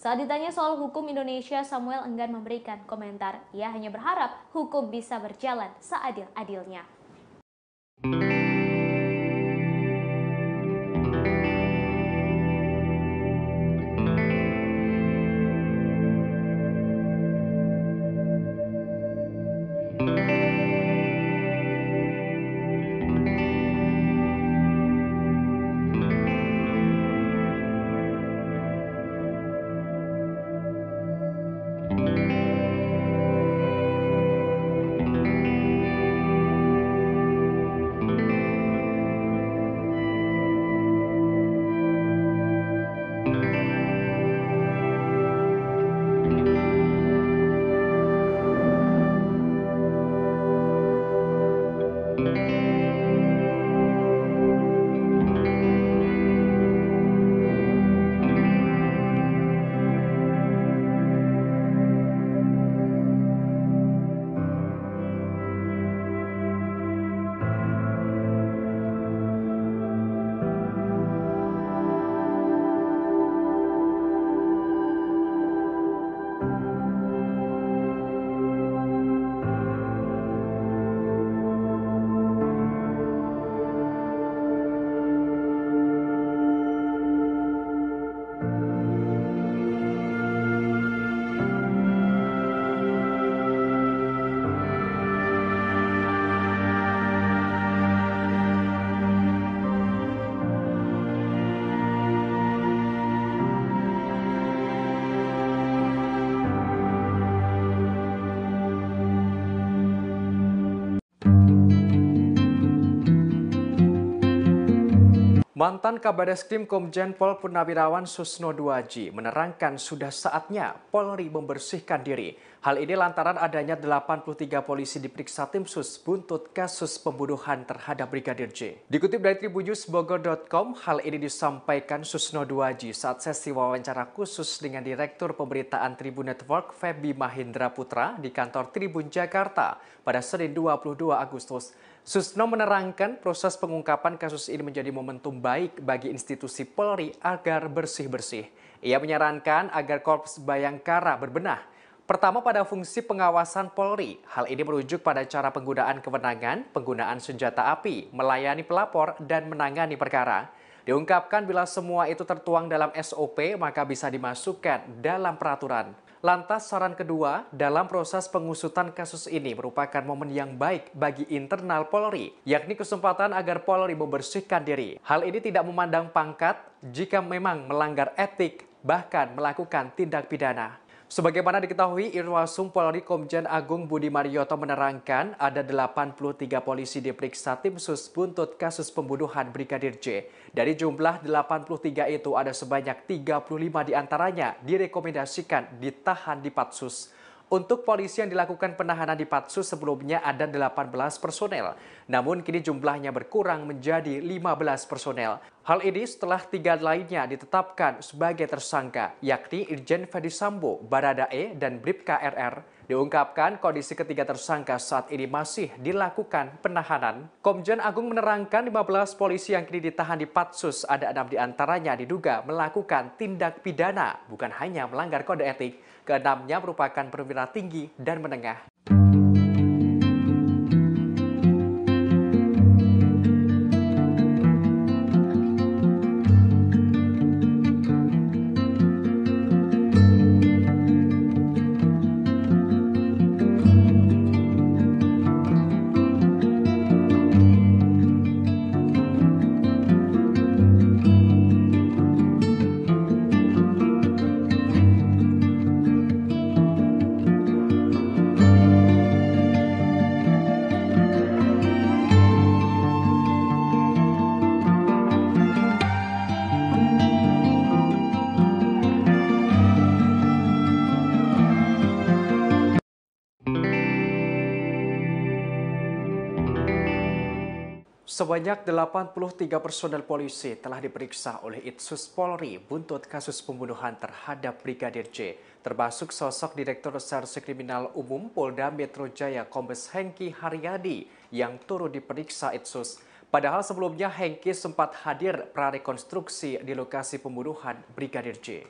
Saat ditanya soal hukum Indonesia, Samuel enggan memberikan komentar. Ia hanya berharap hukum bisa berjalan seadil-adilnya. Mantan Kabareskrim Komjen Pol Purnawirawan Susno Duaji menerangkan sudah saatnya Polri membersihkan diri. Hal ini lantaran adanya 83 polisi diperiksa tim sus buntut kasus pembunuhan terhadap Brigadir J. Dikutip dari tribunnews.bogor.com, hal ini disampaikan Susno Duaji saat sesi wawancara khusus dengan Direktur Pemberitaan Tribun Network Feby Mahindra Putra di kantor Tribun Jakarta pada Senin 22 Agustus. Susno menerangkan proses pengungkapan kasus ini menjadi momentum baik bagi institusi Polri agar bersih-bersih. Ia menyarankan agar Korps Bayangkara berbenah. Pertama pada fungsi pengawasan Polri. Hal ini merujuk pada cara penggunaan kewenangan, penggunaan senjata api, melayani pelapor, dan menangani perkara. Diungkapkan bila semua itu tertuang dalam SOP maka bisa dimasukkan dalam peraturan. Lantas saran kedua, dalam proses pengusutan kasus ini merupakan momen yang baik bagi internal Polri, yakni kesempatan agar Polri membersihkan diri. Hal ini tidak memandang pangkat jika memang melanggar etik, bahkan melakukan tindak pidana. Sebagaimana diketahui, Irwasum Polri Komjen Agung Budi Marioto menerangkan ada 83 polisi diperiksa tim sus buntut kasus pembunuhan Brigadir J. Dari jumlah 83 itu ada sebanyak 35 diantaranya direkomendasikan ditahan di Patsus. Untuk polisi yang dilakukan penahanan di Patsus sebelumnya ada 18 personel, namun kini jumlahnya berkurang menjadi 15 personel. Hal ini setelah 3 lainnya ditetapkan sebagai tersangka, yakni Irjen Ferdisambo, Baradae, dan Bribka RR. Diungkapkan kondisi ketiga tersangka saat ini masih dilakukan penahanan. Komjen Agung menerangkan 15 polisi yang kini ditahan di Patsus, ada 6 diantaranya diduga melakukan tindak pidana, bukan hanya melanggar kode etik. Keenamnya merupakan perwira tinggi dan menengah. Sebanyak 83 personel polisi telah diperiksa oleh Itsus Polri buntut kasus pembunuhan terhadap Brigadir J, termasuk sosok Direktur Reserse Kriminal Umum Polda Metro Jaya Kombes Hengki Haryadi yang turut diperiksa Itsus. Padahal sebelumnya Hengki sempat hadir prarekonstruksi di lokasi pembunuhan Brigadir J.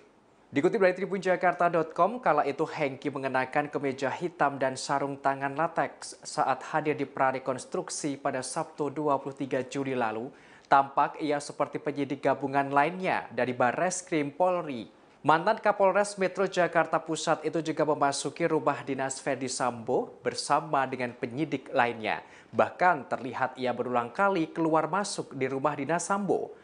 Dikutip dari tribunjakarta.com, kala itu Hengki mengenakan kemeja hitam dan sarung tangan lateks saat hadir di prarekonstruksi pada Sabtu 23 Juli lalu. Tampak ia seperti penyidik gabungan lainnya dari Barreskrim Polri. Mantan Kapolres Metro Jakarta Pusat itu juga memasuki rumah dinas Ferdi Sambo bersama dengan penyidik lainnya. Bahkan terlihat ia berulang kali keluar masuk di rumah dinas Sambo.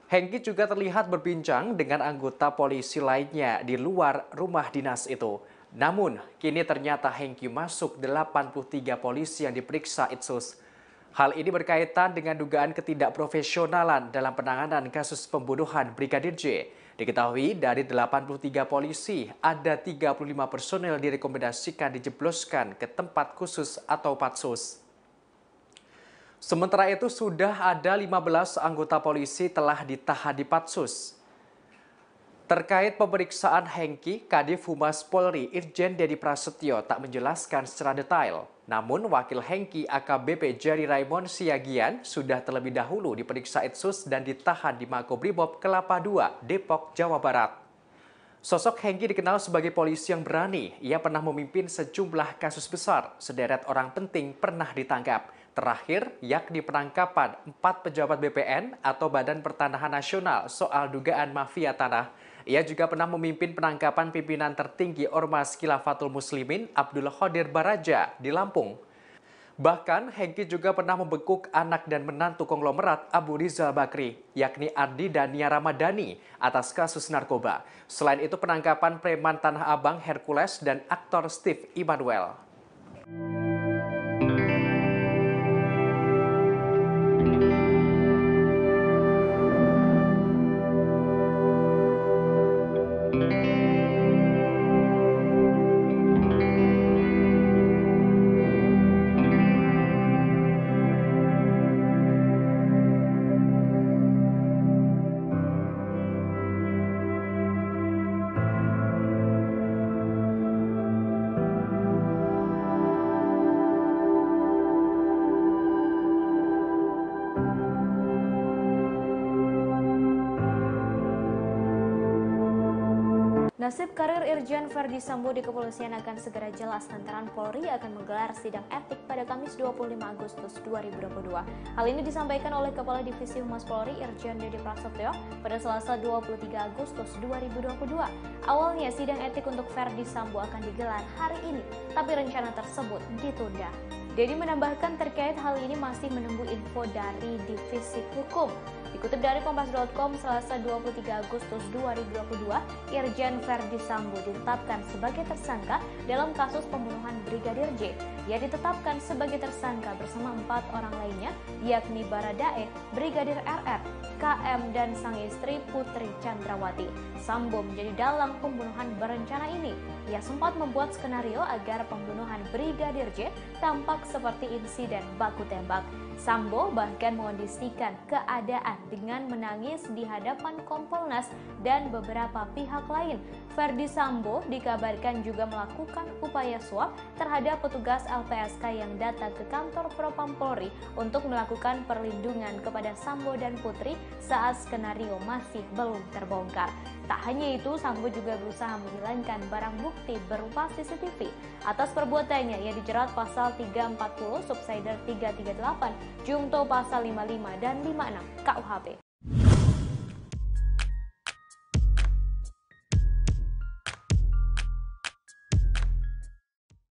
Hengki juga terlihat berbincang dengan anggota polisi lainnya di luar rumah dinas itu. Namun, kini ternyata Hengki masuk 83 polisi yang diperiksa Itsus. Hal ini berkaitan dengan dugaan ketidakprofesionalan dalam penanganan kasus pembunuhan Brigadir J. Diketahui dari 83 polisi, ada 35 personel direkomendasikan dijebloskan ke tempat khusus atau patsus. Sementara itu sudah ada 15 anggota polisi telah ditahan di Patsus. Terkait pemeriksaan Hengki, Kadif Humas Polri Irjen Dedi Prasetyo tak menjelaskan secara detail. Namun wakil Hengki AKBP Jerry Raymond Siagian sudah terlebih dahulu diperiksa Itsus dan ditahan di Makobrimob Kelapa II, Depok, Jawa Barat. Sosok Hengki dikenal sebagai polisi yang berani. Ia pernah memimpin sejumlah kasus besar. Sederet orang penting pernah ditangkap. Terakhir, yakni penangkapan 4 pejabat BPN atau Badan Pertanahan Nasional soal dugaan mafia tanah. Ia juga pernah memimpin penangkapan pimpinan tertinggi Ormas Khilafatul Muslimin Abdul Qadir Baraja di Lampung. Bahkan, Hengki juga pernah membekuk anak dan menantu konglomerat Abu Rizal Bakri, yakni Ardi dan Nia Ramadhani, atas kasus narkoba. Selain itu, penangkapan preman Tanah Abang Hercules dan aktor Steve Immanuel. Nasib karir Irjen Ferdi Sambo di kepolisian akan segera jelas lantaran Polri akan menggelar sidang etik pada Kamis 25 Agustus 2022. Hal ini disampaikan oleh Kepala Divisi Humas Polri Irjen Dedi Prasetyo pada Selasa 23 Agustus 2022. Awalnya sidang etik untuk Ferdi Sambo akan digelar hari ini, tapi rencana tersebut ditunda. Dedi menambahkan terkait hal ini masih menunggu info dari Divisi Hukum. Dikutip dari Kompas.com, Selasa 23 Agustus 2022, Irjen Ferdi Sambo ditetapkan sebagai tersangka dalam kasus pembunuhan Brigadir J. Ia ditetapkan sebagai tersangka bersama 4 orang lainnya, yakni Baradae, Brigadir RR, KM, dan sang istri Putri Chandrawati. Sambo menjadi dalang pembunuhan berencana ini. Ia sempat membuat skenario agar pembunuhan Brigadir J tampak seperti insiden baku tembak. Sambo bahkan mengondisikan keadaan dengan menangis di hadapan Kompolnas dan beberapa pihak lain. Ferdi Sambo dikabarkan juga melakukan upaya suap terhadap petugas LPSK yang datang ke kantor Propam Polri untuk melakukan perlindungan kepada Sambo dan Putri saat skenario masih belum terbongkar. Tak hanya itu, Sambo juga berusaha menghilangkan barang bukti berupa CCTV. Atas perbuatannya, ia dijerat pasal 340, subsider 338, jungto pasal 55 dan 56 KUHP.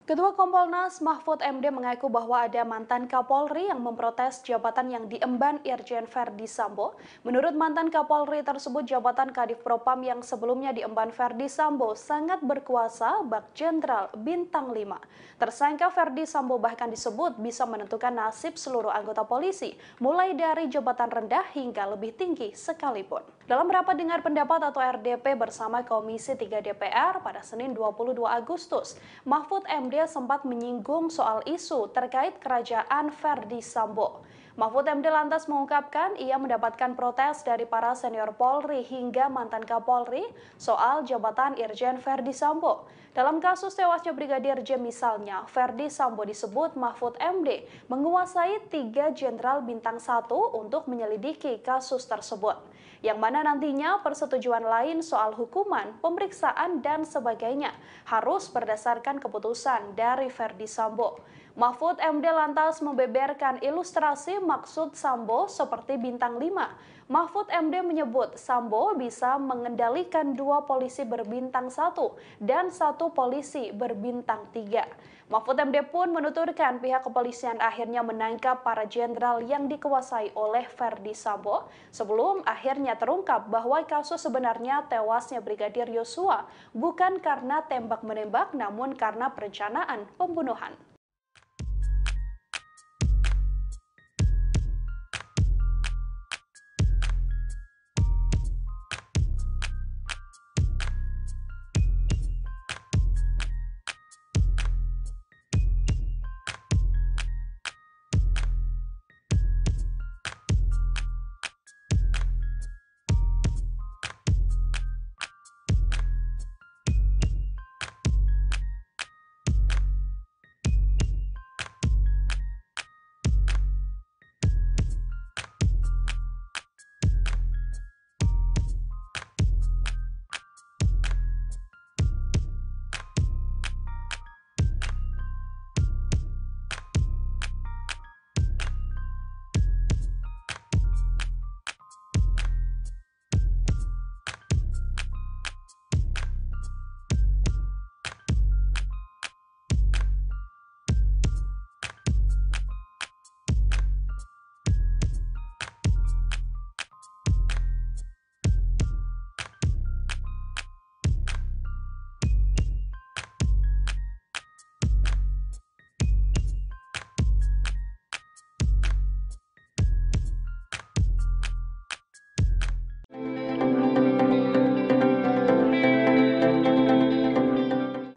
Ketua Kompolnas Mahfud MD mengaku bahwa ada mantan Kapolri yang memprotes jabatan yang diemban Irjen Ferdi Sambo. Menurut mantan Kapolri tersebut, jabatan Kadif Propam yang sebelumnya diemban Ferdi Sambo sangat berkuasa bak Jenderal Bintang 5. Tersangka Ferdi Sambo bahkan disebut bisa menentukan nasib seluruh anggota polisi, mulai dari jabatan rendah hingga lebih tinggi sekalipun. Dalam rapat dengar pendapat atau RDP bersama Komisi 3 DPR pada Senin 22 Agustus, Mahfud MD sempat menyinggung soal isu terkait kerajaan Ferdi Sambo. Mahfud MD lantas mengungkapkan ia mendapatkan protes dari para senior Polri hingga mantan Kapolri soal jabatan Irjen Verdi Sambo. Dalam kasus tewasnya Brigadir J misalnya, Verdi Sambo disebut Mahfud MD menguasai 3 jenderal bintang 1 untuk menyelidiki kasus tersebut. Yang mana nantinya persetujuan lain soal hukuman, pemeriksaan, dan sebagainya harus berdasarkan keputusan dari Verdi Sambo. Mahfud MD lantas membeberkan ilustrasi maksud Sambo seperti bintang 5. Mahfud MD menyebut Sambo bisa mengendalikan 2 polisi berbintang 1 dan 1 polisi berbintang 3. Mahfud MD pun menuturkan pihak kepolisian akhirnya menangkap para jenderal yang dikuasai oleh Verdi Sambo sebelum akhirnya terungkap bahwa kasus sebenarnya tewasnya Brigadir Yosua bukan karena tembak-menembak namun karena perencanaan pembunuhan.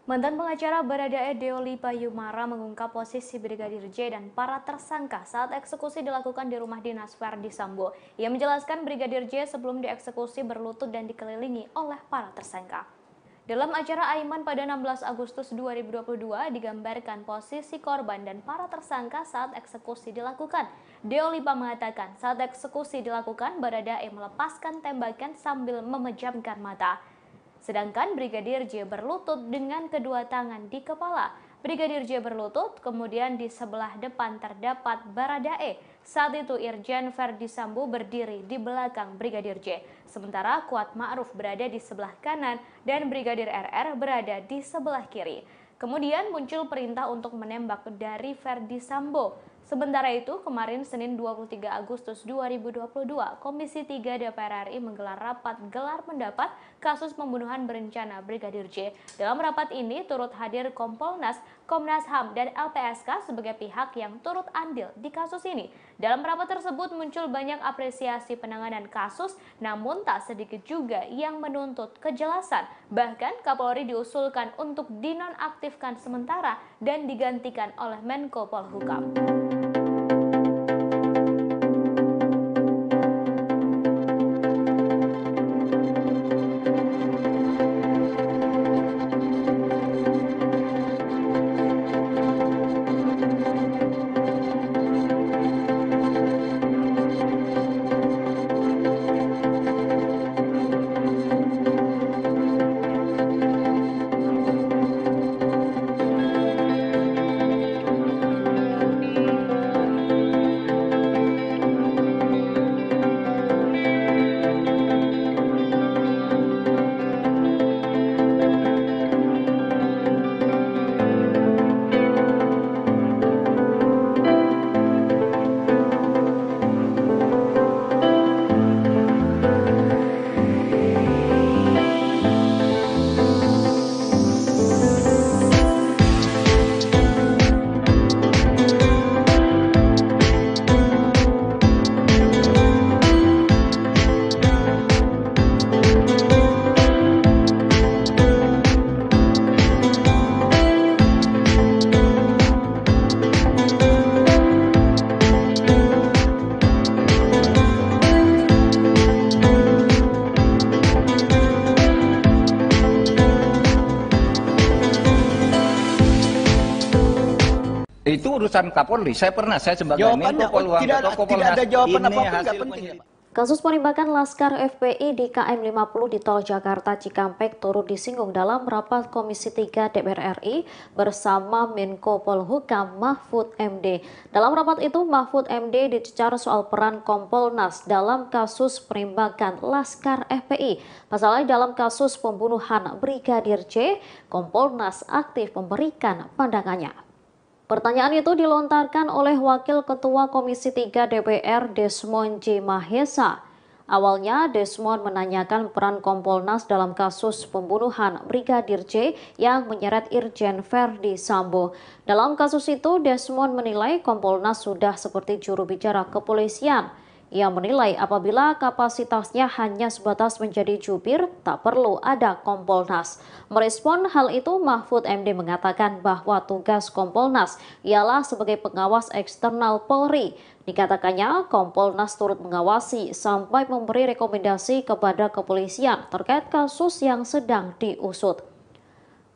Mantan pengacara Baradae Deoli Payumara mengungkap posisi Brigadir J dan para tersangka saat eksekusi dilakukan di rumah dinas Verdi Sambo. Ia menjelaskan Brigadir J sebelum dieksekusi berlutut dan dikelilingi oleh para tersangka. Dalam acara Aiman pada 16 Agustus 2022 digambarkan posisi korban dan para tersangka saat eksekusi dilakukan. Deolipa mengatakan saat eksekusi dilakukan Baradae melepaskan tembakan sambil memejamkan mata. Sedangkan Brigadir J berlutut dengan kedua tangan di kepala. Brigadir J berlutut, kemudian di sebelah depan terdapat Baradae. Saat itu Irjen Verdi Sambo berdiri di belakang Brigadir J. Sementara Kuat Ma'ruf berada di sebelah kanan dan Brigadir RR berada di sebelah kiri. Kemudian muncul perintah untuk menembak dari Verdi Sambo. Sementara itu, kemarin Senin 23 Agustus 2022, Komisi 3 DPR RI menggelar rapat gelar pendapat kasus pembunuhan berencana Brigadir J. Dalam rapat ini turut hadir Kompolnas, Komnas HAM, dan LPSK sebagai pihak yang turut andil di kasus ini. Dalam rapat tersebut muncul banyak apresiasi penanganan kasus, namun tak sedikit juga yang menuntut kejelasan. Bahkan Kapolri diusulkan untuk dinonaktifkan sementara dan digantikan oleh Menko Polhukam. Itu urusan Kapolri. Saya sebagai Jawabannya, Menko Polhukam tidak ada jawaban ini apapun, hasil nggak penting ya, Pak. Kasus penembakan Laskar FPI di KM 50 di Tol Jakarta Cikampek turut disinggung dalam rapat Komisi 3 DPR RI bersama Menko Polhukam Mahfud MD. Dalam rapat itu, Mahfud MD dicecar soal peran Kompolnas dalam kasus penembakan Laskar FPI. Pasalnya dalam kasus pembunuhan Brigadir J, Kompolnas aktif memberikan pandangannya. Pertanyaan itu dilontarkan oleh Wakil Ketua Komisi 3 DPR Desmond J. Mahesa. Awalnya Desmond menanyakan peran Kompolnas dalam kasus pembunuhan Brigadir J yang menyeret Irjen Verdi Sambo. Dalam kasus itu Desmond menilai Kompolnas sudah seperti juru bicara kepolisian. Ia menilai apabila kapasitasnya hanya sebatas menjadi jubir, tak perlu ada Kompolnas. Merespon hal itu, Mahfud MD mengatakan bahwa tugas Kompolnas ialah sebagai pengawas eksternal Polri. Dikatakannya, Kompolnas turut mengawasi sampai memberi rekomendasi kepada kepolisian terkait kasus yang sedang diusut.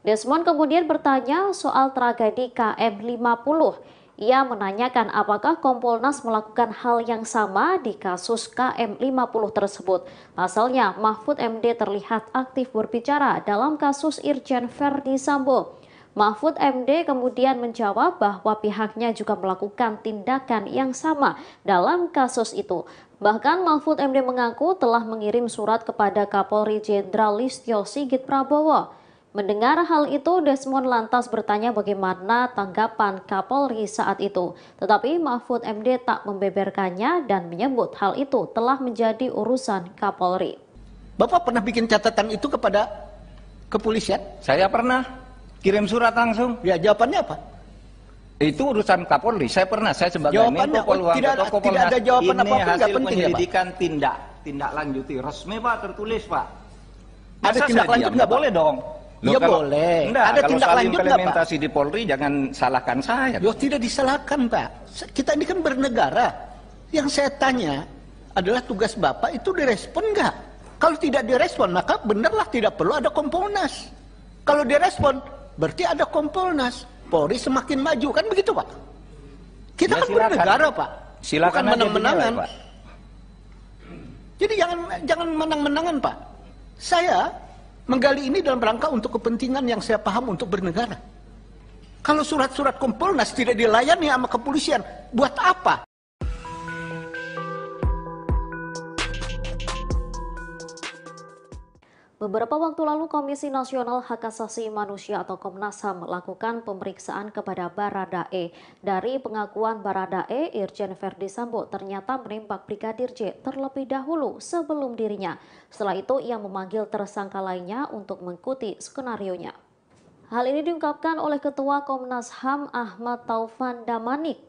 Desmond kemudian bertanya soal tragedi KM 50. Ia menanyakan apakah Kompolnas melakukan hal yang sama di kasus KM 50 tersebut. Pasalnya, Mahfud MD terlihat aktif berbicara dalam kasus Irjen Verdi Sambo. Mahfud MD kemudian menjawab bahwa pihaknya juga melakukan tindakan yang sama dalam kasus itu. Bahkan Mahfud MD mengaku telah mengirim surat kepada Kapolri Jenderal Listio Sigit Prabowo. Mendengar hal itu, Desmond lantas bertanya bagaimana tanggapan Kapolri saat itu. Tetapi Mahfud MD tak membeberkannya dan menyebut hal itu telah menjadi urusan Kapolri. Bapak pernah bikin catatan itu kepada kepolisian? Saya pernah kirim surat langsung. Ya, jawabannya apa? Itu urusan Kapolri. Saya sebagai Menko Polhukam tidak ada jawaban ini apapun, nggak hasil penting ya, Pak. penyelidikan tindak lanjuti resmi, Pak, tertulis, Pak. Ada tindak lanjut nggak boleh dong? Loh, ya boleh. Enggak, ada kalau tindak soal lanjut nggak, Pak? implementasi di Polri jangan salahkan saya. Loh, tidak disalahkan, Pak. Kita ini kan bernegara. Yang saya tanya adalah tugas Bapak itu direspon nggak? Kalau tidak direspon, maka benarlah tidak perlu ada Kompolnas. Kalau direspon, berarti ada Kompolnas. Polri semakin maju, kan begitu, Pak? Kita Ya, kan silakan. bernegara, Pak. Silakan bukan aja menang-menangan. dinilai, Pak. Jadi jangan menang-menangan, Pak. Saya menggali ini dalam rangka untuk kepentingan yang saya paham untuk bernegara. Kalau surat-surat Kompolnas tidak dilayani sama kepolisian, buat apa? Beberapa waktu lalu Komisi Nasional Hak Asasi Manusia atau Komnas HAM melakukan pemeriksaan kepada Baradae. Dari pengakuan Baradae, Irjen Verdi Sambo ternyata menembak Brigadir J terlebih dahulu sebelum dirinya. Setelah itu ia memanggil tersangka lainnya untuk mengikuti skenarionya. Hal ini diungkapkan oleh Ketua Komnas HAM Ahmad Taufan Damanik.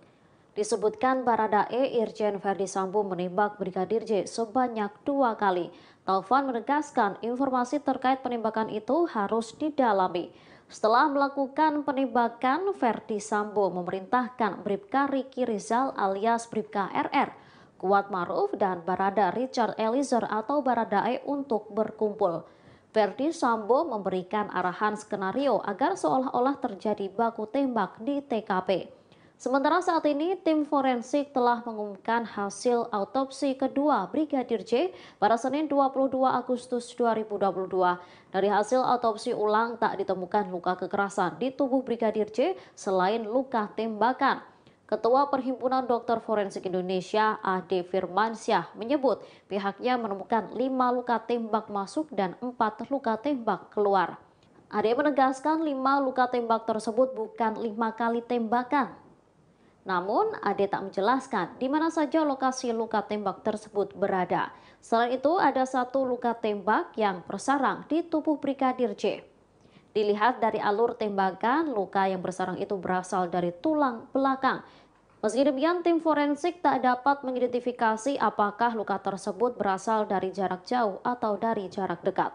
Disebutkan Baradae Irjen Verdi Sambo menembak Brigadir J sebanyak 2 kali. Taufan menegaskan informasi terkait penembakan itu harus didalami. Setelah melakukan penembakan, Verdi Sambo memerintahkan Bribka Riki Rizal alias Bribka RR, Kuat Maruf dan Barada Richard Eliezer atau Baradae untuk berkumpul. Verdi Sambo memberikan arahan skenario agar seolah-olah terjadi baku tembak di TKP. Sementara saat ini, tim forensik telah mengumumkan hasil autopsi kedua Brigadir J pada Senin 22 Agustus 2022. Dari hasil autopsi ulang tak ditemukan luka kekerasan di tubuh Brigadir J selain luka tembakan. Ketua Perhimpunan Dokter Forensik Indonesia, Ade Firmansyah, menyebut pihaknya menemukan 5 luka tembak masuk dan 4 luka tembak keluar. Ade menegaskan 5 luka tembak tersebut bukan 5 kali tembakan. Namun, Ade tak menjelaskan di mana saja lokasi luka tembak tersebut berada. Selain itu, ada 1 luka tembak yang bersarang di tubuh Brigadir J. Dilihat dari alur tembakan, luka yang bersarang itu berasal dari tulang belakang. Meski demikian, tim forensik tak dapat mengidentifikasi apakah luka tersebut berasal dari jarak jauh atau dari jarak dekat.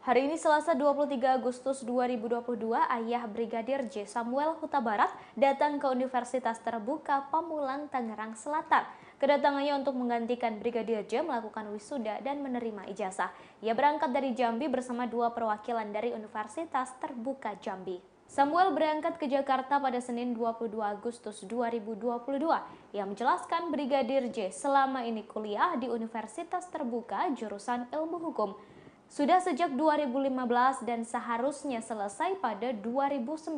Hari ini Selasa 23 Agustus 2022, ayah Brigadir J. Samuel Huta Barat datang ke Universitas Terbuka Pamulang, Tangerang Selatan. Kedatangannya untuk menggantikan Brigadir J melakukan wisuda dan menerima ijazah. Ia berangkat dari Jambi bersama 2 perwakilan dari Universitas Terbuka Jambi. Samuel berangkat ke Jakarta pada Senin 22 Agustus 2022. Ia menjelaskan Brigadir J selama ini kuliah di Universitas Terbuka jurusan Ilmu Hukum. Sudah sejak 2015 dan seharusnya selesai pada 2019.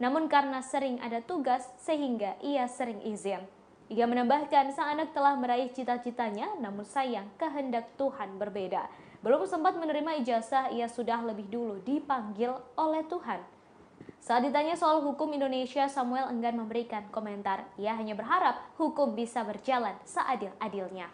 Namun karena sering ada tugas sehingga ia sering izin. Ia menambahkan sang anak telah meraih cita-citanya, namun sayang kehendak Tuhan berbeda. Belum sempat menerima ijazah, ia sudah lebih dulu dipanggil oleh Tuhan. Saat ditanya soal hukum Indonesia, Samuel enggan memberikan komentar. Ia hanya berharap hukum bisa berjalan seadil-adilnya.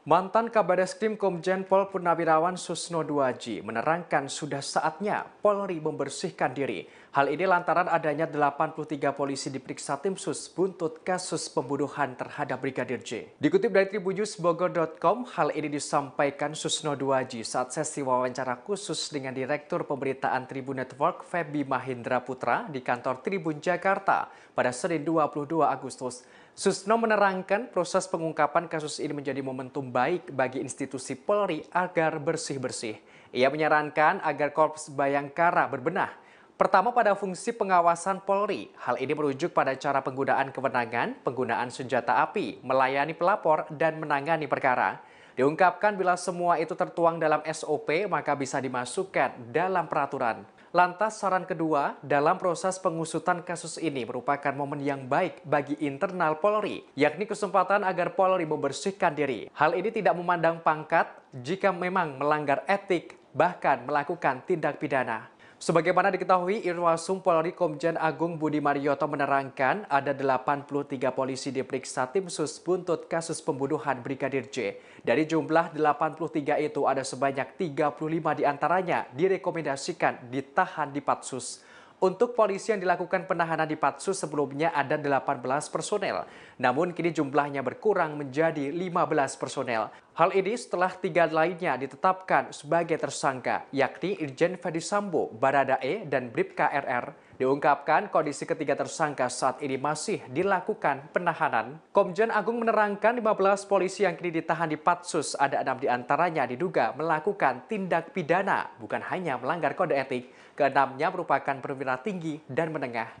Mantan Kabareskrim Komjen Pol Purnawirawan Susno Duaji menerangkan sudah saatnya Polri membersihkan diri. Hal ini lantaran adanya 83 polisi diperiksa tim sus buntut kasus pembunuhan terhadap Brigadir J. Dikutip dari tribunnews.bogor.com, hal ini disampaikan Susno Duaji saat sesi wawancara khusus dengan Direktur Pemberitaan Tribun Network Feby Mahindra Putra di kantor Tribun Jakarta pada Senin 22 Agustus. Susno menerangkan proses pengungkapan kasus ini menjadi momentum baik bagi institusi Polri agar bersih-bersih. Ia menyarankan agar Korps Bayangkara berbenah. Pertama pada fungsi pengawasan Polri. Hal ini merujuk pada cara penggunaan kewenangan, penggunaan senjata api, melayani pelapor, dan menangani perkara. Diungkapkan bila semua itu tertuang dalam SOP maka bisa dimasukkan dalam peraturan. Lantas saran kedua, dalam proses pengusutan kasus ini merupakan momen yang baik bagi internal Polri, yakni kesempatan agar Polri membersihkan diri. Hal ini tidak memandang pangkat jika memang melanggar etik, bahkan melakukan tindak pidana. Sebagaimana diketahui, Irwasum Polri Komjen Agung Budi Marioto menerangkan ada 83 polisi diperiksa tim sus buntut kasus pembunuhan Brigadir J. Dari jumlah 83 itu ada sebanyak 35 diantaranya direkomendasikan ditahan di Patsus. Untuk polisi yang dilakukan penahanan di Patsus sebelumnya ada 18 personel, namun kini jumlahnya berkurang menjadi 15 personel. Hal ini setelah 3 lainnya ditetapkan sebagai tersangka, yakni Irjen Ferdi Sambo, Baradae, dan Bribka RR. Diungkapkan kondisi ketiga tersangka saat ini masih dilakukan penahanan. Komjen Agung menerangkan 15 polisi yang kini ditahan di Patsus, ada 6 diantaranya diduga melakukan tindak pidana, bukan hanya melanggar kode etik. Keenamnya merupakan perwira tinggi dan menengah.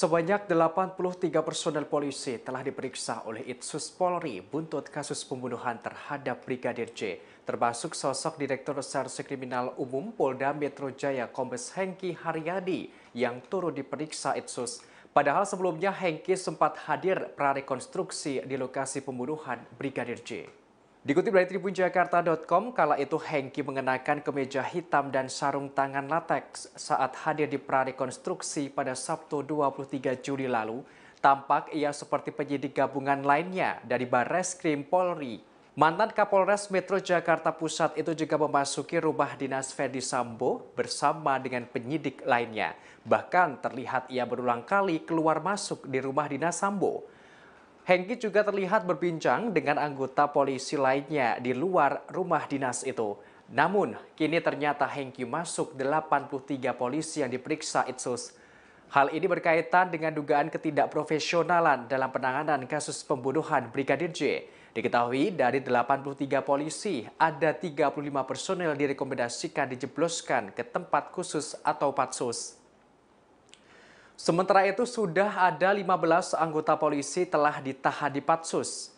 Sebanyak 83 personel polisi telah diperiksa oleh Itsus Polri buntut kasus pembunuhan terhadap Brigadir J, termasuk sosok Direktur Reserse Kriminal Umum Polda Metro Jaya Kombes Hengki Haryadi yang turut diperiksa Itsus. Padahal sebelumnya Hengki sempat hadir prarekonstruksi di lokasi pembunuhan Brigadir J. Dikutip dari tribunjakarta.com, kala itu Hengki mengenakan kemeja hitam dan sarung tangan lateks saat hadir di prarekonstruksi pada Sabtu 23 Juli lalu. Tampak ia seperti penyidik gabungan lainnya dari Barreskrim Polri. Mantan Kapolres Metro Jakarta Pusat itu juga memasuki rumah dinas Ferdi Sambo bersama dengan penyidik lainnya. Bahkan terlihat ia berulang kali keluar masuk di rumah dinas Sambo. Hengki juga terlihat berbincang dengan anggota polisi lainnya di luar rumah dinas itu. Namun, kini ternyata Hengki masuk 83 polisi yang diperiksa Itsus. Hal ini berkaitan dengan dugaan ketidakprofesionalan dalam penanganan kasus pembunuhan Brigadir J. Diketahui dari 83 polisi, ada 35 personel direkomendasikan dijebloskan ke tempat khusus atau patsus. Sementara itu sudah ada 15 anggota polisi telah ditahan di Patsus.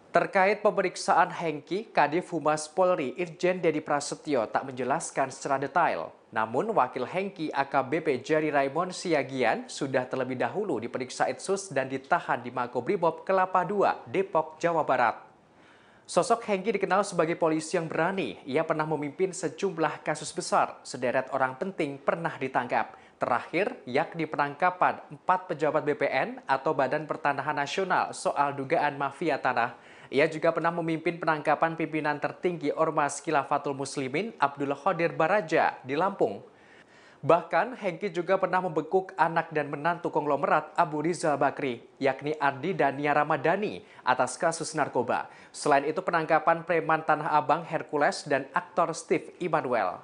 Terkait pemeriksaan Hengki, Kadif Humas Polri Irjen Dedi Prasetyo tak menjelaskan secara detail. Namun wakil Hengki AKBP Jerry Raymond Siagian sudah terlebih dahulu diperiksa Itsus dan ditahan di Makobrimob Kelapa II, Depok, Jawa Barat. Sosok Hengki dikenal sebagai polisi yang berani. Ia pernah memimpin sejumlah kasus besar. Sederet orang penting pernah ditangkap. Terakhir, yakni penangkapan 4 pejabat BPN atau Badan Pertanahan Nasional soal dugaan mafia tanah. Ia juga pernah memimpin penangkapan pimpinan tertinggi Ormas Khilafatul Muslimin Abdul Qadir Baraja di Lampung. Bahkan, Hengki juga pernah membekuk anak dan menantu konglomerat Abu Rizal Bakri, yakni Ardi dan Nia Ramadhani, atas kasus narkoba. Selain itu, penangkapan preman Tanah Abang Hercules dan aktor Steve Immanuel.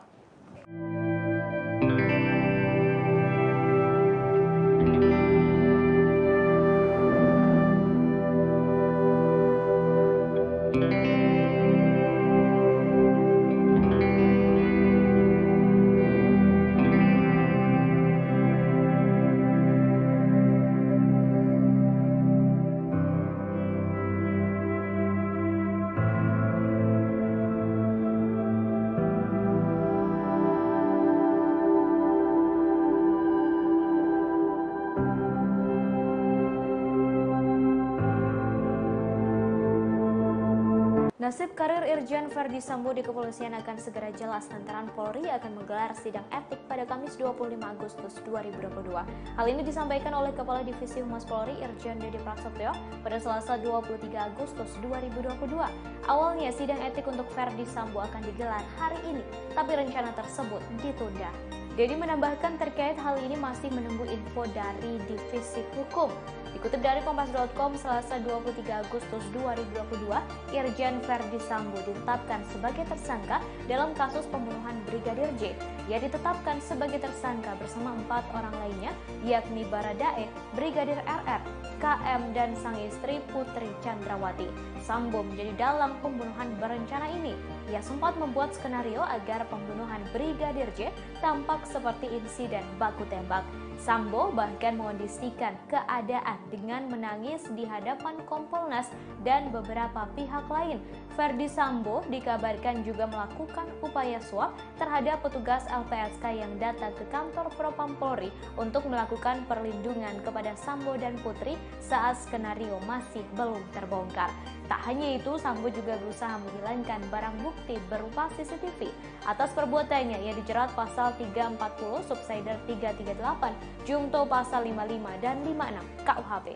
Nasib karir Irjen Ferdi Sambo di kepolisian akan segera jelas lantaran Polri akan menggelar sidang etik pada Kamis 25 Agustus 2022. Hal ini disampaikan oleh Kepala Divisi Humas Polri Irjen Dedi Prasetyo pada Selasa 23 Agustus 2022. Awalnya sidang etik untuk Ferdi Sambo akan digelar hari ini, tapi rencana tersebut ditunda. Dedi menambahkan terkait hal ini masih menunggu info dari Divisi Hukum. Dikutip dari Kompas.com, Selasa 23 Agustus 2022, Irjen Ferdi Sambo ditetapkan sebagai tersangka dalam kasus pembunuhan Brigadir J. Ia ditetapkan sebagai tersangka bersama 4 orang lainnya, yakni Baradae, Brigadir RR, KM, dan sang istri Putri Chandrawati. Sambo menjadi dalang pembunuhan berencana ini. Ia sempat membuat skenario agar pembunuhan Brigadir J tampak seperti insiden baku tembak. Sambo bahkan mengondisikan keadaan dengan menangis di hadapan Kompolnas dan beberapa pihak lain. Ferdi Sambo dikabarkan juga melakukan upaya suap terhadap petugas LPSK yang datang ke kantor Propam Polri untuk melakukan perlindungan kepada Sambo dan Putri saat skenario masih belum terbongkar. Tak hanya itu, Sambo juga berusaha menghilangkan barang bukti berupa CCTV. Atas perbuatannya, ia dijerat pasal 340, subsider 338, Jungto pasal 55 dan 56 KUHP.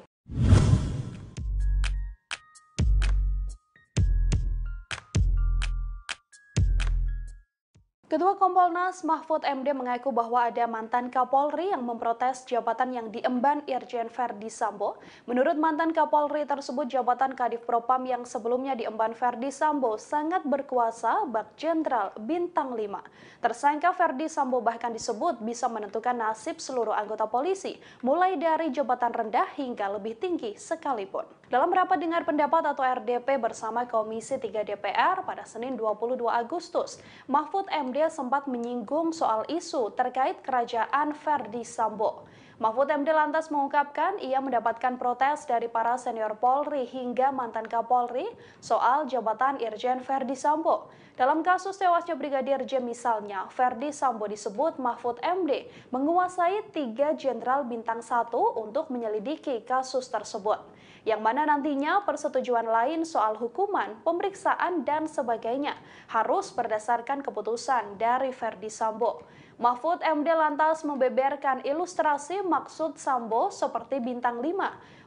Ketua Kompolnas Mahfud MD mengaku bahwa ada mantan Kapolri yang memprotes jabatan yang diemban Irjen Ferdi Sambo. Menurut mantan Kapolri tersebut, jabatan Kadif Propam yang sebelumnya diemban Ferdi Sambo sangat berkuasa bak Jenderal Bintang 5. Tersangka Ferdi Sambo bahkan disebut bisa menentukan nasib seluruh anggota polisi, mulai dari jabatan rendah hingga lebih tinggi sekalipun. Dalam rapat dengar pendapat atau RDP bersama Komisi 3 DPR pada Senin 22 Agustus, Mahfud MD sempat menyinggung soal isu terkait kerajaan Ferdi Sambo. Mahfud MD lantas mengungkapkan ia mendapatkan protes dari para senior Polri hingga mantan Kapolri soal jabatan Irjen Verdi Sambo. Dalam kasus tewasnya Brigadir J misalnya, Verdi Sambo disebut Mahfud MD menguasai 3 jenderal bintang 1 untuk menyelidiki kasus tersebut. Yang mana nantinya persetujuan lain soal hukuman, pemeriksaan, dan sebagainya harus berdasarkan keputusan dari Verdi Sambo. Mahfud MD lantas membeberkan ilustrasi maksud Sambo seperti bintang 5.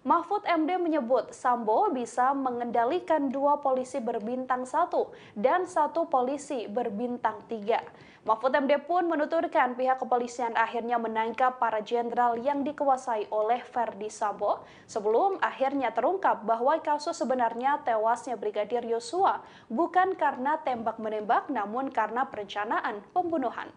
Mahfud MD menyebut Sambo bisa mengendalikan 2 polisi berbintang 1 dan 1 polisi berbintang 3. Mahfud MD pun menuturkan pihak kepolisian akhirnya menangkap para jenderal yang dikuasai oleh Verdi Sambo sebelum akhirnya terungkap bahwa kasus sebenarnya tewasnya Brigadir Yosua bukan karena tembak-menembak namun karena perencanaan pembunuhan.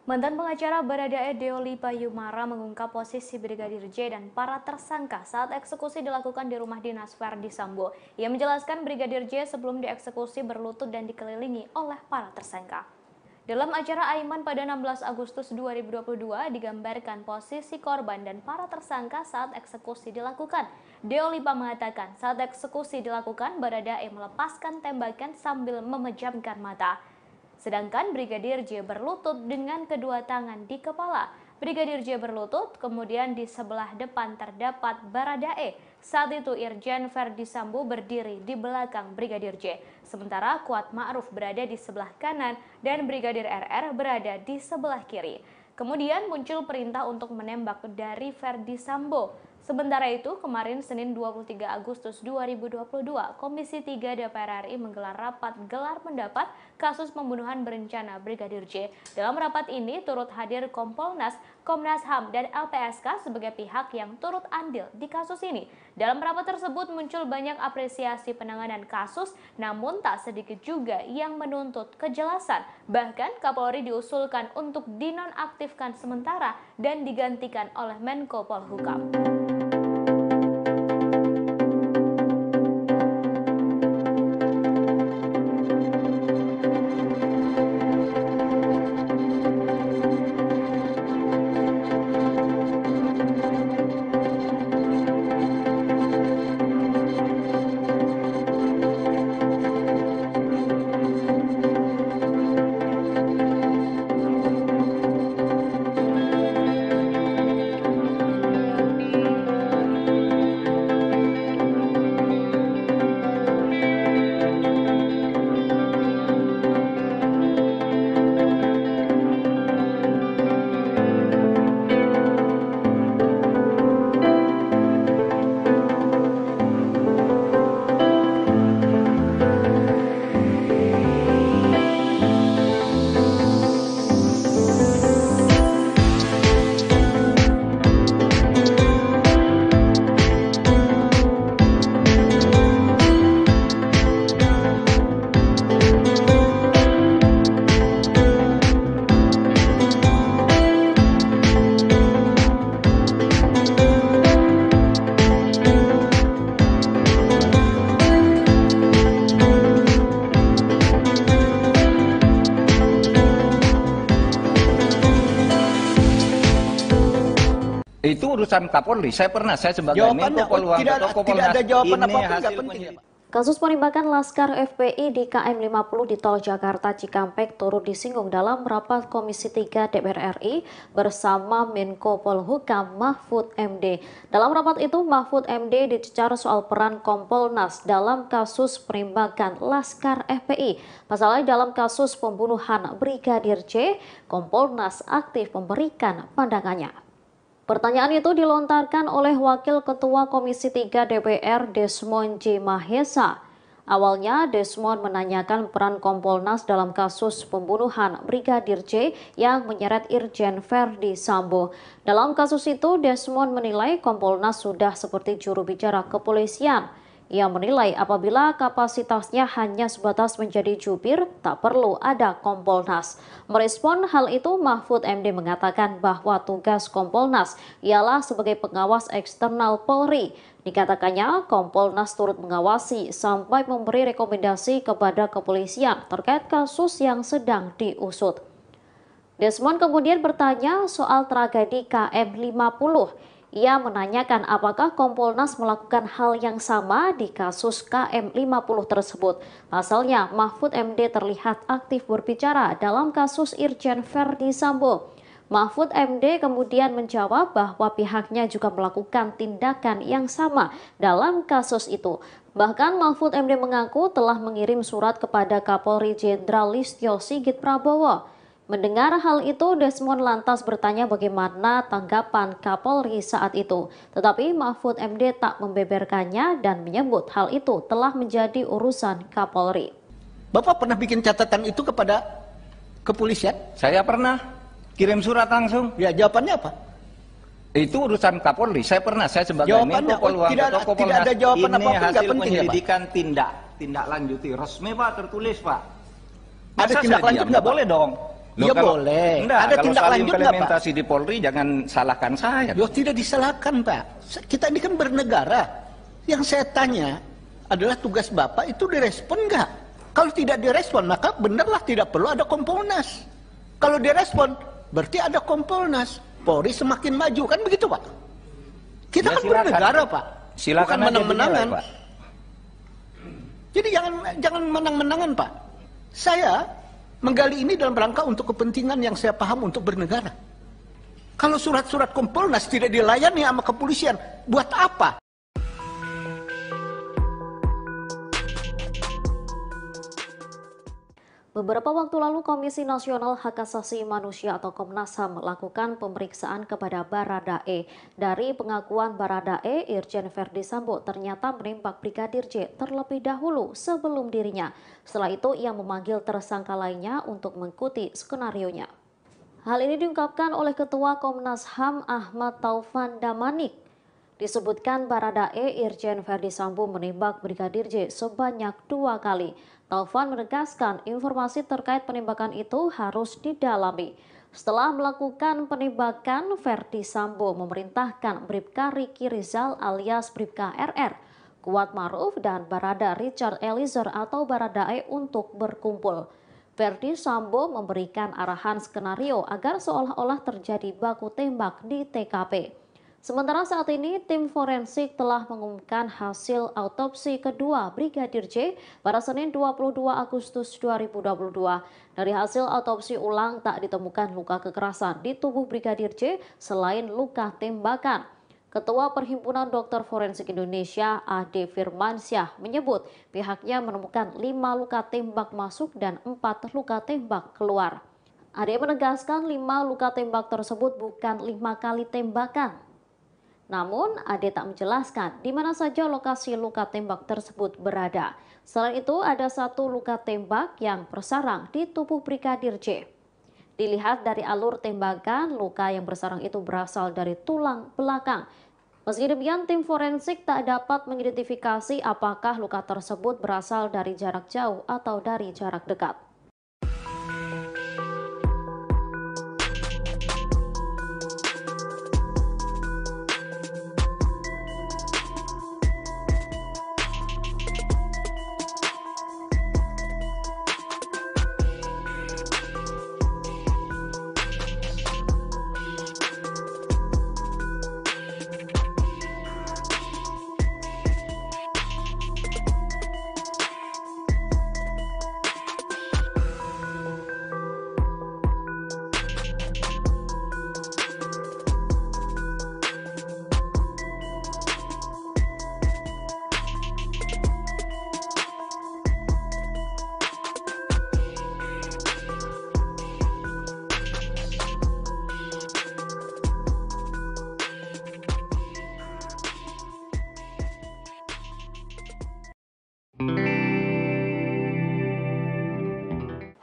Mantan pengacara Baradae Deoli Payumara mengungkap posisi Brigadir J dan para tersangka saat eksekusi dilakukan di rumah dinas Verdi Sambo. Ia menjelaskan Brigadir J sebelum dieksekusi berlutut dan dikelilingi oleh para tersangka. Dalam acara Aiman pada 16 Agustus 2022 digambarkan posisi korban dan para tersangka saat eksekusi dilakukan. Deolipa mengatakan saat eksekusi dilakukan Baradae melepaskan tembakan sambil memejamkan mata. Sedangkan Brigadir J berlutut dengan kedua tangan di kepala. Brigadir J berlutut, kemudian di sebelah depan terdapat Baradae. Saat itu Irjen Verdi Sambo berdiri di belakang Brigadir J. Sementara Kuat Ma'ruf berada di sebelah kanan dan Brigadir RR berada di sebelah kiri. Kemudian muncul perintah untuk menembak dari Verdi Sambo. Sementara itu, kemarin Senin 23 Agustus 2022, Komisi 3 DPR RI menggelar rapat gelar pendapat kasus pembunuhan berencana Brigadir J. Dalam rapat ini turut hadir Kompolnas, Komnas HAM, dan LPSK sebagai pihak yang turut andil di kasus ini. Dalam rapat tersebut muncul banyak apresiasi penanganan kasus, namun tak sedikit juga yang menuntut kejelasan. Bahkan Kapolri diusulkan untuk dinonaktifkan sementara dan digantikan oleh Menko Polhukam. Itu urusan Kapolri. Saya sebagai Menko Polhukam atau Kompolnas. Tidak ada jawaban ini apapun, hasil nggak penting ya, Pak. Kasus penembakan Laskar FPI di KM 50 di Tol Jakarta Cikampek turut disinggung dalam rapat Komisi 3 DPR RI bersama Menko Polhukam Mahfud MD. Dalam rapat itu, Mahfud MD dicecar soal peran Kompolnas dalam kasus penembakan Laskar FPI. Pasalnya dalam kasus pembunuhan Brigadir J, Kompolnas aktif memberikan pandangannya. Pertanyaan itu dilontarkan oleh Wakil Ketua Komisi 3 DPR Desmond J. Mahesa. Awalnya Desmond menanyakan peran Kompolnas dalam kasus pembunuhan Brigadir J yang menyeret Irjen Verdi Sambo. Dalam kasus itu Desmond menilai Kompolnas sudah seperti juru bicara kepolisian. Ia menilai apabila kapasitasnya hanya sebatas menjadi jubir, tak perlu ada Kompolnas. Merespon hal itu, Mahfud MD mengatakan bahwa tugas Kompolnas ialah sebagai pengawas eksternal Polri. Dikatakannya, Kompolnas turut mengawasi sampai memberi rekomendasi kepada kepolisian terkait kasus yang sedang diusut. Desmond kemudian bertanya soal tragedi KM 50. Ia menanyakan apakah Kompolnas melakukan hal yang sama di kasus KM 50 tersebut. Pasalnya, Mahfud MD terlihat aktif berbicara dalam kasus Irjen Verdi Sambo. Mahfud MD kemudian menjawab bahwa pihaknya juga melakukan tindakan yang sama dalam kasus itu. Bahkan Mahfud MD mengaku telah mengirim surat kepada Kapolri Jenderal Listio Sigit Prabowo. Mendengar hal itu, Desmond lantas bertanya bagaimana tanggapan Kapolri saat itu. Tetapi Mahfud MD tak membeberkannya dan menyebut hal itu telah menjadi urusan Kapolri. Bapak pernah bikin catatan itu kepada kepolisian? Saya pernah kirim surat langsung. Ya, jawabannya apa? Itu urusan Kapolri. Saya sebagai jawabannya, Menko Polhukam atau Kompolnas. Tidak ada jawaban apapun, nggak hasil penting ya, Pak. penyelidikan tindak lanjuti resmi, Pak, tertulis, Pak. Ada tindak lanjut nggak boleh dong? Ya boleh. Enggak, ada tindak lanjut nggak, Pak? Implementasi di Polri jangan salahkan saya. Loh, tidak disalahkan, Pak. Kita ini kan bernegara. Yang saya tanya adalah tugas Bapak itu direspon nggak? Kalau tidak direspon, maka benarlah tidak perlu ada Kompolnas. Kalau direspon, berarti ada Kompolnas. Polri semakin maju, kan begitu, Pak? Kita kan bernegara, Pak. Silakan bukan menang-menangan. Pak. Jadi jangan menang-menangan, Pak. Saya menggali ini dalam rangka untuk kepentingan yang saya paham untuk bernegara. Kalau surat-surat Kompolnas tidak dilayani sama kepolisian, buat apa? Beberapa waktu lalu Komisi Nasional Hak Asasi Manusia atau Komnas HAM melakukan pemeriksaan kepada Baradae. Dari pengakuan Baradae, Irjen Verdi Sambo ternyata menembak Brigadir J terlebih dahulu sebelum dirinya. Setelah itu ia memanggil tersangka lainnya untuk mengikuti skenarionya. Hal ini diungkapkan oleh Ketua Komnas HAM Ahmad Taufan Damanik. Disebutkan Baradae, Irjen Verdi Sambo menembak Brigadir J sebanyak 2 kali. Taufan menegaskan informasi terkait penembakan itu harus didalami. Setelah melakukan penembakan, Verdi Sambo memerintahkan Bribka Riki Rizal alias Bribka RR, Kuat Maruf dan Barada Richard Eliezer atau Baradae untuk berkumpul. Verdi Sambo memberikan arahan skenario agar seolah-olah terjadi baku tembak di TKP. Sementara saat ini, tim forensik telah mengumumkan hasil autopsi kedua Brigadir J pada Senin 22 Agustus 2022. Dari hasil autopsi ulang tak ditemukan luka kekerasan di tubuh Brigadir J selain luka tembakan. Ketua Perhimpunan Dokter Forensik Indonesia, Ade Firmansyah, menyebut pihaknya menemukan 5 luka tembak masuk dan 4 luka tembak keluar. Ade menegaskan 5 luka tembak tersebut bukan 5 kali tembakan. Namun, Ade tak menjelaskan di mana saja lokasi luka tembak tersebut berada. Selain itu, ada 1 luka tembak yang bersarang di tubuh Brigadir J. Dilihat dari alur tembakan, luka yang bersarang itu berasal dari tulang belakang. Meski demikian, tim forensik tak dapat mengidentifikasi apakah luka tersebut berasal dari jarak jauh atau dari jarak dekat.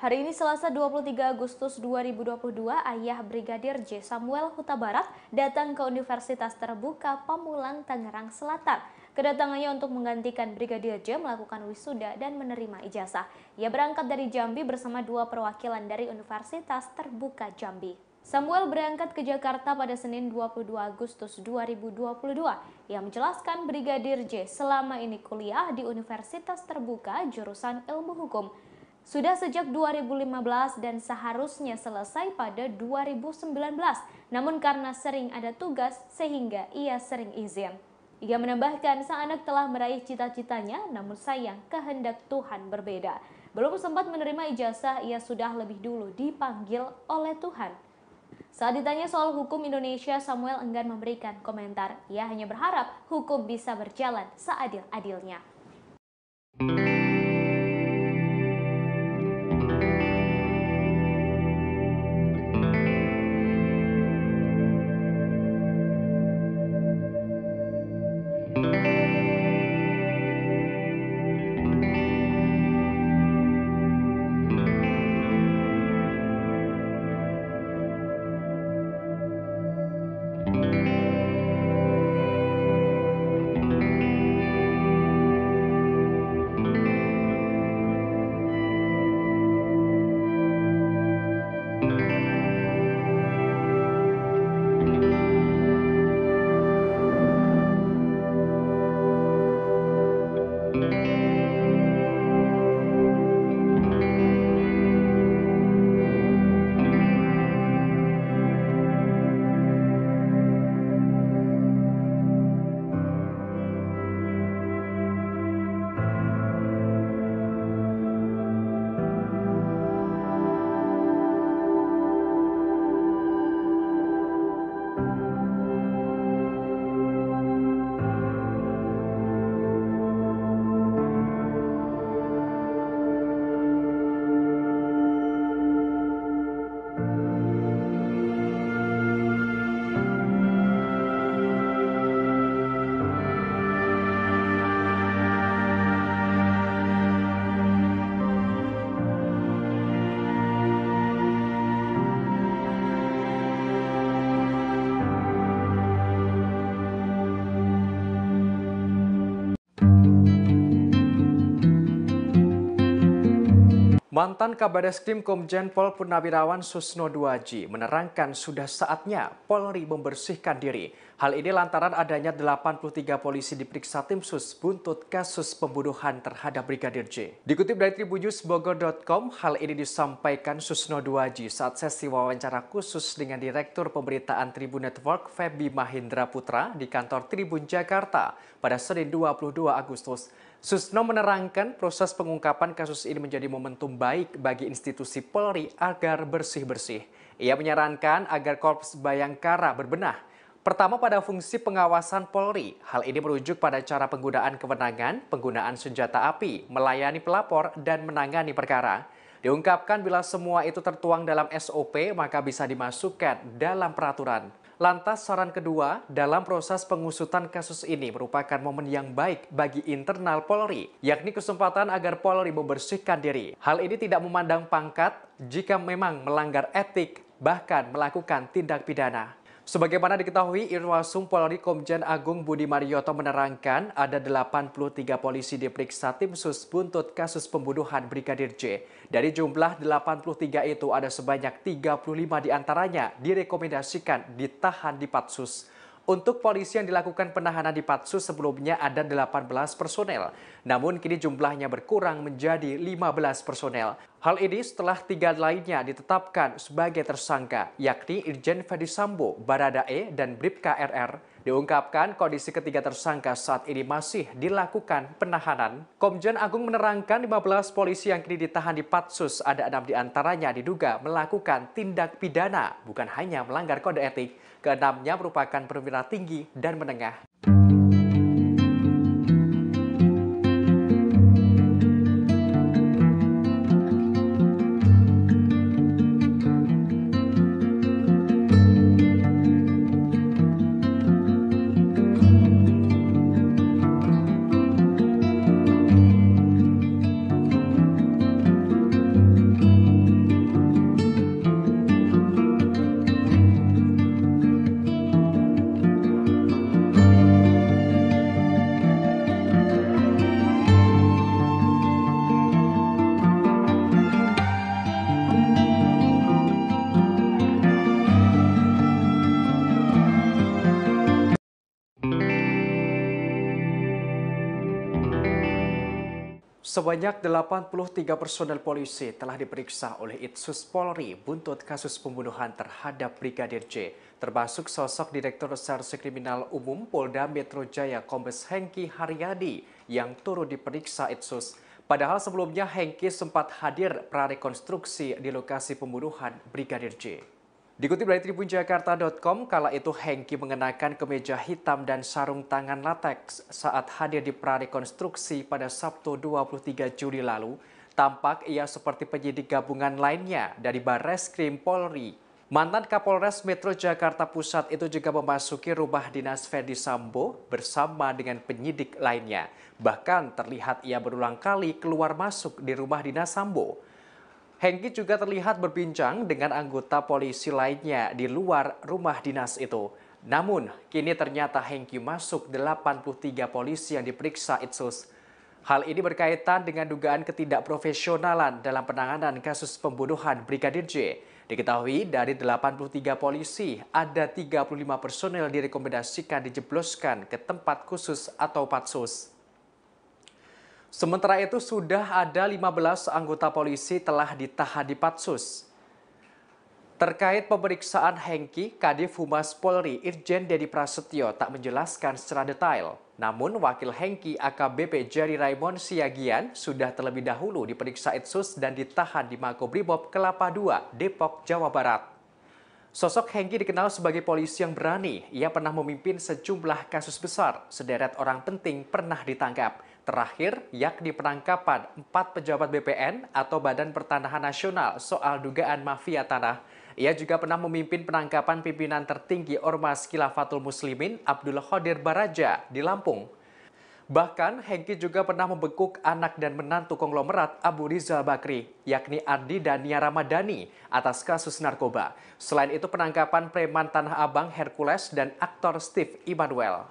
Hari ini Selasa 23 Agustus 2022, ayah Brigadir J. Samuel Huta Barat datang ke Universitas Terbuka Pamulang, Tangerang Selatan. Kedatangannya untuk menggantikan Brigadir J melakukan wisuda dan menerima ijazah. Ia berangkat dari Jambi bersama 2 perwakilan dari Universitas Terbuka Jambi. Samuel berangkat ke Jakarta pada Senin 22 Agustus 2022. Ia menjelaskan Brigadir J selama ini kuliah di Universitas Terbuka jurusan Ilmu Hukum. Sudah sejak 2015 dan seharusnya selesai pada 2019. Namun karena sering ada tugas sehingga ia sering izin. Ia menambahkan sang anak telah meraih cita-citanya, namun sayang kehendak Tuhan berbeda. Belum sempat menerima ijazah, ia sudah lebih dulu dipanggil oleh Tuhan. Saat ditanya soal hukum Indonesia, Samuel enggan memberikan komentar. Ia hanya berharap hukum bisa berjalan seadil-adilnya. Mantan Kabareskrim Komjen Pol Purnawirawan Susno Duaji menerangkan sudah saatnya Polri membersihkan diri. Hal ini lantaran adanya 83 polisi diperiksa tim sus buntut kasus pembunuhan terhadap Brigadir J. Dikutip dari tribunnews.bogor.com, hal ini disampaikan Susno Duaji saat sesi wawancara khusus dengan Direktur Pemberitaan Tribun Network Feby Mahindra Putra di kantor Tribun Jakarta pada Senin 22 Agustus. Susno menerangkan proses pengungkapan kasus ini menjadi momentum baik bagi institusi Polri agar bersih-bersih. Ia menyarankan agar Korps Bayangkara berbenah. Pertama pada fungsi pengawasan Polri. Hal ini merujuk pada cara penggunaan kewenangan, penggunaan senjata api, melayani pelapor, dan menangani perkara. Diungkapkan bila semua itu tertuang dalam SOP maka bisa dimasukkan dalam peraturan. Lantas saran kedua, dalam proses pengusutan kasus ini merupakan momen yang baik bagi internal Polri, yakni kesempatan agar Polri membersihkan diri. Hal ini tidak memandang pangkat jika memang melanggar etik, bahkan melakukan tindak pidana. Sebagaimana diketahui, Irwasum Polri Komjen Agung Budi Marioto menerangkan ada 83 polisi diperiksa tim sus buntut kasus pembunuhan Brigadir J. Dari jumlah 83 itu ada sebanyak 35 diantaranya direkomendasikan ditahan di Patsus. Untuk polisi yang dilakukan penahanan di Patsus sebelumnya ada 18 personel, namun kini jumlahnya berkurang menjadi 15 personel. Hal ini setelah 3 lainnya ditetapkan sebagai tersangka, yakni Irjen Ferdi Sambo, Baradae, dan Bribka RR. Diungkapkan kondisi ketiga tersangka saat ini masih dilakukan penahanan. Komjen Agung menerangkan 15 polisi yang kini ditahan di Patsus, ada 6 diantaranya diduga melakukan tindak pidana, bukan hanya melanggar kode etik. Keenamnya merupakan perwira tinggi dan menengah. Sebanyak 83 personel polisi telah diperiksa oleh Itsus Polri buntut kasus pembunuhan terhadap Brigadir J, termasuk sosok Direktur Reserse Kriminal Umum Polda Metro Jaya Kombes Hengki Haryadi yang turut diperiksa Itsus. Padahal sebelumnya Hengki sempat hadir prarekonstruksi di lokasi pembunuhan Brigadir J. Dikutip dari tribunjakarta.com, kala itu Hengki mengenakan kemeja hitam dan sarung tangan lateks saat hadir di prarekonstruksi pada Sabtu 23 Juli lalu. Tampak ia seperti penyidik gabungan lainnya dari Barreskrim Polri. Mantan Kapolres Metro Jakarta Pusat itu juga memasuki rumah dinas Ferdi Sambo bersama dengan penyidik lainnya. Bahkan terlihat ia berulang kali keluar masuk di rumah dinas Sambo. Hengki juga terlihat berbincang dengan anggota polisi lainnya di luar rumah dinas itu. Namun, kini ternyata Hengki masuk 83 polisi yang diperiksa Itsus. Hal ini berkaitan dengan dugaan ketidakprofesionalan dalam penanganan kasus pembunuhan Brigadir J. Diketahui dari 83 polisi, ada 35 personel direkomendasikan dijebloskan ke tempat khusus atau patsus. Sementara itu sudah ada 15 anggota polisi telah ditahan di Patsus. Terkait pemeriksaan Hengki, Kadif Humas Polri Irjen Dedi Prasetyo tak menjelaskan secara detail. Namun wakil Hengki AKBP Jerry Raymond Siagian sudah terlebih dahulu diperiksa Itsus dan ditahan di Makobrimob Kelapa II, Depok, Jawa Barat. Sosok Hengki dikenal sebagai polisi yang berani. Ia pernah memimpin sejumlah kasus besar. Sederet orang penting pernah ditangkap. Terakhir, yakni penangkapan 4 pejabat BPN atau Badan Pertanahan Nasional soal dugaan mafia tanah. Ia juga pernah memimpin penangkapan pimpinan tertinggi Ormas Khilafatul Muslimin Abdullah Khodir Baraja di Lampung. Bahkan, Hengki juga pernah membekuk anak dan menantu konglomerat Abu Rizal Bakri, yakni Ardi dan Nia Ramadhani, atas kasus narkoba. Selain itu, penangkapan preman Tanah Abang Hercules dan aktor Steve Immanuel.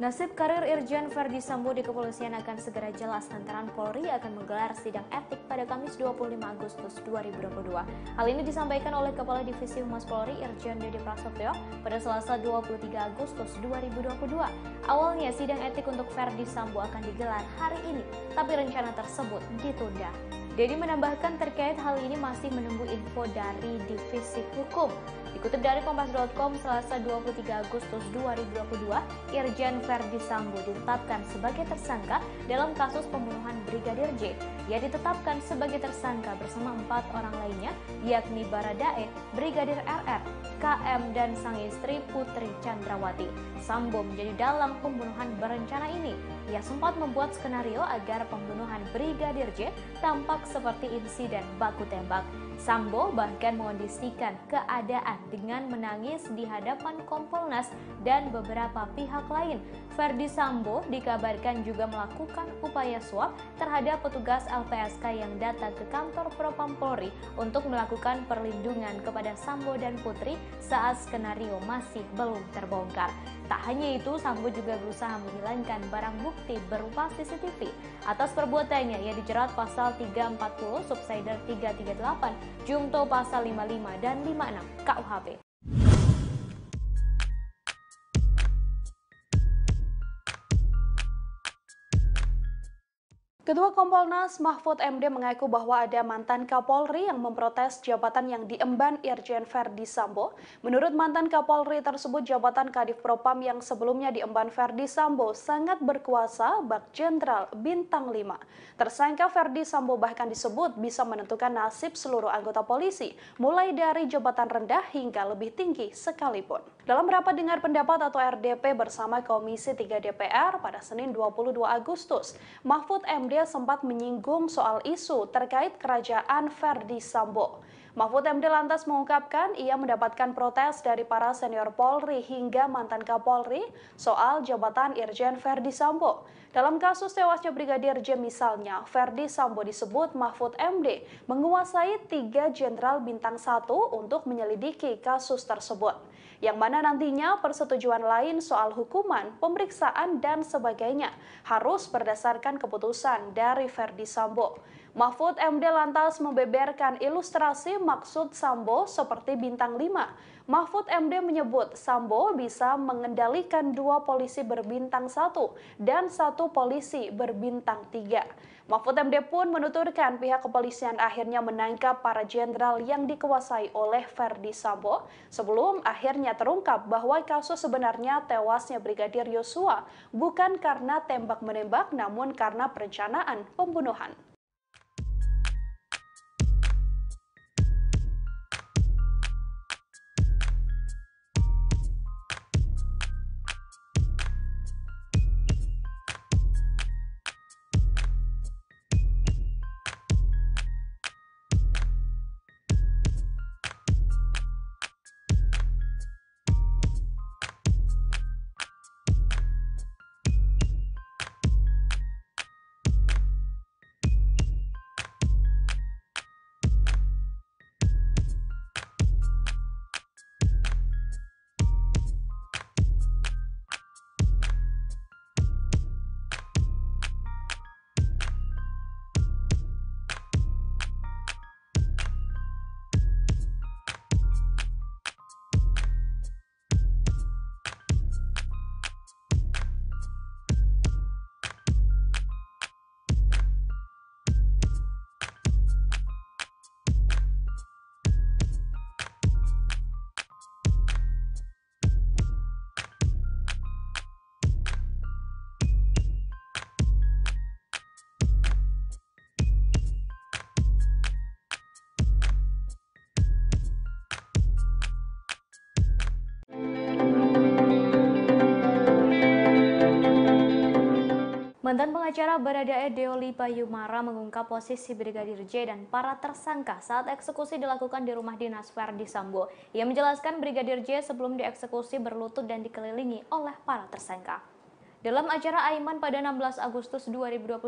Nasib karir Irjen Ferdi Sambo di kepolisian akan segera jelas lantaran Polri akan menggelar sidang etik pada Kamis 25 Agustus 2022. Hal ini disampaikan oleh Kepala Divisi Humas Polri Irjen Dedi Prasetyo pada Selasa 23 Agustus 2022. Awalnya sidang etik untuk Ferdi Sambo akan digelar hari ini, tapi rencana tersebut ditunda. Dedi menambahkan terkait hal ini masih menunggu info dari Divisi Hukum. Dikutip dari Kompas.com, Selasa 23 Agustus 2022, Irjen Ferdi Sambo ditetapkan sebagai tersangka dalam kasus pembunuhan Brigadir J. Ia ditetapkan sebagai tersangka bersama 4 orang lainnya, yakni Baradae, Brigadir RR, KM, dan sang istri Putri Chandrawati. Sambo menjadi dalang pembunuhan berencana ini. Ia sempat membuat skenario agar pembunuhan Brigadir J tampak seperti insiden baku tembak. Sambo bahkan mengondisikan keadaan dengan menangis di hadapan Kompolnas dan beberapa pihak lain. Ferdi Sambo dikabarkan juga melakukan upaya suap terhadap petugas LPSK yang datang ke kantor Propam Polri untuk melakukan perlindungan kepada Sambo dan Putri saat skenario masih belum terbongkar. Tak hanya itu, Sambo juga berusaha menghilangkan barang bukti berupa CCTV. Atas perbuatannya, ia dijerat pasal 340, subsider 338, Jungto pasal 55 dan 56 KUHP. Ketua Kompolnas Mahfud MD mengaku bahwa ada mantan Kapolri yang memprotes jabatan yang diemban Irjen Ferdi Sambo. Menurut mantan Kapolri tersebut, jabatan Kadif Propam yang sebelumnya diemban Ferdi Sambo sangat berkuasa bak Jenderal Bintang 5. Tersangka Ferdi Sambo bahkan disebut bisa menentukan nasib seluruh anggota polisi, mulai dari jabatan rendah hingga lebih tinggi sekalipun. Dalam rapat dengar pendapat atau RDP bersama Komisi 3 DPR pada Senin 22 Agustus, Mahfud MD sempat menyinggung soal isu terkait kerajaan Ferdi Sambo. Mahfud MD lantas mengungkapkan ia mendapatkan protes dari para senior Polri hingga mantan Kapolri soal jabatan Irjen Verdi Sambo. Dalam kasus tewasnya Brigadir J misalnya, Verdi Sambo disebut Mahfud MD menguasai 3 jenderal bintang 1 untuk menyelidiki kasus tersebut. Yang mana nantinya persetujuan lain soal hukuman, pemeriksaan, dan sebagainya harus berdasarkan keputusan dari Verdi Sambo. Mahfud MD lantas membeberkan ilustrasi maksud Sambo seperti bintang 5. Mahfud MD menyebut Sambo bisa mengendalikan 2 polisi berbintang 1 dan 1 polisi berbintang 3. Mahfud MD pun menuturkan pihak kepolisian akhirnya menangkap para jenderal yang dikuasai oleh Verdi Sambo sebelum akhirnya terungkap bahwa kasus sebenarnya tewasnya Brigadir Yosua bukan karena tembak-menembak namun karena perencanaan pembunuhan. Mantan pengacara Baradae Deoli Payumara mengungkap posisi Brigadir J dan para tersangka saat eksekusi dilakukan di rumah dinas Verdi Sambo. Ia menjelaskan Brigadir J sebelum dieksekusi berlutut dan dikelilingi oleh para tersangka. Dalam acara Aiman pada 16 Agustus 2022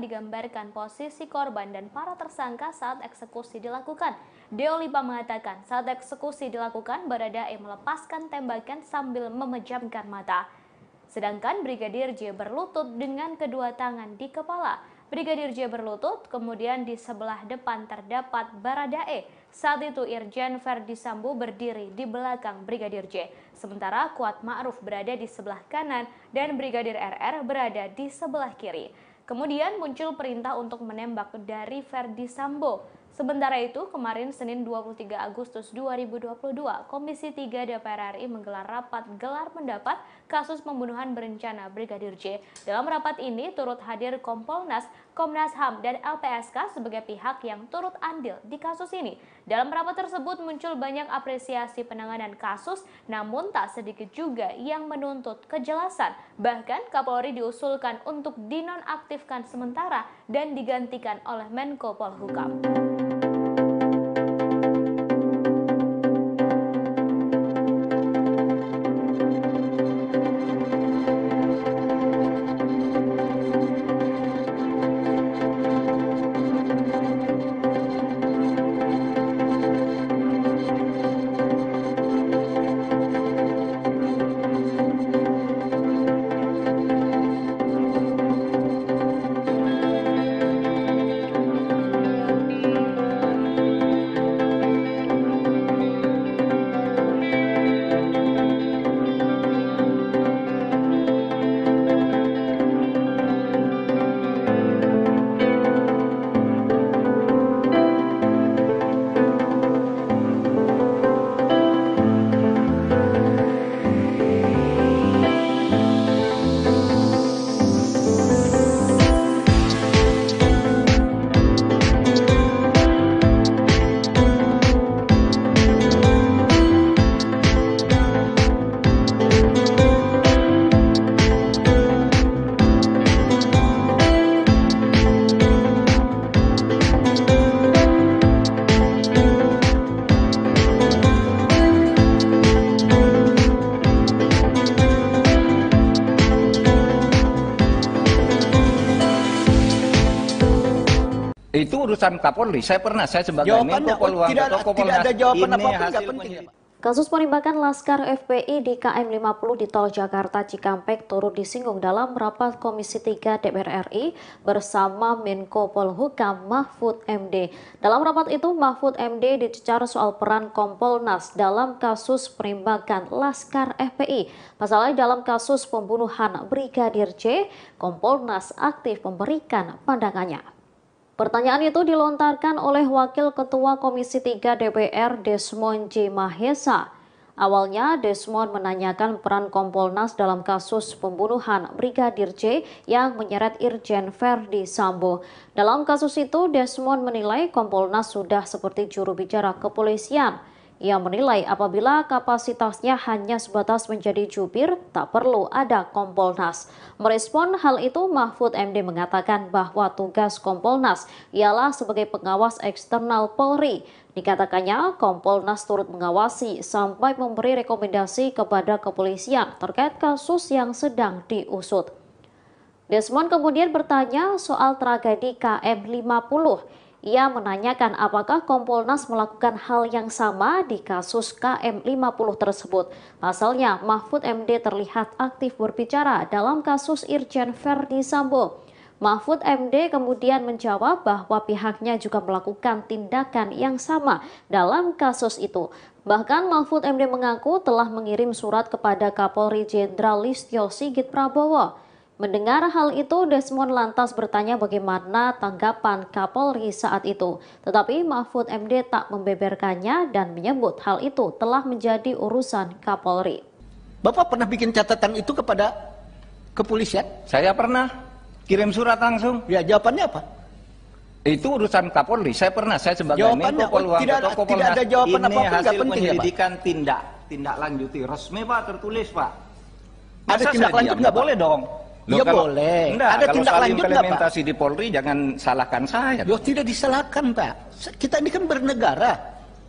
digambarkan posisi korban dan para tersangka saat eksekusi dilakukan. Deolipa mengatakan saat eksekusi dilakukan Baradae melepaskan tembakan sambil memejamkan mata. Sedangkan Brigadir J berlutut dengan kedua tangan di kepala. Brigadir J berlutut, kemudian di sebelah depan terdapat Baradae. Saat itu Irjen Verdi Sambo berdiri di belakang Brigadir J. Sementara Kuat Ma'ruf berada di sebelah kanan dan Brigadir RR berada di sebelah kiri. Kemudian muncul perintah untuk menembak dari Verdi Sambo. Sementara itu, kemarin Senin 23 Agustus 2022, Komisi 3 DPR RI menggelar rapat gelar pendapat kasus pembunuhan berencana Brigadir J. Dalam rapat ini turut hadir Kompolnas, Komnas HAM, dan LPSK sebagai pihak yang turut andil di kasus ini. Dalam rapat tersebut muncul banyak apresiasi penanganan kasus, namun tak sedikit juga yang menuntut kejelasan. Bahkan Kapolri diusulkan untuk dinonaktifkan sementara dan digantikan oleh Menko Polhukam. Itu urusan Kapolri. Saya sebagai Jawabannya, Menko Polhukam tidak ada jawaban apapun, nggak hasil penting ya, Pak. Kasus penembakan Laskar FPI di KM 50 di Tol Jakarta Cikampek turut disinggung dalam rapat Komisi 3 DPR RI bersama Menko Polhukam Mahfud MD. Dalam rapat itu, Mahfud MD dicecar soal peran Kompolnas dalam kasus penembakan Laskar FPI. Pasalnya dalam kasus pembunuhan Brigadir J, Kompolnas aktif memberikan pandangannya. Pertanyaan itu dilontarkan oleh Wakil Ketua Komisi 3 DPR Desmond J. Mahesa. Awalnya Desmond menanyakan peran Kompolnas dalam kasus pembunuhan Brigadir J yang menyeret Irjen Verdi Sambo. Dalam kasus itu Desmond menilai Kompolnas sudah seperti juru bicara kepolisian. Ia menilai apabila kapasitasnya hanya sebatas menjadi jubir, tak perlu ada Kompolnas. Merespon hal itu, Mahfud MD mengatakan bahwa tugas Kompolnas ialah sebagai pengawas eksternal Polri. Dikatakannya, Kompolnas turut mengawasi sampai memberi rekomendasi kepada kepolisian terkait kasus yang sedang diusut. Desmond kemudian bertanya soal tragedi KM 50. Ia menanyakan apakah Kompolnas melakukan hal yang sama di kasus KM 50 tersebut. Pasalnya, Mahfud MD terlihat aktif berbicara dalam kasus Irjen Verdi Sambo. Mahfud MD kemudian menjawab bahwa pihaknya juga melakukan tindakan yang sama dalam kasus itu. Bahkan Mahfud MD mengaku telah mengirim surat kepada Kapolri Jenderal Listio Sigit Prabowo. Mendengar hal itu, Desmond lantas bertanya bagaimana tanggapan Kapolri saat itu. Tetapi Mahfud MD tak membeberkannya dan menyebut hal itu telah menjadi urusan Kapolri. Bapak pernah bikin catatan itu kepada kepolisian? Saya pernah kirim surat langsung. Ya, jawabannya apa? Itu urusan Kapolri. Saya sebagai jawabannya, Menko Polhukam tidak ada jawaban ini apapun, hasil penting penyelidikan ya, tindak lanjuti resmi Pak, tertulis Pak. Ada tindak lanjut nggak boleh dong? Loh, boleh. Enggak, ada tindak lanjut nggak Pak? Implementasi di Polri jangan salahkan saya. Loh, tidak disalahkan Pak. Kita ini kan bernegara.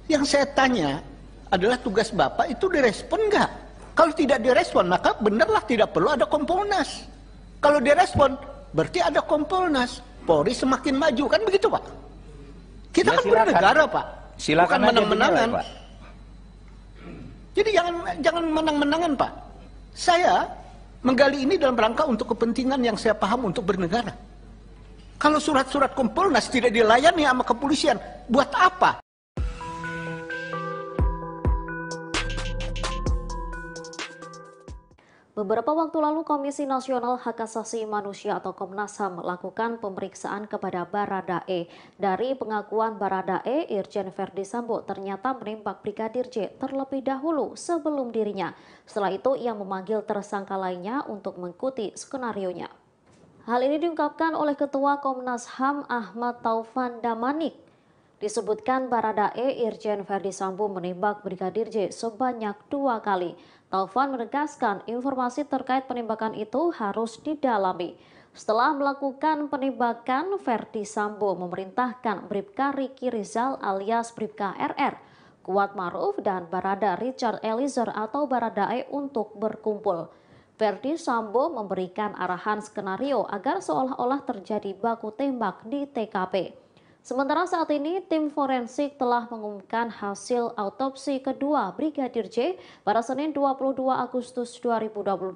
Yang saya tanya adalah tugas Bapak itu direspon nggak? Kalau tidak direspon maka benarlah tidak perlu ada Kompolnas. Kalau direspon berarti ada Kompolnas. Polri semakin maju, kan begitu Pak? Kita kan bernegara Pak. Silakan bukan menang-menangan. Pak. Jadi jangan menang-menangan Pak. Saya menggali ini dalam rangka untuk kepentingan yang saya paham untuk bernegara. Kalau surat-surat Kompolnas tidak dilayani sama kepolisian, buat apa? Beberapa waktu lalu Komisi Nasional Hak Asasi Manusia atau Komnas HAM melakukan pemeriksaan kepada Baradae. Dari pengakuan Baradae, Irjen Verdi Sambo ternyata menembak Brigadir J terlebih dahulu sebelum dirinya. Setelah itu ia memanggil tersangka lainnya untuk mengikuti skenarionya. Hal ini diungkapkan oleh Ketua Komnas HAM Ahmad Taufan Damanik. Disebutkan Baradae Irjen Verdi Sambo menembak Brigadir J sebanyak 2 kali. Taufan menegaskan informasi terkait penembakan itu harus didalami. Setelah melakukan penembakan, Verdi Sambo memerintahkan Bribka Riki Rizal alias Bribka RR, Kuat Maruf dan Barada Richard Eliezer atau Baradae untuk berkumpul. Verdi Sambo memberikan arahan skenario agar seolah-olah terjadi baku tembak di TKP. Sementara saat ini, tim forensik telah mengumumkan hasil autopsi kedua Brigadir J pada Senin 22 Agustus 2022.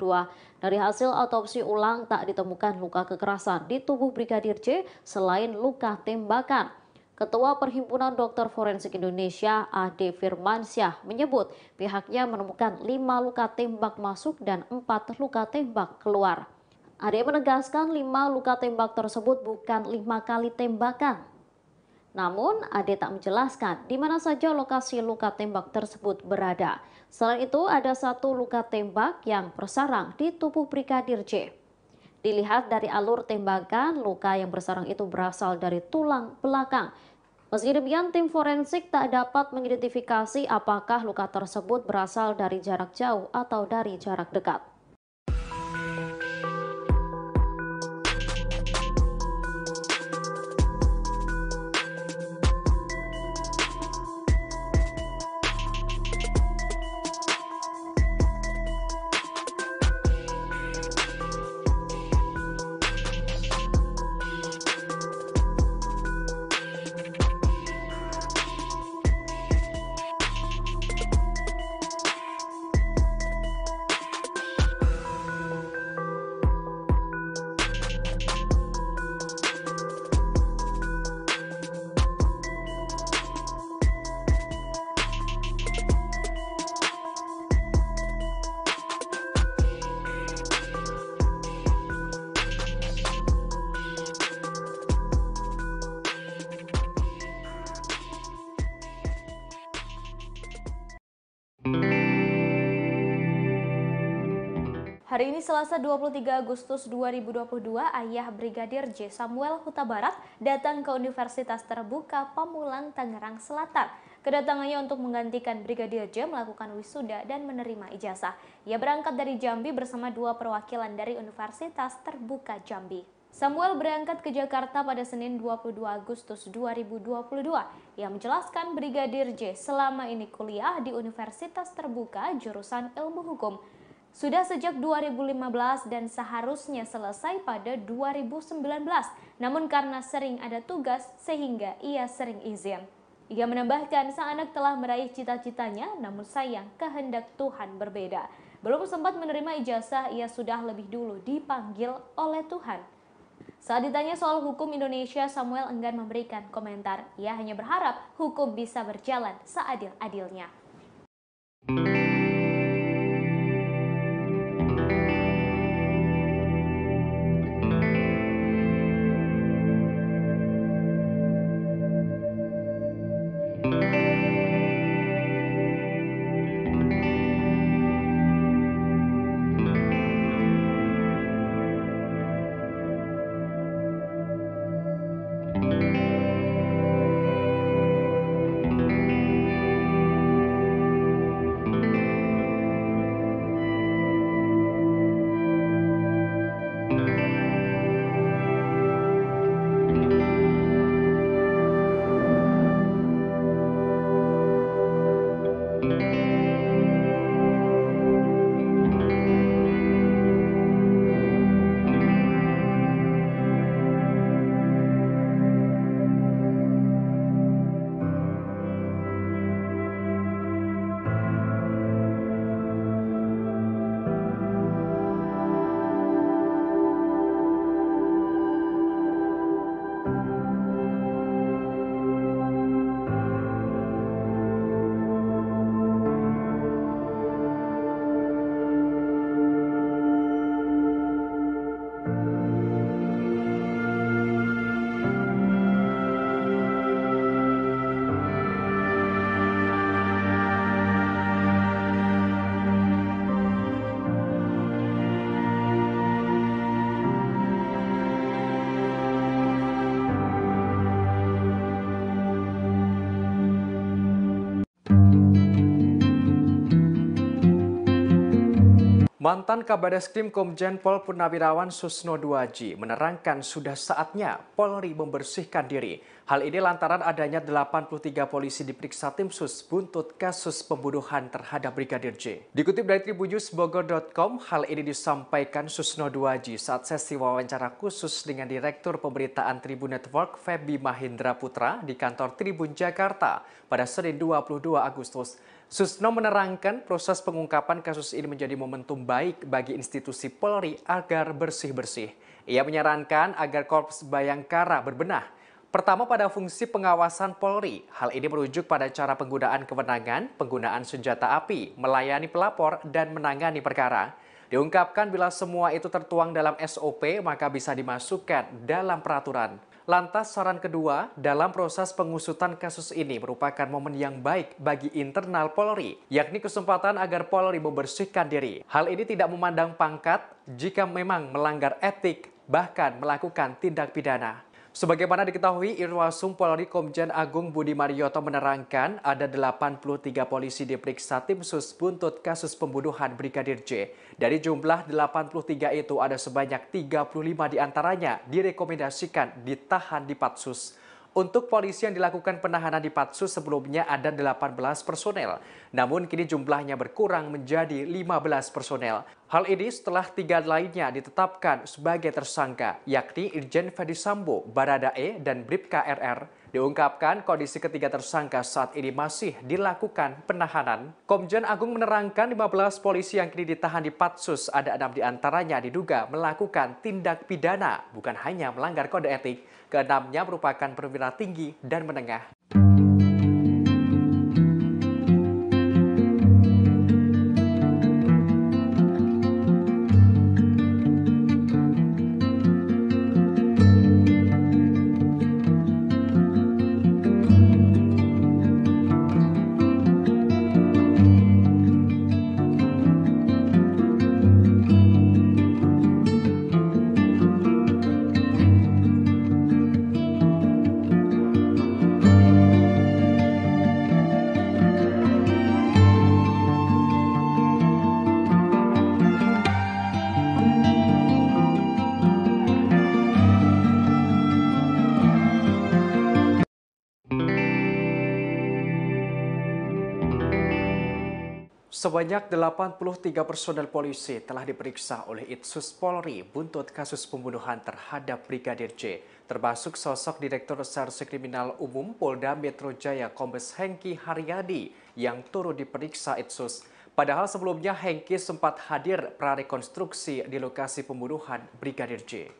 Dari hasil autopsi ulang tak ditemukan luka kekerasan di tubuh Brigadir J selain luka tembakan. Ketua Perhimpunan Dokter Forensik Indonesia, Ade Firmansyah, menyebut pihaknya menemukan 5 luka tembak masuk dan 4 luka tembak keluar. Ade menegaskan 5 luka tembak tersebut bukan 5 kali tembakan. Namun, Ade tak menjelaskan di mana saja lokasi luka tembak tersebut berada. Selain itu, ada 1 luka tembak yang bersarang di tubuh Brigadir J. Dilihat dari alur tembakan, luka yang bersarang itu berasal dari tulang belakang. Meski demikian, tim forensik tak dapat mengidentifikasi apakah luka tersebut berasal dari jarak jauh atau dari jarak dekat. Hari ini Selasa 23 Agustus 2022, ayah Brigadir J. Samuel Huta Barat datang ke Universitas Terbuka Pamulang, Tangerang Selatan. Kedatangannya untuk menggantikan Brigadir J melakukan wisuda dan menerima ijazah. Ia berangkat dari Jambi bersama 2 perwakilan dari Universitas Terbuka Jambi. Samuel berangkat ke Jakarta pada Senin 22 Agustus 2022. Ia menjelaskan Brigadir J selama ini kuliah di Universitas Terbuka jurusan Ilmu Hukum. Sudah sejak 2015 dan seharusnya selesai pada 2019. Namun karena sering ada tugas sehingga ia sering izin. Ia menambahkan sang anak telah meraih cita-citanya, namun sayang kehendak Tuhan berbeda. Belum sempat menerima ijazah, ia sudah lebih dulu dipanggil oleh Tuhan. Saat ditanya soal hukum Indonesia, Samuel enggan memberikan komentar. Ia hanya berharap hukum bisa berjalan seadil-adilnya. Mantan Kabadeskrim Komjen Pol Purnawirawan Susno Duaji menerangkan sudah saatnya Polri membersihkan diri. Hal ini lantaran adanya 83 polisi diperiksa tim sus buntut kasus pembunuhan terhadap Brigadir J. Dikutip dari tribunnews.bogor.com, hal ini disampaikan Susno Duaji saat sesi wawancara khusus dengan Direktur Pemberitaan Tribun Network Feby Mahindra Putra di kantor Tribun Jakarta pada Senin 22 Agustus. Susno menerangkan proses pengungkapan kasus ini menjadi momentum baik bagi institusi Polri agar bersih-bersih. Ia menyarankan agar Korps Bayangkara berbenah. Pertama pada fungsi pengawasan Polri. Hal ini merujuk pada cara penggunaan kewenangan, penggunaan senjata api, melayani pelapor, dan menangani perkara. Diungkapkan bila semua itu tertuang dalam SOP maka bisa dimasukkan dalam peraturan. Lantas saran kedua, dalam proses pengusutan kasus ini merupakan momen yang baik bagi internal Polri, yakni kesempatan agar Polri membersihkan diri. Hal ini tidak memandang pangkat jika memang melanggar etik, bahkan melakukan tindak pidana. Sebagaimana diketahui, Irwasum Polri Komjen Agung Budi Marioto menerangkan ada 83 polisi diperiksa tim sus buntut kasus pembunuhan Brigadir J. Dari jumlah 83 itu ada sebanyak 35 diantaranya direkomendasikan ditahan di Patsus. Untuk polisi yang dilakukan penahanan di Patsus sebelumnya ada 18 personel, namun kini jumlahnya berkurang menjadi 15 personel. Hal ini setelah 3 lainnya ditetapkan sebagai tersangka, yakni Irjen Ferdi Sambo, Baradae, dan Bribka RR. Diungkapkan kondisi ketiga tersangka saat ini masih dilakukan penahanan. Komjen Agung menerangkan 15 polisi yang kini ditahan di Patsus, ada 6 diantaranya diduga melakukan tindak pidana, bukan hanya melanggar kode etik. Keenamnya merupakan perwira tinggi dan menengah. Sebanyak 83 personel polisi telah diperiksa oleh Itsus Polri buntut kasus pembunuhan terhadap Brigadir J, termasuk sosok Direktur Reserse Kriminal Umum Polda Metro Jaya Kombes Hengki Haryadi yang turut diperiksa Itsus. Padahal sebelumnya Hengki sempat hadir prarekonstruksi di lokasi pembunuhan Brigadir J.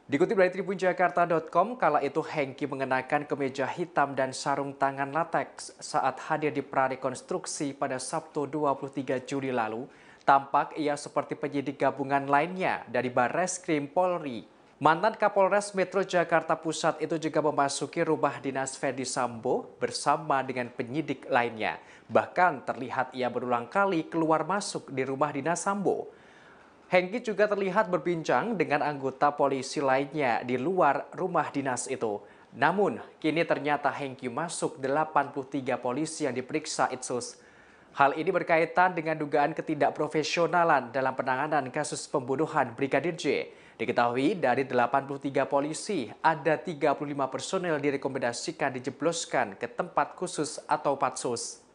Dikutip dari tribunjakarta.com, kala itu Hengki mengenakan kemeja hitam dan sarung tangan lateks saat hadir di prarekonstruksi pada Sabtu 23 Juli lalu. Tampak ia seperti penyidik gabungan lainnya dari Barreskrim Polri. Mantan Kapolres Metro Jakarta Pusat itu juga memasuki rumah dinas Ferdi Sambo bersama dengan penyidik lainnya. Bahkan terlihat ia berulang kali keluar masuk di rumah dinas Sambo. Hengki juga terlihat berbincang dengan anggota polisi lainnya di luar rumah dinas itu. Namun, kini ternyata Hengki masuk 83 polisi yang diperiksa Itsus. Hal ini berkaitan dengan dugaan ketidakprofesionalan dalam penanganan kasus pembunuhan Brigadir J. Diketahui dari 83 polisi, ada 35 personel direkomendasikan dijebloskan ke tempat khusus atau patsus.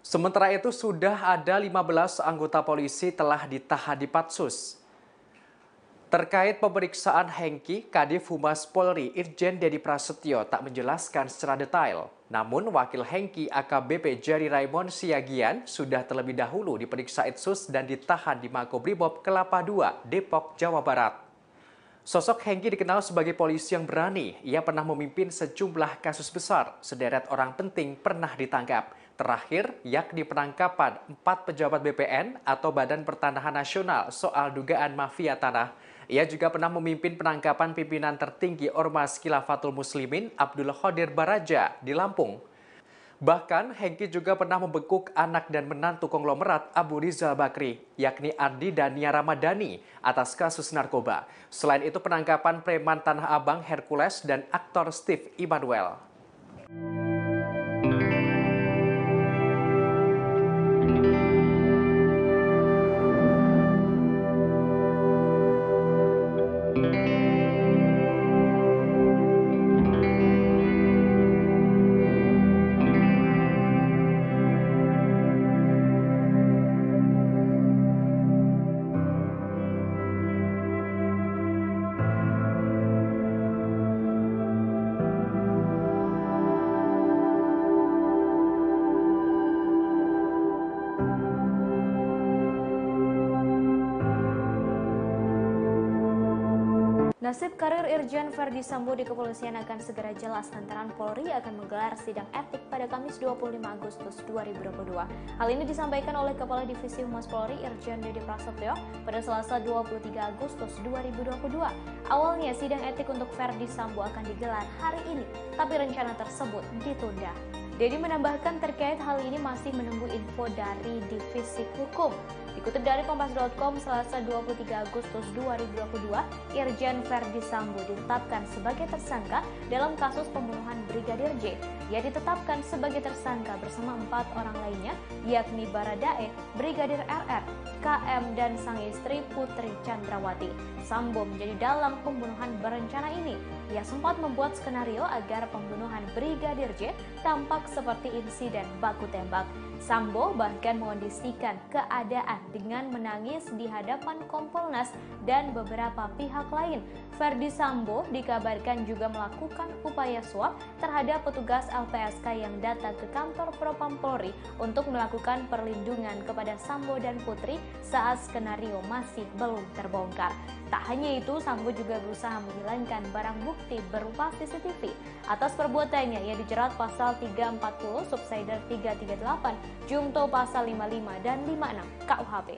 Sementara itu sudah ada 15 anggota polisi telah ditahan di Patsus. Terkait pemeriksaan Hengki, Kadif Humas Polri Irjen Dedi Prasetyo tak menjelaskan secara detail. Namun wakil Hengki AKBP Jerry Raymond Siagian sudah terlebih dahulu diperiksa Itsus dan ditahan di Makobrimob Kelapa II, Depok, Jawa Barat. Sosok Hengki dikenal sebagai polisi yang berani. Ia pernah memimpin sejumlah kasus besar. Sederet orang penting pernah ditangkap. Terakhir, yakni penangkapan 4 pejabat BPN atau Badan Pertanahan Nasional soal dugaan mafia tanah. Ia juga pernah memimpin penangkapan pimpinan tertinggi Ormas Khilafatul Muslimin Abdul Qadir Baraja di Lampung. Bahkan, Hengki juga pernah membekuk anak dan menantu konglomerat Abu Rizal Bakri, yakni Andi dan Nia Ramadhani, atas kasus narkoba. Selain itu, penangkapan preman Tanah Abang Hercules dan aktor Steve Immanuel. Nasib karir Irjen Ferdi Sambo di kepolisian akan segera jelas lantaran Polri akan menggelar sidang etik pada Kamis 25 Agustus 2022. Hal ini disampaikan oleh Kepala Divisi Humas Polri Irjen Dedi Prasetyo pada Selasa 23 Agustus 2022. Awalnya sidang etik untuk Ferdi Sambo akan digelar hari ini, tapi rencana tersebut ditunda. Dedi menambahkan terkait hal ini masih menunggu info dari Divisi Hukum. Dikutip dari Kompas.com, Selasa 23 Agustus 2022, Irjen Ferdi Sambo ditetapkan sebagai tersangka dalam kasus pembunuhan Brigadir J. Ia ditetapkan sebagai tersangka bersama 4 orang lainnya, yakni Baradae, Brigadir RR, KM, dan sang istri Putri Chandrawati. Sambo menjadi dalang pembunuhan berencana ini. Ia sempat membuat skenario agar pembunuhan Brigadir J tampak seperti insiden baku tembak. Sambo bahkan mengondisikan keadaan dengan menangis di hadapan Kompolnas dan beberapa pihak lain. Ferdi Sambo dikabarkan juga melakukan upaya suap terhadap petugas LPSK yang datang ke kantor Propam Polri untuk melakukan perlindungan kepada Sambo dan Putri saat skenario masih belum terbongkar. Tak hanya itu, Sambo juga berusaha menghilangkan barang bukti berupa CCTV. Atas perbuatannya, ia dijerat pasal 340, subsider 338, Jumto pasal 55 dan 56 KUHP.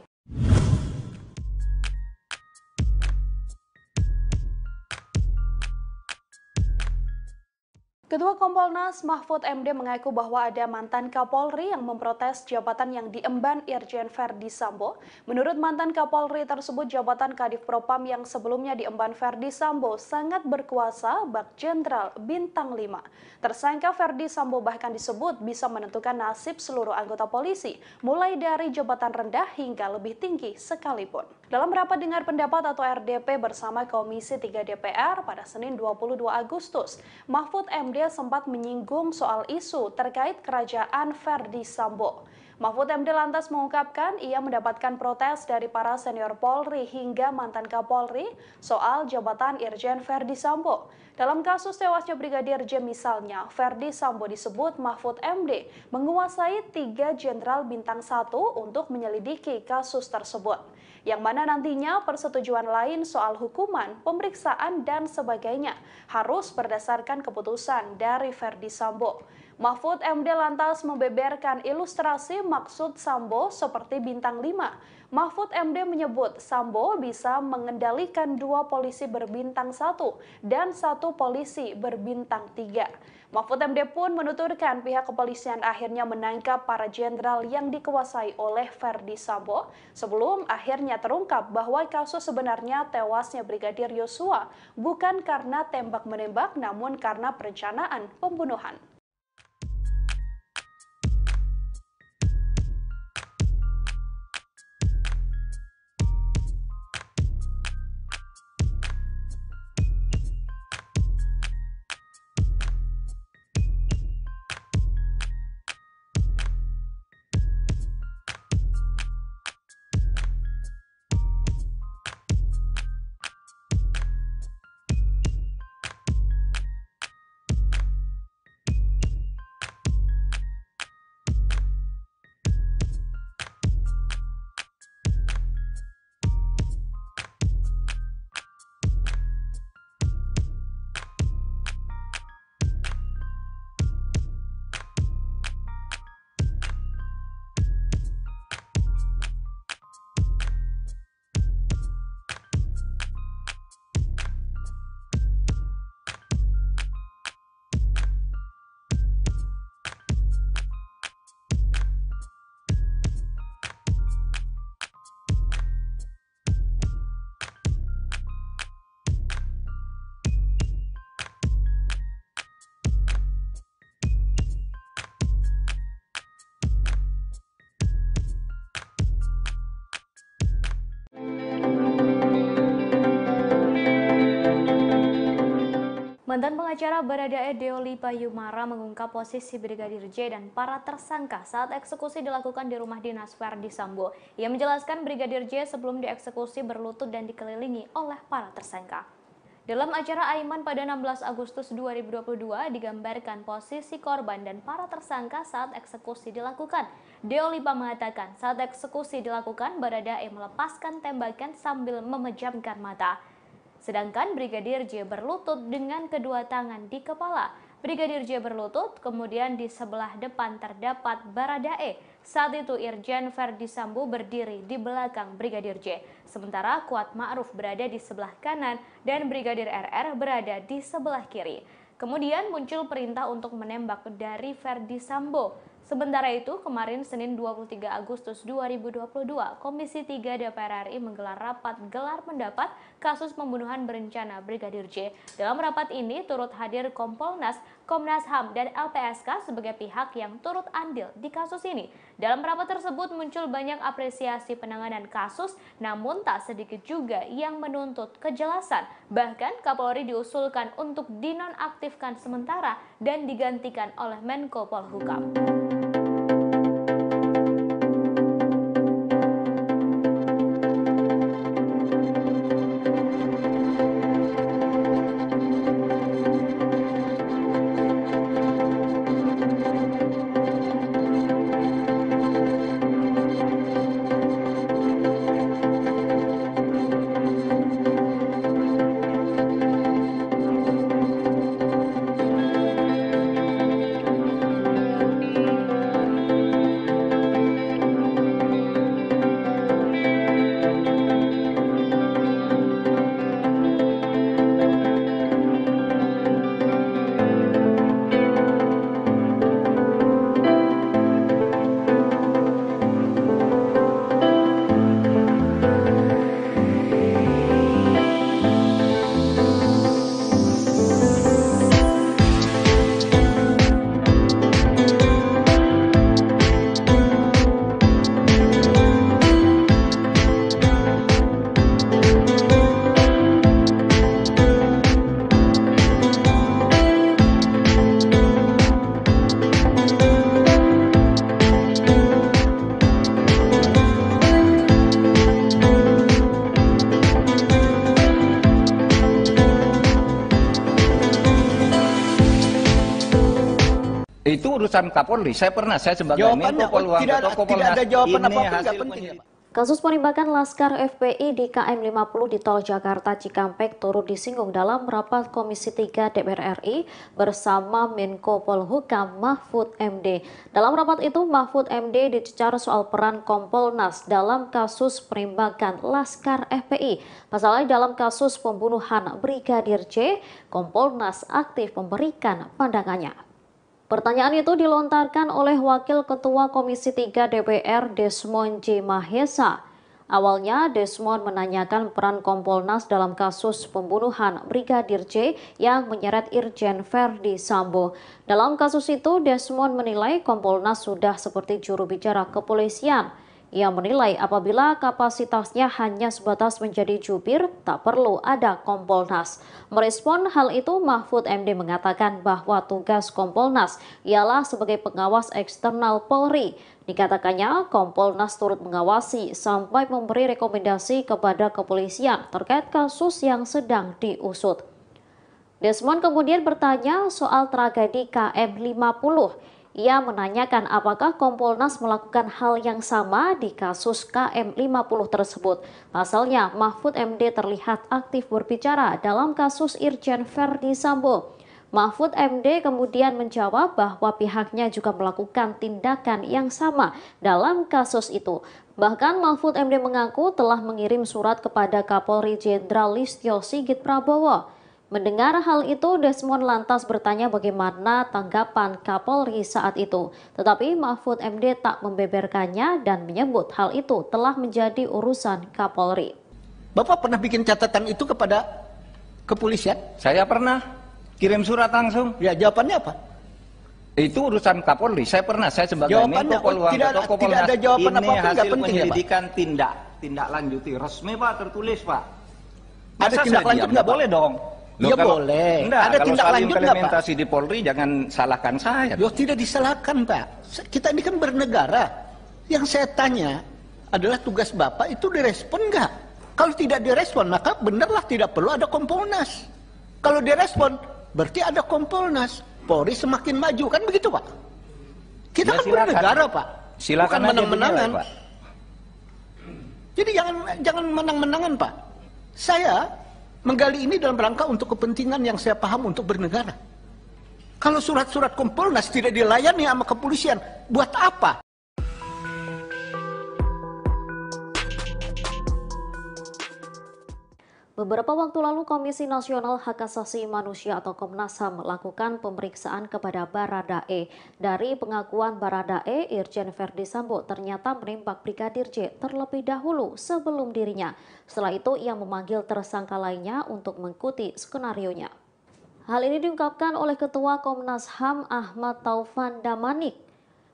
Ketua Kompolnas Mahfud MD mengaku bahwa ada mantan Kapolri yang memprotes jabatan yang diemban Irjen Ferdi Sambo. Menurut mantan Kapolri tersebut, jabatan Kadif Propam yang sebelumnya diemban Ferdi Sambo sangat berkuasa bak Jenderal Bintang 5. Tersangka Ferdi Sambo bahkan disebut bisa menentukan nasib seluruh anggota polisi, mulai dari jabatan rendah hingga lebih tinggi sekalipun. Dalam rapat dengar pendapat atau RDP bersama Komisi 3 DPR pada Senin 22 Agustus, Mahfud MD sempat menyinggung soal isu terkait kerajaan Ferdi Sambo. Mahfud MD lantas mengungkapkan ia mendapatkan protes dari para senior Polri hingga mantan Kapolri soal jabatan Irjen Verdi Sambo. Dalam kasus tewasnya Brigadir J misalnya, Verdi Sambo disebut Mahfud MD menguasai 3 jenderal bintang 1 untuk menyelidiki kasus tersebut. Yang mana nantinya persetujuan lain soal hukuman, pemeriksaan, dan sebagainya harus berdasarkan keputusan dari Verdi Sambo. Mahfud MD lantas membeberkan ilustrasi maksud Sambo seperti bintang 5. Mahfud MD menyebut Sambo bisa mengendalikan 2 polisi berbintang 1 dan 1 polisi berbintang 3. Mahfud MD pun menuturkan pihak kepolisian akhirnya menangkap para jenderal yang dikuasai oleh Verdi Sambo sebelum akhirnya terungkap bahwa kasus sebenarnya tewasnya Brigadir Yosua bukan karena tembak-menembak namun karena perencanaan pembunuhan. Mantan pengacara Baradae Deoli Payumara mengungkap posisi Brigadir J dan para tersangka saat eksekusi dilakukan di rumah dinas Verdi Sambo. Ia menjelaskan Brigadir J sebelum dieksekusi berlutut dan dikelilingi oleh para tersangka. Dalam acara Aiman pada 16 Agustus 2022 digambarkan posisi korban dan para tersangka saat eksekusi dilakukan. Deolipa mengatakan saat eksekusi dilakukan Baradae melepaskan tembakan sambil memejamkan mata. Sedangkan Brigadir J berlutut dengan kedua tangan di kepala. Brigadir J berlutut, kemudian di sebelah depan terdapat Baradae. Saat itu Irjen Verdi Sambo berdiri di belakang Brigadir J. Sementara Kuat Ma'ruf berada di sebelah kanan dan Brigadir RR berada di sebelah kiri. Kemudian muncul perintah untuk menembak dari Verdi Sambo. Sementara itu, kemarin Senin 23 Agustus 2022, Komisi 3 DPR RI menggelar rapat gelar pendapat kasus pembunuhan berencana Brigadir J. Dalam rapat ini turut hadir Kompolnas, Komnas HAM, dan LPSK sebagai pihak yang turut andil di kasus ini. Dalam rapat tersebut muncul banyak apresiasi penanganan kasus, namun tak sedikit juga yang menuntut kejelasan. Bahkan Kapolri diusulkan untuk dinonaktifkan sementara dan digantikan oleh Menko Polhukam. Itu urusan Kapolri. Saya sebagai Jawabannya, Menko Polhukam tidak atau Kompolnas. ada jawaban Ini apapun, nggak hasil penting ya, Pak. Kasus penembakan Laskar FPI di KM 50 di Tol Jakarta Cikampek turut disinggung dalam rapat Komisi 3 DPR RI bersama Menko Polhukam Mahfud MD. Dalam rapat itu, Mahfud MD dicecar soal peran Kompolnas dalam kasus penembakan Laskar FPI. Pasalnya dalam kasus pembunuhan Brigadir J, Kompolnas aktif memberikan pandangannya. Pertanyaan itu dilontarkan oleh Wakil Ketua Komisi 3 DPR Desmond J. Mahesa. Awalnya Desmond menanyakan peran Kompolnas dalam kasus pembunuhan Brigadir J yang menyeret Irjen Verdi Sambo. Dalam kasus itu Desmond menilai Kompolnas sudah seperti juru bicara kepolisian. Ia menilai apabila kapasitasnya hanya sebatas menjadi jubir, tak perlu ada Kompolnas. Merespon hal itu, Mahfud MD mengatakan bahwa tugas Kompolnas ialah sebagai pengawas eksternal Polri. Dikatakannya, Kompolnas turut mengawasi sampai memberi rekomendasi kepada kepolisian terkait kasus yang sedang diusut. Desmond kemudian bertanya soal tragedi KM 50. Ia menanyakan apakah Kompolnas melakukan hal yang sama di kasus KM 50 tersebut. Pasalnya, Mahfud MD terlihat aktif berbicara dalam kasus Irjen Verdi Sambo. Mahfud MD kemudian menjawab bahwa pihaknya juga melakukan tindakan yang sama dalam kasus itu. Bahkan Mahfud MD mengaku telah mengirim surat kepada Kapolri Jenderal Listio Sigit Prabowo. Mendengar hal itu, Desmond lantas bertanya bagaimana tanggapan Kapolri saat itu. Tetapi Mahfud MD tak membeberkannya dan menyebut hal itu telah menjadi urusan Kapolri. Bapak pernah bikin catatan itu kepada kepolisian? Saya pernah kirim surat langsung. Ya, jawabannya apa? Itu urusan Kapolri. Saya sebagai Menko Polhukam atau Kompolnas. Tidak ada jawaban ini apapun, hasil penting penyelidikan ya, tindak lanjuti resmi Pak, tertulis Pak. Ada tindak lanjut nggak boleh dong. Ya boleh. Enggak, ada kalau tindak lanjut nggak Pak? Implementasi di Polri jangan salahkan saya. Loh, tidak disalahkan Pak. Kita ini kan bernegara. Yang saya tanya adalah tugas Bapak itu direspon nggak? Kalau tidak direspon maka benarlah tidak perlu ada Kompolnas. Kalau direspon berarti ada Kompolnas. Polri semakin maju, kan begitu Pak? Kita Ya, kan silakan. bernegara Pak. Silakan bukan menang-menangan. Pak. Jadi jangan menang-menangan Pak. Saya menggali ini dalam rangka untuk kepentingan yang saya paham untuk bernegara. Kalau surat-surat Kompolnas tidak dilayani sama kepolisian, buat apa? Beberapa waktu lalu Komisi Nasional Hak Asasi Manusia atau Komnas HAM melakukan pemeriksaan kepada Baradae. Dari pengakuan Baradae, Irjen Verdi Sambo ternyata menembak Brigadir J terlebih dahulu sebelum dirinya. Setelah itu ia memanggil tersangka lainnya untuk mengikuti skenarionya. Hal ini diungkapkan oleh Ketua Komnas HAM Ahmad Taufan Damanik.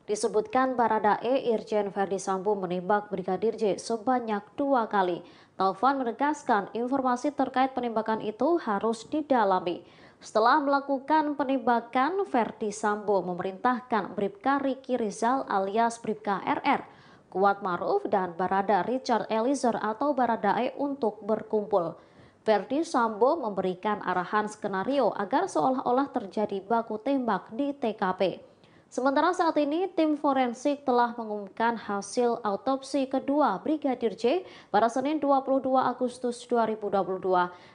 Disebutkan Baradae Irjen Verdi Sambo menembak Brigadir J sebanyak 2 kali. Taufan menegaskan informasi terkait penembakan itu harus didalami. Setelah melakukan penembakan, Verdi Sambo memerintahkan Bribka Riki Rizal alias Bribka RR, Kuat Maruf dan Barada Richard Eliezer atau Baradae untuk berkumpul. Verdi Sambo memberikan arahan skenario agar seolah-olah terjadi baku tembak di TKP. Sementara saat ini tim forensik telah mengumumkan hasil autopsi kedua Brigadir J pada Senin 22 Agustus 2022.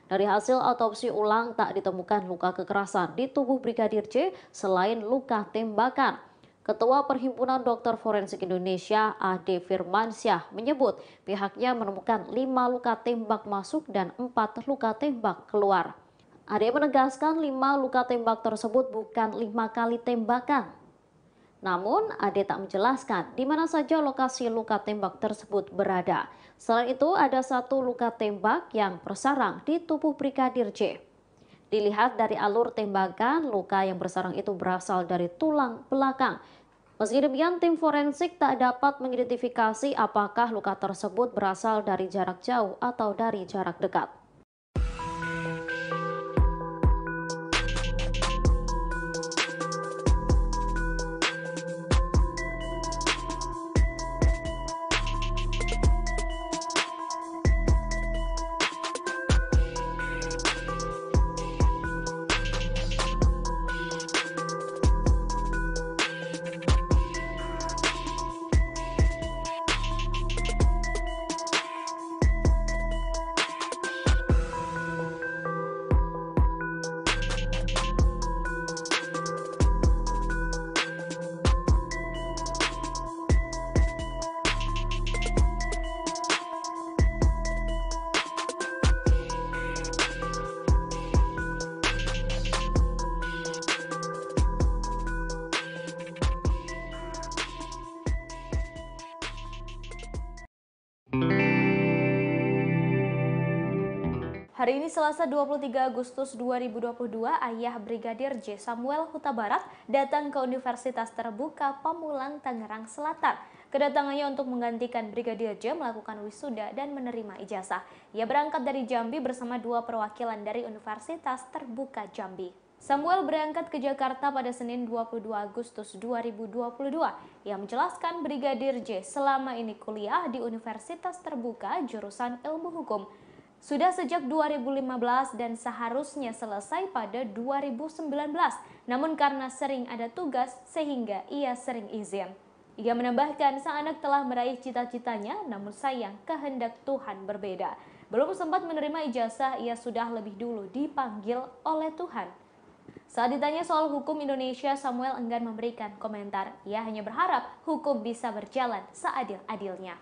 Dari hasil autopsi ulang tak ditemukan luka kekerasan di tubuh Brigadir J selain luka tembakan. Ketua Perhimpunan Dokter Forensik Indonesia Ade Firmansyah menyebut pihaknya menemukan 5 luka tembak masuk dan 4 luka tembak keluar. Ade menegaskan 5 luka tembak tersebut bukan 5 kali tembakan. Namun, Ade tak menjelaskan di mana saja lokasi luka tembak tersebut berada. Selain itu, ada 1 luka tembak yang bersarang di tubuh Brigadir J. Dilihat dari alur tembakan, luka yang bersarang itu berasal dari tulang belakang. Meski demikian, tim forensik tak dapat mengidentifikasi apakah luka tersebut berasal dari jarak jauh atau dari jarak dekat. Hari ini Selasa 23 Agustus 2022, ayah Brigadir J. Samuel Huta Barat datang ke Universitas Terbuka Pamulang, Tangerang Selatan. Kedatangannya untuk menggantikan Brigadir J melakukan wisuda dan menerima ijazah. Ia berangkat dari Jambi bersama 2 perwakilan dari Universitas Terbuka Jambi. Samuel berangkat ke Jakarta pada Senin 22 Agustus 2022. Ia menjelaskan Brigadir J selama ini kuliah di Universitas Terbuka jurusan Ilmu Hukum. Sudah sejak 2015 dan seharusnya selesai pada 2019. Namun karena sering ada tugas sehingga ia sering izin. Ia menambahkan sang anak telah meraih cita-citanya, namun sayang kehendak Tuhan berbeda. Belum sempat menerima ijazah, ia sudah lebih dulu dipanggil oleh Tuhan. Saat ditanya soal hukum Indonesia, Samuel enggan memberikan komentar. Ia hanya berharap hukum bisa berjalan seadil-adilnya.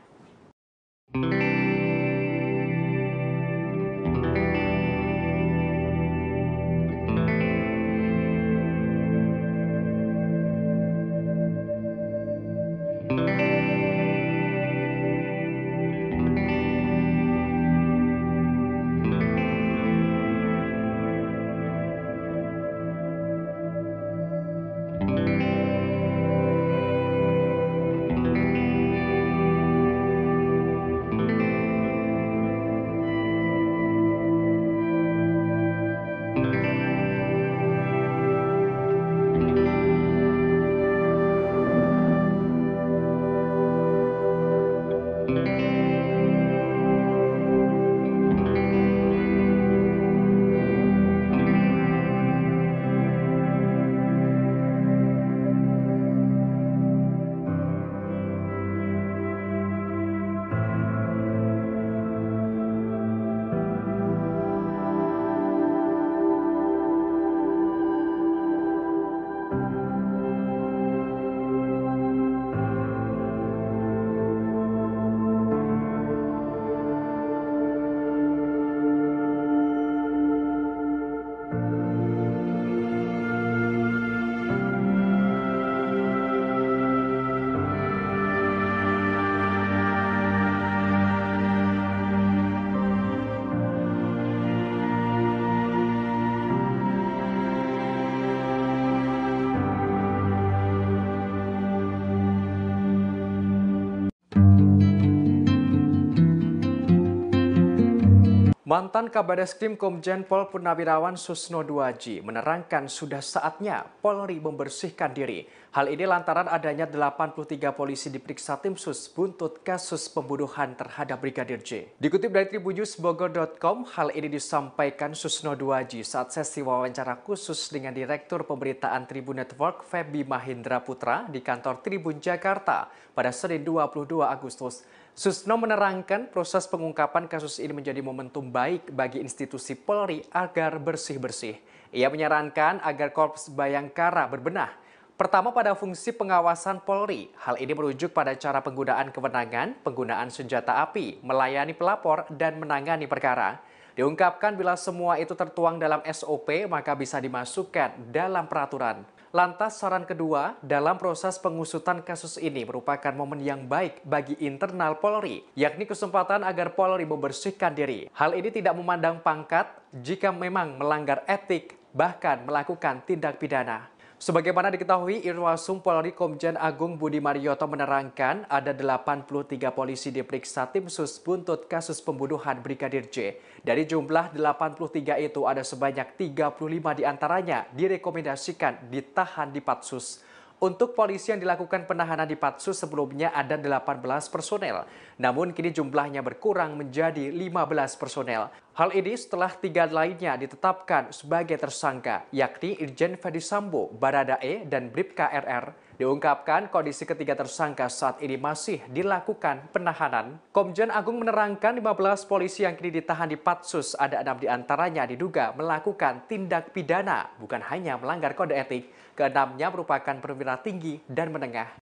Mantan Kabadeskrim Komjen Pol Purnawirawan Susno Duaji menerangkan sudah saatnya Polri membersihkan diri. Hal ini lantaran adanya 83 polisi diperiksa tim sus buntut kasus pembunuhan terhadap Brigadir J. Dikutip dari tribunnews.bogor.com, hal ini disampaikan Susno Duaji saat sesi wawancara khusus dengan Direktur Pemberitaan Tribun Network Feby Mahindra Putra di kantor Tribun Jakarta pada Senin 22 Agustus. Susno menerangkan proses pengungkapan kasus ini menjadi momentum baik bagi institusi Polri agar bersih-bersih. Ia menyarankan agar Korps Bayangkara berbenah. Pertama pada fungsi pengawasan Polri. Hal ini merujuk pada cara penggunaan kewenangan, penggunaan senjata api, melayani pelapor, dan menangani perkara. Diungkapkan bila semua itu tertuang dalam SOP maka bisa dimasukkan dalam peraturan. Lantas saran kedua, dalam proses pengusutan kasus ini merupakan momen yang baik bagi internal Polri, yakni kesempatan agar Polri membersihkan diri. Hal ini tidak memandang pangkat jika memang melanggar etik, bahkan melakukan tindak pidana. Sebagaimana diketahui, Irwasum Polri Komjen Agung Budi Marioto menerangkan ada 83 polisi diperiksa tim sus buntut kasus pembunuhan Brigadir J. Dari jumlah 83 itu ada sebanyak 35 diantaranya direkomendasikan ditahan di Patsus. Untuk polisi yang dilakukan penahanan di Patsus sebelumnya ada 18 personel, namun kini jumlahnya berkurang menjadi 15 personel. Hal ini setelah 3 lainnya ditetapkan sebagai tersangka, yakni Irjen Ferdisambo, Baradae, dan Bribka RR. Diungkapkan kondisi ketiga tersangka saat ini masih dilakukan penahanan. Komjen Agung menerangkan 15 polisi yang kini ditahan di Patsus, ada 6 diantaranya diduga melakukan tindak pidana, bukan hanya melanggar kode etik. Keenamnya merupakan perwira tinggi dan menengah.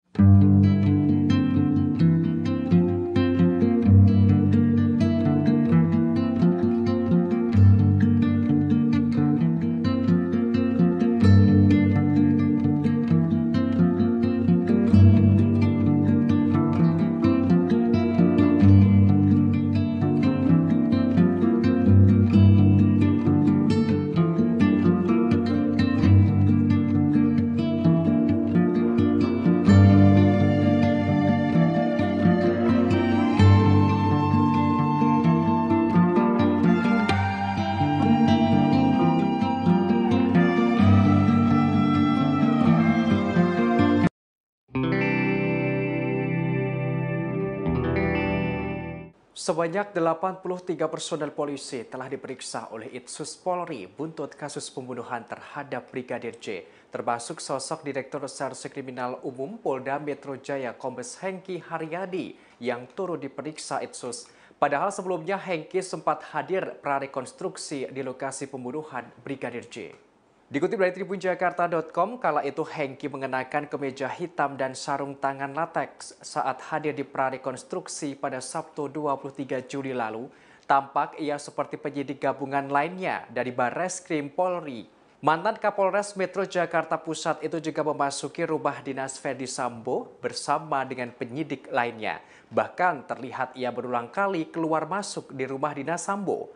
Sebanyak 83 personel polisi telah diperiksa oleh Itsus Polri buntut kasus pembunuhan terhadap Brigadir J, termasuk sosok Direktur Reserse Kriminal Umum Polda Metro Jaya Kombes Hengki Haryadi yang turut diperiksa Itsus. Padahal sebelumnya Hengki sempat hadir prarekonstruksi di lokasi pembunuhan Brigadir J. Dikutip dari tribunjakarta.com, kala itu Hengki mengenakan kemeja hitam dan sarung tangan lateks saat hadir di prarekonstruksi pada Sabtu 23 Juli lalu. Tampak ia seperti penyidik gabungan lainnya dari Barreskrim Polri. Mantan Kapolres Metro Jakarta Pusat itu juga memasuki rumah dinas Ferdi Sambo bersama dengan penyidik lainnya. Bahkan terlihat ia berulang kali keluar masuk di rumah dinas Sambo.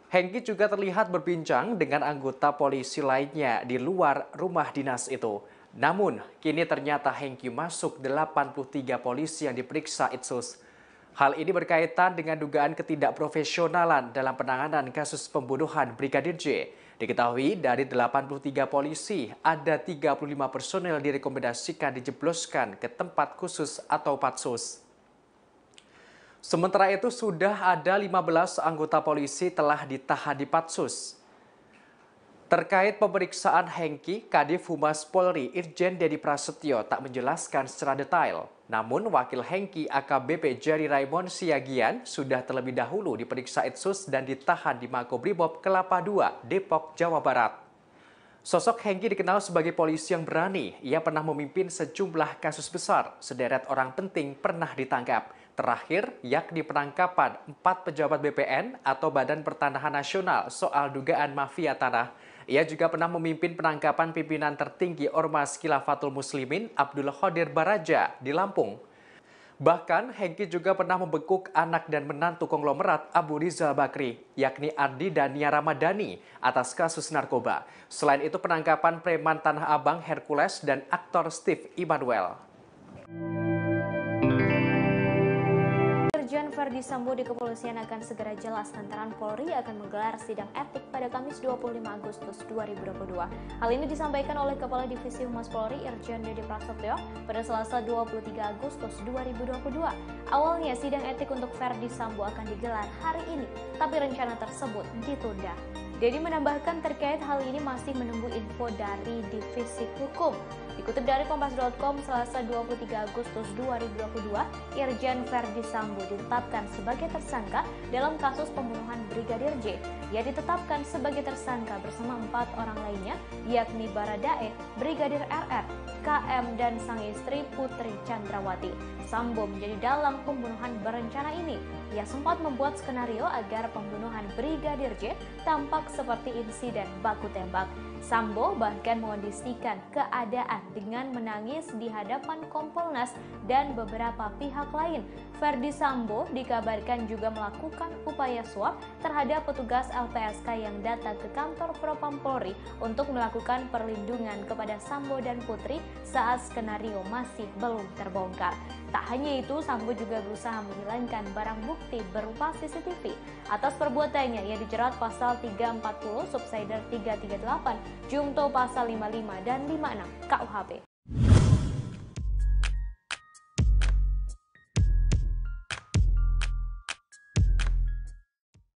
Hengki juga terlihat berbincang dengan anggota polisi lainnya di luar rumah dinas itu. Namun, kini ternyata Hengki masuk 83 polisi yang diperiksa Itsus. Hal ini berkaitan dengan dugaan ketidakprofesionalan dalam penanganan kasus pembunuhan Brigadir J. Diketahui dari 83 polisi, ada 35 personel direkomendasikan dijebloskan ke tempat khusus atau patsus. Sementara itu sudah ada 15 anggota polisi telah ditahan di Patsus. Terkait pemeriksaan Hengki, Kadif Humas Polri Irjen Dedi Prasetyo tak menjelaskan secara detail. Namun wakil Hengki AKBP Jerry Raymond Siagian sudah terlebih dahulu diperiksa Itsus dan ditahan di Makobrimob Kelapa II, Depok, Jawa Barat. Sosok Hengki dikenal sebagai polisi yang berani. Ia pernah memimpin sejumlah kasus besar. Sederet orang penting pernah ditangkap. Terakhir, yakni penangkapan 4 pejabat BPN atau Badan Pertanahan Nasional soal dugaan mafia tanah. Ia juga pernah memimpin penangkapan pimpinan tertinggi Ormas Khilafatul Muslimin Abdul Qadir Baraja di Lampung. Bahkan, Hengki juga pernah membekuk anak dan menantu konglomerat Abu Rizal Bakri, yakni Ardi dan Nia Ramadhani, atas kasus narkoba. Selain itu, penangkapan preman Tanah Abang Hercules dan aktor Steve Immanuel. Irjen Ferdi Sambo di kepolisian akan segera jelas lantaran Polri akan menggelar sidang etik pada Kamis 25 Agustus 2022. Hal ini disampaikan oleh Kepala Divisi Humas Polri Irjen Dedi Prasetyo pada Selasa 23 Agustus 2022. Awalnya sidang etik untuk Ferdi Sambo akan digelar hari ini, tapi rencana tersebut ditunda. Dedi menambahkan terkait hal ini masih menunggu info dari Divisi Hukum. Dikutip dari Kompas.com, Selasa 23 Agustus 2022, Irjen Ferdi Sambo ditetapkan sebagai tersangka dalam kasus pembunuhan Brigadir J. Ia ditetapkan sebagai tersangka bersama 4 orang lainnya, yakni Baradae, Brigadir RR, KM, dan sang istri Putri Chandrawati. Sambo menjadi dalang pembunuhan berencana ini. Ia sempat membuat skenario agar pembunuhan Brigadir J tampak seperti insiden baku tembak. Sambo bahkan mengondisikan keadaan dengan menangis di hadapan Kompolnas dan beberapa pihak lain. Ferdi Sambo dikabarkan juga melakukan upaya suap terhadap petugas LPSK yang datang ke kantor Propam Polri untuk melakukan perlindungan kepada Sambo dan Putri saat skenario masih belum terbongkar. Tak hanya itu, Sambo juga berusaha menghilangkan barang bukti berupa CCTV. Atas perbuatannya, ia dijerat pasal 340, subsider 338, Jungto pasal 55 dan 56 KUHP.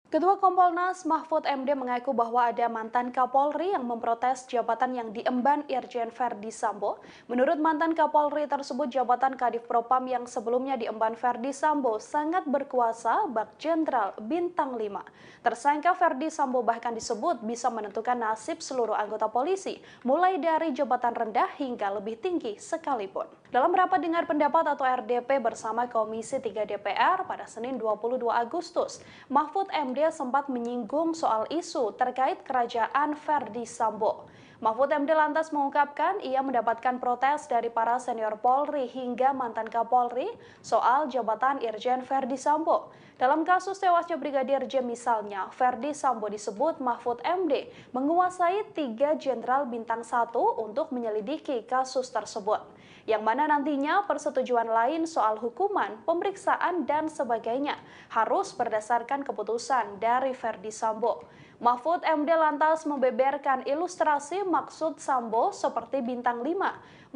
Ketua Kompolnas Mahfud MD mengaku bahwa ada mantan Kapolri yang memprotes jabatan yang diemban Irjen Ferdi Sambo. Menurut mantan Kapolri tersebut, jabatan Kadif Propam yang sebelumnya diemban Ferdi Sambo sangat berkuasa bak Jenderal Bintang 5. Tersangka Ferdi Sambo bahkan disebut bisa menentukan nasib seluruh anggota polisi, mulai dari jabatan rendah hingga lebih tinggi sekalipun. Dalam rapat dengar pendapat atau RDP bersama Komisi 3 DPR pada Senin 22 Agustus, Mahfud MD sempat menyinggung soal isu terkait kerajaan Ferdi Sambo. Mahfud MD lantas mengungkapkan ia mendapatkan protes dari para senior Polri hingga mantan Kapolri soal jabatan Irjen Ferdi Sambo. Dalam kasus tewasnya Brigadir J misalnya, Ferdi Sambo disebut Mahfud MD menguasai 3 jenderal bintang 1 untuk menyelidiki kasus tersebut. yang mana nantinya persetujuan lain soal hukuman, pemeriksaan, dan sebagainya harus berdasarkan keputusan dari Ferdi Sambo. Mahfud MD lantas membeberkan ilustrasi maksud Sambo seperti bintang 5.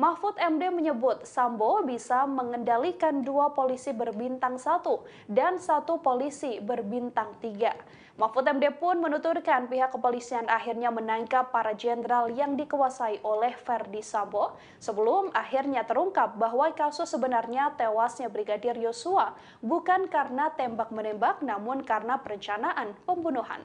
Mahfud MD menyebut Sambo bisa mengendalikan 2 polisi berbintang 1 dan 1 polisi berbintang 3. Mahfud MD pun menuturkan pihak kepolisian akhirnya menangkap para jenderal yang dikuasai oleh Ferdi Sambo sebelum akhirnya terungkap bahwa kasus sebenarnya tewasnya Brigadir Yosua bukan karena tembak-menembak namun karena perencanaan pembunuhan.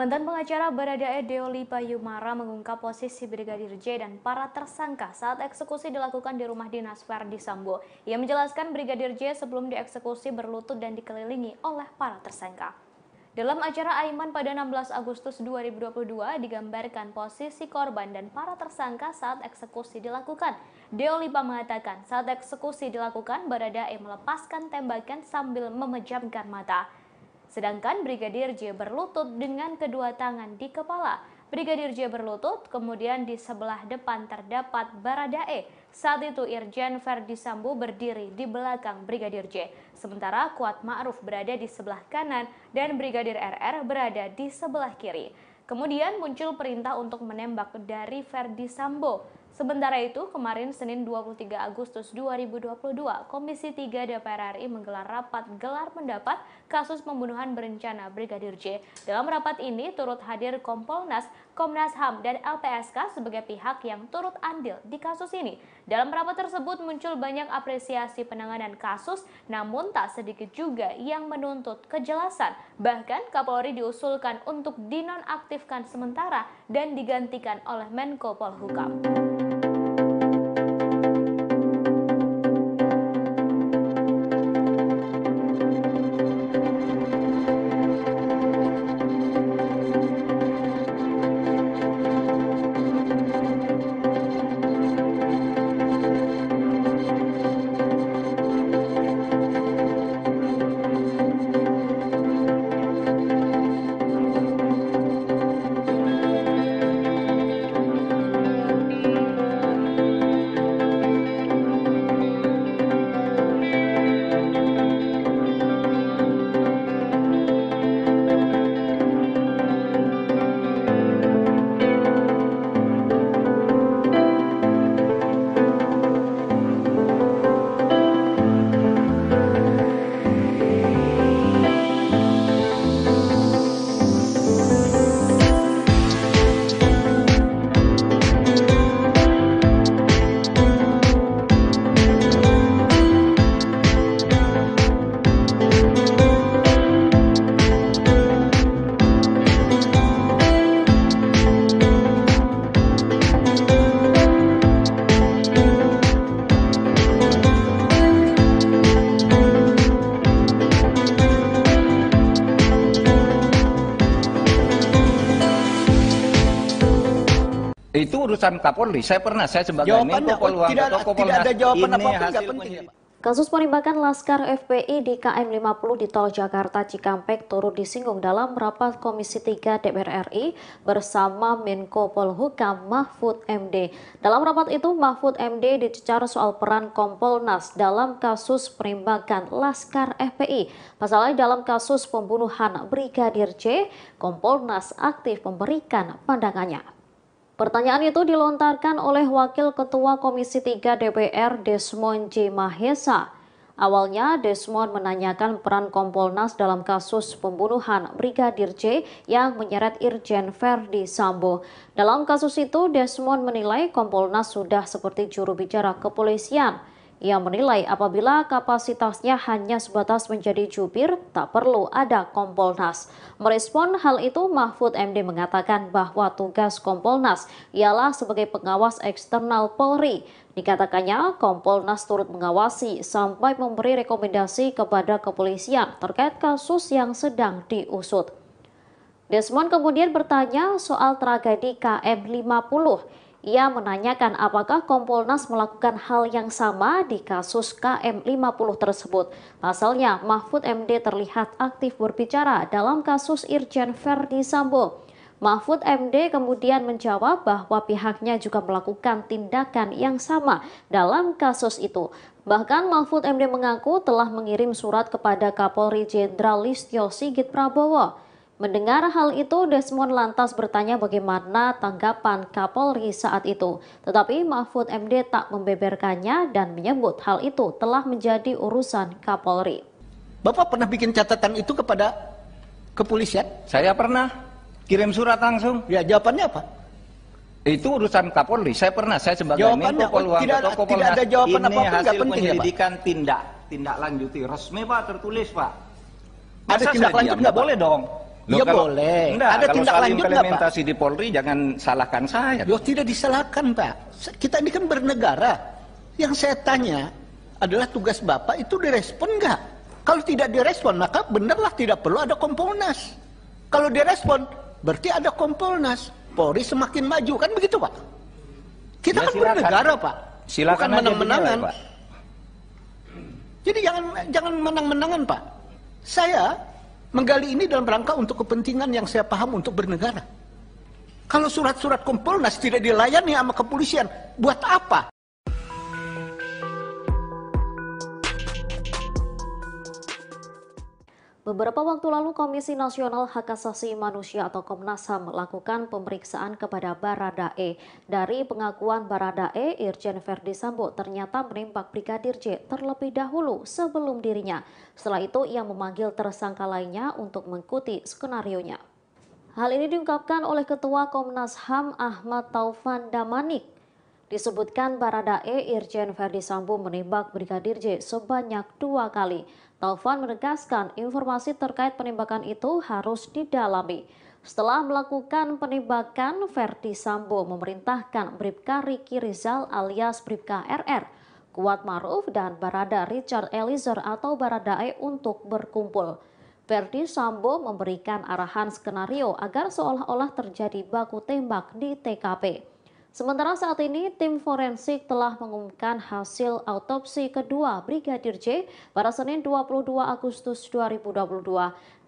Mantan pengacara Baradae Deoli Payumara mengungkap posisi Brigadir J dan para tersangka saat eksekusi dilakukan di rumah dinas Ferdi Sambo. Ia menjelaskan Brigadir J sebelum dieksekusi berlutut dan dikelilingi oleh para tersangka. Dalam acara Aiman pada 16 Agustus 2022 digambarkan posisi korban dan para tersangka saat eksekusi dilakukan. Deoli mengatakan saat eksekusi dilakukan Baradae melepaskan tembakan sambil memejamkan mata. Sedangkan Brigadir J berlutut dengan kedua tangan di kepala. Brigadir J berlutut, kemudian di sebelah depan terdapat Baradae. Saat itu Irjen Ferdi Sambo berdiri di belakang Brigadir J. Sementara Kuat Ma'ruf berada di sebelah kanan dan Brigadir RR berada di sebelah kiri. Kemudian muncul perintah untuk menembak dari Ferdi Sambo. Sementara itu, kemarin Senin 23 Agustus 2022, Komisi 3 DPR RI menggelar rapat gelar pendapat kasus pembunuhan berencana Brigadir J. Dalam rapat ini turut hadir Kompolnas, Komnas HAM, dan LPSK sebagai pihak yang turut andil di kasus ini. Dalam rapat tersebut muncul banyak apresiasi penanganan kasus, namun tak sedikit juga yang menuntut kejelasan. Bahkan Kapolri diusulkan untuk dinonaktifkan sementara dan digantikan oleh Menko Polhukam. Itu urusan Kapolri. Saya sebagai Jawabannya Menko Polhukam tidak atau Kompolnas, ada jawaban ini apapun, nggak hasil penting. Kasus penembakan Laskar FPI di KM 50 di Tol Jakarta Cikampek turut disinggung dalam rapat Komisi 3 DPR RI bersama Menko Polhukam Mahfud MD. Dalam rapat itu, Mahfud MD dicecar soal peran Kompolnas dalam kasus penembakan Laskar FPI. Pasalnya dalam kasus pembunuhan Brigadir J, Kompolnas aktif memberikan pandangannya. Pertanyaan itu dilontarkan oleh Wakil Ketua Komisi 3 DPR Desmond J. Mahesa. Awalnya Desmond menanyakan peran Kompolnas dalam kasus pembunuhan Brigadir J yang menyeret Irjen Verdi Sambo. Dalam kasus itu, Desmond menilai Kompolnas sudah seperti juru bicara kepolisian. Ia menilai apabila kapasitasnya hanya sebatas menjadi jubir, tak perlu ada Kompolnas. Merespon hal itu, Mahfud MD mengatakan bahwa tugas Kompolnas ialah sebagai pengawas eksternal Polri. Dikatakannya, Kompolnas turut mengawasi sampai memberi rekomendasi kepada kepolisian terkait kasus yang sedang diusut. Desmond kemudian bertanya soal tragedi KM 50. Ia menanyakan apakah Kompolnas melakukan hal yang sama di kasus KM 50 tersebut. Pasalnya, Mahfud MD terlihat aktif berbicara dalam kasus Irjen Verdi Sambo. Mahfud MD kemudian menjawab bahwa pihaknya juga melakukan tindakan yang sama dalam kasus itu. Bahkan Mahfud MD mengaku telah mengirim surat kepada Kapolri Jenderal Listio Sigit Prabowo. Mendengar hal itu, Desmond lantas bertanya bagaimana tanggapan Kapolri saat itu. Tetapi Mahfud MD tak membeberkannya dan menyebut hal itu telah menjadi urusan Kapolri. Bapak pernah bikin catatan itu kepada kepolisian? Saya pernah kirim surat langsung. Ya, jawabannya apa? Itu urusan Kapolri. Saya pernah, saya sebagai Jawabannya, Menko Polhukam tidak atau Kompolnas. ada jawaban Ini apapun, nggak hasil penting ya, Pak? penyelidikan tindak lanjuti resmi, Pak, tertulis, Pak. Ada Masa tindak saya lanjut diam? nggak, Nggak boleh dong. Ya boleh. Enggak, Ada kalau tindak soal lanjut nggak, Pak? implementasi di Polri jangan salahkan saya. Yo, tidak disalahkan, Pak. Kita ini kan bernegara. Yang saya tanya adalah tugas Bapak itu direspon nggak? Kalau tidak direspon, maka benarlah tidak perlu ada Kompolnas. Kalau direspon, berarti ada Kompolnas. Polri semakin maju, kan begitu, Pak? Kita Ya, kan silakan. bernegara, Pak. Silakan Bukan aja menang-menangan. dinilai, Pak. Jadi jangan menang-menangan, Pak. Saya menggali ini dalam rangka untuk kepentingan yang saya paham untuk bernegara. Kalau surat-surat Kompolnas tidak dilayani sama kepolisian, buat apa? Beberapa waktu lalu Komisi Nasional Hak Asasi Manusia atau Komnas HAM melakukan pemeriksaan kepada Baradae. Dari pengakuan Baradae, Irjen Verdi Sambo ternyata menembak Brigadir J terlebih dahulu sebelum dirinya. Setelah itu ia memanggil tersangka lainnya untuk mengikuti skenarionya. Hal ini diungkapkan oleh Ketua Komnas HAM Ahmad Taufan Damanik. Disebutkan Baradae, Irjen Verdi Sambo menembak Brigadir J sebanyak 2 kali. Taufan menegaskan informasi terkait penembakan itu harus didalami. Setelah melakukan penembakan, Verdi Sambo memerintahkan Bribka Riki Rizal alias Bribka RR, Kuat Maruf dan Barada Richard Eliezer atau Baradae untuk berkumpul. Verdi Sambo memberikan arahan skenario agar seolah-olah terjadi baku tembak di TKP. Sementara saat ini, tim forensik telah mengumumkan hasil autopsi kedua Brigadir J pada Senin 22 Agustus 2022.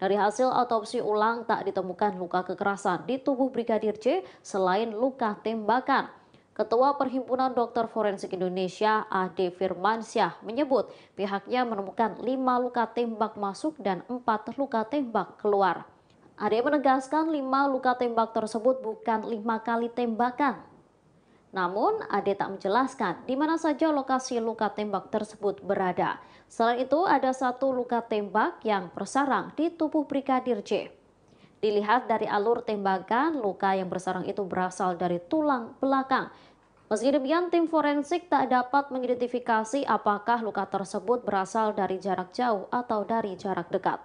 Dari hasil autopsi ulang tak ditemukan luka kekerasan di tubuh Brigadir J selain luka tembakan. Ketua Perhimpunan Dokter Forensik Indonesia, Ade Firmansyah, menyebut pihaknya menemukan 5 luka tembak masuk dan 4 luka tembak keluar. Ade menegaskan 5 luka tembak tersebut bukan 5 kali tembakan. Namun, Ade tak menjelaskan di mana saja lokasi luka tembak tersebut berada. Selain itu, ada 1 luka tembak yang bersarang di tubuh Brigadir J. Dilihat dari alur tembakan, luka yang bersarang itu berasal dari tulang belakang. Meski demikian, tim forensik tak dapat mengidentifikasi apakah luka tersebut berasal dari jarak jauh atau dari jarak dekat.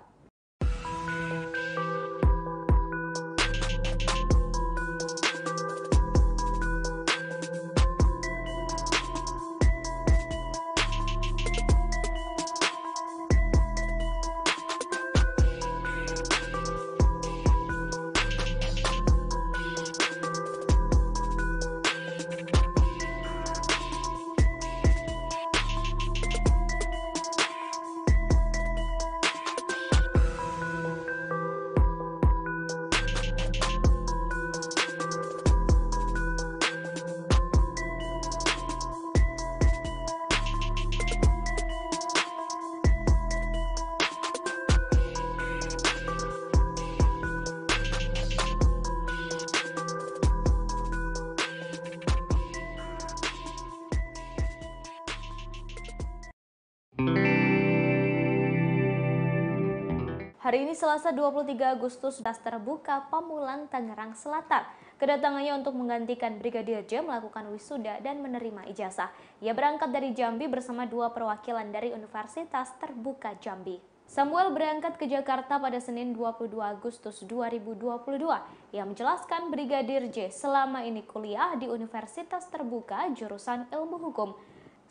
Hari ini Selasa 23 Agustus terbuka Pamulang, Tangerang Selatan. Kedatangannya untuk menggantikan Brigadir J melakukan wisuda dan menerima ijazah. Ia berangkat dari Jambi bersama 2 perwakilan dari Universitas Terbuka Jambi. Samuel berangkat ke Jakarta pada Senin 22 Agustus 2022. Ia menjelaskan Brigadir J selama ini kuliah di Universitas Terbuka jurusan Ilmu Hukum.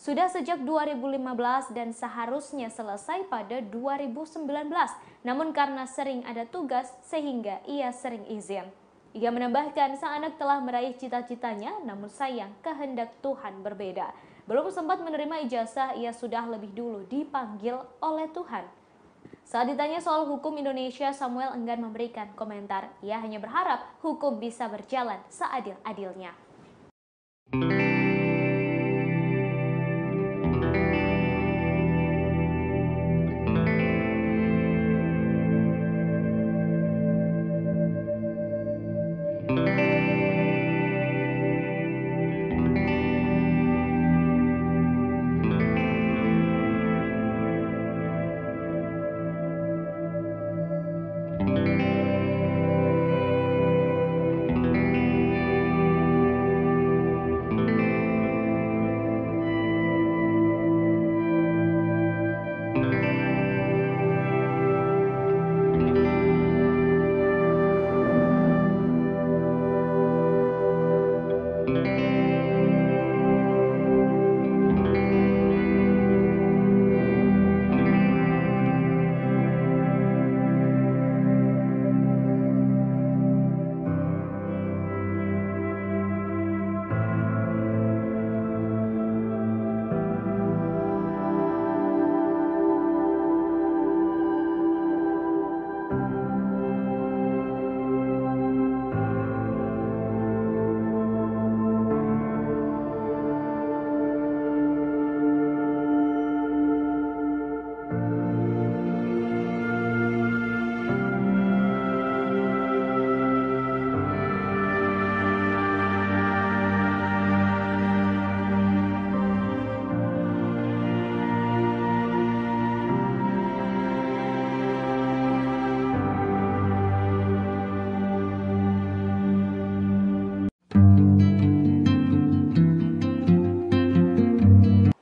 Sudah sejak 2015 dan seharusnya selesai pada 2019. Namun karena sering ada tugas sehingga ia sering izin. Ia menambahkan sang anak telah meraih cita-citanya, namun sayang kehendak Tuhan berbeda. Belum sempat menerima ijazah, ia sudah lebih dulu dipanggil oleh Tuhan. Saat ditanya soal hukum Indonesia, Samuel enggan memberikan komentar. Ia hanya berharap hukum bisa berjalan seadil-adilnya.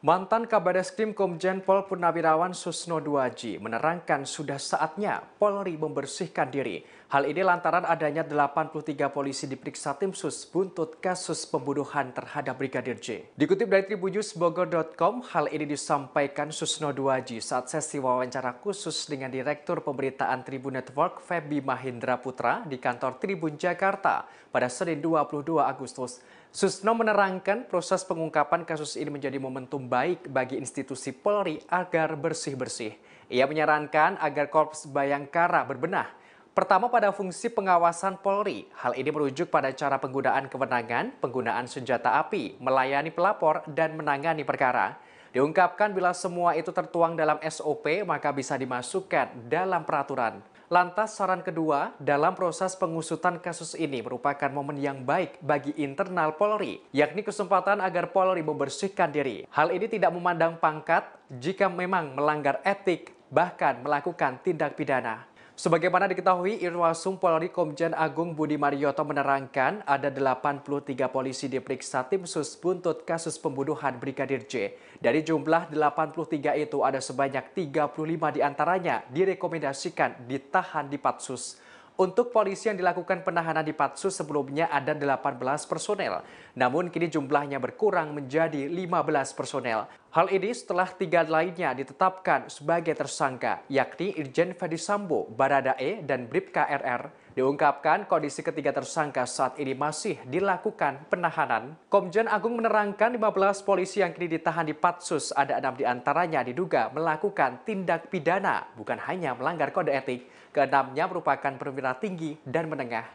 Mantan Kabareskrim Komjen Pol Purnawirawan Susno Duaji menerangkan sudah saatnya Polri membersihkan diri. Hal ini lantaran adanya 83 polisi diperiksa tim sus buntut kasus pembunuhan terhadap Brigadir J. Dikutip dari tribunnews.bogor.com, hal ini disampaikan Susno Duaji saat sesi wawancara khusus dengan Direktur Pemberitaan Tribun Network Feby Mahindra Putra di kantor Tribun Jakarta pada Senin 22 Agustus. Susno menerangkan proses pengungkapan kasus ini menjadi momentum baik bagi institusi Polri agar bersih-bersih. Ia menyarankan agar Korps Bayangkara berbenah. Pertama pada fungsi pengawasan Polri. Hal ini merujuk pada cara penggunaan kewenangan, penggunaan senjata api, melayani pelapor, dan menangani perkara. Diungkapkan bila semua itu tertuang dalam SOP maka bisa dimasukkan dalam peraturan. Lantas saran kedua, dalam proses pengusutan kasus ini merupakan momen yang baik bagi internal Polri, yakni kesempatan agar Polri membersihkan diri. Hal ini tidak memandang pangkat jika memang melanggar etik, bahkan melakukan tindak pidana. Sebagaimana diketahui, Irwasum Polri Komjen Agung Budi Marioto menerangkan ada 83 polisi diperiksa tim sus buntut kasus pembunuhan Brigadir J. Dari jumlah 83 itu ada sebanyak 35 diantaranya direkomendasikan ditahan di Patsus. Untuk polisi yang dilakukan penahanan di Patsus sebelumnya ada 18 personel, namun kini jumlahnya berkurang menjadi 15 personel. Hal ini setelah 3 lainnya ditetapkan sebagai tersangka, yakni Irjen Ferdi Sambo, Baradae, dan Bribka RR. Diungkapkan kondisi ketiga tersangka saat ini masih dilakukan penahanan. Komjen Agung menerangkan 15 polisi yang kini ditahan di Patsus, ada 6 diantaranya diduga melakukan tindak pidana, bukan hanya melanggar kode etik. Keenamnya merupakan perwira tinggi dan menengah.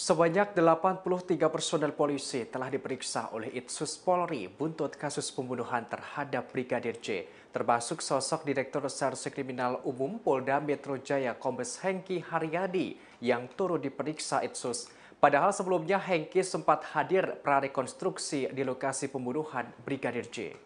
Sebanyak 83 personel polisi telah diperiksa oleh Itsus Polri buntut kasus pembunuhan terhadap Brigadir J, termasuk sosok Direktur Reserse Kriminal Umum Polda Metro Jaya Kombes Hengki Haryadi yang turut diperiksa Itsus. Padahal sebelumnya Hengki sempat hadir prarekonstruksi di lokasi pembunuhan Brigadir J.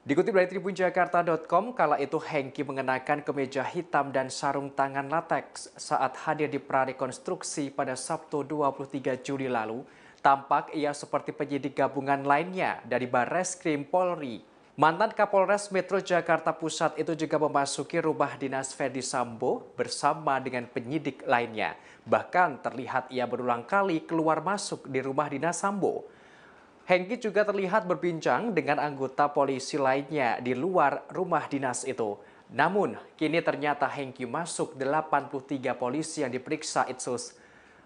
Dikutip dari tribunjakarta.com, kala itu Hengki mengenakan kemeja hitam dan sarung tangan lateks saat hadir di prarekonstruksi pada Sabtu 23 Juli lalu. Tampak ia seperti penyidik gabungan lainnya dari Barreskrim Polri. Mantan Kapolres Metro Jakarta Pusat itu juga memasuki rumah dinas Ferdi Sambo bersama dengan penyidik lainnya. Bahkan terlihat ia berulang kali keluar masuk di rumah dinas Sambo. Hengki juga terlihat berbincang dengan anggota polisi lainnya di luar rumah dinas itu. Namun, kini ternyata Hengki masuk 83 polisi yang diperiksa Itsus.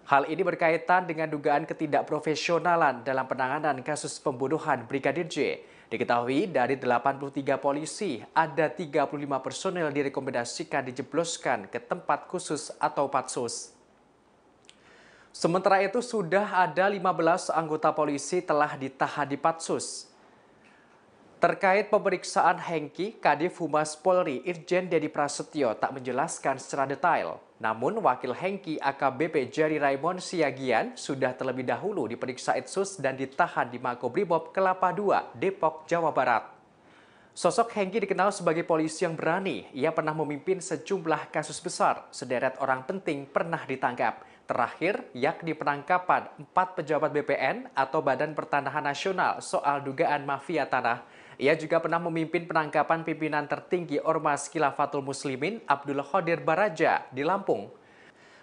Hal ini berkaitan dengan dugaan ketidakprofesionalan dalam penanganan kasus pembunuhan Brigadir J. Diketahui dari 83 polisi, ada 35 personel direkomendasikan dijebloskan ke tempat khusus atau patsus. Sementara itu sudah ada 15 anggota polisi telah ditahan di Patsus. Terkait pemeriksaan Hengki, Kadif Humas Polri Irjen Dedi Prasetyo tak menjelaskan secara detail. Namun wakil Hengki AKBP Jerry Raymond Siagian sudah terlebih dahulu diperiksa Itsus dan ditahan di Makobrimob Kelapa II, Depok, Jawa Barat. Sosok Hengki dikenal sebagai polisi yang berani. Ia pernah memimpin sejumlah kasus besar. Sederet orang penting pernah ditangkap. Terakhir, yakni penangkapan 4 pejabat BPN atau Badan Pertanahan Nasional soal dugaan mafia tanah. Ia juga pernah memimpin penangkapan pimpinan tertinggi Ormas Khilafatul Muslimin Abdul Qadir Baraja di Lampung.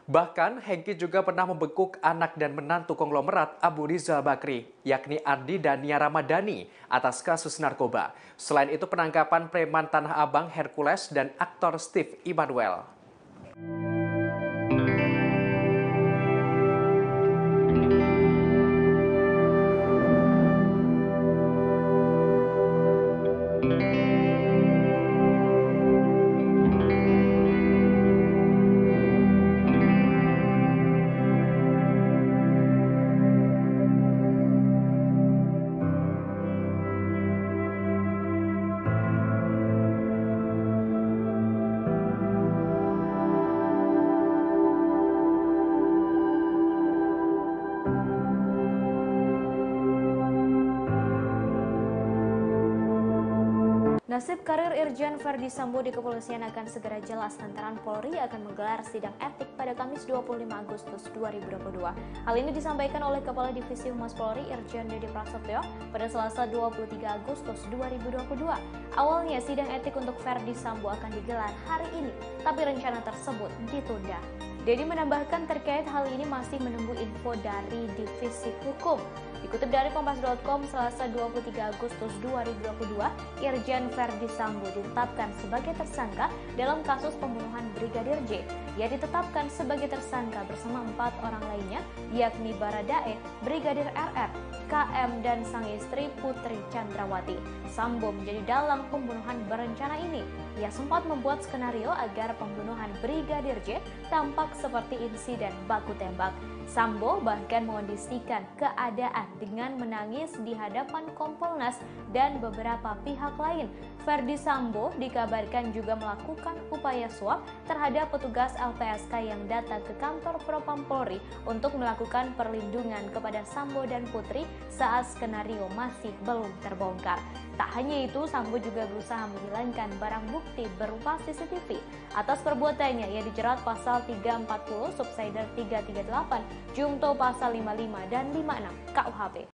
Bahkan, Hengki juga pernah membekuk anak dan menantu konglomerat Abu Rizal Bakri, yakni Ardi dan Nia Ramadhani, atas kasus narkoba. Selain itu, penangkapan preman Tanah Abang Hercules dan aktor Steve Immanuel. Nasib karir Irjen Ferdi Sambo di kepolisian akan segera jelas lantaran Polri akan menggelar sidang etik pada Kamis 25 Agustus 2022. Hal ini disampaikan oleh Kepala Divisi Humas Polri Irjen Dedi Prasetyo pada Selasa 23 Agustus 2022. Awalnya sidang etik untuk Ferdi Sambo akan digelar hari ini, tapi rencana tersebut ditunda. Dedi menambahkan terkait hal ini masih menunggu info dari Divisi Hukum. Dikutip dari Kompas.com, Selasa 23 Agustus 2022, Irjen Ferdi Sambo ditetapkan sebagai tersangka dalam kasus pembunuhan Brigadir J. Ia ditetapkan sebagai tersangka bersama 4 orang lainnya, yakni Baradae, Brigadir RR, KM, dan sang istri Putri Chandrawati. Sambo menjadi dalang pembunuhan berencana ini. Ia sempat membuat skenario agar pembunuhan Brigadir J tampak seperti insiden baku tembak. Sambo bahkan mengondisikan keadaan dengan menangis di hadapan Kompolnas dan beberapa pihak lain. Ferdi Sambo dikabarkan juga melakukan upaya suap terhadap petugas LPSK yang datang ke kantor Propam Polri untuk melakukan perlindungan kepada Sambo dan Putri saat skenario masih belum terbongkar. Tak hanya itu, Sambo juga berusaha menghilangkan barang bukti berupa CCTV. Atas perbuatannya, ia dijerat pasal 340, subsider 338, Jungto pasal 55 dan 56 KUHP.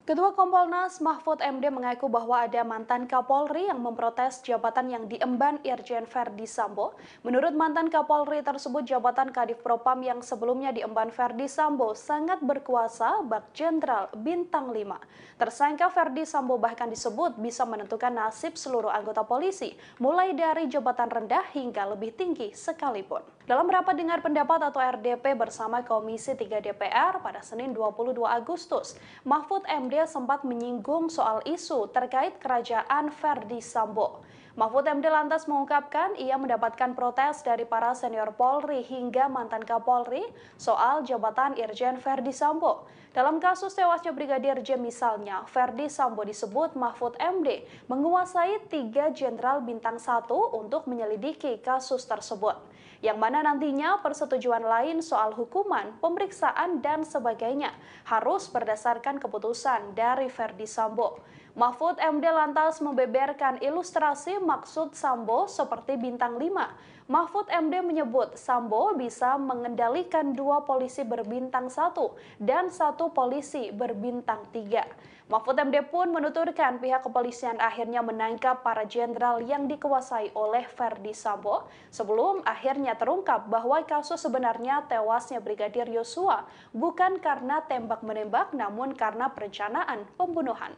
Ketua Kompolnas Mahfud MD mengaku bahwa ada mantan Kapolri yang memprotes jabatan yang diemban Irjen Ferdi Sambo. Menurut mantan Kapolri tersebut, jabatan Kadif Propam yang sebelumnya diemban Ferdi Sambo sangat berkuasa bak Jenderal Bintang 5. Tersangka Ferdi Sambo bahkan disebut bisa menentukan nasib seluruh anggota polisi, mulai dari jabatan rendah hingga lebih tinggi sekalipun. Dalam rapat dengar pendapat atau RDP bersama Komisi 3 DPR pada Senin 22 Agustus, Mahfud MD sempat menyinggung soal isu terkait kerajaan Verdi Sambo. Mahfud MD lantas mengungkapkan ia mendapatkan protes dari para senior Polri hingga mantan Kapolri soal jabatan Irjen Verdi Sambo. Dalam kasus tewasnya Brigadir J misalnya, Verdi Sambo disebut Mahfud MD menguasai 3 jenderal bintang 1 untuk menyelidiki kasus tersebut. Yang mana nantinya persetujuan lain soal hukuman, pemeriksaan, dan sebagainya harus berdasarkan keputusan dari Verdi Sambo. Mahfud MD lantas membeberkan ilustrasi maksud Sambo seperti bintang 5. Mahfud MD menyebut Sambo bisa mengendalikan 2 polisi berbintang 1 dan 1 polisi berbintang 3. Mahfud MD pun menuturkan pihak kepolisian akhirnya menangkap para jenderal yang dikuasai oleh Verdi Sambo sebelum akhirnya terungkap bahwa kasus sebenarnya tewasnya Brigadir Yosua bukan karena tembak-menembak namun karena perencanaan pembunuhan.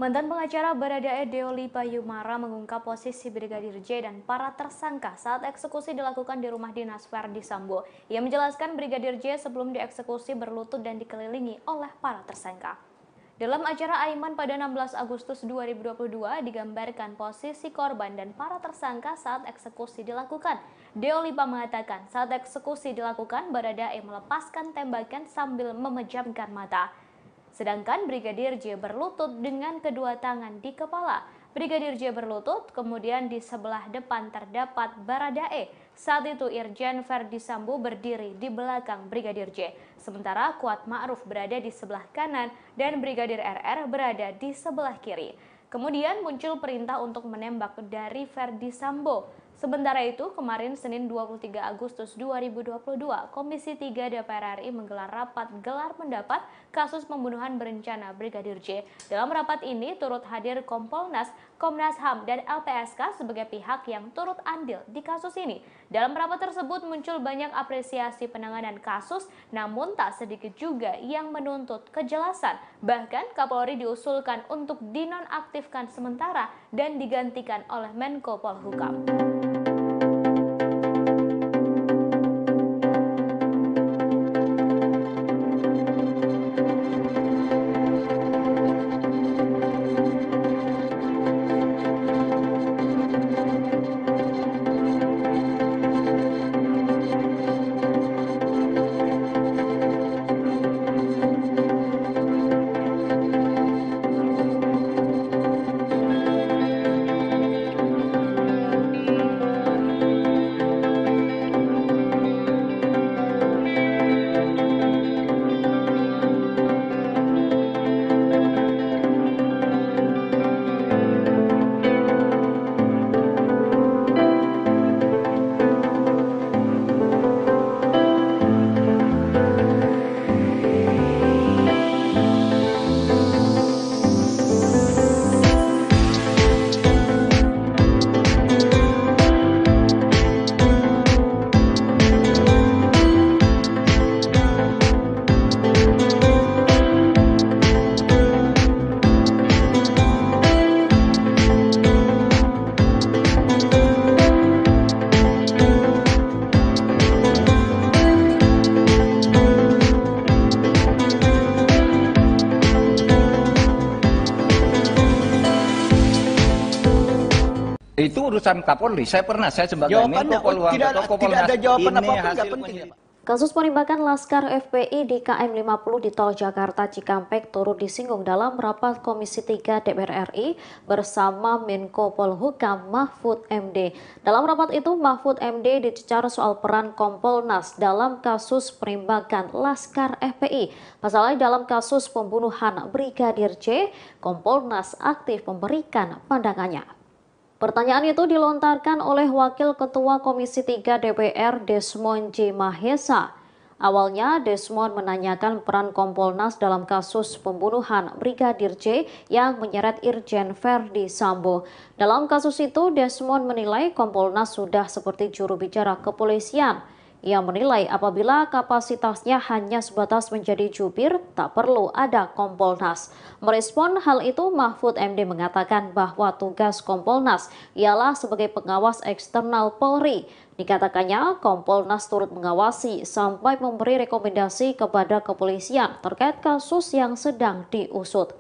Mantan pengacara Baradae Deoli Payumara mengungkap posisi Brigadir J dan para tersangka saat eksekusi dilakukan di rumah dinas Verdi Sambo. Ia menjelaskan Brigadir J sebelum dieksekusi berlutut dan dikelilingi oleh para tersangka. Dalam acara Aiman pada 16 Agustus 2022 digambarkan posisi korban dan para tersangka saat eksekusi dilakukan. Deolipa mengatakan saat eksekusi dilakukan Baradae melepaskan tembakan sambil memejamkan mata. Sedangkan Brigadir J berlutut dengan kedua tangan di kepala. Brigadir J berlutut, kemudian di sebelah depan terdapat Baradae. Saat itu Irjen Verdi Sambo berdiri di belakang Brigadir J. Sementara Kuat Ma'ruf berada di sebelah kanan dan Brigadir RR berada di sebelah kiri. Kemudian muncul perintah untuk menembak dari Verdi Sambo. Sementara itu, kemarin Senin 23 Agustus 2022, Komisi 3 DPR RI menggelar rapat gelar pendapat kasus pembunuhan berencana Brigadir J. Dalam rapat ini turut hadir Kompolnas, Komnas HAM, dan LPSK sebagai pihak yang turut andil di kasus ini. Dalam rapat tersebut muncul banyak apresiasi penanganan kasus, namun tak sedikit juga yang menuntut kejelasan. Bahkan Kapolri diusulkan untuk dinonaktifkan sementara dan digantikan oleh Menko Polhukam. urusan Kapolri. Saya sebagai Menko Polhukam atau Kompolnas. Tidak ada jawaban Ini apapun, hasil nggak penting ya, Pak. Kasus penembakan Laskar FPI di KM 50 di Tol Jakarta Cikampek turut disinggung dalam rapat Komisi 3 DPR RI bersama Menko Polhukam Mahfud MD. Dalam rapat itu, Mahfud MD dicecar soal peran Kompolnas dalam kasus penembakan Laskar FPI. Pasalnya dalam kasus pembunuhan Brigadir J, Kompolnas aktif memberikan pandangannya. Pertanyaan itu dilontarkan oleh Wakil Ketua Komisi 3 DPR Desmond J. Mahesa. Awalnya Desmond menanyakan peran Kompolnas dalam kasus pembunuhan Brigadir J yang menyeret Irjen Verdi Sambo. Dalam kasus itu Desmond menilai Kompolnas sudah seperti juru bicara kepolisian. Ia menilai apabila kapasitasnya hanya sebatas menjadi jubir, tak perlu ada Kompolnas. Merespon hal itu, Mahfud MD mengatakan bahwa tugas Kompolnas ialah sebagai pengawas eksternal Polri. Dikatakannya, Kompolnas turut mengawasi sampai memberi rekomendasi kepada kepolisian terkait kasus yang sedang diusut.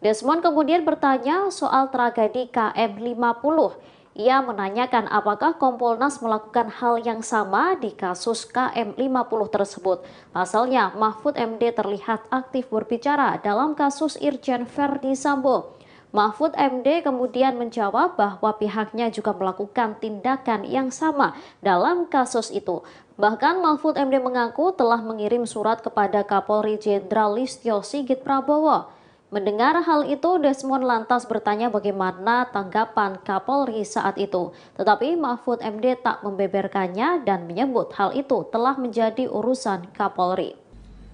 Desmond kemudian bertanya soal tragedi KM 50. Ia menanyakan apakah Kompolnas melakukan hal yang sama di kasus KM 50 tersebut. Pasalnya, Mahfud MD terlihat aktif berbicara dalam kasus Irjen Verdi Sambo. Mahfud MD kemudian menjawab bahwa pihaknya juga melakukan tindakan yang sama dalam kasus itu. Bahkan Mahfud MD mengaku telah mengirim surat kepada Kapolri Jenderal Listio Sigit Prabowo. Mendengar hal itu, Desmond lantas bertanya bagaimana tanggapan Kapolri saat itu. Tetapi Mahfud MD tak membeberkannya dan menyebut hal itu telah menjadi urusan Kapolri.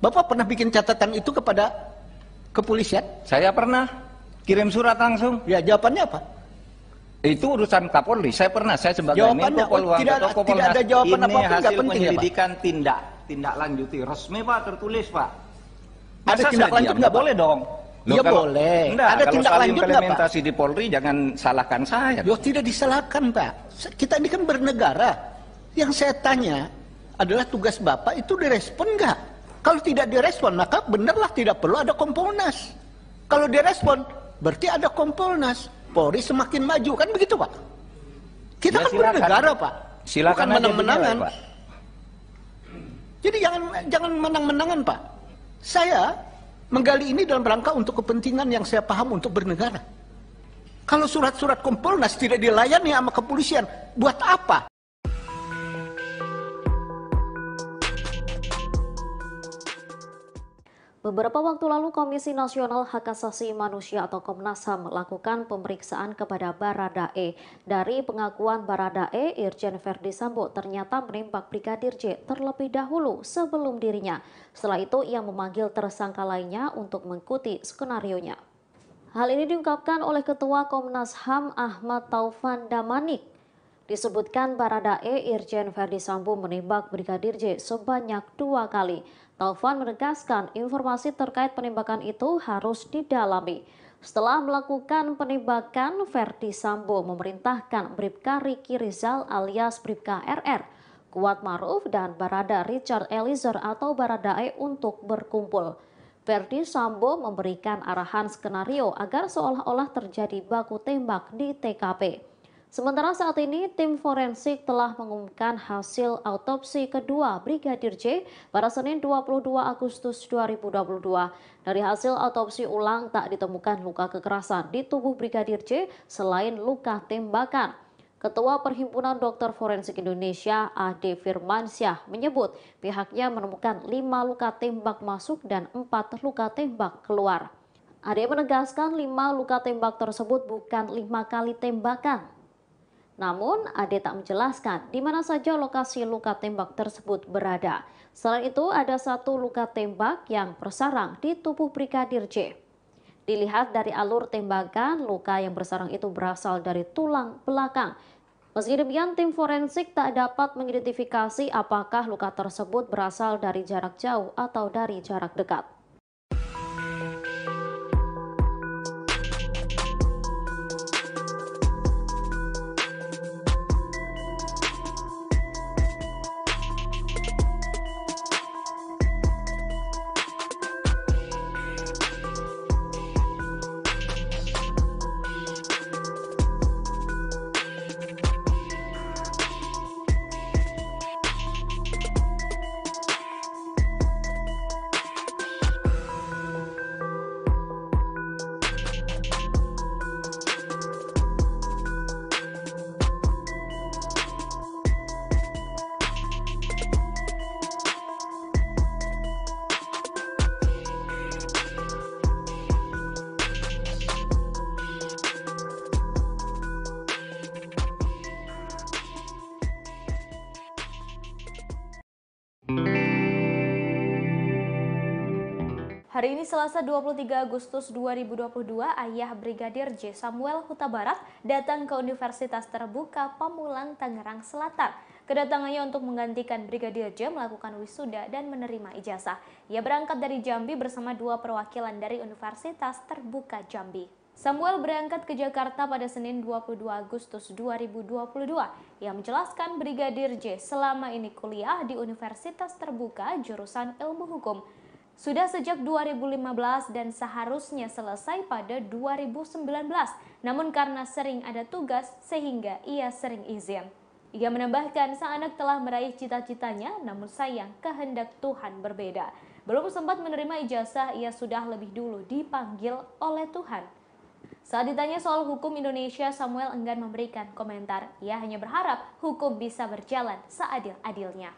Bapak pernah bikin catatan itu kepada kepolisian? Saya pernah kirim surat langsung. Ya, jawabannya apa? Itu urusan Kapolri. Saya sebagai Jawabannya, Menko Polhukam atau Kompolnas. tidak ada jawaban ini apapun, nggak hasil penting ya, Pak. penyelidikan tindak lanjuti resmi, Pak, tertulis, Pak. Ada tindak lanjut nggak, Pak? Boleh dong. Loh, ya boleh. Enggak, ada tindak lanjut nggak, Pak? Implementasi di Polri jangan salahkan saya. Yo, tidak disalahkan, Pak. Kita ini kan bernegara. Yang saya tanya adalah tugas Bapak itu direspon nggak? Kalau tidak direspon, maka benarlah tidak perlu ada Kompolnas. Kalau direspon, berarti ada Kompolnas. Polri semakin maju, kan begitu, Pak? Kita ya, kan bernegara, Pak. Silakan bukan menang-menangan. Pak. Jadi jangan menang-menangan, Pak. Saya menggali ini dalam rangka untuk kepentingan yang saya paham untuk bernegara. Kalau surat-surat Kompolnas tidak dilayani sama kepolisian, buat apa? Beberapa waktu lalu Komisi Nasional Hak Asasi Manusia atau Komnas HAM melakukan pemeriksaan kepada Baradae. Dari pengakuan Baradae, Irjen Verdi Sambo ternyata menembak Brigadir J terlebih dahulu sebelum dirinya. Setelah itu ia memanggil tersangka lainnya untuk mengikuti skenarionya. Hal ini diungkapkan oleh Ketua Komnas HAM Ahmad Taufan Damanik. Disebutkan Baradae, Irjen Verdi Sambo menembak Brigadir J sebanyak 2 kali. Taufan menegaskan informasi terkait penembakan itu harus didalami. Setelah melakukan penembakan, Verdi Sambo memerintahkan Bribka Riki Rizal alias Bribka RR, Kuat Maruf dan Barada Richard Eliezer atau Baradae untuk berkumpul. Verdi Sambo memberikan arahan skenario agar seolah-olah terjadi baku tembak di TKP. Sementara saat ini, tim forensik telah mengumumkan hasil autopsi kedua Brigadir J pada Senin 22 Agustus 2022. Dari hasil autopsi ulang tak ditemukan luka kekerasan di tubuh Brigadir J selain luka tembakan. Ketua Perhimpunan Dokter Forensik Indonesia, Ade Firmansyah, menyebut pihaknya menemukan 5 luka tembak masuk dan 4 luka tembak keluar. Ade menegaskan 5 luka tembak tersebut bukan 5 kali tembakan. Namun, Ade tak menjelaskan di mana saja lokasi luka tembak tersebut berada. Selain itu, ada 1 luka tembak yang bersarang di tubuh Brigadir J. Dilihat dari alur tembakan, luka yang bersarang itu berasal dari tulang belakang. Meski demikian, tim forensik tak dapat mengidentifikasi apakah luka tersebut berasal dari jarak jauh atau dari jarak dekat. Hari ini Selasa 23 Agustus 2022, ayah Brigadir J. Samuel Huta Barat datang ke Universitas Terbuka Pamulang, Tangerang Selatan. Kedatangannya untuk menggantikan Brigadir J melakukan wisuda dan menerima ijazah. Ia berangkat dari Jambi bersama 2 perwakilan dari Universitas Terbuka Jambi. Samuel berangkat ke Jakarta pada Senin 22 Agustus 2022. Ia menjelaskan Brigadir J selama ini kuliah di Universitas Terbuka jurusan Ilmu Hukum. Sudah sejak 2015 dan seharusnya selesai pada 2019. Namun karena sering ada tugas sehingga ia sering izin. Ia menambahkan sang anak telah meraih cita-citanya, namun sayang kehendak Tuhan berbeda. Belum sempat menerima ijazah, ia sudah lebih dulu dipanggil oleh Tuhan. Saat ditanya soal hukum Indonesia, Samuel enggan memberikan komentar. Ia hanya berharap hukum bisa berjalan seadil-adilnya.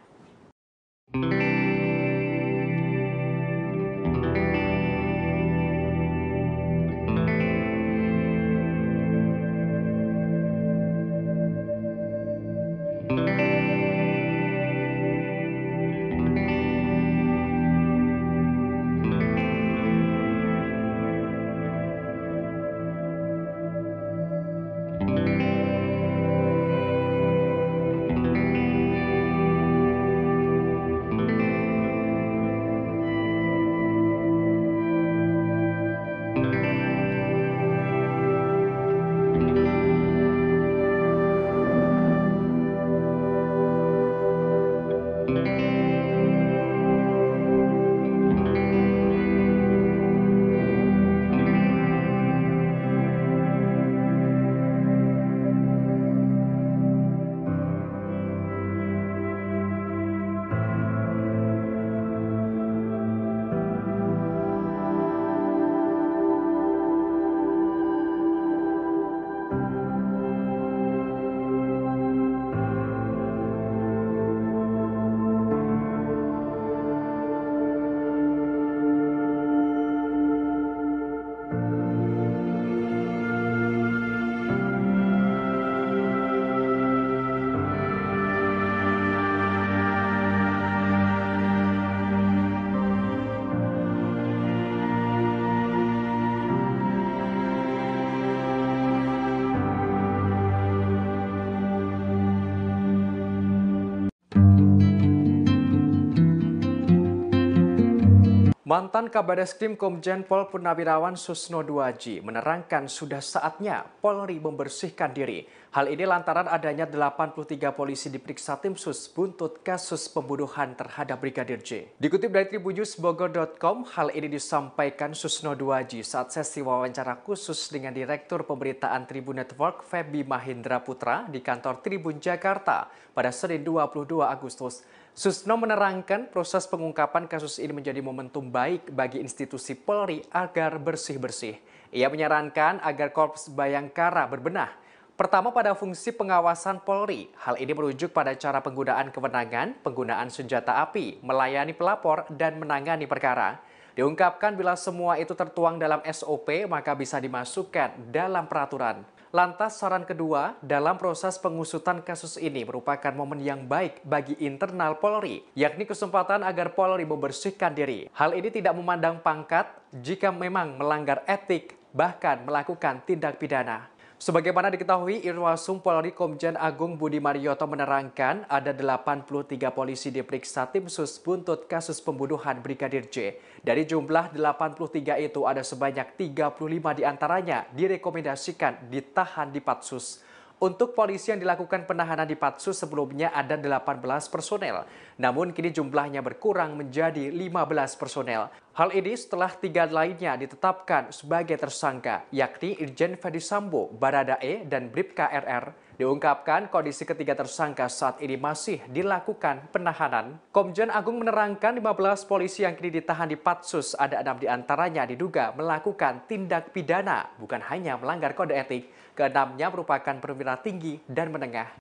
Mantan Kabareskrim Komjen Pol Purnawirawan Susno Duaji menerangkan sudah saatnya Polri membersihkan diri. Hal ini lantaran adanya 83 polisi diperiksa tim sus buntut kasus pembunuhan terhadap Brigadir J. Dikutip dari tribunnews.bogor.com, hal ini disampaikan Susno Duaji saat sesi wawancara khusus dengan Direktur Pemberitaan Tribun Network Feby Mahendra Putra di kantor Tribun Jakarta pada Senin 22 Agustus. Susno menerangkan proses pengungkapan kasus ini menjadi momentum baik bagi institusi Polri agar bersih-bersih. Ia menyarankan agar Korps Bayangkara berbenah. Pertama pada fungsi pengawasan Polri. Hal ini merujuk pada cara penggunaan kewenangan, penggunaan senjata api, melayani pelapor, dan menangani perkara. Diungkapkan bila semua itu tertuang dalam SOP maka bisa dimasukkan dalam peraturan. Lantas saran kedua, dalam proses pengusutan kasus ini merupakan momen yang baik bagi internal Polri, yakni kesempatan agar Polri membersihkan diri. Hal ini tidak memandang pangkat jika memang melanggar etik, bahkan melakukan tindak pidana. Sebagaimana diketahui, Irwasum Polri Komjen Agung Budi Marioto menerangkan ada 83 polisi diperiksa tim sus buntut kasus pembunuhan Brigadir J. Dari jumlah 83 itu ada sebanyak 35 diantaranya direkomendasikan ditahan di Patsus. Untuk polisi yang dilakukan penahanan di Patsus sebelumnya ada 18 personel, namun kini jumlahnya berkurang menjadi 15 personel. Hal ini setelah 3 lainnya ditetapkan sebagai tersangka, yakni Irjen Ferdi Sambo, Baradae, dan Bribka RR. Diungkapkan kondisi ketiga tersangka saat ini masih dilakukan penahanan. Komjen Agung menerangkan 15 polisi yang kini ditahan di Patsus, ada 6 diantaranya diduga melakukan tindak pidana, bukan hanya melanggar kode etik. Keenamnya merupakan perwira tinggi dan menengah.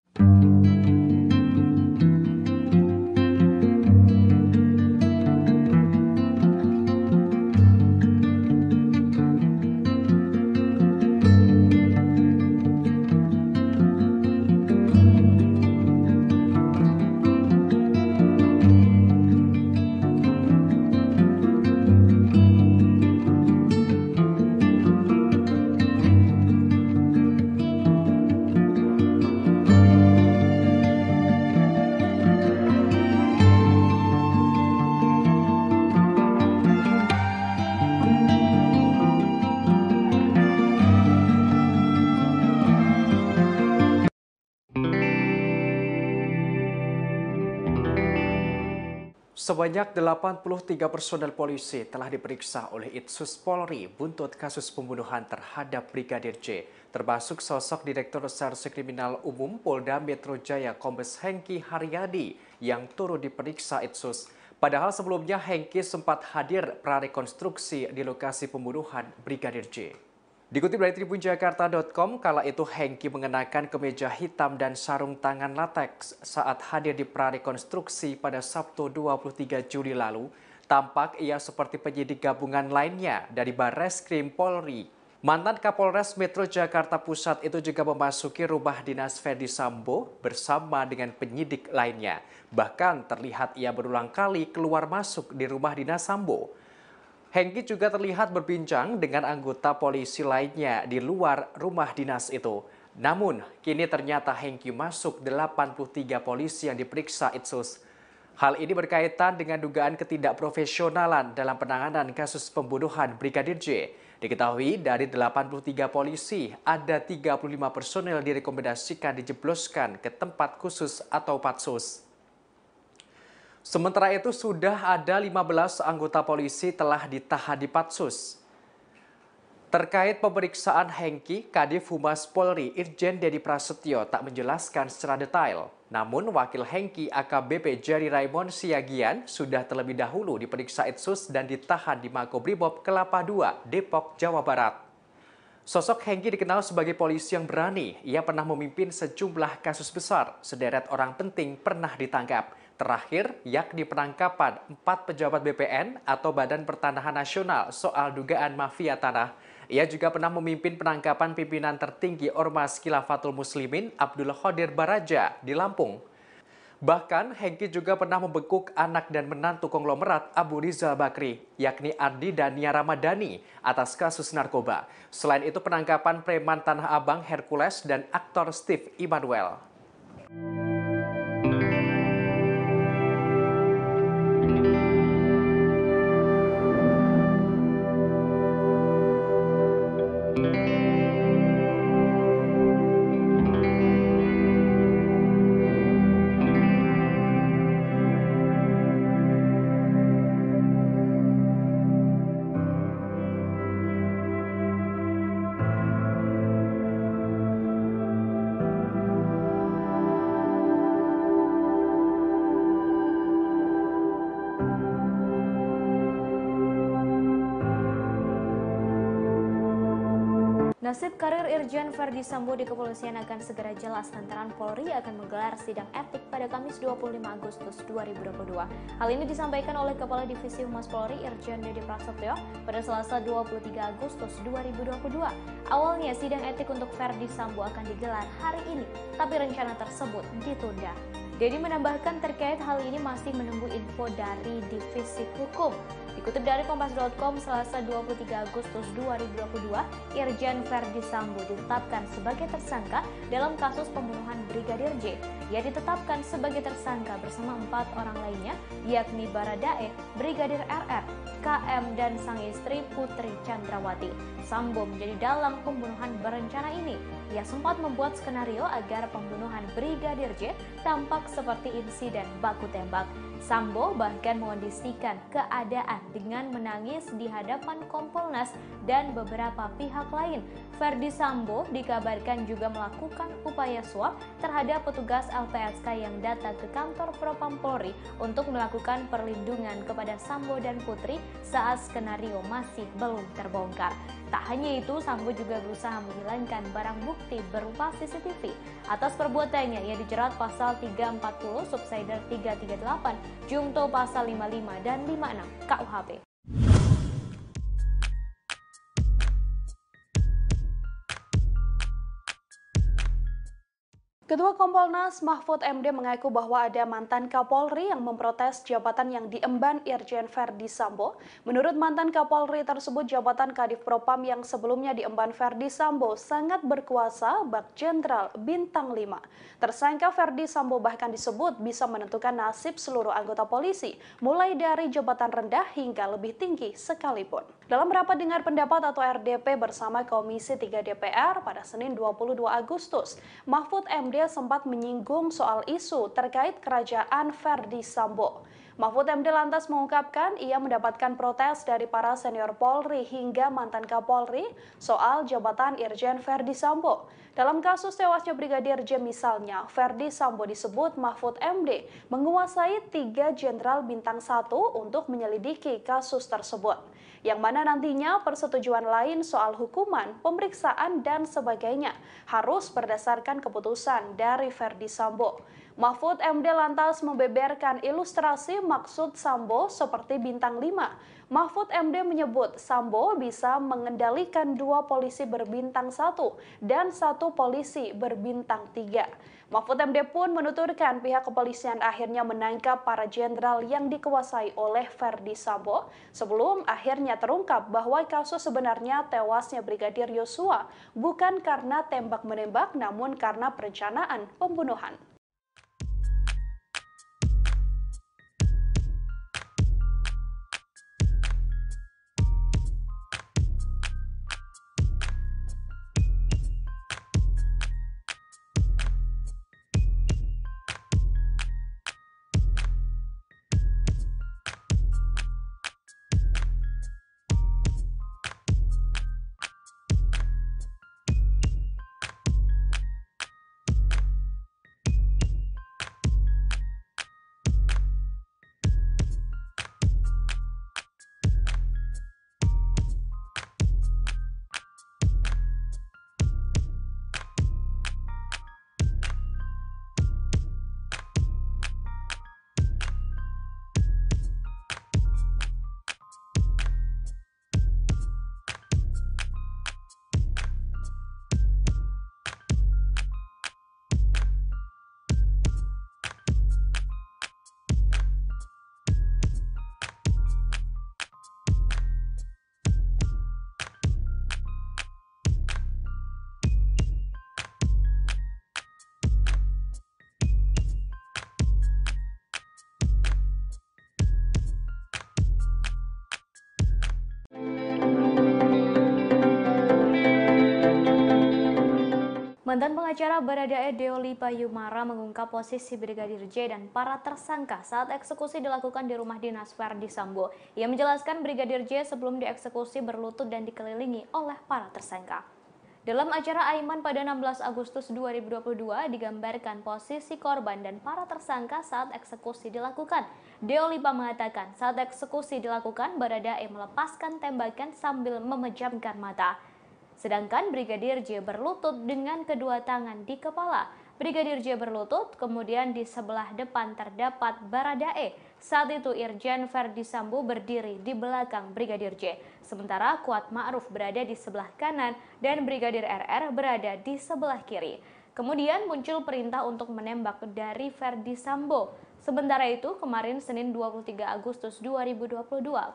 Sebanyak 83 personel polisi telah diperiksa oleh Itsus Polri buntut kasus pembunuhan terhadap Brigadir J, termasuk sosok Direktur Reserse Kriminal Umum Polda Metro Jaya Kombes Hengki Haryadi yang turut diperiksa Itsus. Padahal sebelumnya Hengki sempat hadir prarekonstruksi di lokasi pembunuhan Brigadir J. Dikutip dari tribunjakarta.com, kala itu Hengki mengenakan kemeja hitam dan sarung tangan lateks saat hadir di prarekonstruksi pada Sabtu 23 Juli lalu. Tampak ia seperti penyidik gabungan lainnya dari Barreskrim Polri. Mantan Kapolres Metro Jakarta Pusat itu juga memasuki rumah dinas Ferdi Sambo bersama dengan penyidik lainnya. Bahkan terlihat ia berulang kali keluar masuk di rumah dinas Sambo. Hengki juga terlihat berbincang dengan anggota polisi lainnya di luar rumah dinas itu. Namun, kini ternyata Hengki masuk 83 polisi yang diperiksa Itsus. Hal ini berkaitan dengan dugaan ketidakprofesionalan dalam penanganan kasus pembunuhan Brigadir J. Diketahui dari 83 polisi, ada 35 personel direkomendasikan dijebloskan ke tempat khusus atau patsus. Sementara itu sudah ada 15 anggota polisi telah ditahan di Patsus. Terkait pemeriksaan Hengki, Kadif Humas Polri Irjen Dedi Prasetyo tak menjelaskan secara detail. Namun wakil Hengki AKBP Jerry Raymond Siagian sudah terlebih dahulu diperiksa Itsus dan ditahan di Makobrimob Kelapa II, Depok, Jawa Barat. Sosok Hengki dikenal sebagai polisi yang berani. Ia pernah memimpin sejumlah kasus besar. Sederet orang penting pernah ditangkap. Terakhir, yakni penangkapan 4 pejabat BPN atau Badan Pertanahan Nasional soal dugaan mafia tanah. Ia juga pernah memimpin penangkapan pimpinan tertinggi Ormas Khilafatul Muslimin Abdul Qadir Baraja di Lampung. Bahkan, Hengki juga pernah membekuk anak dan menantu konglomerat Abu Rizal Bakri, yakni Ardi dan Nia Ramadhani, atas kasus narkoba. Selain itu, penangkapan preman Tanah Abang Hercules dan aktor Steve Immanuel. Nasib karir Irjen Ferdi Sambo di kepolisian akan segera jelas lantaran Polri akan menggelar sidang etik pada Kamis 25 Agustus 2022. Hal ini disampaikan oleh Kepala Divisi Humas Polri Irjen Dedi Prasetyo pada Selasa 23 Agustus 2022. Awalnya sidang etik untuk Ferdi Sambo akan digelar hari ini, tapi rencana tersebut ditunda. Dedi menambahkan terkait hal ini masih menunggu info dari Divisi Hukum. Dikutip dari Kompas.com, Selasa 23 Agustus 2022, Irjen Ferdi Sambo ditetapkan sebagai tersangka dalam kasus pembunuhan Brigadir J. Ia ditetapkan sebagai tersangka bersama 4 orang lainnya, yakni Baradae, Brigadir RR, KM, dan sang istri Putri Chandrawati. Sambo menjadi dalang pembunuhan berencana ini. Ia sempat membuat skenario agar pembunuhan Brigadir J tampak seperti insiden baku tembak. Sambo bahkan mengondisikan keadaan dengan menangis di hadapan Kompolnas dan beberapa pihak lain. Ferdi Sambo dikabarkan juga melakukan upaya suap terhadap petugas LPSK yang datang ke kantor Propam Polri untuk melakukan perlindungan kepada Sambo dan Putri saat skenario masih belum terbongkar. Tak hanya itu, Sambo juga berusaha menghilangkan barang bukti berupa CCTV. Atas perbuatannya, ia dijerat pasal 340, subsider 338, Jungto pasal 55 dan 56 KUHP. Ketua Kompolnas Mahfud MD mengaku bahwa ada mantan Kapolri yang memprotes jabatan yang diemban Irjen Ferdi Sambo. Menurut mantan Kapolri tersebut, jabatan Kadif Propam yang sebelumnya diemban Ferdi Sambo sangat berkuasa bak Jenderal Bintang 5. Tersangka Ferdi Sambo bahkan disebut bisa menentukan nasib seluruh anggota polisi, mulai dari jabatan rendah hingga lebih tinggi sekalipun. Dalam rapat dengar pendapat atau RDP bersama Komisi 3 DPR pada Senin 22 Agustus, Mahfud MD sempat menyinggung soal isu terkait kerajaan Ferdi Sambo. Mahfud MD lantas mengungkapkan ia mendapatkan protes dari para senior Polri hingga mantan Kapolri soal jabatan Irjen Verdi Sambo. Dalam kasus tewasnya Brigadir J misalnya, Verdi Sambo disebut Mahfud MD menguasai 3 jenderal bintang 1 untuk menyelidiki kasus tersebut. Yang mana nantinya persetujuan lain soal hukuman, pemeriksaan, dan sebagainya harus berdasarkan keputusan dari Verdi Sambo. Mahfud MD lantas membeberkan ilustrasi maksud Sambo seperti bintang 5. Mahfud MD menyebut Sambo bisa mengendalikan 2 polisi berbintang 1 dan 1 polisi berbintang 3. Mahfud MD pun menuturkan pihak kepolisian akhirnya menangkap para jenderal yang dikuasai oleh Verdi Sambo sebelum akhirnya terungkap bahwa kasus sebenarnya tewasnya Brigadir Yosua bukan karena tembak-menembak namun karena perencanaan pembunuhan. Mantan pengacara Baradae Deoli Payumara mengungkap posisi Brigadir J dan para tersangka saat eksekusi dilakukan di rumah dinas Verdi Sambo. Ia menjelaskan Brigadir J sebelum dieksekusi berlutut dan dikelilingi oleh para tersangka. Dalam acara Aiman pada 16 Agustus 2022 digambarkan posisi korban dan para tersangka saat eksekusi dilakukan. Deolipa mengatakan saat eksekusi dilakukan Baradae melepaskan tembakan sambil memejamkan mata. Sedangkan Brigadir J berlutut dengan kedua tangan di kepala. Brigadir J berlutut, kemudian di sebelah depan terdapat Baradae. Saat itu Irjen Verdi Sambo berdiri di belakang Brigadir J. Sementara Kuat Ma'ruf berada di sebelah kanan dan Brigadir RR berada di sebelah kiri. Kemudian muncul perintah untuk menembak dari Verdi Sambo. Sementara itu, kemarin Senin 23 Agustus 2022,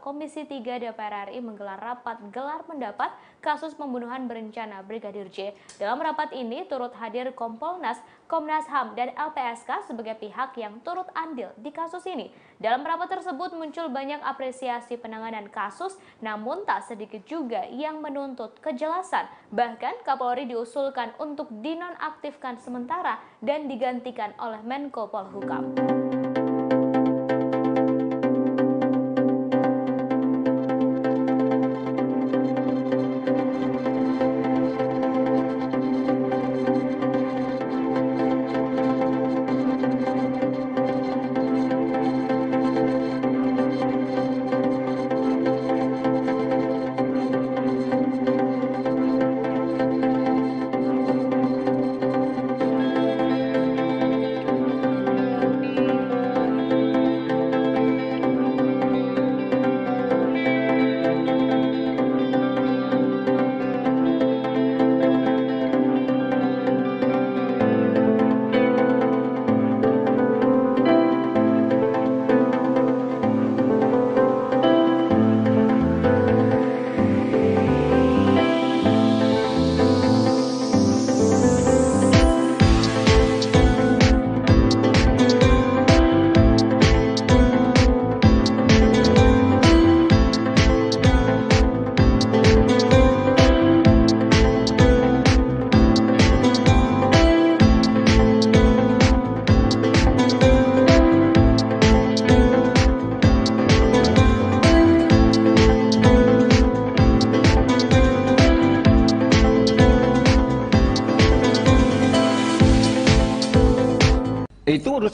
Komisi 3 DPR RI menggelar rapat gelar pendapat kasus pembunuhan berencana Brigadir J. Dalam rapat ini turut hadir Kompolnas, Komnas HAM, dan LPSK sebagai pihak yang turut andil di kasus ini. Dalam rapat tersebut muncul banyak apresiasi penanganan kasus, namun tak sedikit juga yang menuntut kejelasan. Bahkan Kapolri diusulkan untuk dinonaktifkan sementara dan digantikan oleh Menko Polhukam.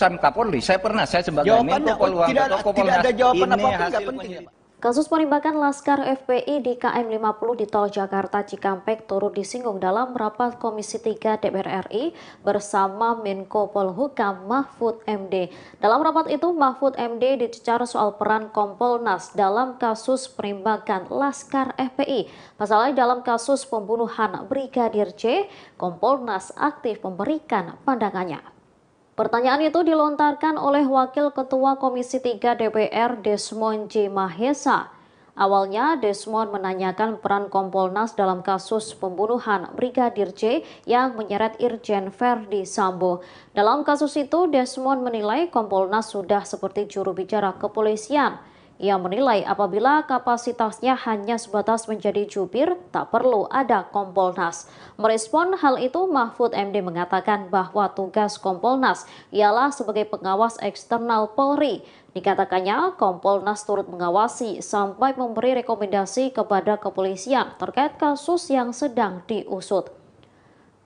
urusan Kapolri. Saya sebagai Jawabannya, Menko Polhukam tidak ada jawaban ini apapun, hasil nggak penting. penyelidikan. Kasus penembakan Laskar FPI di KM 50 di Tol Jakarta Cikampek turut disinggung dalam rapat Komisi 3 DPR RI bersama Menko Polhukam Mahfud MD. Dalam rapat itu, Mahfud MD dicecar soal peran Kompolnas dalam kasus penembakan Laskar FPI. Pasalnya dalam kasus pembunuhan Brigadir J, Kompolnas aktif memberikan pandangannya. Pertanyaan itu dilontarkan oleh Wakil Ketua Komisi 3 DPR Desmond J. Mahesa. Awalnya Desmond menanyakan peran Kompolnas dalam kasus pembunuhan Brigadir J yang menyeret Irjen Verdi Sambo. Dalam kasus itu, Desmond menilai Kompolnas sudah seperti juru bicara kepolisian. Ia menilai apabila kapasitasnya hanya sebatas menjadi jubir, tak perlu ada Kompolnas. Merespon hal itu, Mahfud MD mengatakan bahwa tugas Kompolnas ialah sebagai pengawas eksternal Polri. Dikatakannya, Kompolnas turut mengawasi sampai memberi rekomendasi kepada kepolisian terkait kasus yang sedang diusut.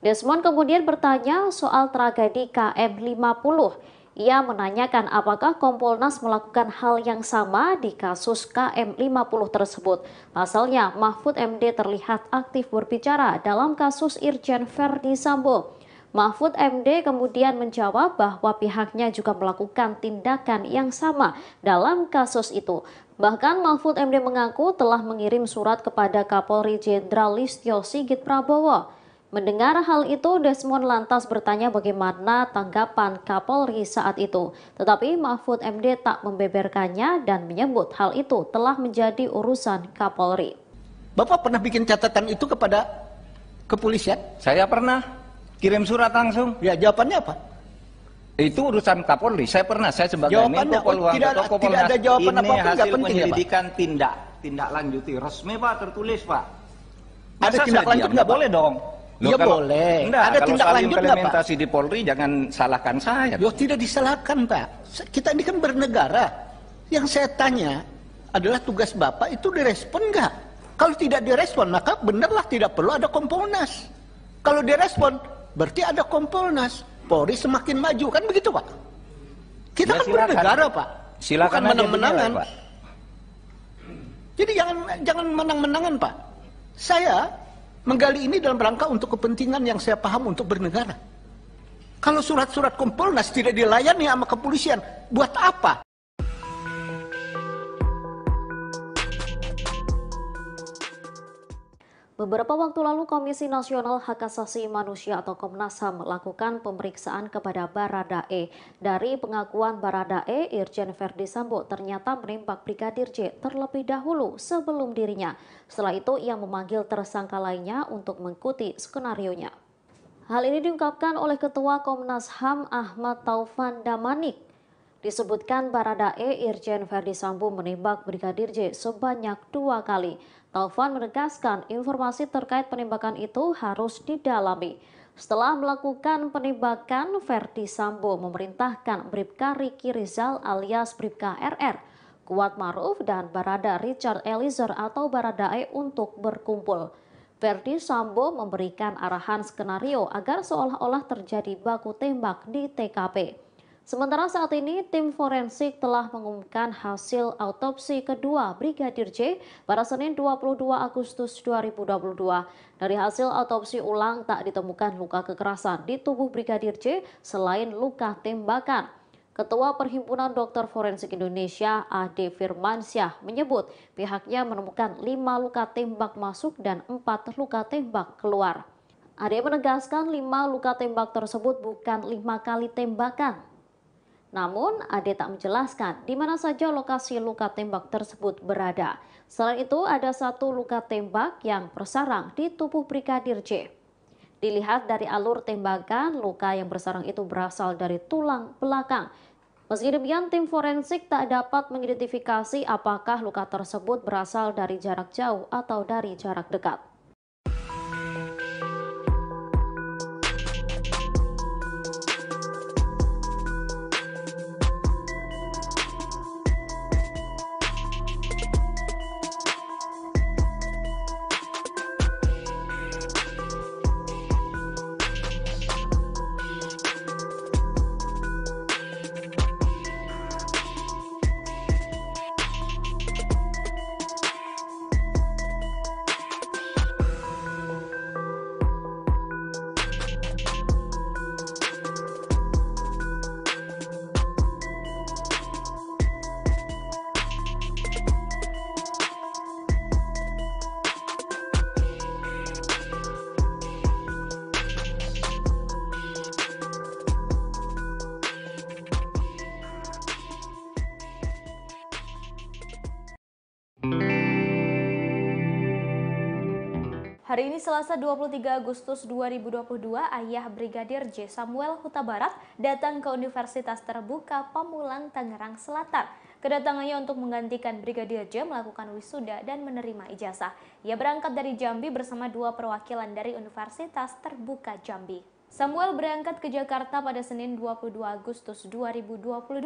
Desmond kemudian bertanya soal tragedi KM 50. Ia menanyakan apakah Kompolnas melakukan hal yang sama di kasus KM 50 tersebut. Pasalnya, Mahfud MD terlihat aktif berbicara dalam kasus Irjen Verdi Sambo. Mahfud MD kemudian menjawab bahwa pihaknya juga melakukan tindakan yang sama dalam kasus itu. Bahkan Mahfud MD mengaku telah mengirim surat kepada Kapolri Jenderal Listio Sigit Prabowo. Mendengar hal itu, Desmond lantas bertanya bagaimana tanggapan Kapolri saat itu. Tetapi Mahfud MD tak membeberkannya dan menyebut hal itu telah menjadi urusan Kapolri. Bapak pernah bikin catatan itu kepada kepolisian? Saya pernah kirim surat langsung. Ya, jawabannya apa? Itu urusan Kapolri. Saya sebagai Jawabannya, Menko Polhukam tidak ada jawaban ini apapun, nggak hasil penting ya, Pak? penyelidikan tindak lanjuti resmi, Pak, tertulis, Pak. Ada tindak lanjut nggak, Pak? Boleh dong. Ya boleh. Enggak, ada kalau tindak soal lanjut nggak, Pak? implementasi di Polri jangan salahkan saya. Yo, tidak disalahkan, Pak. Kita ini kan bernegara. Yang saya tanya adalah tugas Bapak itu direspon nggak? Kalau tidak direspon, maka benarlah tidak perlu ada Kompolnas. Kalau direspon, berarti ada Kompolnas. Polri semakin maju, kan begitu, Pak? Kita Ya, kan bernegara, Pak. Silakan bukan aja menang-menangan. dinilai, Pak. Jadi jangan menang-menangan, Pak. Saya menggali ini dalam rangka untuk kepentingan yang saya paham untuk bernegara. Kalau surat-surat Kompolnas tidak dilayani sama kepolisian, buat apa? Beberapa waktu lalu Komisi Nasional Hak Asasi Manusia atau Komnas HAM melakukan pemeriksaan kepada Baradae. Dari pengakuan Baradae, Irjen Verdi Sambo ternyata menembak Brigadir J terlebih dahulu sebelum dirinya. Setelah itu ia memanggil tersangka lainnya untuk mengikuti skenarionya. Hal ini diungkapkan oleh Ketua Komnas HAM Ahmad Taufan Damanik. Disebutkan Baradae Irjen Verdi Sambo menembak Brigadir J sebanyak 2 kali. Taufan menegaskan informasi terkait penembakan itu harus didalami. Setelah melakukan penembakan, Verdi Sambo memerintahkan Bribka Riki Rizal alias Bribka RR, Kuat Maruf dan Barada Richard Eliezer atau Baradae untuk berkumpul. Verdi Sambo memberikan arahan skenario agar seolah-olah terjadi baku tembak di TKP. Sementara saat ini, tim forensik telah mengumumkan hasil autopsi kedua Brigadir J pada Senin 22 Agustus 2022. Dari hasil autopsi ulang tak ditemukan luka kekerasan di tubuh Brigadir J selain luka tembakan. Ketua Perhimpunan Dokter Forensik Indonesia, Ade Firmansyah, menyebut pihaknya menemukan 5 luka tembak masuk dan 4 luka tembak keluar. Ade menegaskan 5 luka tembak tersebut bukan 5 kali tembakan. Namun, Ade tak menjelaskan di mana saja lokasi luka tembak tersebut berada. Selain itu, ada 1 luka tembak yang bersarang di tubuh Brigadir J. Dilihat dari alur tembakan, luka yang bersarang itu berasal dari tulang belakang. Meski demikian, tim forensik tak dapat mengidentifikasi apakah luka tersebut berasal dari jarak jauh atau dari jarak dekat. Hari ini Selasa 23 Agustus 2022, ayah Brigadir J. Samuel Huta Barat datang ke Universitas Terbuka Pamulang, Tangerang Selatan. Kedatangannya untuk menggantikan Brigadir J melakukan wisuda dan menerima ijazah. Ia berangkat dari Jambi bersama 2 perwakilan dari Universitas Terbuka Jambi. Samuel berangkat ke Jakarta pada Senin 22 Agustus 2022.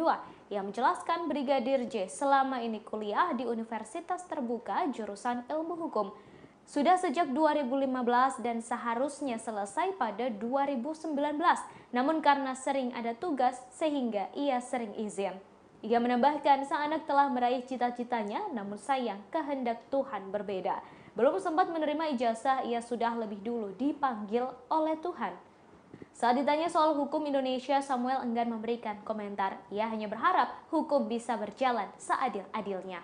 Ia menjelaskan Brigadir J selama ini kuliah di Universitas Terbuka jurusan Ilmu Hukum. Sudah sejak 2015 dan seharusnya selesai pada 2019. Namun karena sering ada tugas sehingga ia sering izin. Ia menambahkan sang anak telah meraih cita-citanya, namun sayang kehendak Tuhan berbeda. Belum sempat menerima ijazah, ia sudah lebih dulu dipanggil oleh Tuhan. Saat ditanya soal hukum Indonesia, Samuel enggan memberikan komentar. Ia hanya berharap hukum bisa berjalan seadil-adilnya.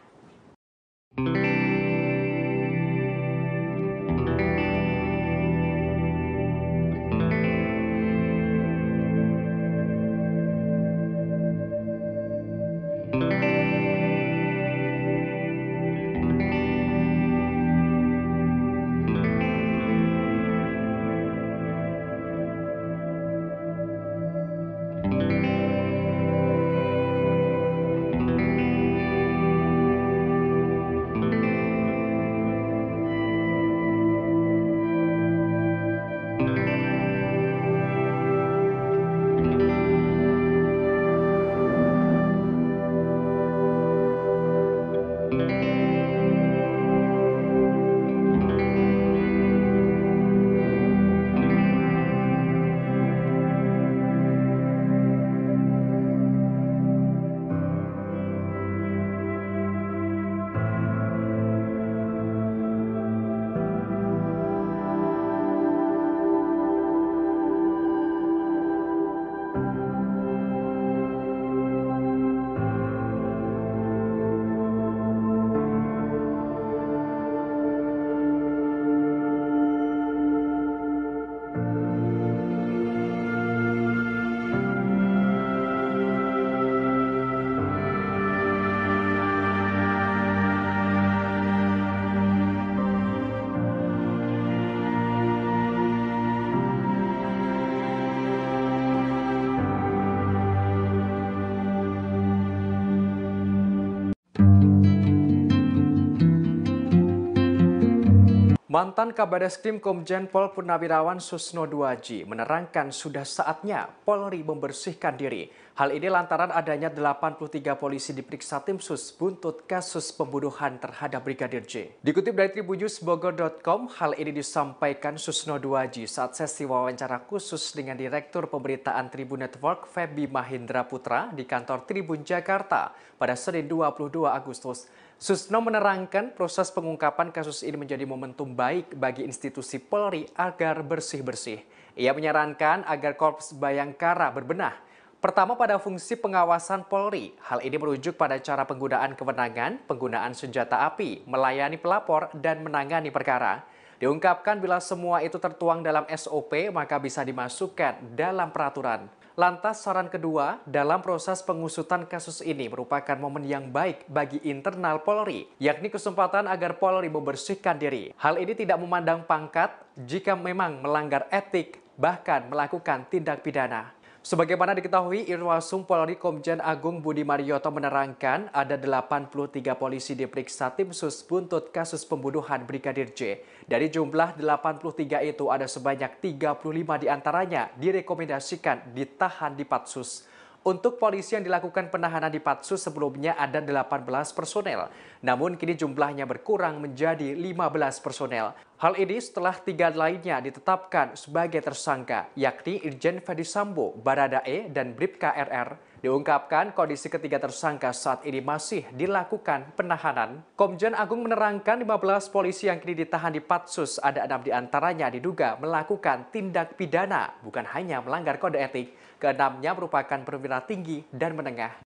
Mantan Kabareskrim Komjen Pol Purnawirawan Susno Duaji menerangkan sudah saatnya Polri membersihkan diri. Hal ini lantaran adanya 83 polisi diperiksa tim sus buntut kasus pembunuhan terhadap Brigadir J. Dikutip dari tribunnews.bogor.com, hal ini disampaikan Susno Duaji saat sesi wawancara khusus dengan Direktur Pemberitaan Tribun Network Feby Mahindra Putra di kantor Tribun Jakarta pada Senin 22 Agustus. Susno menerangkan proses pengungkapan kasus ini menjadi momentum baik bagi institusi Polri agar bersih-bersih. Ia menyarankan agar Korps Bayangkara berbenah. Pertama pada fungsi pengawasan Polri. Hal ini merujuk pada cara penggunaan kewenangan, penggunaan senjata api, melayani pelapor, dan menangani perkara. Diungkapkan bila semua itu tertuang dalam SOP maka bisa dimasukkan dalam peraturan. Lantas saran kedua, dalam proses pengusutan kasus ini merupakan momen yang baik bagi internal Polri, yakni kesempatan agar Polri membersihkan diri. Hal ini tidak memandang pangkat jika memang melanggar etik, bahkan melakukan tindak pidana. Sebagaimana diketahui, Irwasum Polri Komjen Agung Budi Marioto menerangkan ada 83 polisi diperiksa tim sus buntut kasus pembunuhan Brigadir J. Dari jumlah 83 itu ada sebanyak 35 diantaranya direkomendasikan ditahan di Patsus. Untuk polisi yang dilakukan penahanan di Patsus sebelumnya ada 18 personel, namun kini jumlahnya berkurang menjadi 15 personel. Hal ini setelah 3 lainnya ditetapkan sebagai tersangka, yakni Irjen Ferdi Sambo, Baradae, dan Bribka RR. Diungkapkan kondisi ketiga tersangka saat ini masih dilakukan penahanan. Komjen Agung menerangkan 15 polisi yang kini ditahan di Patsus, ada 6 diantaranya diduga melakukan tindak pidana, bukan hanya melanggar kode etik. Keenamnya merupakan perwira tinggi dan menengah.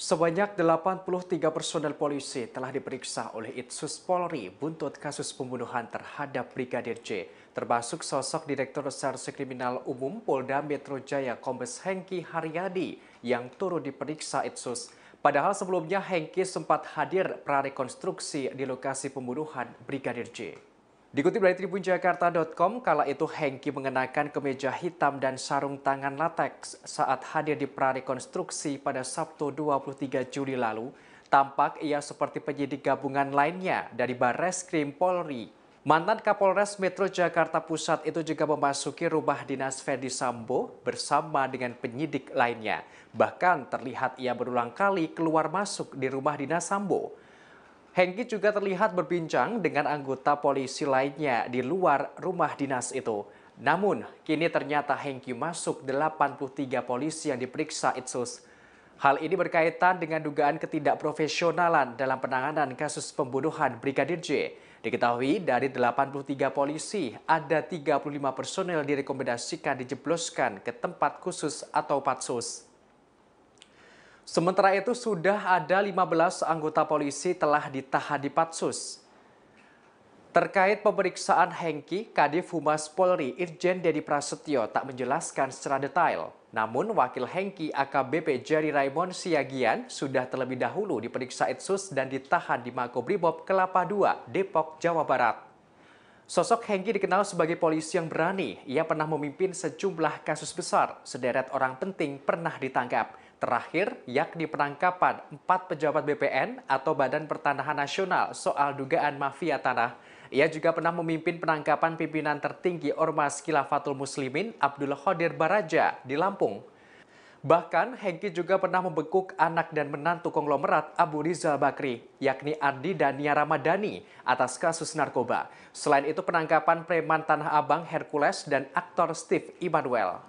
Sebanyak 83 personel polisi telah diperiksa oleh Itsus Polri buntut kasus pembunuhan terhadap Brigadir J, termasuk sosok Direktur Reserse Kriminal Umum Polda Metro Jaya Kombes Hengki Haryadi yang turut diperiksa Itsus. Padahal sebelumnya Hengki sempat hadir prarekonstruksi di lokasi pembunuhan Brigadir J. Dikutip dari tribunjakarta.com, kala itu Hengki mengenakan kemeja hitam dan sarung tangan latex saat hadir di prarekonstruksi pada Sabtu 23 Juli lalu. Tampak ia seperti penyidik gabungan lainnya dari Barreskrim Polri. Mantan Kapolres Metro Jakarta Pusat itu juga memasuki rumah dinas Ferdi Sambo bersama dengan penyidik lainnya. Bahkan terlihat ia berulang kali keluar masuk di rumah dinas Sambo. Hengki juga terlihat berbincang dengan anggota polisi lainnya di luar rumah dinas itu. Namun, kini ternyata Hengki masuk 83 polisi yang diperiksa Itsus. Hal ini berkaitan dengan dugaan ketidakprofesionalan dalam penanganan kasus pembunuhan Brigadir J. Diketahui dari 83 polisi, ada 35 personel direkomendasikan dijebloskan ke tempat khusus atau patsus. Sementara itu sudah ada 15 anggota polisi telah ditahan di Patsus. Terkait pemeriksaan Hengki, Kadif Humas Polri Irjen Dedi Prasetyo tak menjelaskan secara detail. Namun wakil Hengki AKBP Jerry Raymond Siagian sudah terlebih dahulu diperiksa Itsus dan ditahan di Makobrimob Kelapa II, Depok, Jawa Barat. Sosok Hengki dikenal sebagai polisi yang berani. Ia pernah memimpin sejumlah kasus besar. Sederet orang penting pernah ditangkap. Terakhir, yakni penangkapan 4 pejabat BPN atau Badan Pertanahan Nasional soal dugaan mafia tanah. Ia juga pernah memimpin penangkapan pimpinan tertinggi Ormas Khilafatul Muslimin Abdul Qadir Baraja di Lampung. Bahkan, Hengki juga pernah membekuk anak dan menantu konglomerat Abu Rizal Bakri, yakni Ardi dan Nia Ramadhani, atas kasus narkoba. Selain itu, penangkapan preman Tanah Abang Hercules dan aktor Steve Immanuel.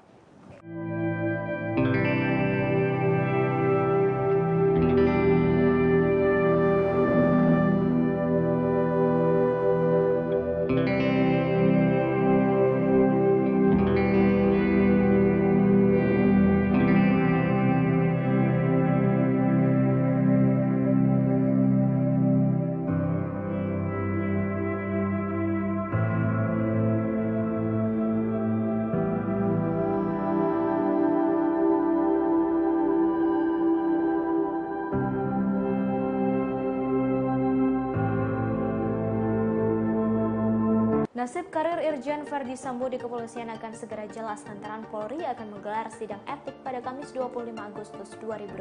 Nasib karir Irjen Ferdi Sambo di kepolisian akan segera jelas lantaran Polri akan menggelar sidang etik pada Kamis 25 Agustus 2022.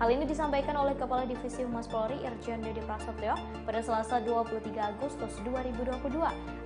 Hal ini disampaikan oleh Kepala Divisi Humas Polri Irjen Dedi Prasetyo pada Selasa 23 Agustus 2022.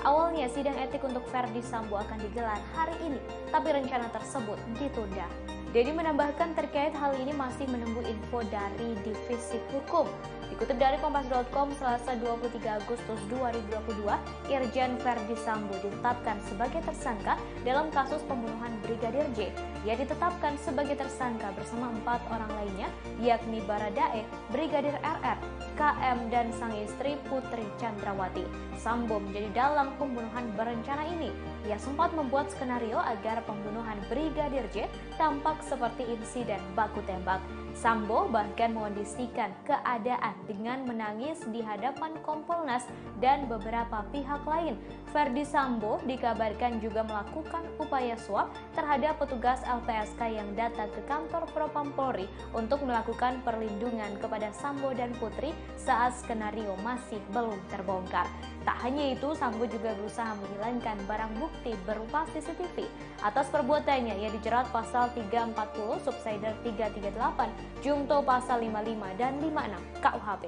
Awalnya sidang etik untuk Ferdi Sambo akan digelar hari ini, tapi rencana tersebut ditunda. Dedi menambahkan terkait hal ini masih menunggu info dari Divisi Hukum. Dikutip dari Kompas.com, Selasa 23 Agustus 2022, Irjen Ferdi Sambo ditetapkan sebagai tersangka dalam kasus pembunuhan Brigadir J. Ia ditetapkan sebagai tersangka bersama 4 orang lainnya, yakni Baradae, Brigadir RR, KM, dan sang istri Putri Chandrawati. Sambo menjadi dalang pembunuhan berencana ini. Ia sempat membuat skenario agar pembunuhan Brigadir J tampak seperti insiden baku tembak. Sambo bahkan mengondisikan keadaan dengan menangis di hadapan Kompolnas dan beberapa pihak lain. Ferdi Sambo dikabarkan juga melakukan upaya suap terhadap petugas LPSK yang datang ke kantor Propam Polri untuk melakukan perlindungan kepada Sambo dan Putri saat skenario masih belum terbongkar. Tak hanya itu, Sambo juga berusaha menghilangkan barang bukti berupa CCTV. Atas perbuatannya, ia dijerat pasal 340, subsider 338, Jungto pasal 55 dan 56 KUHP.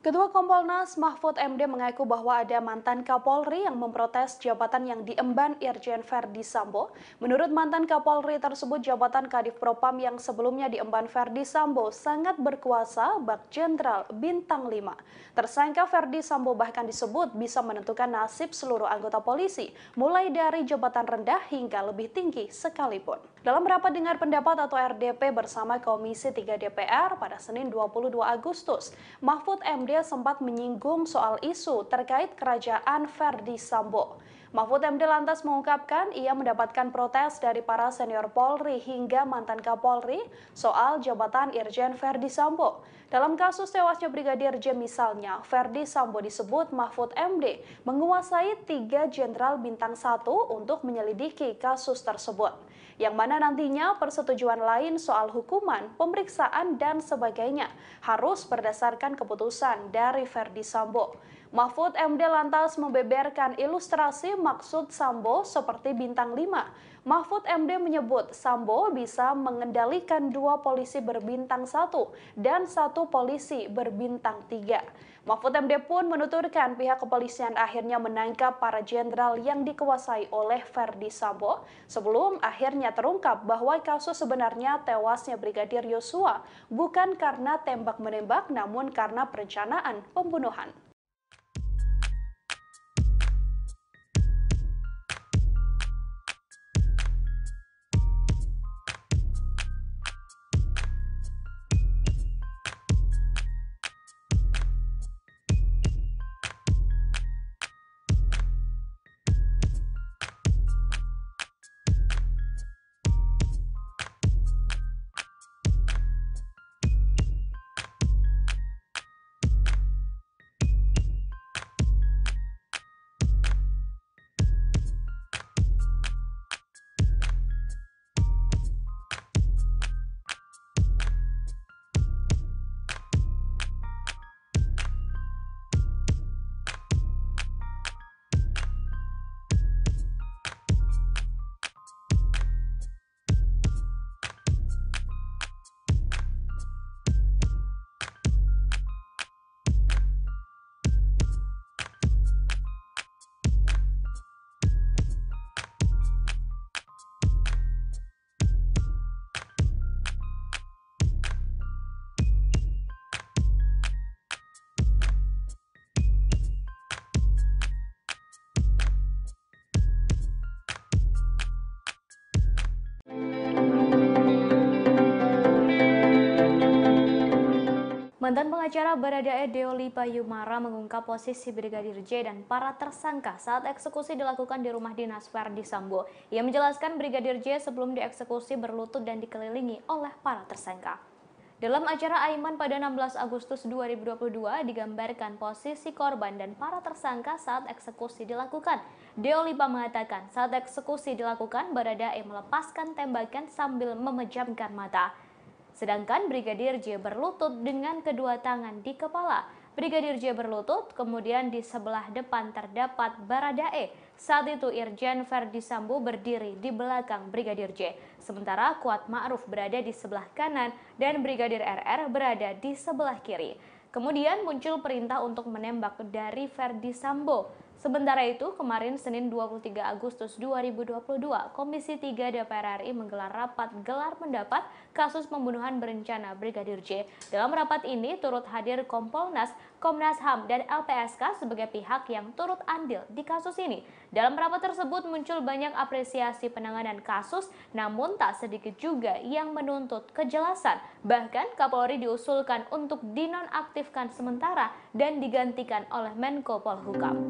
Ketua Kompolnas Mahfud MD mengaku bahwa ada mantan Kapolri yang memprotes jabatan yang diemban Irjen Ferdi Sambo. Menurut mantan Kapolri tersebut, jabatan Kadif Propam yang sebelumnya diemban Ferdi Sambo sangat berkuasa bak Jenderal Bintang 5. Tersangka Ferdi Sambo bahkan disebut bisa menentukan nasib seluruh anggota polisi, mulai dari jabatan rendah hingga lebih tinggi sekalipun. Dalam rapat dengar pendapat atau RDP bersama Komisi 3 DPR pada Senin 22 Agustus, Mahfud MD sempat menyinggung soal isu terkait kerajaan Ferdi Sambo. Mahfud MD lantas mengungkapkan ia mendapatkan protes dari para senior Polri hingga mantan Kapolri soal jabatan Irjen Verdi Sambo. Dalam kasus tewasnya Brigadir J misalnya, Verdi Sambo disebut Mahfud MD menguasai 3 jenderal bintang 1 untuk menyelidiki kasus tersebut. Yang mana nantinya persetujuan lain soal hukuman, pemeriksaan, dan sebagainya harus berdasarkan keputusan dari Verdi Sambo. Mahfud MD lantas membeberkan ilustrasi maksud Sambo seperti bintang 5. Mahfud MD menyebut Sambo bisa mengendalikan 2 polisi berbintang 1 dan 1 polisi berbintang 3. Mahfud MD pun menuturkan pihak kepolisian akhirnya menangkap para jenderal yang dikuasai oleh Verdi Sambo sebelum akhirnya terungkap bahwa kasus sebenarnya tewasnya Brigadir Yosua bukan karena tembak-menembak namun karena perencanaan pembunuhan. Mantan pengacara Baradae Deoli Payumara mengungkap posisi Brigadir J dan para tersangka saat eksekusi dilakukan di rumah dinas Verdi Sambo. Ia menjelaskan Brigadir J sebelum dieksekusi berlutut dan dikelilingi oleh para tersangka. Dalam acara Aiman pada 16 Agustus 2022 digambarkan posisi korban dan para tersangka saat eksekusi dilakukan. Deolipa mengatakan saat eksekusi dilakukan Baradae melepaskan tembakan sambil memejamkan mata. Sedangkan Brigadir J berlutut dengan kedua tangan di kepala. Brigadir J berlutut, kemudian di sebelah depan terdapat Baradae. Saat itu Irjen Verdi Sambo berdiri di belakang Brigadir J. Sementara Kuat Ma'ruf berada di sebelah kanan dan Brigadir RR berada di sebelah kiri. Kemudian muncul perintah untuk menembak dari Verdi Sambo. Sementara itu, kemarin Senin 23 Agustus 2022, Komisi 3 DPR RI menggelar rapat gelar pendapat kasus pembunuhan berencana Brigadir J. Dalam rapat ini turut hadir Kompolnas, Komnas HAM, dan LPSK sebagai pihak yang turut andil di kasus ini. Dalam rapat tersebut muncul banyak apresiasi penanganan kasus, namun tak sedikit juga yang menuntut kejelasan. Bahkan Kapolri diusulkan untuk dinonaktifkan sementara dan digantikan oleh Menko Polhukam.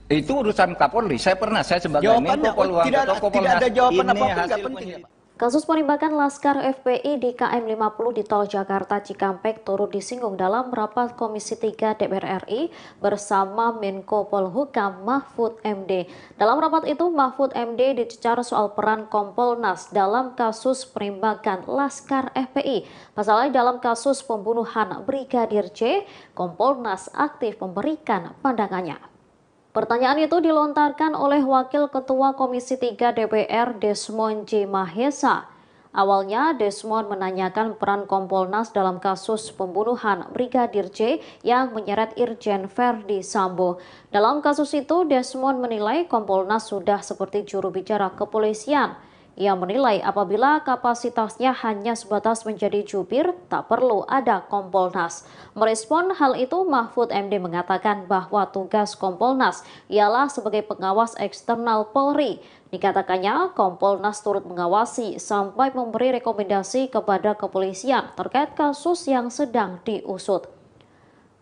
Itu urusan Kapolri. Saya sebagai Jawabannya, Menko Polhukam tidak ada jawaban ini apapun, nggak hasil penting ya, Pak. Kasus penembakan Laskar FPI di KM 50 di Tol Jakarta Cikampek turut disinggung dalam rapat Komisi 3 DPR RI bersama Menko Polhukam Mahfud MD. Dalam rapat itu, Mahfud MD dicecar soal peran Kompolnas dalam kasus penembakan Laskar FPI. Pasalnya dalam kasus pembunuhan Brigadir J, Kompolnas aktif memberikan pandangannya. Pertanyaan itu dilontarkan oleh Wakil Ketua Komisi 3 DPR Desmond J. Mahesa. Awalnya Desmond menanyakan peran Kompolnas dalam kasus pembunuhan Brigadir J yang menyeret Irjen Verdi Sambo. Dalam kasus itu Desmond menilai Kompolnas sudah seperti juru bicara kepolisian. Ia menilai apabila kapasitasnya hanya sebatas menjadi jubir, tak perlu ada Kompolnas. Merespon hal itu, Mahfud MD mengatakan bahwa tugas Kompolnas ialah sebagai pengawas eksternal Polri. Dikatakannya, Kompolnas turut mengawasi sampai memberi rekomendasi kepada kepolisian terkait kasus yang sedang diusut.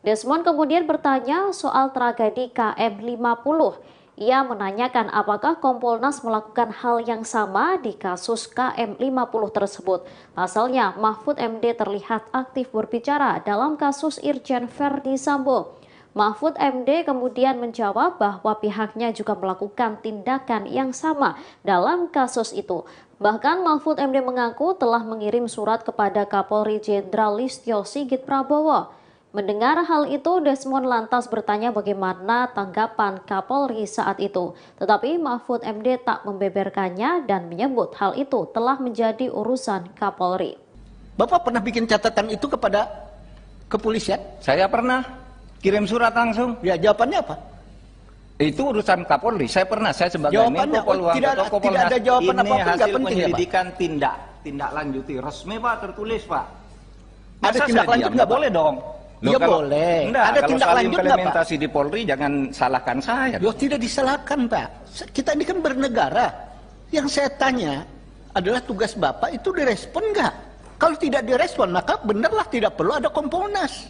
Desmond kemudian bertanya soal tragedi KM 50. Ia menanyakan apakah Kompolnas melakukan hal yang sama di kasus KM 50 tersebut. Pasalnya, Mahfud MD terlihat aktif berbicara dalam kasus Irjen Verdi Sambo. Mahfud MD kemudian menjawab bahwa pihaknya juga melakukan tindakan yang sama dalam kasus itu. Bahkan Mahfud MD mengaku telah mengirim surat kepada Kapolri Jenderal Listio Sigit Prabowo. Mendengar hal itu, Desmond lantas bertanya bagaimana tanggapan Kapolri saat itu. Tetapi Mahfud MD tak membeberkannya dan menyebut hal itu telah menjadi urusan Kapolri. Bapak pernah bikin catatan itu kepada kepolisian? Saya pernah kirim surat langsung. Ya, jawabannya apa? Itu urusan Kapolri. Saya sebagai Jawabannya, Menko Polhukam tidak ada jawaban ini apapun, nggak hasil penting ya, Pak. penyelidikan tindak lanjuti resmi, Pak, tertulis, Pak. Ada tindak lanjut nggak, Pak? Boleh dong. Loh, ya boleh. Enggak, ada kalau tindak soal lanjut nggak, Pak? implementasi di Polri jangan salahkan saya. Loh, tidak disalahkan, Pak. Kita ini kan bernegara. Yang saya tanya adalah tugas Bapak itu direspon nggak? Kalau tidak direspon, maka benarlah tidak perlu ada Kompolnas.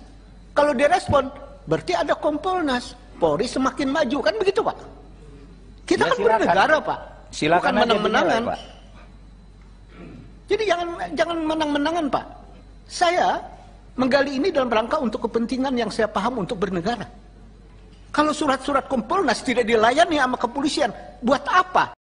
Kalau direspon, berarti ada Kompolnas. Polri semakin maju, kan begitu, Pak? Kita Ya, kan silakan. bernegara, Pak. Silakan Bukan aja menang-menangan. dinilai, Pak. Jadi jangan menang-menangan, Pak. Saya menggali ini dalam rangka untuk kepentingan yang saya paham untuk bernegara. Kalau surat-surat Kompolnas tidak dilayani sama kepolisian, buat apa?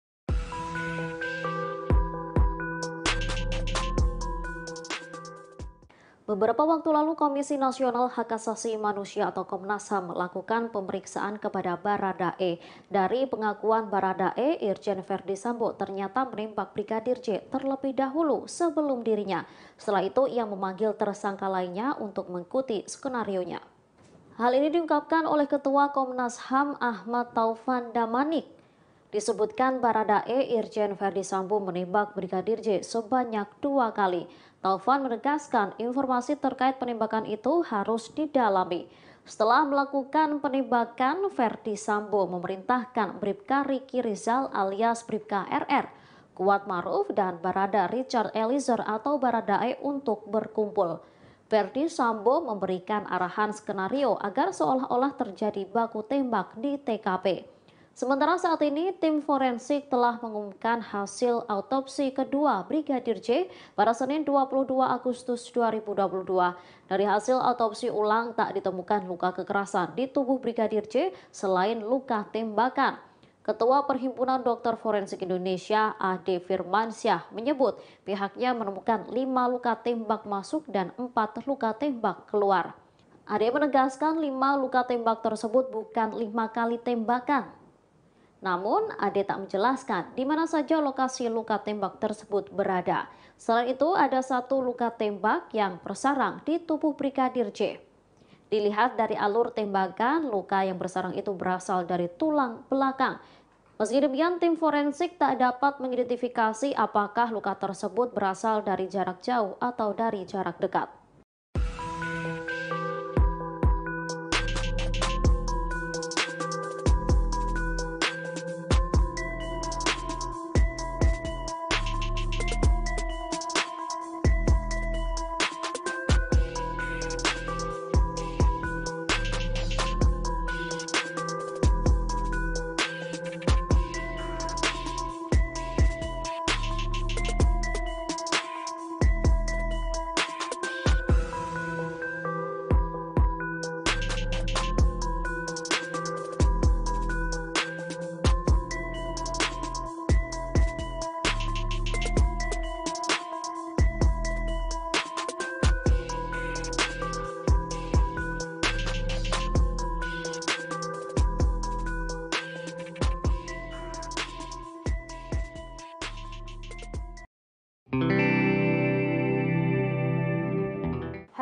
Beberapa waktu lalu Komisi Nasional Hak Asasi Manusia atau Komnas HAM melakukan pemeriksaan kepada Baradae. Dari pengakuan Baradae, Irjen Verdi Sambo ternyata menembak Brigadir J terlebih dahulu sebelum dirinya. Setelah itu ia memanggil tersangka lainnya untuk mengikuti skenarionya. Hal ini diungkapkan oleh Ketua Komnas HAM Ahmad Taufan Damanik. Disebutkan Baradae, Irjen Verdi Sambo menembak Brigadir J sebanyak 2 kali. Taufan menegaskan informasi terkait penembakan itu harus didalami. Setelah melakukan penembakan, Verdi Sambo memerintahkan Bribka Riki Rizal alias Bribka RR, Kuat Maruf dan Barada Richard Eliezer atau Baradae untuk berkumpul. Verdi Sambo memberikan arahan skenario agar seolah-olah terjadi baku tembak di TKP. Sementara saat ini, tim forensik telah mengumumkan hasil autopsi kedua Brigadir J pada Senin 22 Agustus 2022. Dari hasil autopsi ulang tak ditemukan luka kekerasan di tubuh Brigadir J selain luka tembakan. Ketua Perhimpunan Dokter Forensik Indonesia, Ade Firmansyah, menyebut pihaknya menemukan 5 luka tembak masuk dan 4 luka tembak keluar. Ade menegaskan 5 luka tembak tersebut bukan 5 kali tembakan. Namun, Ade tak menjelaskan di mana saja lokasi luka tembak tersebut berada. Selain itu, ada 1 luka tembak yang bersarang di tubuh Brigadir J. Dilihat dari alur tembakan, luka yang bersarang itu berasal dari tulang belakang. Meski demikian, tim forensik tak dapat mengidentifikasi apakah luka tersebut berasal dari jarak jauh atau dari jarak dekat.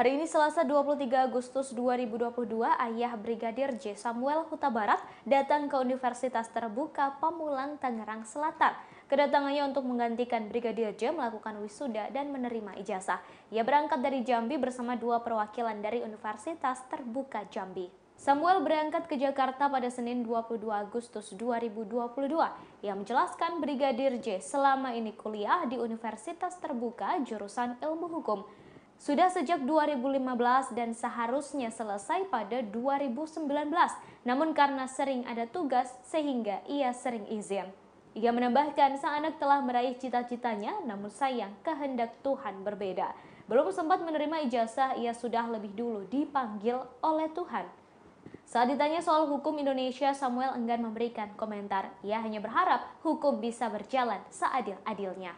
Hari ini Selasa 23 Agustus 2022, ayah Brigadir J. Samuel Huta Barat datang ke Universitas Terbuka Pamulang, Tangerang Selatan. Kedatangannya untuk menggantikan Brigadir J melakukan wisuda dan menerima ijazah. Ia berangkat dari Jambi bersama 2 perwakilan dari Universitas Terbuka Jambi. Samuel berangkat ke Jakarta pada Senin 22 Agustus 2022. Ia menjelaskan Brigadir J selama ini kuliah di Universitas Terbuka jurusan Ilmu Hukum. Sudah sejak 2015 dan seharusnya selesai pada 2019. Namun karena sering ada tugas sehingga ia sering izin. Ia menambahkan sang anak telah meraih cita-citanya, namun sayang kehendak Tuhan berbeda. Belum sempat menerima ijazah, ia sudah lebih dulu dipanggil oleh Tuhan. Saat ditanya soal hukum Indonesia, Samuel enggan memberikan komentar. Ia hanya berharap hukum bisa berjalan seadil-adilnya.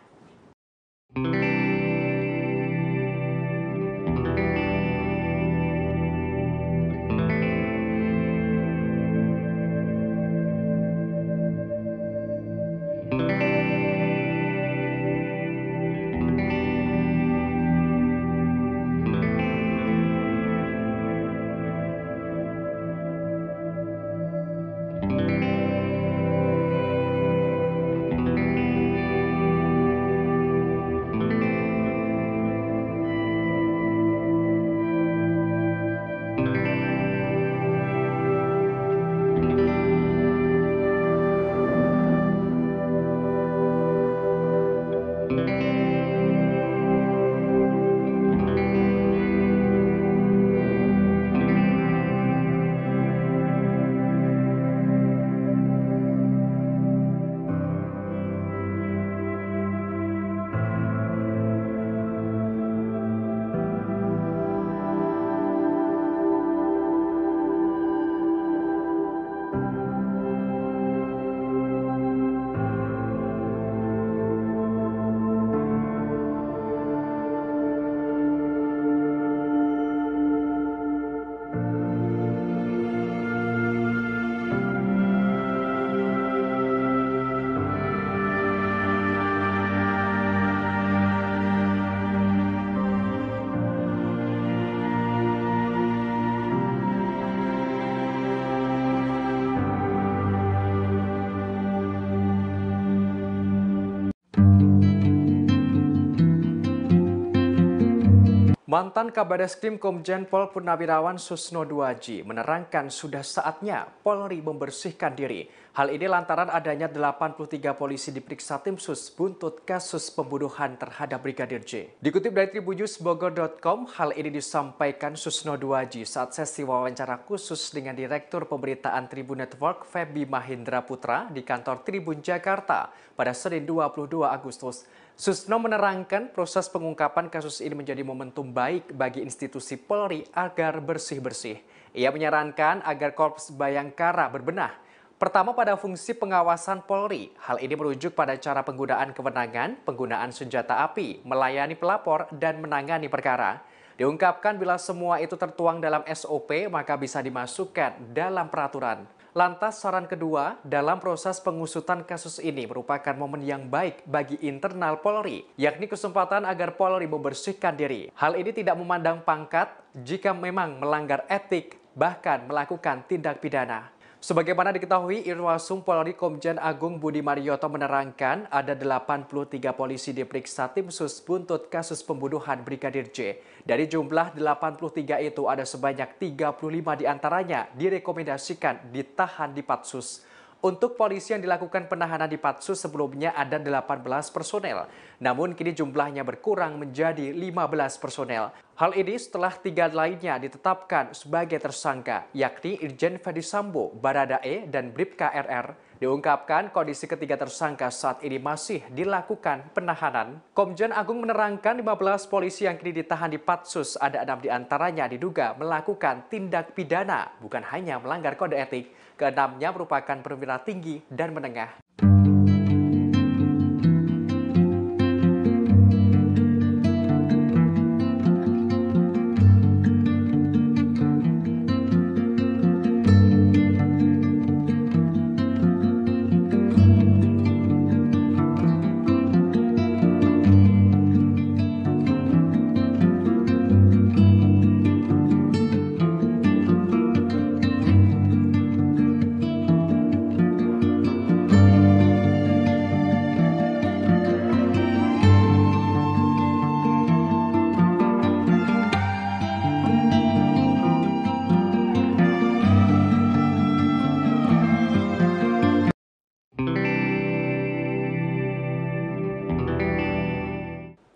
Mantan Kabareskrim Komjen Pol Purnawirawan Susno Duaji menerangkan sudah saatnya Polri membersihkan diri. Hal ini lantaran adanya 83 polisi diperiksa tim sus buntut kasus pembunuhan terhadap Brigadir J. Dikutip dari tribunnews.bogor.com, hal ini disampaikan Susno Duaji saat sesi wawancara khusus dengan Direktur Pemberitaan Tribun Network Feby Mahindra Putra di kantor Tribun Jakarta pada Senin 22 Agustus. Susno menerangkan proses pengungkapan kasus ini menjadi momentum baik bagi institusi Polri agar bersih-bersih. Ia menyarankan agar Korps Bayangkara berbenah. Pertama pada fungsi pengawasan Polri. Hal ini merujuk pada cara penggunaan kewenangan, penggunaan senjata api, melayani pelapor, dan menangani perkara. Diungkapkan bila semua itu tertuang dalam SOP maka bisa dimasukkan dalam peraturan. Lantas saran kedua, dalam proses pengusutan kasus ini merupakan momen yang baik bagi internal Polri, yakni kesempatan agar Polri membersihkan diri. Hal ini tidak memandang pangkat jika memang melanggar etik, bahkan melakukan tindak pidana. Sebagaimana diketahui, Irwasum Polri Komjen Agung Budi Marioto menerangkan ada 83 polisi diperiksa tim sus buntut kasus pembunuhan Brigadir J. Dari jumlah 83 itu ada sebanyak 35 diantaranya direkomendasikan ditahan di Patsus. Untuk polisi yang dilakukan penahanan di Patsus sebelumnya ada 18 personel, namun kini jumlahnya berkurang menjadi 15 personel. Hal ini setelah 3 lainnya ditetapkan sebagai tersangka, yakni Irjen Ferdi Sambo, Baradae, dan Bribka RR. Diungkapkan kondisi ketiga tersangka saat ini masih dilakukan penahanan. Komjen Agung menerangkan 15 polisi yang kini ditahan di Patsus, ada 6 diantaranya diduga melakukan tindak pidana, bukan hanya melanggar kode etik. Keenamnya merupakan perwira tinggi dan menengah.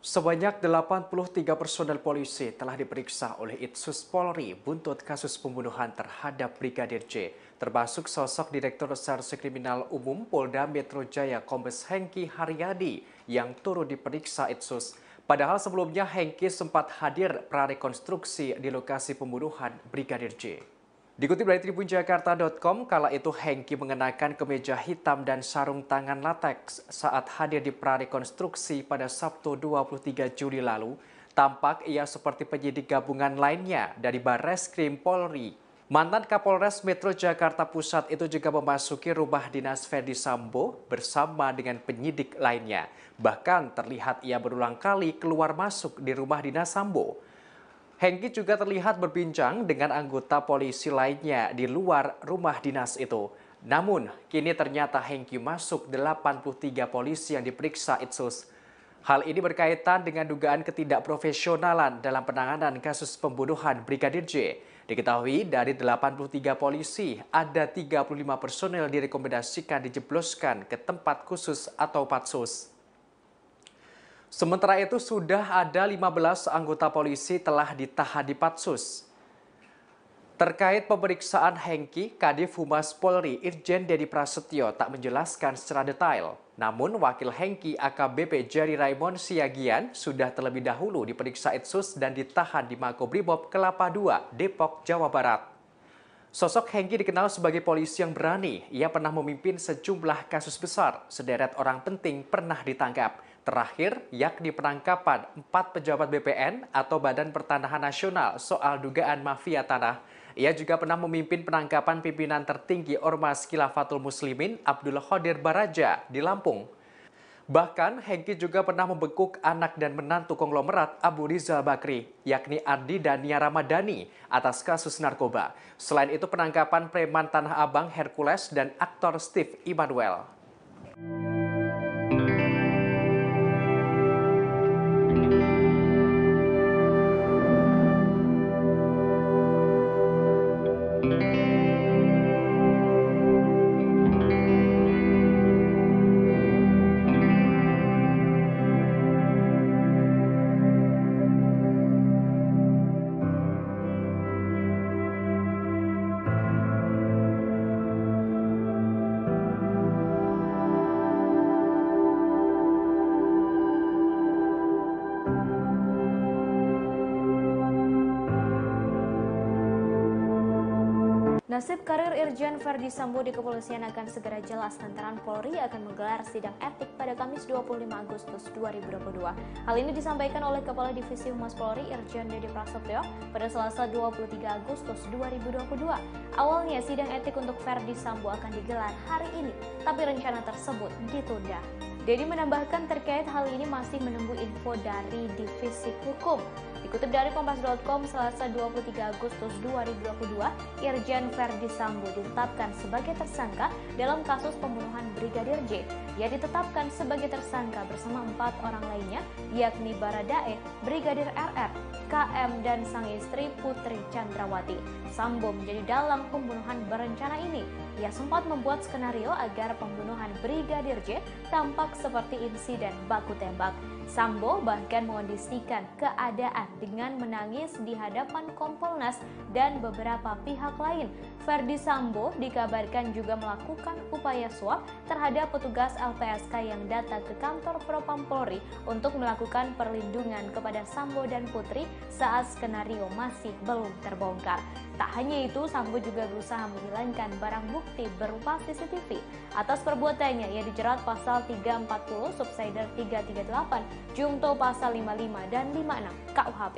Sebanyak 83 personel polisi telah diperiksa oleh Itsus Polri buntut kasus pembunuhan terhadap Brigadir J, termasuk sosok Direktur Reserse Kriminal Umum Polda Metro Jaya Kombes Hengki Haryadi yang turut diperiksa Itsus. Padahal sebelumnya Hengki sempat hadir prarekonstruksi di lokasi pembunuhan Brigadir J. Dikutip dari tribunjakarta.com, kala itu Hengki mengenakan kemeja hitam dan sarung tangan lateks saat hadir di prarekonstruksi pada Sabtu 23 Juli lalu. Tampak ia seperti penyidik gabungan lainnya dari Barreskrim Polri. Mantan Kapolres Metro Jakarta Pusat itu juga memasuki rumah dinas Ferdi Sambo bersama dengan penyidik lainnya. Bahkan terlihat ia berulang kali keluar masuk di rumah dinas Sambo. Hengki juga terlihat berbincang dengan anggota polisi lainnya di luar rumah dinas itu. Namun, kini ternyata Hengki masuk 83 polisi yang diperiksa Itsus. Hal ini berkaitan dengan dugaan ketidakprofesionalan dalam penanganan kasus pembunuhan Brigadir J. Diketahui dari 83 polisi, ada 35 personel direkomendasikan dijebloskan ke tempat khusus atau patsus. Sementara itu sudah ada 15 anggota polisi telah ditahan di Patsus. Terkait pemeriksaan Hengki, Kadif Humas Polri Irjen Dedi Prasetyo tak menjelaskan secara detail. Namun wakil Hengki AKBP Jerry Raymond Siagian sudah terlebih dahulu diperiksa Itsus dan ditahan di Makobrimob Kelapa II, Depok, Jawa Barat. Sosok Hengki dikenal sebagai polisi yang berani. Ia pernah memimpin sejumlah kasus besar. Sederet orang penting pernah ditangkap. Terakhir, yakni penangkapan 4 pejabat BPN atau Badan Pertanahan Nasional soal dugaan mafia tanah. Ia juga pernah memimpin penangkapan pimpinan tertinggi Ormas Khilafatul Muslimin Abdul Qadir Baraja di Lampung. Bahkan, Hengki juga pernah membekuk anak dan menantu konglomerat Abu Rizal Bakri, yakni Ardi dan Nia Ramadhani, atas kasus narkoba. Selain itu, penangkapan preman Tanah Abang Hercules dan aktor Steve Immanuel. Nasib karir Irjen Ferdi Sambo di kepolisian akan segera jelas lantaran Polri akan menggelar sidang etik pada Kamis 25 Agustus 2022. Hal ini disampaikan oleh Kepala Divisi Humas Polri Irjen Dedi Prasetyo pada Selasa 23 Agustus 2022. Awalnya sidang etik untuk Ferdi Sambo akan digelar hari ini, tapi rencana tersebut ditunda. Dedi menambahkan terkait hal ini masih menunggu info dari Divisi Hukum. Dikutip dari Kompas.com, Selasa 23 Agustus 2022, Irjen Ferdi Sambo ditetapkan sebagai tersangka dalam kasus pembunuhan Brigadir J. Ia ditetapkan sebagai tersangka bersama 4 orang lainnya, yakni Baradae, Brigadir RR, KM, dan sang istri Putri Chandrawati. Sambo menjadi dalang pembunuhan berencana ini. Ia sempat membuat skenario agar pembunuhan Brigadir J tampak seperti insiden baku tembak. Sambo bahkan mengondisikan keadaan dengan menangis di hadapan Kompolnas dan beberapa pihak lain. Ferdi Sambo dikabarkan juga melakukan upaya suap terhadap petugas LPSK yang datang ke kantor Propam Polri untuk melakukan perlindungan kepada Sambo dan Putri saat skenario masih belum terbongkar. Tak hanya itu, Sambo juga berusaha menghilangkan barang bukti berupa CCTV. Atas perbuatannya, ia dijerat pasal 340, subsider 338, Jungto pasal 55 dan 56 KUHP.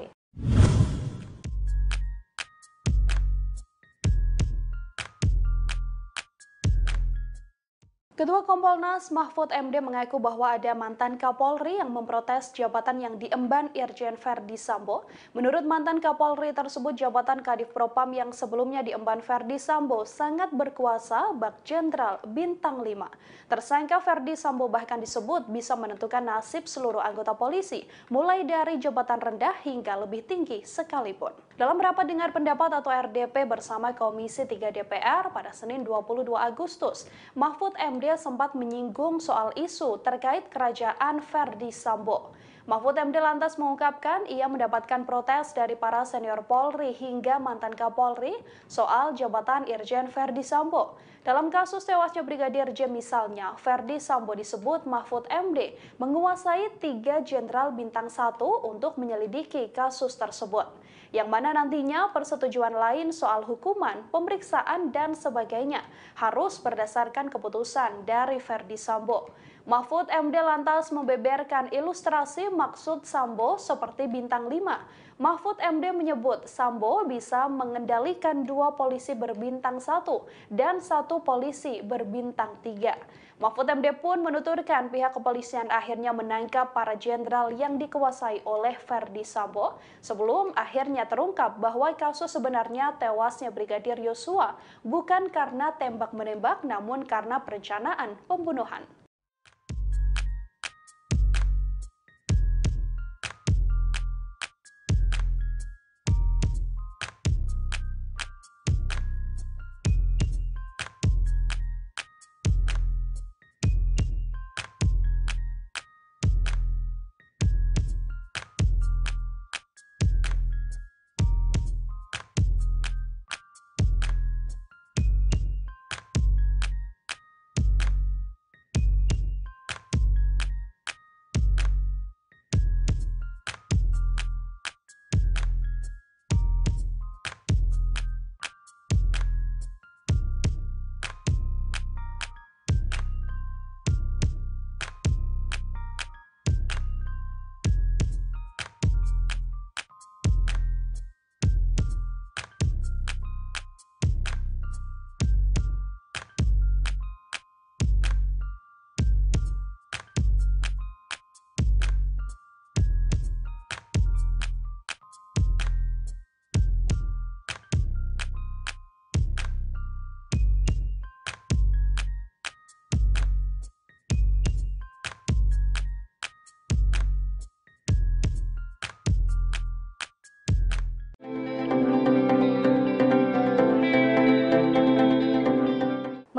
Ketua Kompolnas Mahfud MD mengaku bahwa ada mantan Kapolri yang memprotes jabatan yang diemban Irjen Ferdi Sambo. Menurut mantan Kapolri tersebut, jabatan Kadif Propam yang sebelumnya diemban Ferdi Sambo sangat berkuasa bak Jenderal Bintang 5. Tersangka Ferdi Sambo bahkan disebut bisa menentukan nasib seluruh anggota polisi, mulai dari jabatan rendah hingga lebih tinggi sekalipun. Dalam rapat dengar pendapat atau RDP bersama Komisi 3 DPR pada Senin 22 Agustus, Mahfud MD sempat menyinggung soal isu terkait kerajaan Ferdi Sambo. Mahfud MD lantas mengungkapkan ia mendapatkan protes dari para senior Polri hingga mantan Kapolri soal jabatan Irjen Verdi Sambo. Dalam kasus tewasnya Brigadir J misalnya, Verdi Sambo disebut Mahfud MD menguasai 3 jenderal bintang 1 untuk menyelidiki kasus tersebut. Yang mana nantinya persetujuan lain soal hukuman, pemeriksaan, dan sebagainya harus berdasarkan keputusan dari Verdi Sambo. Mahfud MD lantas membeberkan ilustrasi maksud Sambo seperti bintang 5. Mahfud MD menyebut Sambo bisa mengendalikan 2 polisi berbintang 1 dan 1 polisi berbintang 3. Mahfud MD pun menuturkan pihak kepolisian akhirnya menangkap para jenderal yang dikuasai oleh Verdi Sambo sebelum akhirnya terungkap bahwa kasus sebenarnya tewasnya Brigadir Yosua bukan karena tembak-menembak namun karena perencanaan pembunuhan.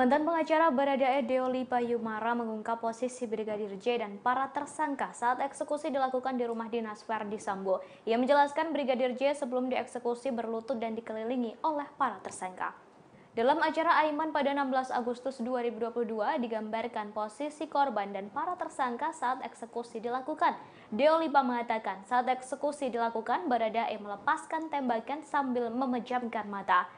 Mantan pengacara Baradae Deoli Payumara mengungkap posisi Brigadir J dan para tersangka saat eksekusi dilakukan di rumah dinas Verdi Sambo. Ia menjelaskan Brigadir J sebelum dieksekusi berlutut dan dikelilingi oleh para tersangka. Dalam acara Aiman pada 16 Agustus 2022 digambarkan posisi korban dan para tersangka saat eksekusi dilakukan. Deolipa mengatakan saat eksekusi dilakukan Baradae melepaskan tembakan sambil memejamkan mata.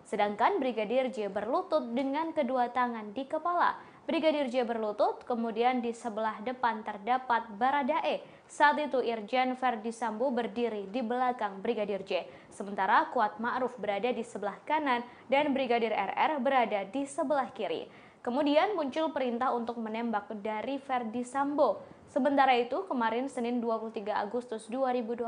Sedangkan Brigadir J berlutut dengan kedua tangan di kepala. Brigadir J berlutut, kemudian di sebelah depan terdapat Baradae. Saat itu Irjen Verdi Sambo berdiri di belakang Brigadir J. Sementara Kuat Ma'ruf berada di sebelah kanan dan Brigadir RR berada di sebelah kiri. Kemudian muncul perintah untuk menembak dari Verdi Sambo. Sementara itu, kemarin Senin 23 Agustus 2022,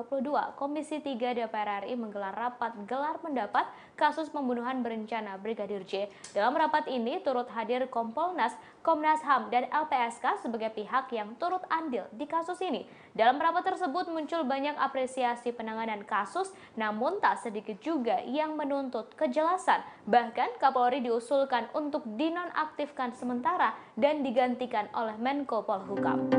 Komisi 3 DPR RI menggelar rapat gelar pendapat kasus pembunuhan berencana Brigadir J. Dalam rapat ini turut hadir Kompolnas, Komnas HAM, dan LPSK sebagai pihak yang turut andil di kasus ini. Dalam rapat tersebut muncul banyak apresiasi penanganan kasus, namun tak sedikit juga yang menuntut kejelasan. Bahkan Kapolri diusulkan untuk dinonaktifkan sementara dan digantikan oleh Menko Polhukam.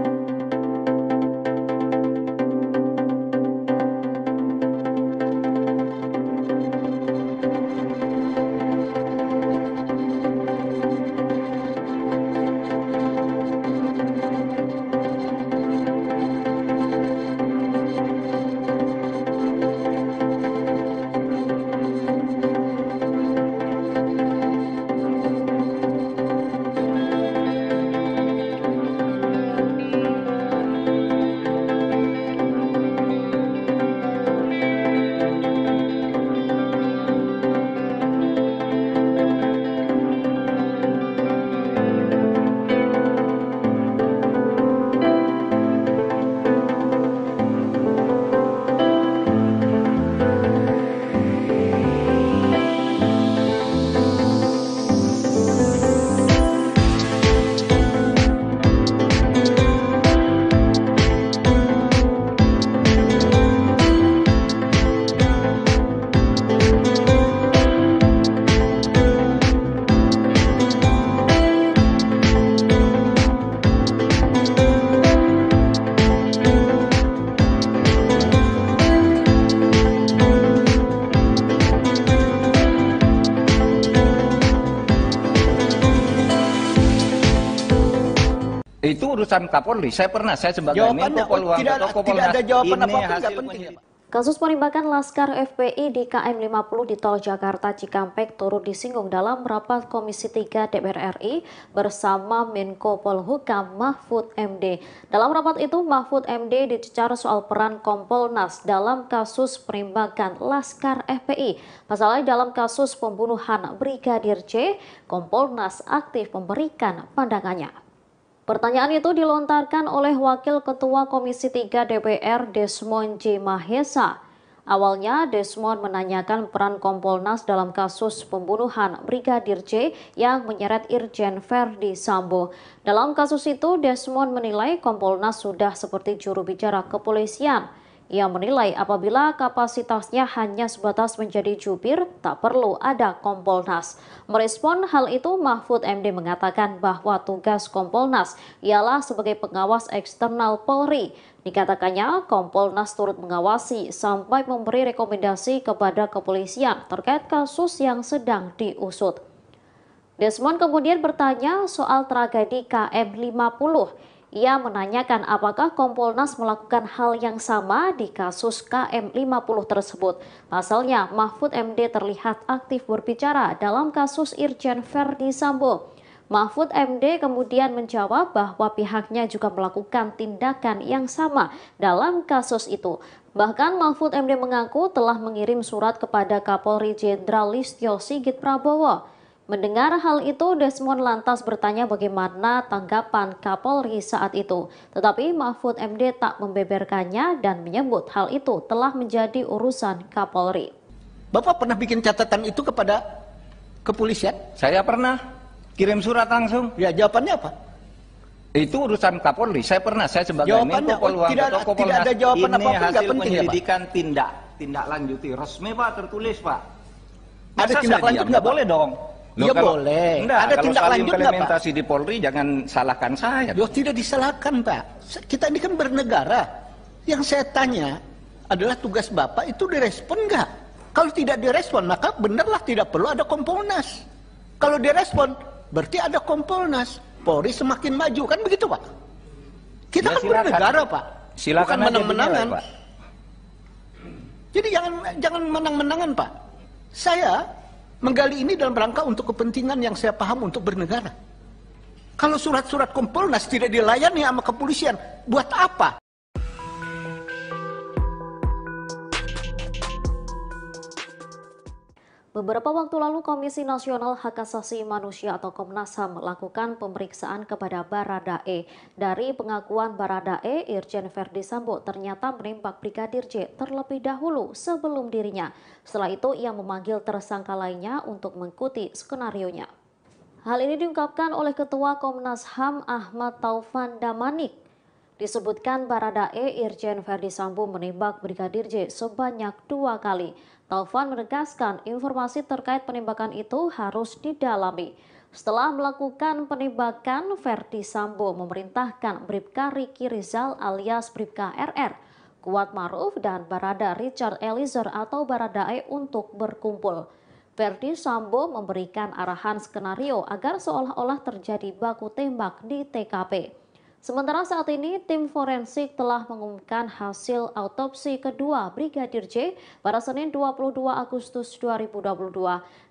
Itu urusan Kapolri. Saya sebagai Jawabannya, Menko Polhukam tidak ada jawaban ini apapun, nggak hasil penting ya, Pak. Kasus penembakan Laskar FPI di KM 50 di Tol Jakarta Cikampek turut disinggung dalam rapat Komisi 3 DPR RI bersama Menko Polhukam Mahfud MD. Dalam rapat itu, Mahfud MD dicecar soal peran Kompolnas dalam kasus penembakan Laskar FPI. Pasalnya dalam kasus pembunuhan Brigadir J, Kompolnas aktif memberikan pandangannya. Pertanyaan itu dilontarkan oleh Wakil Ketua Komisi 3 DPR Desmond J. Mahesa. Awalnya Desmond menanyakan peran Kompolnas dalam kasus pembunuhan Brigadir J yang menyeret Irjen Verdi Sambo. Dalam kasus itu Desmond menilai Kompolnas sudah seperti juru bicara kepolisian. Ia menilai apabila kapasitasnya hanya sebatas menjadi jubir, tak perlu ada Kompolnas. Merespon hal itu, Mahfud MD mengatakan bahwa tugas Kompolnas ialah sebagai pengawas eksternal Polri. Dikatakannya, Kompolnas turut mengawasi sampai memberi rekomendasi kepada kepolisian terkait kasus yang sedang diusut. Desmond kemudian bertanya soal tragedi KM 50. Ia menanyakan apakah Kompolnas melakukan hal yang sama di kasus KM 50 tersebut. Pasalnya, Mahfud MD terlihat aktif berbicara dalam kasus Irjen Verdi Sambo. Mahfud MD kemudian menjawab bahwa pihaknya juga melakukan tindakan yang sama dalam kasus itu. Bahkan Mahfud MD mengaku telah mengirim surat kepada Kapolri Jenderal Listio Sigit Prabowo. Mendengar hal itu, Desmond lantas bertanya bagaimana tanggapan Kapolri saat itu. Tetapi Mahfud MD tak membeberkannya dan menyebut hal itu telah menjadi urusan Kapolri. Bapak pernah bikin catatan itu kepada kepolisian? Saya pernah kirim surat langsung. Ya, jawabannya apa? Itu urusan Kapolri. Saya sebagai Jawabannya, Menko Polhukam tidak ada jawaban ini apapun, nggak hasil penting ya, Pak. penyelidikan tindak lanjuti resmi, Pak, tertulis, Pak. Ada Masa tindak saya lanjut diam, nggak, Pak? boleh dong? Loh, Ya kalau- boleh. Enggak, Ada kalau tindak soal lanjut nggak, Pak? implementasi di Polri jangan salahkan saya. Yo, tidak disalahkan, Pak. Kita ini kan bernegara. Yang saya tanya adalah tugas Bapak itu direspon nggak? Kalau tidak direspon, maka benarlah tidak perlu ada Kompolnas. Kalau direspon, berarti ada Kompolnas. Polri semakin maju, kan begitu, Pak? Kita Ya, kan silakan. bernegara, Pak. Silakan Bukan aja menang-menangan. dinilai, Pak. Jadi jangan menang-menangan, Pak. Saya menggali ini dalam rangka untuk kepentingan yang saya paham untuk bernegara. Kalau surat-surat Kompolnas tidak dilayani sama kepolisian, buat apa? Beberapa waktu lalu Komisi Nasional Hak Asasi Manusia atau Komnas HAM melakukan pemeriksaan kepada Baradae. Dari pengakuan Baradae, Irjen Verdi Sambo ternyata menembak Brigadir J terlebih dahulu sebelum dirinya. Setelah itu ia memanggil tersangka lainnya untuk mengikuti skenarionya. Hal ini diungkapkan oleh Ketua Komnas HAM Ahmad Taufan Damanik. Disebutkan Baradae, Irjen Verdi Sambo menembak Brigadir J sebanyak 2 kali. Taufan menegaskan informasi terkait penembakan itu harus didalami. Setelah melakukan penembakan, Verdi Sambo memerintahkan Bribka Riki Rizal alias Bribka RR, Kuat Maruf dan Barada Richard Eliezer atau Baradae untuk berkumpul. Verdi Sambo memberikan arahan skenario agar seolah-olah terjadi baku tembak di TKP. Sementara saat ini tim forensik telah mengumumkan hasil autopsi kedua Brigadir J pada Senin 22 Agustus 2022.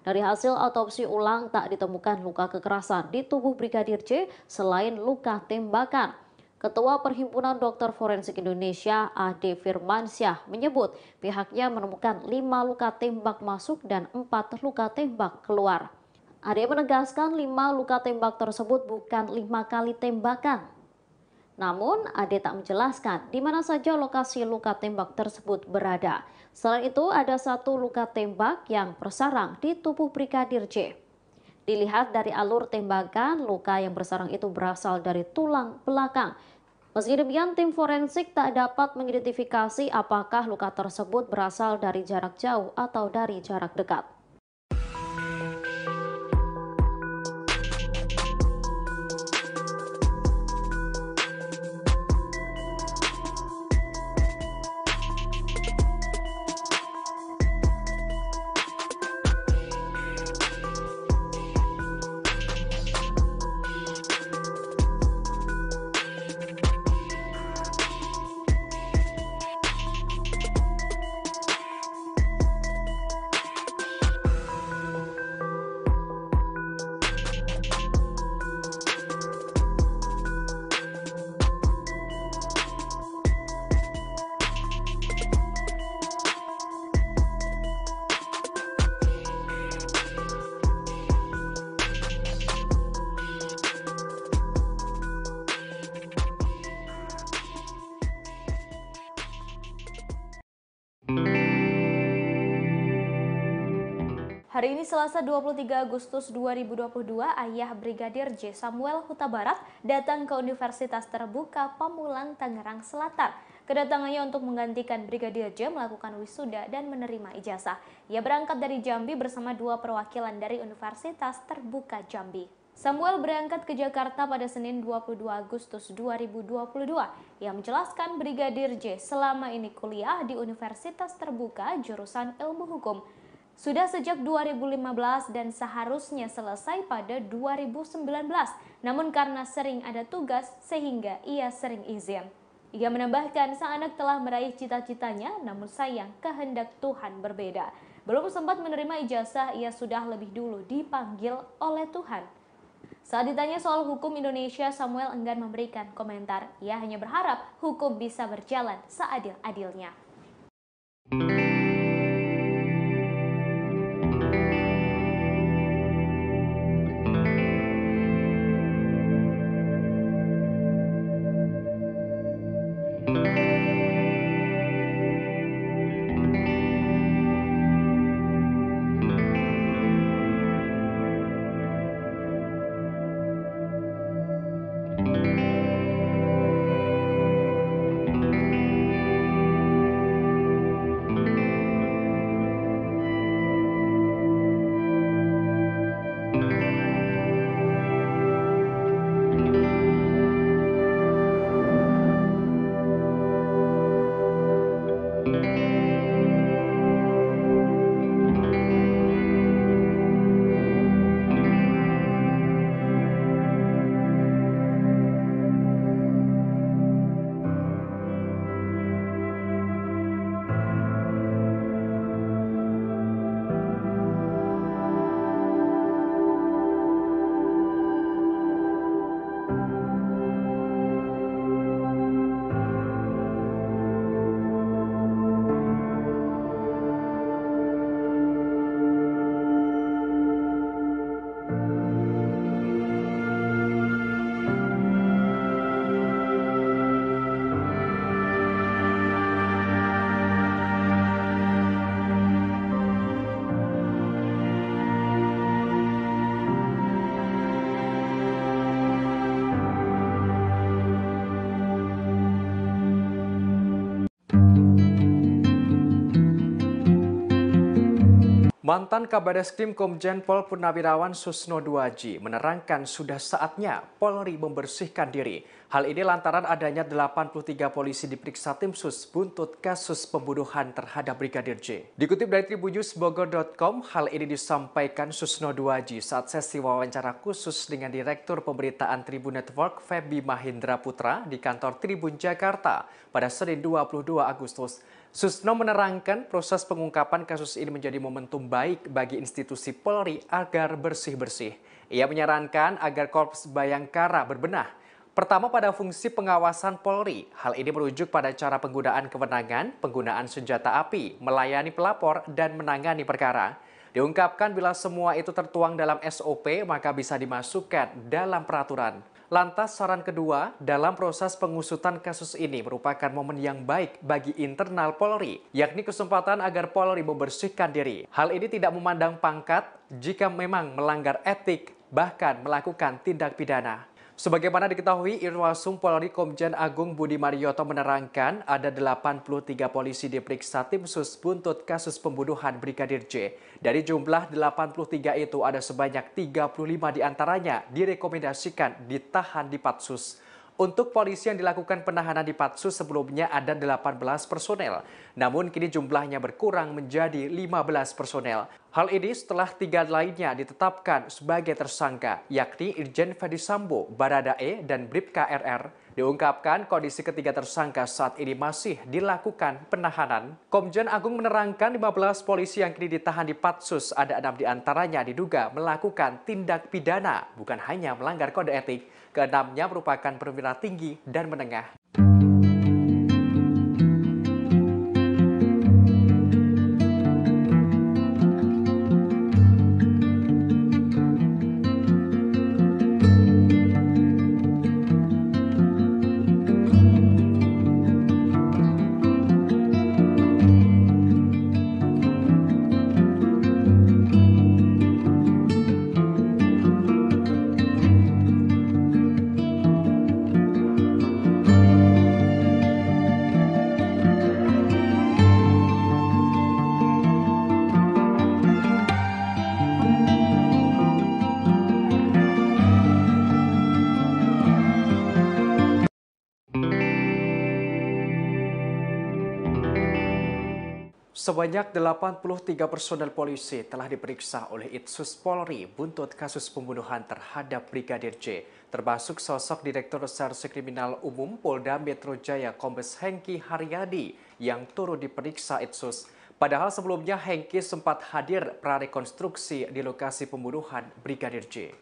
Dari hasil autopsi ulang tak ditemukan luka kekerasan di tubuh Brigadir J selain luka tembakan. Ketua Perhimpunan Dokter Forensik Indonesia Ade Firmansyah menyebut pihaknya menemukan 5 luka tembak masuk dan 4 luka tembak keluar. Ade menegaskan 5 luka tembak tersebut bukan 5 kali tembakan. Namun, Ade tak menjelaskan di mana saja lokasi luka tembak tersebut berada. Selain itu, ada 1 luka tembak yang bersarang di tubuh Brigadir J. Dilihat dari alur tembakan, luka yang bersarang itu berasal dari tulang belakang. Meski demikian, tim forensik tak dapat mengidentifikasi apakah luka tersebut berasal dari jarak jauh atau dari jarak dekat. Hari ini Selasa 23 Agustus 2022, ayah Brigadir J. Samuel Huta Barat datang ke Universitas Terbuka Pamulang, Tangerang Selatan. Kedatangannya untuk menggantikan Brigadir J melakukan wisuda dan menerima ijazah. Ia berangkat dari Jambi bersama 2 perwakilan dari Universitas Terbuka Jambi. Samuel berangkat ke Jakarta pada Senin 22 Agustus 2022. Ia menjelaskan Brigadir J selama ini kuliah di Universitas Terbuka jurusan Ilmu Hukum. Sudah sejak 2015 dan seharusnya selesai pada 2019. Namun karena sering ada tugas sehingga ia sering izin. Ia menambahkan sang anak telah meraih cita-citanya, namun sayang kehendak Tuhan berbeda. Belum sempat menerima ijazah, ia sudah lebih dulu dipanggil oleh Tuhan. Saat ditanya soal hukum Indonesia, Samuel enggan memberikan komentar. Ia hanya berharap hukum bisa berjalan seadil-adilnya. Mantan Kabareskrim Komjen Pol Purnawirawan Susno Duaji menerangkan sudah saatnya Polri membersihkan diri. Hal ini lantaran adanya 83 polisi diperiksa tim sus buntut kasus pembunuhan terhadap Brigadir J. Dikutip dari tribunnews.bogor.com, hal ini disampaikan Susno Duaji saat sesi wawancara khusus dengan Direktur Pemberitaan Tribun Network Feby Mahindra Putra di kantor Tribun Jakarta pada Senin 22 Agustus. Susno menerangkan proses pengungkapan kasus ini menjadi momentum baik bagi institusi Polri agar bersih-bersih. Ia menyarankan agar Korps Bayangkara berbenah. Pertama pada fungsi pengawasan Polri. Hal ini merujuk pada cara penggunaan kewenangan, penggunaan senjata api, melayani pelapor, dan menangani perkara. Diungkapkan bila semua itu tertuang dalam SOP maka bisa dimasukkan dalam peraturan. Lantas saran kedua, dalam proses pengusutan kasus ini merupakan momen yang baik bagi internal Polri, yakni kesempatan agar Polri membersihkan diri. Hal ini tidak memandang pangkat jika memang melanggar etik, bahkan melakukan tindak pidana. Sebagaimana diketahui, Irwasum Polri Komjen Agung Budi Marioto menerangkan ada 83 polisi diperiksa tim sus buntut kasus pembunuhan Brigadir J. Dari jumlah 83 itu ada sebanyak 35 diantaranya direkomendasikan ditahan di Patsus. Untuk polisi yang dilakukan penahanan di Patsus sebelumnya ada 18 personel, namun kini jumlahnya berkurang menjadi 15 personel. Hal ini setelah 3 lainnya ditetapkan sebagai tersangka, yakni Irjen Ferdi Sambo, Baradae, dan Bribka RR. Diungkapkan kondisi ketiga tersangka saat ini masih dilakukan penahanan. Komjen Agung menerangkan 15 polisi yang kini ditahan di Patsus, ada 6 diantaranya diduga melakukan tindak pidana, bukan hanya melanggar kode etik. Keenamnya merupakan perwira tinggi dan menengah. Sebanyak 83 personel polisi telah diperiksa oleh Itsus Polri buntut kasus pembunuhan terhadap Brigadir J, termasuk sosok Direktur Reserse Kriminal Umum Polda Metro Jaya Kombes Hengki Haryadi yang turut diperiksa Itsus. Padahal sebelumnya Hengki sempat hadir prarekonstruksi di lokasi pembunuhan Brigadir J.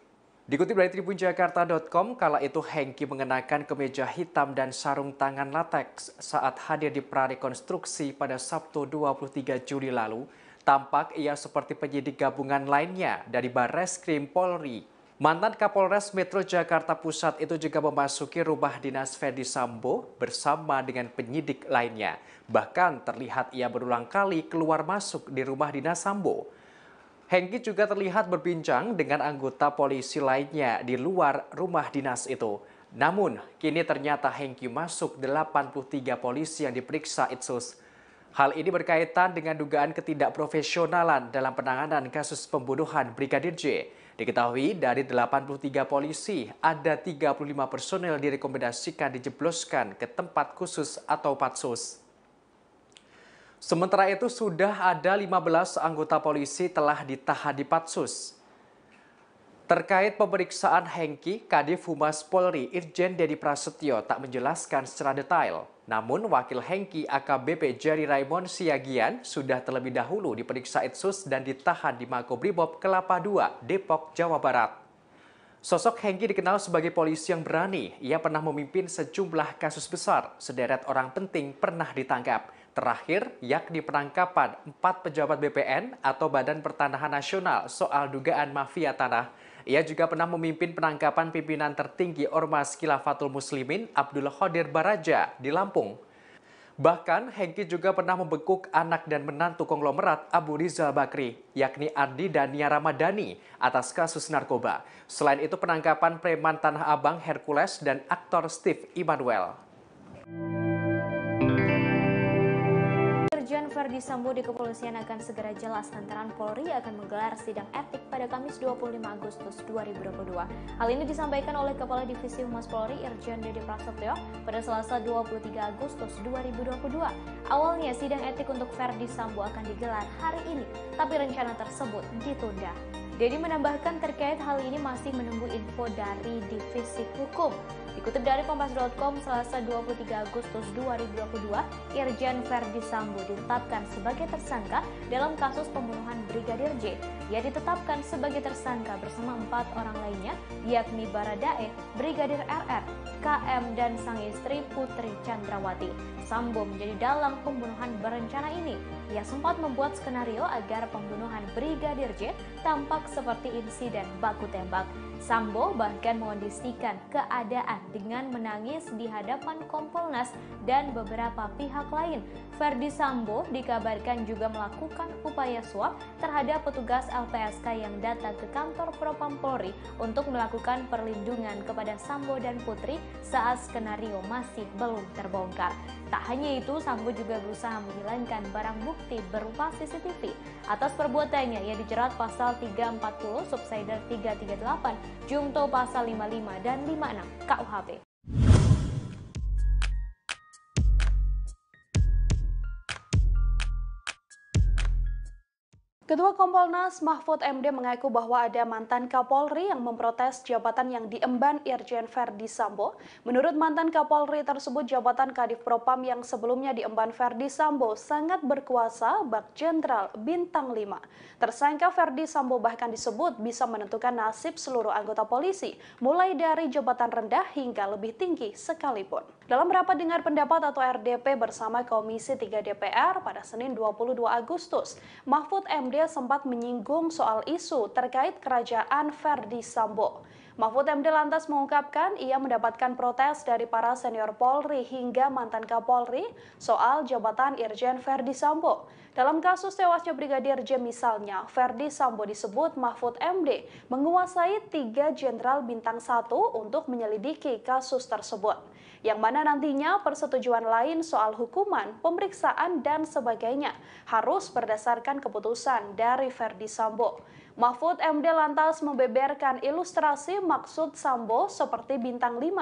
Dikutip dari tribunjakarta.com, kala itu Hengki mengenakan kemeja hitam dan sarung tangan lateks saat hadir di prarekonstruksi pada Sabtu 23 Juli lalu. Tampak ia seperti penyidik gabungan lainnya dari Barreskrim Polri. Mantan Kapolres Metro Jakarta Pusat itu juga memasuki rumah dinas Ferdi Sambo bersama dengan penyidik lainnya. Bahkan terlihat ia berulang kali keluar masuk di rumah dinas Sambo. Hengki juga terlihat berbincang dengan anggota polisi lainnya di luar rumah dinas itu. Namun, kini ternyata Hengki masuk 83 polisi yang diperiksa Itsus. Hal ini berkaitan dengan dugaan ketidakprofesionalan dalam penanganan kasus pembunuhan Brigadir J. Diketahui dari 83 polisi, ada 35 personel direkomendasikan dijebloskan ke tempat khusus atau patsus. Sementara itu sudah ada 15 anggota polisi telah ditahan di Patsus. Terkait pemeriksaan Hengki, Kadif Humas Polri Irjen Dedi Prasetyo tak menjelaskan secara detail. Namun wakil Hengki AKBP Jerry Raymond Siagian sudah terlebih dahulu diperiksa Itsus dan ditahan di Makobrimob Kelapa II, Depok, Jawa Barat. Sosok Hengki dikenal sebagai polisi yang berani. Ia pernah memimpin sejumlah kasus besar. Sederet orang penting pernah ditangkap. Terakhir, yakni penangkapan 4 pejabat BPN atau Badan Pertanahan Nasional soal dugaan mafia tanah. Ia juga pernah memimpin penangkapan pimpinan tertinggi Ormas Khilafatul Muslimin Abdul Qadir Baraja di Lampung. Bahkan, Hengki juga pernah membekuk anak dan menantu konglomerat Abu Rizal Bakri, yakni Ardi dan Nia Ramadhani, atas kasus narkoba. Selain itu, penangkapan preman Tanah Abang Hercules dan aktor Steve Immanuel. Irjen Ferdi Sambo di kepolisian akan segera jelas lantaran Polri akan menggelar sidang etik pada Kamis 25 Agustus 2022. Hal ini disampaikan oleh Kepala Divisi Humas Polri Irjen Dedi Prasetyo pada Selasa 23 Agustus 2022. Awalnya sidang etik untuk Ferdi Sambo akan digelar hari ini, tapi rencana tersebut ditunda. Dedi menambahkan terkait hal ini masih menunggu info dari Divisi Hukum. Dikutip dari Kompas.com, Selasa 23 Agustus 2022, Irjen Ferdi Sambo ditetapkan sebagai tersangka dalam kasus pembunuhan Brigadir J. Ia ditetapkan sebagai tersangka bersama 4 orang lainnya, yakni Baradae, Brigadir RR, KM, dan sang istri Putri Chandrawati. Sambo menjadi dalang pembunuhan berencana ini. Ia sempat membuat skenario agar pembunuhan Brigadir J tampak seperti insiden baku tembak. Sambo bahkan mengondisikan keadaan dengan menangis di hadapan Kompolnas dan beberapa pihak lain. Ferdi Sambo dikabarkan juga melakukan upaya suap terhadap petugas LPSK yang datang ke kantor Propam Polri untuk melakukan perlindungan kepada Sambo dan Putri saat skenario masih belum terbongkar. Tak hanya itu, Sambo juga berusaha menghilangkan barang bukti berupa CCTV. Atas perbuatannya, ia dijerat pasal 340, subsider 338, Jungto pasal 55 dan 56 KUHP. Ketua Kompolnas Mahfud MD mengaku bahwa ada mantan Kapolri yang memprotes jabatan yang diemban Irjen Ferdi Sambo. Menurut mantan Kapolri tersebut, jabatan Kadif Propam yang sebelumnya diemban Ferdi Sambo sangat berkuasa bak Jenderal Bintang 5. Tersangka Ferdi Sambo bahkan disebut bisa menentukan nasib seluruh anggota polisi, mulai dari jabatan rendah hingga lebih tinggi sekalipun. Dalam rapat dengar pendapat atau RDP bersama Komisi 3 DPR pada Senin 22 Agustus, Mahfud MD sempat menyinggung soal isu terkait kerajaan Ferdi Sambo. Mahfud MD lantas mengungkapkan ia mendapatkan protes dari para senior Polri hingga mantan Kapolri soal jabatan Irjen Ferdi Sambo. Dalam kasus tewasnya Brigadir J misalnya, Ferdi Sambo disebut Mahfud MD menguasai 3 jenderal bintang 1 untuk menyelidiki kasus tersebut, yang mana nantinya persetujuan lain soal hukuman, pemeriksaan, dan sebagainya harus berdasarkan keputusan dari Ferdi Sambo. Mahfud MD lantas membeberkan ilustrasi maksud Sambo seperti bintang 5.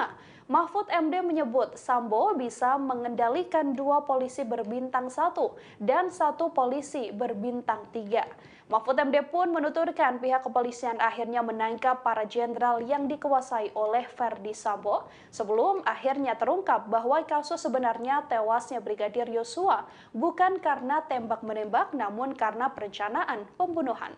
Mahfud MD menyebut Sambo bisa mengendalikan 2 polisi berbintang 1 dan 1 polisi berbintang 3. Mahfud MD pun menuturkan pihak kepolisian akhirnya menangkap para jenderal yang dikuasai oleh Verdi Sambo sebelum akhirnya terungkap bahwa kasus sebenarnya tewasnya Brigadir Yosua bukan karena tembak-menembak namun karena perencanaan pembunuhan.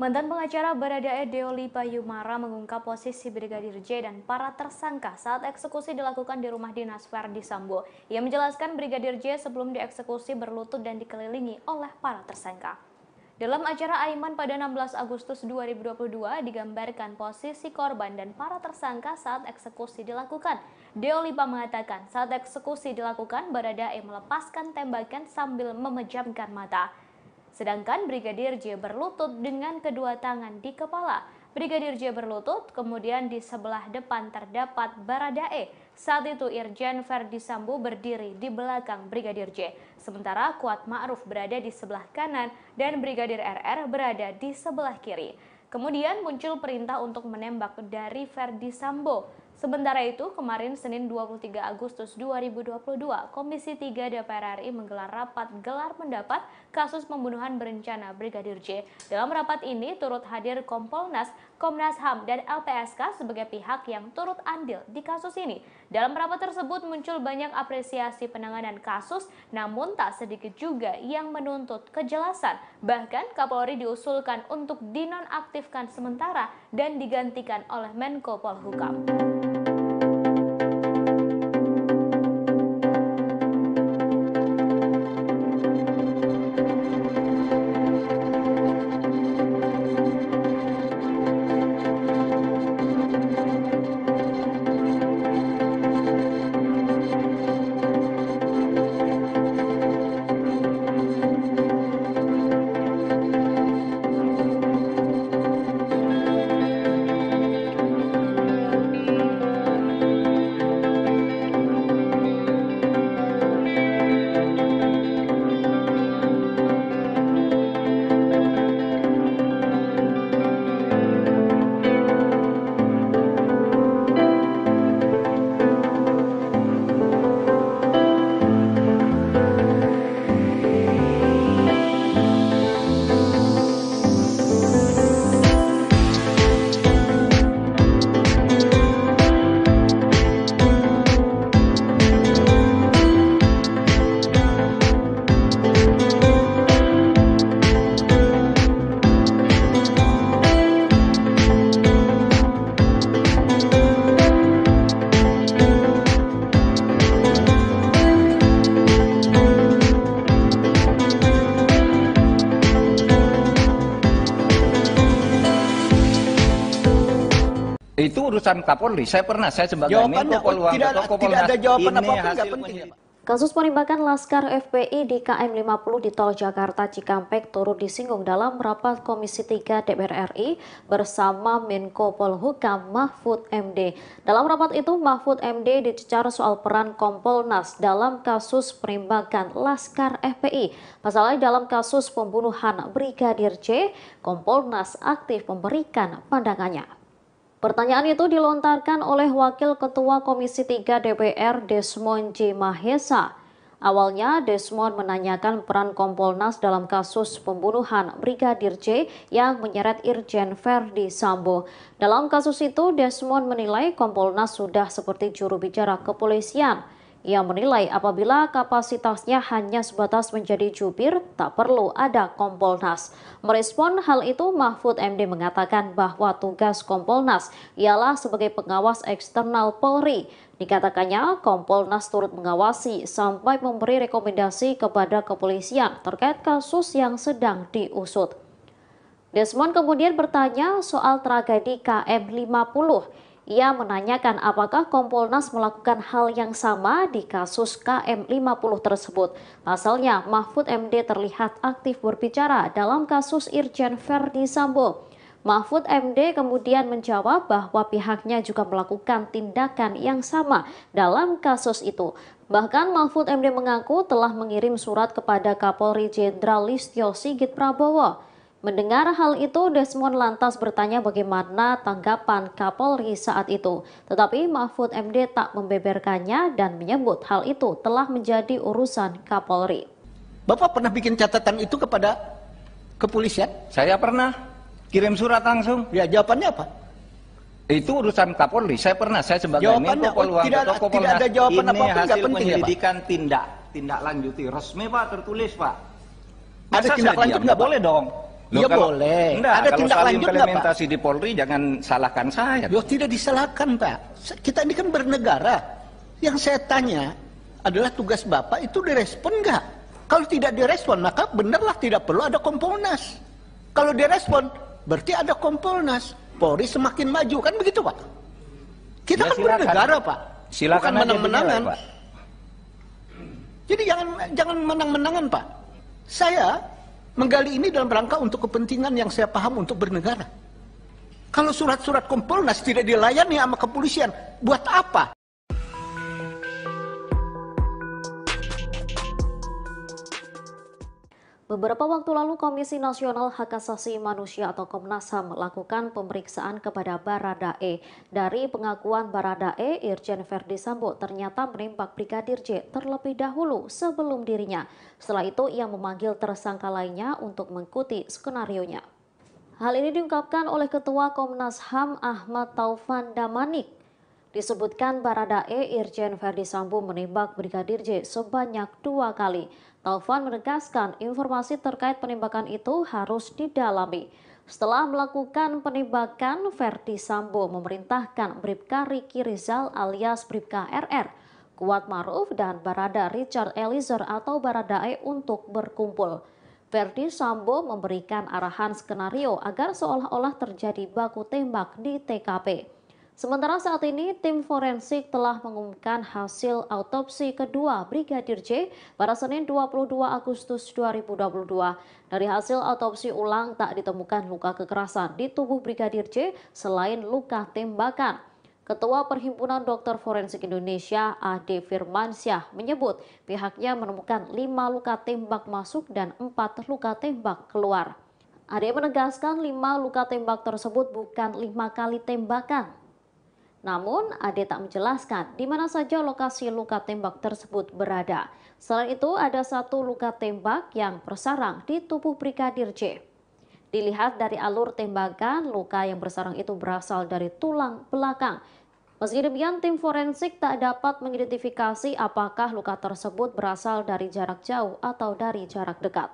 Mantan pengacara Baradae Deoli Payumara mengungkap posisi Brigadir J dan para tersangka saat eksekusi dilakukan di rumah dinas Verdi Sambo. Ia menjelaskan Brigadir J sebelum dieksekusi berlutut dan dikelilingi oleh para tersangka. Dalam acara Aiman pada 16 Agustus 2022 digambarkan posisi korban dan para tersangka saat eksekusi dilakukan. Deolipa mengatakan saat eksekusi dilakukan Baradae melepaskan tembakan sambil memejamkan mata. Sedangkan Brigadir J berlutut dengan kedua tangan di kepala. Brigadir J berlutut, kemudian di sebelah depan terdapat Baradae. Saat itu Irjen Verdi Sambo berdiri di belakang Brigadir J. Sementara Kuat Ma'ruf berada di sebelah kanan dan Brigadir RR berada di sebelah kiri. Kemudian muncul perintah untuk menembak dari Verdi Sambo. Sementara itu, kemarin Senin 23 Agustus 2022, Komisi 3 DPR RI menggelar rapat gelar pendapat kasus pembunuhan berencana Brigadir J. Dalam rapat ini turut hadir Kompolnas, Komnas HAM, dan LPSK sebagai pihak yang turut andil di kasus ini. Dalam rapat tersebut muncul banyak apresiasi penanganan kasus, namun tak sedikit juga yang menuntut kejelasan. Bahkan Kapolri diusulkan untuk dinonaktifkan sementara dan digantikan oleh Menko Polhukam. Itu urusan Kapolri. Saya sebagai Menko Polhukam, tidak ada jawaban apa-apa, nggak penting. Kasus penembakan Laskar FPI di KM 50 di Tol Jakarta Cikampek turut disinggung dalam rapat Komisi 3 DPR RI bersama Menko Polhukam Mahfud MD. Dalam rapat itu, Mahfud MD dicecar soal peran Kompolnas dalam kasus penembakan Laskar FPI. Pasalnya dalam kasus pembunuhan Brigadir J, Kompolnas aktif memberikan pandangannya. Pertanyaan itu dilontarkan oleh Wakil Ketua Komisi 3 DPR Desmond J. Mahesa. Awalnya Desmond menanyakan peran Kompolnas dalam kasus pembunuhan Brigadir J yang menyeret Irjen Verdi Sambo. Dalam kasus itu, Desmond menilai Kompolnas sudah seperti juru bicara kepolisian. Ia menilai apabila kapasitasnya hanya sebatas menjadi jubir, tak perlu ada Kompolnas. Merespon hal itu, Mahfud MD mengatakan bahwa tugas Kompolnas ialah sebagai pengawas eksternal Polri. Dikatakannya, Kompolnas turut mengawasi sampai memberi rekomendasi kepada kepolisian terkait kasus yang sedang diusut. Desmond kemudian bertanya soal tragedi KM 50. Ia menanyakan apakah Kompolnas melakukan hal yang sama di kasus KM 50 tersebut. Pasalnya, Mahfud MD terlihat aktif berbicara dalam kasus Irjen Verdi Sambo. Mahfud MD kemudian menjawab bahwa pihaknya juga melakukan tindakan yang sama dalam kasus itu. Bahkan Mahfud MD mengaku telah mengirim surat kepada Kapolri Jenderal Listio Sigit Prabowo. Mendengar hal itu, Desmond lantas bertanya bagaimana tanggapan Kapolri saat itu. Tetapi Mahfud MD tak membeberkannya dan menyebut hal itu telah menjadi urusan Kapolri. Bapak pernah bikin catatan itu kepada kepolisian? Saya pernah kirim surat langsung. Ya, jawabannya apa? Itu urusan Kapolri. Saya pernah, saya sebagai jawabannya, Menko Polhukam tidak ada jawaban ini apapun, hasil penting, penyelidikan ya, tindak lanjuti resmi Pak, tertulis Pak. Ada tindak lanjut nggak boleh dong? Loh, kalau, boleh. Enggak, ada kalau tindak soal lanjut implementasi di Polri jangan salahkan saya. Loh, tidak disalahkan Pak. Kita ini kan bernegara. Yang saya tanya adalah tugas Bapak itu direspon nggak? Kalau tidak direspon maka benarlah tidak perlu ada Kompolnas. Kalau direspon berarti ada Kompolnas. Polri semakin maju, kan begitu Pak? Kita Ya, kan silakan. bernegara Pak. Silakan bukan menang-menangan. Pak. Jadi jangan menang-menangan Pak. Saya menggali ini dalam rangka untuk kepentingan yang saya paham untuk bernegara. Kalau surat-surat Kompolnas tidak dilayani sama kepolisian, buat apa? Beberapa waktu lalu Komisi Nasional Hak Asasi Manusia atau Komnas HAM melakukan pemeriksaan kepada Baradae. Dari pengakuan Baradae, Irjen Verdi Sambo ternyata menembak Brigadir J terlebih dahulu sebelum dirinya. Setelah itu ia memanggil tersangka lainnya untuk mengikuti skenarionya. Hal ini diungkapkan oleh Ketua Komnas HAM Ahmad Taufan Damanik. Disebutkan Baradae Irjen Verdi Sambo menembak Brigadir J sebanyak 2 kali. Taufan menegaskan informasi terkait penembakan itu harus didalami. Setelah melakukan penembakan, Verdi Sambo memerintahkan Bribka Riki Rizal alias Bribka RR, Kuat Maruf dan Barada Richard Eliezer atau Baradae untuk berkumpul. Verdi Sambo memberikan arahan skenario agar seolah-olah terjadi baku tembak di TKP. Sementara saat ini, tim forensik telah mengumumkan hasil autopsi kedua Brigadir J pada Senin 22 Agustus 2022. Dari hasil autopsi ulang tak ditemukan luka kekerasan di tubuh Brigadir J selain luka tembakan. Ketua Perhimpunan Dokter Forensik Indonesia, Ade Firmansyah, menyebut pihaknya menemukan 5 luka tembak masuk dan 4 luka tembak keluar. Ade menegaskan 5 luka tembak tersebut bukan 5 kali tembakan. Namun, Ade tak menjelaskan di mana saja lokasi luka tembak tersebut berada. Selain itu, ada 1 luka tembak yang bersarang di tubuh Brigadir J. Dilihat dari alur tembakan, luka yang bersarang itu berasal dari tulang belakang. Meski demikian, tim forensik tak dapat mengidentifikasi apakah luka tersebut berasal dari jarak jauh atau dari jarak dekat.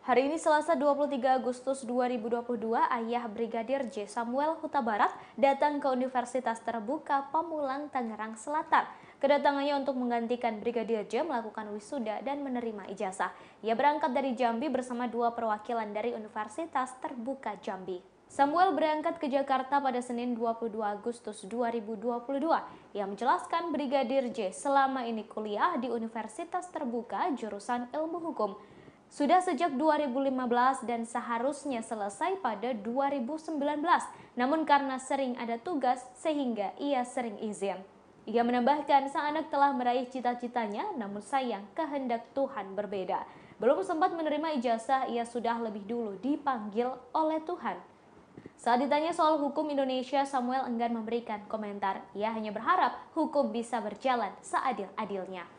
Hari ini Selasa 23 Agustus 2022, ayah Brigadir J. Samuel Huta Barat datang ke Universitas Terbuka Pamulang, Tangerang Selatan. Kedatangannya untuk menggantikan Brigadir J melakukan wisuda dan menerima ijazah. Ia berangkat dari Jambi bersama 2 perwakilan dari Universitas Terbuka Jambi. Samuel berangkat ke Jakarta pada Senin 22 Agustus 2022. Ia menjelaskan Brigadir J selama ini kuliah di Universitas Terbuka jurusan Ilmu Hukum. Sudah sejak 2015 dan seharusnya selesai pada 2019. Namun karena sering ada tugas sehingga ia sering izin. Ia menambahkan sang anak telah meraih cita-citanya, namun sayang kehendak Tuhan berbeda. Belum sempat menerima ijazah, ia sudah lebih dulu dipanggil oleh Tuhan. Saat ditanya soal hukum Indonesia, Samuel enggan memberikan komentar. Ia hanya berharap hukum bisa berjalan seadil-adilnya.